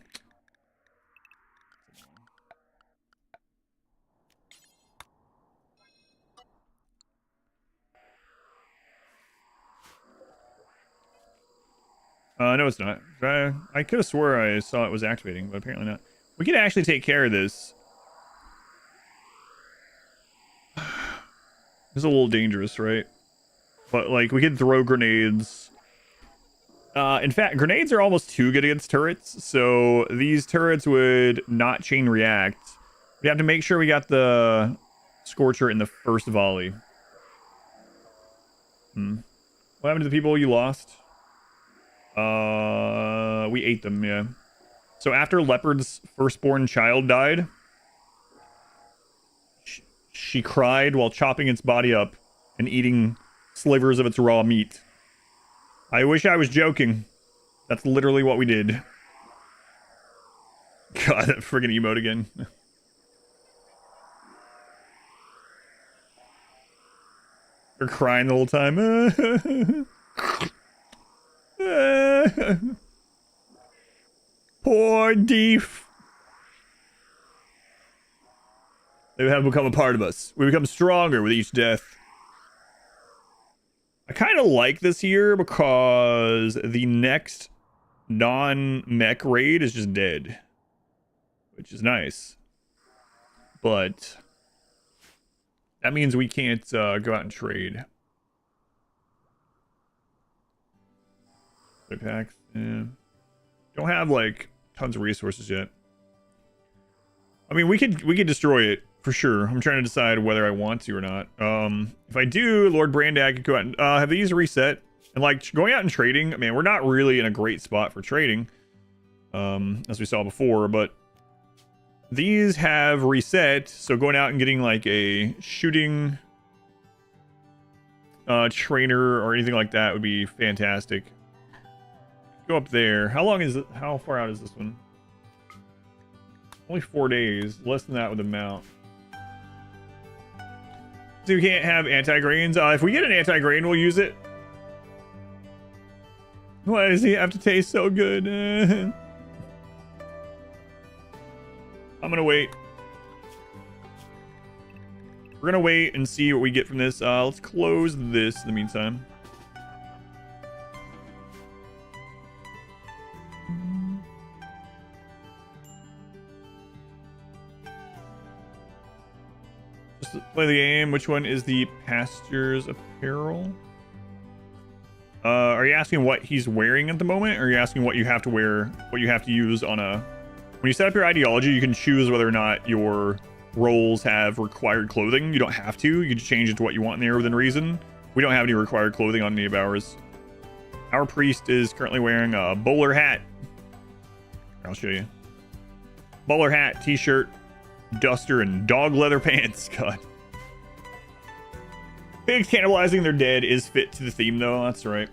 No, it's not. I could have swore I saw it was activating, but apparently not. We can actually take care of this. It's a little dangerous, right? But, like, we could throw grenades. In fact, grenades are almost too good against turrets, so these turrets would not chain react. We have to make sure we got the Scorcher in the first volley. What happened to the people you lost? We ate them, yeah. So after Leopard's firstborn child died, she cried while chopping its body up and eating slivers of its raw meat. I wish I was joking. That's literally what we did. God, that friggin' emote again. They're crying the whole time. Poor Deef. They have become a part of us. We become stronger with each death. I kind of like this here because the next non-mech raid is just dead, which is nice. But that means we can't go out and trade. Packs. Yeah. Don't have like tons of resources yet. I mean, we could destroy it for sure. I'm trying to decide whether I want to or not. If I do, Lord Brandag could go out and have these reset. And like going out and trading, I mean, we're not really in a great spot for trading, as we saw before, but these have reset. So going out and getting like a shooting trainer or anything like that would be fantastic. Go up there. How long is it? How far out is this one? Only 4 days. Less than that with the mount. So we can't have anti-grains. If we get an anti-grain, we'll use it. Why does he have to taste so good? I'm gonna wait. We're gonna wait and see what we get from this. Let's close this in the meantime. Play the game. Which one is the Pasture's apparel? Are you asking what he's wearing at the moment, or are you asking what you have to wear, what you have to use on a... When you set up your ideology, you can choose whether or not your roles have required clothing. You don't have to. You can just change it to what you want in there within reason. We don't have any required clothing on any of ours. Our priest is currently wearing a bowler hat. I'll show you. Bowler hat, t-shirt, duster, and dog leather pants. God. Pigs cannibalizing their dead is fit to the theme, though. That's right.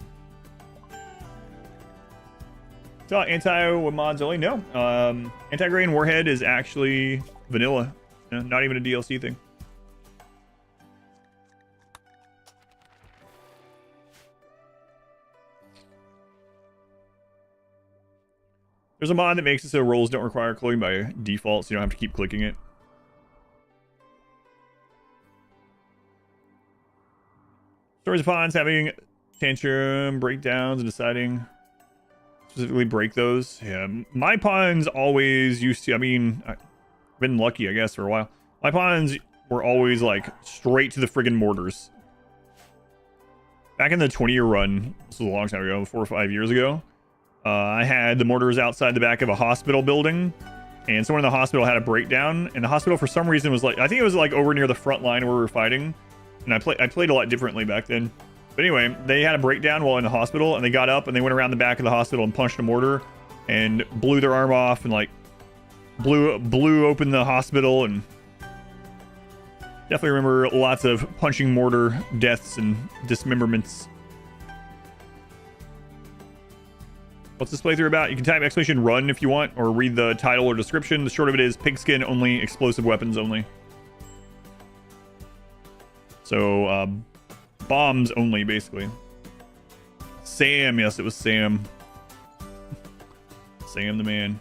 So anti mods only? No. Anti-grain warhead is actually vanilla. Not even a DLC thing. There's a mod that makes it so roles don't require clothing by default, so you don't have to keep clicking it. Stories of pawns having tantrum breakdowns and deciding specifically break those. Yeah, my pawns always used to, I mean, I've been lucky, I guess, for a while. My pawns were always like straight to the friggin' mortars. Back in the 20-year run, this was a long time ago, 4 or 5 years ago, I had the mortars outside the back of a hospital building, and someone in the hospital had a breakdown, and the hospital for some reason was like, I think it was like over near the front line where we were fighting. And I played a lot differently back then. But anyway, they had a breakdown while in the hospital, and they got up and they went around the back of the hospital and punched a mortar and blew their arm off and like blew open the hospital. And definitely remember lots of punching mortar deaths and dismemberments. What's this playthrough about? You can type exclamation run if you want, or read the title or description. The short of it is pigskin only, explosive weapons only. So, bombs only, basically. Sam, yes, it was Sam. Sam the man.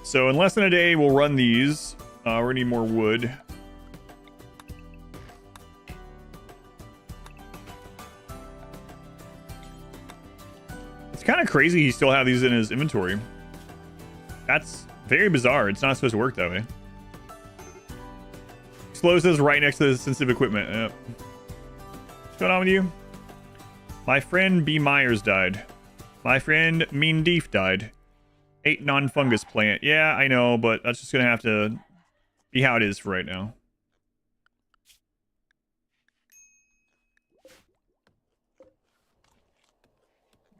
So in less than a day, we'll run these. We're gonna need more wood. It's kind of crazy he still have these in his inventory. That's very bizarre. It's not supposed to work that way. Explosives right next to the sensitive equipment. Yep. What's going on with you? My friend B. Myers died. My friend Mean Deef died. Ate non-fungus plant. Yeah, I know, but that's just gonna have to be how it is for right now.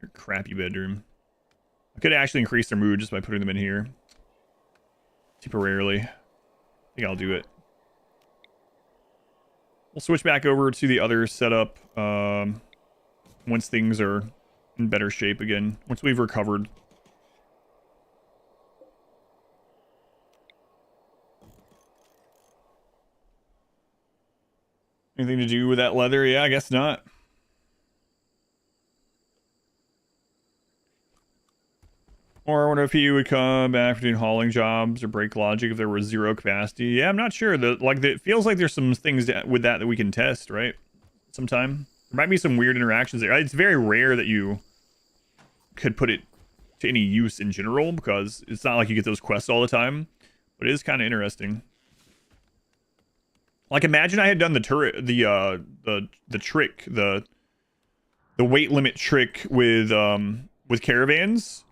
Your crappy bedroom. I could actually increase their mood just by putting them in here. Temporarily. I think I'll do it. We'll switch back over to the other setup once things are in better shape again. Once we've recovered. Anything to do with that leather? Yeah, I guess not. Or I wonder if he would come back for doing hauling jobs or break logic if there was zero capacity. Yeah, I'm not sure. It feels like there's some things with that we can test, right? Sometime. There might be some weird interactions there. It's very rare that you could put it to any use in general because it's not like you get those quests all the time. But it is kind of interesting. Like, imagine I had done the trick, the weight limit trick with caravans,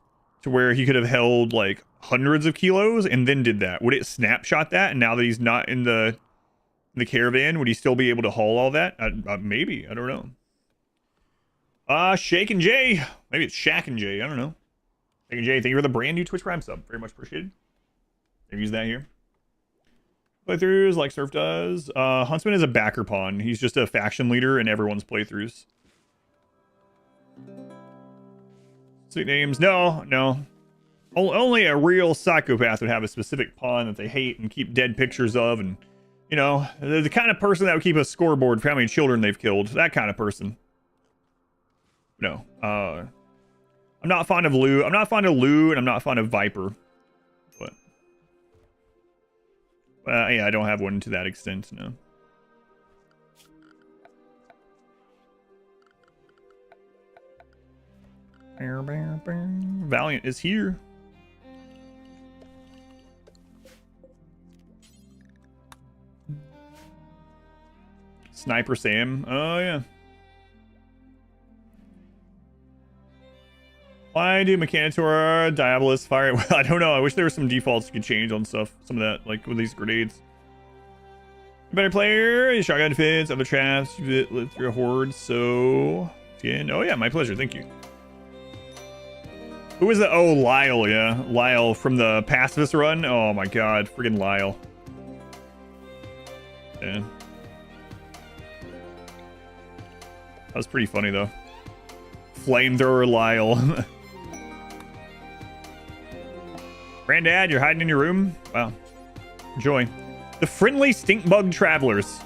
to where he could have held like hundreds of kilos and then did that. Would it snapshot that? And now that he's not in the caravan, would he still be able to haul all that? Maybe. I don't know. Shake and Jay. Maybe it's Shaq and Jay. I don't know. Shake and Jay, thank you for the brand new Twitch Prime sub. Very much appreciated. I've used that here. Playthroughs like Surf does. Huntsman is a backer pawn. He's just a faction leader in everyone's playthroughs. Sweet names. No. Only a real psychopath would have a specific pawn that they hate and keep dead pictures of, and you know, the kind of person that would keep a scoreboard for how many children they've killed. That kind of person. No. I'm not fond of Lou. I'm not fond of Lou, and I'm not fond of Viper. But yeah, I don't have one to that extent, no. Valiant is here. Sniper Sam. Oh, yeah. Why do Mechanitor, Diabolus fire? Well, I don't know. I wish there were some defaults you could change on stuff. Some of that, like with these grenades. Better player, shotgun fits, other traps, you live through a horde, so... Again. Oh, yeah, my pleasure. Thank you. Who was that? Oh, Lyle, yeah. Lyle from the Pacifist run. Oh, my God. Friggin' Lyle. Yeah. That was pretty funny, though. Flamethrower Lyle. Granddad, you're hiding in your room? Wow. Enjoy. The friendly stink bug travelers.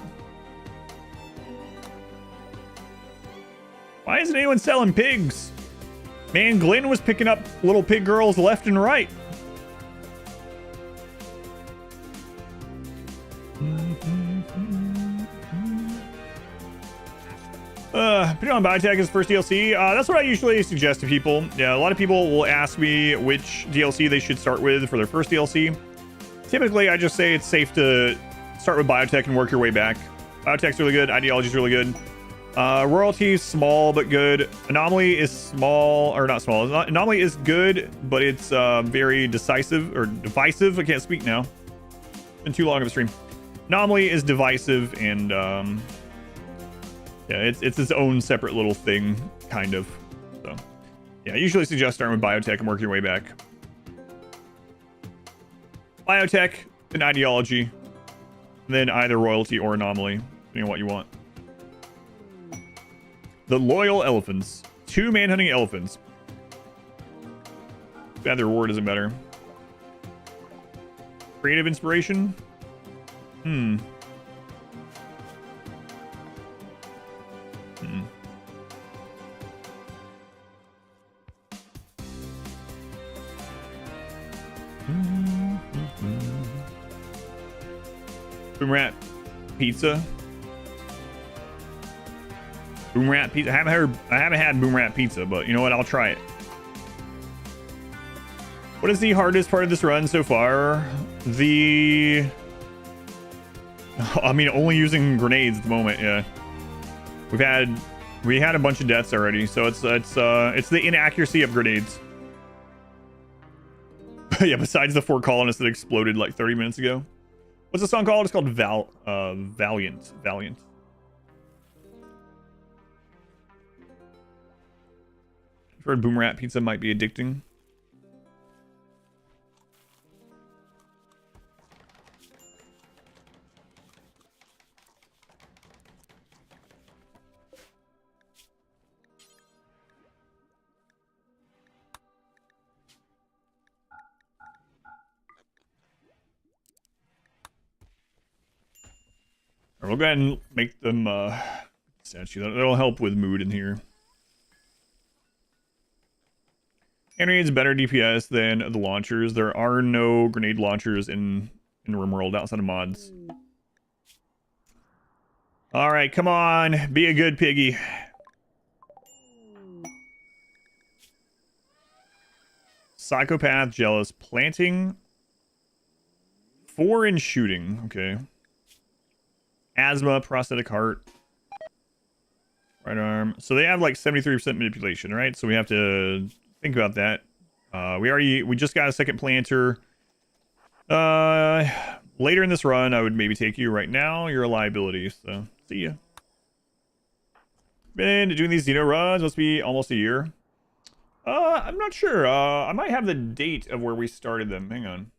Why isn't anyone selling pigs? Man, Glenn was picking up little pig girls left and right. Putting on Biotech as first DLC. That's what I usually suggest to people. Yeah, a lot of people will ask me which DLC they should start with for their first DLC. Typically, I just say it's safe to start with Biotech and work your way back. Biotech's really good. Ideology's really good. Royalty's small but good. Anomaly is small, or not small. Anomaly is good, but it's very decisive or divisive. I can't speak now. It's been too long of a stream. Anomaly is divisive and yeah, it's its own separate little thing, kind of. So yeah, I usually suggest starting with Biotech and working your way back. Biotech, then Ideology, and then either Royalty or Anomaly, depending on what you want. The loyal elephants. 2 manhunting elephants. Bad, the reward isn't better. Creative inspiration? Boom Rat Pizza. Boom Rat Pizza. I haven't had Boom Rat Pizza, but you know what? I'll try it. What is the hardest part of this run so far? I mean, only using grenades at the moment. Yeah, we had a bunch of deaths already, so it's the inaccuracy of grenades. Yeah, besides the 4 colonists that exploded like 30 minutes ago. What's the song called? It's called Valiant. Valiant. I've heard Boom Rat Pizza might be addicting. We'll go ahead and make them statue. That'll help with mood in here. Grenades better DPS than the launchers. There are no grenade launchers in RimWorld outside of mods. All right, come on, be a good piggy. Psychopath, jealous, planting. 4 in shooting. Okay. Asthma, prosthetic heart, right arm. So they have like 73% manipulation, right? So we have to think about that. We just got a second planter. Later in this run, I would maybe take you. Right now, you're a liability. So see ya. Been doing these Xeno runs. Must be almost a year. I'm not sure. I might have the date of where we started them. Hang on.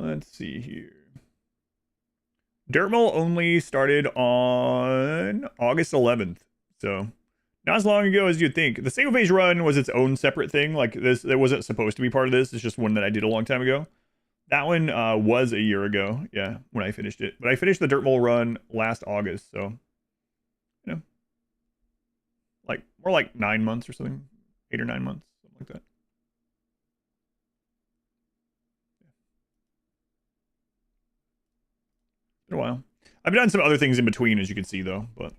Let's see here. Dirtmill only started on August 11th, so not as long ago as you'd think. The single phase run was its own separate thing. Like this, it wasn't supposed to be part of this. It's just one that I did a long time ago. That one was a year ago, yeah, when I finished it. But I finished the Dirtmill run last August, so you know, like more like 9 months or something, 8 or 9 months, something like that. A while. I've done some other things in between, as you can see, though. But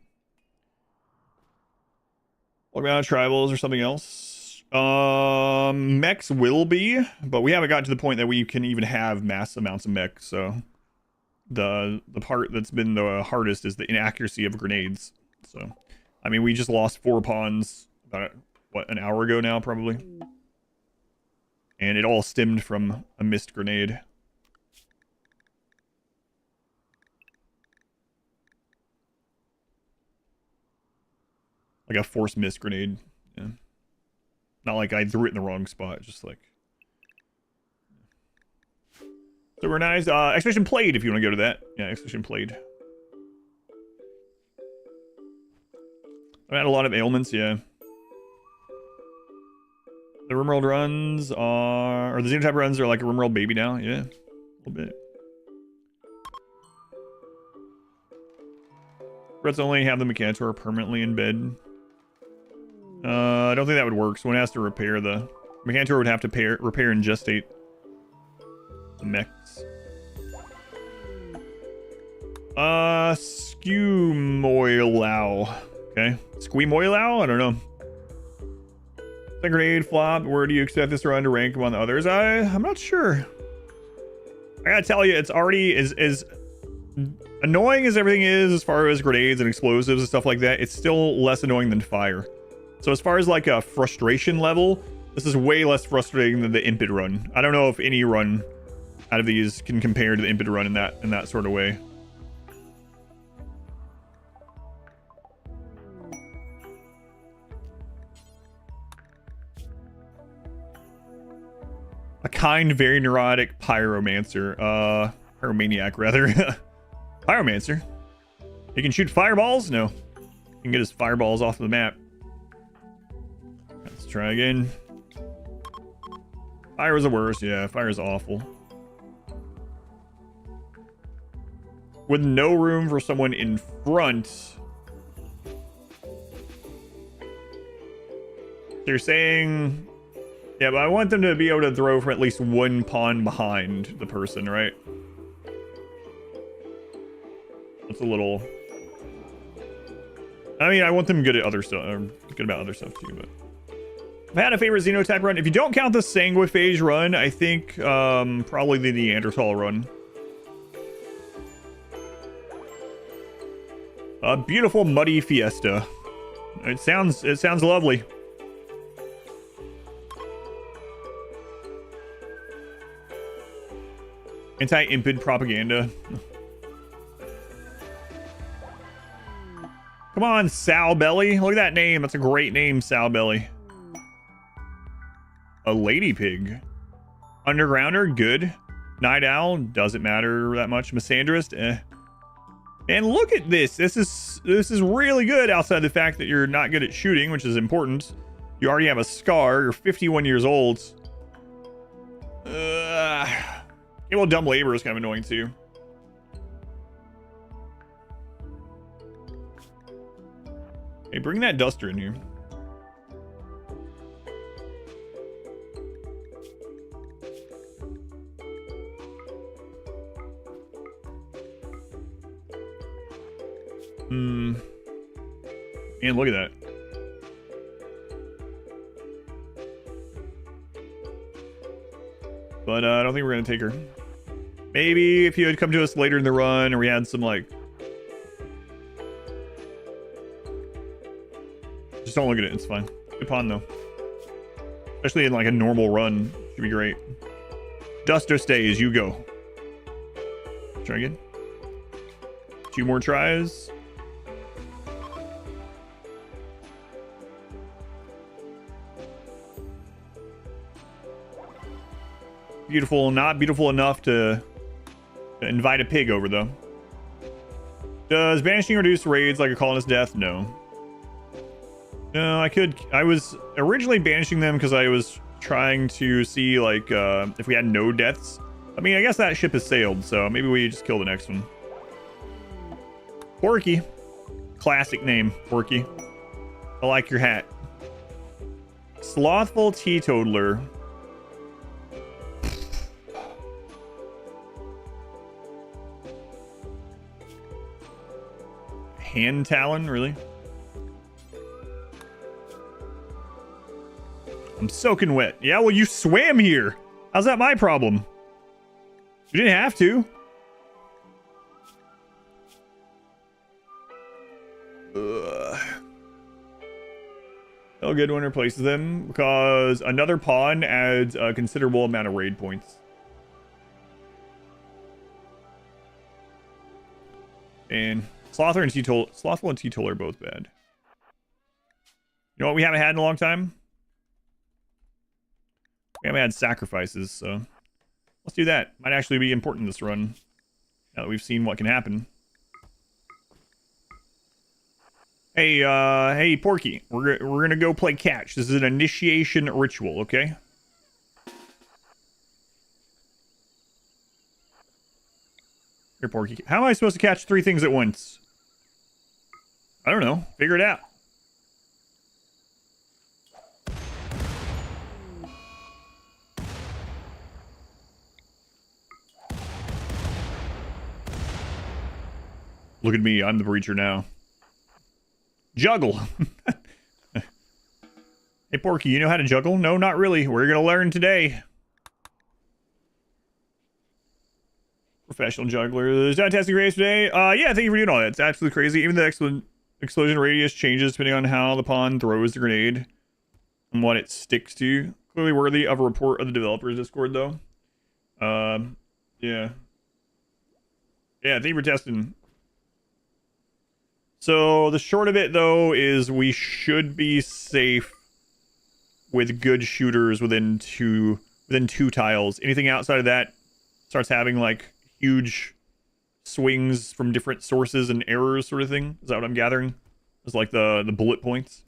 what about tribals or something else? Mechs will be, but we haven't gotten to the point that we can even have mass amounts of mechs. So the part that's been the hardest is the inaccuracy of grenades. So I mean, we just lost 4 pawns about what, an hour ago now, probably, and it all stemmed from a missed grenade. Like a force miss grenade. Yeah. Not like I threw it in the wrong spot, just like. So we're nice. Expedition Played, if you want to go to that. Yeah, Expedition Played. I've had a lot of ailments, yeah. The RimWorld runs are, or the Xenotype runs are like a RimWorld baby now, yeah. A little bit. Let's only have the Mechantor permanently in bed. I don't think that would work. So one has to repair the Mechantor would have to repair and gestate the mechs. Skewemoilau. Okay. Skewemoilau? I don't know. The grenade flop. Where do you expect this run to rank among the others? I'm not sure. I gotta tell you, it's already as annoying as everything is as far as grenades and explosives and stuff like that. It's still less annoying than fire. So as far as like a frustration level, this is way less frustrating than the Impid run. I don't know if any run out of these can compare to the Impid run in that sort of way. A kind, very neurotic pyromancer. Pyromaniac, rather. Pyromancer. He can shoot fireballs? No. He can get his fireballs off the map. Let's try again. Fire is the worst. Yeah, fire is awful. With no room for someone in front. They're saying... Yeah, but I want them to be able to throw from at least one pawn behind the person, right? That's a little... I mean, I want them good at other stuff, or good about other stuff too, but... I've had a favorite Xenotype run. If you don't count the Sanguiphage run, I think probably the Neanderthal run. A beautiful muddy fiesta. It sounds lovely. Anti-impid propaganda. Come on, Sal Belly. Look at that name. That's a great name, Sal Belly. A lady pig. Undergrounder, good. Night owl, doesn't matter that much. Misandrist, eh. And look at this. This is really good outside the fact that you're not good at shooting, which is important. You already have a scar. You're 51 years old. Yeah, well, dumb labor is kind of annoying too. Hey, bring that duster in here. Man, look at that. But I don't think we're gonna take her. Maybe if you had come to us later in the run, or we had some like... Just don't look at it, it's fine. Good pawn though. Especially in like a normal run. Should be great. Duster stays, you go. Try again. 2 more tries. Beautiful, not beautiful enough to invite a pig over though. Does banishing reduce raids like a colonist death? No. No, I was originally banishing them because I was trying to see like if we had no deaths. I mean, I guess that ship has sailed, so maybe we just kill the next one. Porky. Classic name, Porky. I like your hat. Slothful teetotaler. Hand talon, really? I'm soaking wet. Yeah, well, you swam here. How's that my problem? You didn't have to. No good one replaces them because another pawn adds a considerable amount of raid points. And Slothful and Teetotal are both bad. You know what we haven't had in a long time? We haven't had sacrifices, so let's do that. Might actually be important this run, now that we've seen what can happen. Hey, hey, Porky, we're gonna go play catch. This is an initiation ritual, okay? Here, Porky. How am I supposed to catch 3 things at once? I don't know. Figure it out. Look at me. I'm the breacher now. Juggle. Hey, Porky, you know how to juggle? No, not really. We're going to learn today. Professional juggler. Is that testing race today? Yeah, thank you for doing all that. It's absolutely crazy. Even the explosion radius changes depending on how the pawn throws the grenade and what it sticks to. Clearly worthy of a report of the developers Discord, though. Yeah. Yeah, thank you for testing. So the short of it, though, is we should be safe with good shooters within two tiles. Anything outside of that starts having like huge swings from different sources and errors sort of thing. Is that what I'm gathering? It's like the bullet points.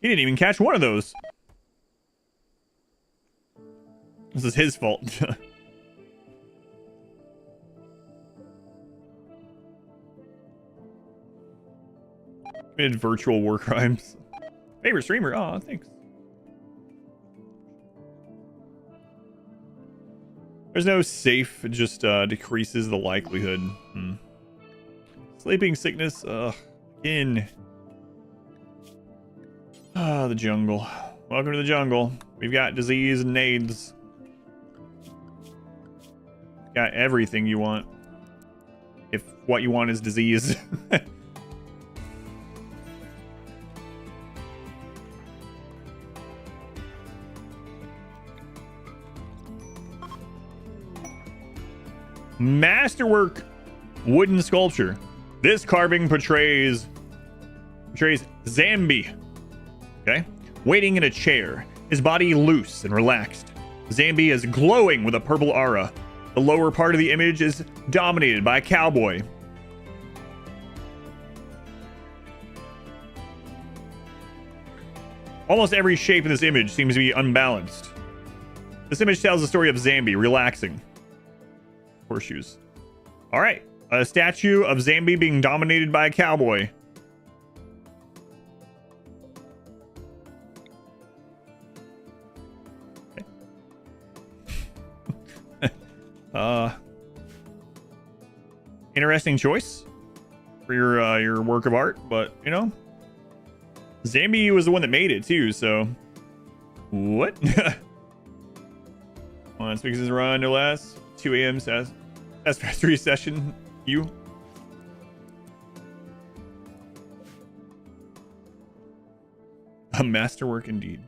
He didn't even catch one of those. This is his fault. Committed virtual war crimes. Favorite streamer. Oh, thanks. There's no safe. It just decreases the likelihood. Sleeping sickness. Again. Ah, the jungle. Welcome to the jungle. We've got disease and AIDS. Got everything you want. If what you want is disease. Masterwork wooden sculpture. This carving portrays Zambi. Okay? Waiting in a chair, his body loose and relaxed. Zambi is glowing with a purple aura. The lower part of the image is dominated by a cowboy. Almost every shape in this image seems to be unbalanced. This image tells the story of Zambi relaxing. Horseshoes. All right. A statue of Zambi being dominated by a cowboy. Interesting choice for your work of art, but you know, Zambi was the one that made it too, so what? On Pigskins run no less. 2 a.m. says that's factory session. You a masterwork indeed.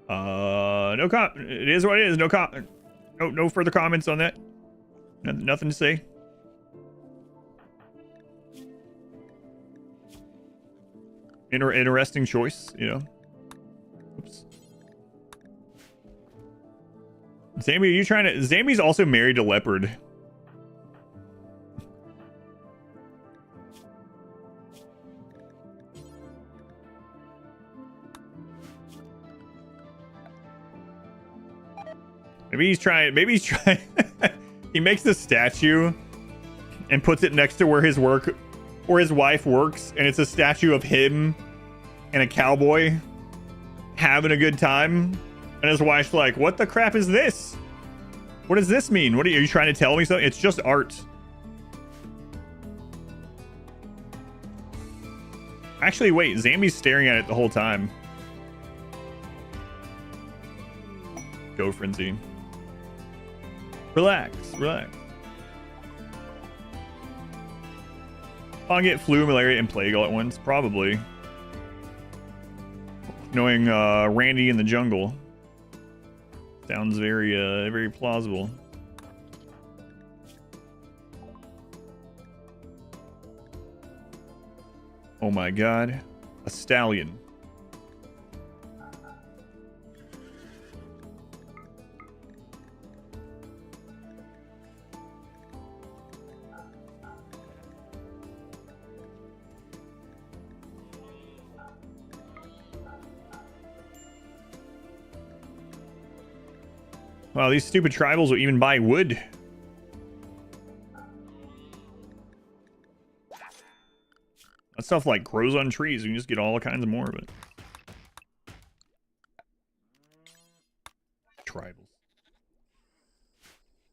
No comment. It is what it is. No further comments on that. Nothing to say. Interesting choice, you know. Oops. Zambi, are you trying to... Zambi's also married to Leopard. Maybe he's trying... He makes the statue and puts it next to where his wife works, and it's a statue of him and a cowboy having a good time. And his wife's like, what the crap is this? What does this mean? What are you trying to tell me something? It's just art. Actually, wait, Zambi's staring at it the whole time. Go, Frenzy. Relax. I'll get flu, malaria, and plague all at once. Probably. Knowing Randy in the jungle. Sounds very plausible. Oh my god. A stallion. Wow, these stupid tribals will even buy wood. That stuff like grows on trees. You can just get all kinds of more of it. Tribals.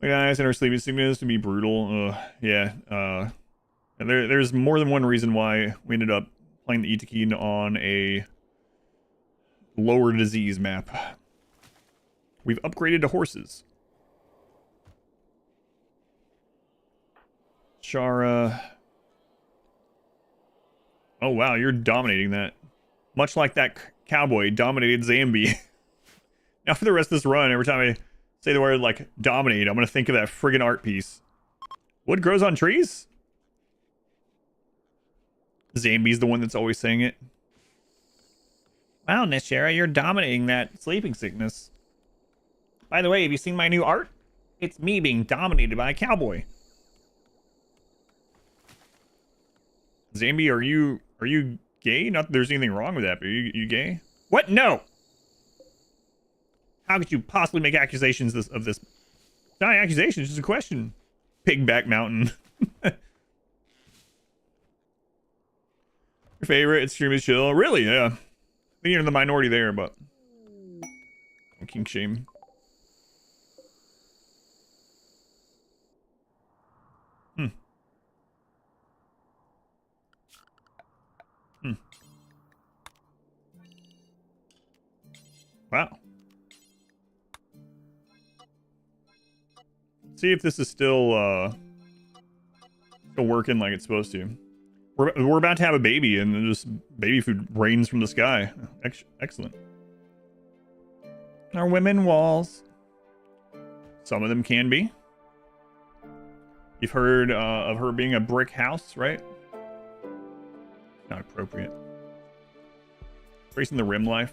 My guys and our sleeping sickness to be brutal. Yeah. And there's more than one reason why we ended up playing the Itakeen on a lower disease map. We've upgraded to horses. Shara. Oh, wow. You're dominating that. Much like that cowboy dominated Zambi. Now for the rest of this run, every time I say the word, like, dominate, I'm going to think of that friggin' art piece. Wood grows on trees? Zambi's the one that's always saying it. Wow, Nishara, you're dominating that sleeping sickness. By the way, have you seen my new art? It's me being dominated by a cowboy. Zambi, are you gay? Not that there's anything wrong with that, but are you gay? What? No. How could you possibly make accusations of this? It's not an accusation, it's just a question. Pigback Mountain. Your favorite extremely chill. Really? Yeah. I think you're in the minority there, but king shame. Wow. See if this is still working like it's supposed to. We're about to have a baby, and just baby food rains from the sky. Excellent. Are women walls? Some of them can be. You've heard of her being a brick house, right? Not appropriate. Tracing the rim life.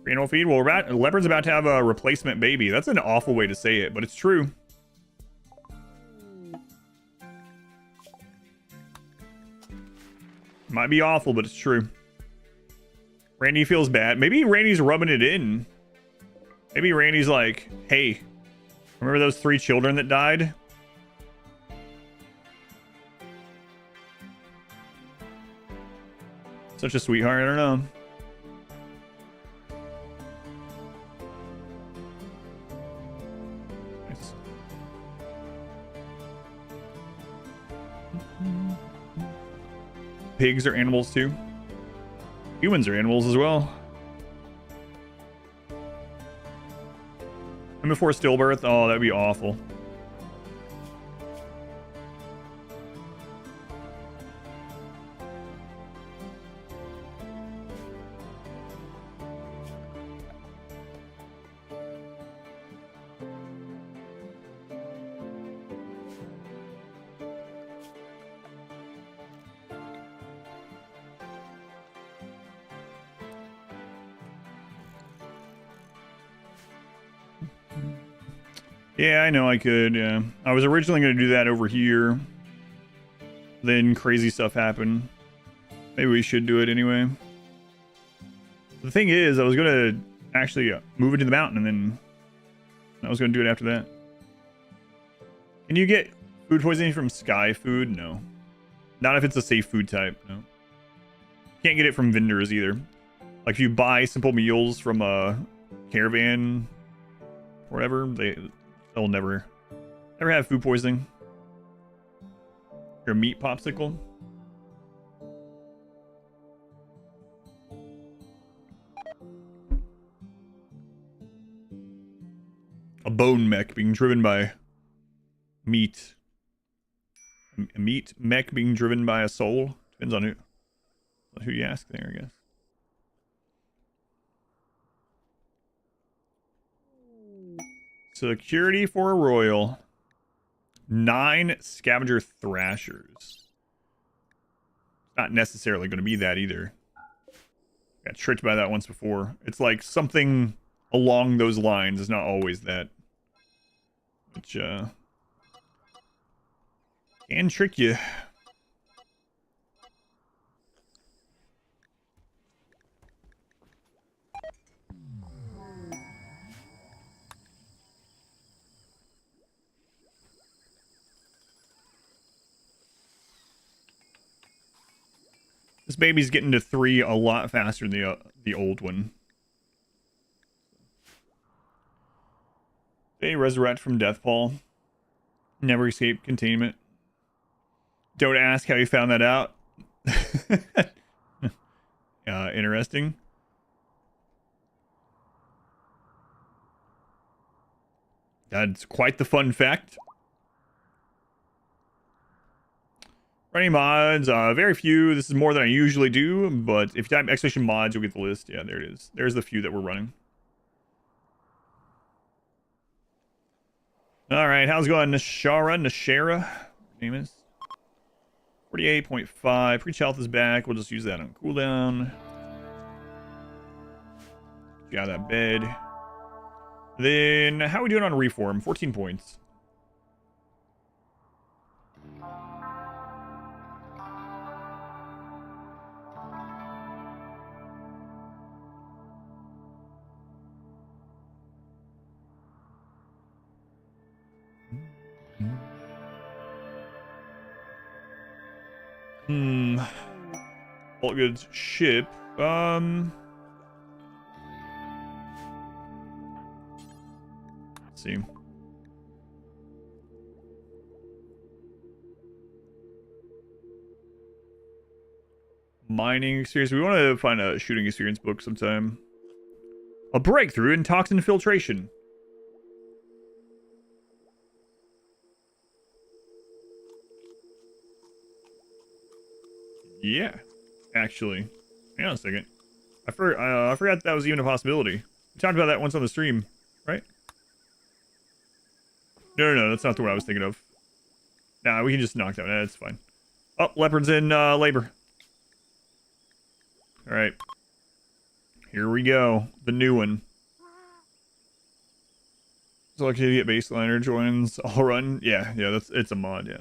Animal feed. Well, leopard's about to have a replacement baby. That's an awful way to say it, but it's true. Might be awful, but it's true. Randy feels bad. Maybe Randy's rubbing it in. Maybe Randy's like, hey, remember those 3 children that died? Such a sweetheart. I don't know. Pigs are animals too. Humans are animals as well. And before stillbirth, oh, that'd be awful. Yeah, I know I could. Yeah. I was originally going to do that over here. Then crazy stuff happened. Maybe we should do it anyway. The thing is, I was going to actually move into the mountain, and then I was going to do it after that. Can you get food poisoning from sky food? No. Not if it's a safe food type, no. Can't get it from vendors either. Like if you buy simple meals from a caravan or whatever, they'll never have food poisoning. Your meat popsicle. A bone mech being driven by meat. A meat mech being driven by a soul. Depends on who you ask there, I guess. Security for a royal. 9 scavenger thrashers. Not necessarily going to be that either. Got tricked by that once before. It's like something along those lines. It's not always that. Which can trick you. This baby's getting to 3 a lot faster than the old one. They resurrect from Deathfall. Never escape containment. Don't ask how you found that out. Interesting. That's quite the fun fact. Running mods, very few. This is more than I usually do, but if you type exclamation mods, you'll get the list. Yeah, there it is. There's the few that we're running. All right, how's it going, Nashara? Name is 48.5. Preach health is back. We'll just use that on cooldown. Get out of that bed. Then, how are we doing on reform? 14 points. Bulk goods ship. Let's see. Mining experience. We want to find a shooting experience book sometime. A breakthrough in toxin filtration. Yeah, actually. Hang on a second. I forgot that was even a possibility. We talked about that once on the stream, right? No, that's not the one I was thinking of. Nah, we can just knock that one. That's fine. Oh, leopards in labor. All right. Here we go. The new one. Select idiot baseliner joins all run. Yeah, it's a mod, yeah.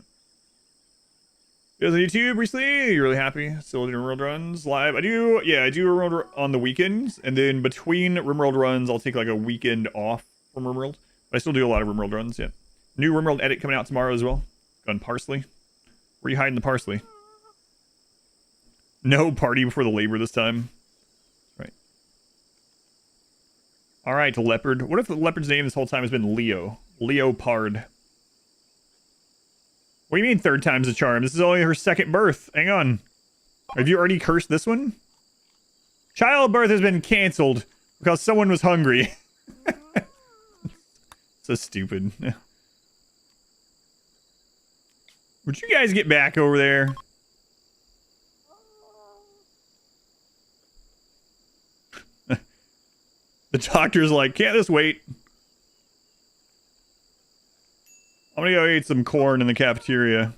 Goes on YouTube recently. You're really happy. Still doing RimWorld runs live. I do RimWorld on the weekends, and then between RimWorld runs, I'll take like a weekend off from RimWorld. But I still do a lot of RimWorld runs, yeah. New RimWorld edit coming out tomorrow as well. On parsley. Where are you hiding the parsley? No party before the labor this time. Right. All right, leopard. What if the leopard's name this whole time has been Leo? Leopard. What do you mean third time's a charm? This is only her second birth. Hang on. Have you already cursed this one? Childbirth has been canceled because someone was hungry. So stupid. Would you guys get back over there? The doctor's like, can't this wait? I'm gonna go eat some corn in the cafeteria.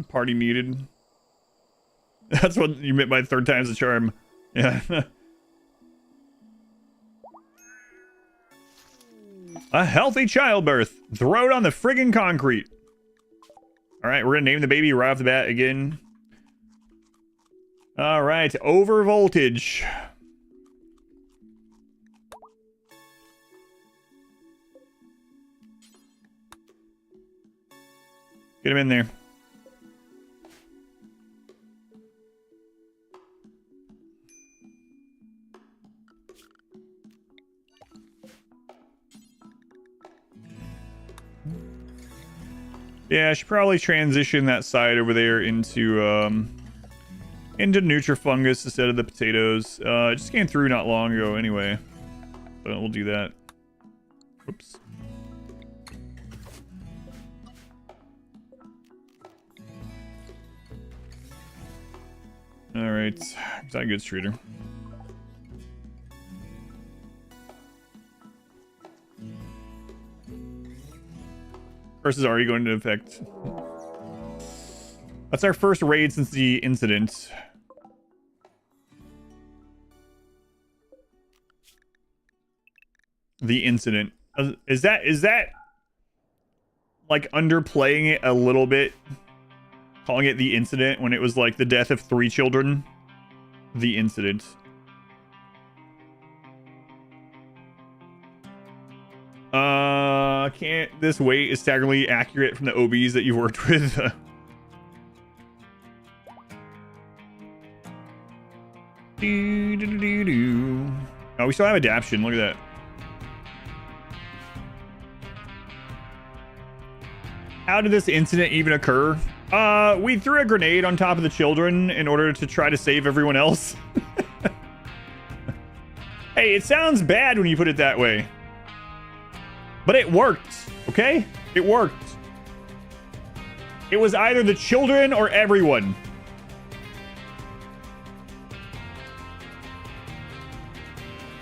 Party muted. That's what you meant by third time's the charm. Yeah. A healthy childbirth. Throw it on the friggin' concrete. Alright, we're gonna name the baby right off the bat again. Alright, over voltage. Get him in there. Yeah, I should probably transition that side over there into Nutrifungus instead of the potatoes. It just came through not long ago anyway. So we'll do that. Whoops. Alright. Is that a good streeter? Curse is already going into effect. That's our first raid since the incident. The incident. Is that like underplaying it a little bit? Calling it the incident when it was like the death of 3 children? The incident. Can't this weight is staggeringly accurate from the OBs that you've worked with. Oh, we still have adaption. Look at that. How did this incident even occur? We threw a grenade on top of the children in order to try to save everyone else. Hey, it sounds bad when you put it that way. But it worked, okay? It worked. It was either the children or everyone.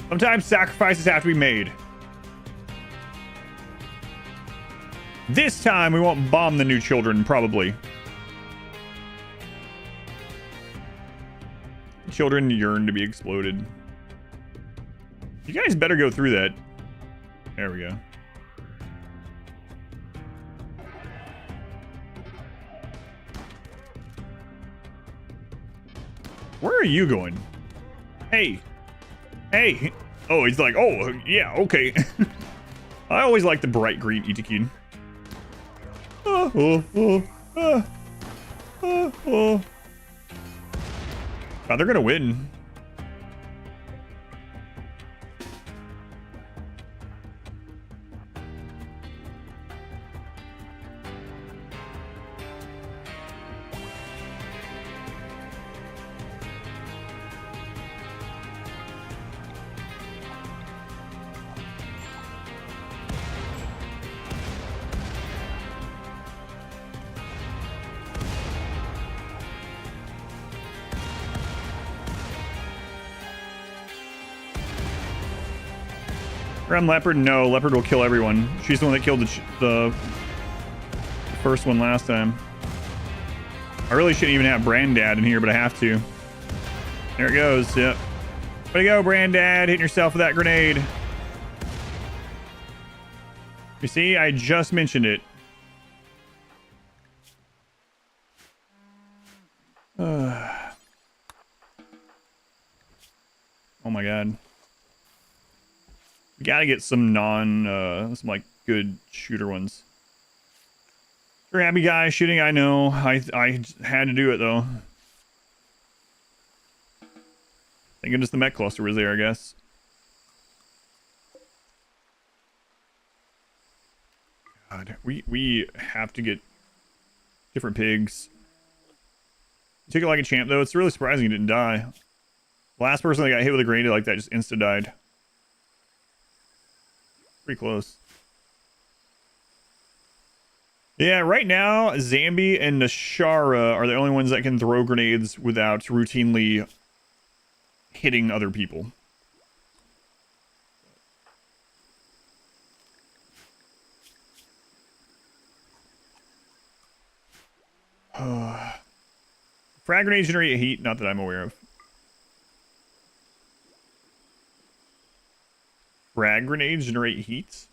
Sometimes sacrifices have to be made. This time we won't bomb the new children, probably. Children yearn to be exploded. You guys better go through that. There we go. Where are you going? Hey. Hey. Oh, he's like, oh, yeah, okay. I always like the bright green Itakeen. They're gonna win. Ram Leopard? No, Leopard will kill everyone. She's the one that killed the first one last time. I really shouldn't even have Brandad in here, but I have to. There it goes, yep. Way to go, Brandad, hitting yourself with that grenade. You see, I just mentioned it. Oh my god. We gotta get some some like good shooter ones. Grabby guy shooting, I know. I had to do it though. Thank goodness the mech cluster was there, I guess. God, we have to get different pigs. You took it like a champ though. It's really surprising you didn't die. The last person that got hit with a grenade like that just insta died. Pretty close. Yeah, right now, Zambi and Nashara are the only ones that can throw grenades without routinely hitting other people. Frag grenades generate heat, not that I'm aware of. Frag grenades generate heat?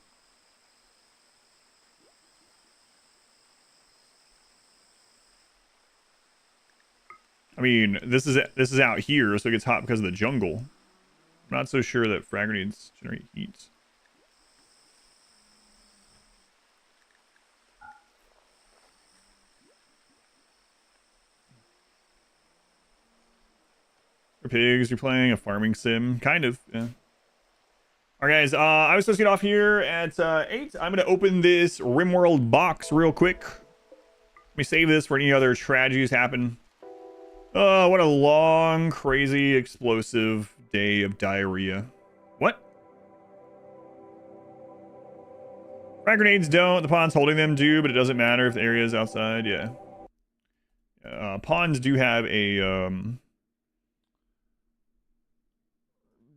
I mean, this is out here, so it gets hot because of the jungle. I'm not so sure that frag grenades generate heat. For pigs, you're playing a farming sim. Kind of, yeah. Alright guys, I was supposed to get off here at 8. I'm going to open this RimWorld box real quick. Let me save this for any other tragedies happen. Oh, what a long, crazy, explosive day of diarrhea. What? Frag grenades don't. The pawns holding them do, but it doesn't matter if the area is outside. Yeah. Pawns do have a...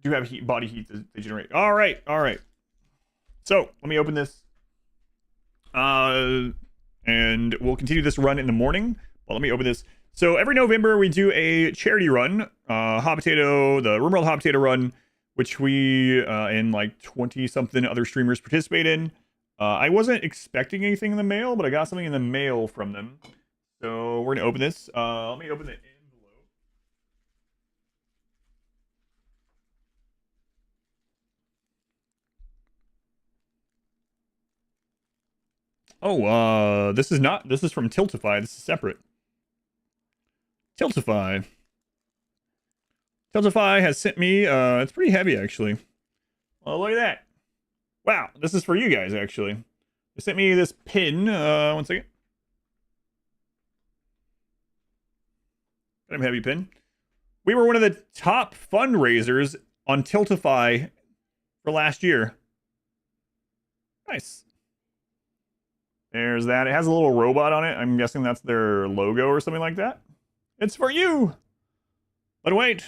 do have heat, body heat that they generate. All right. So let me open this, and we'll continue this run in the morning. Well, let me open this. So every November we do a charity run, Hot Potato, the RimWorld Hot Potato Run, which we and like 20 something other streamers participate in. I wasn't expecting anything in the mail, but I got something in the mail from them. So we're gonna open this. Let me open the envelope. Oh, this is from Tiltify. This is separate. Tiltify has sent me, it's pretty heavy actually. Oh, look at that. Wow, this is for you guys actually. They sent me this pin, one second. Kind of heavy pin. We were one of the top fundraisers on Tiltify for last year. Nice. There's that. It has a little robot on it. I'm guessing that's their logo or something like that. It's for you. But wait.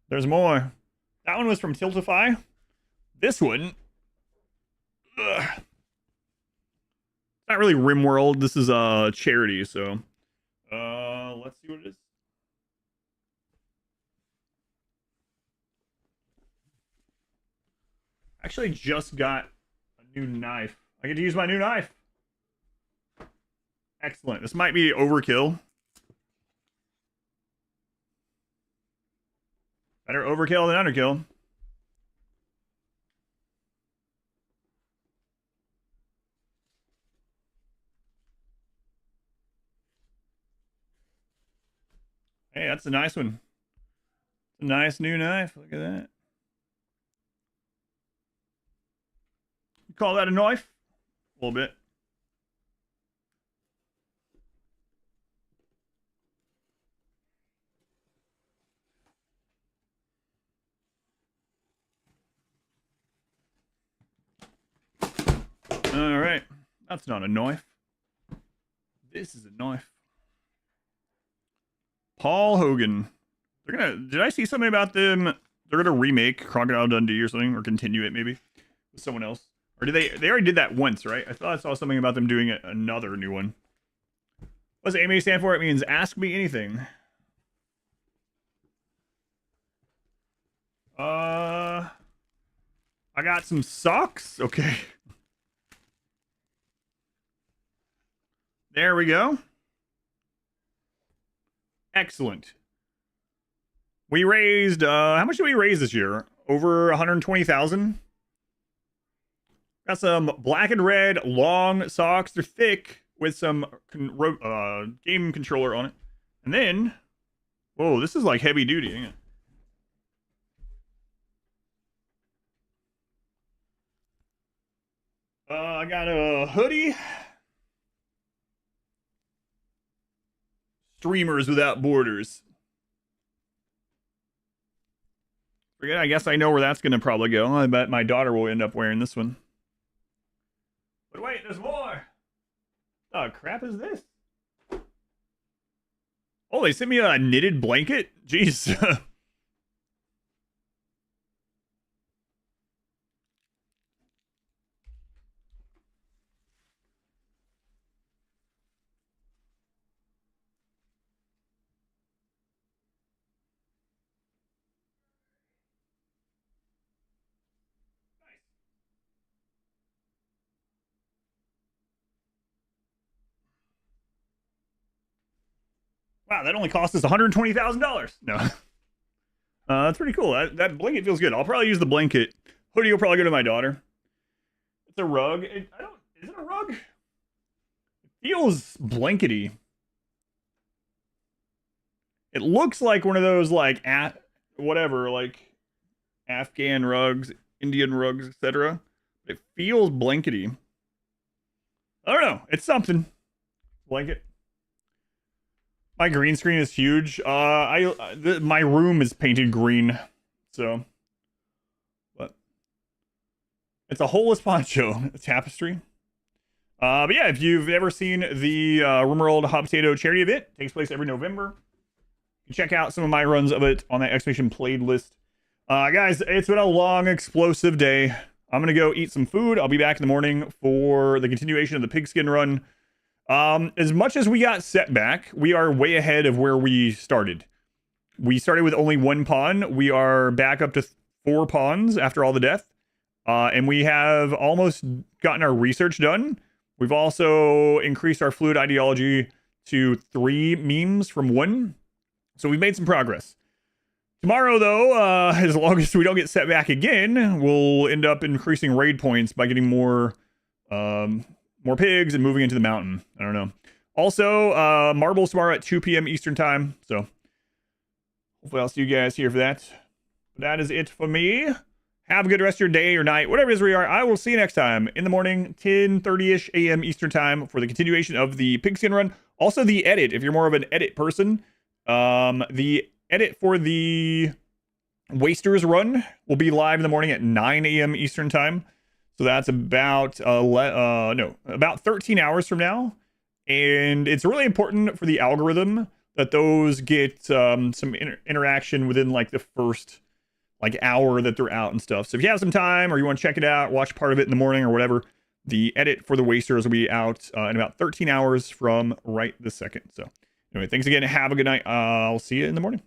There's more. That one was from Tiltify. This one. Ugh. Not really RimWorld. This is a charity, so. Let's see what it is. Actually just got a new knife. I get to use my new knife. Excellent. This might be overkill. Better overkill than underkill. Hey, that's a nice one. Nice new knife. Look at that. You call that a knife? A little bit. All right. That's not a knife. This is a knife. Paul Hogan. They're gonna. Did I see something about them? They're gonna remake Crocodile Dundee or something, or continue it maybe with someone else. Or did they? They already did that once, right? I thought I saw something about them doing another new one. What does AMA stand for? It means ask me anything. I got some socks. Okay. There we go. Excellent. We raised, how much did we raise this year? Over 120,000. Got some black and red long socks. They're thick with some game controller on it. And then, whoa, this is like heavy duty. Hang on. I got a hoodie. Streamers Without Borders. Forget, I guess I know where that's going to probably go. I bet my daughter will end up wearing this one. But wait, there's more. Oh, crap is this? Oh, they sent me a knitted blanket? Jeez. Wow, that only cost us $120,000. No. That's pretty cool. That blanket feels good. I'll probably use the blanket. Hoodie will probably go to my daughter. It's a rug. Is it a rug? It feels blankety. It looks like one of those like whatever, like Afghan rugs, Indian rugs, etc. It feels blankety. I don't know. It's something. Blanket. My green screen is huge. My room is painted green, so. But it's a holeless poncho, a tapestry. But yeah, if you've ever seen the RimWorld Hot Potato charity event, it takes place every November. You can check out some of my runs of it on that exclamation played list. Guys, it's been a long, explosive day. I'm gonna go eat some food. I'll be back in the morning for the continuation of the Pigskin Run. As much as we got set back, we are way ahead of where we started. We started with only 1 pawn. We are back up to 4 pawns after all the death. And we have almost gotten our research done. We've also increased our fluid ideology to 3 memes from 1. So we've made some progress. Tomorrow, though, as long as we don't get set back again, we'll end up increasing raid points by getting more pigs and moving into the mountain. I don't know. Also, marbles tomorrow at 2 p.m. Eastern time. So hopefully I'll see you guys here for that. But that is it for me. Have a good rest of your day or night, whatever it is where you are. I will see you next time in the morning, 10:30ish a.m. Eastern time for the continuation of the Pigskin Run. Also the edit, if you're more of an edit person, the edit for the Wasters Run will be live in the morning at 9 a.m. Eastern time. So that's about about 13 hours from now. And it's really important for the algorithm that those get some interaction within like the first like hour that they're out and stuff. So if you have some time or you want to check it out, watch part of it in the morning or whatever, the edit for the Wasters will be out in about 13 hours from right this second. So anyway, thanks again. Have a good night. I'll see you in the morning.